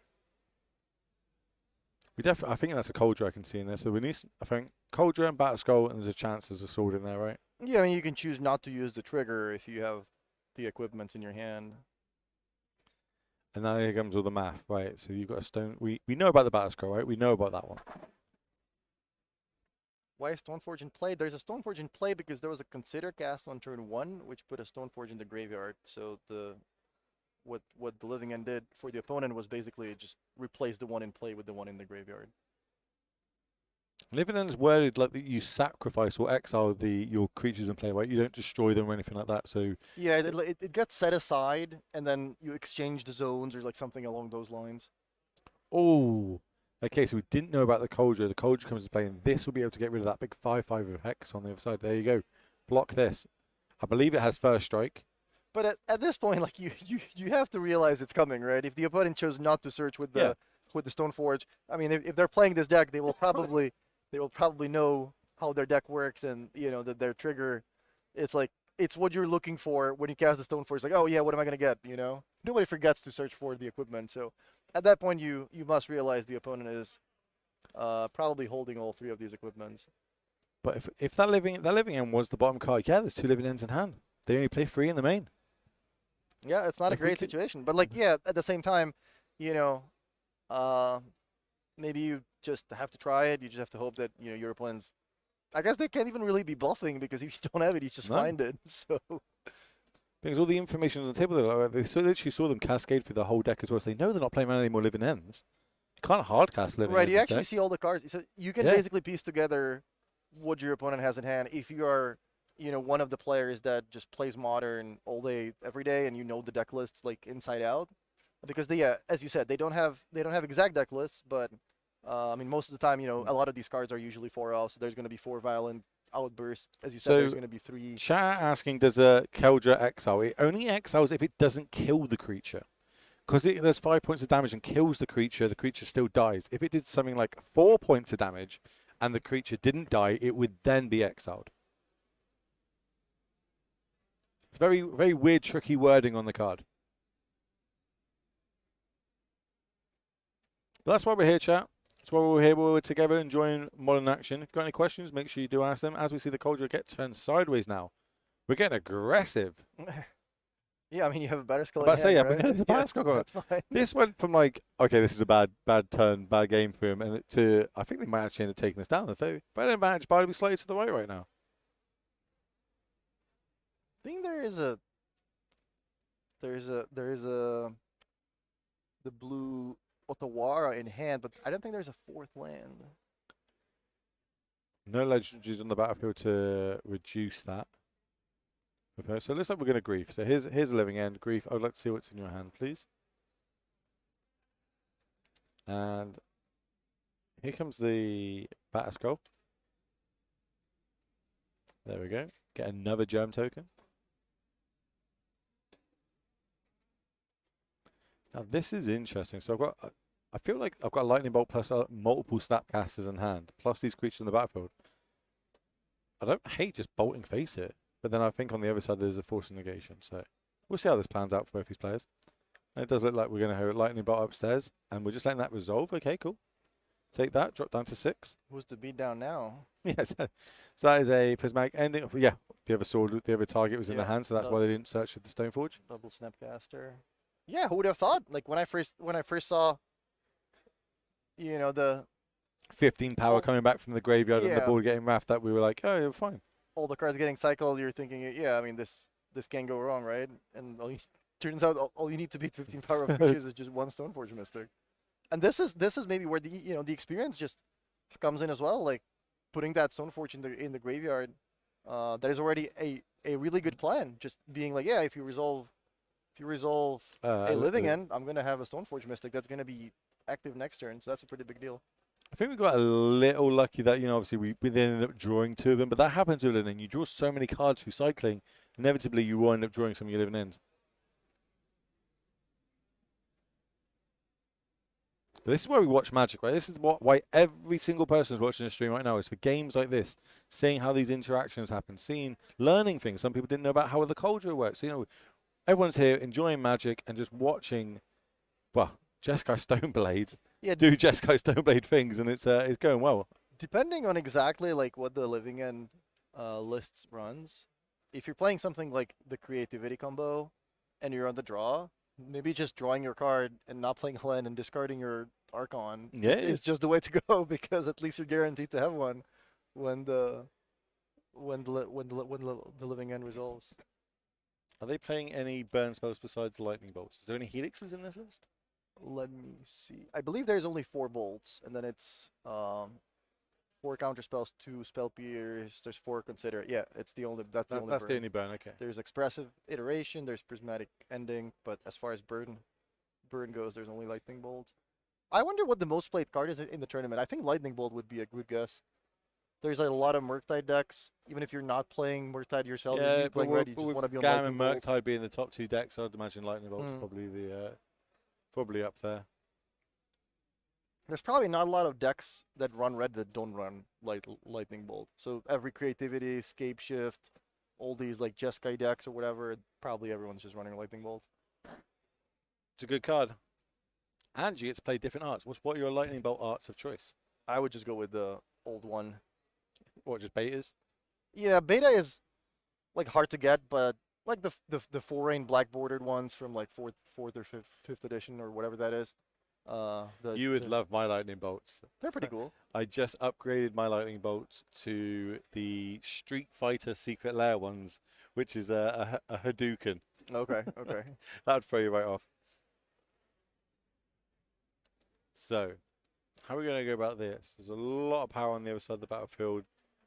I think that's a Coldra I can see in there. So we need, I think, Coldra and Battle Skull, and there's a chance there's a sword in there, right? Yeah, I mean, you can choose not to use the trigger if you have the equipments in your hand. And now here comes all the math, right? So you've got a stone. We know about the Battle Skull, right? We know about that one. Why is Stoneforge in play? There's a Stoneforge in play because there was a Consider cast on turn 1, which put a Stoneforge in the graveyard. So what the Living End did for the opponent was basically just replace the one in play with the one in the graveyard. Living End is worded like that you sacrifice or exile your creatures in play, right? You don't destroy them or anything like that. So yeah, it gets set aside, and then you exchange the zones or like something along those lines. Oh. Okay, so we didn't know about the Coldra. The Coldra comes to play, and this will be able to get rid of that big 5/5 of Hex on the other side. There you go. Block this. I believe it has first strike. But at this point, like you have to realize it's coming, right? If the opponent chose not to search with the Stoneforge, I mean, if they're playing this deck, they will probably know how their deck works, and that their trigger, it's what you're looking for when you cast the Stoneforge. It's like, oh yeah, what am I gonna get? Nobody forgets to search for the equipment, so at that point, you must realize the opponent is probably holding all 3 of these equipments. But if that living end was the bottom card, yeah, there's 2 living ends in hand. They only play 3 in the main. Yeah, it's not a If we great could- situation. But like, yeah, at the same time, you know, maybe you just have to try it. You just have to hope that your opponents. I guess they can't even really be bluffing because if you don't have it, you just No. find it. So Because all the information on the table, they literally saw them cascade through the whole deck as well. So they know they're not playing any more living ends. You can't hard cast living right, ends. you this actually deck. see all the cards. So you can Yeah. basically piece together what your opponent has in hand if you are, one of the players that just plays modern all day, every day, and you know the deck lists like inside out. Because as you said, they don't have exact deck lists, but I mean most of the time, a lot of these cards are usually 4-off. So there's going to be 4 violent outbursts. As you said, there's So- going to be 3. Chat asking, does a Keldra exile? It only exiles if it doesn't kill the creature. Because it does 5 points of damage and kills the creature still dies. If it did something like 4 points of damage and the creature didn't die, it would then be exiled. It's very, very weird, tricky wording on the card. But that's why we're here, chat. That's why we're here. We're together enjoying modern action. If you've got any questions, make sure you do ask them. As we see the Cauldron get turned sideways now. We're getting aggressive. Yeah, I mean you have a better skill. About to say, hand, yeah, but right? no, the battle's got that's fine. This went from like, okay, this is a bad turn, bad game for him, and to I think they might actually end up taking this down. If they had an advantage, but I'd be slightly to the right now. I think there is a the blue Otawara in hand, but I don't think there's a 4th land. No legendaries on the battlefield to reduce that. Okay, so it looks like we're going to grief. So here's a living end. Grief, I would like to see what's in your hand, please. And here comes the Batter Skull. There we go. Get another germ token. Now this is interesting. So I feel like I've got a lightning bolt plus multiple snapcasters in hand, plus these creatures in the battlefield. I don't hate just bolting face it, but then I think on the other side there's a force of negation. So we'll see how this plans out for both these players. And it does look like we're going to have a lightning bolt upstairs, and we're just letting that resolve. Okay, cool. Take that, drop down to 6. Who's to beat down now? Yes, so that is a prismatic ending. Yeah, the other sword, the other target was in the Yeah, hand, so that's why they didn't search for the Stoneforge. Double Snapcaster. Yeah, who would have thought? Like when I first saw, the 15 power Oh, coming back from the graveyard and the yeah. board getting wrapped up, we were like, oh, yeah, fine. all the cards getting cycled, you're thinking, yeah, I mean this can't go wrong, right? And turns out all you need to beat 15 power of creatures is just 1 Stoneforge Mystic. And this is maybe where the experience just comes in as well, like putting that Stoneforge in the graveyard. That is already a really good plan. Just being like, yeah, if you resolve a living end, I'm gonna have a Stoneforge Mystic that's gonna be active next turn. So that's a pretty big deal. I think we got a little lucky that, obviously we then ended up drawing 2 of them, but that happens with living end. You draw so many cards through cycling, inevitably you will end up drawing some of your living ends. But this is where we watch Magic, right? This is why every single person who's watching the stream right now is for games like this, seeing how these interactions happen, learning things. Some people didn't know about how the Cauldron works. Everyone's here enjoying Magic and just watching, well, Jeskai Stoneblade Yeah, do Jeskai Stoneblade things, and it's going well. depending on exactly like what the living end lists runs, if you're playing something like the creativity combo and you're on the draw, maybe just drawing your card and not playing a land and discarding your Archon Yeah, it is is. just the way to go, because at least you're guaranteed to have one when the living end resolves. Are they playing any burn spells besides the lightning bolts? Is there any helixes in this list? Let me see. I believe there's only 4 bolts, and then it's 4 counter spells, 2 spell pierce. There's 4 consider. Yeah, it's the only. That's the only. That's the burn. only burn. Okay. There's expressive iteration. There's prismatic ending, but as far as burn goes, there's only lightning bolt. I wonder what the most played card is in the tournament. I think lightning bolt would be a good guess. There's a lot of Murktide decks. Even if you're not playing Murktide yourself, if Yeah, you're but playing red, you just want to be on Gam lightning and bolt. Murktide being the top 2 decks, I'd imagine lightning bolt's Mm. probably probably up there. There's probably not a lot of decks that run red that don't run lightning bolt. So every creativity, scape shift, all these like Jeskai decks or whatever, probably everyone's just running lightning bolt. It's a good card. and you get to play different arts. What are your lightning bolt arts of choice? I would just go with the old one. What, just betas? Yeah, beta is like hard to get, but like the foreign black bordered ones from like fourth or fifth edition or whatever that is. You would love my lightning bolts. They're pretty cool. I just upgraded my lightning bolts to the Street Fighter Secret Lair ones, which is a Hadouken. Okay, okay. That would throw you right off. So, how are we going to go about this? There's a lot of power on the other side of the battlefield.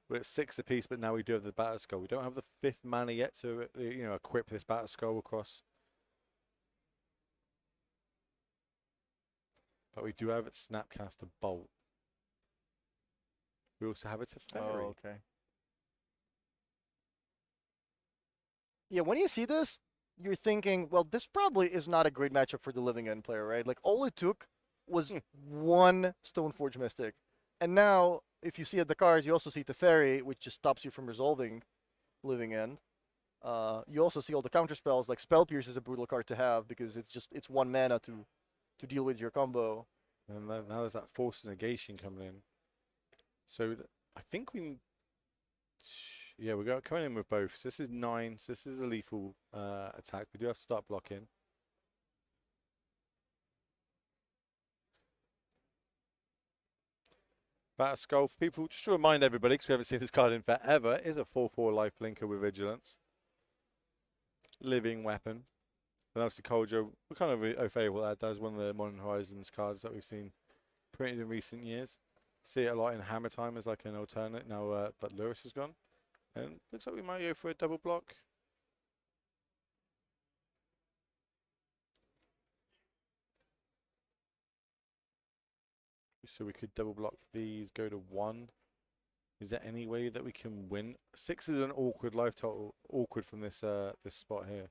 We're at 6 apiece, but now we do have the Battle Skull. We don't have the 5th mana yet to equip this Battle Skull across. But we do have it Snapcaster Bolt. We also have it a Fairy. Oh, okay. Yeah, when you see this, you're thinking, well, this probably is not a great matchup for the Living End player, right? Like, all it took was one Stoneforge Mystic. And now, if you see at the cards, you also see the Fairy, which just stops you from resolving Living End. You also see all the counter spells, like Spell Pierce is a brutal card to have because it's 1 mana to deal with your combo. And then now there's that Force Negation coming in. So I think we're coming in with both. So this is 9, so this is a lethal attack. We do have to start blocking. Battle Skull, for people, just to remind everybody, because we haven't seen this card in forever, is a 4/4 life blinker with Vigilance. Living weapon. And obviously Kojo, we're kind of au fait what that does. One of the Modern Horizons cards that we've seen printed in recent years. See it a lot in Hammer Time as like an alternate now that Lewis is gone. And looks like we might go for a double block. So we could double block these, go to 1. Is there any way that we can win? 6 is an awkward life total, awkward from this this spot here.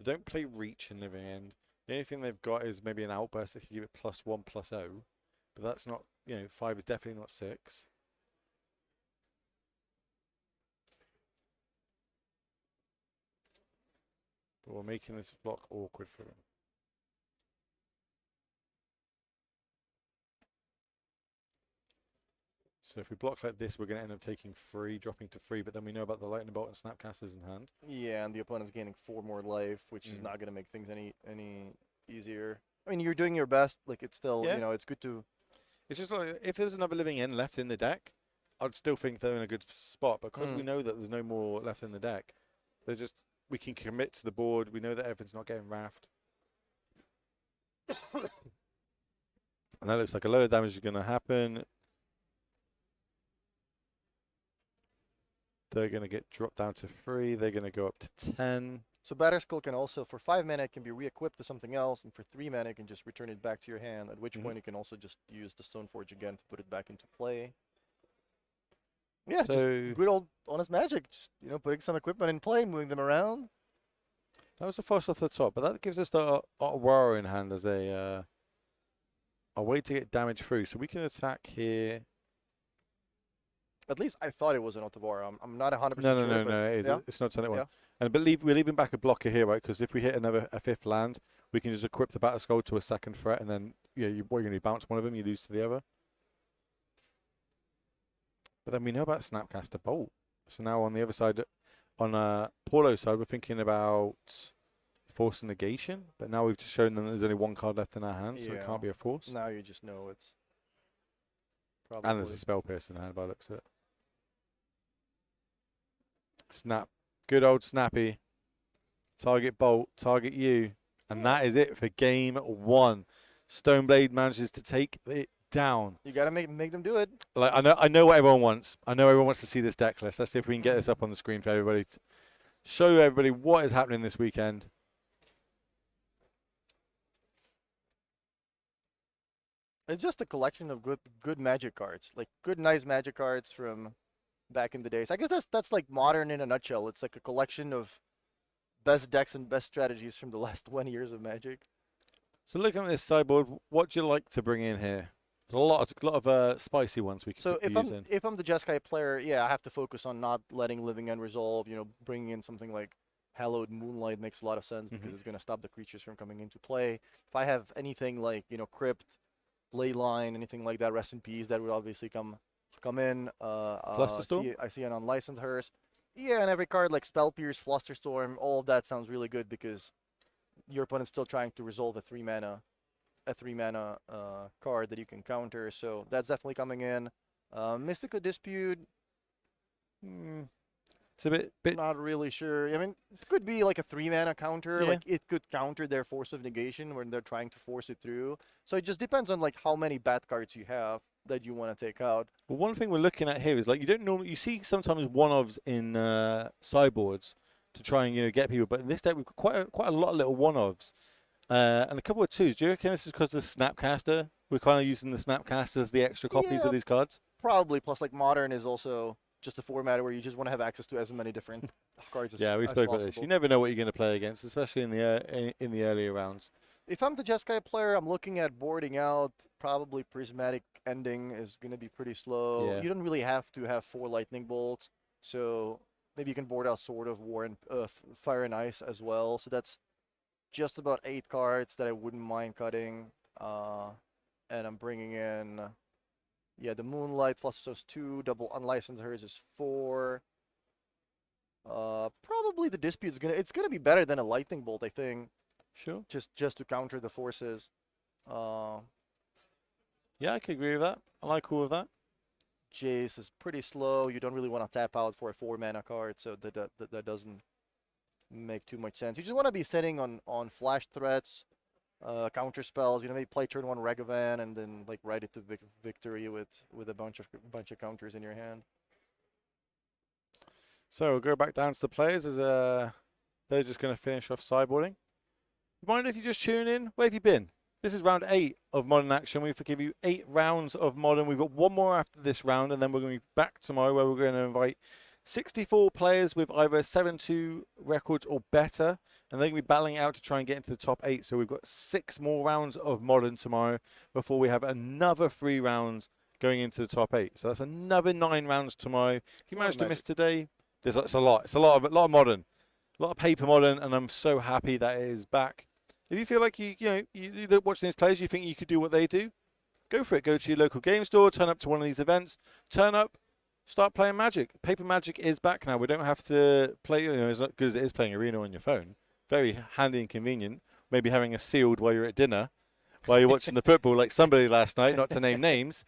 They don't play Reach in Living End. The only thing they've got is maybe an Outburst that can give it +1/+0. But that's not, 5 is definitely not 6. But we're making this block awkward for them. So if we block like this, we're going to end up taking 3, dropping to 3, but then we know about the Lightning Bolt and Snapcasters in hand. Yeah, and the opponent's gaining 4 more life, which is not going to make things any easier. I mean, you're doing your best. Like, it's still, it's good to... It's just like, if there's another Living End left in the deck, I'd still think they're in a good spot. But because we know that there's no more left in the deck, we can commit to the board. We know that everything's not getting raft. And that looks like a load of damage is going to happen. They're going to get dropped down to 3. They're going to go up to 10. So Battle Skull can also, for 5 mana, it can be re-equipped to something else, and for 3 mana, it can just return it back to your hand, at which point you can also just use the Stoneforge again to put it back into play. Yeah, So- just good old honest Magic. Just, putting some equipment in play, moving them around. That was the first off the top, but that gives us the Aurora in hand as a way to get damage through. So we can attack here. At least I thought it was an Otavara. I'm not 100% No, sure. no, it is. Yeah? It's not turn it 1. Yeah. And we're leaving back a blocker here, right? Because if we hit a 5th land, we can just equip the Battle Skull to a 2nd threat, and then you're going to bounce one of them, you lose to the other. But then we know about Snapcaster Bolt. So now on the other side, on Paulo's side, we're thinking about Force Negation. But now we've just shown them that there's only 1 card left in our hand, so it can't be a Force. Now you just know it's probably... And there's a Spell Pierce in hand by the looks of it. Snap. Good old Snappy. Target Bolt. Target you. And that is it for game 1. Stoneblade manages to take it down. You gotta make them do it. Like I know what everyone wants. I know everyone wants to see this deck list. Let's see if we can get this up on the screen for everybody. Show everybody what is happening this weekend. It's just a collection of good Magic cards, like good nice Magic cards from back in the days. I guess that's like modern in a nutshell. It's like a collection of best decks and best strategies from the last 20 years of Magic. So looking at this sideboard, what do you like to bring in here? There's a lot of spicy ones we can So put use in. if I'm the Jeskai player, yeah, I have to focus on not letting Living End resolve. Bringing in something like Hallowed Moonlight makes a lot of sense because it's going to stop the creatures from coming into play. If I have anything like, Crypt, Leyline, anything like that, Rest in Peace, that would obviously come in. Flusterstorm? I see an Unlicensed Hearse. Yeah, and every card like Spell Pierce, Flusterstorm, all of that sounds really good because your opponent's still trying to resolve a 3-mana card that you can counter. So that's definitely coming in. Mystical Dispute. It's a bit. Not really sure. I mean, it could be like a 3-mana counter. Yeah. Like it could counter their Force of Negation when they're trying to force it through. So it just depends on like how many bad cards you have that you want to take out. Well, one thing we're looking at here is like you see sometimes one-offs in sideboards to try and get people, but in this deck we've got quite a lot of little one-offs and a couple of twos. Do you reckon this is because of the Snapcaster? We're kind of using the Snapcaster as the extra copies of these cards. Probably. Plus, like Modern is also just a format where you just want to have access to as many different cards as we as spoke about this. possible. You never know what you're going to play against, especially in the earlier rounds. If I'm the Jeskai player, I'm looking at boarding out. Probably Prismatic Ending is going to be pretty slow. Yeah. You don't really have to have 4 Lightning Bolts, so maybe you can board out Sword of War and Fire and Ice as well. So that's just about 8 cards that I wouldn't mind cutting. And I'm bringing in, the Moonlight Flusterstorm's 2, double Unlicensed Hers is 4. Probably the Dispute's gonna be better than a Lightning Bolt, I think. Sure. Just to counter the forces. Yeah, I can agree with that. I like all of that. Jace is pretty slow. You don't really want to tap out for a 4-mana card, so that doesn't make too much sense. You just want to be sitting on flash threats, counter spells. Maybe play turn 1 Ragavan and then like ride it to victory with a bunch of counters in your hand. So we'll go back down to the players as they're just going to finish off sideboarding. Mind if you just tune in? Where have you been? This is round 8 of Modern Action. We forgive you 8 rounds of Modern. We've got one more after this round, and then we're going to be back tomorrow where we're going to invite 64 players with either 7-2 records or better, and they're going to be battling out to try and get into the top 8. So we've got 6 more rounds of Modern tomorrow before we have another 3 rounds going into the top 8. So that's another 9 rounds tomorrow. If you manage to miss today, it's a lot. It's a lot of Modern. A lot of paper Modern, and I'm so happy that it is back. If you feel like you look watching these players, you think you could do what they do, go for it. Go to your local game store, turn up to one of these events, turn up, start playing Magic. Paper Magic is back now. We don't have to play, as good as it is playing Arena on your phone. Very handy and convenient. Maybe having a sealed while you're at dinner, while you're watching the football, like somebody last night, not to name names.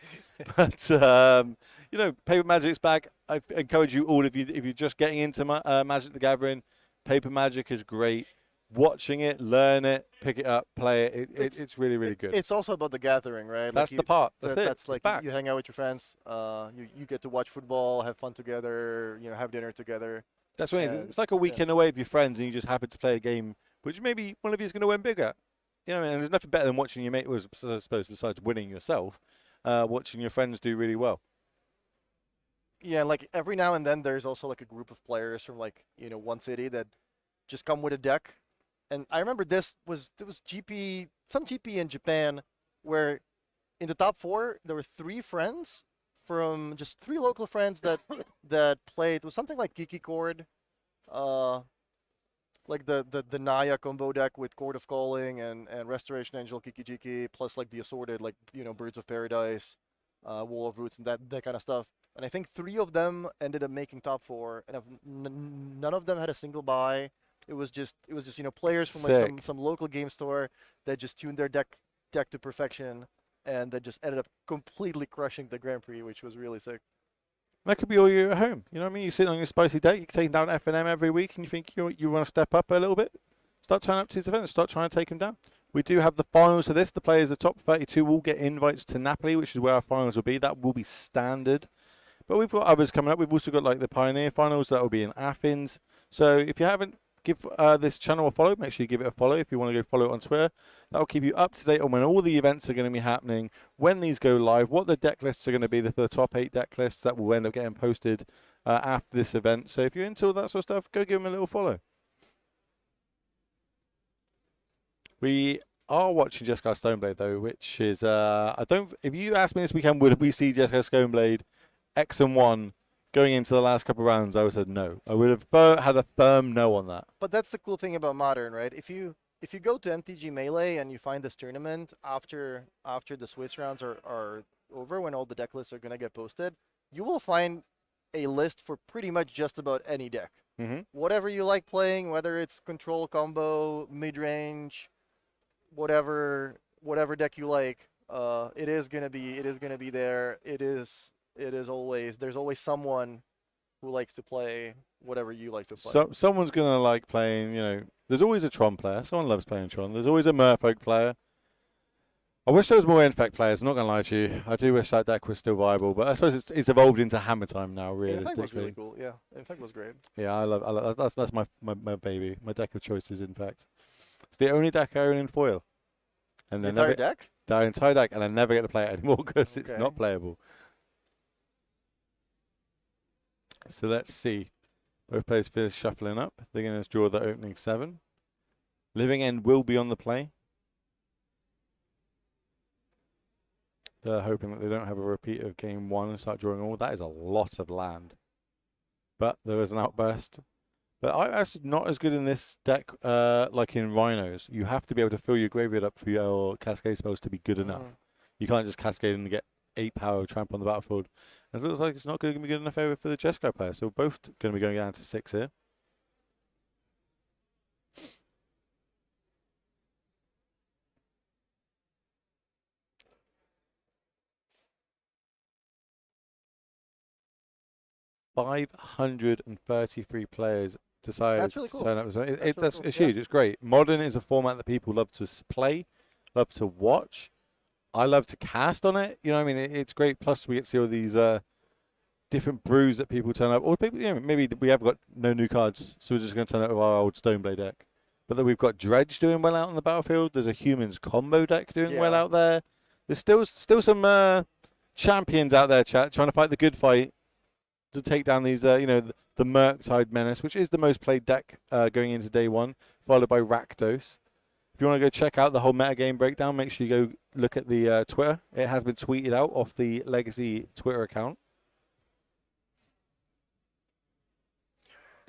But, Paper Magic's back. I encourage you all, if you're just getting into Magic the Gathering, Paper Magic is great. Watching it, learn it, pick it up, play it. It's really, really good. It's also about the gathering, right? That's the part. That's it. That's like you hang out with your friends. You get to watch football, have fun together. Have dinner together. That's right. It's like a weekend away with your friends, and you just happen to play a game which maybe one of you is going to win bigger. And there's nothing better than watching your mate. I suppose besides winning yourself, watching your friends do really well. Yeah, like every now and then, there's also like a group of players from one city that just come with a deck. And I remember there was some GP in Japan where in the top 4 there were 3 friends from just 3 local friends that played. It was something like Kiki Chord, like the Naya combo deck with Chord of Calling and Restoration Angel Kiki Jiki, plus like the assorted Birds of Paradise, Wall of Roots and that kind of stuff. And I think 3 of them ended up making top 4, and none of them had a single buy. It was just players from like some local game store that just tuned their deck to perfection, and that just ended up completely crushing the Grand Prix, which was really sick. That could be all you at home. You know what I mean? You sit on your spicy deck, you're taking down F&M every week, and you think you want to step up a little bit. Start turning up to these events. Start trying to take them down. We do have the finals for this. The players, the top 32, will get invites to Napoli, which is where our finals will be. That will be standard. But we've got others coming up. We've also got like the Pioneer finals that will be in Athens. So if you haven't, give this channel a follow. Make sure you give it a follow if you want to go follow it on Twitter. That will keep you up to date on when all the events are going to be happening, when these go live, what the deck lists are going to be, the top 8 deck lists that will end up getting posted after this event. So if you're into all that sort of stuff, go give them a little follow. We are watching Jeskai Stoneblade though, which is if you ask me this weekend, would we see Jeskai Stoneblade X and 1 going into the last couple of rounds, I would have said no. I would have had a firm no on that. But that's the cool thing about Modern, right? If you go to MTG Melee and you find this tournament after the Swiss rounds are over, when all the deck lists are gonna get posted, you will find a list for pretty much just about any deck. Whatever you like playing, whether it's control combo, mid range, whatever deck you like, it is gonna be there. There's always someone who likes to play whatever you like to play. So someone's gonna like playing. There's always a Tron player. Someone loves playing Tron. There's always a Merfolk player. I wish there was more Infect players. I'm not gonna lie to you. I do wish that deck was still viable, but I suppose it's evolved into Hammer Time now. Realistically, Infect was really cool. Yeah, Infect was great. Yeah, I love that's my baby. My deck of choice is Infect. It's the only deck I own in foil. And The entire deck? The entire deck, and I never get to play it anymore because it's not playable. So let's see. Both players finish shuffling up. They're going to draw the opening 7. Living End will be on the play. They're hoping that they don't have a repeat of game 1 and start drawing all. That is a lot of land. But there is an outburst. But I'm actually not as good in this deck like in Rhinos. You have to be able to fill your graveyard up for your Cascade spells to be good enough. You can't just Cascade and get 8 power tramp on the battlefield. And it looks like it's not going to be good enough over for the Jeskai player. So we're both going to be going down to 6 here. $533 players decided really to cool. turn up. That's It's cool. huge. It's great. Modern is a format that people love to play, love to watch. I love to cast on it. You know what I mean? It's great. Plus, we get to see all these different brews that people turn up. Or people, maybe we have got no new cards, so we're just going to turn up with our old Stoneblade deck. But then we've got Dredge doing well out on the battlefield. There's a Humans combo deck doing well out there. There's still some champions out there, chat, trying to fight the good fight to take down these, the Murktide Menace, which is the most played deck going into day 1, followed by Rakdos. If you want to go check out the whole metagame breakdown, make sure you go look at the Twitter. It has been tweeted out off the Legacy Twitter account.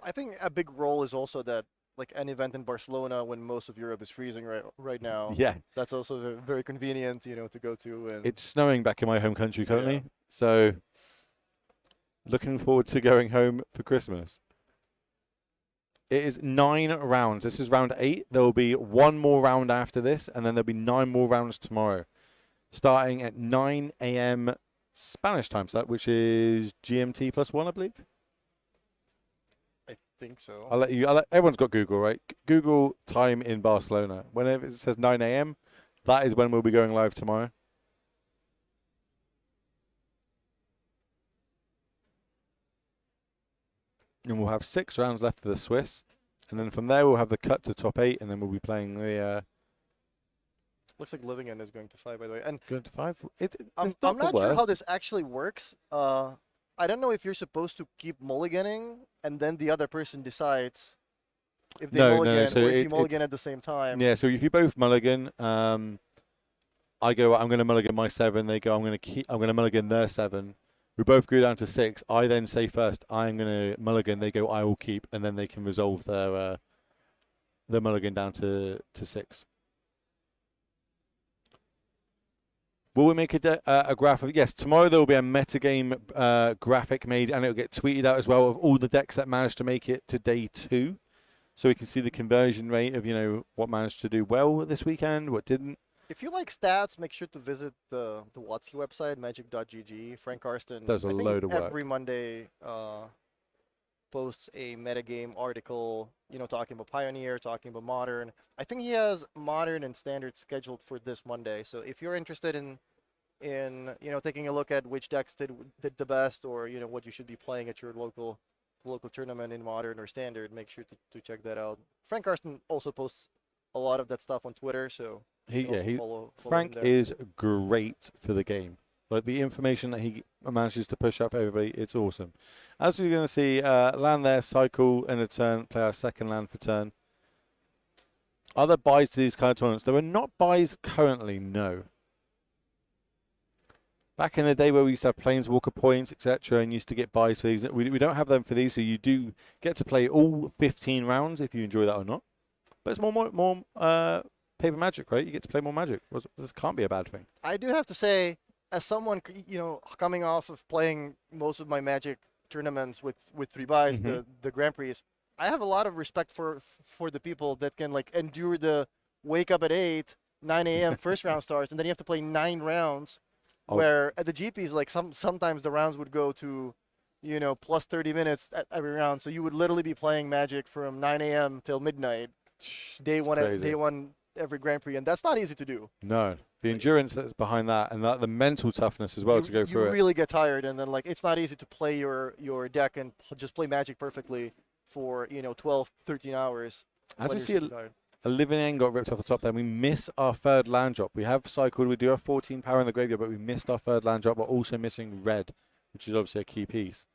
I think a big role is also that, like, an event in Barcelona when most of Europe is freezing right now. Yeah. That's also very convenient, to go to. And It's snowing back in my home country currently, so looking forward to going home for Christmas. It is 9 rounds. This is round 8. There will be 1 more round after this, and then there'll be 9 more rounds tomorrow, starting at 9 a.m. Spanish time, which is GMT +1, I believe. I think so. Everyone's got Google, right? Google time in Barcelona. Whenever it says 9 a.m., that is when we'll be going live tomorrow. And we'll have 6 rounds left of the Swiss. And then from there, we'll have the cut to top 8, and then we'll be playing the... Looks like Living End is going to 5, by the way. And going to 5? I'm not sure how this actually works. I don't know if you're supposed to keep mulliganing, and then the other person decides if they mulligan, So or if you mulligan at the same time. Yeah, so if you both mulligan, I go, I'm going to mulligan my 7. They go, I'm going to mulligan their 7. We both go down to 6. I then say first, I'm going to mulligan. They go, I will keep, and then they can resolve their mulligan down to 6. Will we make a graphic? Yes, tomorrow there will be a metagame graphic made, and it will get tweeted out as well of all the decks that managed to make it to day 2. So we can see the conversion rate of, what managed to do well this weekend, what didn't. If you like stats, make sure to visit the WotC website, magic.gg. Frank Karsten does a load of work. Every Monday posts a metagame article, talking about Pioneer, talking about Modern. I think he has Modern and Standard scheduled for this Monday. So if you're interested in taking a look at which decks did the best, or what you should be playing at your local tournament in Modern or Standard, make sure to check that out. Frank Karsten also posts a lot of that stuff on Twitter, so follow Frank him there. is great for the game. Like, the information that he manages to push up for everybody, it's awesome. As we're going to see, land there, cycle, and a turn, play our second land for turn. Are there buys to these kind of tournaments? There are not buys currently, no. Back in the day where we used to have Planeswalker points, etc., and used to get buys for these, we don't have them for these, so you do get to play all 15 rounds if you enjoy that or not. But it's more paper Magic, right? You get to play more Magic. This can't be a bad thing. I do have to say, as someone coming off of playing most of my Magic tournaments with 3 buys, the Grand Prix, I have a lot of respect for the people that can like endure the wake up at 9 a.m. first round starts, and then you have to play 9 rounds. Where at the GPs, like sometimes the rounds would go to, plus 30 minutes at every round. So you would literally be playing Magic from 9 a.m. till midnight, day one every Grand Prix, and that's not easy to do. No, the endurance that's behind that, and the mental toughness as well to go through it. You really get tired, and then like it's not easy to play your deck and just play Magic perfectly for 12, 13 hours. As we see a living end got ripped off the top there. We miss our 3rd land drop. We have cycled. We do have 14 power in the graveyard, but we missed our 3rd land drop. We're also missing red, which is obviously a key piece.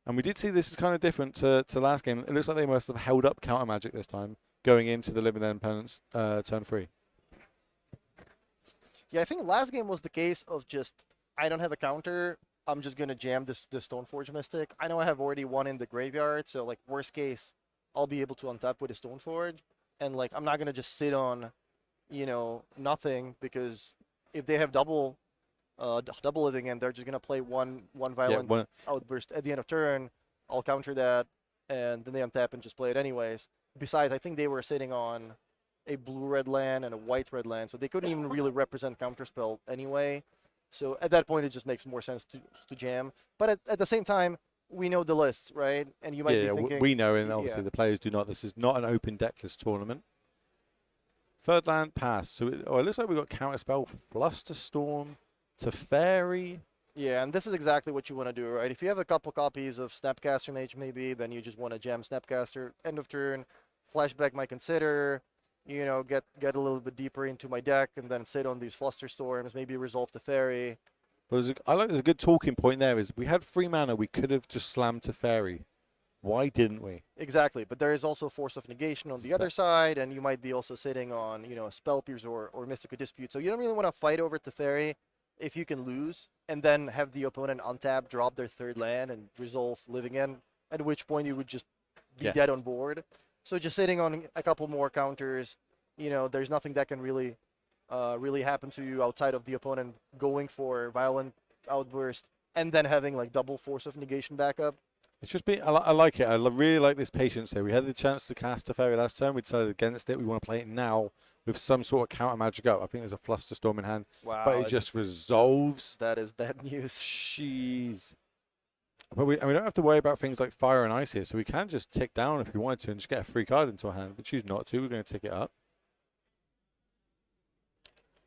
And we did see this is kind of different to last game. It looks like they must have held up counter Magic this time, going into the living end opponent's turn 3. Yeah, I think last game was the case of just, I don't have a counter. I'm just going to jam this Stoneforge Mystic. I know I have already 1 in the graveyard, so like worst case, I'll be able to untap with a Stoneforge. And like I'm not gonna just sit on, nothing, because if they have double living in, they're just gonna play one violent outburst at the end of turn. I'll counter that, and then they untap and just play it anyways. Besides, I think they were sitting on a blue-red land and a white-red land, so they couldn't even really represent counterspell anyway. So at that point, it just makes more sense to jam. But at the same time, we know the list, right? And you might be thinking... we know, and obviously the players do not. This is not an open decklist tournament. 3rd land pass. So it looks like we've got Counterspell, Flusterstorm, Teferi. Yeah, and this is exactly what you want to do, right? If you have a couple copies of Snapcaster Mage maybe, then you just want to jam Snapcaster, end of turn, flashback my Consider, get a little bit deeper into my deck, and then sit on these Flusterstorms, maybe resolve Teferi. Well, there's a good talking point there. Is we had 3 mana, we could have just slammed Teferi. Why didn't we? Exactly, but there is also Force of Negation on the other side, and you might be also sitting on, Spell Pierce or Mystical Dispute. So you don't really want to fight over Teferi if you can lose, and then have the opponent untap, drop their 3rd land, and resolve Living End, at which point you would just be dead on board. So just sitting on a couple more counters, there's nothing that can really happen to you outside of the opponent going for violent outburst and then having like double Force of Negation backup. It's just I like it. I really like this patience here. We had the chance to cast Teferi last turn. We decided against it. We want to play it now with some sort of counter magic up. I think there's a Flusterstorm in hand. Wow. But it just resolves. That is bad news. Jeez. But we don't have to worry about things like fire and ice here, so we can just tick down if we wanted to and just get a free card into our hand. We choose not to. We're going to tick it up.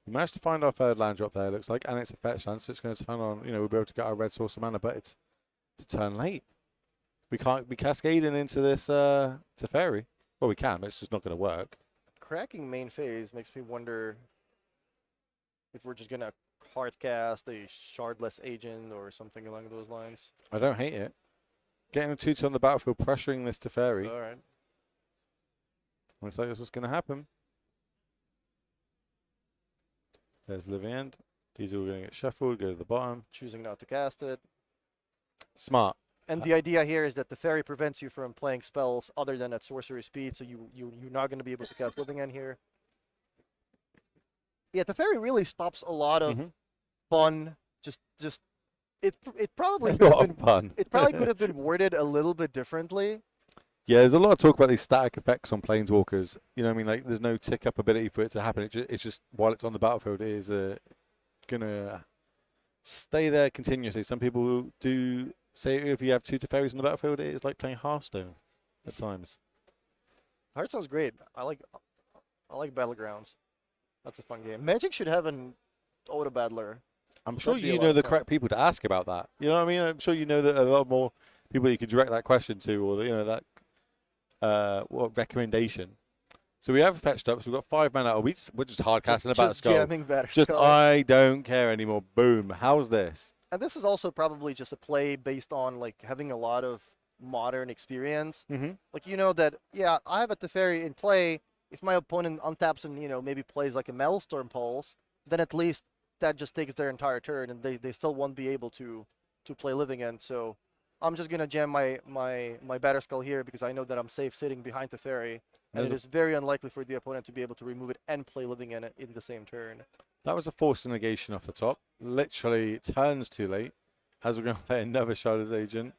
We managed to find our 3rd land drop there, it looks like, and it's a fetch land, so it's going to turn on, we'll be able to get our red source of mana, but it's a turn late. We can't be cascading into this Teferi. Well, we can, but it's just not going to work. Cracking main phase makes me wonder if we're just going to hard cast a Shardless Agent or something along those lines. I don't hate it. Getting a 2-2 on the battlefield, pressuring this Teferi. All right. Looks like that's what's going to happen. There's Living End. These are all going to get shuffled, go to the bottom. Choosing not to cast it. Smart. And the idea here is that the Teferi prevents you from playing spells other than at sorcery speed, so you're not going to be able to cast Living End here. Yeah, the Teferi really stops a lot of fun. It probably could have been fun. It probably could have been worded a little bit differently. Yeah, there's a lot of talk about these static effects on Planeswalkers. You know what I mean? Like, there's no tick-up ability for it to happen. It's just, while it's on the battlefield, it is going to stay there continuously. Some people do say if you have 2 Teferis on the battlefield, it is like playing Hearthstone at times. Hearthstone's great. I like Battlegrounds. That's a fun game. Magic should have an Auto Battler. I'm sure you know the correct people to ask about that. You know what I mean? I'm sure you know that a lot more people you can direct that question to, or that recommendation. So we have fetched up. So we've got 5 mana. We're just hard casting a Batterskull. Jamming Batterskull. Just I don't care anymore. Boom. How's this? And this is also probably just a play based on like having a lot of modern experience. Like that. Yeah, I have a Teferi in play. If my opponent untaps and maybe plays like a Maelstorm Pulse, then at least that just takes their entire turn, and they still won't be able to play living end. So I'm just gonna jam my batter skull here because I know that I'm safe sitting behind the fairy, and it is very unlikely for the opponent to be able to remove it and play living end in the same turn. That was a forced negation off the top. Literally turns too late. As we're going to play another Shard's Agent.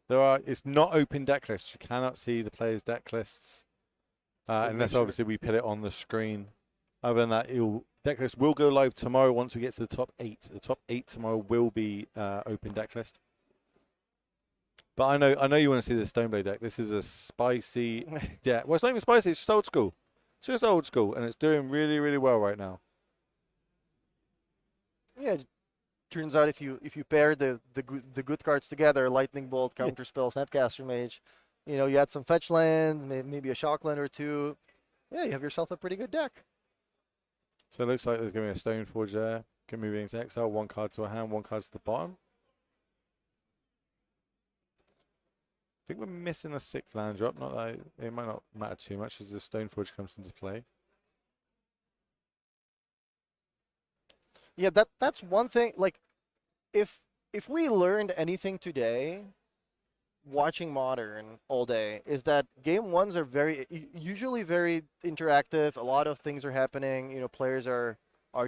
It's not open deck lists. You cannot see the players' deck lists unless obviously we put it on the screen. Other than that, deck list will go live tomorrow once we get to the top 8. The top 8 tomorrow will be open deck list. But I know you want to see the Stoneblade deck. This is a spicy deck. Well, it's not even spicy. It's just old school. It's just old school, and it's doing really, really well right now. Yeah, turns out if you pair the good cards together, Lightning Bolt, Counterspell, Snapcaster Mage, you add some fetch land, maybe a shock land or two. Yeah, you have yourself a pretty good deck. So it looks like there's going to be a Stoneforge there. Can move into exile. 1 card to a hand, 1 card to the bottom. I think we're missing a 6th land drop. Not that it might not matter too much as the Stoneforge comes into play. Yeah, that's one thing. Like, if we learned anything today, watching Modern all day, is that game ones are usually very interactive. A lot of things are happening. Players are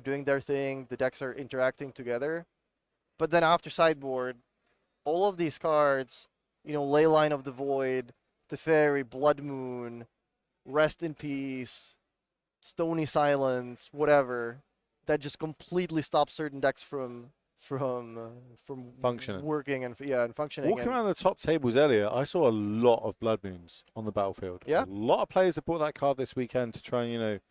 doing their thing. The decks are interacting together. But then after sideboard, all of these cards, Leyline of the Void, Teferi, Blood Moon, Rest in Peace, Stony Silence, whatever, that just completely stops certain decks from functioning, working and functioning. Walking around the top tables earlier, I saw a lot of Blood Moons on the battlefield. Yeah, a lot of players have bought that card this weekend to try and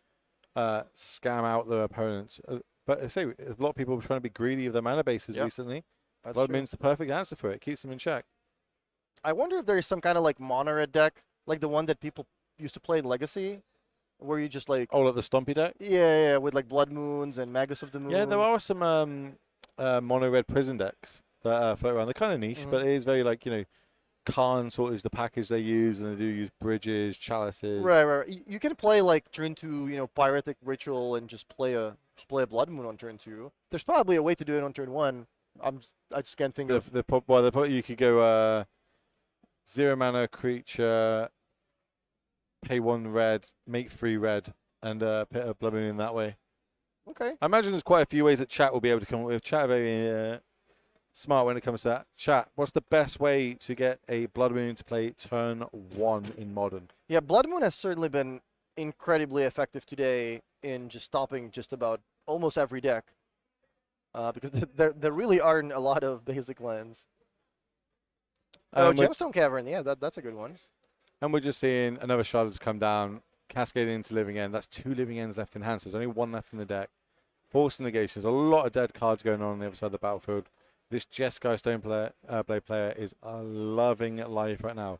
scam out their opponents. But I say a lot of people were trying to be greedy of their mana bases recently. Blood Moon's the perfect answer for it. Keeps them in check. I wonder if there is some kind of like mono red deck, like the one that people used to play in Legacy, where you just like like the Stompy deck. Yeah, with like Blood Moons and Magus of the Moon. Yeah, there are some mono red prison decks that float around. They're kind of niche, but it is very Khan sort of is the package they use, and they do use bridges, chalices. Right. You can play like turn 2, Pyretic Ritual and just play a Blood Moon on turn 2. There's probably a way to do it on turn 1. I just can't think of. You could go 0 mana creature, pay 1 red, make 3 red, and put a Blood Moon in that way. Okay. I imagine there's quite a few ways that chat will be able to come up with. Chat are very smart when it comes to that. Chat, what's the best way to get a Blood Moon to play turn 1 in Modern? Yeah, Blood Moon has certainly been incredibly effective today in just stopping just about almost every deck. Because there really aren't a lot of basic lands. Gemstone Cavern, yeah, that's a good one. And we're just seeing another Charlotte's come down, cascading into Living End. That's 2 Living Ends left in hand, so there's only 1 left in the deck. Forced negations, a lot of dead cards going on the other side of the battlefield. This Jeskai Stoneblade player is loving life right now.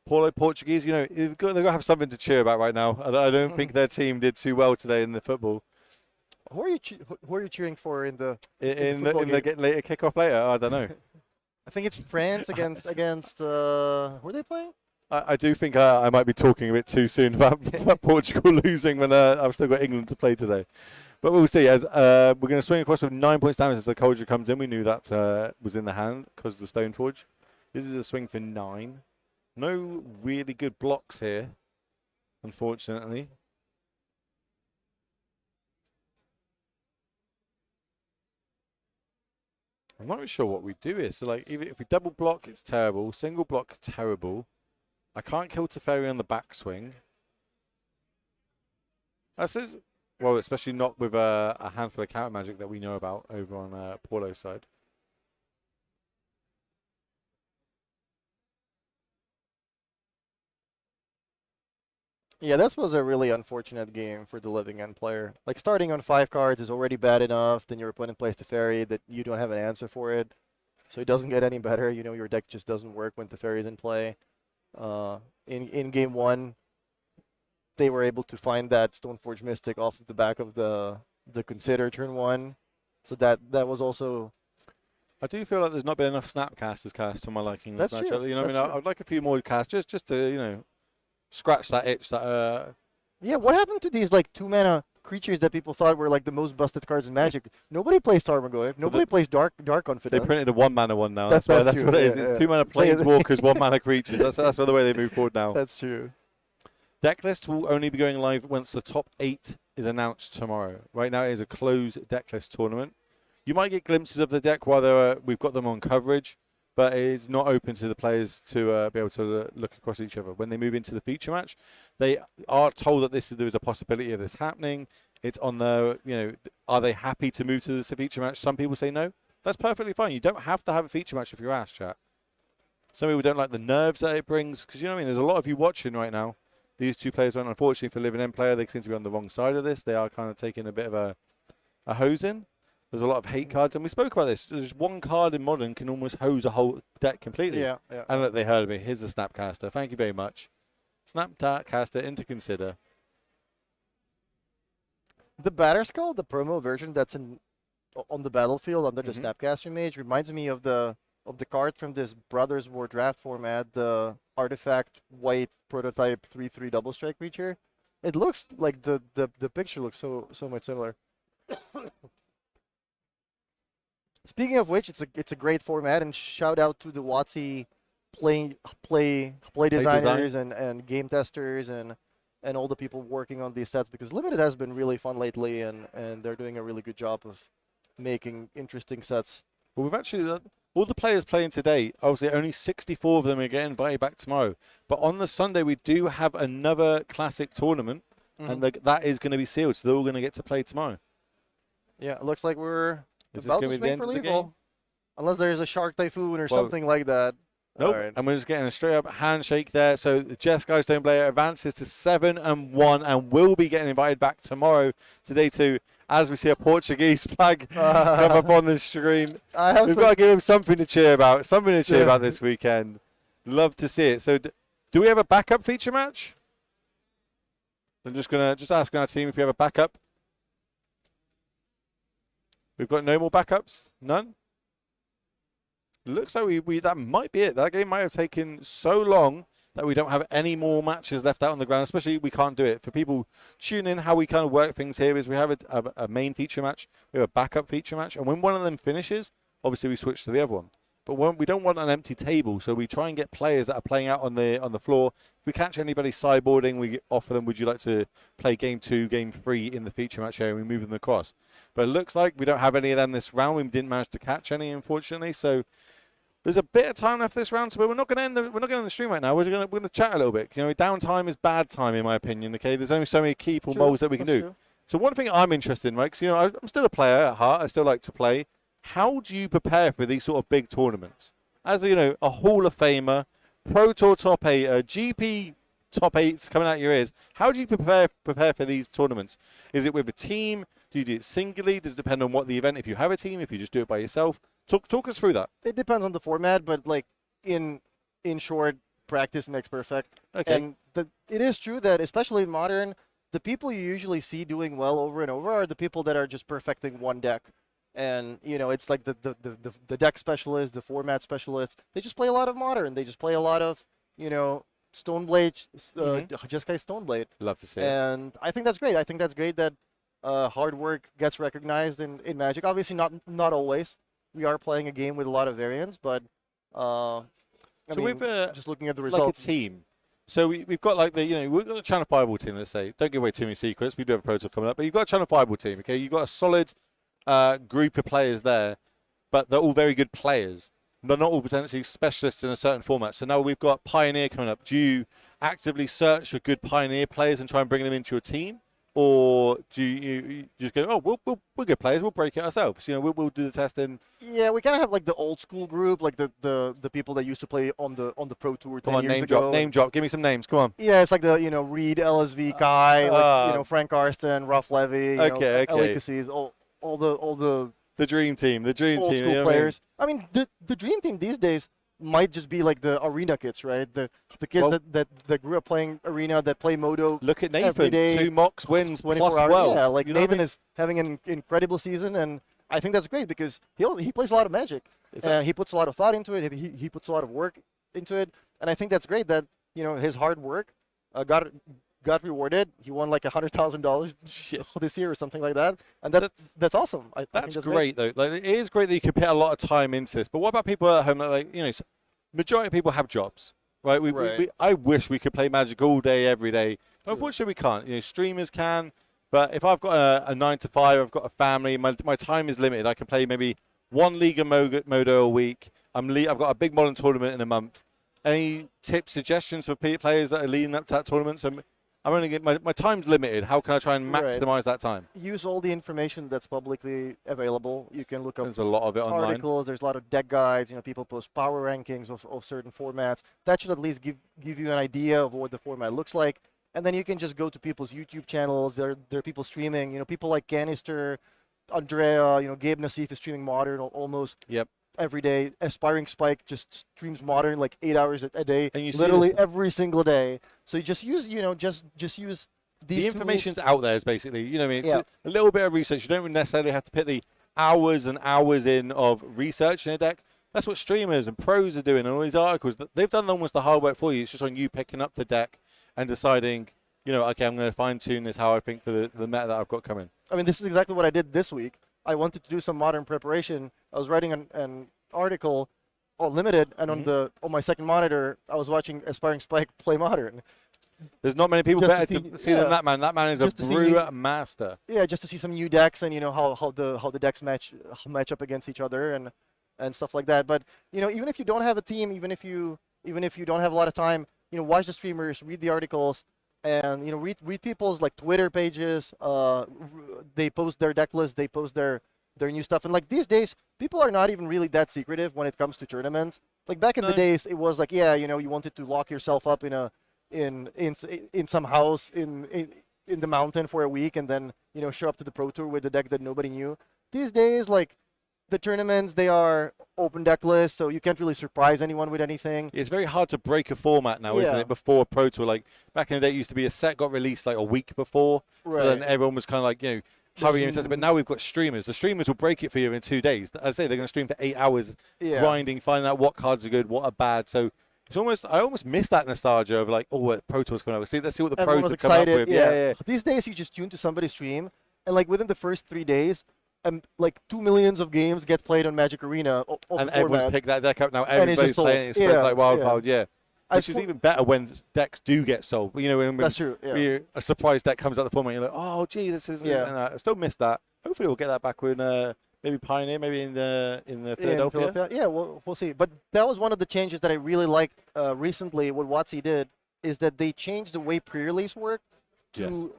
Portuguese, they've got to have something to cheer about right now. I don't think their team did too well today in the football. Who are you cheering for in the later kickoff later? I don't know. I think it's France against who are they playing? I do think I might be talking a bit too soon about Portugal losing when I've still got England to play today. But we'll see. As we're going to swing across with 9 points damage as the Cauldron comes in. We knew that was in the hand because of the Stoneforge. This is a swing for 9. No really good blocks here, unfortunately. I'm not really sure what we do here. So, even if we double block, it's terrible. Single block, terrible. I can't kill Teferi on the backswing. That's it. Well, especially not with a handful of counter magic that we know about over on Paulo's side. Yeah, this was a really unfortunate game for the Living End player. Like, starting on 5 cards is already bad enough. Then your opponent plays Teferi that you don't have an answer for it. So it doesn't get any better. Your deck just doesn't work when Teferi is in play. In game 1, they were able to find that Stoneforge Mystic off of the back of the Consider turn 1. So that was also I do feel like there's not been enough Snapcasters cast for my liking in this That's match. true. You know what I That's mean? true. I'd like a few more casts just to, scratch that itch that Yeah, what happened to these like 2-mana creatures that people thought were like the most busted cards in Magic? Nobody plays Tarmogoyf. Nobody plays Dark they Confidant. printed a 1-mana one now. That's That's true, what it yeah, is. It's yeah. 2-mana planeswalkers, 1-mana creatures. That's the way they move forward now. That's true. Deck list will only be going live once the top 8 is announced tomorrow. Right now it is a closed deck list tournament. You might get glimpses of the deck while we've got them on coverage, but it is not open to the players to be able to look across each other. When they move into the feature match, they are told that there is a possibility of this happening. It's on the, are they happy to move to the feature match? Some people say no. That's perfectly fine. You don't have to have a feature match if you're asked, chat. Some people don't like the nerves that it brings, because you know what I mean? There's a lot of you watching right now. These two players aren't, unfortunately for Living End player, they seem to be on the wrong side of this. They are kind of taking a bit of a hose in. There's a lot of hate cards, and we spoke about this. There's one card in Modern can almost hose a whole deck completely. Yeah. And that they heard of me. Here's the Snapcaster. Thank you very much. Snapcaster in to consider. The Batterskull, the promo version that's on the battlefield under the Snapcaster image, reminds me of the card from this Brothers War draft format, the artifact white prototype 3/3 double strike creature. It looks like the picture looks so much similar. Speaking of which, it's a great format, and shout out to the WotC play designers and game testers and all the people working on these sets, because Limited has been really fun lately, and they're doing a really good job of making interesting sets. Well, we've actually, all the players playing today, obviously only 64 of them are getting invited back tomorrow. But on the Sunday, we do have another classic tournament, and that is going to be sealed, so they're all going to get to play tomorrow. Yeah, it looks like we're Is about this to going to be the swing end for of the lethal. game? Unless there's a Shark Typhoon or Well, something like that. Nope, All right. and we're just getting a straight-up handshake there. So the Jess Guys Don't Play advances to 7-1 and will be getting invited back tomorrow to day 2, as we see a Portuguese flag come up on the screen. We've got to give him something to cheer about, this weekend. Love to see it. So do we have a backup feature match? I'm just asking our team if we have a backup. We've got no more backups? None? Looks like we that might be it. That game might have taken so long that we don't have any more matches left out on the ground, especially we can't do it. For people tune in, how we kind of work things here is we have a main feature match, we have a backup feature match, and when one of them finishes, obviously we switch to the other one. But we don't want an empty table, so we try and get players that are playing out on the floor. If we catch anybody sideboarding, we offer them, would you like to play game 2, game 3 in the feature match area, and we move them across. But it looks like we don't have any of them this round. We didn't manage to catch any, unfortunately, so there's a bit of time left this round, so we're not going to end the stream right now. We're going to chat a little bit. Downtime is bad time, in my opinion. Okay, there's only so many key modes that we can do. True. So one thing I'm interested in, right? Because I'm still a player at heart. I still like to play. How do you prepare for these sort of big tournaments? As a Hall of Famer, Pro Tour top 8, GP top 8s coming out your ears. How do you prepare for these tournaments? Is it with a team? Do you do it singly? Does it depend on what the event? If you have a team, if you just do it by yourself? Talk us through that. It depends on the format, but like in short, practice makes perfect. Okay. And it is true that especially in Modern, the people you usually see doing well over and over are the people that are just perfecting one deck. And it's like the deck specialist, the format specialist. They just play a lot of Modern. They just play a lot of Stoneblade, Just Guy Stoneblade. Love to see it. And I think that's great. I think that's great that hard work gets recognized in Magic. Obviously, not always. We are playing a game with a lot of variants, but we've just looking at the results. Like a team. So we've got like we've got a Channel Fireball team. Let's say, don't give away too many secrets. We do have a Pro Tour coming up, but you've got a Channel Fireball team. Okay, you've got a solid group of players there, but they're all very good players. They're not all potentially specialists in a certain format. So now we've got Pioneer coming up. Do you actively search for good Pioneer players and try and bring them into your team? Or do you just go, we're good players, we'll break it ourselves. We'll do the testing. Yeah, we kind of have like the old school group, like the people that used to play on the Pro Tour 10 years ago. Name drop. Give me some names. Come on. Yeah, it's like the Reed, LSV, Kai, Frank Karsten, Ruff Levy, okay. LA Cassis, all the dream team. The dream old team. school players. I mean, the dream team these days might just be like the arena kids, right? The kids that grew up playing arena, that play Moto. Look at every Nathan, day, 2 mocks, wins, 24 plus hours. worlds. Yeah, like You know Nathan what I mean? is having an incredible season, and I think that's great because he plays a lot of Magic, and he puts a lot of thought into it. He puts a lot of work into it, and I think that's great that his hard work got rewarded. He won like $100,000 this year or something like that, and that's awesome. I think That's great though. Like, it is great that you can put a lot of time into this. But what about people at home that, like, majority of people have jobs, right? I wish we could play Magic all day, every day. But unfortunately, we can't. Streamers can. But if I've got a 9 to 5, I've got a family, my time is limited. I can play maybe one League of Modo a week. I've got a big modern tournament in a month. Any tips, suggestions for players that are leading up to that tournament? So I'm only getting my time's limited. How can I try and maximize that time? Use all the information that's publicly available. You can look up There's a lot of it online. Articles. There's a lot of deck guides. People post power rankings of certain formats. That should at least give you an idea of what the format looks like. And then you can just go to people's YouTube channels. There are people streaming. People like Canister, Andrea. Gabe Nassif is streaming Modern almost every day. Aspiring Spike just streams Modern like 8 hours a day, and you literally every single day. So you just use just use these the information's out there. Is basically it's a little bit of research. You don't necessarily have to put the hours and hours in of research in a deck. That's what streamers and pros are doing, and all these articles. They've done almost the hard work for you. It's just on you picking up the deck and deciding, okay, I'm going to fine-tune this how I think for the meta that I've got coming. I mean, this is exactly what I did this week. I wanted to do some Modern preparation. I was writing an article on Limited, and on my second monitor, I was watching Aspiring Spike play Modern. There's not many people better to see than that man. That man is a brew master. Yeah, just to see some new decks and how the decks match up against each other and stuff like that. But even if you don't have a team, even if you don't have a lot of time, watch the streamers, read the articles, and read people's like Twitter pages. They post their deck lists, they post their new stuff, and like these days, people are not even really that secretive when it comes to tournaments. Like back in the days, it was like you wanted to lock yourself up in some house in the mountain for a week, and then show up to the Pro Tour with a deck that nobody knew. These days, like the tournaments, they are open deck lists, so you can't really surprise anyone with anything. It's very hard to break a format now, isn't it? Before Pro Tour, like back in the day, it used to be a set got released like a week before, so then everyone was kind of like hurrying. But now we've got streamers. The streamers will break it for you in 2 days. As I say, they're going to stream for 8 hours, grinding, finding out what cards are good, what are bad. So I almost miss that nostalgia of like, Pro Tour's coming over. Let's see what the pros have come up with. Yeah. These days, you just tune to somebody's stream, and like within the first 3 days, like 2 million of games get played on Magic Arena. And everyone's picked that deck up now. Everybody's playing it. It spreads like wildfire. Which is even better when decks do get sold. When that's true. A surprise deck comes out the format, you're like, oh, geez, this isn't. And I still miss that. Hopefully, we'll get that back with maybe Pioneer, maybe in Philadelphia. Yeah, we'll see. But that was one of the changes that I really liked recently. What WotC did is that they changed the way pre-release worked to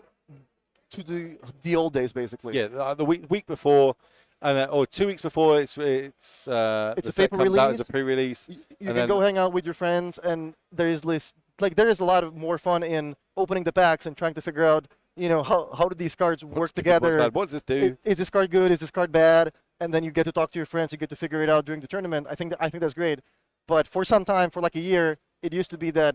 the old days, basically. Yeah, the week before. Or 2 weeks before it's the set paper comes release. out as a pre-release. You can go hang out with your friends, and there is a lot of more fun in opening the packs and trying to figure out how do these cards work together. What does this do? Is this card good? Is this card bad? And then you get to talk to your friends. You get to figure it out during the tournament. I think that's great. But for some time, for like a year, it used to be that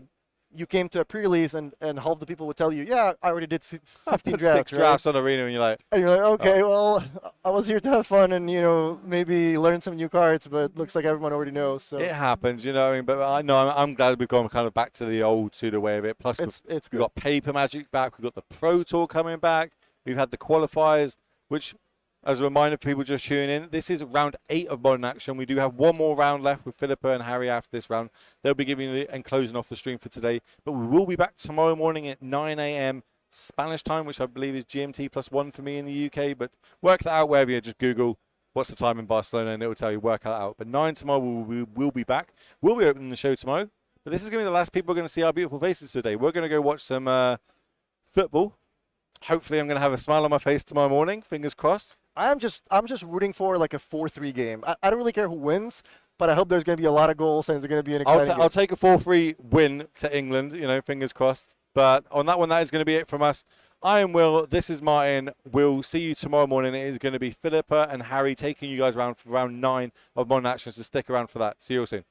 you came to a pre-release and half the people would tell you, I already did 15 drafts. 6 drafts on Arena, and you're like, okay, well, I was here to have fun and, maybe learn some new cards, but looks like everyone already knows. So it happens, what I mean? But I know I'm glad we've gone kind of back to the old pseudo way of it. Plus, we've got Paper Magic back. We've got the Pro Tour coming back. We've had the qualifiers, which, as a reminder for people just tuning in, this is round 8 of Modern Action. We do have one more round left with Filipa and Harry after this round. They'll be giving you and closing off the stream for today. But we will be back tomorrow morning at 9 a.m. Spanish time, which I believe is GMT +1 for me in the UK. But work that out wherever you just Google what's the time in Barcelona, and it will tell you, work that out. But 9 tomorrow, we will be back. We'll be opening the show tomorrow. But this is going to be the last people are going to see our beautiful faces today. We're going to go watch some football. Hopefully, I'm going to have a smile on my face tomorrow morning. Fingers crossed. I'm just rooting for like a 4-3 game. I don't really care who wins, but I hope there's going to be a lot of goals and it's going to be an exciting game. I'll take a 4-3 win to England, fingers crossed. But on that one, that is going to be it from us. I am Will. This is Martin. We'll see you tomorrow morning. It is going to be Filipa and Harry taking you guys around for round 9 of Modern Actions. So stick around for that. See you all soon.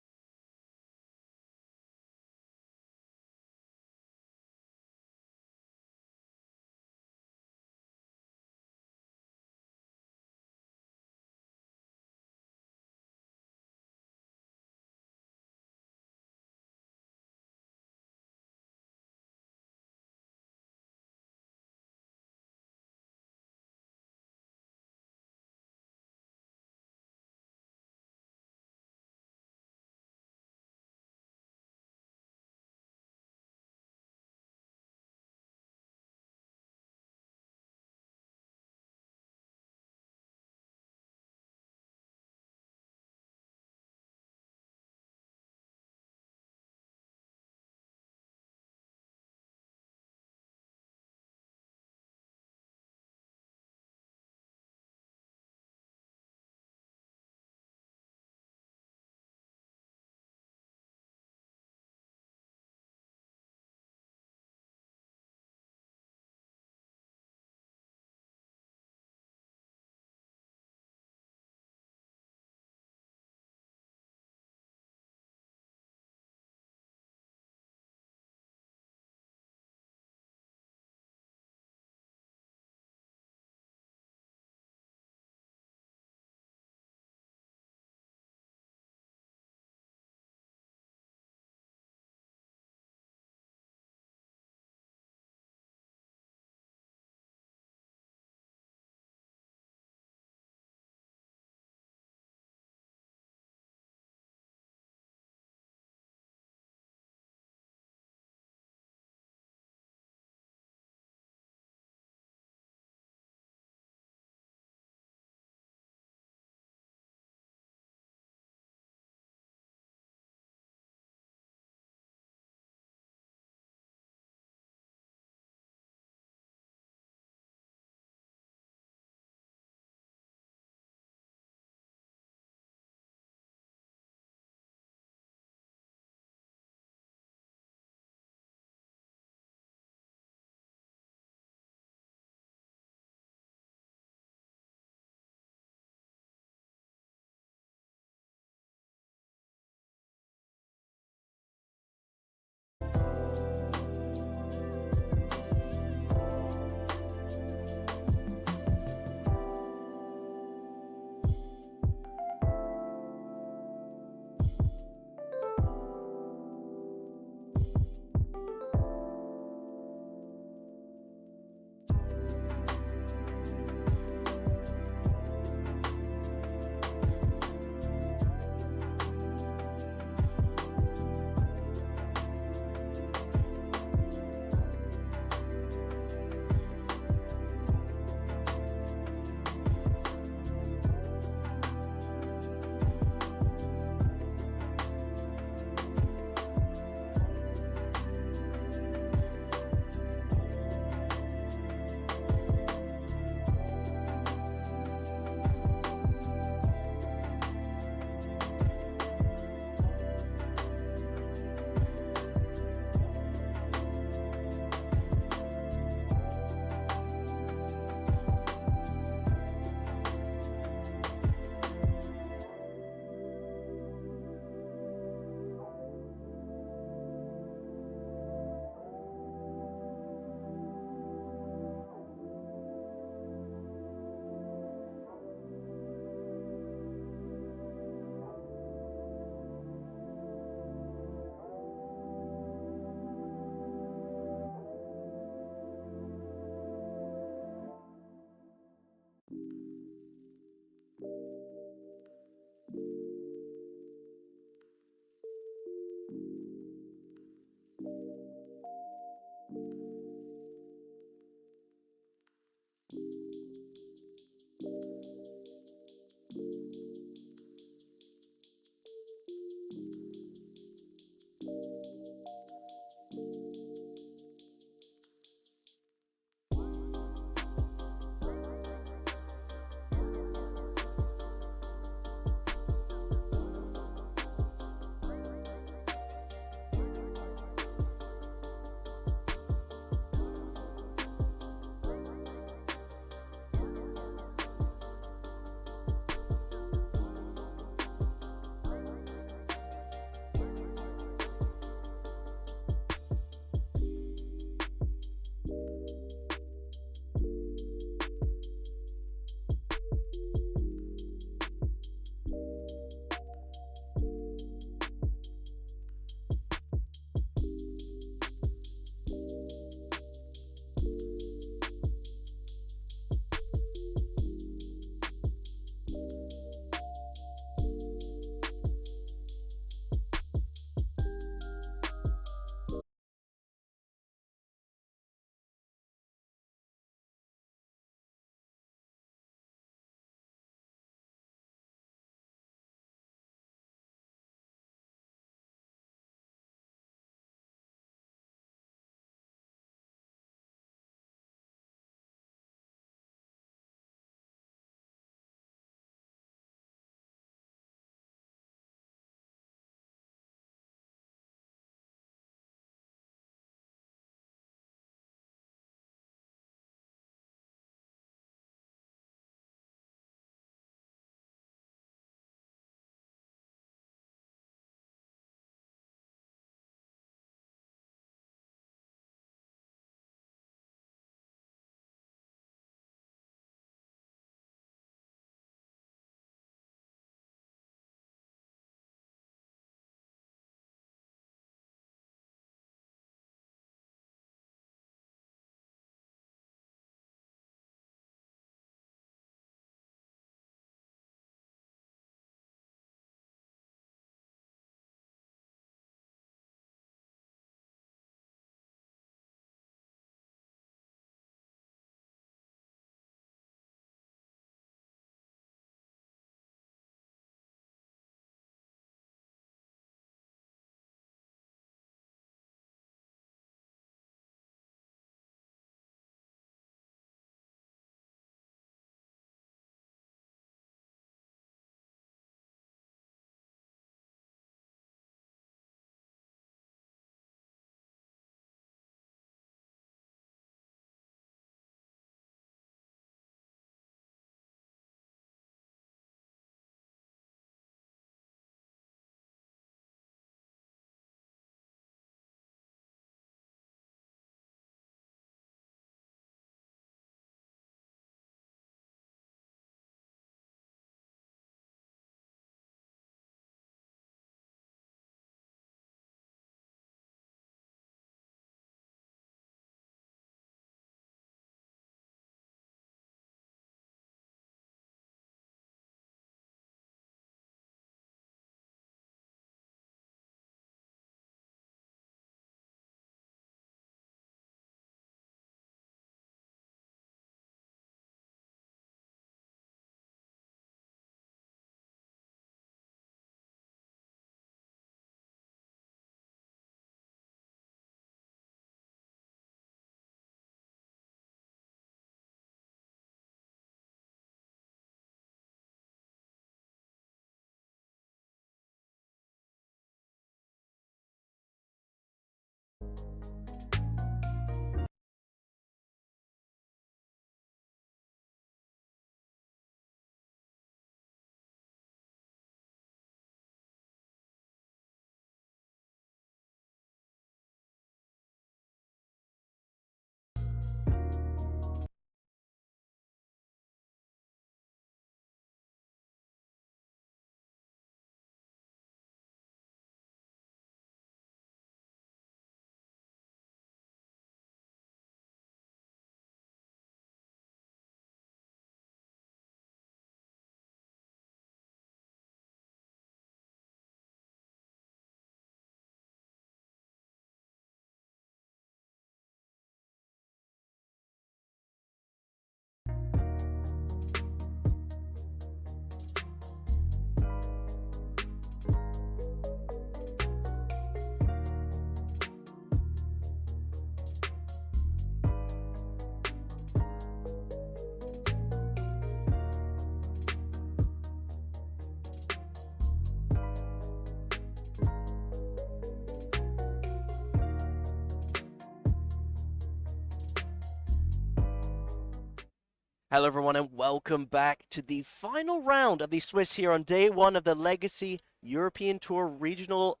Hello everyone and welcome back to the final round of the Swiss here on day one of the Legacy European Tour Regional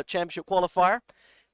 Championship Qualifier.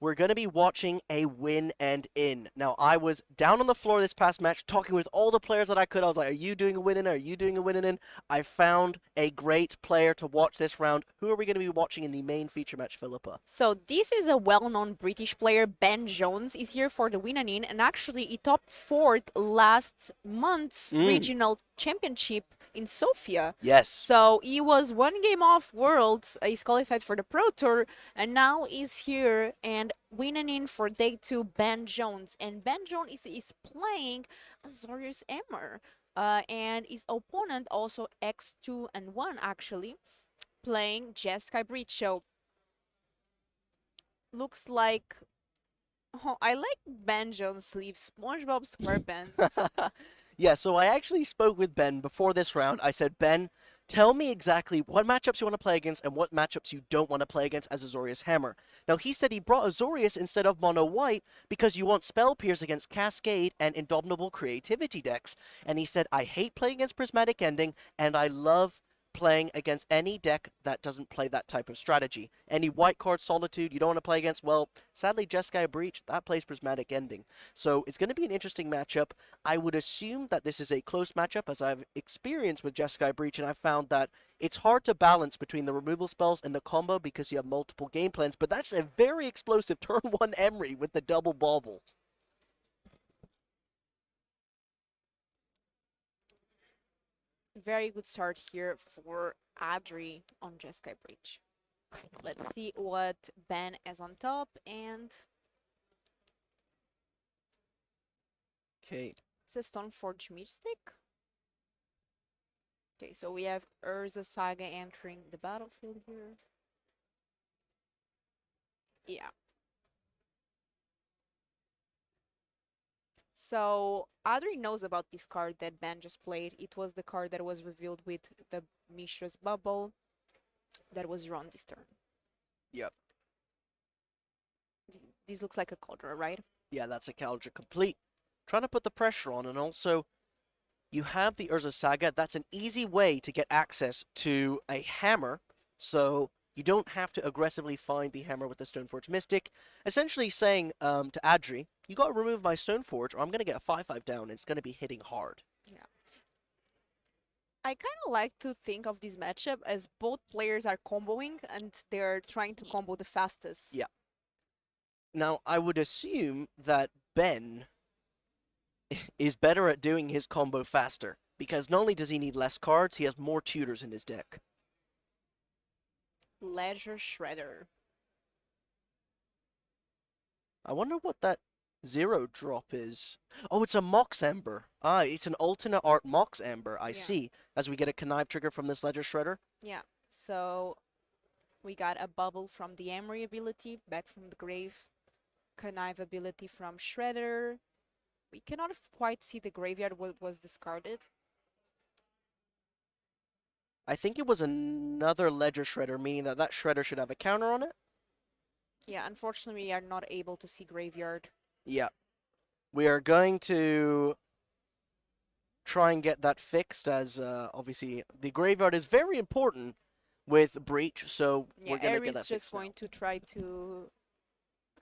We're going to be watching a win and in. Now, I was down on the floor this past match talking with all the players that I could. I was like, are you doing a win and in? Are you doing a win and in? I found a great player to watch this round. Who are we going to be watching in the main feature match, Filipa? So this is a well-known British player. Ben Jones is here for the win and in, and actually he topped fourth last month's regional championship in Sofia. Yes. So he was one game off Worlds. He's qualified for the Pro Tour, and now he's here and winning in for day two. Ben Jones, and Ben Jones is playing Azorius Emmer, and his opponent also X2 and 1 actually playing Jessica Breach. So looks like, oh, I like Ben Jones' sleeves, SpongeBob SquarePants. Yeah, so I actually spoke with Ben before this round. I said, Ben, tell me exactly what matchups you want to play against and what matchups you don't want to play against as Azorius Hammer. Now, he said he brought Azorius instead of Mono White because you want Spell Pierce against Cascade and Indomitable Creativity decks. And he said, I hate playing against Prismatic Ending, and I love playing against any deck that doesn't play that type of strategy. Any white card Solitude you don't want to play against, well, sadly, Jeskai Breach, that plays Prismatic Ending. So it's going to be an interesting matchup. I would assume that this is a close matchup, as I've experienced with Jeskai Breach, and I've found that it's hard to balance between the removal spells and the combo because you have multiple game plans, but that's a very explosive turn 1 Emery with the double bauble. Very good start here for Adri on Jeskai Breach. Let's see what Ben has on top, and Okay. it's a Stoneforge Mystic. Okay, so we have Urza Saga entering the battlefield here. Yeah. So Adri knows about this card that Ben just played. It was the card that was revealed with the Mishra's Bubble that was drawn this turn. Yep. This looks like a Cauldron, right? Yeah, that's a Caldra complete. Trying to put the pressure on, and also you have the Urza Saga. That's an easy way to get access to a hammer, so you don't have to aggressively find the hammer with the Stoneforge Mystic. Essentially saying to Adri, you got to remove my Stoneforge, or I'm going to get a 5/5 down, and it's going to be hitting hard. Yeah. I kind of like to think of this matchup as both players are comboing, and they're trying to combo the fastest. Yeah. Now, I would assume that Ben is better at doing his combo faster, because not only does he need less cards, he has more tutors in his deck. Ledger Shredder. I wonder what that 0 drop is. Oh, it's a Mox Ember. Ah, it's an alternate art Mox Ember. I see. As we get a Connive trigger from this Ledger Shredder. Yeah, so we got a bubble from the Emery ability, back from the grave. Connive ability from Shredder. We cannot quite see the graveyard what was discarded. I think it was another Ledger Shredder, meaning that that Shredder should have a counter on it. Yeah, unfortunately we are not able to see graveyard. Yeah. We are going to try and get that fixed, as obviously the graveyard is very important with Breach, so we're going to get that just fixed going to try to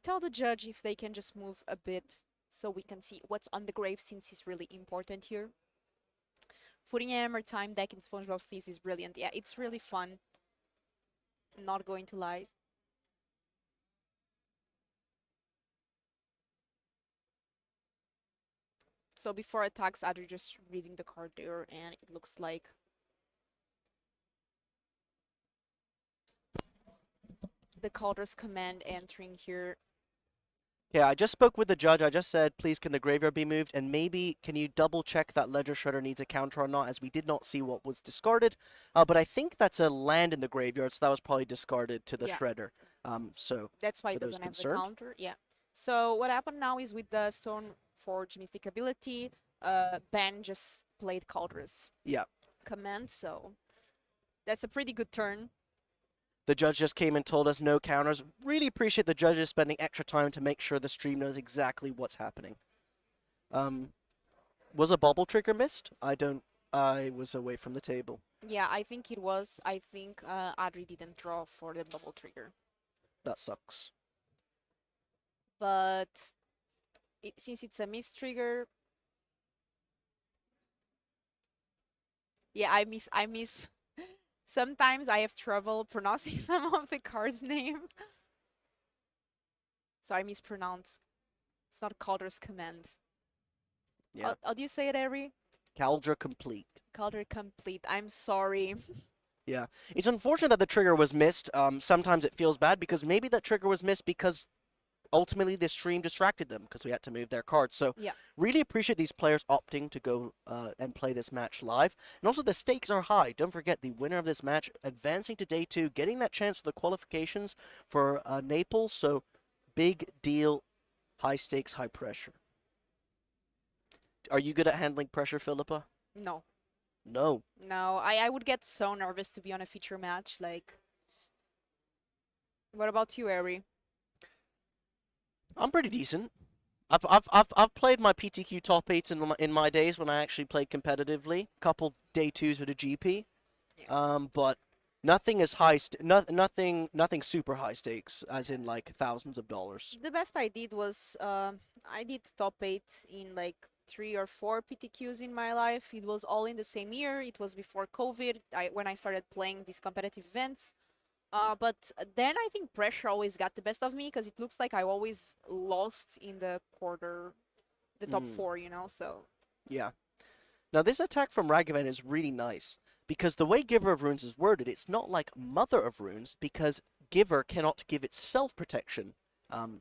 tell the judge if they can just move a bit so we can see what's on the grave, since it's really important here. Putting Hammer Time deck in SpongeBob Sleeves is brilliant. Yeah, it's really fun. Not going to lie. So before attacks, Adri just reading the card there, and it looks like the Calder's command entering here. Yeah, I just spoke with the judge. I just said, please, can the graveyard be moved? And maybe, can you double check that Ledger Shredder needs a counter or not, as we did not see what was discarded. But I think that's a land in the graveyard, so that was probably discarded to the Shredder. So that's why it doesn't have the counter. Yeah. So what happened now is with the Stoneforge Mystic ability, Ben just played Calder's command, so that's a pretty good turn. The judge just came and told us no counters. Really appreciate the judges spending extra time to make sure the stream knows exactly what's happening. Was a bubble trigger missed? I was away from the table. Yeah, I think it was. I think Adri didn't draw for the bubble trigger. That sucks. But since it's a miss trigger, yeah, I miss. Sometimes I have trouble pronouncing some of the cards' name, so I mispronounce. It's not Calder's command. Yeah. How do you say it, Ari? Caldra complete. Calder complete. I'm sorry. Yeah. It's unfortunate that the trigger was missed. Sometimes it feels bad because maybe that trigger was missed because ultimately the stream distracted them because we had to move their cards. So Yeah. really appreciate these players opting to go and play this match live. And also the stakes are high. Don't forget the winner of this match advancing to day 2, getting that chance for the qualifications for Naples. So big deal, high stakes, high pressure. Are you good at handling pressure, Filipa? No. No. No, I would get so nervous to be on a feature match. Like, what about you, Ari? I'm pretty decent. I've played my PTQ top 8s in my days when I actually played competitively. Couple day 2s with a GP. But nothing is nothing super high stakes, as in like thousands of dollars. The best I did was I did top 8 in like 3 or 4 PTQs in my life. It was all in the same year. It was before COVID, when I started playing these competitive events. But then I think pressure always got the best of me because it looks like I always lost in the top 4, so. Yeah. Now this attack from Ragavan is really nice because the way Giver of Runes is worded, it's not like Mother of Runes because Giver cannot give itself protection.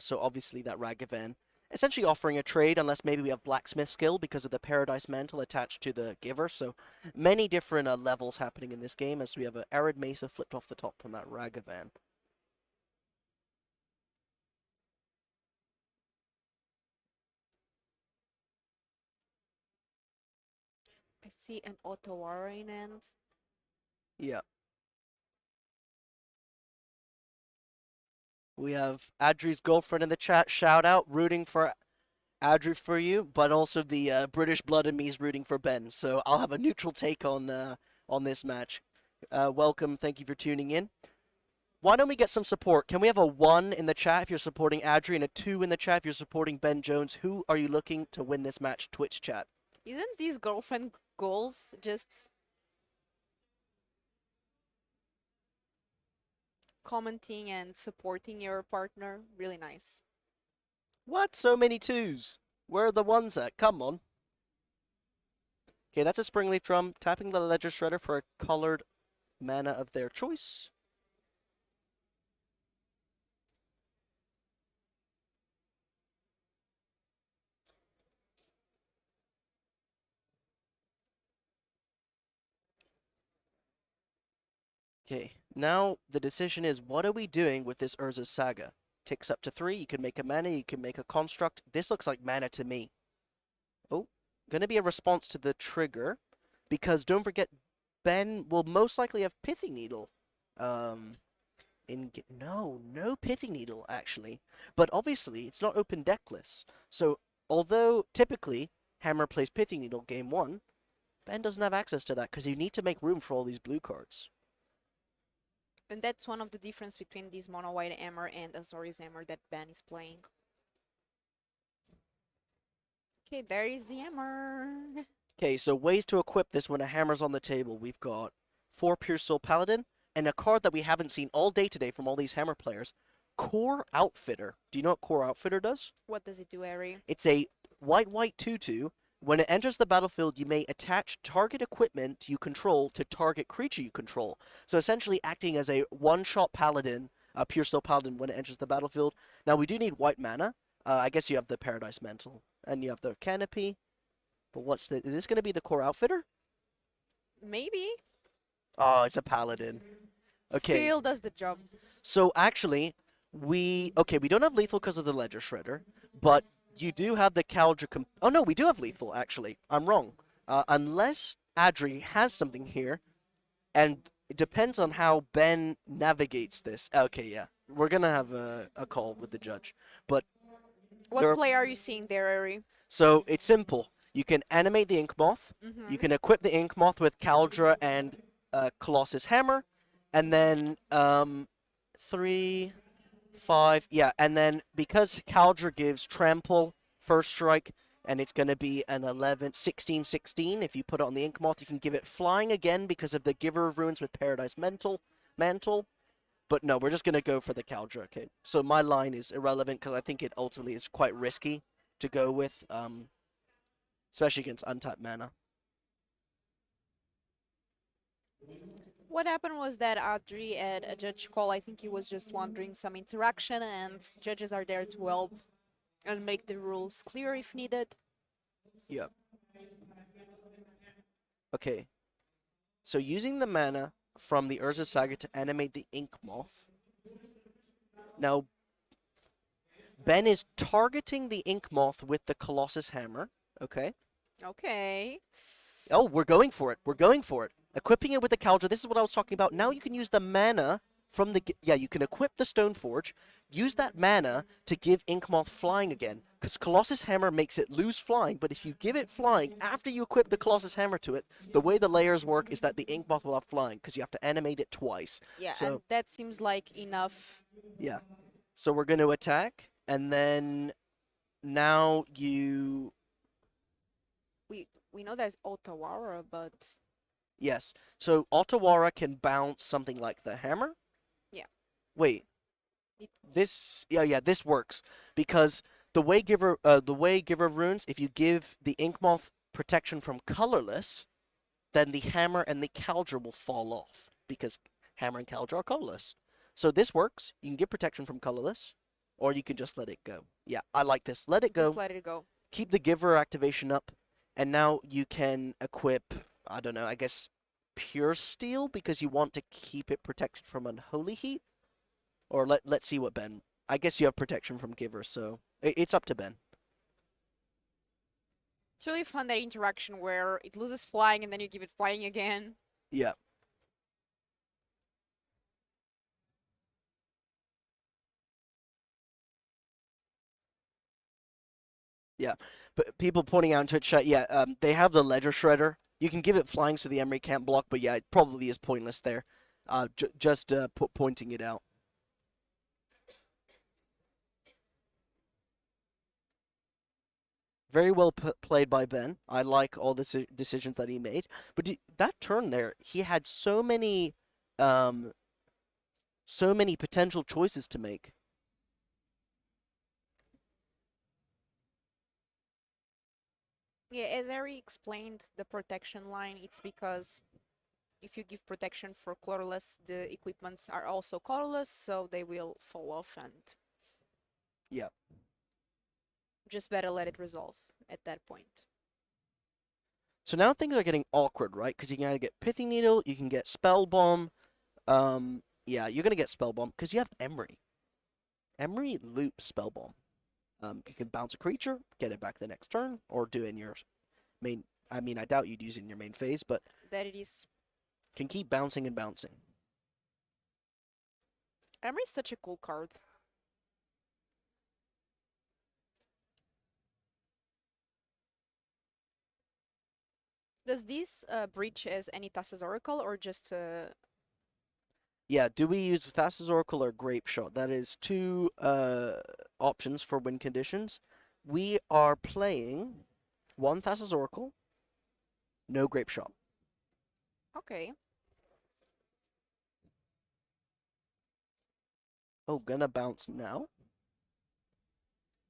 So obviously that Ragavan essentially offering a trade unless maybe we have Blacksmith skill because of the Paradise Mantle attached to the Giver. So many different levels happening in this game as we have an Arid Mesa flipped off the top from that Ragavan. I see an Otawara in end. Yeah. We have Adri's girlfriend in the chat. Shout out, rooting for Adri for you, but also the British blood in me is rooting for Ben. So I'll have a neutral take on this match. Welcome, thank you for tuning in. Why don't we get some support? Can we have a 1 in the chat if you're supporting Adri and a 2 in the chat if you're supporting Ben Jones? Who are you looking to win this match? Twitch chat. Isn't these girlfriend goals just commenting and supporting your partner? Really nice. What? So many 2s? Where are the 1s at? Come on. Okay, that's a Springleaf Drum. Tapping the Ledger Shredder for a colored mana of their choice. Okay, now the decision is, what are we doing with this Urza's Saga? Ticks up to 3, you can make a mana, you can make a construct. This looks like mana to me. Oh, gonna be a response to the trigger, because don't forget, Ben will most likely have Pithing Needle. No Pithing Needle, actually. But obviously, it's not open deckless. So, although typically, Hammer plays Pithing Needle game 1, Ben doesn't have access to that, because you need to make room for all these blue cards. And that's one of the difference between this mono white hammer and Azorius hammer that Ben is playing. Okay, there is the hammer. Okay, so ways to equip this when a hammer's on the table. We've got 4 Pure Soul Paladin, and a card that we haven't seen all day today from all these hammer players, Core Outfitter. Do you know what Core Outfitter does? What does it do, Ari? It's a white 2/2. When it enters the battlefield, you may attach target equipment you control to target creature you control. So essentially acting as a one-shot paladin, a Pure Soul Paladin when it enters the battlefield. Now we do need white mana. I guess you have the Paradise Mantle, and you have the Canopy. But is this going to be the Core Outfitter? Maybe. Oh, it's a Paladin. Okay. Still does the job. So actually, we don't have lethal because of the Ledger Shredder, but you do have the Caldra. Oh no, we do have lethal. Actually, I'm wrong. Unless Adri has something here, and it depends on how Ben navigates this. Okay, yeah, we're gonna have a call with the judge, but What play are you seeing there, Ari? so it's simple. You can animate the Ink Moth. You can equip the Ink Moth with Caldra and Colossus Hammer, and then 3, 5, yeah, and then because Caldra gives Trample, First Strike, and it's going to be an 11, 16, 16. If you put it on the Ink Moth, you can give it Flying again because of the Giver of Runes with Paradise Mantle. But no, we're just going to go for the Caldra. Okay, so my line is irrelevant because I think it ultimately is quite risky to go with, especially against untapped mana. What happened was that Audrey at a judge call, I think he was just wondering some interaction, and judges are there to help and make the rules clear if needed. Yep. Okay. So using the mana from the Urza Saga to animate the Ink Moth. Now, Ben is targeting the Ink Moth with the Colossus Hammer. Okay. Okay. Oh, we're going for it. We're going for it. Equipping it with the Caldra. This is what I was talking about. Now you can use the mana from the... Yeah, you can equip the Stoneforge. Use that mana to give Inkmoth flying again. Because Colossus Hammer makes it lose flying. But if you give it flying after you equip the Colossus Hammer to it, the way the layers work is that the Inkmoth will have flying. Because you have to animate it twice. Yeah, So, and that seems like enough. yeah. So we're going to attack. And then now you... We know there's Otawara, but... Yes. So Otawara can bounce something like the hammer. Yeah. Wait. This this works because the way Giver of Runes, if you give the Inkmoth protection from colorless, then the hammer and the Caldra will fall off because hammer and Caldra are colorless. So this works. You can give protection from colorless, or you can just let it go. Yeah, I like this. Let it go. Just let it go. Keep the Giver activation up, and now you can equip, I don't know, I guess Pure Steel because you want to keep it protected from Unholy Heat? Or let's see what Ben... I guess you have protection from Giver, so it's up to Ben. It's really fun, that interaction where it loses flying and then you give it flying again. Yeah. Yeah, but people pointing out in Twitch chat, yeah, they have the Ledger Shredder. You can give it flying so the Emery can't block, but yeah, it probably is pointless there. Just pointing it out. Very well played by Ben. I like all the decisions that he made. But that turn there, he had so many potential choices to make. Yeah, as Ari explained, the protection line, it's because if you give protection for colorless, the equipments are also colorless, so they will fall off, and Yeah. just better let it resolve at that point. So now things are getting awkward, right? Because you can either get Pithy Needle, you can get Spell Bomb. Yeah, you're gonna get Spell Bomb because you have Emery. Emery loops Spell Bomb. You can bounce a creature, get it back the next turn, or do it in your main... I mean, I doubt you'd use it in your main phase, but... That it is... Can keep bouncing and bouncing. Emery is such a cool card. Does this breach as any Thassa's Oracle, or just... Yeah, do we use Thassa's Oracle or Grape Shot? That is two options for win conditions. We are playing one Thassa's Oracle, no Grape Shot. Okay. Oh, gonna bounce now.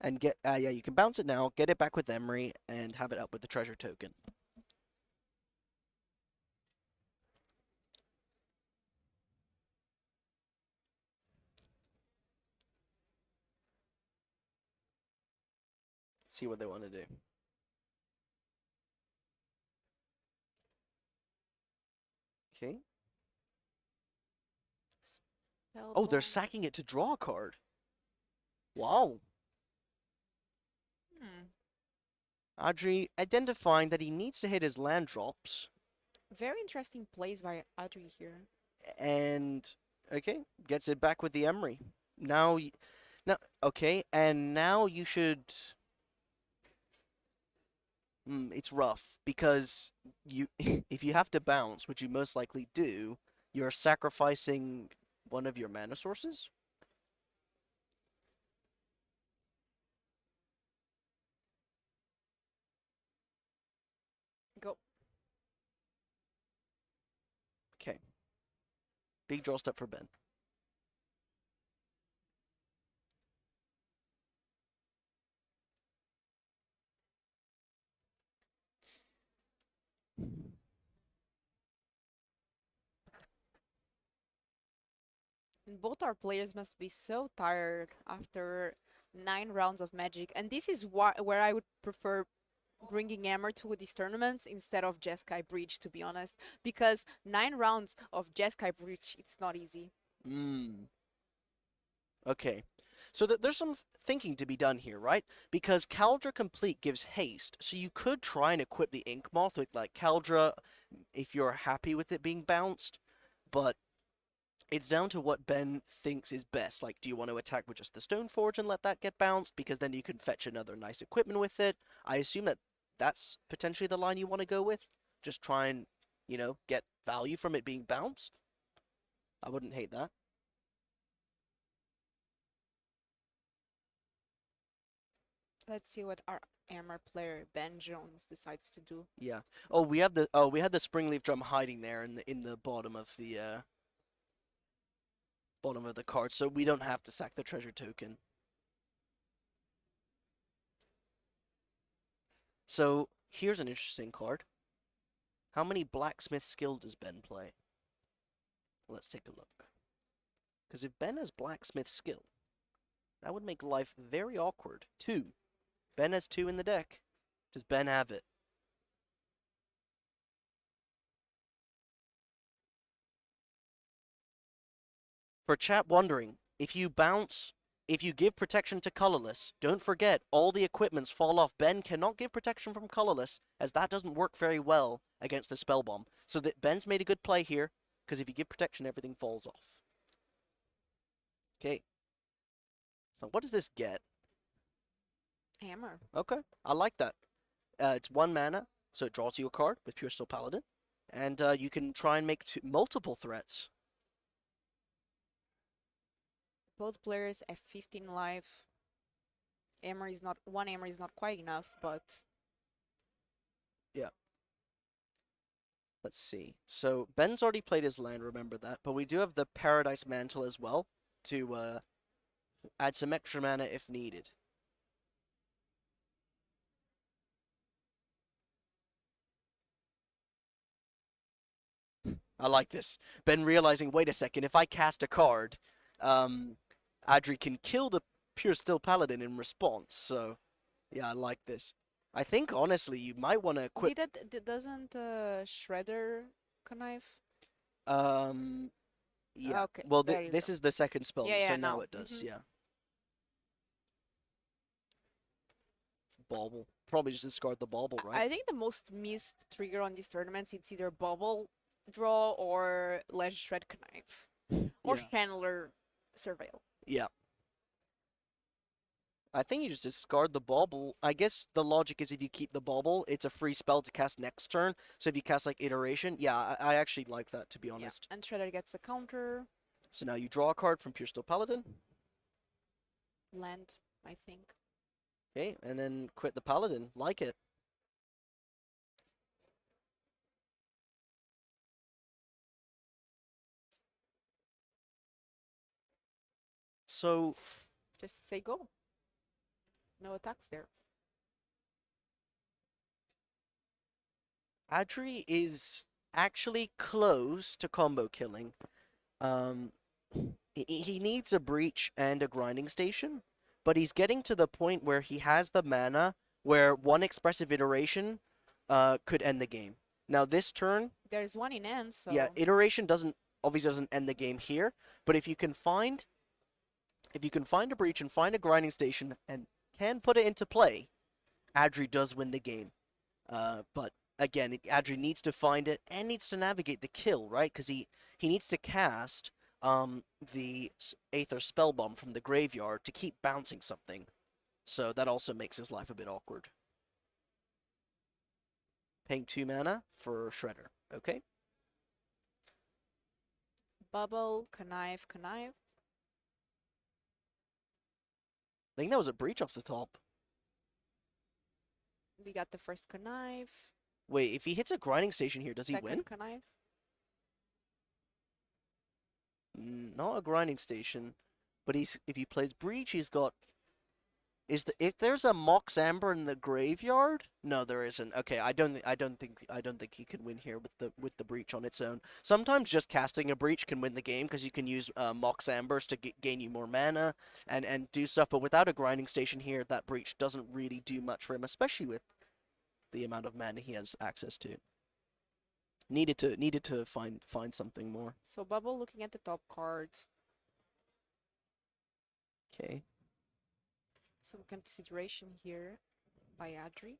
And get... yeah, you can bounce it now, get it back with Emery, and have it up with the treasure token. See what they want to do. Okay. Oh, they're sacking it to draw a card. Wow. Audrey identifying that he needs to hit his land drops. Very interesting plays by Audrey here. And, okay, gets it back with the Emery. Now, okay, and now you should... It's rough because you if you have to bounce, which you most likely do, you're sacrificing one of your mana sources. Go. Okay. Big draw step for Ben. And both our players must be so tired after 9 rounds of Magic, and this is where I would prefer bringing Hammer to these tournaments instead of Jeskai Breach, to be honest, because 9 rounds of Jeskai Breach, it's not easy. Okay. So there's some thinking to be done here, right? Because Caldra Complete gives haste, so you could try and equip the Ink Moth with like Caldra if you're happy with it being bounced, but it's down to what Ben thinks is best. Like, do you want to attack with just the Stoneforge and let that get bounced? Because then you can fetch another nice equipment with it. I assume that that's potentially the line you want to go with. Just try and, get value from it being bounced. I wouldn't hate that. Let's see what our Hammer player Ben Jones decides to do. Yeah. We had the Springleaf Drum hiding there in the bottom of the card, so we don't have to sack the treasure token. So here's an interesting card. How many Blacksmith skill does Ben play? Let's take a look. Because if Ben has Blacksmith skill, that would make life very awkward. 2. Ben has 2 in the deck. Does Ben have it? For chat wondering, if you give protection to colorless, don't forget all the equipments fall off. Ben cannot give protection from colorless, as that doesn't work very well against the spell bomb. So that Ben's made a good play here, because if you give protection, everything falls off. Okay. So what does this get? Hammer. Okay, I like that. It's 1 mana, so it draws you a card with Pure Steel Paladin, and you can try and make multiple threats. Both players have 15 life. One hammer is not quite enough, but yeah. Let's see. So Ben's already played his land, remember that, but we do have the Paradise Mantle as well to add some extra mana if needed. I like this. Ben realizing, wait a second, if I cast a card, Adri can kill the Pure Steel Paladin in response, so yeah, I like this. I think, honestly, you might want to equip... doesn't Shredder connive? Yeah. Okay, Well, there you this go. is the second spell, Yeah, so yeah, now no. it does, yeah. Bauble. Probably just discard the Bauble, right? I think the most missed trigger on these tournaments, it's either Bubble Draw or Ledge Shred Connive. Or Yeah. Channeler Surveil. Yeah. I think you just discard the Bauble. I guess the logic is if you keep the Bauble, it's a free spell to cast next turn. So if you cast like Iteration, yeah, I actually like that, to be honest. Yeah. And Shredder gets a counter. So now you draw a card from Pure Steel Paladin. Land, I think. Okay, and then quit the Paladin. Like it. So... Just say go. No attacks there. Adri is actually close to combo killing. He needs a Breach and a Grinding Station, but he's getting to the point where he has the mana where one Expressive Iteration could end the game. Now this turn... There's one in end, so... Yeah, Iteration obviously doesn't end the game here, but if you can find a Breach and find a Grinding Station and can put it into play, Adri does win the game. But again, Adri needs to find it and needs to navigate the kill, right? Because he needs to cast the Aether Spell Bomb from the graveyard to keep bouncing something. So that also makes his life a bit awkward. paying 2 mana for Shredder. Okay. Bubble, connive, connive. I think that was a breach off the top. We got the first connive. Wait, if he hits a grinding station here, does he Second win? connive. Not a grinding station, but if he plays breach, he's got. If there's a Mox Amber in the graveyard? No, there isn't. Okay, I don't think he can win here with the breach on its own. Sometimes just casting a breach can win the game because you can use Mox Ambers to gain you more mana and do stuff. But without a grinding station here, that breach doesn't really do much for him, especially with the amount of mana he has access to. Needed to find something more. So Bubble looking at the top card. Okay. Some consideration here by Adri.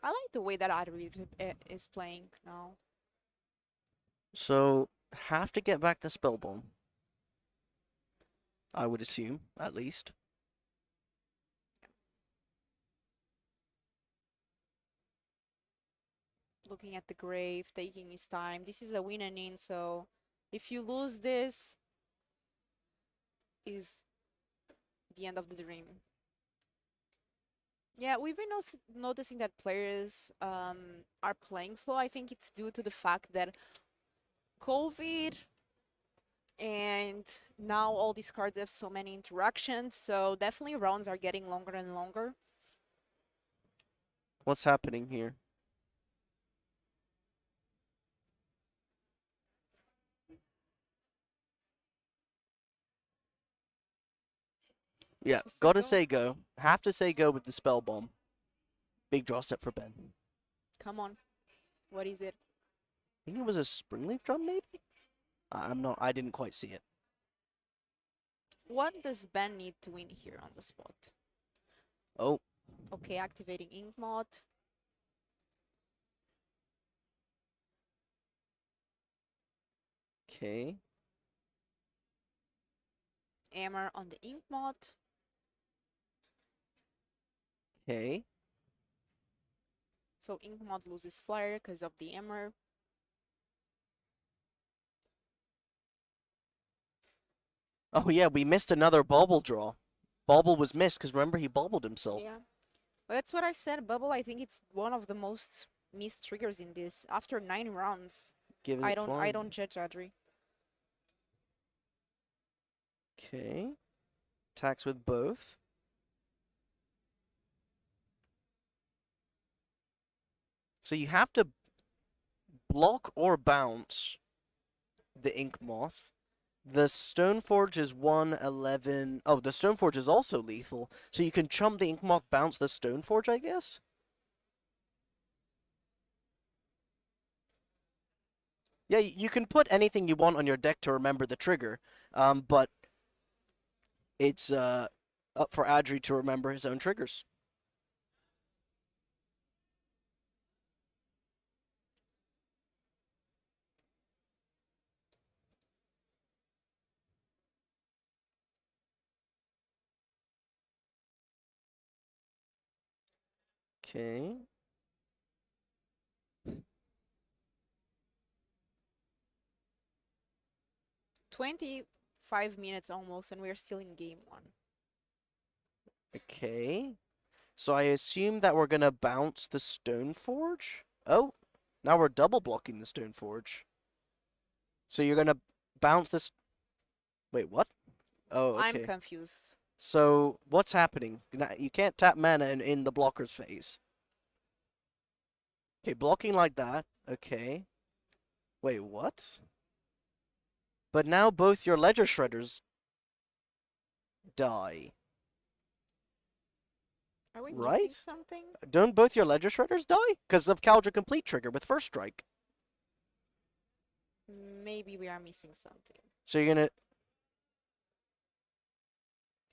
I like the way that Adri is playing now. So have to get back the Spellbomb. I would assume, at least. Looking at the grave, taking his time. This is a win and in, so if you lose this, is the end of the dream. Yeah, we've been noticing that players are playing slow. I think it's due to the fact that COVID and now all these cards have so many interactions, so definitely rounds are getting longer and longer. What's happening here? Yeah, Just gotta go. say go. Have to say go with the Spell Bomb. Big draw set for Ben. Come on. What is it? I think it was a Springleaf Drum, maybe? I didn't quite see it. What does Ben need to win here on the spot? Oh, Okay, activating Ink Mod. okay. Hammer on the Ink Mod. Okay. So Ink Mod loses flyer because of the hammer. Oh yeah, we missed another Bauble draw. Bauble was missed because remember he bobbled himself. Yeah. Well, that's what I said. Bubble, I think it's one of the most missed triggers in this. After 9 rounds, Give I it don't flying. judge Adri. Okay. Attacks with both. So you have to block or bounce the Ink Moth. The Stoneforge is 111. Oh, the Stoneforge is also lethal. So you can chump the Ink Moth, bounce the Stoneforge, I guess? Yeah, you can put anything you want on your deck to remember the trigger. But it's up for Adri to remember his own triggers. Okay. $25 almost, and we're still in game 1. Okay. So I assume that we're gonna bounce the Stoneforge? Oh, now we're double blocking the Stoneforge. So you're gonna bounce this. Wait, what? Oh, okay. I'm confused. So what's happening? You can't tap mana in the blocker's phase. Okay, blocking like that. Okay. Wait, what? But now both your Ledger Shredders die. Are we Right? missing something? Don't both your Ledger Shredders die? Because of Caldra Complete trigger with first strike. Maybe we are missing something. So you're gonna...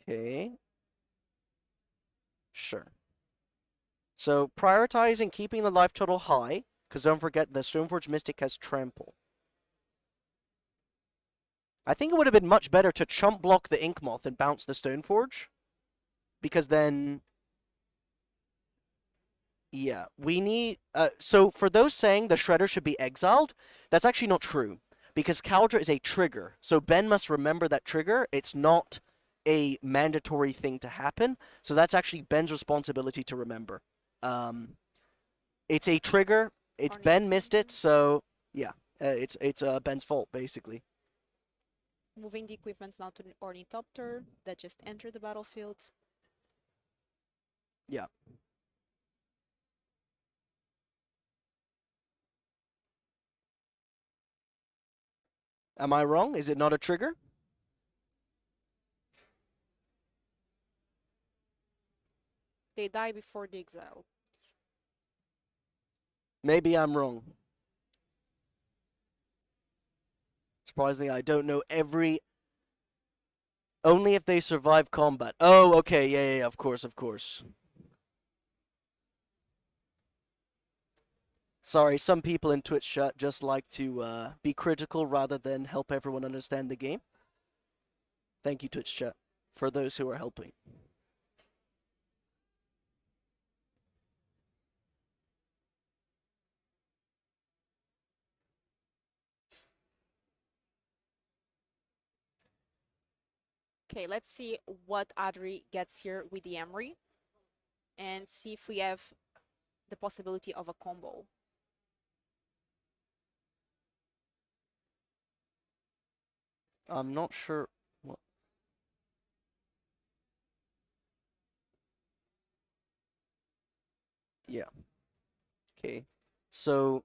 Okay. Sure. So prioritizing keeping the life total high, because don't forget the Stoneforge Mystic has trample. I think it would have been much better to chump block the Ink Moth and bounce the Stoneforge, because then Yeah, we need. So for those saying the shredder should be exiled, that's actually not true because Caldra is a trigger. So Ben must remember that trigger. It's not a mandatory thing to happen. So that's actually Ben's responsibility to remember. Um, it's a trigger. It's Ben missed it. So yeah, it's Ben's fault basically. Moving the equipments now to the Ornithopter that just entered the battlefield. Yeah. Am I wrong? Is it not a trigger? They die before the exile. Maybe I'm wrong. Surprisingly, I don't know every. Only if they survive combat. Oh, okay, yeah, of course, of course. Sorry, some people in Twitch chat just like to be critical rather than help everyone understand the game. Thank you, Twitch chat, for those who are helping. Okay, let's see what Adri gets here with the Emery and see if we have the possibility of a combo. I'm not sure what. Yeah. Okay. So,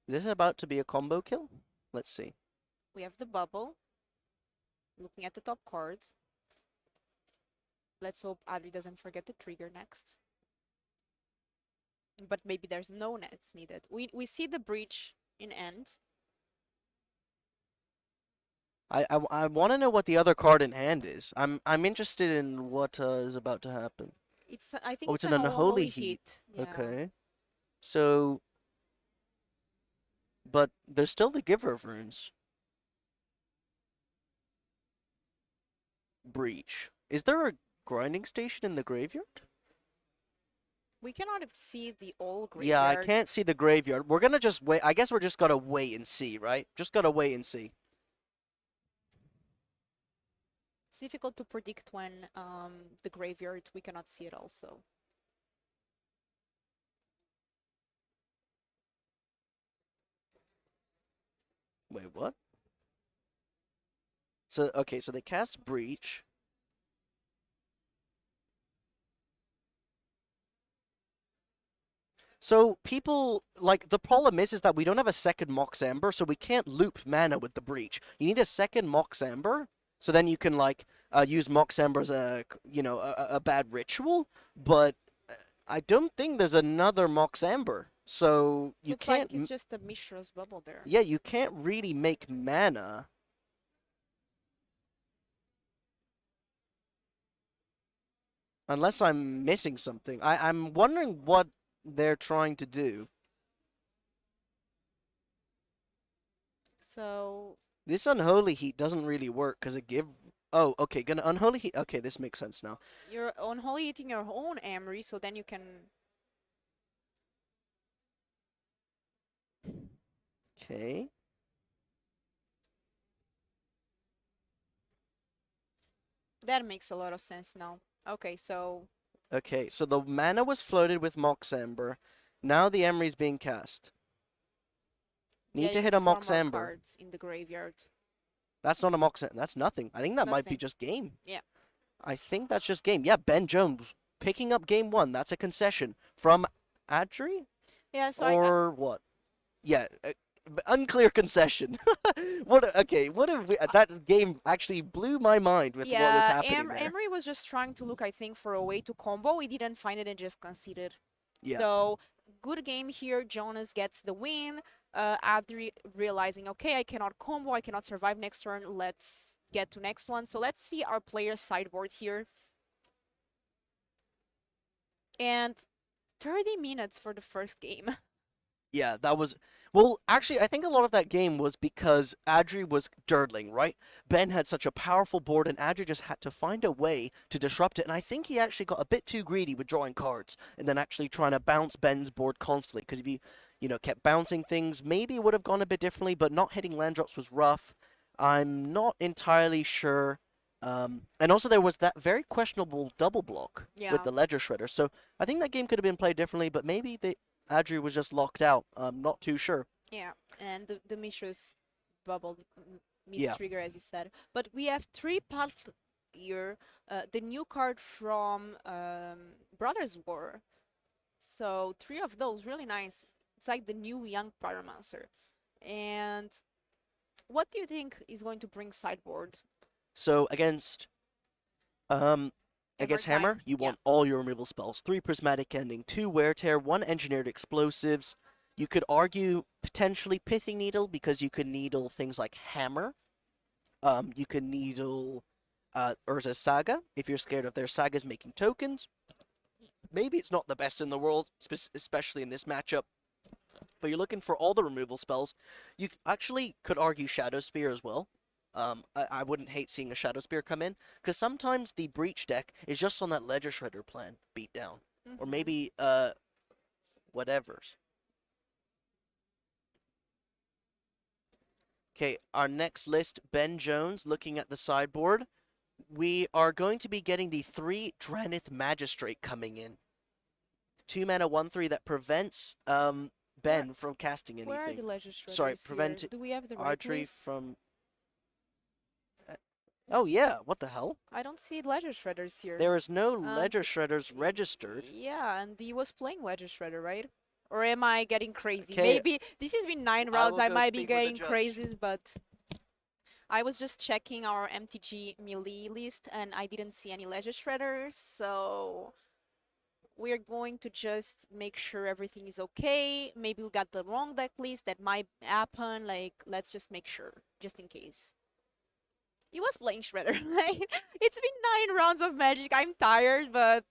this is about to be a combo kill? Let's see. We have the bubble. Looking at the top card. Let's hope Adri doesn't forget the trigger next. But maybe there's no nets needed. We see the breach in end. I want to know what the other card in hand is. I'm interested in what is about to happen. It's I think Oh, it's it's an an unholy heat. Yeah. Okay. So, but there's still the giver of runes. Breach. Is there a grinding station in the graveyard? We cannot see the old graveyard. Yeah, I can't see the graveyard. We're gonna just wait. I guess we're just gonna wait and see, right? Just gotta wait and see. It's difficult to predict when the graveyard, we cannot see it also. Wait, what? So, okay, so they cast Breach. So people, like, the problem is that we don't have a second Mox Amber, so we can't loop mana with the Breach. You need a second Mox Amber, so then you can, like, use Mox Amber as a, you know, a bad ritual, but I don't think there's another Mox Amber, so you Looks can't... like it's just a Mishra's bubble there. Yeah, you can't really make mana. Unless I'm missing something. I'm wondering what they're trying to do. So This Unholy Heat doesn't really work because it give... Oh, okay, gonna Unholy Heat... Okay, this makes sense now. you're unholy eating your own Emery, so then you can... Okay. That makes a lot of sense now. Okay, so... Okay, so the mana was floated with Mox Amber. Now the Emery's being cast. Need to getting hit a Mox formal Amber. cards in the graveyard. That's not a Mox Amber. That's nothing. I think that might be Nothing. just game. Yeah. I think that's just game. Yeah, Ben Jones picking up game one. That's a concession. From Adri? Yeah, so Or what? Yeah, unclear concession. What? Okay, what if we, that game actually blew my mind with what was happening there. Emery was just trying to look, I think, for a way to combo. He didn't find it and just conceded. Yeah. So, good game here. Jonas gets the win. Adri realizing, okay, I cannot combo, I cannot survive next turn. Let's get to next one. So let's see our player's sideboard here. And 30 minutes for the first game. Yeah, that was. Well, actually, I think a lot of that game was because Adri was dirtling, right? Ben had such a powerful board, and Adri just had to find a way to disrupt it. And I think he actually got a bit too greedy with drawing cards and then actually trying to bounce Ben's board constantly. Because if you kept bouncing things, maybe it would have gone a bit differently, but not hitting land drops was rough. I'm not entirely sure. And also, there was that very questionable double block Yeah. with the Ledger Shredder. So I think that game could have been played differently, but maybe Adri was just locked out. I'm not too sure. Yeah, and the Mishra's bubble Yeah. mistrigger, as you said. But we have three path here. The new card from Brothers War. So three of those, really nice. It's like the new young Pyromancer. And what do you think is going to bring sideboard? So against, I guess Hammer, Time? you Yeah. want all your removal spells. 3 Prismatic Ending, 2 Wear Tear, 1 Engineered Explosives. You could argue potentially Pithing Needle because you could needle things like Hammer. You could needle Urza's Saga if you're scared of their sagas making tokens. Maybe it's not the best in the world, especially in this matchup. But you're looking for all the removal spells. You actually could argue Shadow Spear as well. I wouldn't hate seeing a Shadow Spear come in, because sometimes the Breach deck is just on that Ledger Shredder plan beat down. Or maybe, whatever's. Okay, our next list, Ben Jones, looking at the sideboard. We are going to be getting the 3 Dranith Magistrate coming in. 2 mana, 1/3 that prevents Ben from casting anything. Where are the Ledger Shredders Sorry, here? prevent Do we have the right Archery list? from. Oh yeah, what the hell? I don't see Ledger Shredders here. There is no And- Ledger Shredders registered. Yeah, and he was playing Ledger Shredder, right? Or am I getting crazy? Okay, Maybe this has been 9 rounds. will I go might be speak with the getting judge. crazies, but I was just checking our MTG melee list and I didn't see any Ledger Shredders, so we're going to just make sure everything is okay. Maybe we got the wrong deck list. That might happen. Like, let's just make sure, just in case. He was playing Shredder, right? It's been 9 rounds of Magic. I'm tired, but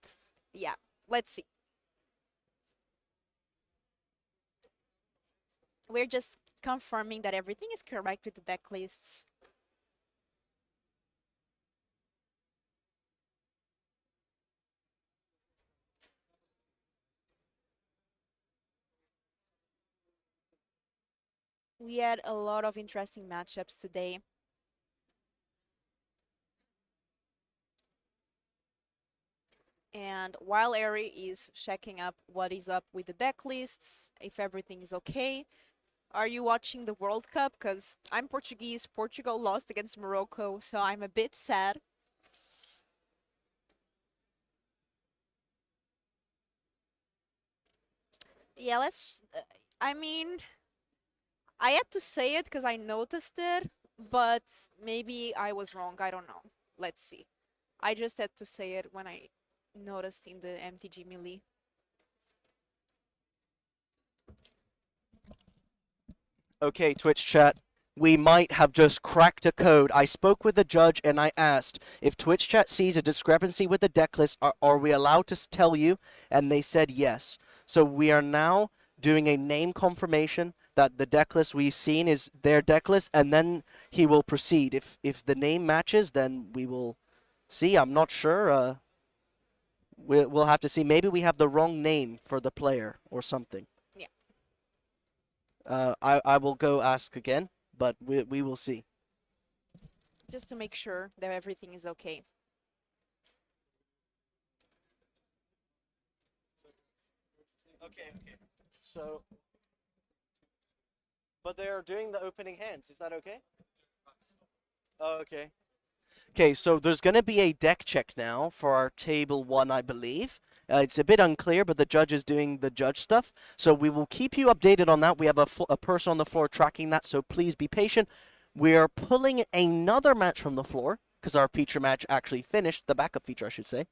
yeah, let's see. We're just confirming that everything is correct with the deck lists. We had a lot of interesting matchups today. And while Ari is checking up what is up with the deck lists, if everything is okay, are you watching the World Cup? Because I'm Portuguese. Portugal lost against Morocco, so I'm a bit sad. Yeah, I mean, I had to say it because I noticed it, but maybe I was wrong. I don't know. Let's see. I just had to say it when I noticed in the MTG melee. Okay, Twitch chat. We might have just cracked a code. I spoke with the judge and I asked if Twitch chat sees a discrepancy with the deck list, are we allowed to tell you? And they said yes. So we are now doing a name confirmation that the deck list we've seen is their deck list, and then he will proceed. If the name matches, then we will see. I'm not sure. We'll have to see. Maybe we have the wrong name for the player or something. Yeah. I will go ask again, but we will see. Just to make sure that everything is okay. Okay. So, but they're doing the opening hands. Is that okay? Oh, okay. Okay, so there's going to be a deck check now for our table 1, I believe. It's a bit unclear, but the judge is doing the judge stuff. So we will keep you updated on that. We have a person on the floor tracking that, so please be patient. We're pulling another match from the floor because our feature match actually finished, the backup feature, I should say.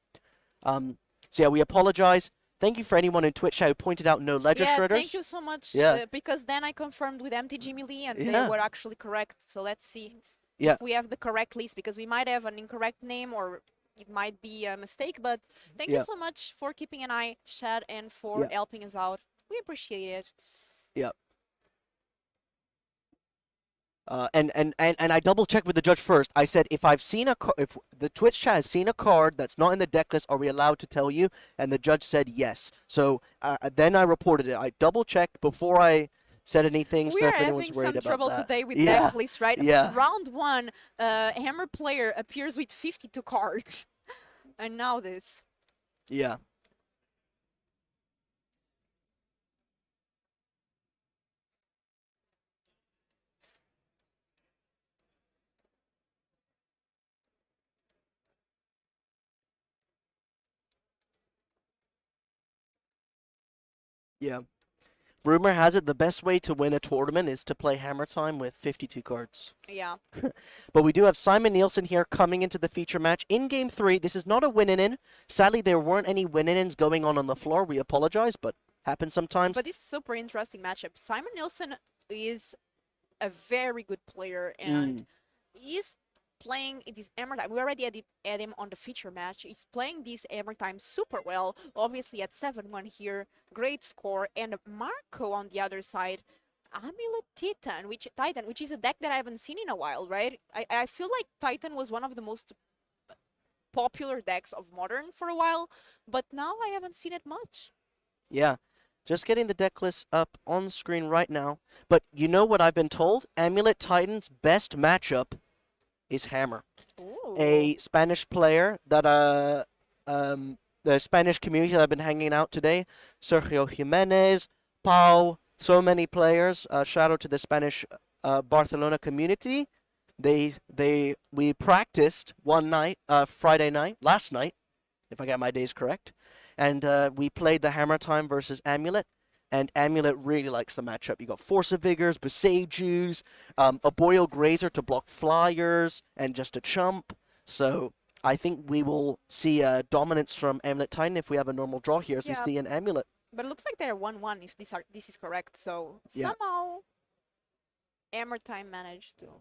So yeah, we apologize. Thank you for anyone in Twitch chat who pointed out no Ledger Shredders. Thank you so much. Yeah. Because then I confirmed with MTG melee and Yeah. they were actually correct. So let's see Yeah. if we have the correct list, because we might have an incorrect name or it might be a mistake. But thank you Yeah. so much for keeping an eye, chat, and for Yeah. helping us out. We appreciate it. Yep. And I double checked with the judge first. I said if if the Twitch chat has seen a card that's not in the deck list, are we allowed to tell you? And the judge said yes. So then I reported it. I double checked before I said anything. So We're if anyone's having worried some about trouble that. today with Yeah. deck lists, right? Yeah. Round 1, Hammer player appears with 52 cards. And now this. Yeah. Yeah. Rumor has it the best way to win a tournament is to play Hammer Time with 52 cards. Yeah. But we do have Simon Nielsen here coming into the feature match in Game 3. This is not a win-in. Sadly, there weren't any win-ins going on the floor. We apologize, but happens sometimes. But this is a super interesting matchup. Simon Nielsen is a very good player, and he's playing this Hammer Time. We already had him on the feature match. He's playing this Hammer Time super well. Obviously at 7-1 here, great score. And Marco on the other side, Amulet Titan, which is a deck that I haven't seen in a while, right? I feel like Titan was one of the most popular decks of Modern for a while, but now I haven't seen it much. Yeah. Just getting the deck list up on screen right now. But you know what I've been told? Amulet Titan's best matchup is Hammer. Ooh. A Spanish player that the Spanish community that I've been hanging out today, Sergio Jimenez, Pau, so many players. Shout out to the Spanish Barcelona community. We practiced one night, Friday night, last night, if I get my days correct, and we played the Hammer Time versus Amulet. And Amulet really likes the matchup. You got Force of Vigors, Besagers, a Boil Grazer to block flyers, and just a chump. So I think we will see dominance from Amulet Titan if we have a normal draw here, as we see an Amulet. But it looks like they're 1-1 if this is correct. So Yeah. somehow Hammer Time managed to.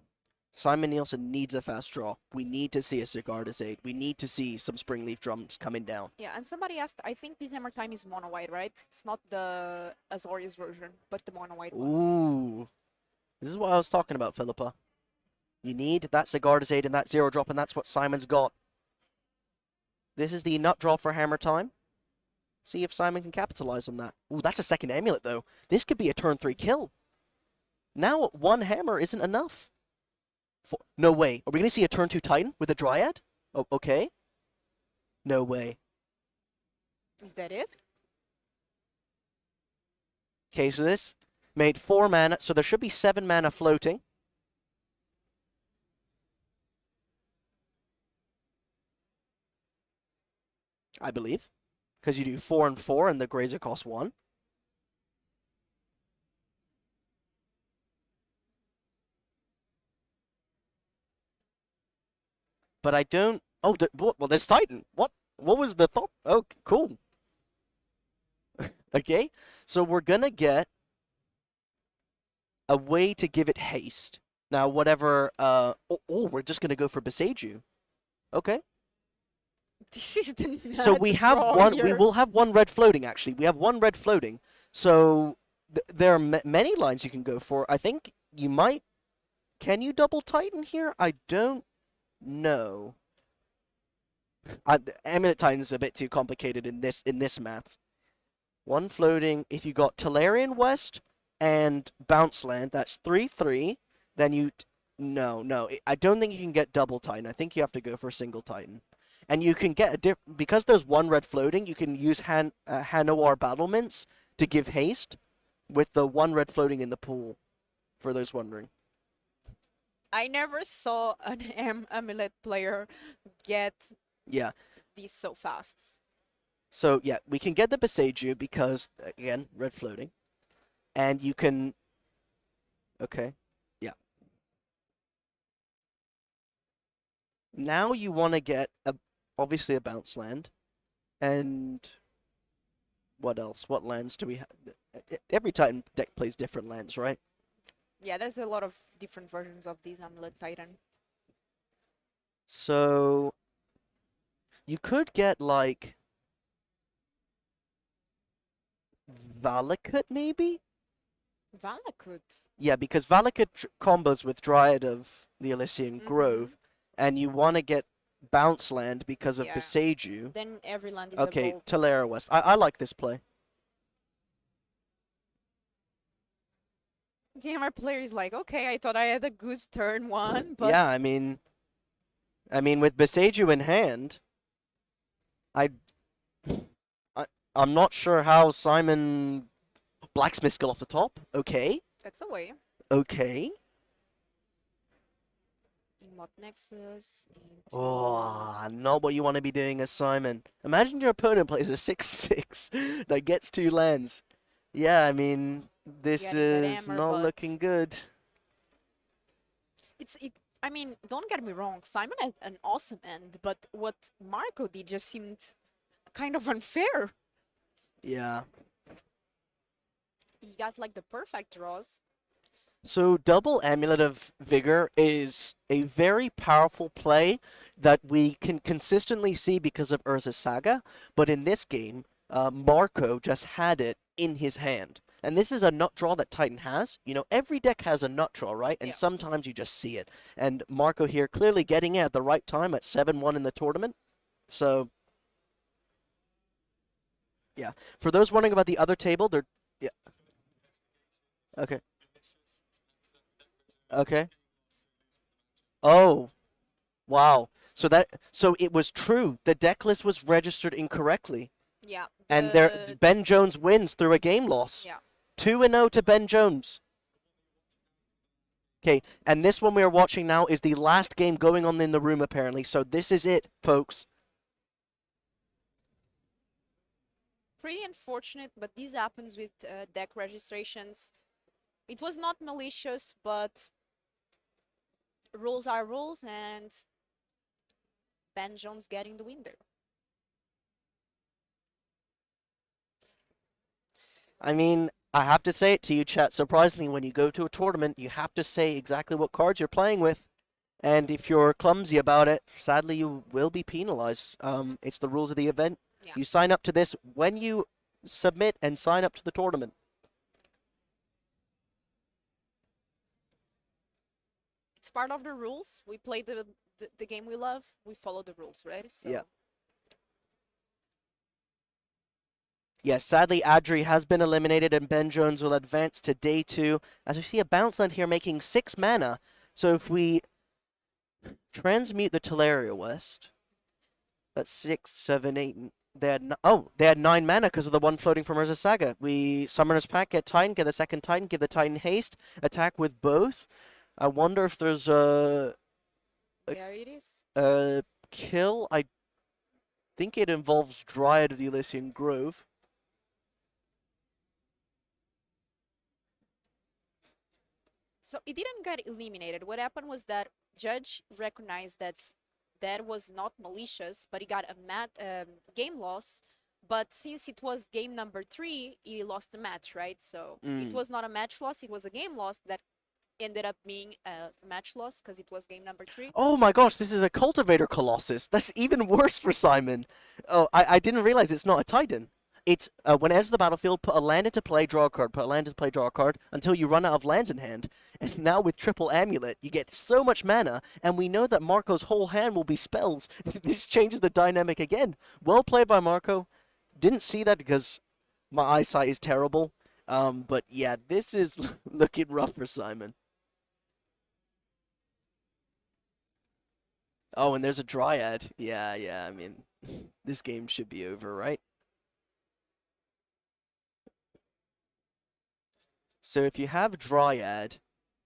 Simon Nielsen needs a fast draw. We need to see a Sigarda's Aid. We need to see some Springleaf drums coming down. Yeah, and somebody asked, I think this Hammer Time is mono white, right? It's not the Azorius version, but the mono white one. Ooh. This is what I was talking about, Filipa. You need that Sigarda's Aid and that 0-drop, and that's what Simon's got. This is the nut draw for Hammer Time. See if Simon can capitalize on that. Ooh, that's a second Amulet, though. This could be a turn 3 kill. Now, one Hammer isn't enough. No way. Are we going to see a turn 2 Titan with a Dryad? Oh, okay. No way. Is that it? Okay, so this made 4 mana, so there should be 7 mana floating. I believe. Because you do 4 and 4, and the Grazer costs 1. But I don't... Oh, well, there's Titan. What? What was the thought? Oh, cool. Okay, so we're going to get a way to give it haste. Now, whatever... we're just going to go for Besage. Okay. This is the So we have one. We will have one red floating. Actually, we have one red floating. So there are many lines you can go for. I think you might. Can you double Titan here? I don't know. Eminent Titan is a bit too complicated in this math. One floating. If you got Tolarian West and Bounce Land, that's 3/3. Then you. No. I don't think you can get double Titan. I think you have to go for a single Titan. And you can get because there's one red floating, you can use Hanowar Battlements to give haste with the one red floating in the pool, for those wondering. I never saw an Amulet player get these so fast. So, yeah, we can get the Besage because, again, red floating. And you can... Okay, yeah. Now you want to get obviously a bounce land, and what else? What lands do we have? Every Titan deck plays different lands, right? Yeah, there's a lot of different versions of these Amulet Titan. So you could get like Valakut maybe? Valakut. Yeah, because Valakut combos with Dryad of the Elysian Mhm. Grove, and you want to get bounce land because of Yeah. Beseiju. Then every land is Okay, a bolt. Talera West. I like this play. DMR player is like, okay, I thought I had a good turn one, but Yeah, I mean, with Beseiju in hand, I, I'm not sure how Simon Blacksmith skill off the top. Okay, that's a way. okay. Emote Nexus. Into... Oh, not what you want to be doing as Simon. Imagine your opponent plays a 6/6 that gets 2 lands. Yeah, I mean, this Getting that is hammer, not but looking good. I mean, don't get me wrong, Simon had an awesome end, but what Marco did just seemed kind of unfair. Yeah. He got like the perfect draws. So double Amulet of Vigor is a very powerful play that we can consistently see because of Urza's Saga, but in this game, Marco just had it in his hand. And this is a nut draw that Titan has. You know, every deck has a nut draw, right? And Yeah. sometimes you just see it. And Marco here clearly getting it at the right time at 7-1 in the tournament. So, yeah. For those wondering about the other table, they're... Yeah. Okay. Okay. Oh, wow. So it was true. The deck list was registered incorrectly. Yeah. And Ben Jones wins through a game loss. Yeah. 2-0 to Ben Jones. Okay, and this one we are watching now is the last game going on in the room apparently. So this is it, folks. Pretty unfortunate, but this happens with deck registrations. It was not malicious, but rules are rules, and Ben Jones getting the win there. I mean, I have to say it to you, chat. Surprisingly, when you go to a tournament, you have to say exactly what cards you're playing with. And if you're clumsy about it, sadly, you will be penalized. It's the rules of the event. Yeah. You sign up to this when you submit and sign up to the tournament. It's part of the rules. We play the game we love. We follow the rules, right? So. Yeah. Yes, sadly, Adri has been eliminated, and Ben Jones will advance to day 2. As we see a bounce land here making 6 mana. So if we transmute the Teleria West, that's 6, 7, 8. They had 9 mana because of the one floating from Urza's Saga. We Summoner's Pact, get Titan, get the second Titan, give the Titan haste, attack with both. I wonder if there's a There it is. kill. I think it involves Dryad of the Elysian Grove. So it didn't get eliminated. What happened was that judge recognized that that was not malicious, but he got a game loss. But since it was game number 3, he lost the match, right? So it was not a match loss, it was a game loss that ended up being a match loss because it was game number 3. Oh my gosh, this is a Cultivator Colossus. That's even worse for Simon. Oh, I didn't realize it's not a Titan. It's when it enters the battlefield, put a land into play, draw a card, put a land into play, draw a card, until you run out of lands in hand. And now with triple amulet, you get so much mana, and we know that Marco's whole hand will be spells. This changes the dynamic again. Well played by Marco. Didn't see that because my eyesight is terrible. But yeah, this is looking rough for Simon. Oh, and there's a Dryad. Yeah, I mean, this game should be over, right? So if you have Dryad,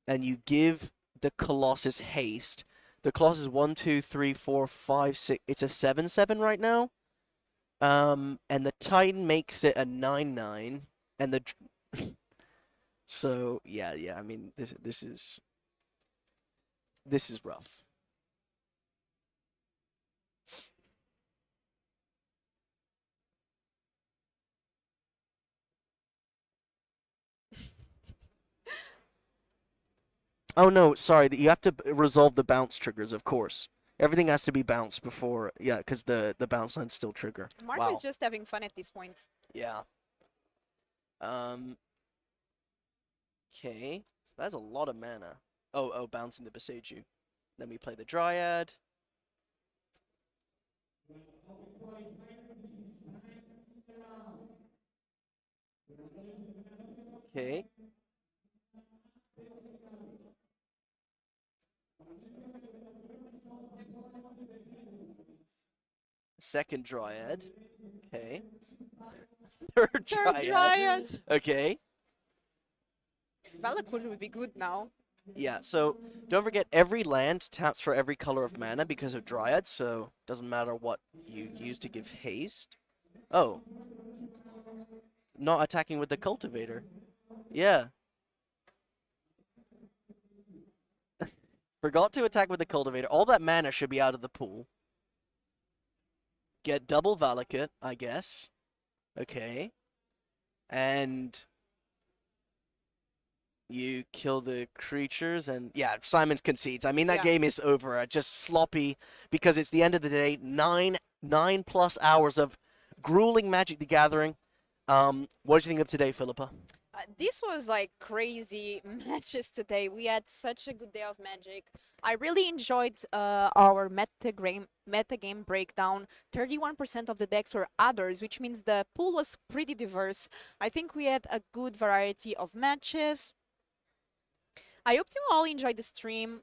and you give the Colossus haste, the Colossus 1, 2, 3, 4, 5, 6. It's a 7/7 right now. And the Titan makes it a 9/9, and the so yeah. I mean, this is rough. Oh no, sorry. You have to resolve the bounce triggers, of course. Everything has to be bounced before, yeah, because the bounce lines still trigger. Marco Wow. is just having fun at this point. Yeah. Okay. That's a lot of mana. Oh, bouncing the Beseiju. Then we play the Dryad. Okay. Second Dryad. Okay. Third Third Dryad. Dryad. Okay. Valakut would be good now. Yeah, so don't forget every land taps for every color of mana because of Dryad, so doesn't matter what you use to give haste. Oh. Not attacking with the Cultivator. Yeah. Forgot to attack with the Cultivator. All that mana should be out of the pool. Get double Valakut, I guess. Okay. And you kill the creatures, and yeah, Simon concedes. I mean, that Yeah. game is over. Just sloppy, because it's the end of the day. Nine plus hours of grueling Magic the Gathering. What did you think of today, Filipa? This was like crazy matches today. We had such a good day of Magic. I really enjoyed our metagame breakdown. 31% of the decks were others, which means the pool was pretty diverse. I think we had a good variety of matches. I hope you all enjoyed the stream,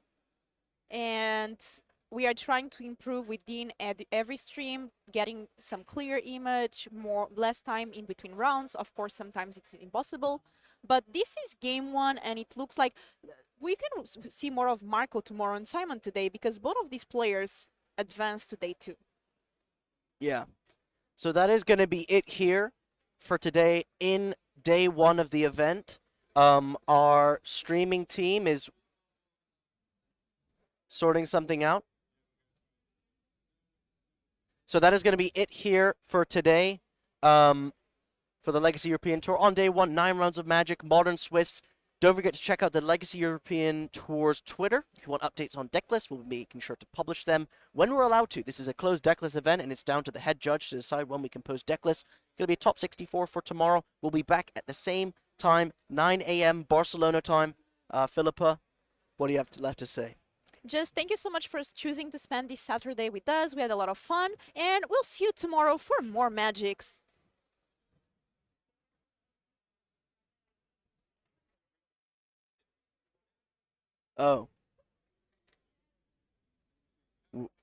and we are trying to improve within every stream, getting some clear image, less time in between rounds. Of course, sometimes it's impossible, but this is game one, and it looks like we can see more of Marco tomorrow and Simon today, because both of these players advanced to day 2. Yeah. So that is going to be it here for today in day 1 of the event. Our streaming team is sorting something out. So that is going to be it here for today. For the Legacy European Tour on day 1, 9 rounds of Magic, Modern Swiss. Don't forget to check out the Legacy European Tour's Twitter. If you want updates on deck lists, we'll be making sure to publish them when we're allowed to. This is a closed deck list event, and it's down to the head judge to decide when we can post deck lists. It's going to be a top 64 for tomorrow. We'll be back at the same time, 9 a.m. Barcelona time. Filipa, what do you have left to say? Just thank you so much for choosing to spend this Saturday with us. We had a lot of fun, and we'll see you tomorrow for more Magics. Oh.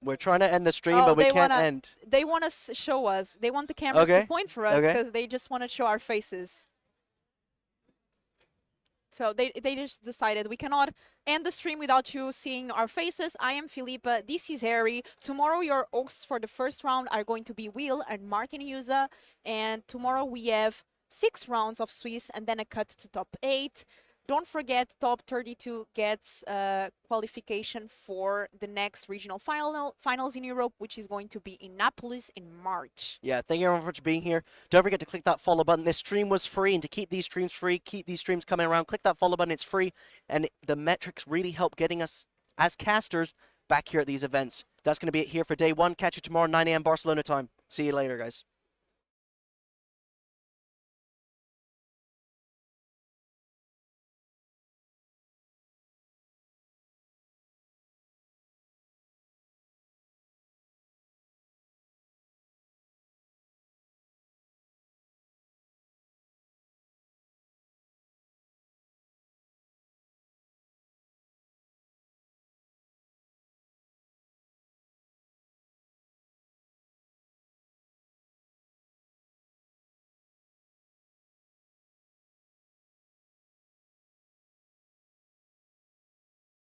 We're trying to end the stream, but we can't end. They want to show us. They want the cameras to point for us because they just want to show our faces. So they just decided we cannot end the stream without you seeing our faces. I am Filipa. This is Harry. Tomorrow your hosts for the first round are going to be Will and Martin Juza. And tomorrow we have 6 rounds of Swiss and then a cut to top 8. Don't forget, top 32 gets qualification for the next regional finals in Europe, which is going to be in Naples in March. Yeah, thank you everyone for being here. Don't forget to click that follow button. This stream was free, and to keep these streams free, keep these streams coming around, click that follow button. It's free, and the metrics really help getting us, as casters, back here at these events. That's going to be it here for day 1. Catch you tomorrow, 9 a.m. Barcelona time. See you later, guys.